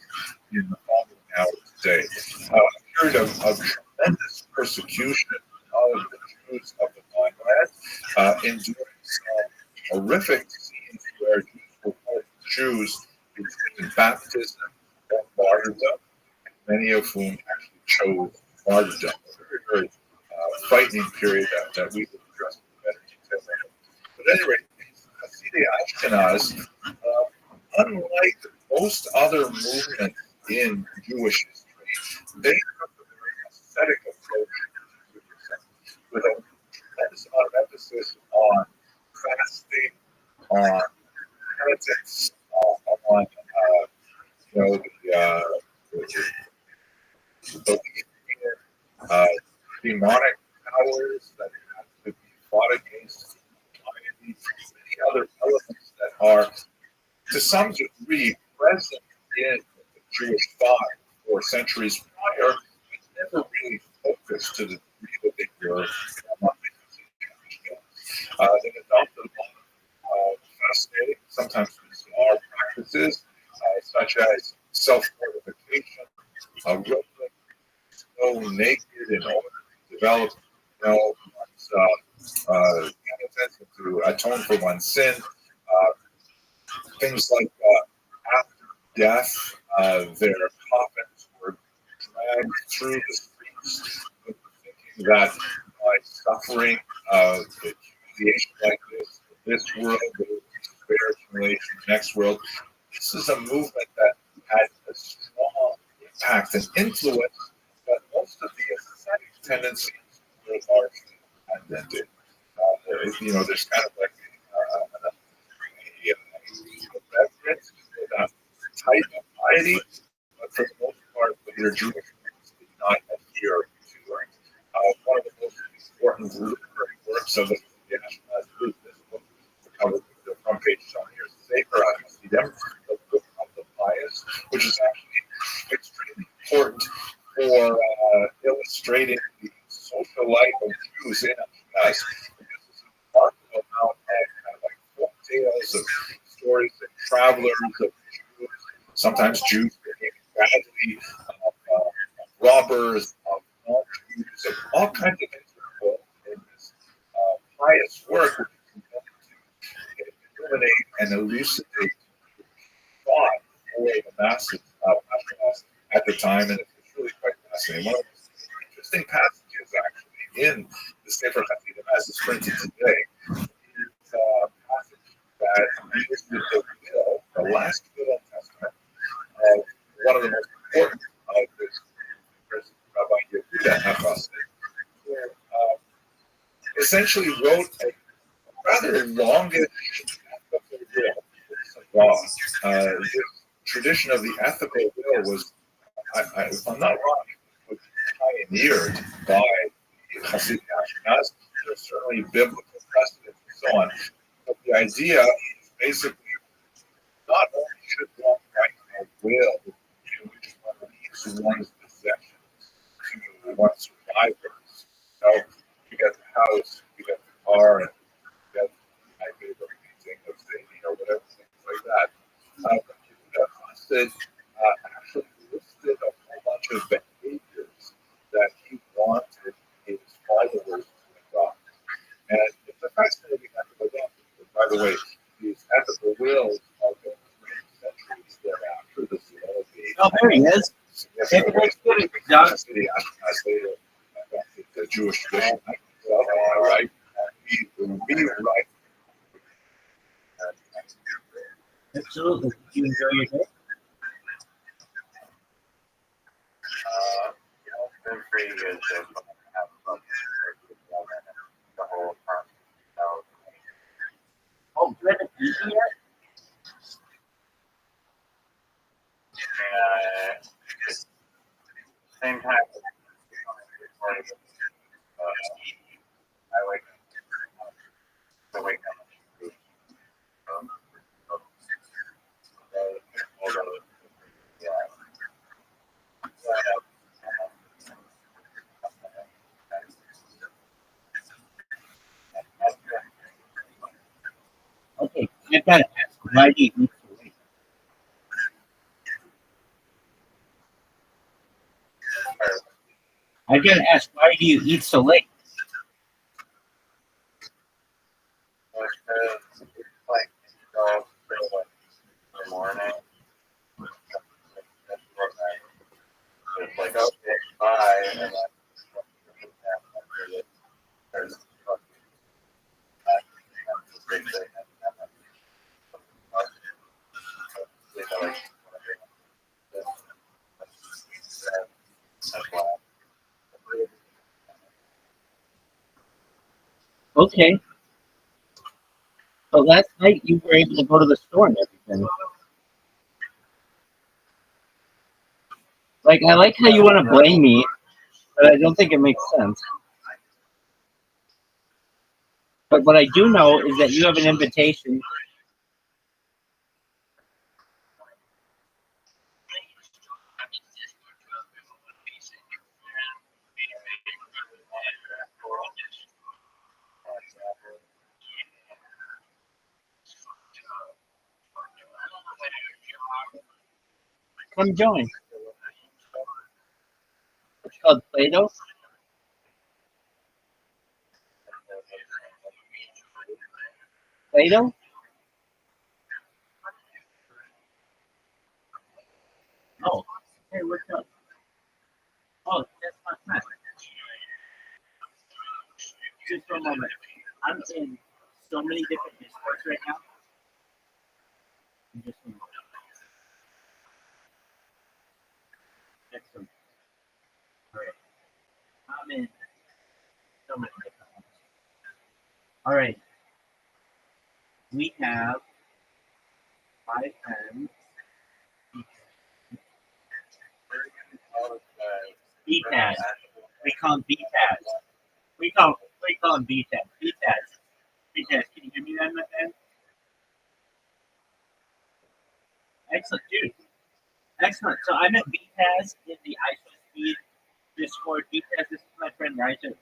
in the following hour today. A period of tremendous persecution of the Jews of the Homeland, enduring some horrific scenes where Jews were forced to choose between baptism and martyrdom, many of whom actually chose martyrdom. A very, very frightening period that we will address in better detail later. But at any rate, Hasidei Ashkenaz, unlike most other movements in Jewish history, they took a very ascetic approach to Judaism, with a tremendous amount of emphasis on fasting, on penitence, on the demonic powers that have to be fought against, many other elements that are, to some degree, present in the Jewish thought for centuries prior, but never really focused to the degree that they were among the They adopted a lot of fasting, sometimes bizarre practices, such as self-mortification, go naked in order to develop one's penitence and to atone for one's sin. Things like after death, their coffin led through the streets with thinking that by suffering the humiliation like this world, the despair, next world, this is a movement that had a strong impact and influence, but most of the ascetic tendencies were largely undented. There's kind of like a reverence for that type of piety, but for the most part, their Jewish friends did not adhere to it. One of the most important literary works of the Ashkenaz group, this book, covered the front page on here, Sefer HaSidim, the Book of the Pious, which is actually extremely important for illustrating the social life of Jews in Ashkenaz. Because it's remarkable how it had kind of like folk tales of stories of travelers, of Jews, sometimes Jews behaving badly, robbers, of non-Jews, of all kinds of things that are involved in this pious work, which is intended to illuminate and elucidate thought for the masses of Ashkenaz at the time, and it's really quite fascinating. One of the most interesting passages, actually, in the Sefer HaSidim, as it's printed today, is a passage that deals with the will, the last will and testament of one of the most important of this Rabbi Yehuda Hafasik, who essentially wrote a rather longish ethical will. This tradition of the ethical will was, if I'm not wrong, was pioneered by Hasidic Ashkenaz. There's certainly biblical precedent and so on. But the idea is basically not only should one write a will in which one leaves one's possessions to one's survivors. You got the house, you got the car, and you got my favorite painting of the, whatever, things like that. But the Hasidic actually listed a whole bunch of behaviors that he wanted his followers to adopt. And it's a fascinating ethical will. By the way, these ethical wills are going centuries thereafter. This is all Oh, there he is. the Jewish tradition, right? We rewrite. Absolutely. Did you enjoy your day? It's been pretty good so far. I have fun the whole time. Oh, you haven't eaten yet? Same time. I wake up. I wake up. Yeah. Okay, I gotta ask, why do you eat so late? I gotta ask, why do you eat so late? Like, in the morning. It's like, okay, bye. And then there's Okay. But last night you were able to go to the store and everything. Like, I like how you want to blame me, but I don't think it makes sense. But what I do know is that you have an invitation. Come join. It's called Play-Doh. Play-Doh? Oh, hey, what's up? just for a moment. I'm in so many different discourse right now. Just a moment. Excellent. All right. I'm in so many different ones. All right. We have 5 pens. B-Taz. We call them B-Taz. We call them B-Taz. B-Taz. B-Taz. Can you hear me then, my friend? Excellent, dude. Excellent. So I'm at B-Taz in the ISO Speed Discord. B-Taz, this is my friend Riser.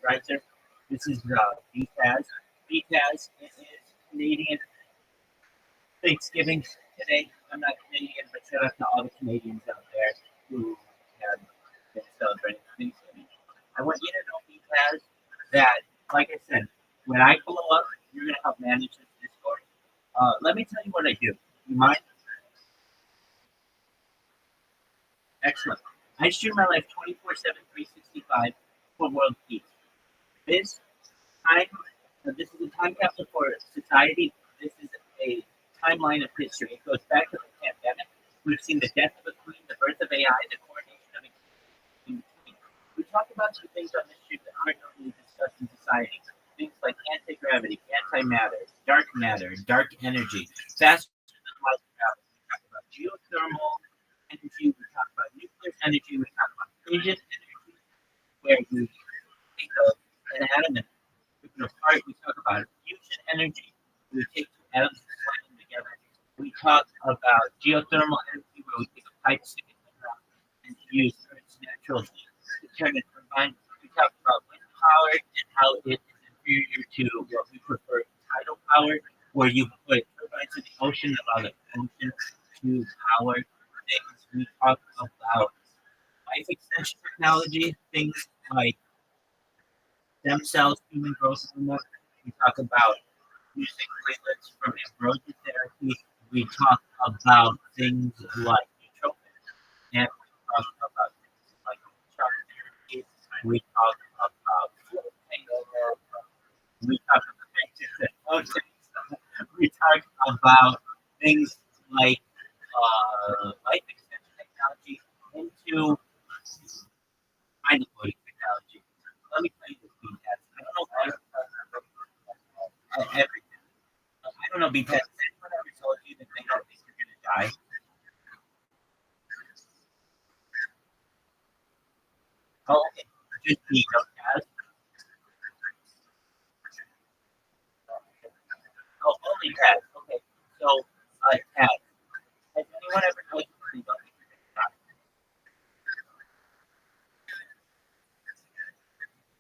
This is B-Taz. B-Taz is Canadian Thanksgiving today. I'm not Canadian, but shout out to all the Canadians out there who have been celebrating Thanksgiving. I want you to know, because that, like I said, when I blow up, you're going to help manage this Discord. Let me tell you what I do. You mind? Excellent. I stream my life 24/7, 365 for world peace. This is a time capsule for society. This is a timeline of history. It goes back to the pandemic. We've seen the death of a queen, the birth of AI, the coronation of a king. We talk about some things on this stream that aren't normally discussed in society. Things like anti-gravity, antimatter, dark matter, dark energy, faster than light travel. We talk about geothermal energy. We talk about nuclear energy. We talk about fission energy, where you take an atom and rip it apart. We talk about fusion energy. We take two atoms and slide them together. We talk about geothermal energy, where we take a pipe, stick it in the ground, and use Earth's natural heat to turn it turbine. We talk about wind power and how it is inferior to what we prefer, tidal power, where you put turbines in the ocean, allow the ocean to power things. We talk about life extension technology, things like stem cells, human growth hormone. We talk about using platelets from ambrosia therapy. We talk about things like nootropics, and we talk about things like shock therapy. We talk about fluid hangover. We talk about we talk about things like life extension technology into mind blowing technology. Let me tell you this, BTS. I don't know everything. I don't know, BTS. Has anyone ever told you that they don't think you're going to die? Oh, okay. Just be no Taz. Oh, only Taz. Okay. So, Taz. Has anyone ever told you that they don't think you're going to die?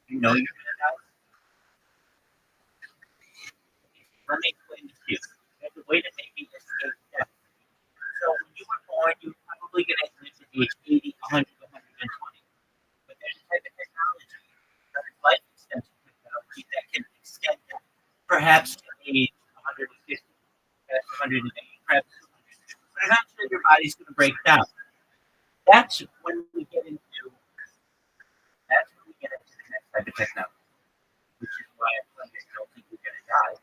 You know you're going to die? Let me explain this to you. There's a way to maybe escape death. So when you were born, you were probably going to live to age 80, 100, 120. But there's a type of technology, that is life extension technology, that can extend that. Perhaps to age 150, perhaps 180, perhaps 200. But eventually your body's going to break down. That's when we get into the next type of technology, which is why I don't think we're going to die.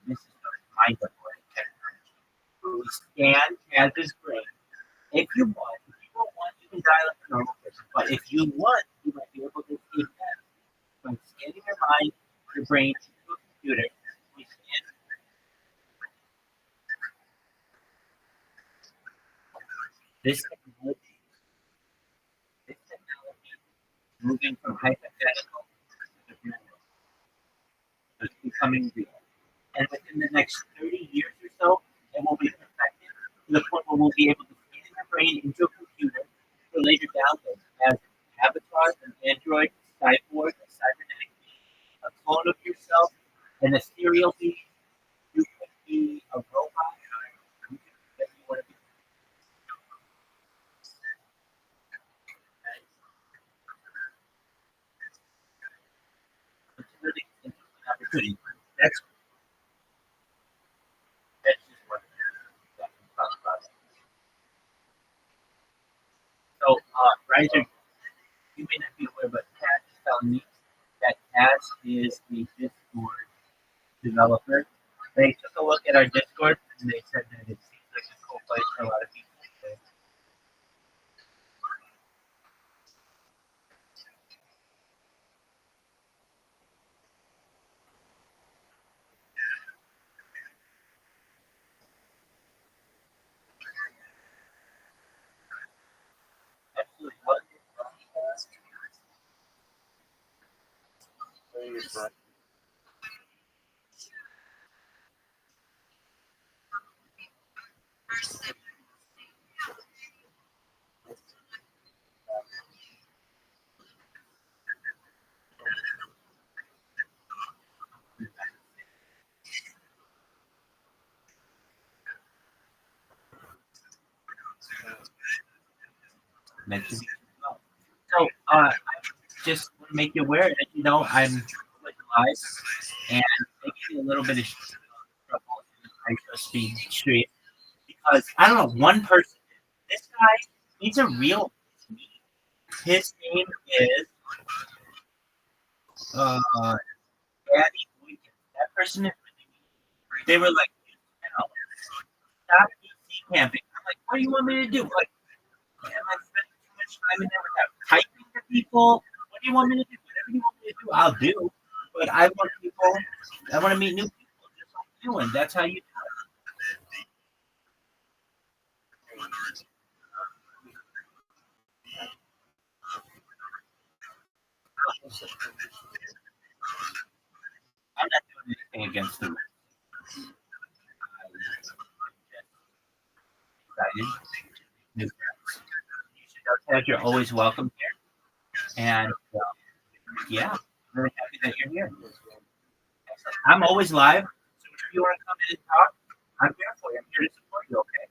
This is mind-blowing technology. We scan Taz's brain. If you don't want, you can die like a normal person. But if you want, you might be able to escape death. By scanning your mind, your brain, into a computer, we scan. This technology is moving from hypothetical to real. It's becoming real. And within the next 30 years or so, it will be perfected to the point where we'll be able to scan your brain into a computer for later downloads as avatars, an android, cyborg, a cybernetic being, a clone of yourself, an ethereal being. You could be a robot. You could be what you want to be. It's a really interesting opportunity. That's just what I can talk about. So, Riser, you may not be aware, but Taz is telling me that As is the Discord developer. They took a look at our Discord and they said that it seems like a cool place for a lot of people. Absolutely. Meant to be. So, I just want to make you aware that, I'm live and making a little bit of trouble in the speed street because I don't know, one person, this guy, he's a real, his name is Daddy Boykin. That person is really, they were like, stop DC camping. I'm like, what do you want me to do? Like, am I spending too much time in there without typing to people? What do you want me to do? Whatever you want me to do, I'll do. But I want to meet new people just like you, and that's how you do it. I'm not doing anything against the rules. You should know that you're always welcome here. And yeah, I'm really happy that you're here. I'm always live. So if you want to come in and talk, I'm here for you. I'm here to support you, okay?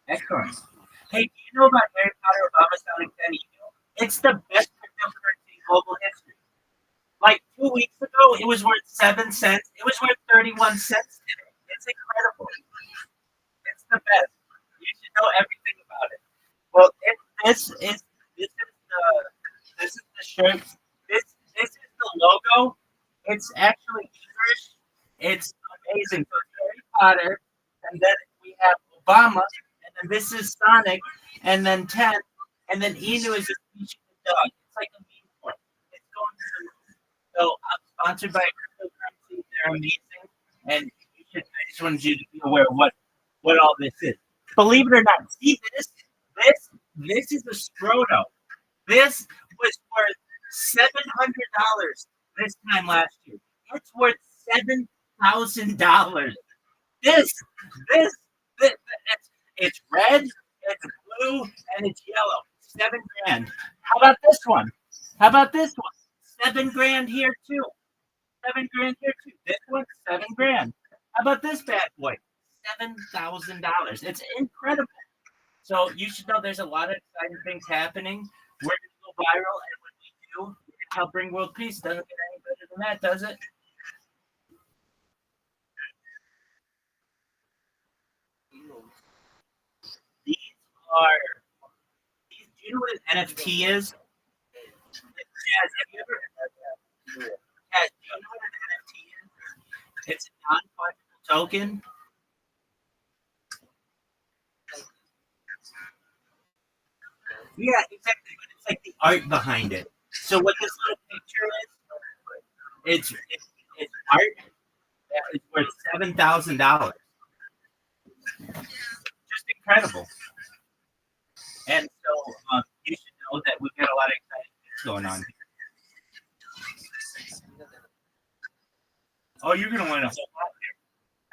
Excellent. Hey, do you know about Harry Potter Obama Sonic 10 email? It's the best cryptocurrency in global history. Like 2 weeks ago, it was worth 7 cents. It was worth 31 cents today. It's incredible. It's the best. You should know everything about it. Well, this is the shirt. This is the logo. It's actually English. It's amazing. So it's Harry Potter, and then we have Obama, and then this is Sonic, and then 10, and then Inu is a speech dog. It's like a meme point. It's going to the moon. So I'm sponsored by cryptocurrency. They're amazing, and I just wanted you to be aware of what all this is. Believe it or not, see this is a Scroto. This was worth $700 this time last year. It's worth $7,000. It's red, it's blue, and it's yellow. $7,000. How about this one? $7,000 here too. $7,000 here too. This one's $7,000. How about this bad boy? $7,000. It's incredible. So you should know there's a lot of exciting things happening. We're going to go viral, and when we do, we're going to help bring world peace. Doesn't get any better than that, does it? Do you know what an NFT is? Have you ever? Do you know what an NFT is? It's a non-fungible token. Yeah, exactly. But it's like the art behind it. So what this little picture is, it's art that is worth $7,000. Just incredible. And so you should know that we've got a lot of exciting things going on here. Oh, you're going to learn a whole lot here.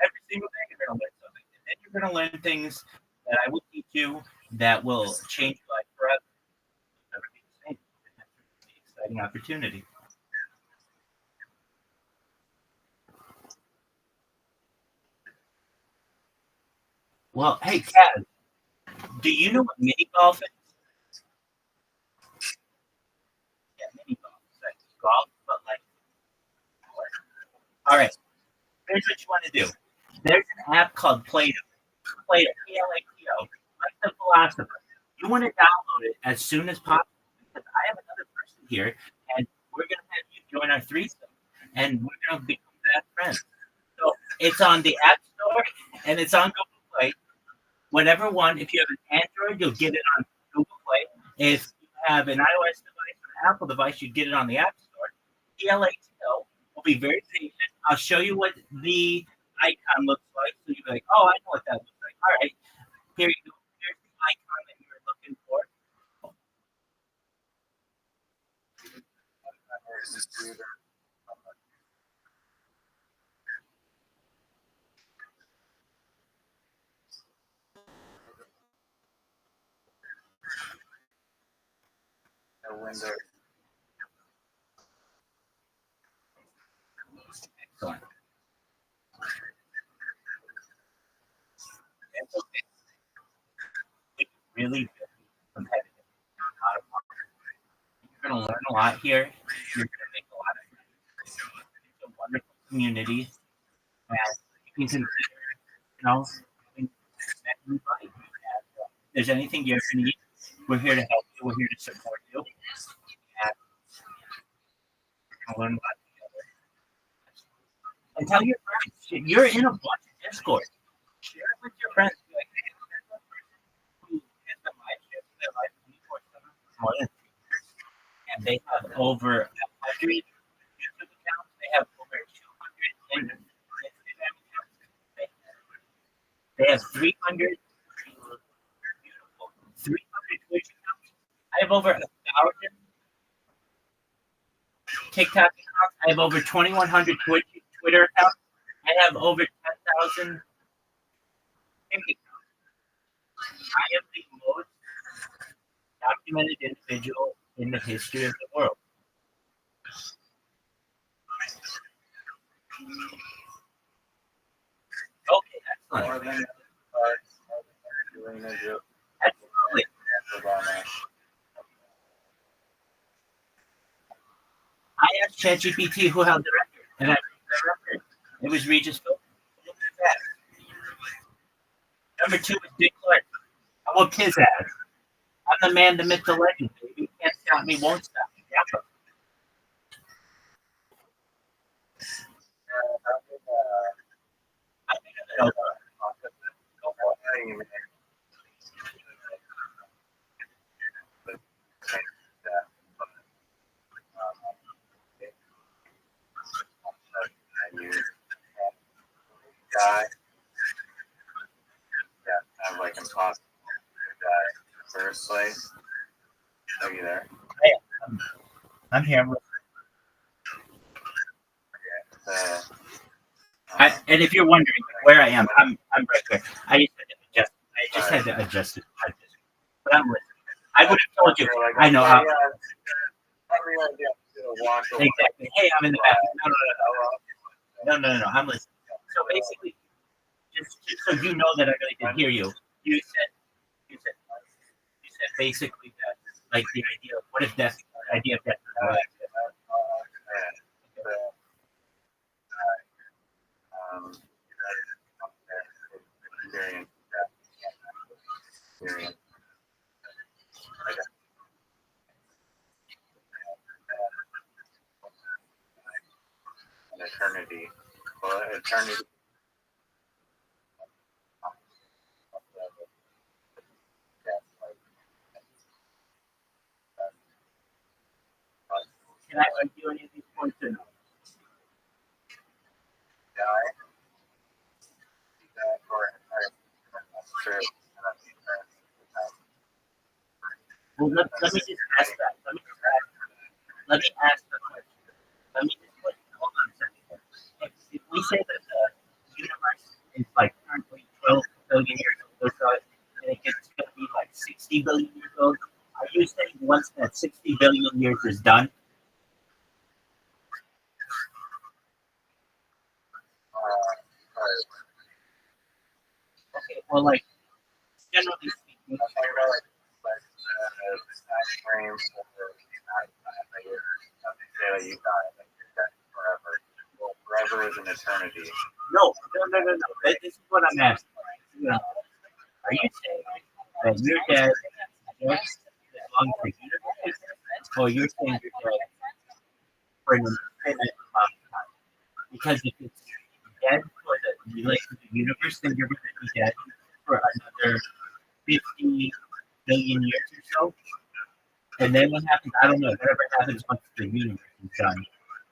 Every single day you're going to learn something. And then you're going to learn things that I will teach you that will change your life forever. Never be the same. That's a really exciting opportunity. Well, hey, Kaz, do you know what mini golf is? Yeah, mini golf. It's like golf, but like. All right. Here's what you want to do. There's an app called Plato. Plato, P-L-A-T-O, like the philosopher. You want to download it as soon as possible because I have another here, and we're gonna have you join our threesome, and we're gonna become best friends. So it's on the App Store and it's on Google Play. Whatever one, if you have an Android, you'll get it on Google Play. If you have an iOS device or an Apple device, you get it on the App Store. PLATO will be very patient. I'll show you what the icon looks like. So you'll be like, oh, I know what that looks like. All right, here you go. Here's the icon that you were looking for. The window. Excellent. It's really competitive. You're going to learn a lot here. You're going to make a lot of friends. It's a wonderful community. And you can consider, having everybody. If there's anything you ever need, we're here to help you. We're here to support you. And we'll learn a lot together. And tell your friends. You're in a bunch of Discord. Share it with your friends. Be like, hey, there's one person who has been live streaming their life 24/7 for more than 3 years. And they have over 100 YouTube accounts. They have over 200 Instagram accounts. They have 300 Twitch accounts. I have over 1,000 TikTok accounts. I have over 2,100 Twitter accounts. I have over 10,000 accounts. I am the most documented individual in the history of the world. Okay, excellent. Absolutely. I asked ChatGPT who held the record, and I read the record. It was Regis Philbin. Number 2 was Dick Clark. I whooped his ass. I'm the man, the myth, the legend, baby. Can't stop me, won't stop me. Yeah. I think I know. Go for it. Guy. Yeah, kind of like impossible to die in the first place. Are you there? Hey, I'm here. And if you're wondering where I am, I'm right there. I just had to adjust it. But I'm listening. I would have told you. I know how. Exactly. Hey, I'm in the back. No. I'm listening. So basically, just so you know that I really did hear you, you said basically that, like, the idea of what if death, the idea of death. Eternity. Well, eternity. Can I argue any of these points or no? Well, let me just ask that. Let me ask the question. Let me just hold on a second. If we say that the universe is like currently 12 billion years old, and it's going to be like 60 billion years old, are you saying once that 60 billion years is done? Okay, well, like, generally speaking, forever is an eternity. No. This is what I'm asking. Are you saying that your dad just as long as the universe exists, Oh, you're saying you're dead for an infinite amount of time. Because if it's dead for the relation to the universe, then you're going to be dead for another 50 billion years or so. And then what happens? I don't know. Whatever happens once the universe is done,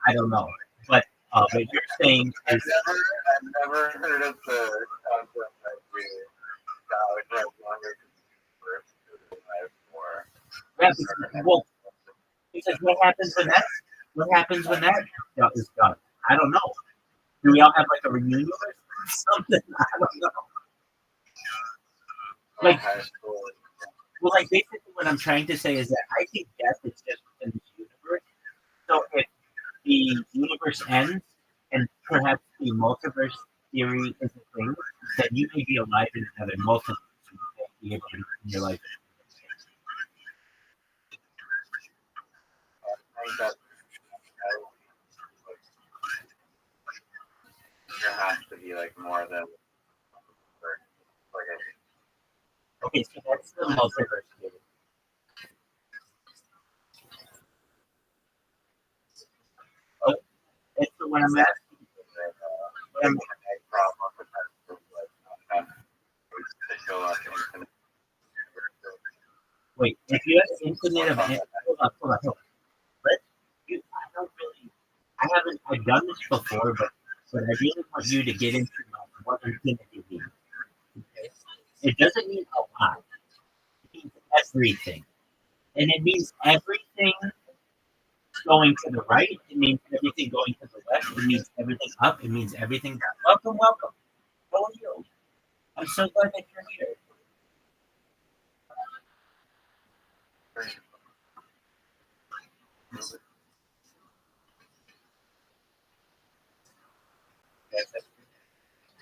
I don't know. But what you're saying is I've never heard of the concept that we would live longer than the Earth could survive for. well, because what happens when that is done? I don't know. Do we all have like a reunion or something? I don't know. Like, High school. well, like basically what I'm trying to say is that I think death is just within this universe. So if the universe ends and perhaps the multiverse theory is a thing, then you may be alive in another multiverse. So you may be able to continue your life. I think that there has to be like more than like Okay, so that's the multiverse theory. Oh, and so when I'm asking, when I'm, problem with that like to show up infinite. wait, if you have infinite of hold on. But I haven't, I've done this before, but I really want you to get into what infinity means. Okay? It doesn't mean a lot. It means everything. And it means everything going to the right. It means everything going to the left. It means everything up. It means everything down. Welcome. How are you? I'm so glad that you're here.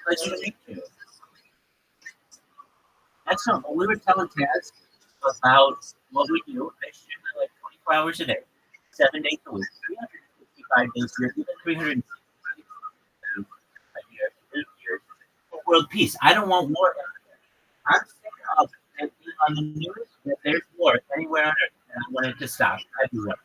Nice to meet you. That's something. We were telling Taz about what we do. I shoot like 24 hours a day, 7 days a week, 365 days a year, even 360 a year, 8 years for world peace. I don't want war. I'm sick of it being on the news that there's war anywhere on earth, and I want it to stop everywhere.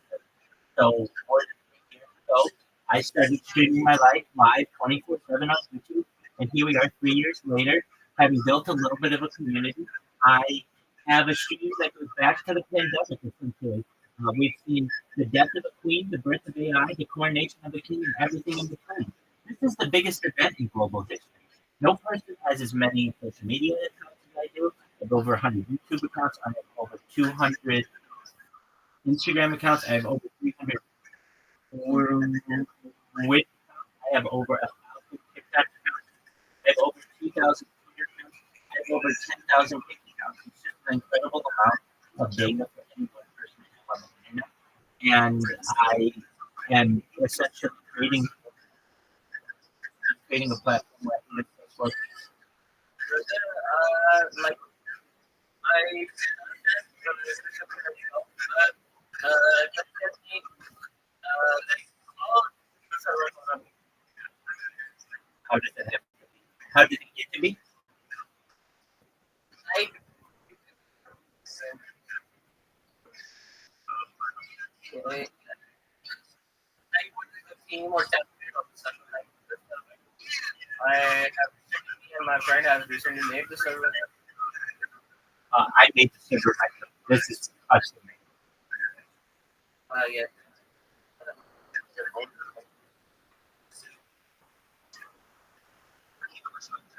So, more than 3 years ago, I started streaming my life live 24/7 on YouTube, and here we are 3 years later, having built a little bit of a community. I have a stream that goes back to the pandemic, essentially. We've seen the death of a queen, the birth of AI, the coronation of a king, and everything in between. This is the biggest event in global history. No person has as many social media accounts as I do. I have over 100 YouTube accounts. I have over 200 Instagram accounts. I have over 300 with. I have over 1,000 TikTok accounts. I have over 2,000 Twitter accounts. I have over 10,000 Tik accounts. It's just an incredible amount of data for any one person to have on the internet. And I am essentially creating a platform where I can express Like I how does that happen? How did it get to me? I would the team or template of the server like this server. I have recently and my friend has recently made the server. I made the server myself. This is custom made. Yeah.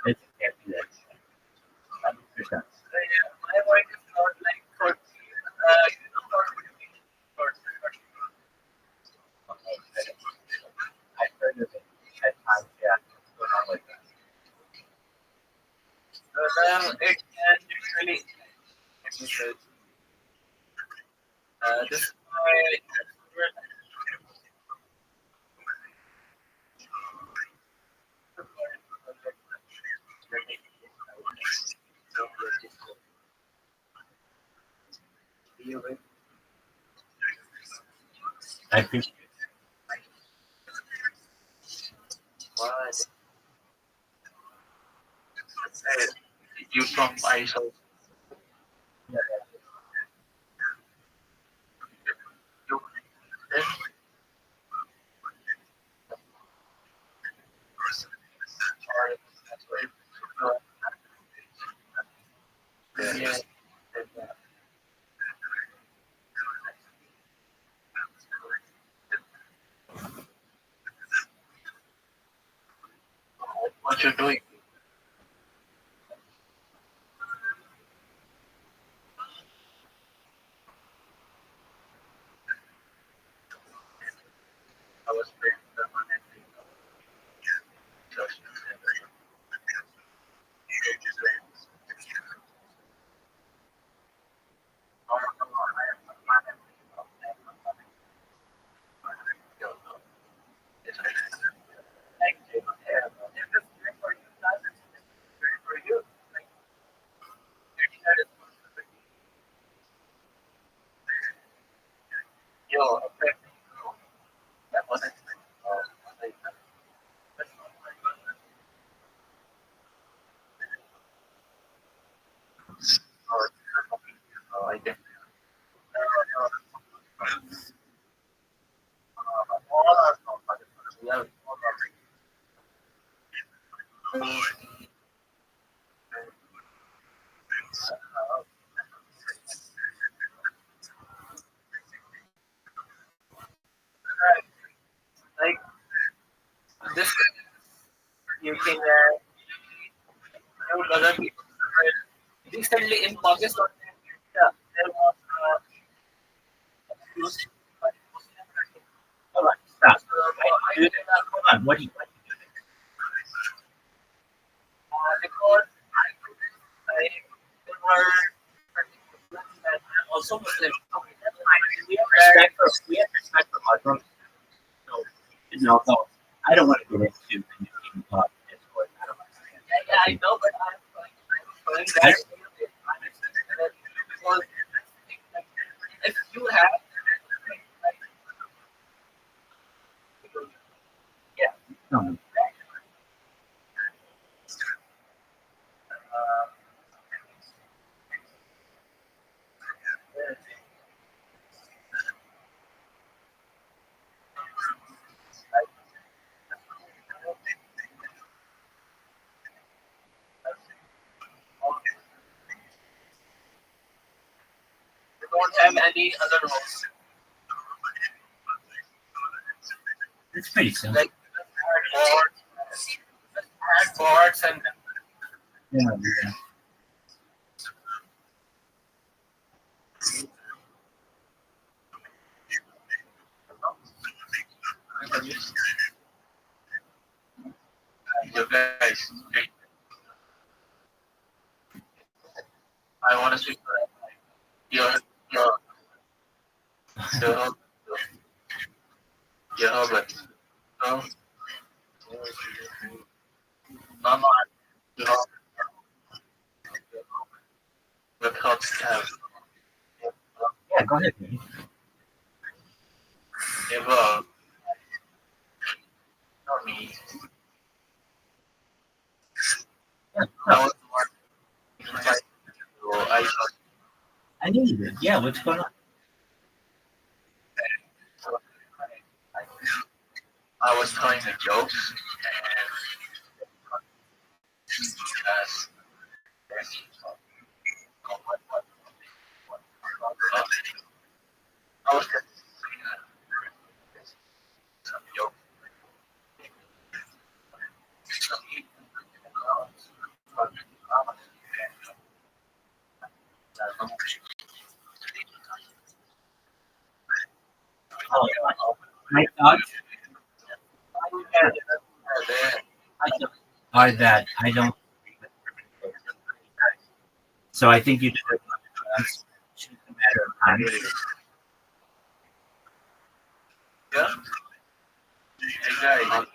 It's exactly that. 100%. My work is not like for I've heard of it at times, yeah. Going on like that. it can literally this is my I appreciate it. you from ISO. You Yeah. What you're doing? I was praying for my church. Yo, that wasn't. I guess. Like this, you can other people. Recently in Pakistan, yeah, there was Hold on, stop. Hold on, what do you because they were also Muslim. we have respect for Muslims. So, I don't want to get into anything about Discord. I don't understand. Yeah, I know, but I'm going that because if you have, yeah, No. we don't have any other rules. It's pretty simple. Like add boards and Yeah. you guys. I want to speak for your your your your husband. No, Mama, your with helps have Yeah, go ahead. Man. ever not me. Yeah, I no, was one. So I knew you did. Yeah, what's going on? I was telling the jokes and I was just some joke. Oh, my thoughts are that I don't. So I think you did it. It's just a matter of time. Yeah. Exactly.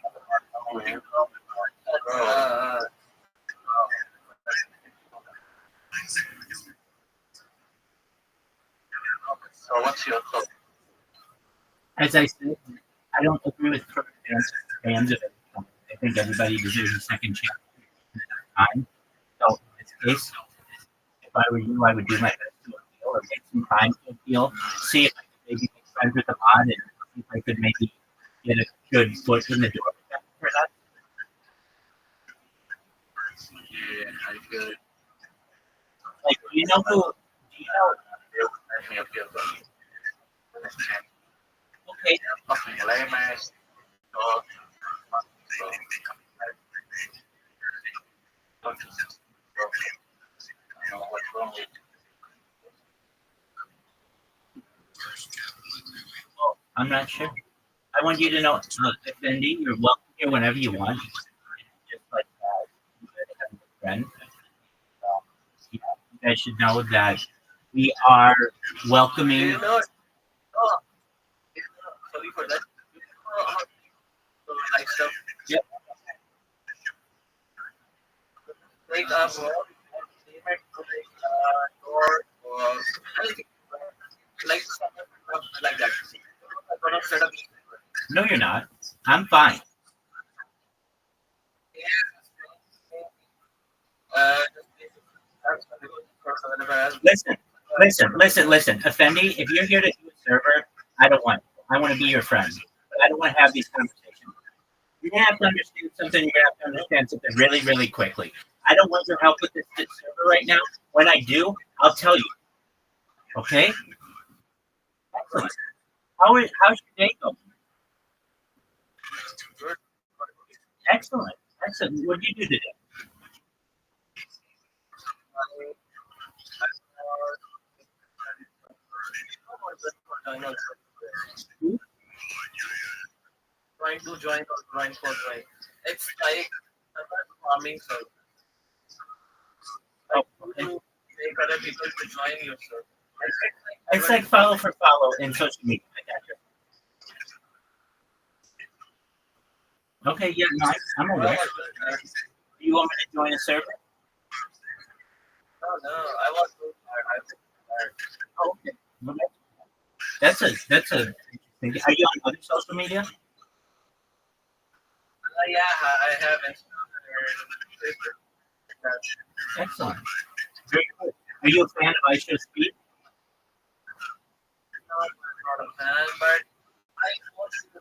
So what's your thought? As I said, I don't agree with fans of it. I think everybody deserves a second chance at time. So in this case, if I were you, I would do my best to appeal or make some time to appeal. See if I could maybe make friends with the mod and see if I could maybe get a good foot in the door for that. Yeah, I feel it. Like, You know who? Do you know? Okay. Well, I'm not sure. I want you to know, Fendi, you're welcome here whenever you want. Just like that, you have a friend. You guys should know that we are welcoming. Sorry for that. Like stuff. Yep. Like or anything. Like that. I'm gonna set up. No, you're not. I'm fine. Listen. Effendi, if you're here to do a server, I don't want it. I want to be your friend. But I don't want to have these conversations. You're going to have to understand something. You're going to have to understand something really, really quickly. I don't want your help with this server right now. When I do, I'll tell you. Okay? Excellent. How's your day going? Excellent. What did you do today? Trying to join or join for join. It's like farming service. Oh, You make other people to join your service. It's like follow for follow in social media. I gotcha. Okay, yeah, no, I'm aware. Do you want me to join a server? No, I was Oh, okay. That's a interesting. Are you on other social media? yeah, I have Excellent. Very good. Are you a fan of I Show Speed? not a fan, but I watch the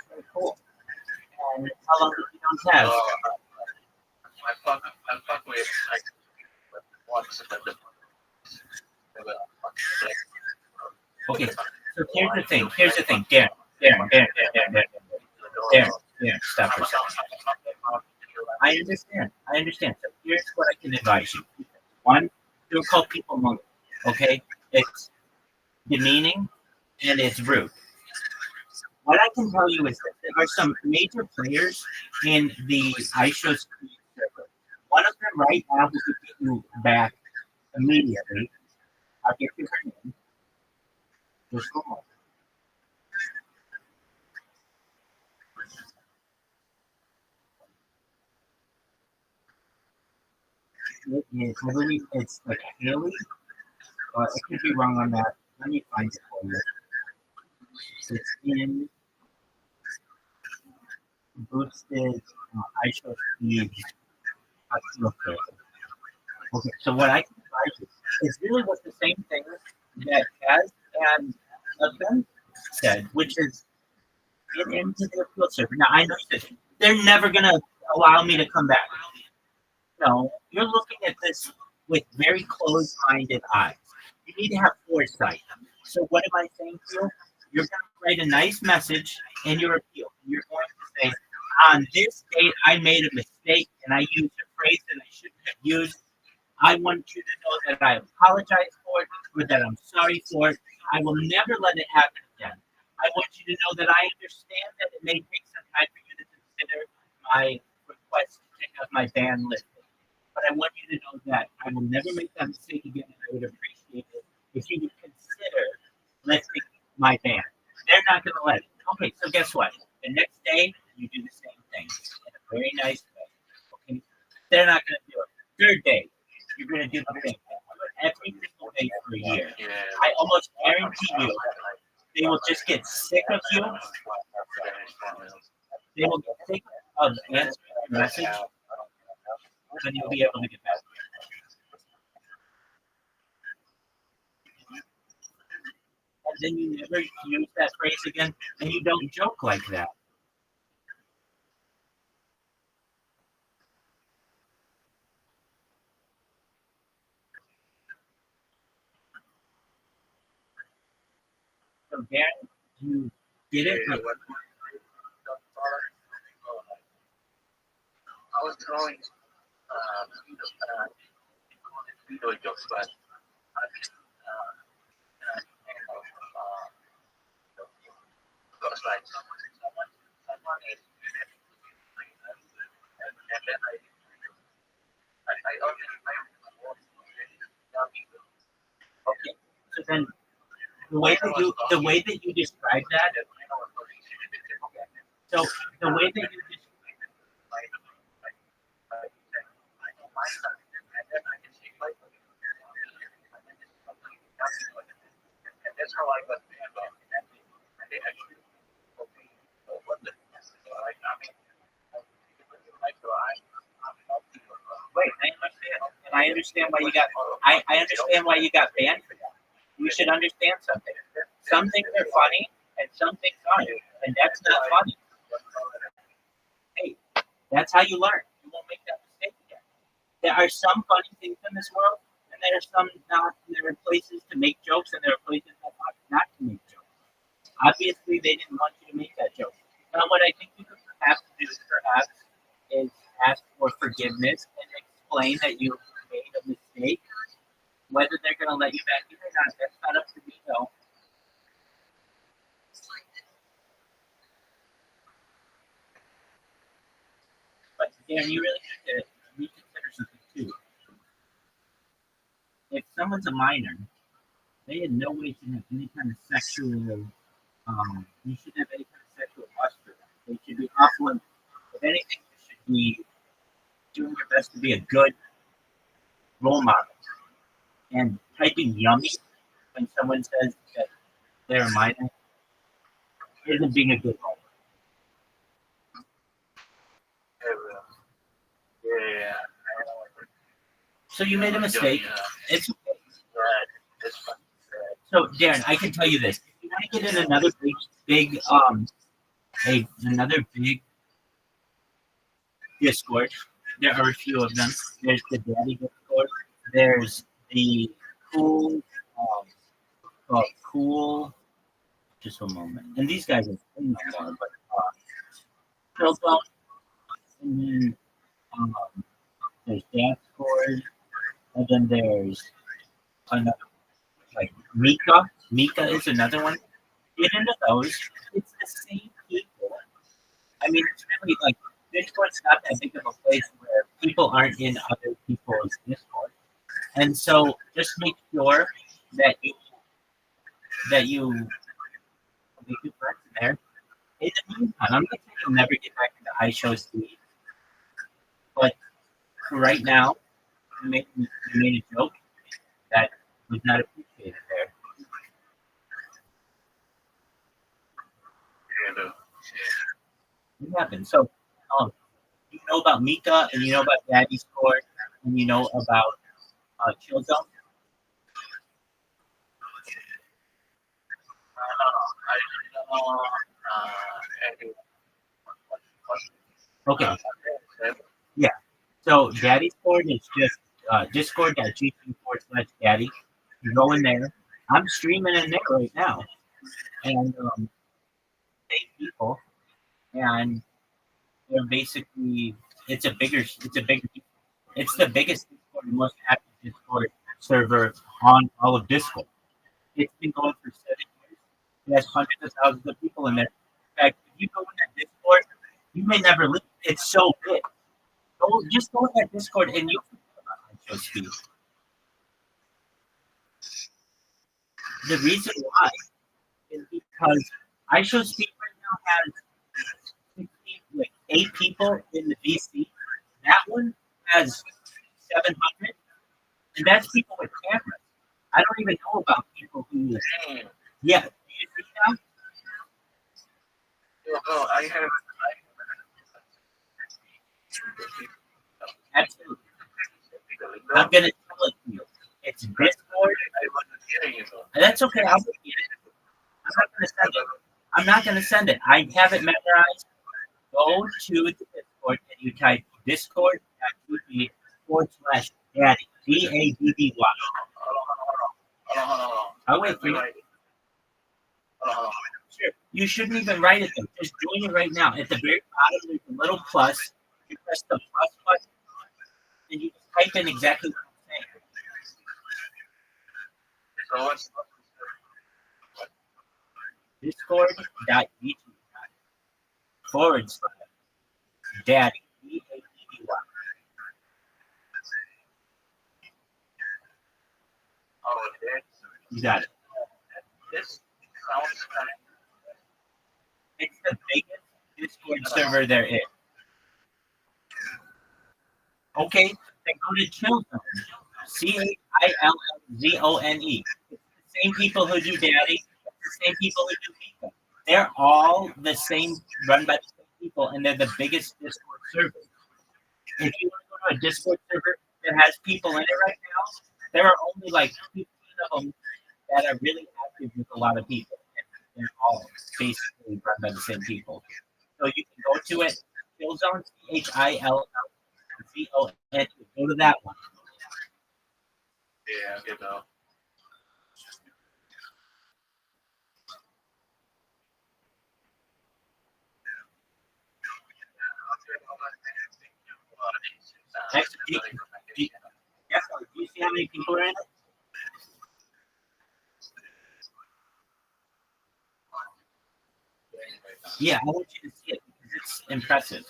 Very cool. And how long have you done tabs? I fuck with like what's the Okay, so here's the thing. Darren, stop for a second. I understand. So here's what I can advise you. One, don't call people monkeys, okay? It's demeaning and it's rude. What I can tell you is that there are some major players in the iShow Speed server. One of them right now will get you back immediately. I'll get you her name. Just one more. I believe it's like Haley. I could be wrong on that. Let me find it for you. It's in boosted iShow Speed. Okay, so what I can advise you is really what the same thing that Kaz and Ben said, which is get into their field server. Now I know that they're never gonna allow me to come back. No, you're looking at this with very closed-minded eyes. You need to have foresight. So what am I saying to you? You're going to write a nice message in your appeal. You're going to say, on this date, I made a mistake and I used a phrase that I shouldn't have used. I want you to know that I apologize for it, or that I'm sorry for it. I will never let it happen again. I want you to know that I understand that it may take some time for you to consider my request to take out my ban list. But I want you to know that I will never make that mistake again, and I would appreciate it if you would consider lifting my ban. They're not going to let it. Okay, so guess what? The next day, you do the same thing in a very nice way. Okay, they're not going to do it. Third day, you're going to do the same thing every single day for a year. I almost guarantee you, they will just get sick of you. They will get sick of answering your message. Then you'll be able to get back. And then you never use that phrase again, and you don't joke like that. So Darren, you did it. Like, I was drawing video jokes, but I just because like someone is and then I always okay. So then the way that you describe that. So the way that you that's how I got they actually what the wait. I understand why you got. I understand why you got banned for that. You should understand something. Some things are funny and some things aren't, and that's not funny. Hey, that's how you learn. You won't make that mistake again. There are some funny things in this world, and there are some not. There are places to make jokes, and there are places not to make jokes. Obviously, they didn't want you to make that joke. Now, what I think you could perhaps do, is ask for forgiveness and explain that you made a mistake. Whether they're going to let you back in or not, that's not up to me, though. But Darren, you really have to reconsider something too. If someone's a minor, they in no way should have any kind of sexual. You shouldn't have any kind of sexual lust for them. They should be off limits. If anything, you should be doing your best to be a good role model. And typing yummy when someone says that they're a minor isn't being a good role model. yeah. So you made a mistake. It's so Darren, I can tell you this. If you want to get in another big another big Discord, there are a few of them. There's the Daddy Discord. There's the cool cool. Just a moment. And these guys are no more, but Phil, and then there's Discord, and then there's another like Mika. Mika is another one. Get into those. It's the same people. I mean, it's really like Discord's not that big of a place where people aren't in other people's Discord, and so just make sure that you make your friends in there. In the meantime, I'm not saying you'll never get back into iShow's but for right now, you made a joke that was not appreciated there. What happened? So, you know about Mika, and you know about Daddy's Court, and you know about Chill Zone. Okay. Yeah. So Daddy's Court is just discord.gg/daddy. You go in there. I'm streaming in there right now. And 8 people. And they're basically it's the biggest Discord, the most active Discord server on all of Discord. It's been going for 7 years. It has hundreds of thousands of people in there. In fact, if you go in that Discord, you may never leave. It's so big. Just go in that Discord and you'll forget about iShow Speed. The reason why is because iShow Speed right now has 8 people in the VC. That one has 700, and that's people with cameras. I don't even know about people who. Yeah, do you see that? No, I have. Absolutely. I'm gonna tell it to you. It's Discord. I wasn't hearing you. That's okay. I'll get it. I'm not gonna send it. I have it memorized. Go to the Discord and you type discord.tv/daddy. DADDY. I'll wait for you. Sure. You shouldn't even write it though. Just join it right now. At the very bottom, there's a little plus. You press the plus button, and you just type in exactly what I'm saying. So what's Discord.youtube.com/daddy. DADDY. oh it is? You got it. This sounds kind It's the biggest Discord server there is. Okay, then go to Chillzone. CHILLZONE. It's the same people who do Daddy. It's the same people who do Pika. They're all the same, run by the same people, and they're the biggest Discord server. If you want to go to a Discord server that has people in it right now, there are only like 15 of them that are really active with a lot of people. And they're all basically run by the same people. So you can go to it, Chillzone, CHILLZONE. Go to that one. yeah, you know. Actually, do you see how many people are in it? Yeah, I want you to see it because it's impressive.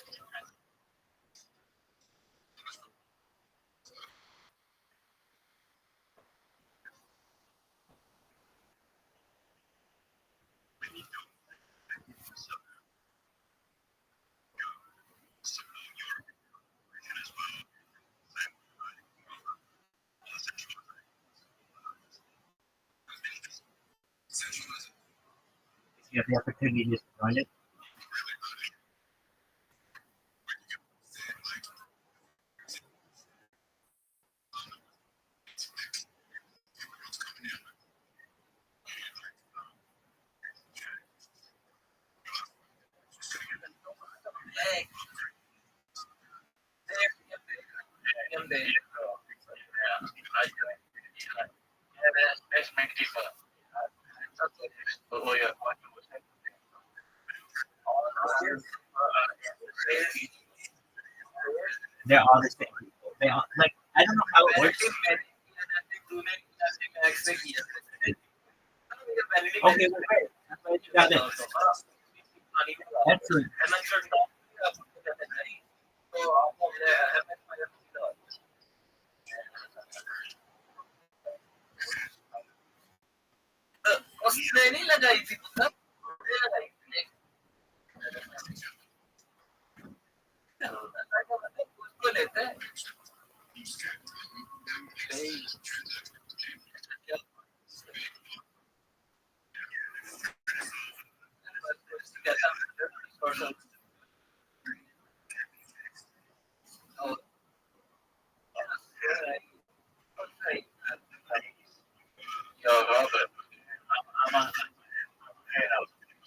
You have the opportunity to join it. Let's make this They're all the same people. They all like I don't know how it works. Okay, well, great. I'm glad you got it. Excellent.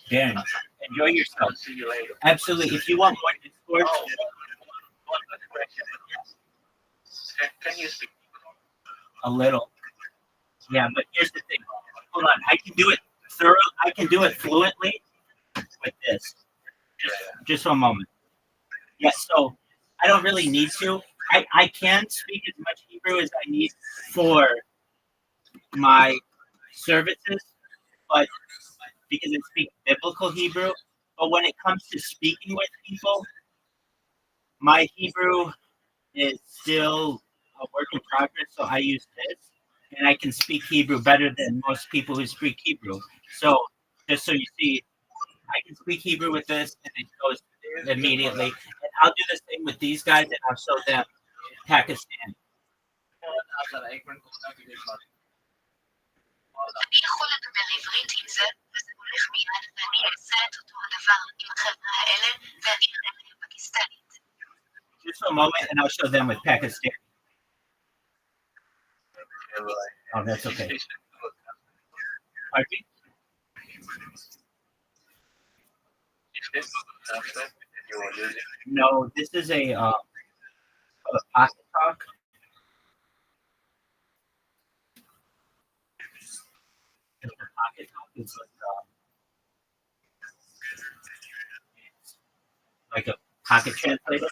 Darren, enjoy yourself. See you later. Absolutely. If you want more Discord, Oh, one other question. Can you speak? a little. Yeah, but here's the thing. Hold on. I can do it I can do it fluently with this. Just for a moment. Yeah, so I don't really need to. I can speak as much Hebrew as I need for my services, but because I speak biblical Hebrew. But when it comes to speaking with people, my Hebrew is still a work in progress, so I use this, and I can speak Hebrew better than most people who speak Hebrew. So just so you see, I can speak Hebrew with this, and it goes immediately. And I'll do the same with these guys, and I'll show them Pakistan. אני יכול לדבר עברית עם זה, וזה הולך מיד, ואני אעשה את אותו הדבר עם החבר'ה האלה, ואני אראה להם פקיסטנית. Just for a moment, and I'll show them with Pakistan. Oh, that's okay. Pardon me? No, this is a pocket talk. The pocket talk is like like a pocket translator.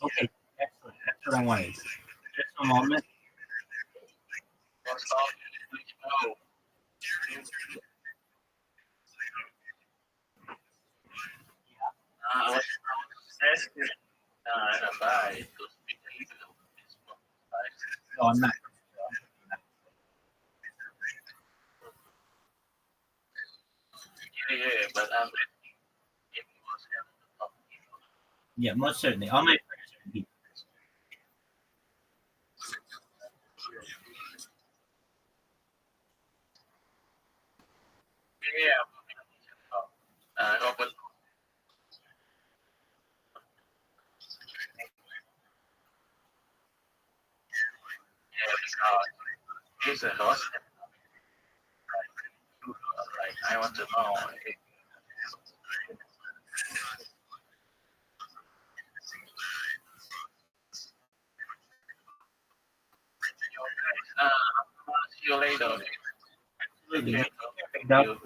Okay, excellent. That's what I wanted. Just a moment. Rabbi to speak a little of this book. No, I'm not. Yeah, but I'm it was held the top. Yeah, most certainly. All my prayers are with you. Yeah, Robert. Yeah, because he's a lost. Like I want to know. See you later. Absolutely. Yeah, Picked up. you.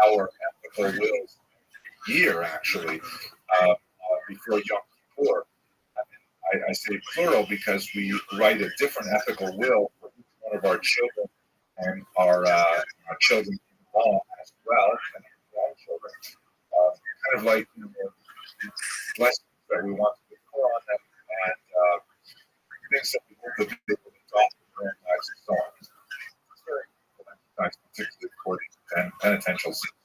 Our ethical wills year, actually, before Yom Kippur. I say plural because we write a different ethical will for each one of our children and our children as well, and our grandchildren. Kind of like blessings that we want to pour on them and things that we hope that they will adopt in their own lives and so on. It's very important, particularly for the penitential season.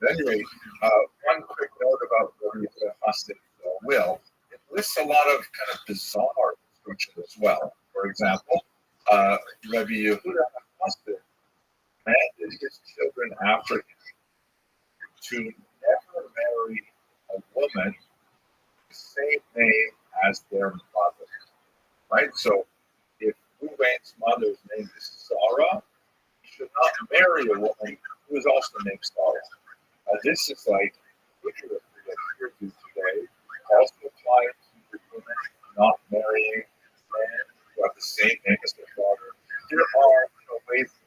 At any rate, one quick note about the Hasidic will. It lists a lot of kind of bizarre instructions as well. For example, Rabbi Yehuda Hasidic commanded his children after him to never marry a woman with the same name as their mother. Right? So if Ruvain's mother's name is Sarah, he should not marry a woman who is also named Sarah. This is like rigorously adhered to today. Also applies to women not marrying men who have the same name as their father. There are ways to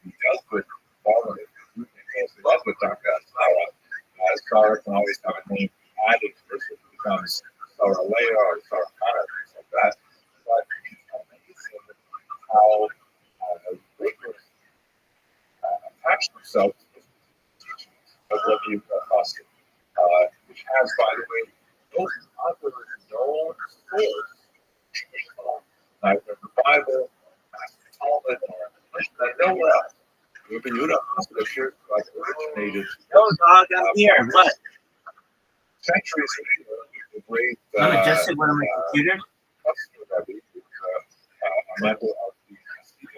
be dealt with following who falls in love with Dr. Sarah. Sarah can always have a name added first if it becomes Sarah Leah or Sarah Connor, things like that. But it's amazing how rigorous attached themselves to this teaching of Rabbi Hasidic, which has, by the way, no other known source, neither in the Bible, Talmud, or nowhere else. Rabbi Yehuda Hasidic appears to have originated No, dog, I'm here. What? centuries ago. The great I'm adjusting one of my computers. Rabbi, a member of the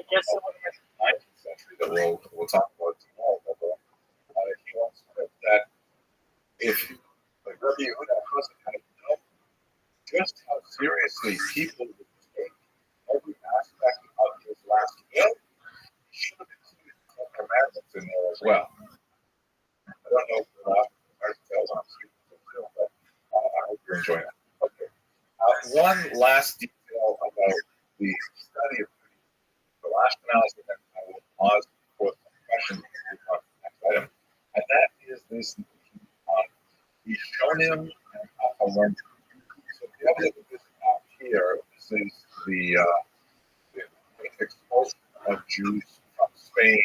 Adjusting one of my 19th century that we'll talk about tomorrow. He once said that if like Rabbi Yehuda Hasidic had known just how seriously people would take every aspect of his last will, he should have included the commandments in there as well. I don't know if the last details on speaking, but I hope you're enjoying it. Okay. One last detail about the study of the last analysis, and I will pause for some questions on the next item, and that is this on Rishonim and Acharonim. So if you have a look at this map here, this is the expulsion of Jews from Spain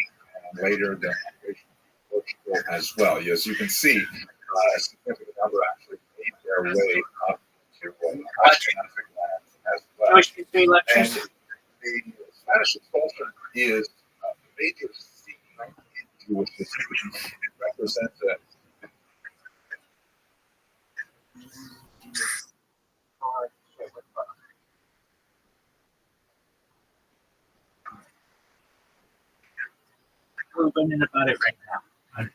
and later the migration to Portugal as well. As you can see, a significant number actually made their way up to Ashkenazic lands as well. Jewish history And lectures. the Spanish expulsion is a major theme in Jewish history. It represents a We're learning about it right now.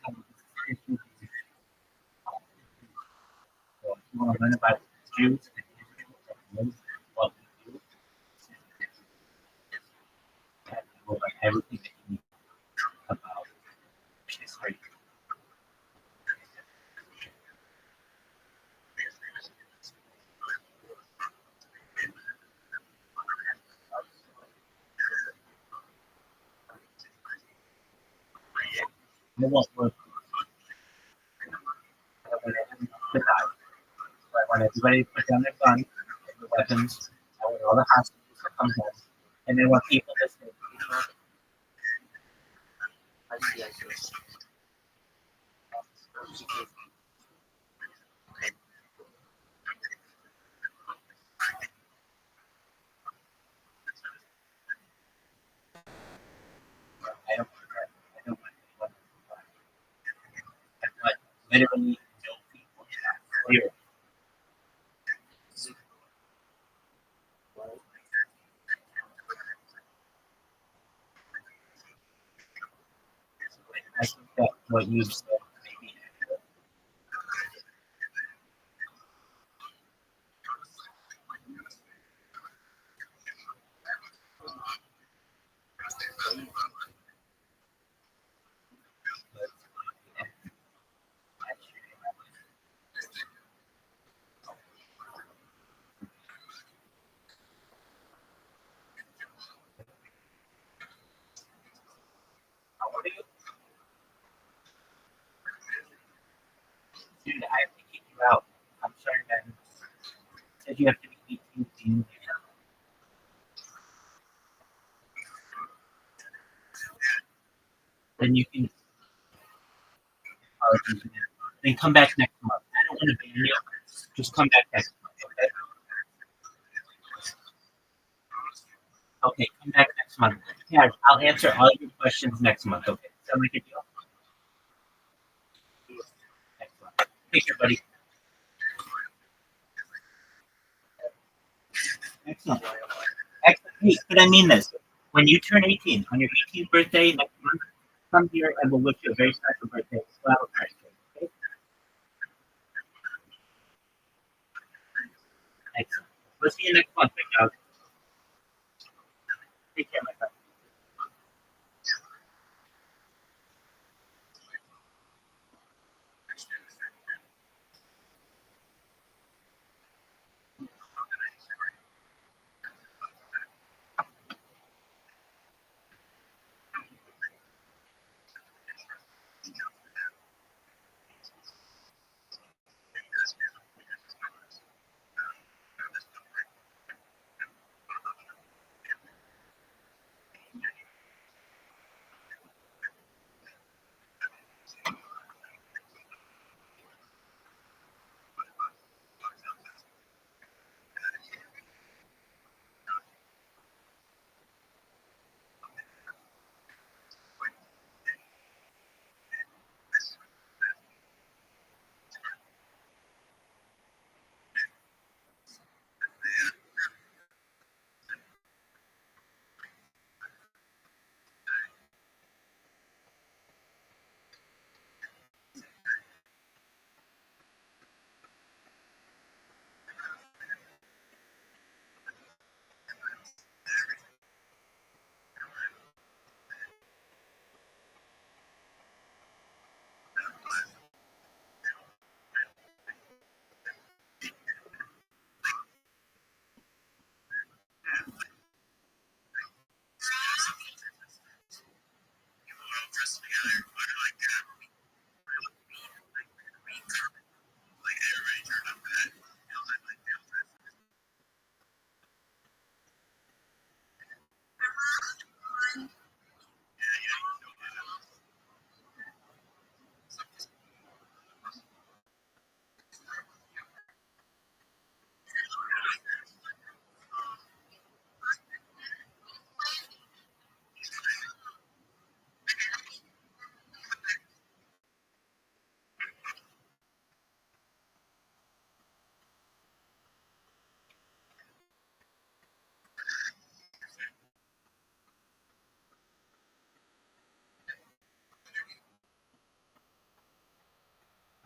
If you want to learn about Jews and Israel, what we do, and we'll learn everything that you need about history. It won't work. I want everybody to put down their guns, their weapons. I want all the hostages to come home. And then want people to say, I don't want anyone. I want literally no people in that clear. I think that what you've said may be accurate. How old are you? Dude, I have to kick you out. I'm sorry, man. Said you have to be 18. Then you can then come back next month. I don't want to ban you. Just come back next month, okay? Okay, come back next month. Yeah, I'll answer all your questions next month, okay? Sound like a deal? Next month. Take care, buddy. Excellent. Excellent. Hey, but I mean this. When you turn 18, on your 18th birthday next month, come here and we'll wish you a very special birthday. We'll have a party, okay? Excellent. We'll see you next month, big dog. Take care, my friend.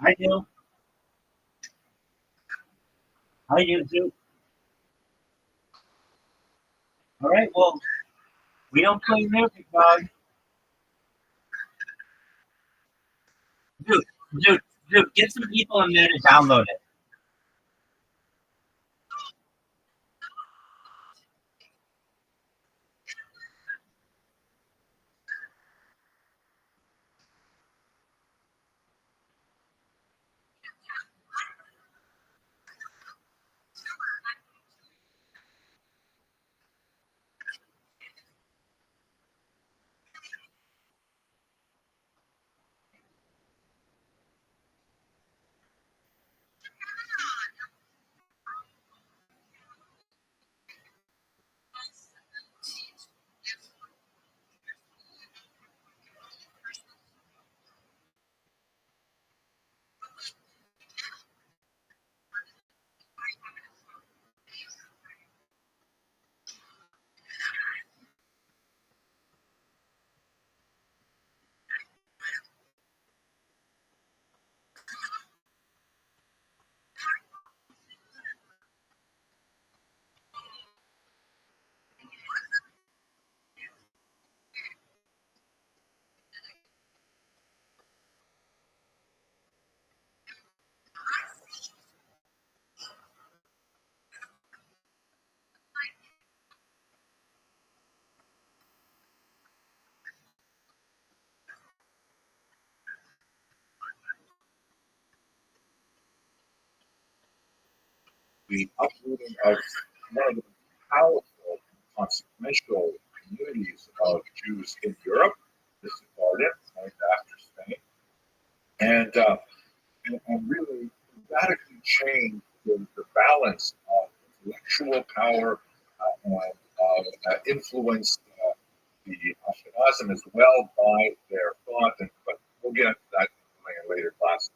I do. I do too. All right. Well, we don't play music, dog. Dude, dude, dude, get some people in there to download it. The uprooting of one of the powerful, consequential communities of Jews in Europe, this is Barden, right after Spain, and really radically changed the balance of intellectual power and influenced the Ashkenazim as well by their thought, but we'll get into that in later classes.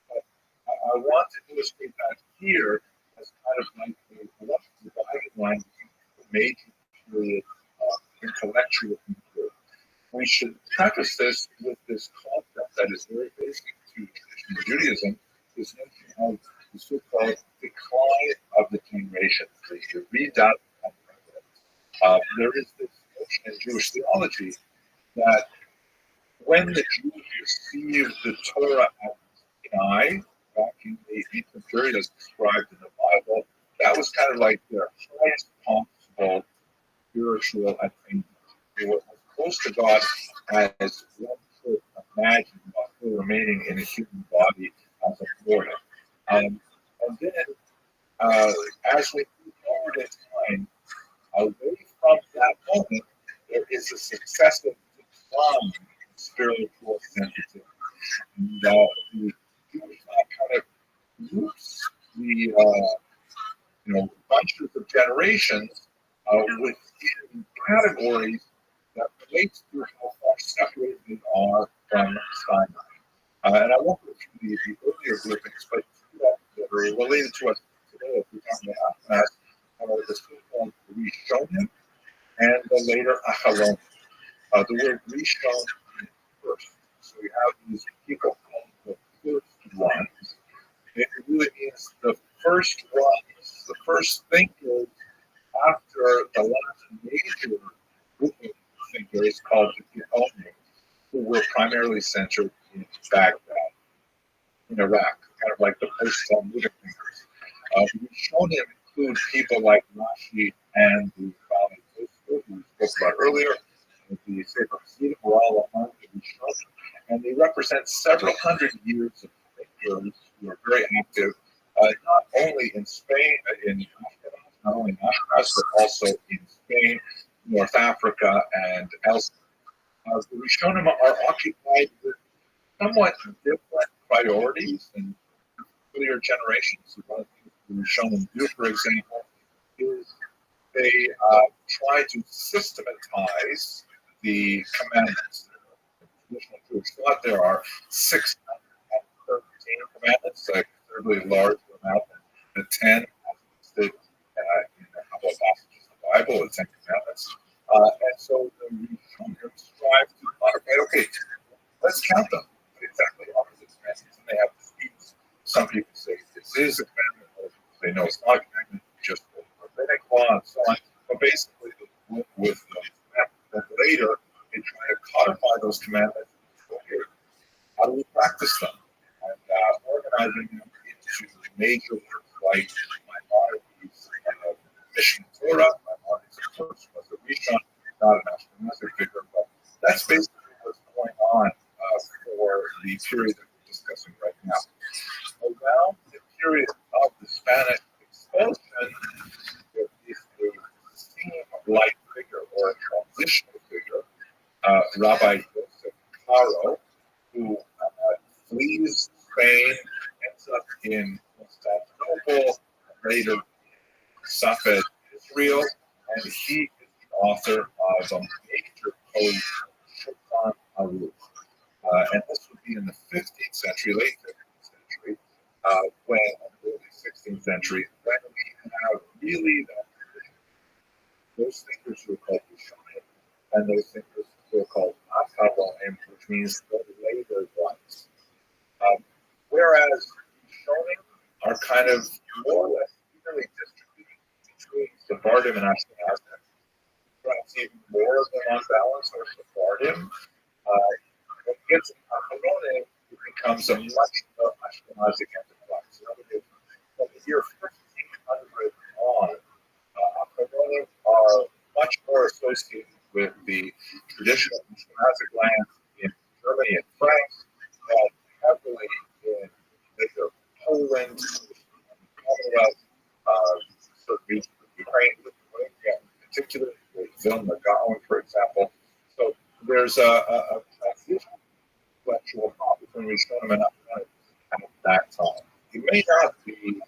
But I want to illustrate that here as kind of like the dividing line between the major period of intellectual inquiry. We should preface this with this concept that is very basic to traditional Judaism, this notion of the so-called decline of the generations. You read that. There is this notion in Jewish theology that when the Jews received the Torah at Sinai, back in the ancient period as described in the Bible, that was kind of like their highest possible spiritual attainment. They were as close to God as one could imagine while still remaining in a human body as a mortal. And then, as we move forward in time, away from that moment, there is a successive decline in spiritual sensitivity. And the Jewish kind of groups the bunches of generations within categories that relate to how far separated they are from Sinai. And I won't go through the earlier groupings, but that are related to us today, if we're talking about Achaz, the so-called Rishonim and the later Acharonim. The word Rishon is first. So we have these people called the first ones. It really means the first ones, the first thinkers after the last major group of thinkers called the Geonim, who were primarily centered in Baghdad, in Iraq, kind of like the post-Talmudic thinkers. The Rishonim include people like Rashi and the Rabbi who we spoke about earlier, the Sefer Chassidim were all among the Rishonim, and they represent several hundred years of thinkers who are very active, not only in Spain, not only in Ashkenaz, but also in Spain, North Africa, and elsewhere. The Rishonim are occupied with somewhat different priorities than earlier generations. One of the things the Rishonim do, for example, is they try to systematize the commandments. In traditional Jewish thought, there are 613 commandments, a considerably larger amount than the 10 as listed in a couple of passages of the Bible, the 10 commandments. And so the Rishonim strive to modify, okay, let's count them. Exactly all of the commandments. And they have this modify those commandments. How do we practice them? And organizing them into major works like Maimonides' Mission Torah. Maimonides, of course, was a Rishon, not an Ashkenazi figure, but that's basically what's going on for the period that we're discussing right now. Around the period of the Spanish expulsion, there is a theme-like figure or a transitional figure, Rabbi Joseph Caro, who flees Spain, ends up in Constantinople, later in Safed, Israel, and he is the author of a major poem, Shulchan Aruch. And this would be in the 15th century, late 15th century, when, early 16th century, when we have really those thinkers who are called Rishonim, and those thinkers who are called Akaronim, which means the later ones. Whereas Rishonim are kind of more or less evenly distributed between Sephardim and Ashkenazim, perhaps even more of them on balance are Sephardim. When it gets to Akaronim, it becomes a much more Ashkenazic enterprise. In other words, from the year 1500 on, Akaronim are much more associated with the traditional Ashkenazic lands in Germany and France, and heavily in later Poland, Commonwealth, certain regions of Ukraine, Lithuania in particular, with Vilna Gaon, for example. So there's a transition intellectual thought between Rishonim and Akaronim at that time. It may not be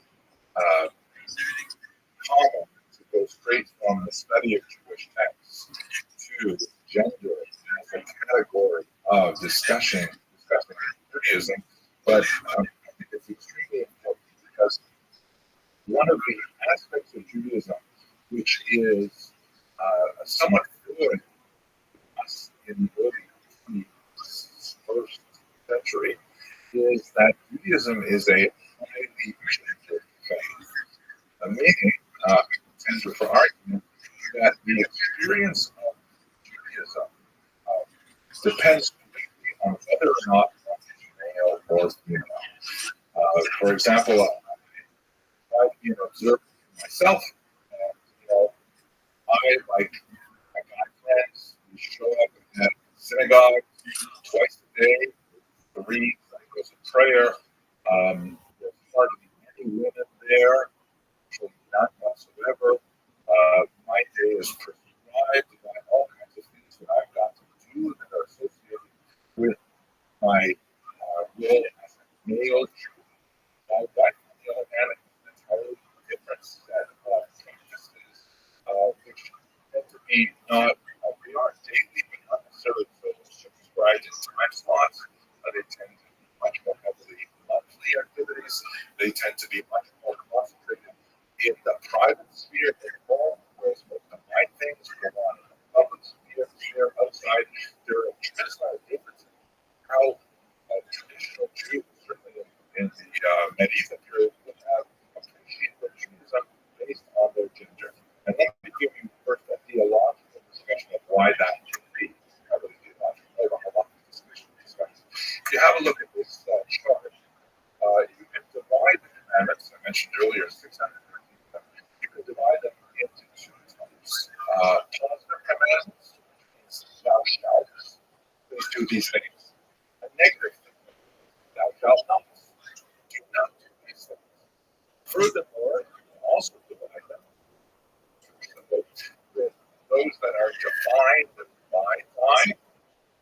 common to go straight from the study of Jewish texts to gender as a category of discussing Judaism, but I think it's extremely important because one of the aspects of Judaism, which is somewhat good to us in the early 21st century, is that Judaism is a highly gendered faith. Meaning, tender for argument, that the experience of Judaism depends completely on whether or not one is male or female. For example, I've been observing myself, I, like my guy friends, we show up at synagogue twice a day to read, I go to prayer. There's hardly any women there. Not whatsoever. My day is prescribed by all kinds of things that I've got to do that are associated with my role as a male Jew. That, on the other hand, is an entirely different set of practices, which tend to be not, they are daily, but not necessarily so prescribed in time slots. They tend to be much more heavily monthly activities. They tend to be much more concentrated in the private sphere at home, whereas most of my things go on in the public sphere outside. There are tremendous amount of differences in how traditional Jews, certainly in the medieval period, would have appreciated Judaism based on their gender. And let me give you first a theological discussion of why that should be. I really theological. I don't have a lot of discussion. If you have a look at this chart, you can divide the commandments I mentioned earlier, 600. You can divide them into two types. Positive commandments, thou shalt, please do these things. A negative commandment, thou shalt not, do not do these things. Furthermore, you can also divide them with those that are defined by time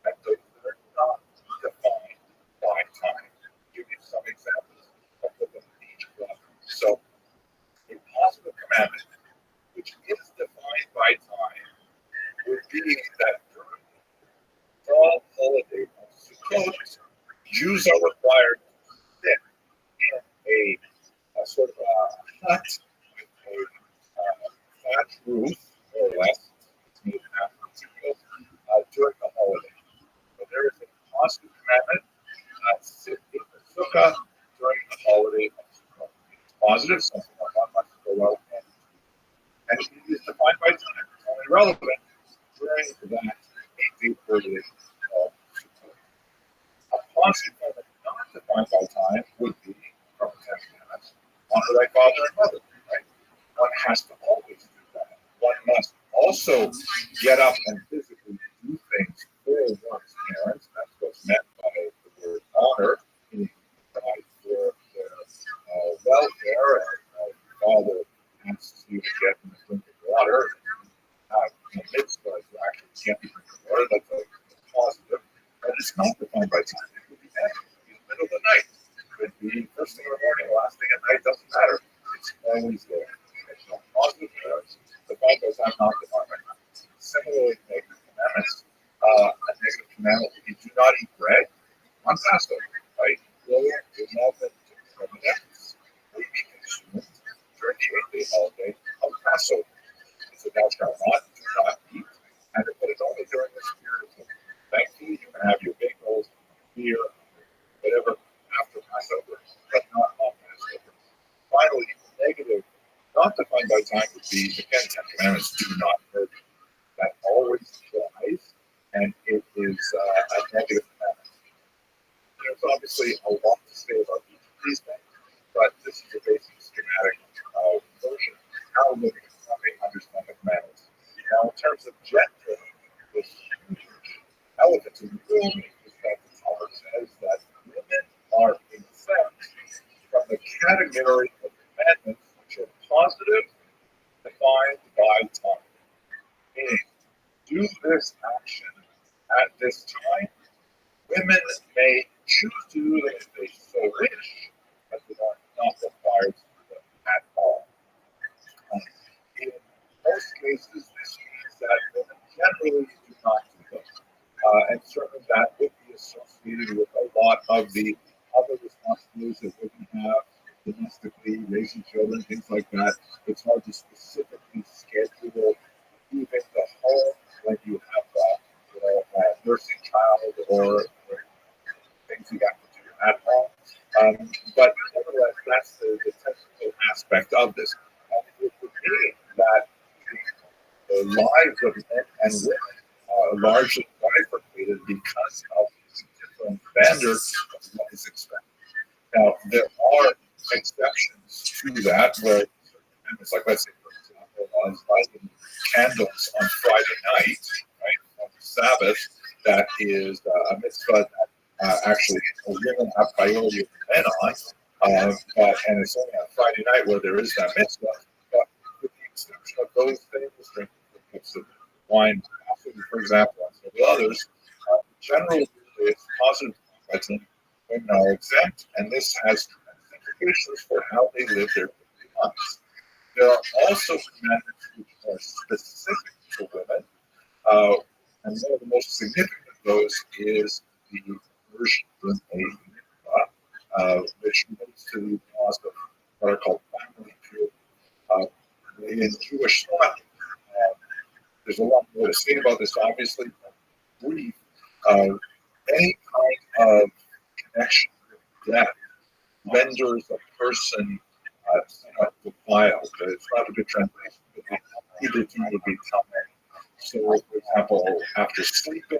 and those that are not defined by time. I'll give you some examples of them each one. So, a positive commandment, which is defined by time, would be that during the fall holiday of Sukkot, Jews are required to sit in a sort of a hut with a thatched roof, more or less, it's made after Sukkot, during the holiday. So there is a positive commandment, sit in the sukkah during the holiday of Sukkot. It's positive, something that one must go out and it is defined by time. It's only relevant during that 8-day period time by time would be from the Ten Commandments. Honor thy father and mother, right? One has to always do that. One must also get up and physically do things for one's parents. That's what's meant by the word honor. He provides for their welfare. As father asks you to get them a drink of water, mitzvah is actually can't be drinking water. That's a positive. But it's not defined by time. It could be in the middle of the night. It could be first thing in the morning, last thing at night. Doesn't matter. It's always there. It's not positive. Defined by time, not defined by time. Similarly, negative commandments. A negative commandment: if you do not eat bread on Passover, right? Earlier, do not eat evidence may be consumed during the 8-day holiday of Passover. So thou shalt not do not eat, and but it's only during this period of time. Thankfully, you can have your bagels, beer, whatever after Passover, but not on Passover. Finally, negative, not defined by time, would be again 10 commandments: do not murder. That always applies, and it is a negative commandment. There's obviously a lot to say about each of these things, but this is a basic schematic version of how we understand the commandments. Now, in terms of gender, the huge elephant in the room is that the Talmud says that women are exempt from the category of commandments which are positive, defined by time. Meaning, do this action at this time. Women may choose to do them if they so wish, but they are not required to do them at all. In most cases, this means that women generally do not do them. And certainly that would be associated with a lot of the other responsibilities that women have domestically, raising children, things like that. It's hard to specifically schedule even the home when you have a nursing child or things you have to do at home. But nevertheless, that's the technical aspect of this. It would mean that the lives of men and women are largely bifurcated because of the different standards of what is expected. Now, there are exceptions to that where it's like, let's say, for example, lighting candles on Friday night, right, on the Sabbath, that is a mitzvah that actually women have priority of men on, and it's only on Friday night where there is that mitzvah. But with the exception of those things, drinking cups of wine, for example, and several others, generally it's positive present. Women are exempt, and this has implications for how they live their daily lives. There are also commandments which are specific to women, and one of the most significant of those is the version of a mitzvah, which relates to the laws of what are called family purity. In Jewish thought, there's a lot more to say about this, obviously, but brief. Any kind of connection with death renders a person somewhat defiled. It's not a good translation, but either term would be tamei. So, for example, after sleeping,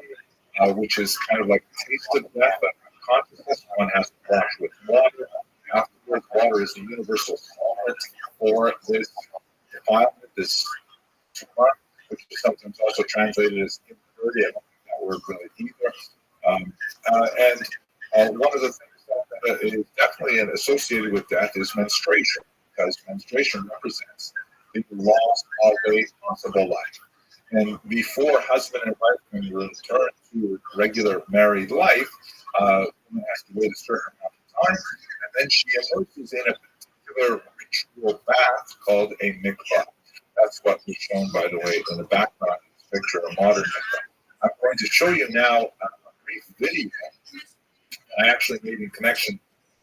which is kind of like the taste of death, but consciousness, one has to wash with water. Afterwards, water is the universal solvent for this defilement, this tumor, which is sometimes also translated as impurity. I don't think that word really either. And one of the things that is definitely associated with death is menstruation, because menstruation represents the loss of a possible life. And before husband and wife can return to regular married life, woman has to wait a certain amount of time, and then she immerses in a particular ritual bath called a mikvah. That's what was shown, by the way, in the background of this picture, a modern mikvah. I'm going to show you now a brief video I actually made in connection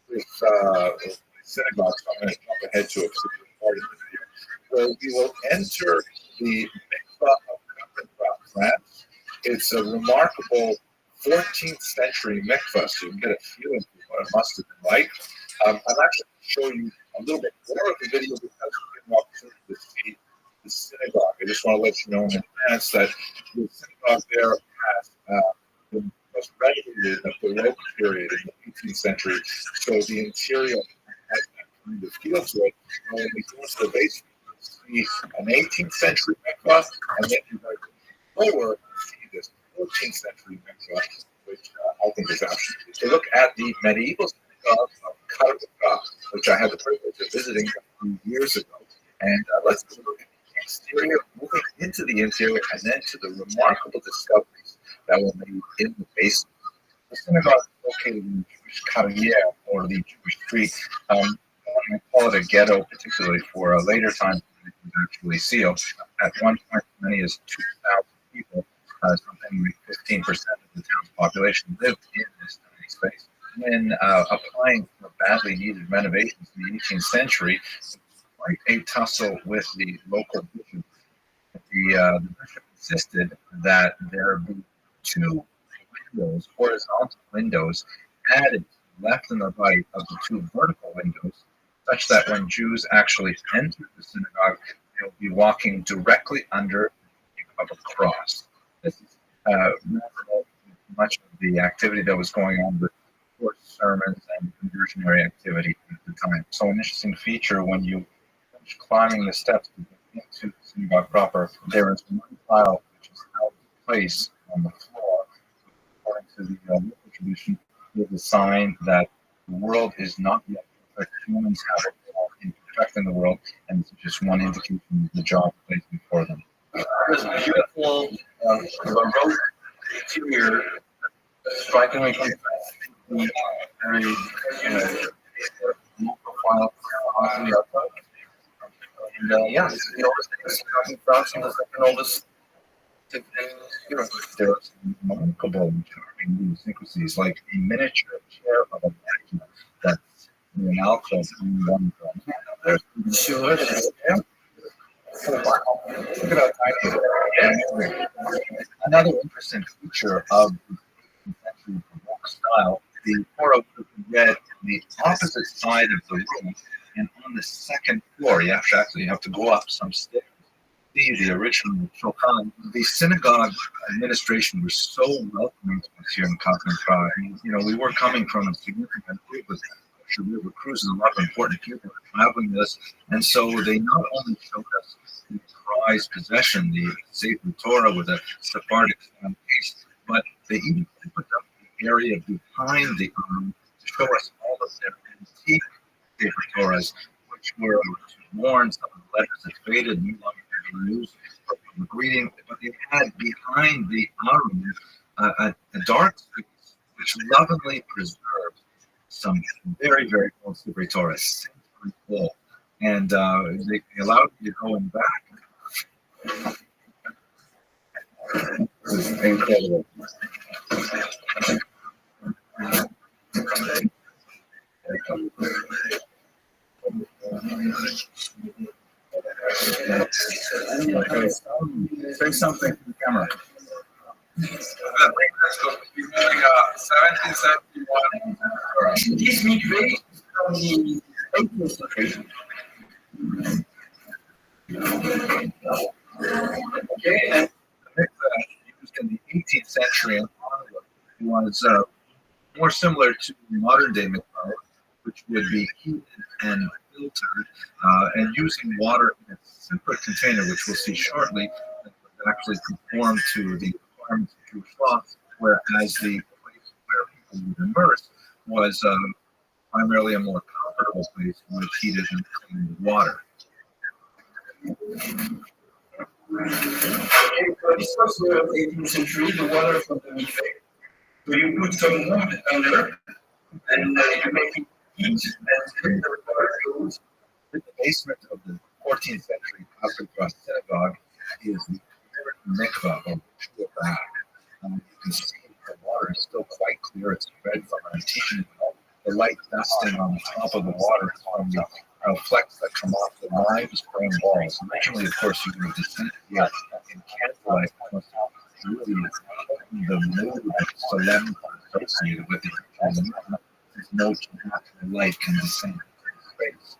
with synagogue, so I'm going to jump ahead to a particular part of the video, where we will enter the mikvah of France. It's a remarkable 14th century mikvah, so you can get a feeling for what it must have been like. I'm actually going to show you a little bit more of the video because we have an opportunity to see the synagogue. I just want to let you know in advance that the synagogue there has been was renovated in the Baroque period in the 18th century. So the interior has that kind of feel to it. And when we go into the basement, you see an 18th century mikvah, and then you go lower and see this 14th century mikvah, which I think is absolutely. So look at the medieval synagogue of Karbala, which I had the privilege of visiting a few years ago. And let's look at the exterior, moving into the interior, and then to the remarkable discoveries that were made in the basement. The synagogue is located in the Jewish Karriere, or the Jewish street. I call it a ghetto, particularly for a later time you can actually see it. At one point, as many as 2,000 people, something like 15% of the town's population, lived in this tiny space. When applying for badly needed renovations in the 18th century, quite a tussle with the local bishop. The bishop insisted that there be two windows, horizontal windows, added left and the right of the two vertical windows, such that when Jews actually entered the synagogue, they will be walking directly under of a cross. This is much of the activity that was going on with course sermons and conversionary activity at the time. So an interesting feature when you finish climbing the steps to get into the synagogue proper, there is one tile which is out of place on the floor. According to the local tradition, there's a sign that the world is not yet perfect. Humans have a role in perfecting the world, and it's just one indication of the job placed before them. There's a beautiful road interior, strikingly contrasted. Very, low profile on the outside. And yeah, it's the oldest thing in France and the second oldest in Europe. There are some remarkable and charming idiosyncrasies, like a miniature chair of a magna that's in an alcove in one room. There's Sure. Yeah. Look at how tiny it is. Another interesting feature of the 18th century Baroque style, the Torah would be read on the opposite side of the room, and on the second floor, you have to go up some stairs. See the original Shulchan. The synagogue administration was so welcoming to us here in Cotton Prague. We were coming from a significant group of recruits and a lot of important people traveling with us, and so they not only showed us the prized possession, the Sefer Torah with a Sephardic case, but they even opened up the area behind the to show us all of their antique Sefer Torahs, which were worn. Some of the letters had faded, no longer could be used for public reading, but they had behind the Aron a dark space which lovingly preserved some very, very old Sefer Torah, century old, and they allowed me to go in back. This is incredible. Say something to the camera. Between 1771. This mikveh is from the 18th century. Okay, and the mikveh used in the 18th century and onward was more similar to modern day mikveh, which would be heated and filtered, and using water in a separate container, which we'll see shortly, that would actually conform to the requirements of Jewish law, whereas the place where people would immerse was primarily a more comfortable place with heated and clean water. This was the 18th century, the water from the mikveh. So you put some wood under, and you make it heat, and then the water goes. In the basement of the 14th century Coptic synagogue is the mikveh, or the bath. You can see the water is still quite clear. It's red from an antique. The light dusting on the top of the water from the flecks that come off the knives frame walls. Originally, of course, you would descend here in candlelight. Really, the mood and solemnity associated with it. There's no natural light can descend into space.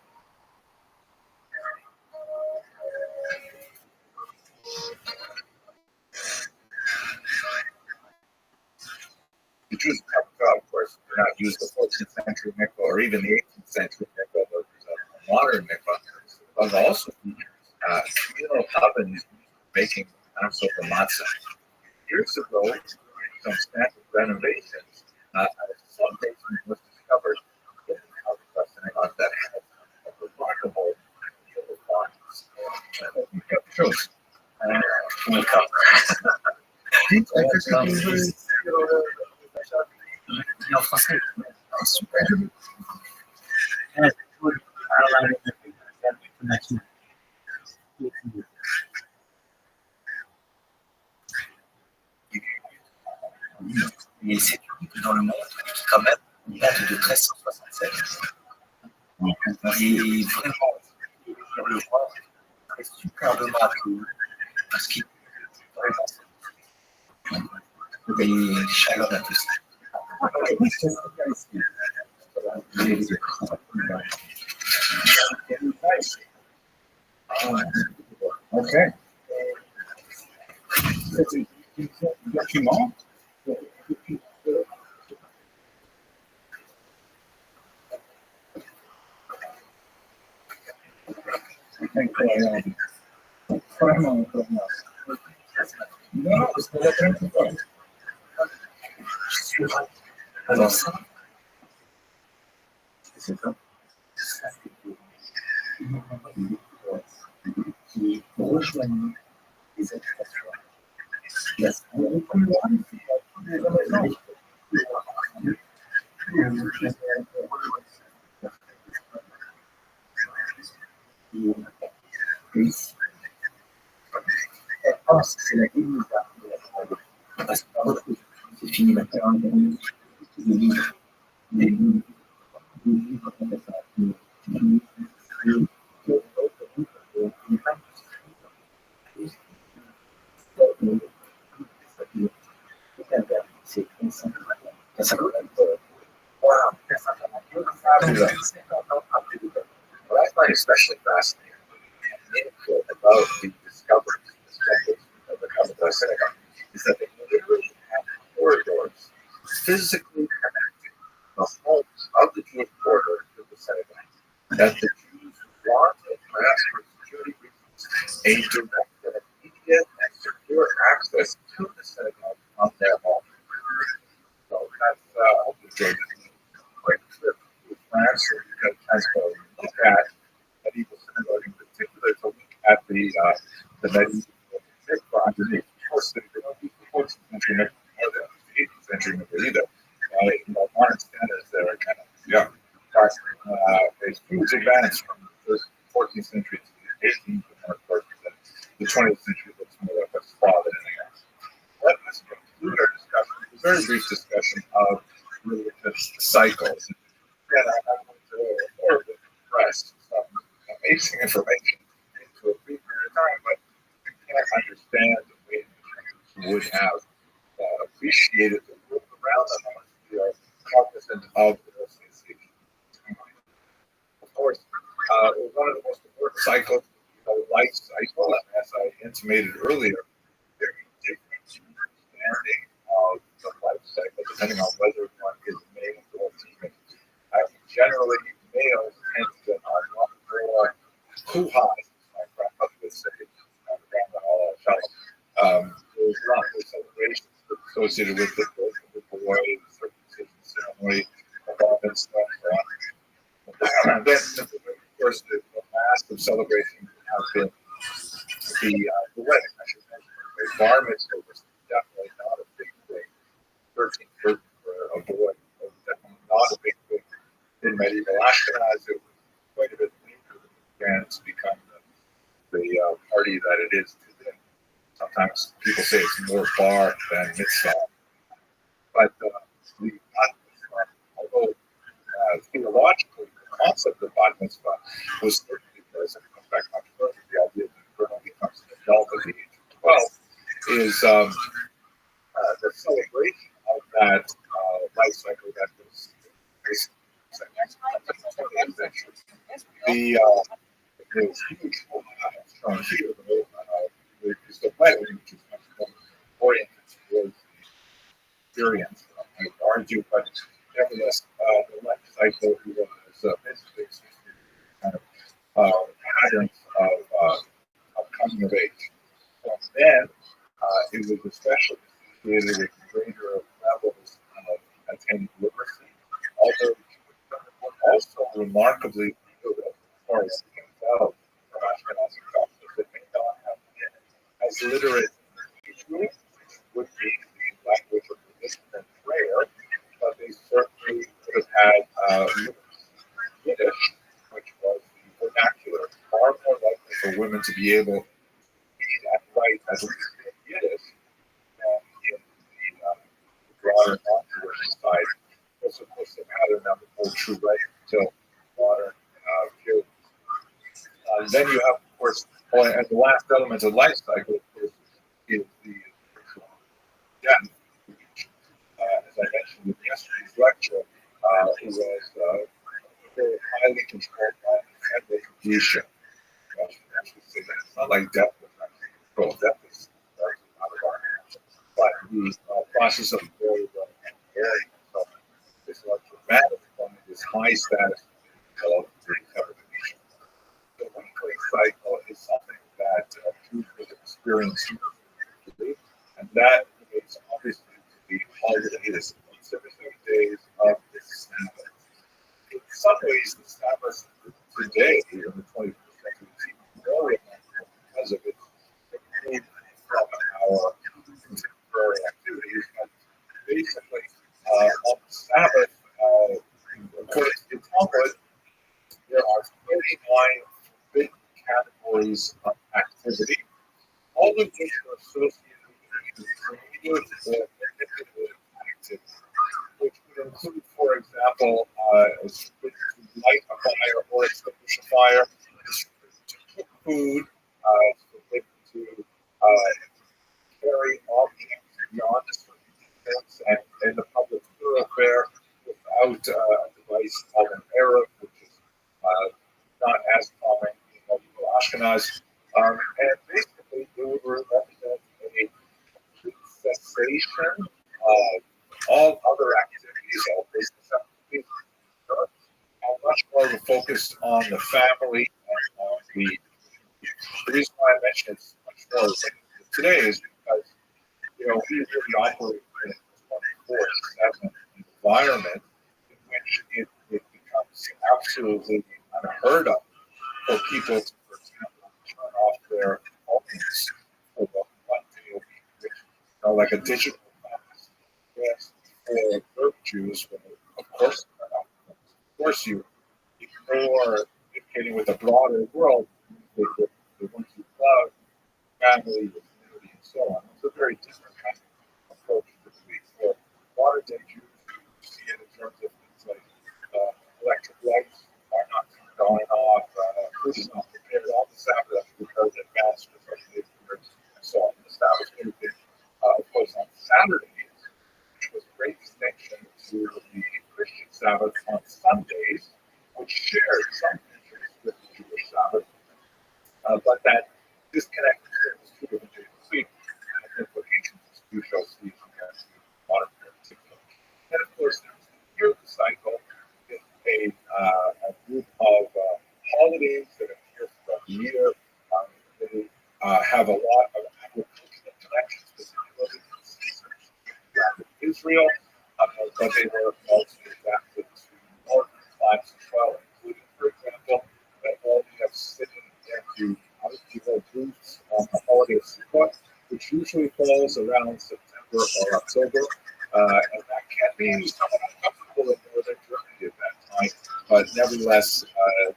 The Jews have, of course, do not use the 14th century mikvah or even the 18th century mikvah, but a modern mikvah. But also communal ovens making Passover matzah. Years ago, some standard renovations, some basement was discovered in the synagogue that had a remarkable shows. En français, super. Et c'est unique dans le monde qui quand même date de 1367. Et vraiment, on le voit, c'est superbement accueilli parce qu'il et chaleur à tous. Ok. C'est un document. Incroyable. Vraiment incroyable. Non, c'est la première. Alors ça, C'est ça. qui rejoignent les habitations. Elle pense que c'est la Guinness de la Rabbi. Parce que c'est fini maintenant. Les livres. Les livres. Les livres, on fait ça. C'est What I find especially fascinating and meaningful about the discoveries of the Kabbalah synagogue is that they literally have corridors physically connecting the homes of the Jewish quarter to the synagogue. That the Jews wanted, perhaps for security reasons, a direct and immediate and secure access to the synagogue from their home. So that's quite a trip to France, because as we look at medieval synagogue in particular, to look at the medieval mikvah underneath. Of course, they don't use the 14th century mikvah or the 18th century mikvah either. Modern standards there are kind of, there's huge advance from the 14th century to the 18th, and of course the 20th century looks more like a spa than anything else. Let us conclude our discussion, a very brief discussion of religious cycles. And I'm going to more than press some amazing information into a brief period of time, but you can't understand the way in which you would have appreciated the world around them unless you are cognizant of the association. Of course, one of the most important cycles, life cycle, and as I intimated earlier, very different understanding of the life cycle depending on whether one is male or female. Generally, males tend to are not more hoo-has, my grandmother would say. There's not the celebrations associated with the birth of the boy, the circumcision ceremony, all that stuff. And then, of course, the massive celebration has been the wedding. I should mention the bar mitzvah was definitely not a big thing. 13th birthday for a boy was definitely not a big thing. In medieval Ashkenaz, it was quite a bit later that it began to become the party that it is today. Sometimes people say it's more bar than mitzvah. But the although theologically, the concept of bat mitzvah was certainly present. In fact, much further, the idea that the girl becomes an adult at the age of 12 is the celebration of that life cycle that was basically the huge shown here, is the wedding, which is much more oriented towards the experience. I would argue, but nevertheless, the life cycle was basically kind of patterns of coming of age. From then, it was especially associated with greater levels of attaining literacy, although also remarkably, as far as you can tell, from Ashkenazi culture, that may not have been as literate usually, would be the language of religion and prayer, but they certainly could have had Yiddish, which was the vernacular, far more likely for women to be able to read and write at least in Yiddish than in the broader non-Jewish side. This, of course, the pattern that would hold true right until modern periods. Then you have, of course, and the last element of life cycle, of course, is the death, which, as I mentioned in yesterday's lecture, was very highly controlled by the education. I should actually say that it's not like death was actually controlled. Death is out of our hands. But the process of very well engineering itself is not dramatic from this high status of the education. The weekly cycle is something that Jews will experience usually, and that is obviously the holidays, specific days of the Sabbath. In some ways, the Sabbath today, in the 21st century, is even more remarkable because of its removed from our contemporary activities. But basically, on the Sabbath, according to the Talmud, there are 39 big categories of activity, all of which are associated with creative or manipulative activity, which would include, for example, to light a fire or extinguish a fire, to cook food, to carry objects beyond a certain distance and in the public thoroughfare without a device called an Arab, which is not as common in medieval Ashkenaz. And basically, it would represent a complete cessation of all other activities, all business activities, and much more of a focus on the family and on the reason why I mention it much more today is because, we really operate in a 24/7 environment in which it becomes absolutely unheard of for people to, for example, turn off their phones for one day a week, which, like a digital class. Yes, for Jews, of course, of course, you ignore communicating with the broader world, the ones you love, family, the community, and so on. It's a very different kind of approach to the week. For modern day Jews, you see it in terms of things like electric lights are not turned on and off, food is not prepared on the Sabbath because it fasts for 30 days and so on. The Sabbath would have been, of course, on Saturdays, which was a great distinction to the Christian Sabbath on Sundays, which shared some features with the Jewish Sabbath, but that disconnected those two different days of the week and implications we shall see compared to modern particular. And of course, there's the yearly cycle is a group of holidays that appear throughout the year. They have a lot of agricultural connections, particularly with Israel, but they were also adapted to northern climates as well, including, for example, that all we have sitting into people booths on the holiday of Sukkot, which usually falls around September or October, and that can be somewhat uncomfortable in northern Germany at that time, but nevertheless,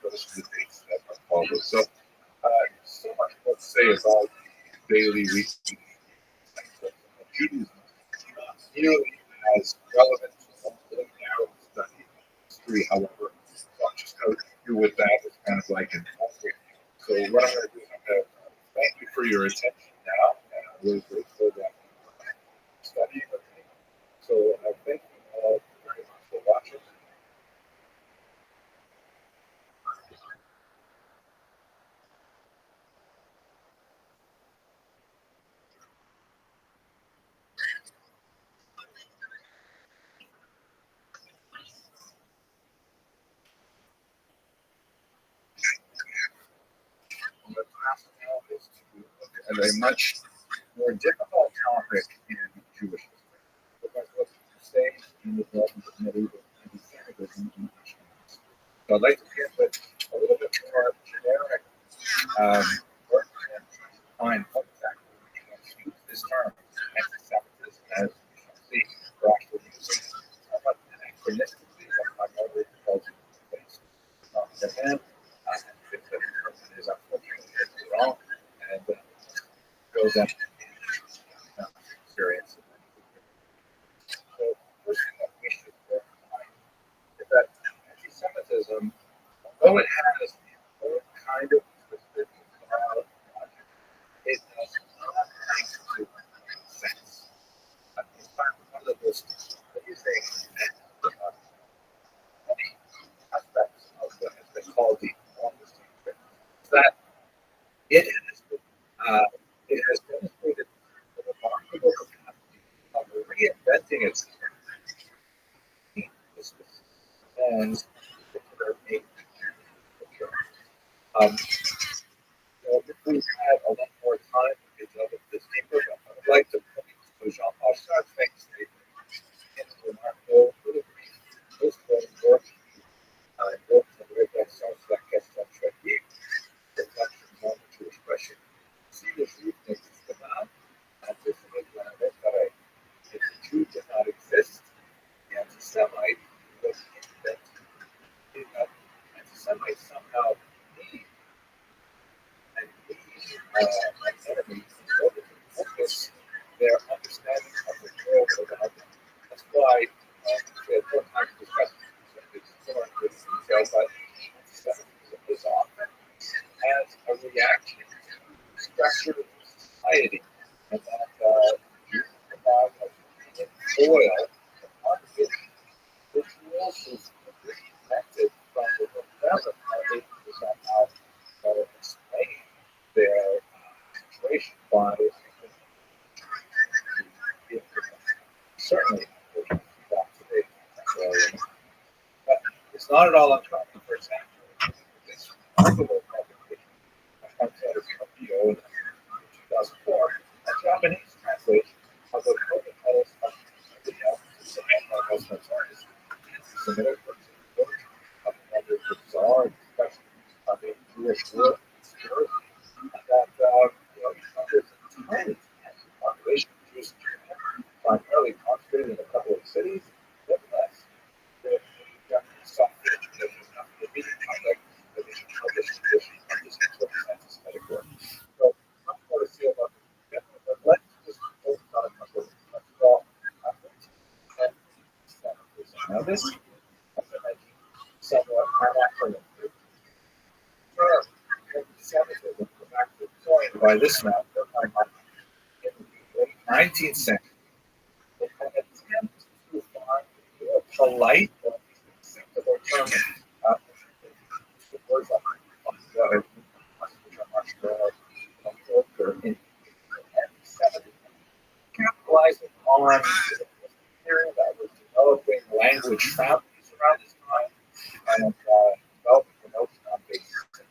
those are the dates that are followed. So, so much more to say about the daily, weekly things of Judaism, not nearly as relevant to one really narrow study of history, however, so just how to do with that is kind of like an overview. So what I'm going to do is I'm going to thank you for your attention now, and I'm really grateful that you studying with me. So I thank you all very much for watching. a much more difficult topic in Jewish history because what's the same in the development of medieval anti-Semitism in Christianity. So I'd like to begin with a little bit more generic work and find what exactly we can use this term anti-Semitism as we shall see. We're actually using somewhat anachronistically what my mother calls it based on the hand. And if the person is unfortunately wrong and goes out experience. So first thing that we should bear in mind is that anti-Semitism, although it has its own kind of twisted morality, it does not think to make sense. In fact, one of the most amazing many aspects of what has been called the longest history is that it has demonstrated the remarkable capacity of reinventing itself and particular age. If we had a lot more time, we could delve into this deeper, but I would like to point to Jean-Paul Sartre's famous statement in the remarkable, really brief, post-mortem work, de réflexion sur la question traitée, Reflections on the Jewish question. Si le juif n'existe pas, l'antisémite doit en être pareil. If the Jew did not exist, the anti-Semite was invented. Anti-Semites somehow need an enemy in order to focus their understanding of the world around them. That's why we had no time to discuss this more in detail, but anti-Semitism is often as a reaction to structure of society, and that you provide a foil upon which rituals is disconnected from the development of it to somehow explain their situation by certainly that today. But it's not at all uncommon, for example, this remarkable publication by Rabbi in 2004, a Japanese translation of the Kobe titles of the Semitic of another bizarre expression of a Jewish word that there's a tiny population of Jews in Japan, primarily concentrated in a couple of cities. Nevertheless, the Japanese software education is not the immediate contact with the published tradition of this anti-Semitic work. So, much more to say about this, but let's just focus on a couple of things. First of all, now this, as I mentioned, somewhat anachronistic. Sure, anti-Semitism was actually coined by this man, in the late 19th century. It had an attempt to find a polite or acceptable term. The words which are much more vulgar in anti-Semitism, capitalizing on the theory that was developing language families around this time and developing the notion of a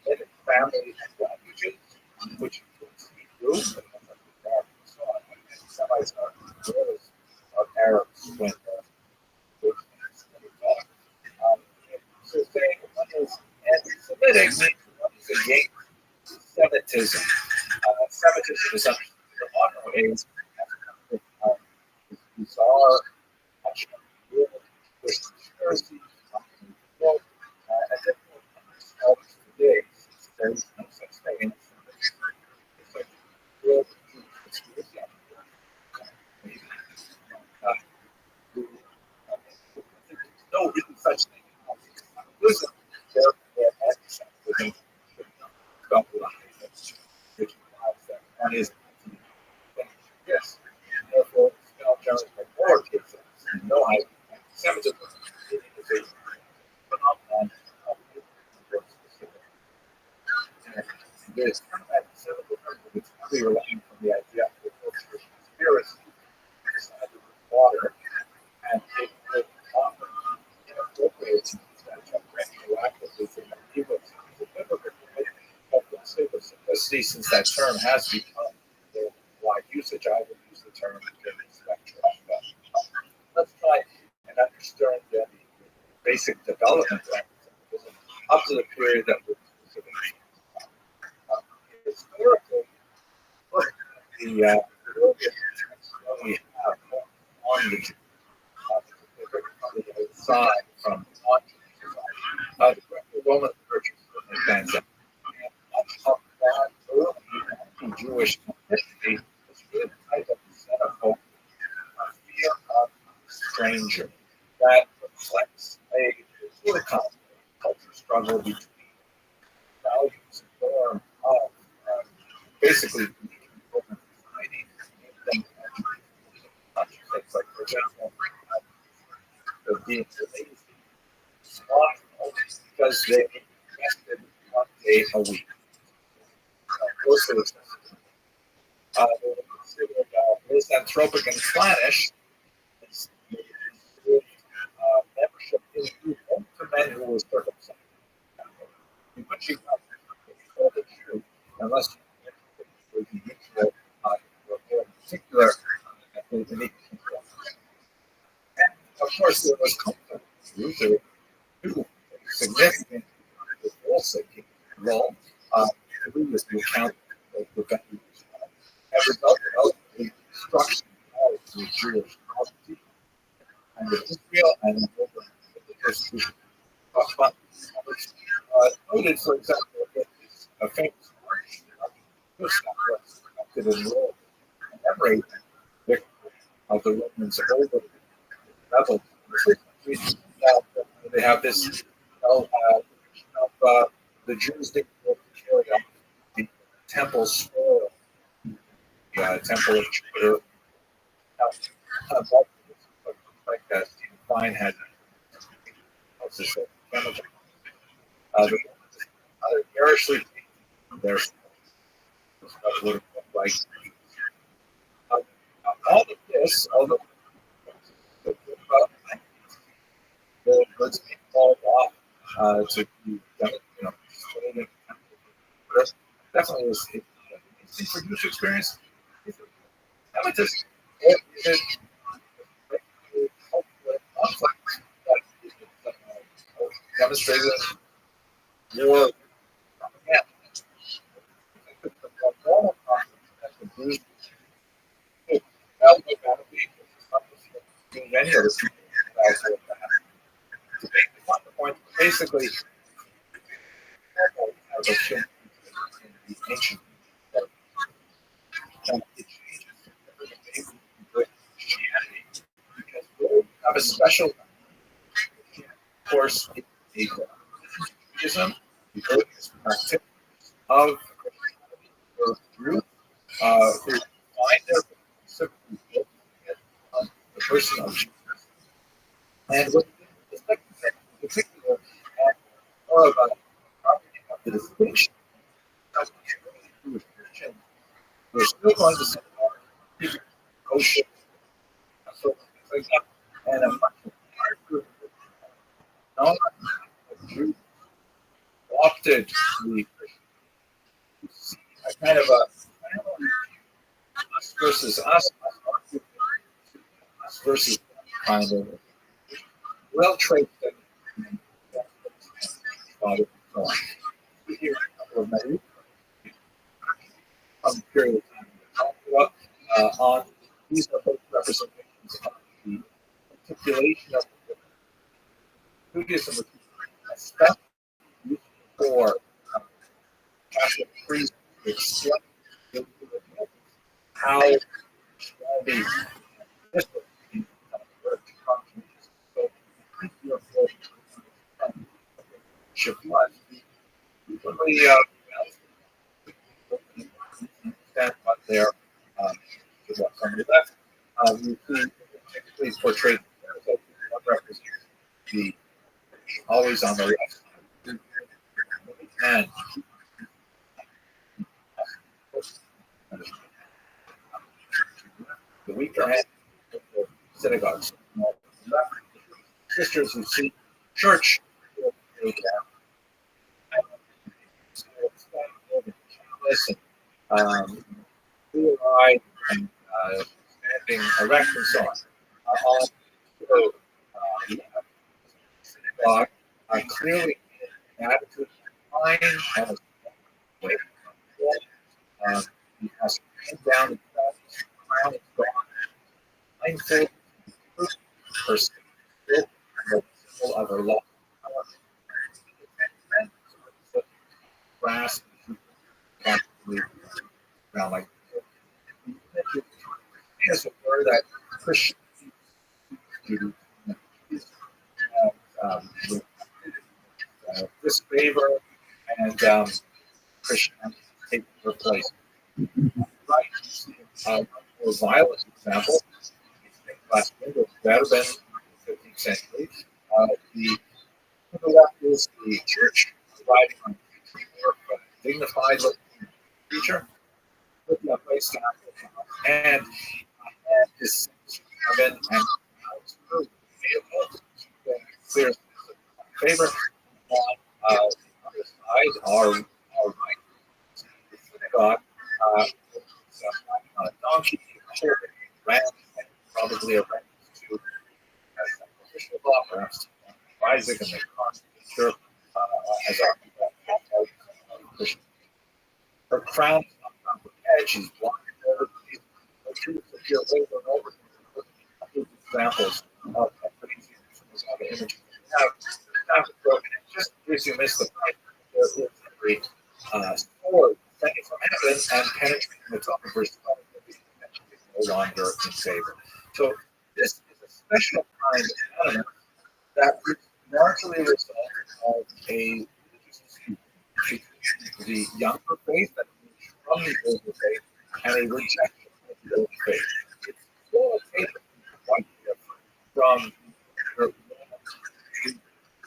Semitic family of languages, which includes Hebrew, and so on. Semites are Arabs when so saying one is anti-Semitic means one is against Semitism. Semitism is something the modern age bizarre, conspiracies, and different today. There's no such thing. It's like real conspiracy. No really such thing. Listen, there anti-Semitism which implies that one is yes. Therefore, spell Jones before gives us no idea. Anti-Semitism is a phenomenon of specific. This anti-Semitism is clearly relying from the idea of the cultural conspiracy inside the water, and it would often be inappropriate to retroactively to people of the simplicity, since that term has become basic development up to the period that we're specifically historically, look, the we have on the side from the Roman churches advanced. And much of that early Jewish history was really kind of set up of fear of stranger that reflects a really complex culture struggle between values and norm of basically society. Like, for example, being lazy, because they invested 1 day a week. Those are they were considered misanthropic and clannish. Membership in the group only to men who were circumcised. But you can't tell the truth unless you were the ritual or particular ethnic. Of course, there was usually two significant role-seeking role with the account of the values as a result of the destruction of the Jewish community and the Israel and the persecution. Noted, for example, that a famous march was conducted in Rome and commemorating the victory of the Romans over the rebels. They have this of the Jews didn't carry out the temple spoil, the temple of Jupiter. Like Stephen Klein had other garishly there's what it would look like. All of this, although let's be called off to be definitely was for user experience. I would just demonstrated more many of the basically the ancient because we have a special course in Judaism, the earliest practice of group who find their the person of Jesus. And what the second thing in particular, and more of the distinction of Jewish Christians, we're still going to see kosher, and a much larger Jews opted to see a kind of a us versus us versus kind of well trade thing. Here, a couple of measures from the period of time we're talking about on these are both representations of the articulation of Buddhism, especially for Catholic priests to explain how the but there what somebody left. You see typically portrayed represents the always on the left. And the weaker hand of the synagogues. Sisters who see church blue-eyed and standing erect and so on. God clearly in attitude, mind, and a way. He has to hand down the crown of God, mindful, person, the symbol of her love. Brass, around like as a word that Christian with disfavor and Christian take their place. Right? A violent example, last window better than the 15th century. The left is the church riding on a dignified looking creature with a place to have and his heaven and clear favor on the other side are right. The synagogue on a donkey, ram, and probably a ram to official law, perhaps Isaac and the constitution as our Christian. Her crown is on top of her head. She's blindfolded. Her truth appears over and over. Examples of these images. Now, just in case you missed the point, there is a sword descending from heaven and penetrating the top of her skull, no longer in favor. So this is a special kind of element that is largely a result of a the younger faith that from the older faith and a rejection of the older faith. It's still a faith quite different from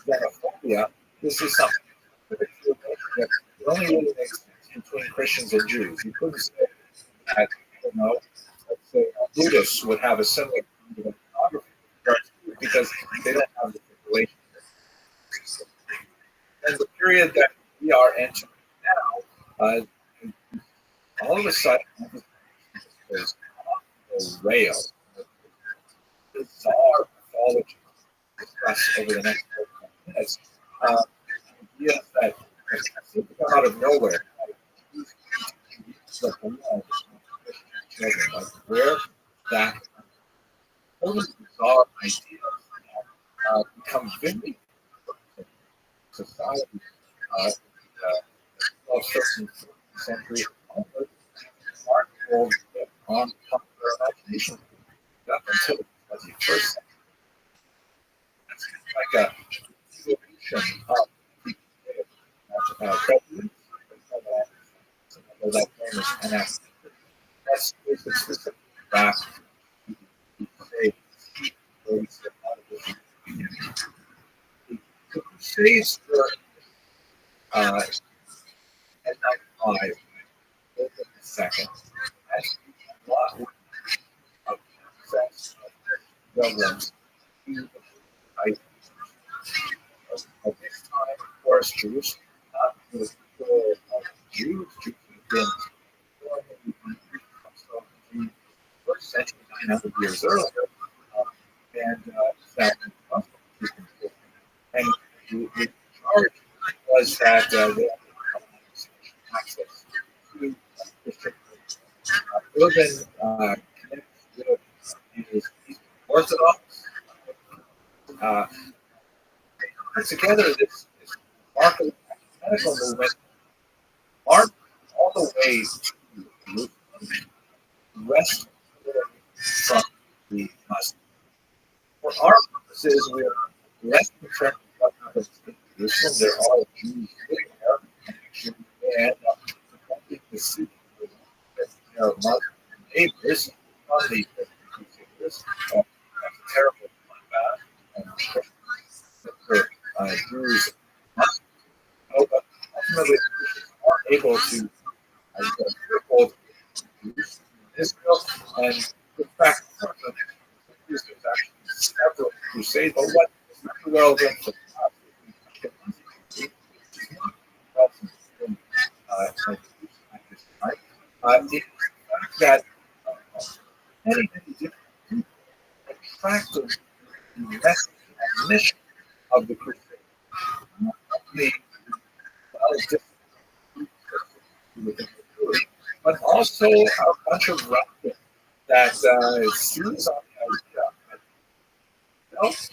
xenophobia. This is something that only really makes sense between Christians and Jews. You couldn't say that, let's say Buddhists would have a similar kind of iconography because they don't have the relationship. And the period that we are entering now, all of a sudden, there's a rail, bizarre mythology discussed over the next 4 minutes. Ideas that seem to come out of nowhere. Like where that totally bizarre ideas become vivid society. 12th, 13th century onward, articles on popular imagination up until the 21st century. It's like a evolution of presidents. That famous annex. That's specific back to say the Crusades were at 95, the second. That's a lot of success of governments of this time, of course, Jews, not the Jews, Jews have been the first century, 900 years earlier, and that and the charge was that they had access to Christian urban connected with Orthodox. Put together this remarkable medical movement, marked all the way to rest from the Muslims. For our purposes, we are less concerned with what happens in Jerusalem. There are Jews there, and the city that there are Muslim neighbors on the Crusaders. That's a terrible bloodbath. And Jews must know, but ultimately Christians are able to hold Israel and in fact, there's actually several crusades, but what is not relevant for the fact that many different people attracted the message and mission of the Crusade. The but also a bunch of rubbish that sees on as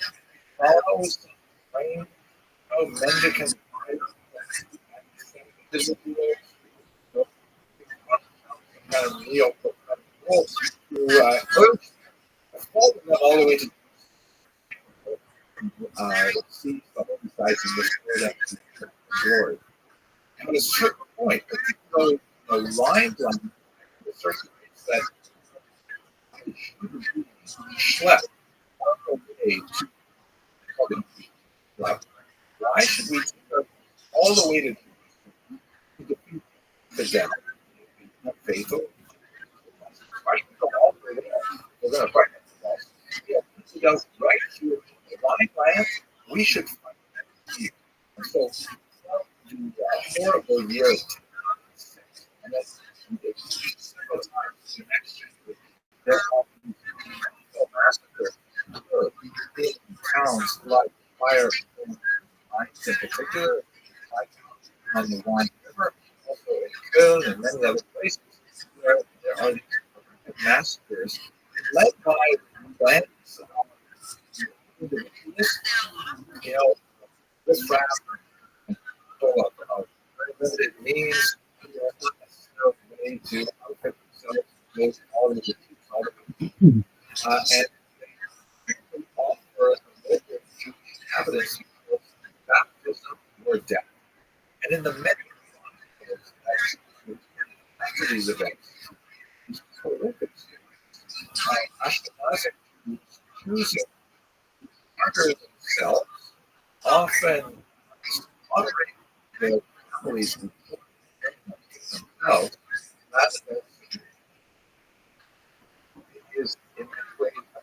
follows rain, mendicant kind of neo to urge all the way to see the holy sites in this glory. And at a certain point, the line down the certain that schlep all the way to why should we take all the way to defeat the devil? Not faithful. Why should we go all the way there? We're going to fight that. Yeah, he goes right here, the divine land. We should fight that here. And so, the horrible year of 2006, and that's several times the next year, there are massacres in towns like Fire in particular, like on the Wine River, also in Köln and many other places where there are these massacres led by bandits, individualists, this rap, full of very limited means, not necessarily way to outfit themselves with all of the and they offer the inhabitants baptism or death. And in the many after these events, these horrific Ashkenazi choosing to murder themselves, often moderate their families themselves, rather than it is in many ways a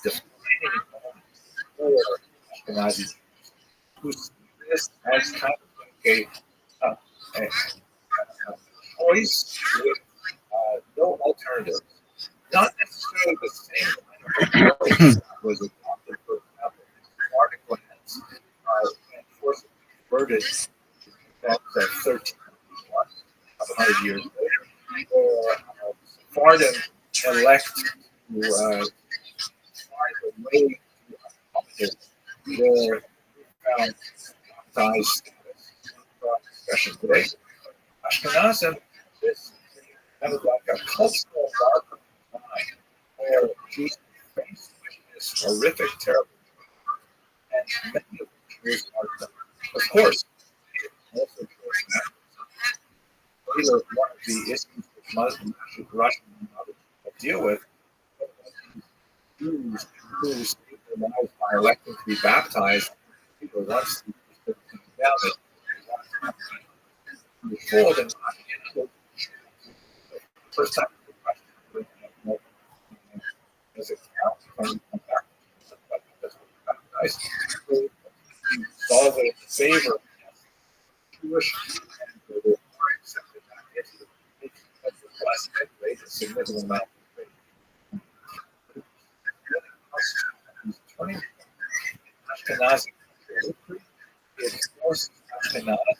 defining moment for Ashkenazi who see this as kind of like a choice with no alternatives. Not necessarily the same kind of choice that was adopted, for example, Martin Glantz and forcibly converted that 1,300 years later, or Sephardim elect to find a way to their found size status discussion today. Ashkenazim is kind of like a cultural marker of time where Jews face this horrific, terrible, and many of the Jews are, of course, also these are one of the issues that Muslims, Russian deal with. Jews who save their lives by electing to be baptized, people once down it. Before them, first time as a count from baptized, solve it in favor of Jewish and the accepted that a significant amount of faith. Ashkenazi, it forces Ashkenazi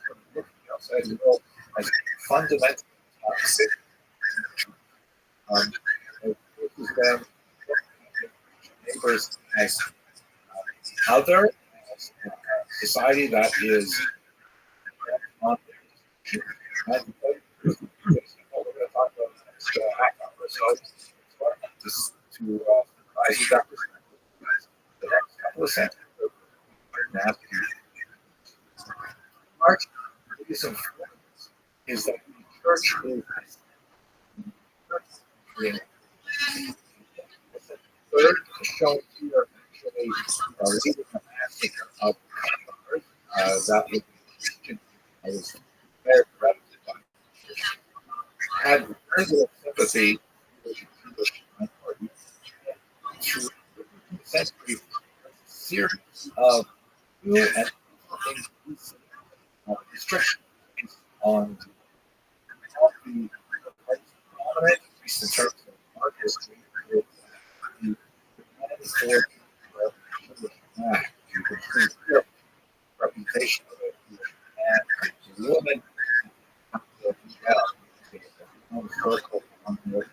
from looking outside the world as fundamental toxic. It forces them neighbors as other, as a society that is on to the next couple of sentences. Mark's reason for this is that the church is third shown here actually leading the massacre of that was very corrupted by had very little sympathy with the Jewish minority through the century series of new and increasing restrictions on the prominent, at least in terms of art history, with the you can see here reputation of it. And the woman, circle on the way,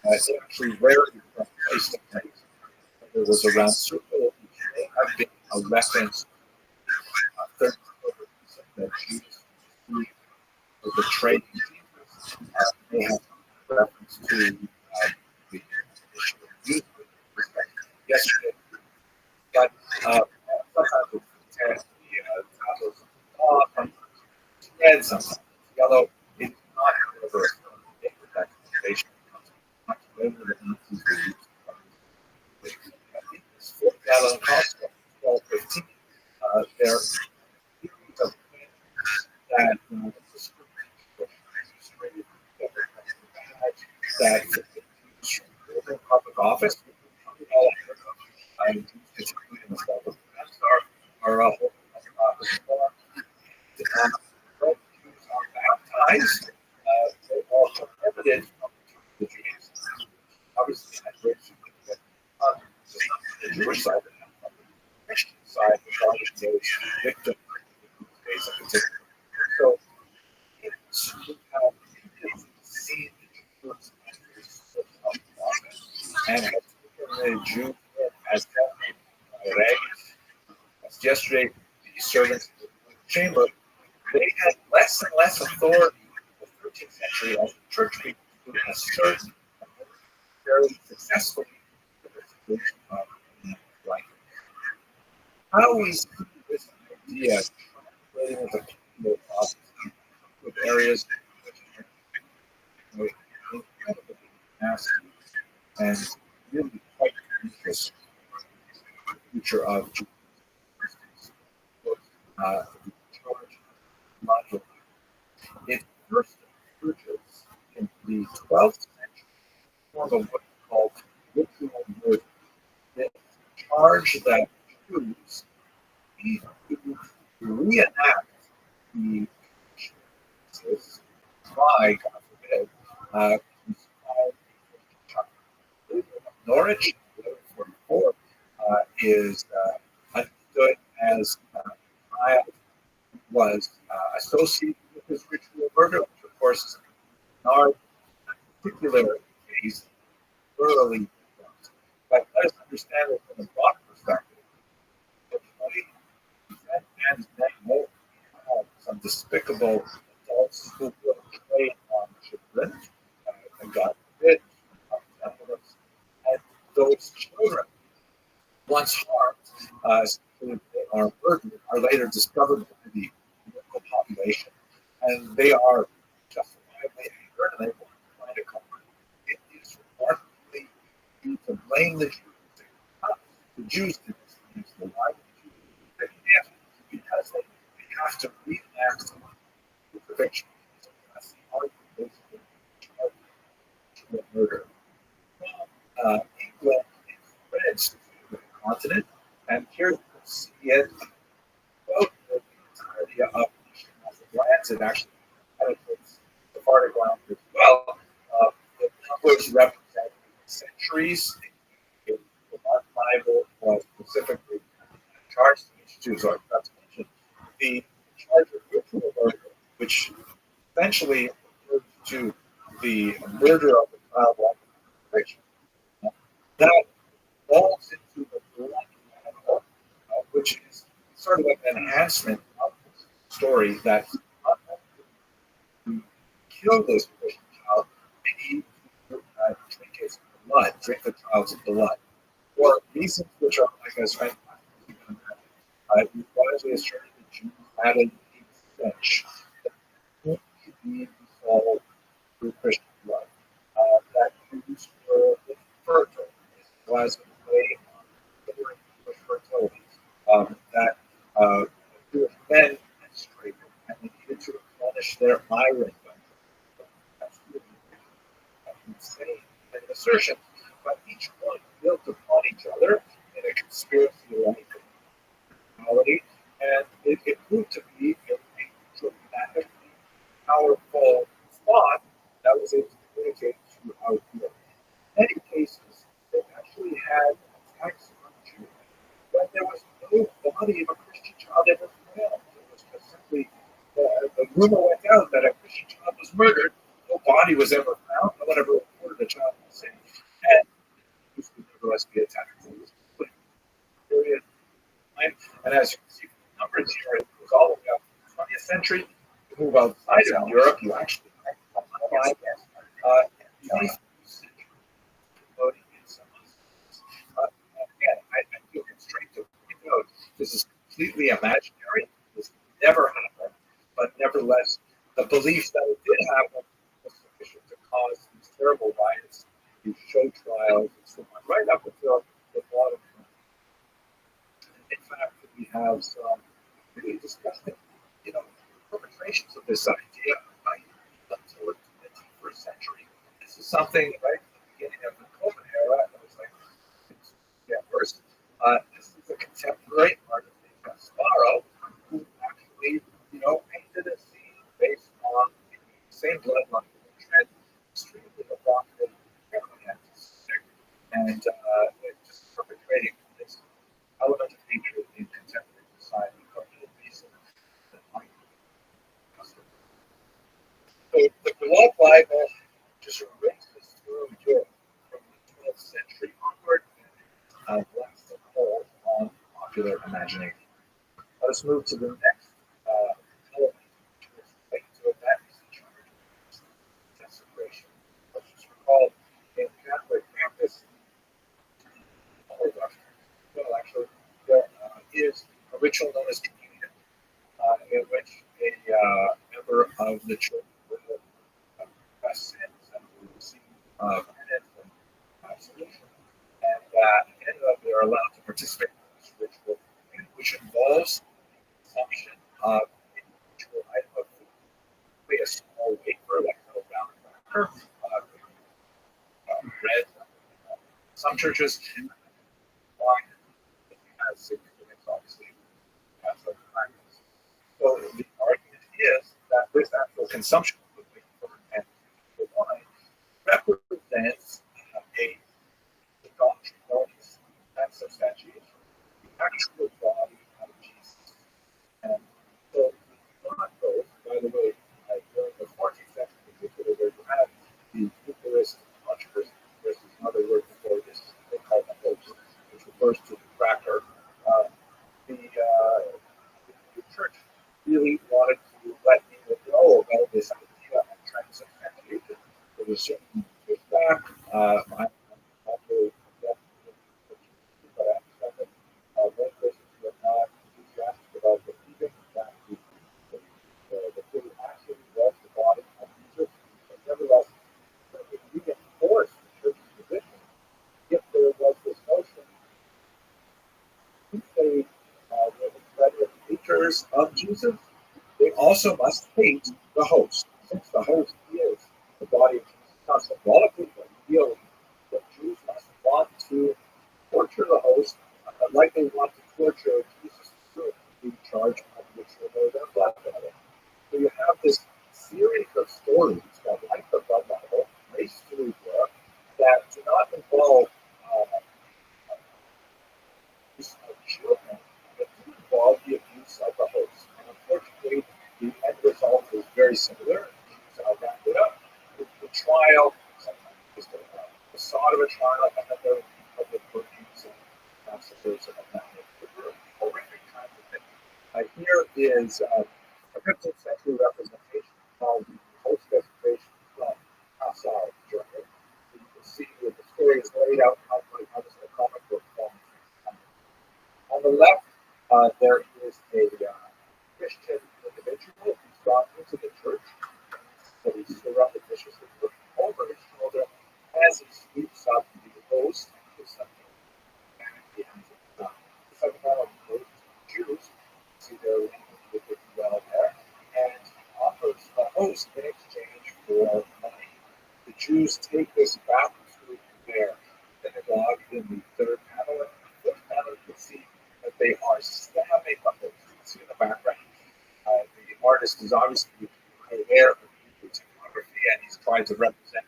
actually rarely from place to place. There was around circle have been a reference third that used for the trade. They have reference to the issue of youth. Yesterday, got sometimes it's red, sometimes yellow. It's not however that conservation comes whether the Nazis were used. I think this 4-gallon cost of 12.15. There of that that public office I'm particularly in the south of are baptized. They also evident the Jews. Obviously, I great significant on the Jewish side and on the Christian side, the Jewish victim days in particular. So, it's seen the Jews and has taken the Jews as yesterday, the servants in the chamber, they had less and less authority in the 13th century as the church people who assert fairly successfully the persecution of life. How we see this idea translating with the with areas which are incredibly nasty and really quite dangerous future of charge module. It first emerges in the 12th century form of what's called ritual murder. It charge that Jews need to reenact the by, God forbid, Norwich 44 is understood as I was associated with this ritual murder, which of course is in our particular case thoroughly. But let us understand it from a broad perspective. That man's name some despicable adults who will trade on children, and God forbid, and those children, once harmed, they are murdered, are later discovered by the local population, and they are justifiably angered, and they want to find a culprit. It is remarkably due to blame the Jews. The Jews did this against the white Jews, because they have to reenact the conviction. That's the argument basically of murder. England spreads to the continent, and here you can see it both the entirety of the lands. It actually penetrates the farther ground as well. The numbers represent centuries. The Bible was specifically charged to these Jews, or not to mention the charge of ritual murder, which essentially refers to the murder of the child like conviction. That falls into the blood animal, which is sort of an enhancement of the story that not only to kill this Christian child, they need to drink his blood, drink the child's blood, for reasons which are, like I said, it was widely asserted that Jews had a stench that could be solved through Christian blood. That Jews were infertile, was a way of considering fertility. That Jewish men menstruated and they needed to replenish their iron. That's really insane assertion. But each one built upon each other in a conspiracy-like reality, and it proved to be a dramatically powerful thought that was able to communicate throughout Europe. In many cases, they actually had attacks on Jews when there was no body of a Christian child ever found. It was just simply the rumor went out that a Christian child was murdered. No body was ever found. No one ever reported a child missing. And this would nevertheless be attacked. So it was period of time. And as you can see from the numbers here, it was all the way up to the 20th century. You move outside of Europe, you actually have 21st century. Again, I feel constrained to point out this is completely imaginary. This never happened, but nevertheless, the belief that it did happen was sufficient to cause these terrible riots, these show trials, and so on, right up until the bottom. In fact, we have some really disgusting, perpetrations of this idea right until the 21st century. This is something right at the beginning of the COVID era. It was like, yeah, worse. This is a contemporary artist named Gasparo who actually, painted a scene based on the same bloodline trend, extremely evocative, very anti-Semitic, and just perpetrating this element of hatred in contemporary society for any reason that might be custom. So the Blood Bible just races through Europe from the 12th century onward and blasts a hole on popular imagination. Let us move to the next element, which is linked to it, that is the charge of desecration. Let's just recall in Catholic practice, actually, there is a ritual known as communion, in which a member of the church will confess sins and will receive penance and absolution. And at the end of it, they are allowed to participate in this ritual, which involves the consumption of a ritual item of food, a small wafer, like a little round cracker, bread. Some churches wine has significance, obviously, Catholic practice. So the argument is that this actual consumption of the wafer and the wine represents a doctrine known as transubstantiation, the actual body of Jesus. And so the thought goes, by the way, during the 14th century in particular, where you had the Eucharist controversy versus another word before this, they call it host, which refers to the cracker. The church really wanted to let people know about this idea of transubstantiation. There was certain pushback. I'm not really but I understand that most Christians were not enthusiastic about believing that the food actually was the body of Jesus. But nevertheless, if we can force the church's position, if there was this notion, if they were haters of Jesus, they also must hate the host, since the host is the body of Jesus. Now, symbolically, but really, the Jews must want to torture the host like they want to torture Jesus through the charge of which they know their blood Bible. So you have this series of stories that, like the blood Bible, race through Europe that do not involve abuse of children, but do involve the abuse of the host. And unfortunately, the end result is very similar. I'll wrap it up. The trial, sometimes just a facade of a trial, another of the burnings and massacres of that horrific kind of thing. Here is a 15th century representation of the host desecration from Passau, Germany. You can see that the story is laid out how this in a comic book form. On the left, there is a Christian individual who's gone into the church. So he's surreptitiously looking over his shoulder as he sweeps up the host and the second behind him. The second one of the Jews, see their language pretty well there, and offers the host in exchange for money. The Jews take this back to their synagogue in the third panel. And in the fourth panel, you can see that they are stabbing the host. You can see in the background. The artist is obviously aware of the typography, and he's trying to represent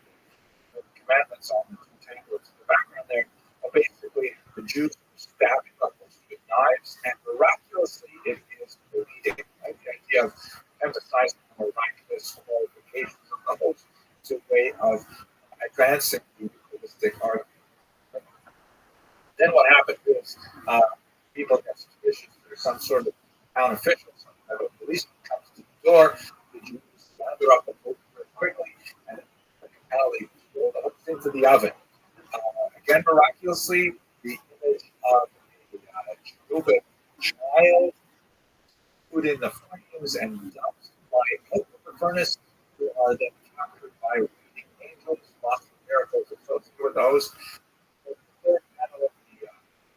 the commandments on the two tablets in the background there. But basically, the Jews are stabbing the host with knives, and miraculously, People get suspicious there's some sort of town official, some type of policeman comes to the door. The Jews gather up the food very quickly, and they throw the hooks into the oven. Again, miraculously, the image of a Jewish child put in the flames and dumped by hope of the furnace, who are then captured by reading angels. Lots of miracles associated with those. The third panel, the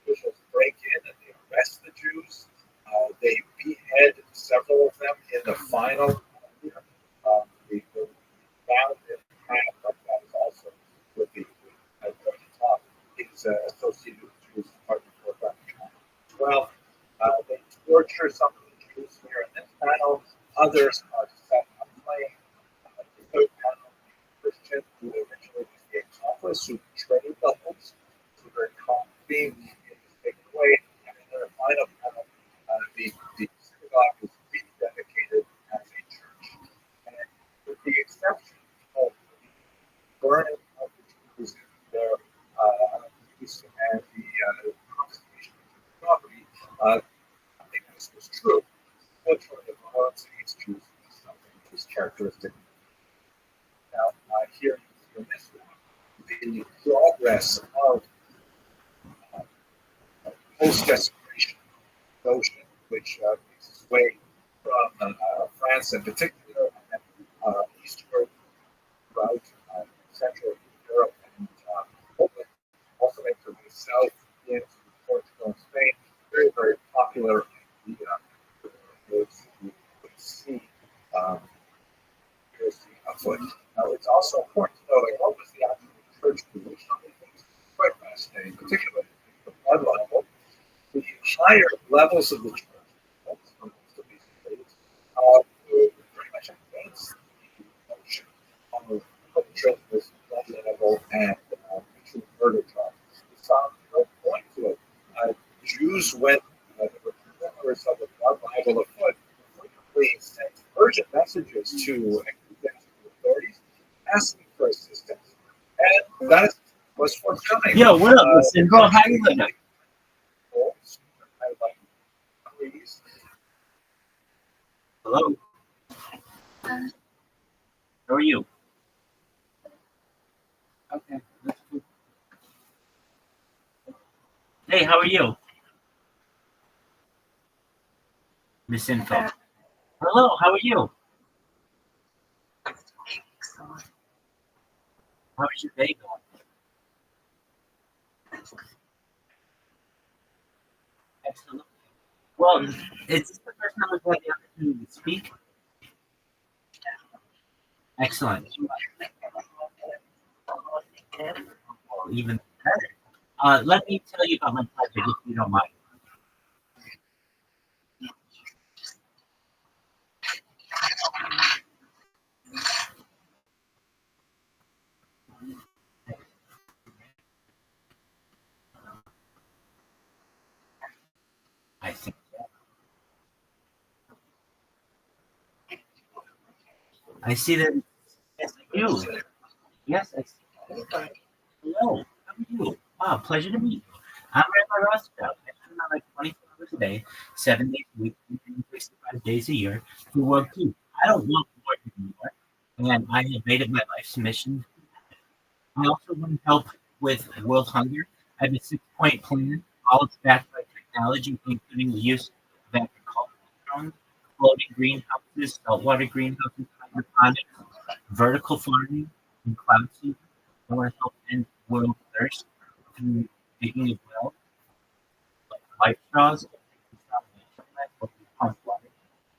officials break in and they arrest the Jews. They behead several of them in the final. They found in half, but that is also with the top is associated with Jews part of the 12. They torture some of the Jews here in this panel. Others are set on flame. The third panel, Christian, who originally was the accomplice who betrayed the host, who very common theme is taken away. And in the final panel, the synagogue is rededicated as a church. And with the exception of the burning of the Jews, their use and the confiscation of the property, I think this was true. Culturally, the violence against Jews is something that was characteristic. Now, here in this one, the progress of post-desecration notion, which makes its way from France in particular, and then eastward throughout Central Europe, and also into the south into Portugal and Spain. Very, very popular idea. Is you would see heresy afoot. Now, it's also important to know what was the actual church position on these things. Quite fascinating, particularly the blood libel. The higher levels of the church, most of these states, were pretty much against the notion of perpetrating this blood libel and true murder trial. They found no point to it. Jews, when there were rumors of the blood libel afoot, frequently sent urgent messages to ecclesiastical authorities asking for assistance. And that was forthcoming. Yo, what up, listen, bro? How you doing? Hello. How are you? Okay, that's cool. Hey, how are you? Miss Info. Hello, how are you? How's your day going? Excellent. Well, is this the first time we've had the opportunity to speak? Excellent. Well, even better. Let me tell you about my project, if you don't mind. I think. I see that. Yes, I do. Yes, I see. Hello. How are you? Wow, pleasure to meet you. I'm Rabbi Rothschild. I come out like 24 hours a day, 7 days a week, 365 days a year to work too. I don't want more anymore, and I have made it my life's mission. I also want to help with world hunger. I have a 6-point plan, all backed by technology, including the use of agricultural drones, floating greenhouses, saltwater greenhouses, hydroponics, vertical farming, and cloud seeding. I want to help end world thirst through digging a well, like life straws, or we pump water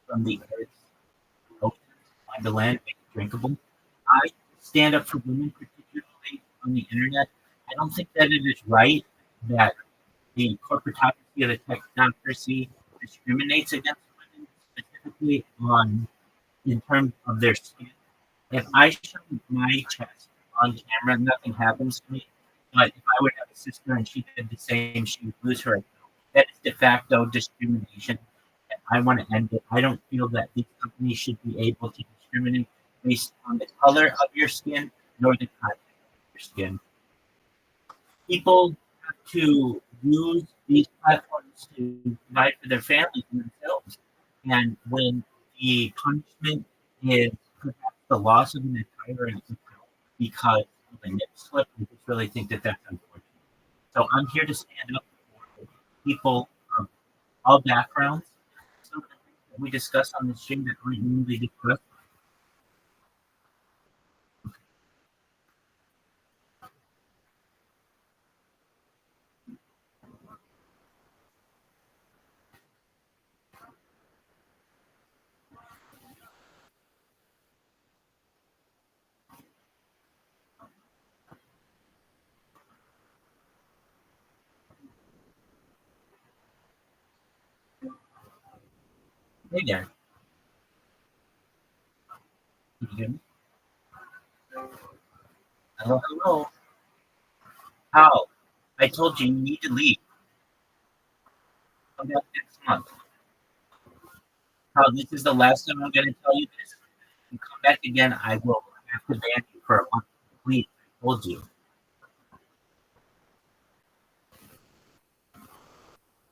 from the earth's oceans, find the land, make it drinkable. I stand up for women, particularly on the internet. I don't think that it is right that the corporatocracy of the technocracy discriminates against women, specifically in terms of their skin. If I show my chest on camera, nothing happens to me. But if I would have a sister and she did the same, she would lose her account. That is de facto discrimination. And I want to end it. I don't feel that these companies should be able to discriminate based on the color of your skin nor the content of your skin. People have to use these platforms to provide for their families and themselves. And when the punishment is perhaps the loss of an entire account because of a nip slip, I just really think that that's unfortunate. So I'm here to stand up for people of all backgrounds. Some of the things that we discuss on this stream that aren't usually discussed. Hey there. Can you hear me? Hello, hello. How? I told you you need to leave. Come back next month. How? This is the last time I'm going to tell you this. If you come back again, I will have to ban you for a month. Please, I told you.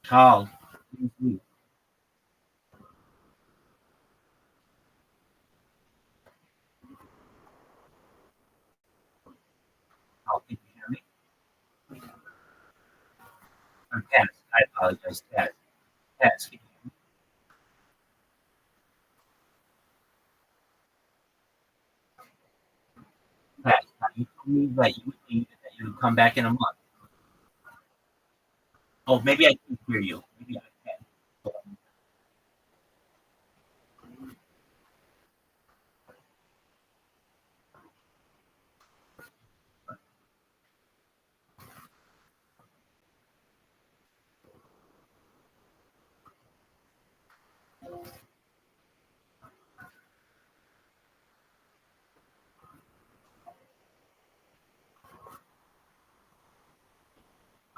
Charles, please leave. How? Can you hear me? I'm Cass. I apologize, Cass. Cass, can you hear me? Cass, now you told me that you would leave and that you would come back in a month. Oh, maybe I can hear you. Maybe I can.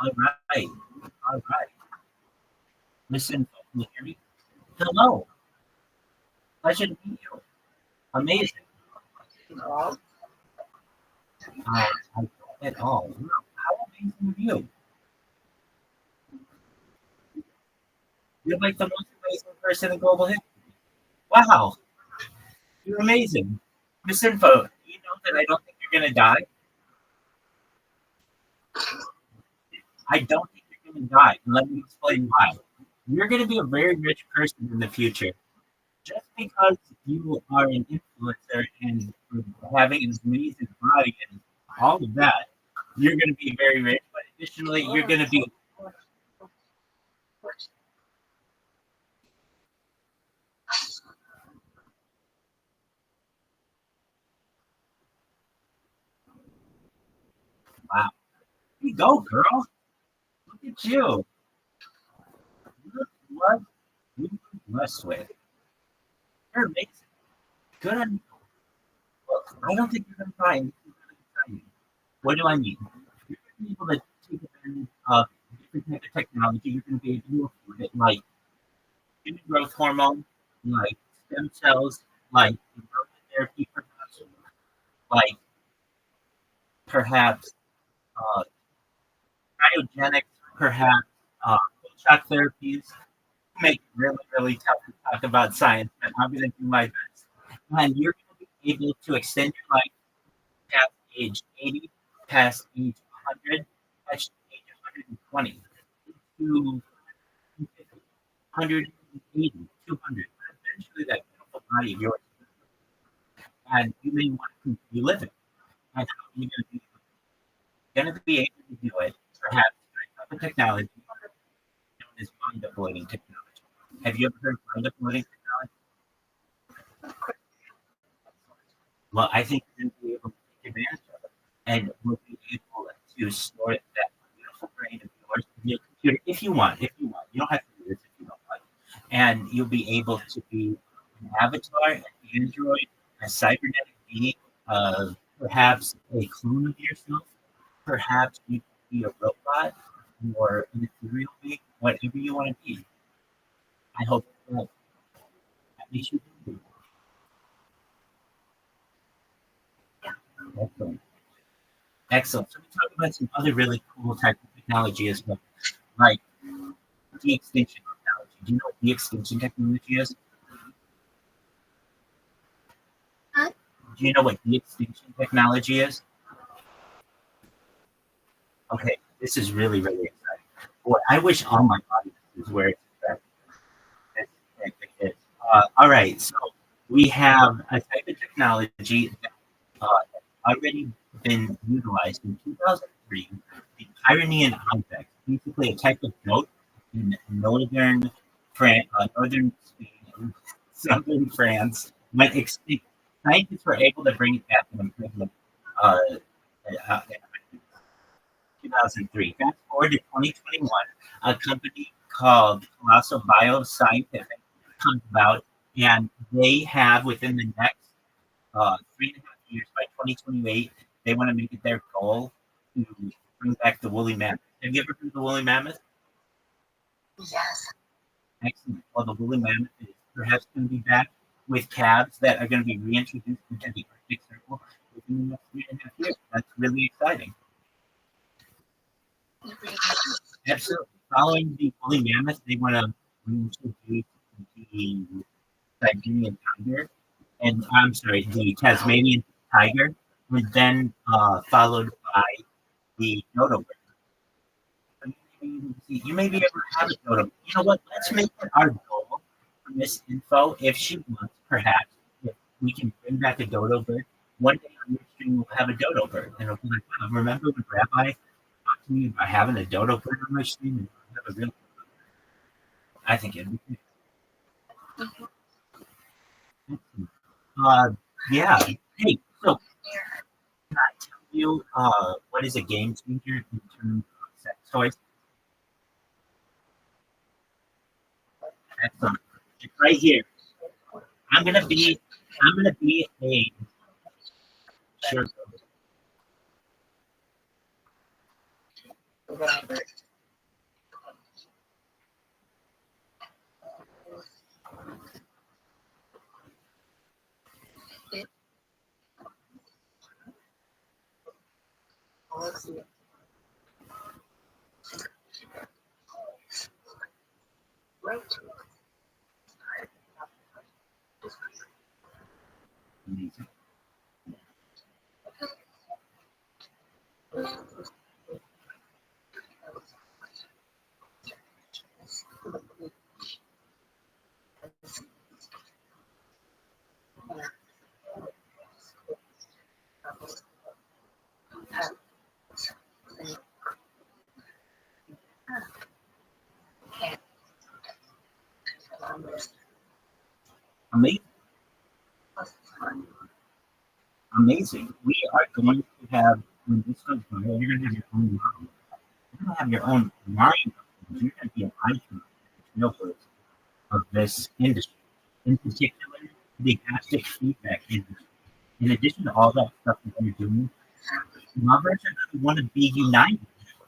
All right. All right. Listen, can you hear me? Hello. Pleasure to meet you. Amazing. I don't at all. Wow, how amazing of you. You're like the most amazing person in global history. Wow. You're amazing. Miss Info, you know that I don't think you're going to die? I don't think you're going to die. And let me explain why. You're going to be a very rich person in the future. Just because you are an influencer and having an amazing body and all of that, you're going to be very rich. But additionally, you're going to be. Wow. Here you go, girl. Look at you. Look what you were blessed with. You're amazing. Good on you. Look, I don't think you're going to try. This is really exciting. What do I need? You're going to be able to take advantage of different types of technology. You're going to be able to afford it, like human growth hormone, like stem cells, like inversion therapy, perhaps, like perhaps uh, cryogenics, perhaps shock therapies. Make it really, really tough to talk about science, but I'm going to do my best. And you're going to be able to extend your life past age 80, past age 100, past age 120, to 180, 200. Eventually, that beautiful body of yours, and you may want to continue living. And how are you going to be able to do it? Perhaps with technology known as mind uploading technology. Have you ever heard of mind uploading technology? Well, I think you're going to be able to take advantage of it, and we'll be able to store that beautiful brain of yours in your computer if you want. If you want, you don't have to do this if you don't like. And you'll be able to be an avatar, an android, a cybernetic being, perhaps a clone of yourself. Perhaps you could be a robot or an ethereal being, whatever you want to be. I hope that makes you happy. Excellent. Excellent. So we talk about some other really cool type of technology as well, like de-extinction technology. Do you know what de-extinction technology is? Huh? Do you know what de-extinction technology is? Okay, this is really, really exciting. Boy, I wish all my audiences were excited. All right, so we have a type of technology that already been utilized in 2003. The Pyrenean ibex, basically a type of goat in northern Spain and southern France, went extinct. Scientists were able to bring it back and improve it. Uh, 2003. Fast forward to 2021, a company called Colossal Bioscientific comes about, and they have within the next 3.5 years, by 2028, they want to make it their goal to bring back the woolly mammoth. Have you ever heard of the woolly mammoth? Yes. Excellent. Well, the woolly mammoth is perhaps going to be back with calves that are going to be reintroduced into the Arctic Circle within the next 3.5 years. That's really exciting. Absolutely. Following the woolly mammoth, they want to reintroduce the Siberian tiger, and I'm sorry, the Tasmanian tiger, and then followed by the dodo bird. You maybe ever have a dodo. You know what? Let's make it our goal from this info. If she wants, perhaps, if we can bring back a dodo bird, one day on your stream we'll have a dodo bird, and it'll be like, wow, remember when Rabbi talked to me about having a dodo bird on my stream and have a real? I think it'd be good. Yeah. Hey, so can I tell you what is a game changer in terms of sex toys? Excellent. It's right here. I'm gonna be a sure. Amazing. Amazing. Amazing. We are going to have when this goes by, you're gonna have your own line. You're gonna have your own line. You're gonna be an icon of this industry, in particular the haptic feedback industry. In addition to all that stuff that you're doing, lovers are going to want to be united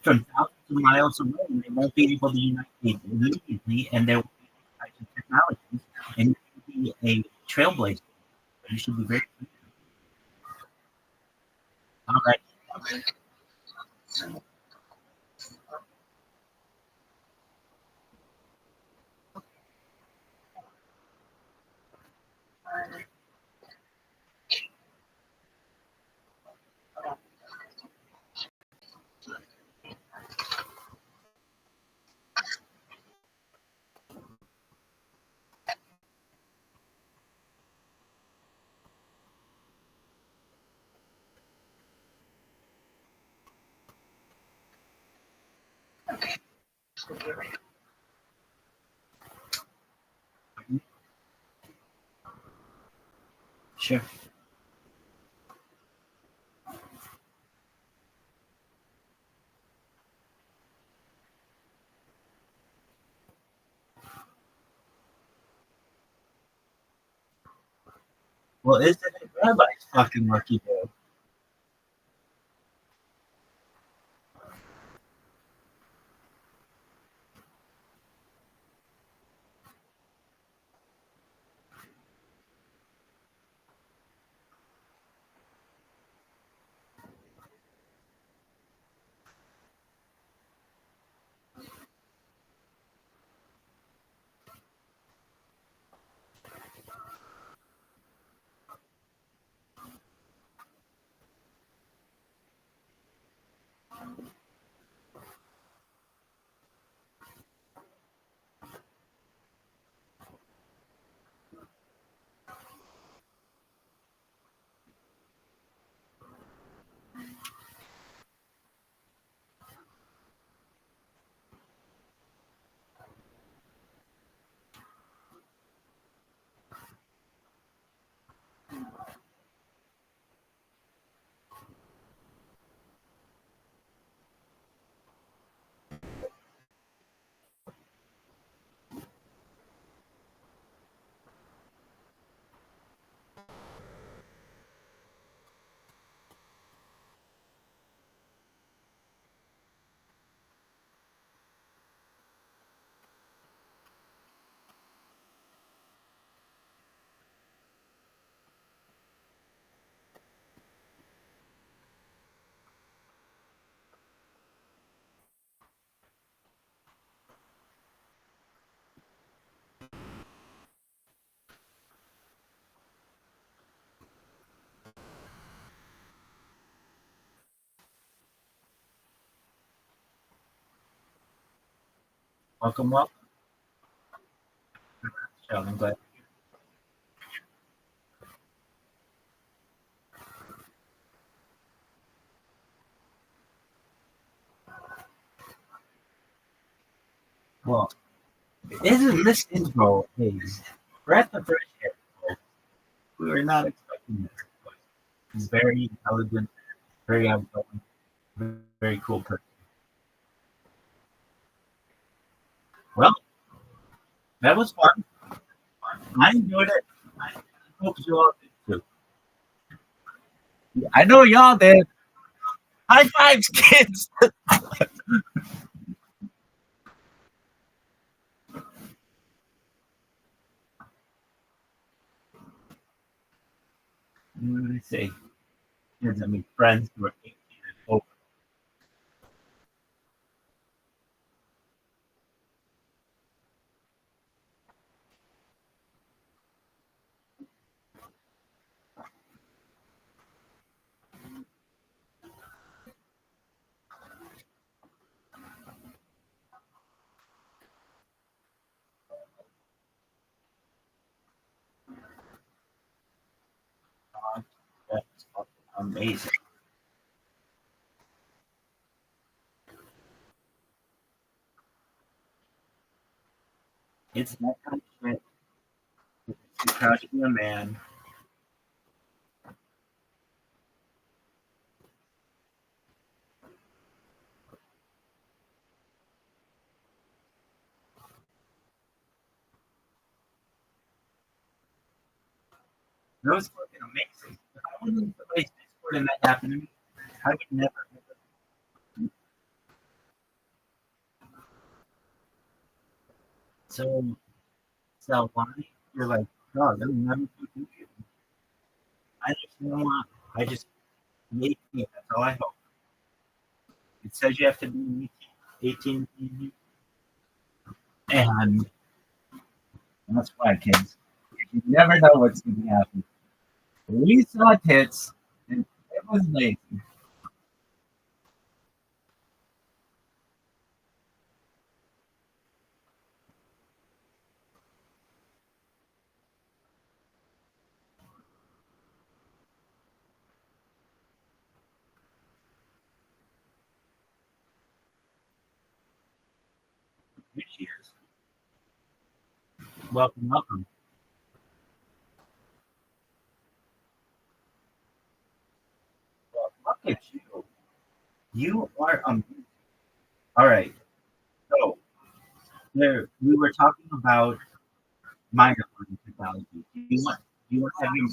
from thousands of miles away, and they won't be able to unite immediately, and there will be types of technologies, and you should be a trailblazer. You should be very. All right. Sure. Well, isn't it Rabbi's fucking lucky day? Welcome, welcome. Rothschild, I'm glad. Well, isn't this intro a breath of fresh air? Folks? We were not expecting this. He's very intelligent, very outgoing, very cool person. Well, that was fun. I enjoyed it. I hope you all did too. I know y'all did. High fives, kids. Let me see. Kids, I mean friends who are 18 and over. That's amazing. It's that kind of shit. You're proud to be a man. That was fucking amazing. If I wasn't in somebody's Discord and that happened to me, I would never. So why you're like, God, let me never do you. I just don't want. I just need me. That's all I hope. It says you have to be 18, and that's why, kids. You never know what's going to happen. We saw tits, and it was lazy. Here she is. Welcome, welcome. Well, look at you. You are amazing. All right. So there, we were talking about minor learning technology. Do you want to have your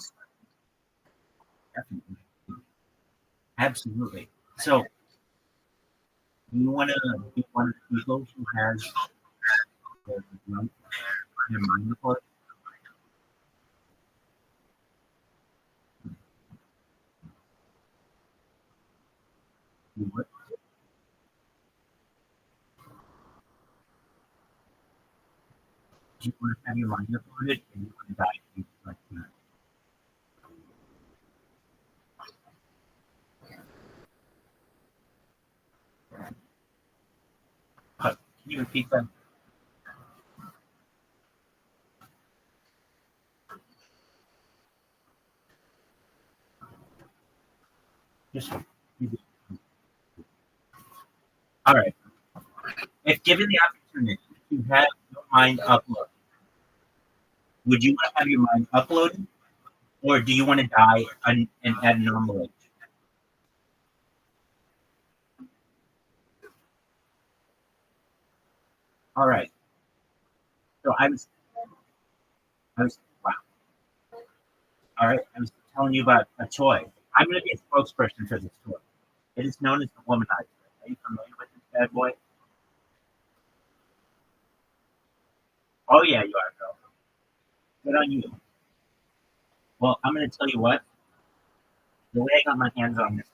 definitely, absolutely. So you want to be one of the people who has your mind report? You would. Do you want to have your mind reported, and you want to die like that? Can you repeat that? Just all right. If given the opportunity to have your mind uploaded, would you want to have your mind uploaded, or do you want to die at a normal age? All right. So I was wow. All right. I was telling you about a toy. I'm going to be a spokesperson for this toy. It is known as the womanizer. Are you familiar with this bad boy? Oh yeah, you are, girl. Good on you. Well, I'm going to tell you what. The way I got my hands on this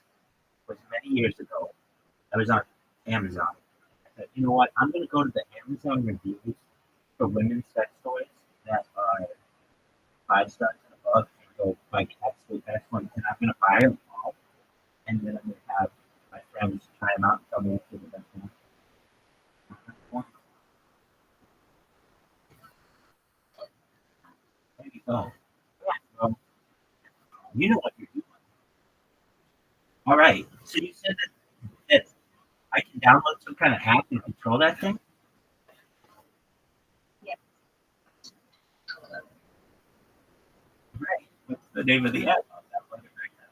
was many years ago. I was on Amazon. I said, you know what? I'm going to go to the Amazon reviews for women's sex toys that are 5 stars and above and go like absolute excellent. And I'm going to buy them all, and then I'm going to have my friends try them out and tell me if they're the best one. Oh, well, you know what you're doing. All right. So you said that I can download some kind of app and control that thing? Right. What's the name of the app? I'll download it right now.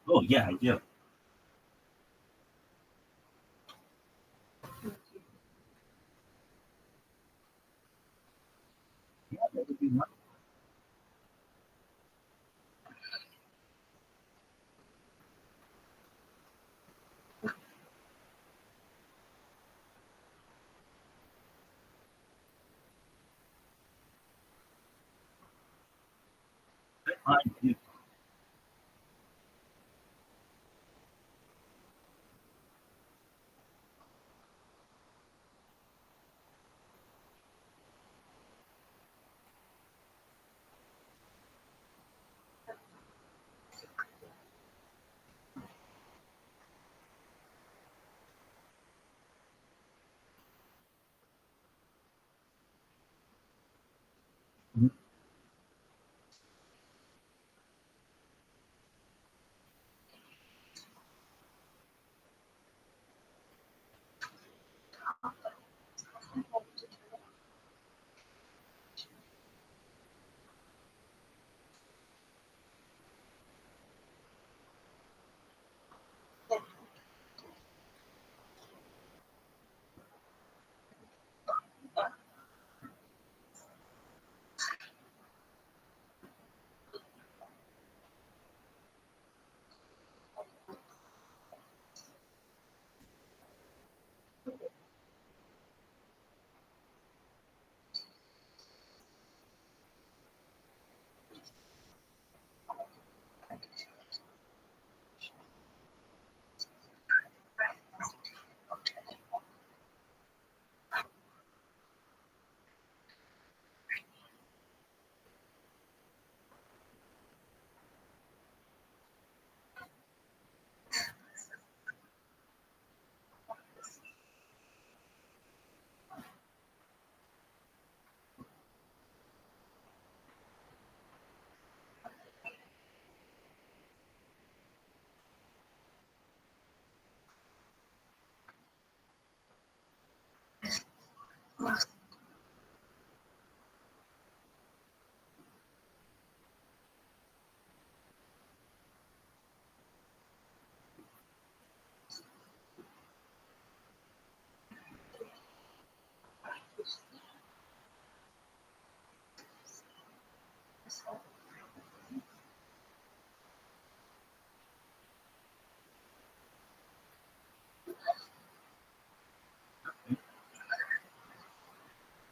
Oh, yeah, I do. Yeah, that would be wonderful. I do.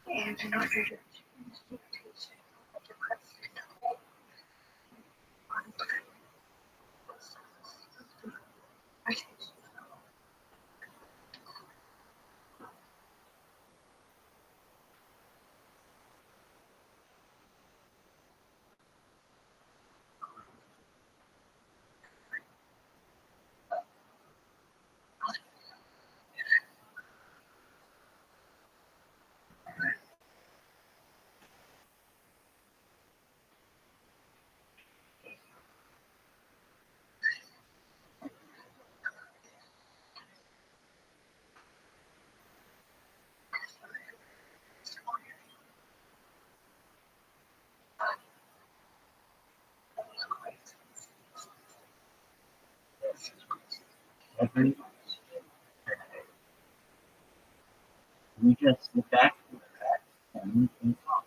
And in order to change the rotation of the crest, Every we just sit back and talk.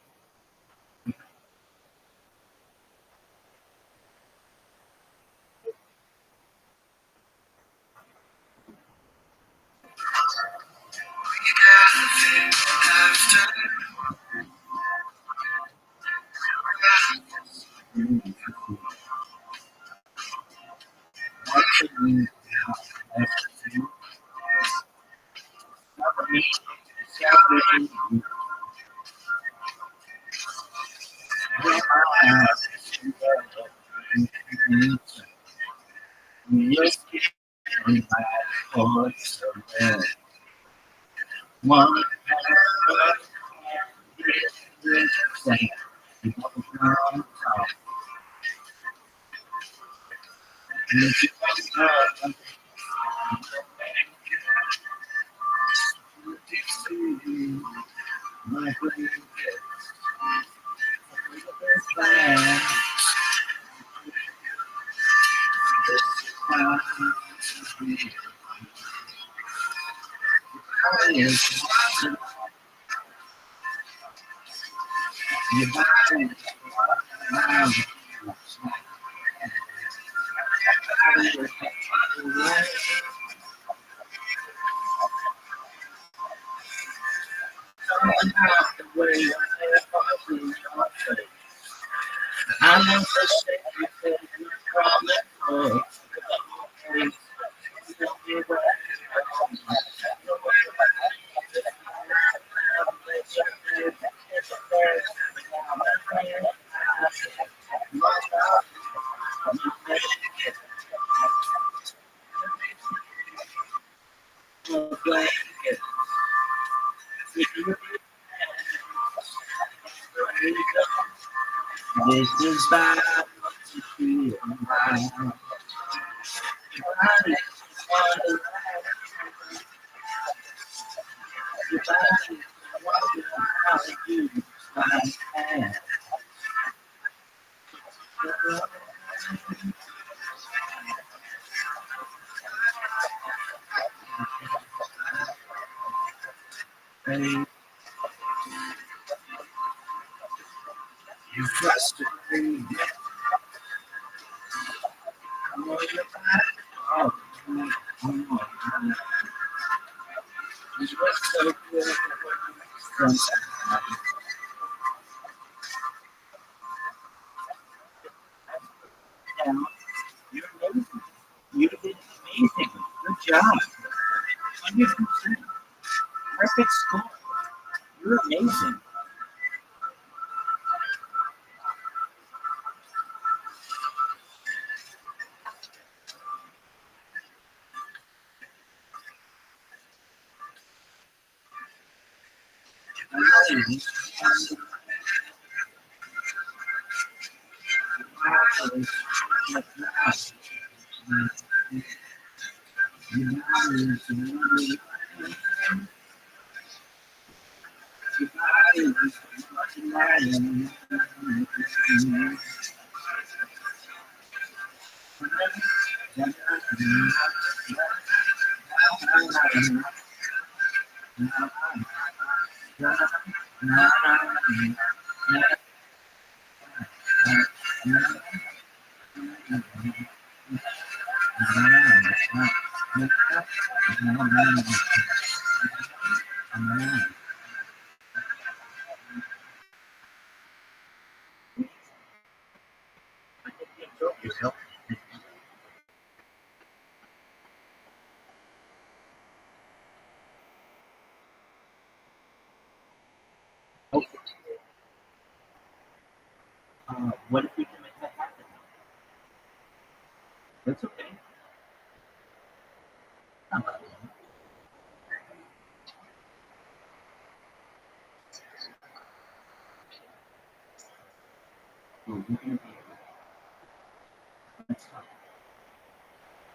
One saying, you know, my brain I'm not this is bad. You're amazing. You did amazing. Good job. 100%. Perfect score. You're amazing. What if we can make that happen? That's okay.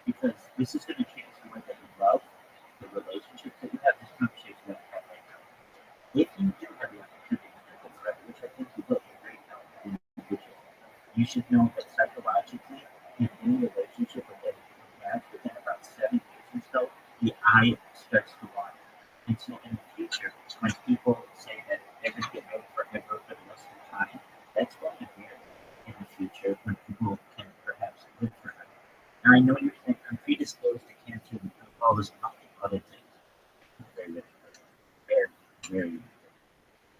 Because this is going to change the way that you love the relationship that you have. This conversation that you have right now. If you do have the opportunity to make it forever, which I think you will, you're very talented individual, you should know that psychologically, in any relationship with anyone you have, within about 7 years or so, the eye starts to water. And so in the future, when people say that they're going to get married forever for the rest of the time, that's going to vary in the future when people can perhaps live forever. Now, I know you're saying I'm predisposed to cancer and all this other things. Very, very, very.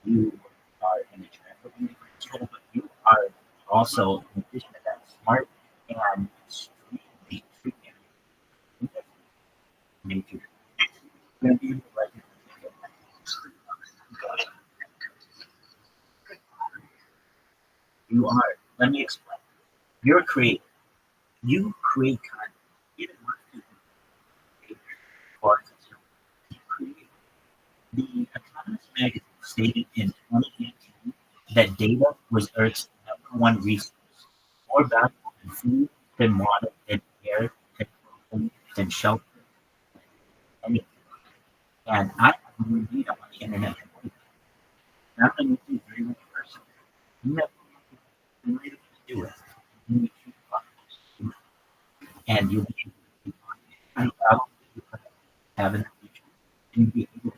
You are an attractive individual, but you are also, in addition to that, smart and extremely nature. You are. Let me explain. You're a creator. You create content. You didn't want to create arts. You create. The Economist magazine stated in 2018 that data was Earth's number one resource, more valuable than food, than water, than air, than clothing, than shelter, anything. And I have more data on the internet than anything. Not anything very much person. You have nothing to do with it. You need to find it. And you'll be able to find it. And problems that you could have in the future. And you'll be able to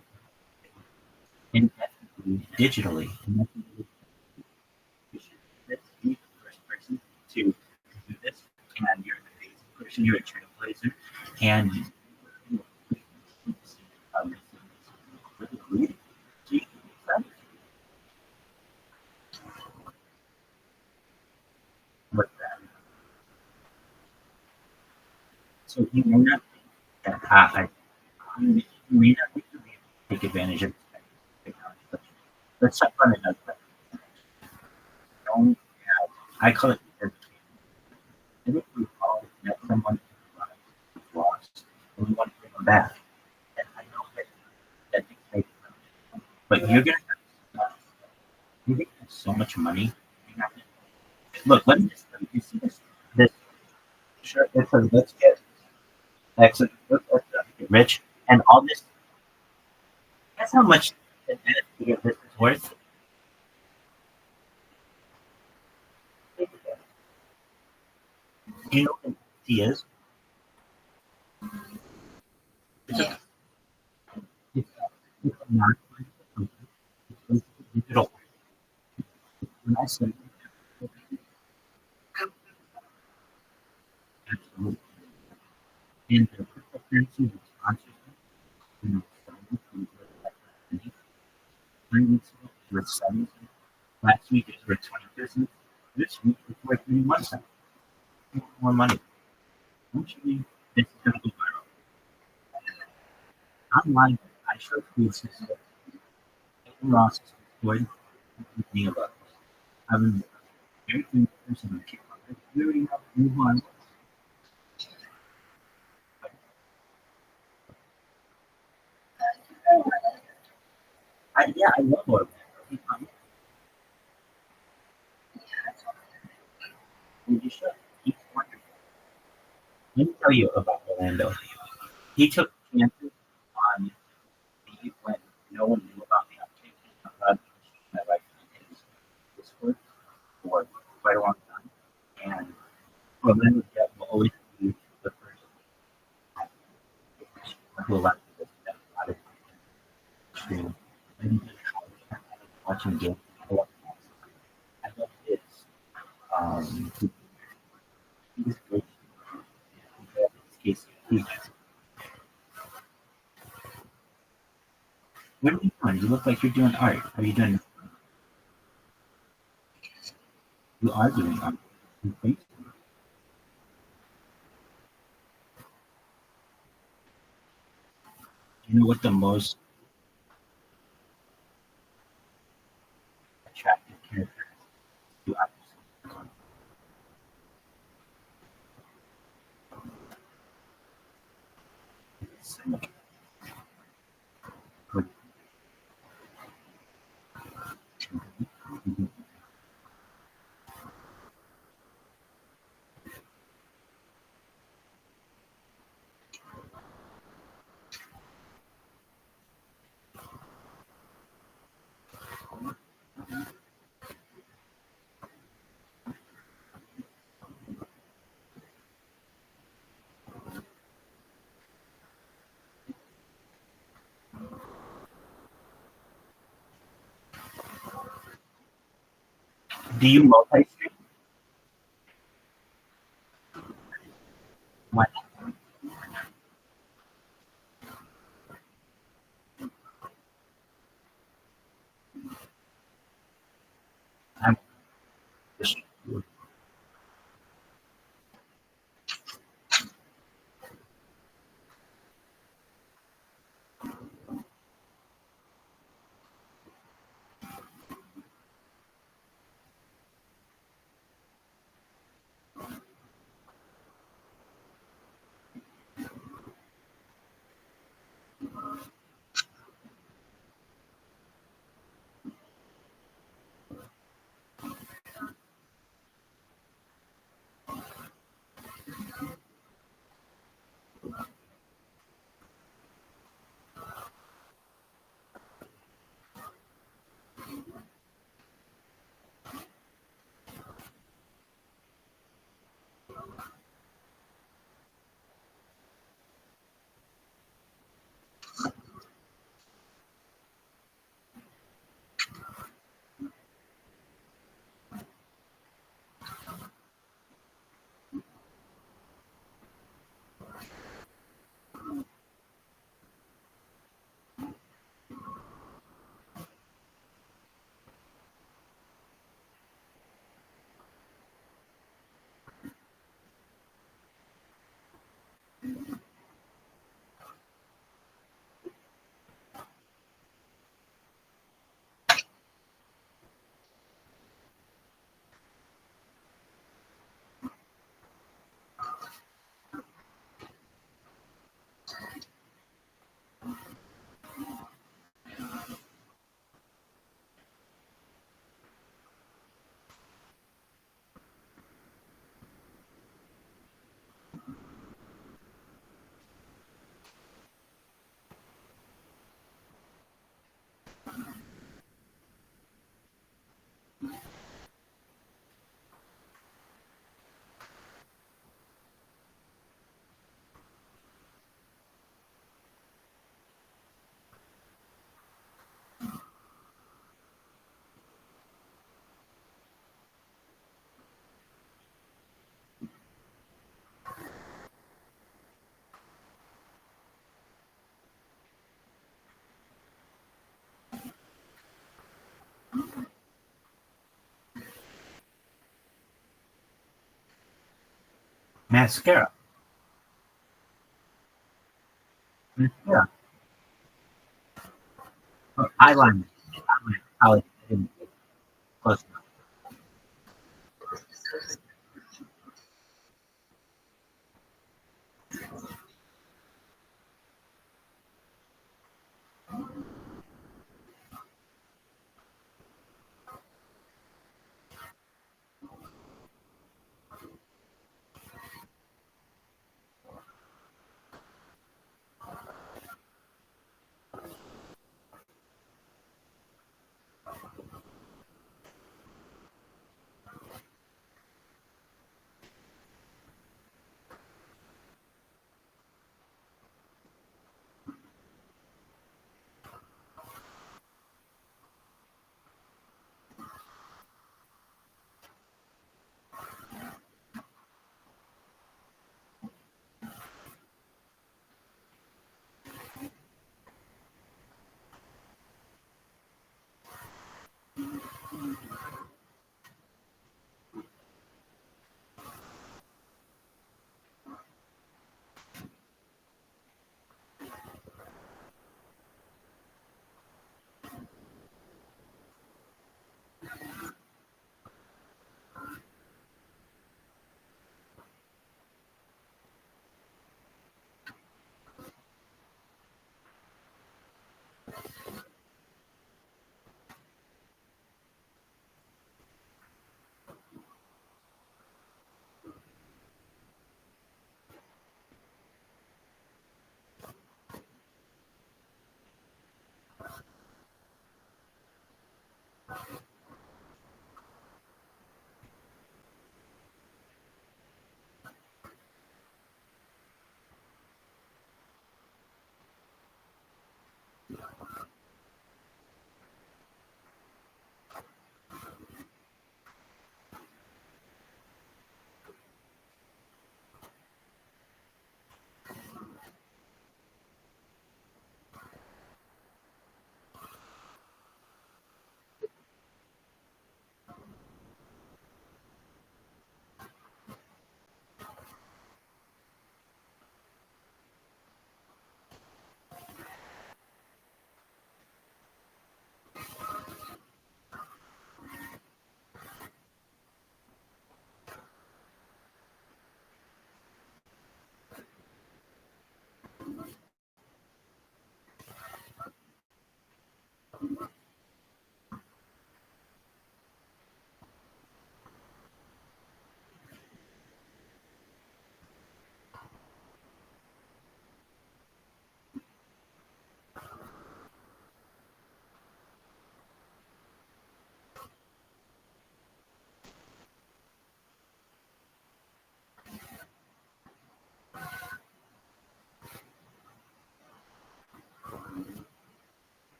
indefinitely, digitally. And that's what you should be the first person to do this. And you're the basic person, you're a trailblazer. And with that. So you may not think that you may not think you'll be able to take advantage of this technology, but let's talk about another thing. Don't have, I call it education. And if we all met someone who's lost and we want to bring them back, and I know that things may be limited, but you're gonna have so much money. You're not gonna, look, let me just you see this sure it says let's get excellent let's get rich and all this. Guess how much an NFT of this is worth? Do you know what an NFT is? It's a, it's a non-fungible token. It's digital. When I say absolutely, and the cryptocurrency with sponsorship, you know, starting from like 3 weeks ago, it was 7 cents. Last week it was worth 20%. This week it's worth 21 cents. More money. Eventually, this is going to go viral. Online, I showed food system. Ross is employed with me about this. I've been very good person who came up. I really have to move on. I love Orlando. You should. He's wonderful. Let me tell you about Orlando. He took chances on me when no one knew about me. I'm glad my life in his Discord for quite a long time. And Orlando Jet will always be the first who allowed me to step out of the stream. And watching games. I love his he was great. In his case, what are you doing? You look like you're doing art. Are you doing? You are doing art. You know what the most attractive character is to others? It's good. Do you multi-stream? What? I'm just Mascara. Mascara. Oh, eyeliner. Eyeliner. I didn't get close enough.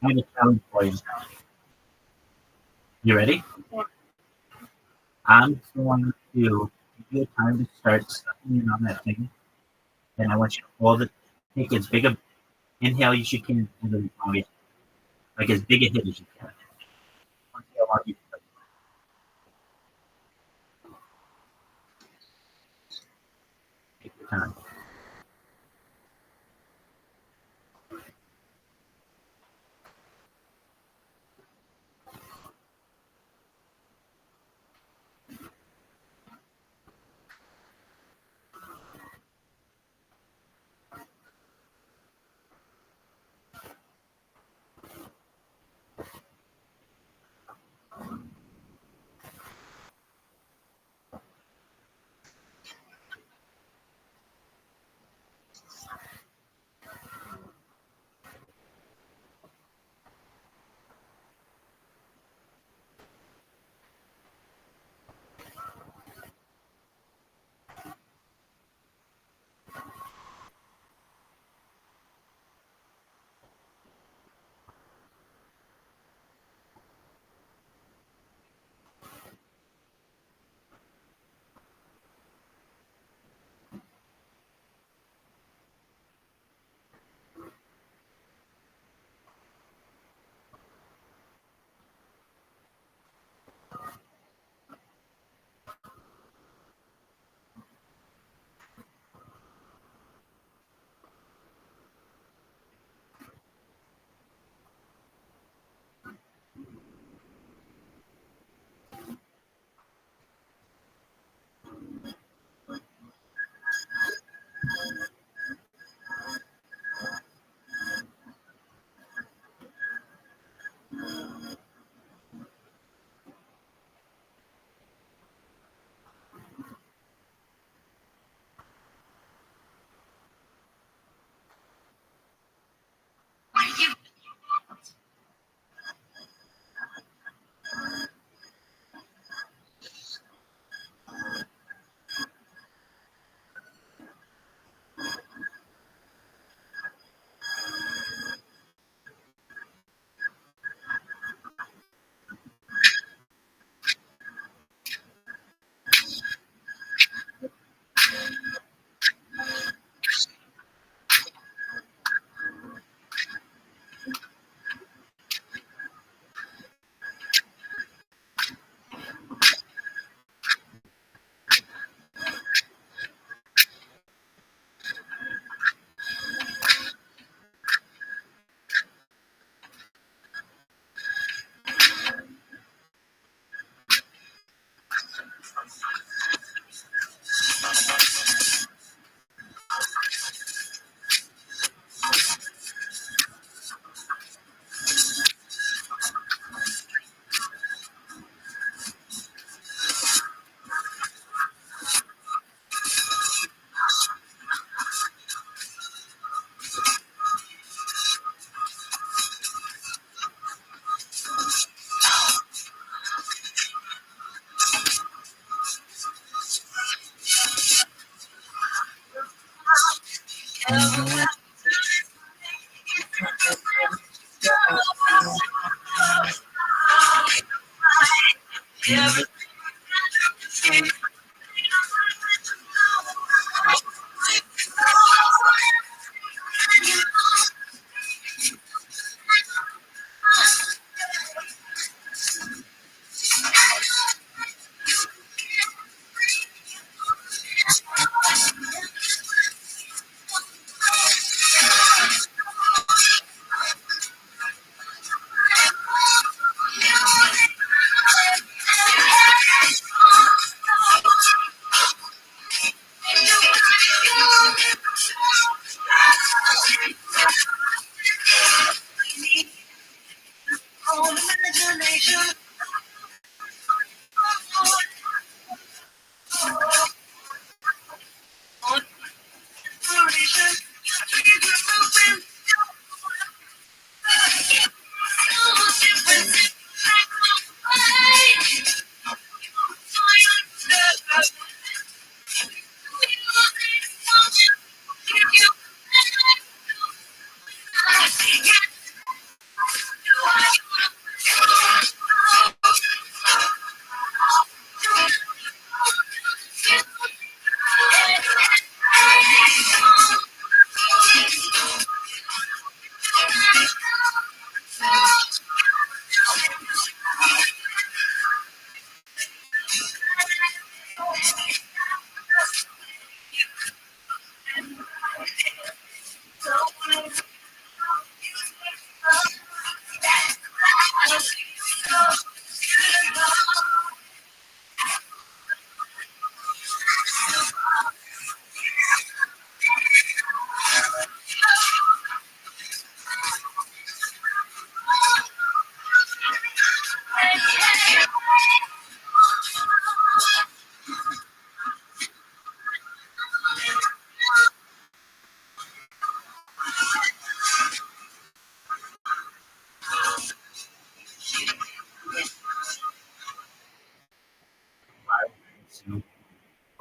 I have a challenge for you. You ready? I'm going to give you time to start sucking in on that thing, and I want you to hold it. Take as big a inhale as you can into the body, like as big a hit as you can. Let's see how long you can. Take your time.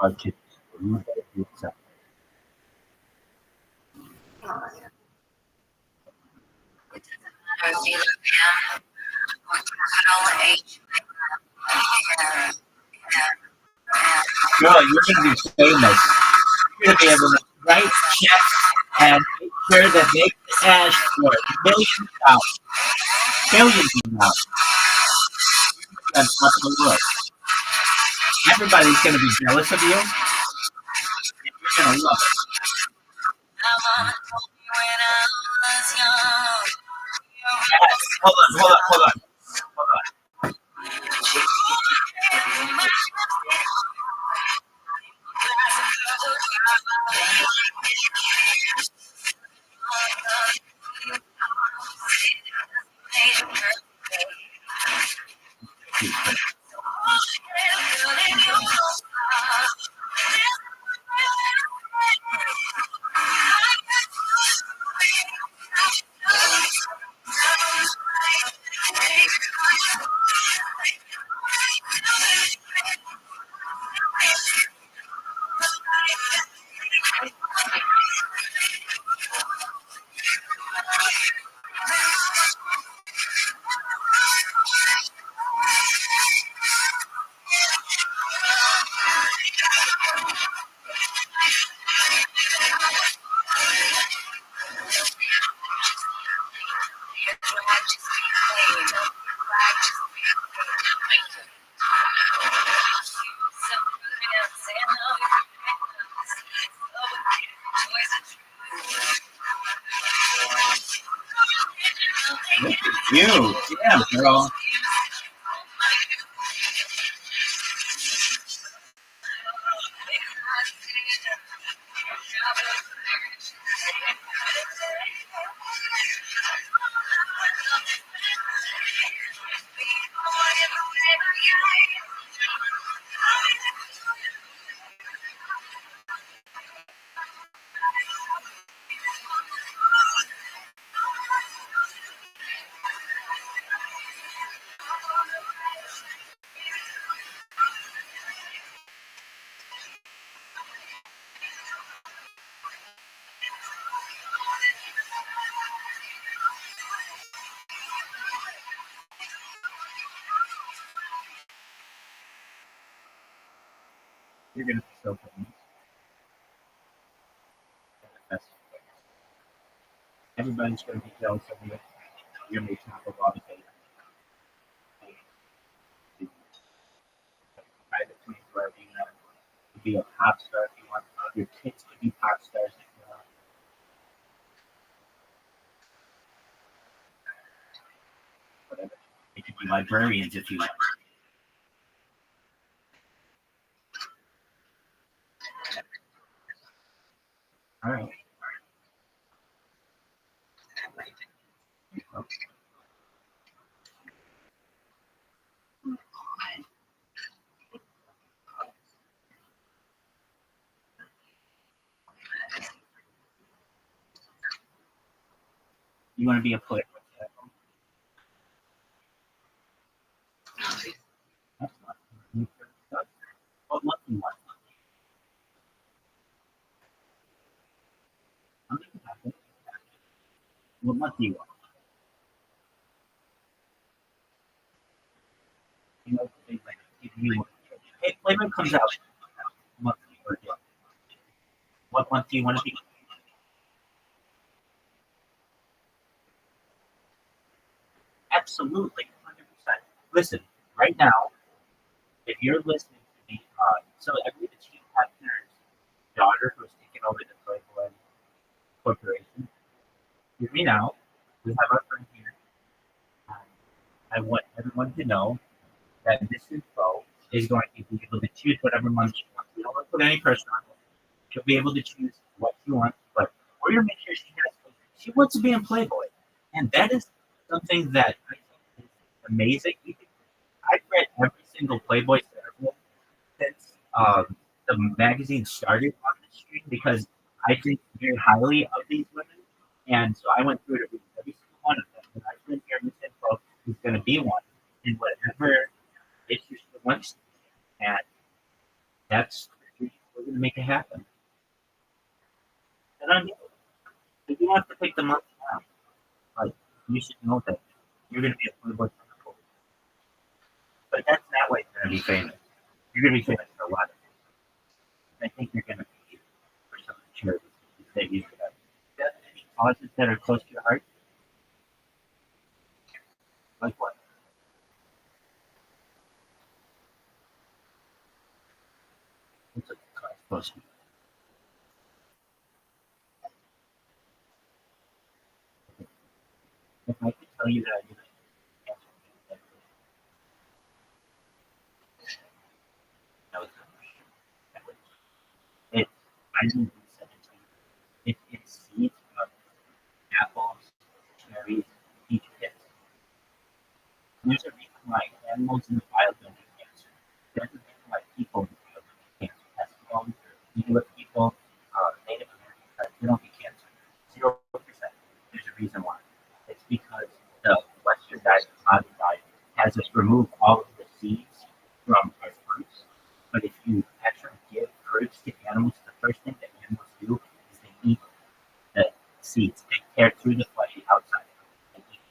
are to you better do something. Girl, you're gonna be famous. You're gonna be able to write checks and make sure that they cash for millions of dollars, billions of dollars. On top of the world. Everybody's gonna be jealous of you, and you're gonna love it. Yes. Hold on. Look at you. Yeah, girl. You're gonna be so famous. Everybody's gonna be jealous of you. You're gonna be top of all the data. Private planes wherever you know. You be a pop star if you want. Your kids could be pop stars if you want. Whatever. They could be librarians if you want. All right. You want to be a player? That's not. What month do you want? I'm making it happen. What month do you want? You know, like, if you hey, Playboy comes out monthly. What month do you want to be? Absolutely, 100%. Listen, right now, if you're listening to me, so I believe it's Hugh Hefner's daughter who's taken over the Playboy Corporation. Hear me now. We have our friend here. I want everyone to know that this info is going to be able to choose whatever month she wants. We don't want to put any pressure on her. She'll be able to choose what she wants, but we're going to make sure she wants to be in Playboy. And that is something that I think is amazing. I've read every single Playboy article since the magazine started on the stream because I think very highly of these women. And so I went through to read every single one of them. And I think this info is going to be one in whatever issue she wants. And that's make it happen. And I mean, if you want to take the money now, like, you should know that you're going to be a Playboy principal. But that's not why you're going to be famous. You're going to be famous for a lot of things. I think you're going to be for some of the charities that you have. Do you have any causes that are close to your heart? Like what? What's a cause close to you? If I could tell you that I did cancer, that was that was it. Vitamin B17. It's seeds of apples, cherries, peach pits. There's a reason why animals in the wild don't get cancer. There's a reason why people in the wild don't get cancer. Eskimos, Inuit people, Native Americans, they don't get cancer. 0%. There's a reason why. It's because the Western diet, the modern diet, has us remove all of the seeds from our fruits. But if you actually give fruits to animals, the first thing that animals do is they eat the seeds. They tear through the flesh outside and eat.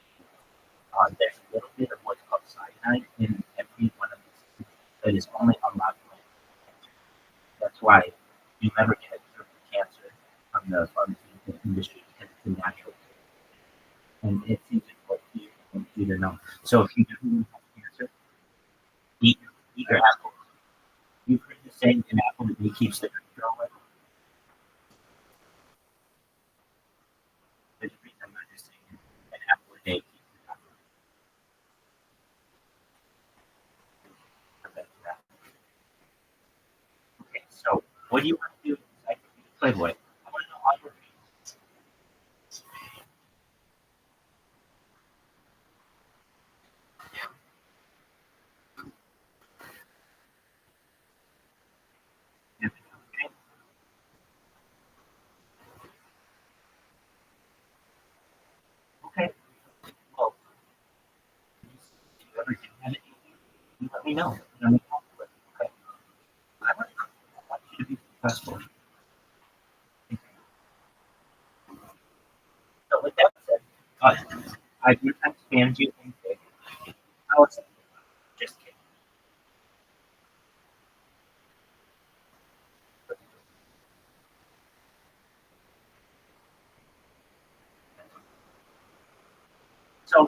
There's a little bit of what's called cyanide in every one of these seeds that is only unlocked when cancer. That's why you never get a cure for cancer from the pharmaceutical industry because it's a natural cure. And it seems like what you to know. So if you do have cancer, eat your apples. You've heard the saying, an apple a day keeps the doctor away. There's a reason I'm not just saying an apple a day keeps the doctor away. Okay, so what do you want to do besides be a Playboy? I want to know all your dreams. Okay. Well, if you ever do have it, you let me know. Let me talk to it. Okay. I want you to be successful. So with that said, I do understand you think big. I was just kidding. So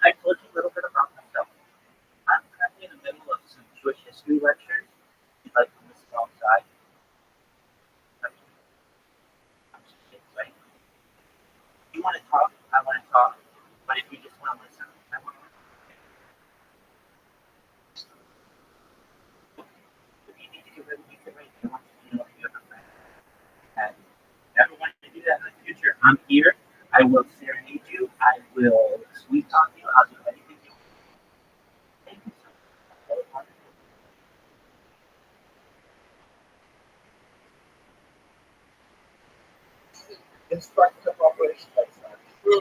I told you a little bit about myself. I'm currently in the middle of some Jewish history lectures. If you'd like to listen outside, I'm just kidding, right? If you want to talk, I want to talk. But if you just want to listen, I want to listen. If you need to get ready, you get ready. I want you to know you have a friend. And never want to do that in the future. I'm here. I will serenade you. I will sweet talk you. I'll do anything you want. Thank you so much. That was wonderful. Instructions of operation, that's not true.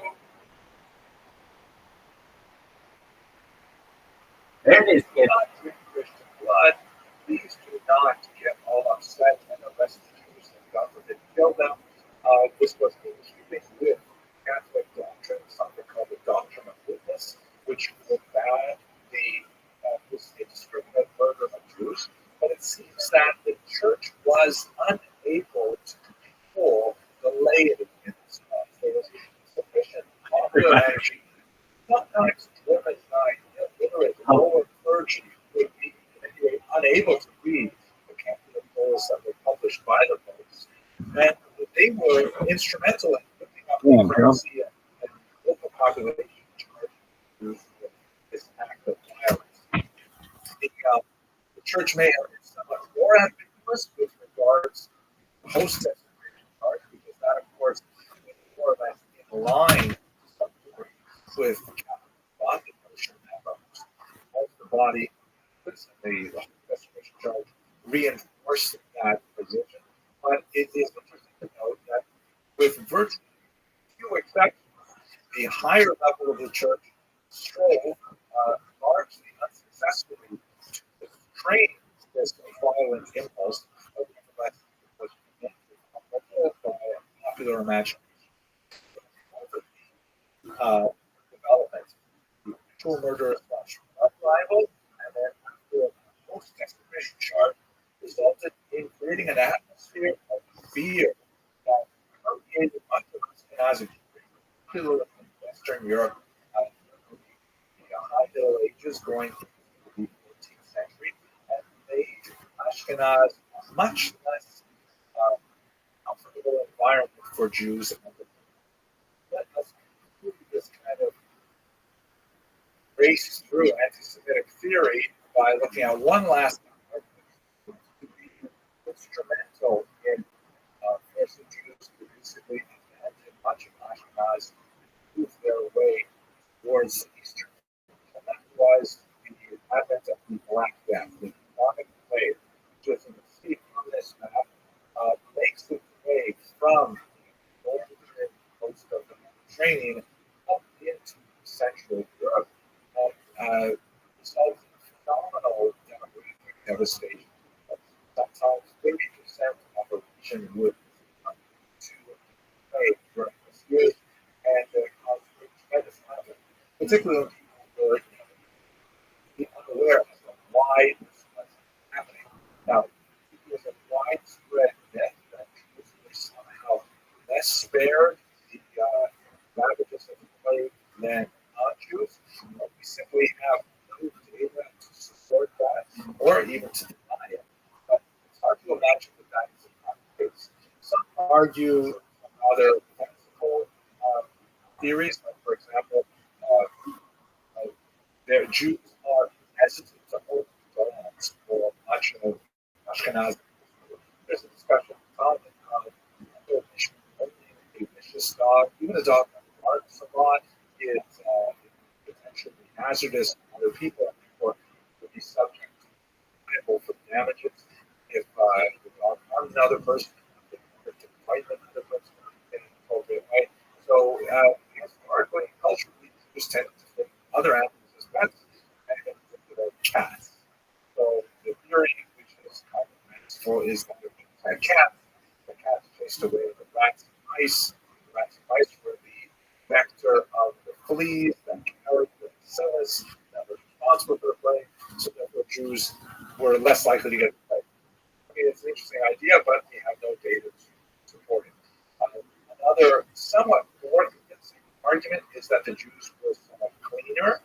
There it is, kid. Not drink Christian blood. Please do not get all upset and arrest the Jews and God forbid kill them. This was in keeping with Catholic doctrine, something called the doctrine of witness, which forbade this indiscriminate murder of Jews. But it seems that the church was unable to control the laity in this cause. There was sufficient popular energy. Sometimes driven by illiterate lower clergy would be unable to read the Catholic bulls that were published by the popes. And they were instrumental in picking up the currency and local population charged with this act of violence. The church may have been somewhat more ambiguous with regards to post-desecration charge, because that, of course, is more or less in line to some degree with Catholic body notion that the body puts in the desecration charge reinforced that position. But it is interesting to note that with virtually few exceptions, the higher level of the church strove largely unsuccessfully to restrain this violent impulse, but nevertheless imagination. Development, the actual murder slash rival, and then after a post-exclamation chart resulted in creating an atmosphere of fear that permeated much of Ashkenazi, particularly in Western Europe, the High Middle Ages going into the 14th century, and made Ashkenaz a much less comfortable environment for Jews. Let us conclude this kind of race through anti-Semitic theory by looking at one last argument to be instrumental in forcing Jews to basically abandon much of Ashkenaz, move their way towards the Eastern. And that was the advent of the Black Death, the demonic plague, which is in the see on this map, makes its way from the northern coast of the Mediterranean up into Central Europe, and results in phenomenal demographic devastation. Sometimes 30% of a region would come to plague during this year, and cause tremendous havoc, particularly when people were unaware of why this was happening. Now, it was a widespread myth that Jews were somehow less spared the ravages of the plague than non-Jews. We simply have no data to support that or even to deny it. But it's hard to imagine that that is not the case. Some argue other fanciful theories, like, for example, their Jews are hesitant to hold donuts for much of Ashkenaz. There's a discussion of a vicious dog, even a dog that barks a lot, is potentially hazardous to other people, and therefore would be subject to liable for damages if the dog harms another person, if to fight another person in an appropriate way. So historically, culturally, Jews tend to think other animals as pets, and in particular cats. So the theory, which is kind of fanciful, is that if you had cats, the cats chased away the rats and mice. The rats and mice were the vector of the fleas that carried the cells that were responsible for the plague, so therefore Jews were less likely to get the plague. I mean, it's an interesting idea, but we have no data to support it. Another somewhat more convincing argument is that the Jews were somewhat cleaner.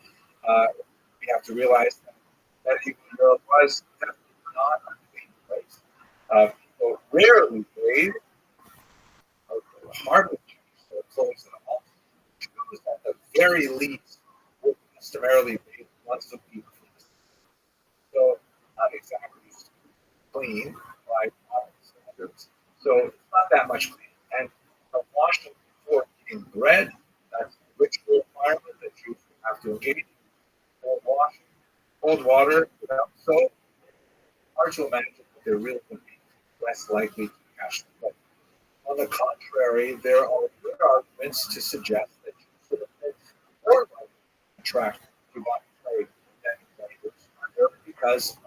We have to realize that medieval Europe was definitely not a clean place. People rarely bathed, or hardly changed their clothes at all. Jews, at the very least, would customarily bathe once a week. So, not exactly clean by modern standards. So, it's not that much clean. And washing before eating bread, that's a ritual requirement that Jews have to engage in. Cold washing, cold water without soap. Hard to imagine that they're really going to be less likely to catch the plague. On the contrary, there are good arguments to suggest that Jews would have been more likely to contract bubonic plague than Jews, because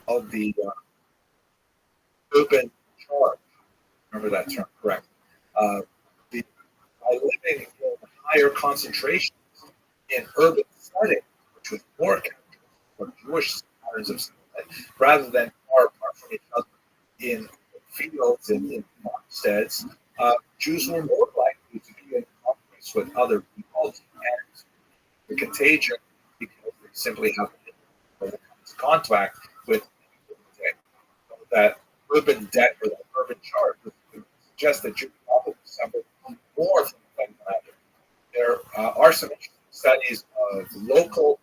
of the urban charge. Remember that term, correct? By living in higher concentrations in urban setting, which was more characteristic of Jewish patterns of settlement, rather than far apart from each other in fields and in farmsteads, Jews were more likely to be in contact with other people and the contagion because they simply have contact with that urban debt or that urban charge would suggest that Jews probably suffered more from the pandemic. There are some interesting studies of local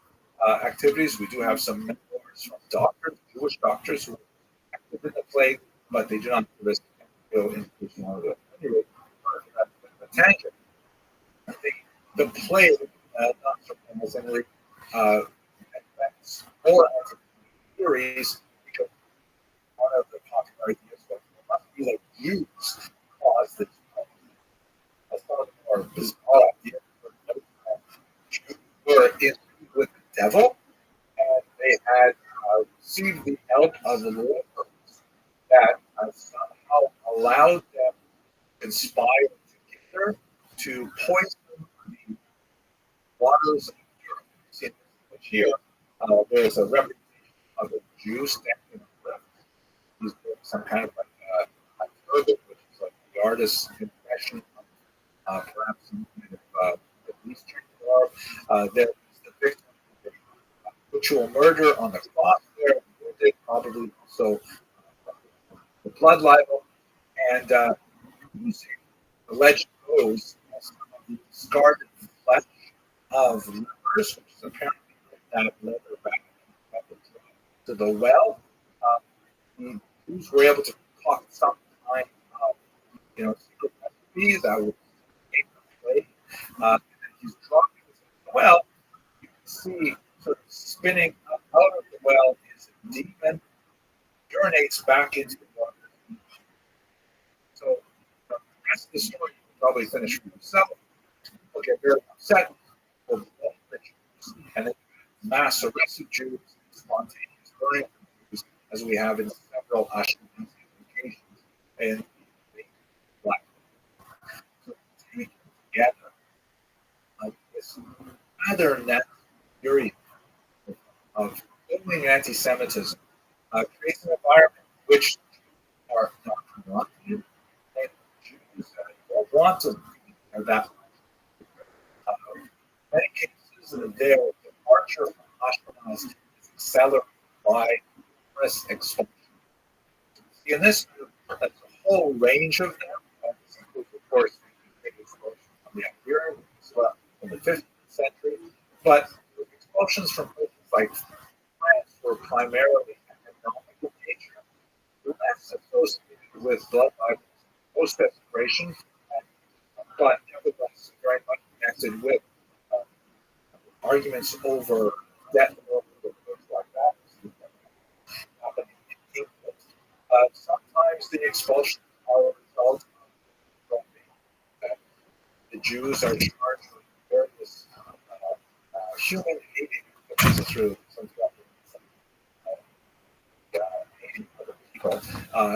activities. We do have some memoirs from doctors, Jewish doctors who were active in the plague, but they do not risk to go into personality. Anyway, the tangent. I think the plague, not surprisingly, advanced more theories because one of the popular ideas was it must be like Jews caused this plague. That's one of the more bizarre ideas. Jews were in with the devil, and they had received the help of the Lord that somehow allowed them conspire together to poison the waters of Europe. See this image here. There's a representation of a Jew standing in the river. He's doing some kind of like a turban, which is like the artist's impression of perhaps some kind of Middle Eastern garb. There's the victim of ritual murder on the cross there, wounded, probably also the blood libel, and using alleged goes some of the discarded flesh of lepers, which is apparently that leather back to the well. The Jews were able to concoct some kind of, secret recipe that would make the way. And he's dropping this into the well. You can see sort of spinning up out of the well is a demon, urinates back into the water. So the rest of the story you can probably finish for yourself. They'll get very upset. They'll be the Jews, and then mass arrests of Jews, spontaneous burning of Jews, as we have in several Ashkenazi locations in the Black. So taken together, this rather net theory of building anti-Semitism creates an environment which are not wanted, and Jews don't want to be that much. Many cases their departure from Ashkenaz is accelerated by numerous expulsions. In this group, there's a whole range of them. This includes, of course, the expulsion from the Iberian Peninsula in the 15th century, but expulsions from places like France were primarily economic in nature, less associated with blood libels, post-desecration, but nevertheless very much connected with arguments over debt or things like that happening in England. Sometimes the expulsions are a result of the Jews are charged with various human hating through some hating other people,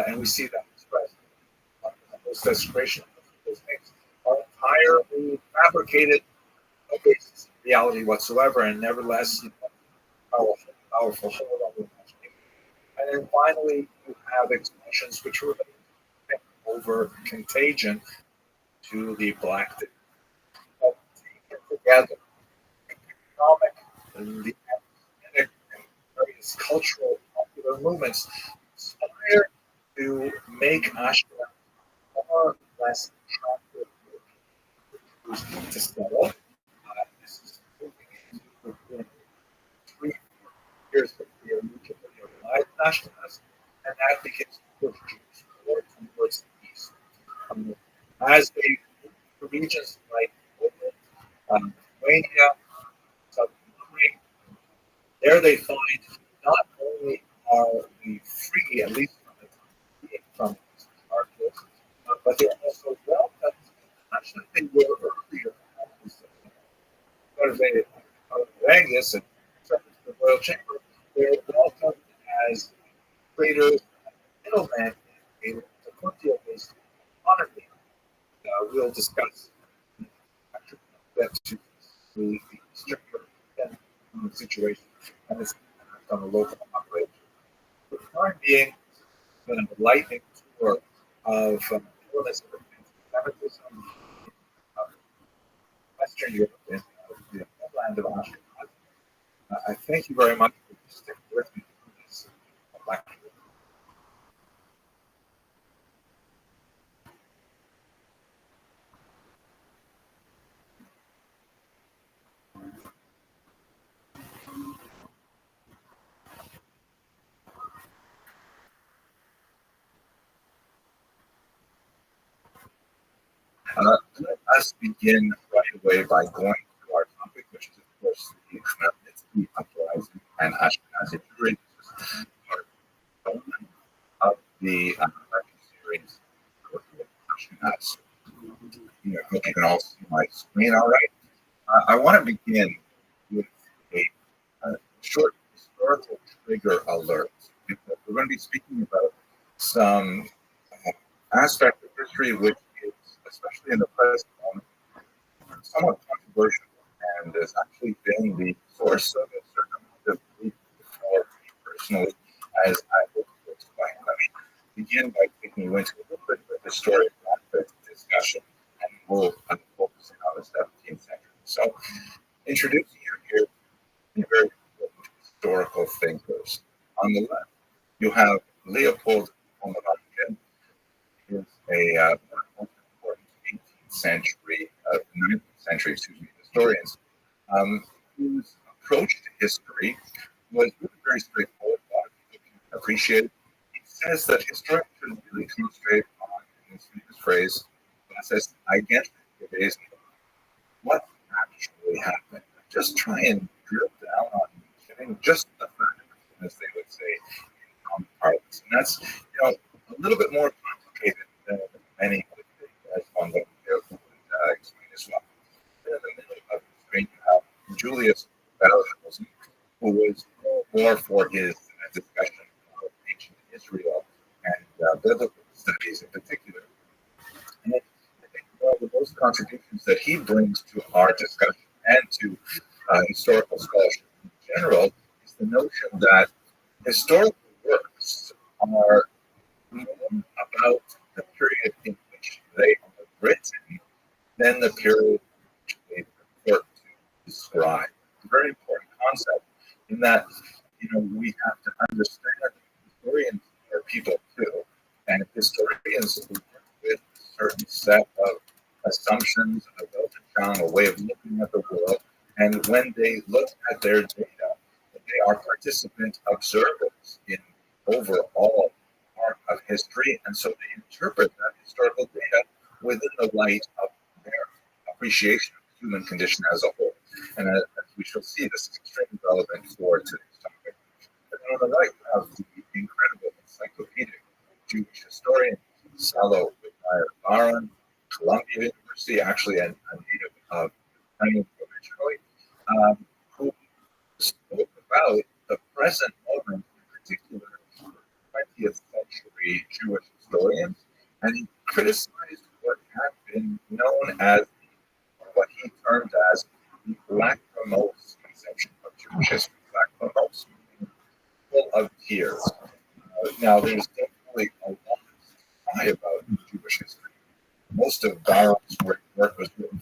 and we see that expressed in those desecration of those things are entirely fabricated, no basis in reality whatsoever, and nevertheless, powerful hold on the imagination. And then finally, you have expressions which relate over contagion to the Black Death. But taken together, economic, the ethnic, and various cultural popular movements inspired to make Ashkenaz more or less attractive to settle. This is moving into 3 years of the community of life Ashkenaz, and that begins to push Jews more towards the east. As they move to regions like Poland, Lithuania, Southern Hungary, there they find not only are we free, at least from our gifts, but they're also welcomed, much like they were earlier. Vegas and the Royal Chamber, they're welcomed as traders, middlemen in a Concordia-based economy. We'll discuss that to the Eastern European situation and its impact on the local operation. For the time being, it's been a lightning tour of pluralism and anti-Semitism in Western Europe and the homeland of Ashkenaz. I thank you very much for sticking with me through this lecture. Let us begin right away by going to our topic, which is, of course, the uprising and Ashkenazi Jewry. Part of the series Ashkenaz. I hope you can all see my screen all right. I want to begin with a short historical trigger alert. We're going to be speaking about some aspect of history which is especially in the present moment, somewhat controversial, and has actually been the source of a certain amount of grief for me personally, as I hope to explain. Let me begin by taking you into a little bit of a historiographic discussion, and we'll focus on the 17th century. So, introducing you here to very important historical thinkers. On the left, you have Leopold von Ranke, who is a one of the most important 18th century, 19th century, historians, whose approach to history was really very straightforward. A lot of people can appreciate it. He says that historians should really concentrate on, in this famous phrase, process identity, what actually happened. Just try and drill down on getting just the facts, as they would say in common parlance. And that's, a little bit more complicated than many would think, as one would explain as well. In the middle of the screen, you have Julius Rothschild, who was more for his discussion of ancient Israel and biblical studies in particular. And I think one of the most contributions that he brings to our discussion and to historical scholarship in general is the notion that historical works are more about the period in which they are written than the period which they purport to describe. It's a very important concept in that, we have to understand that historians are people too, and historians work with a certain set of assumptions, a way of looking at the world, and when they look at their data, they are participant observers in overall part of history, and so they interpret that historical data within the light of their appreciation of the human condition as a whole. And as we shall see, this is extremely relevant for today's topic. And then on the right, we have the incredible encyclopedic Jewish historian, Salo Baron, Columbia University, actually a native of Pennsylvania originally, who spoke about the present moment, in particular, 20th century Jewish historians, and he criticized what had been known as what he termed as the lachrymose conception of Jewish history. Lachrymose, meaning full of tears. Now, there's definitely a lot to say about Jewish history. Most of Baron's work was written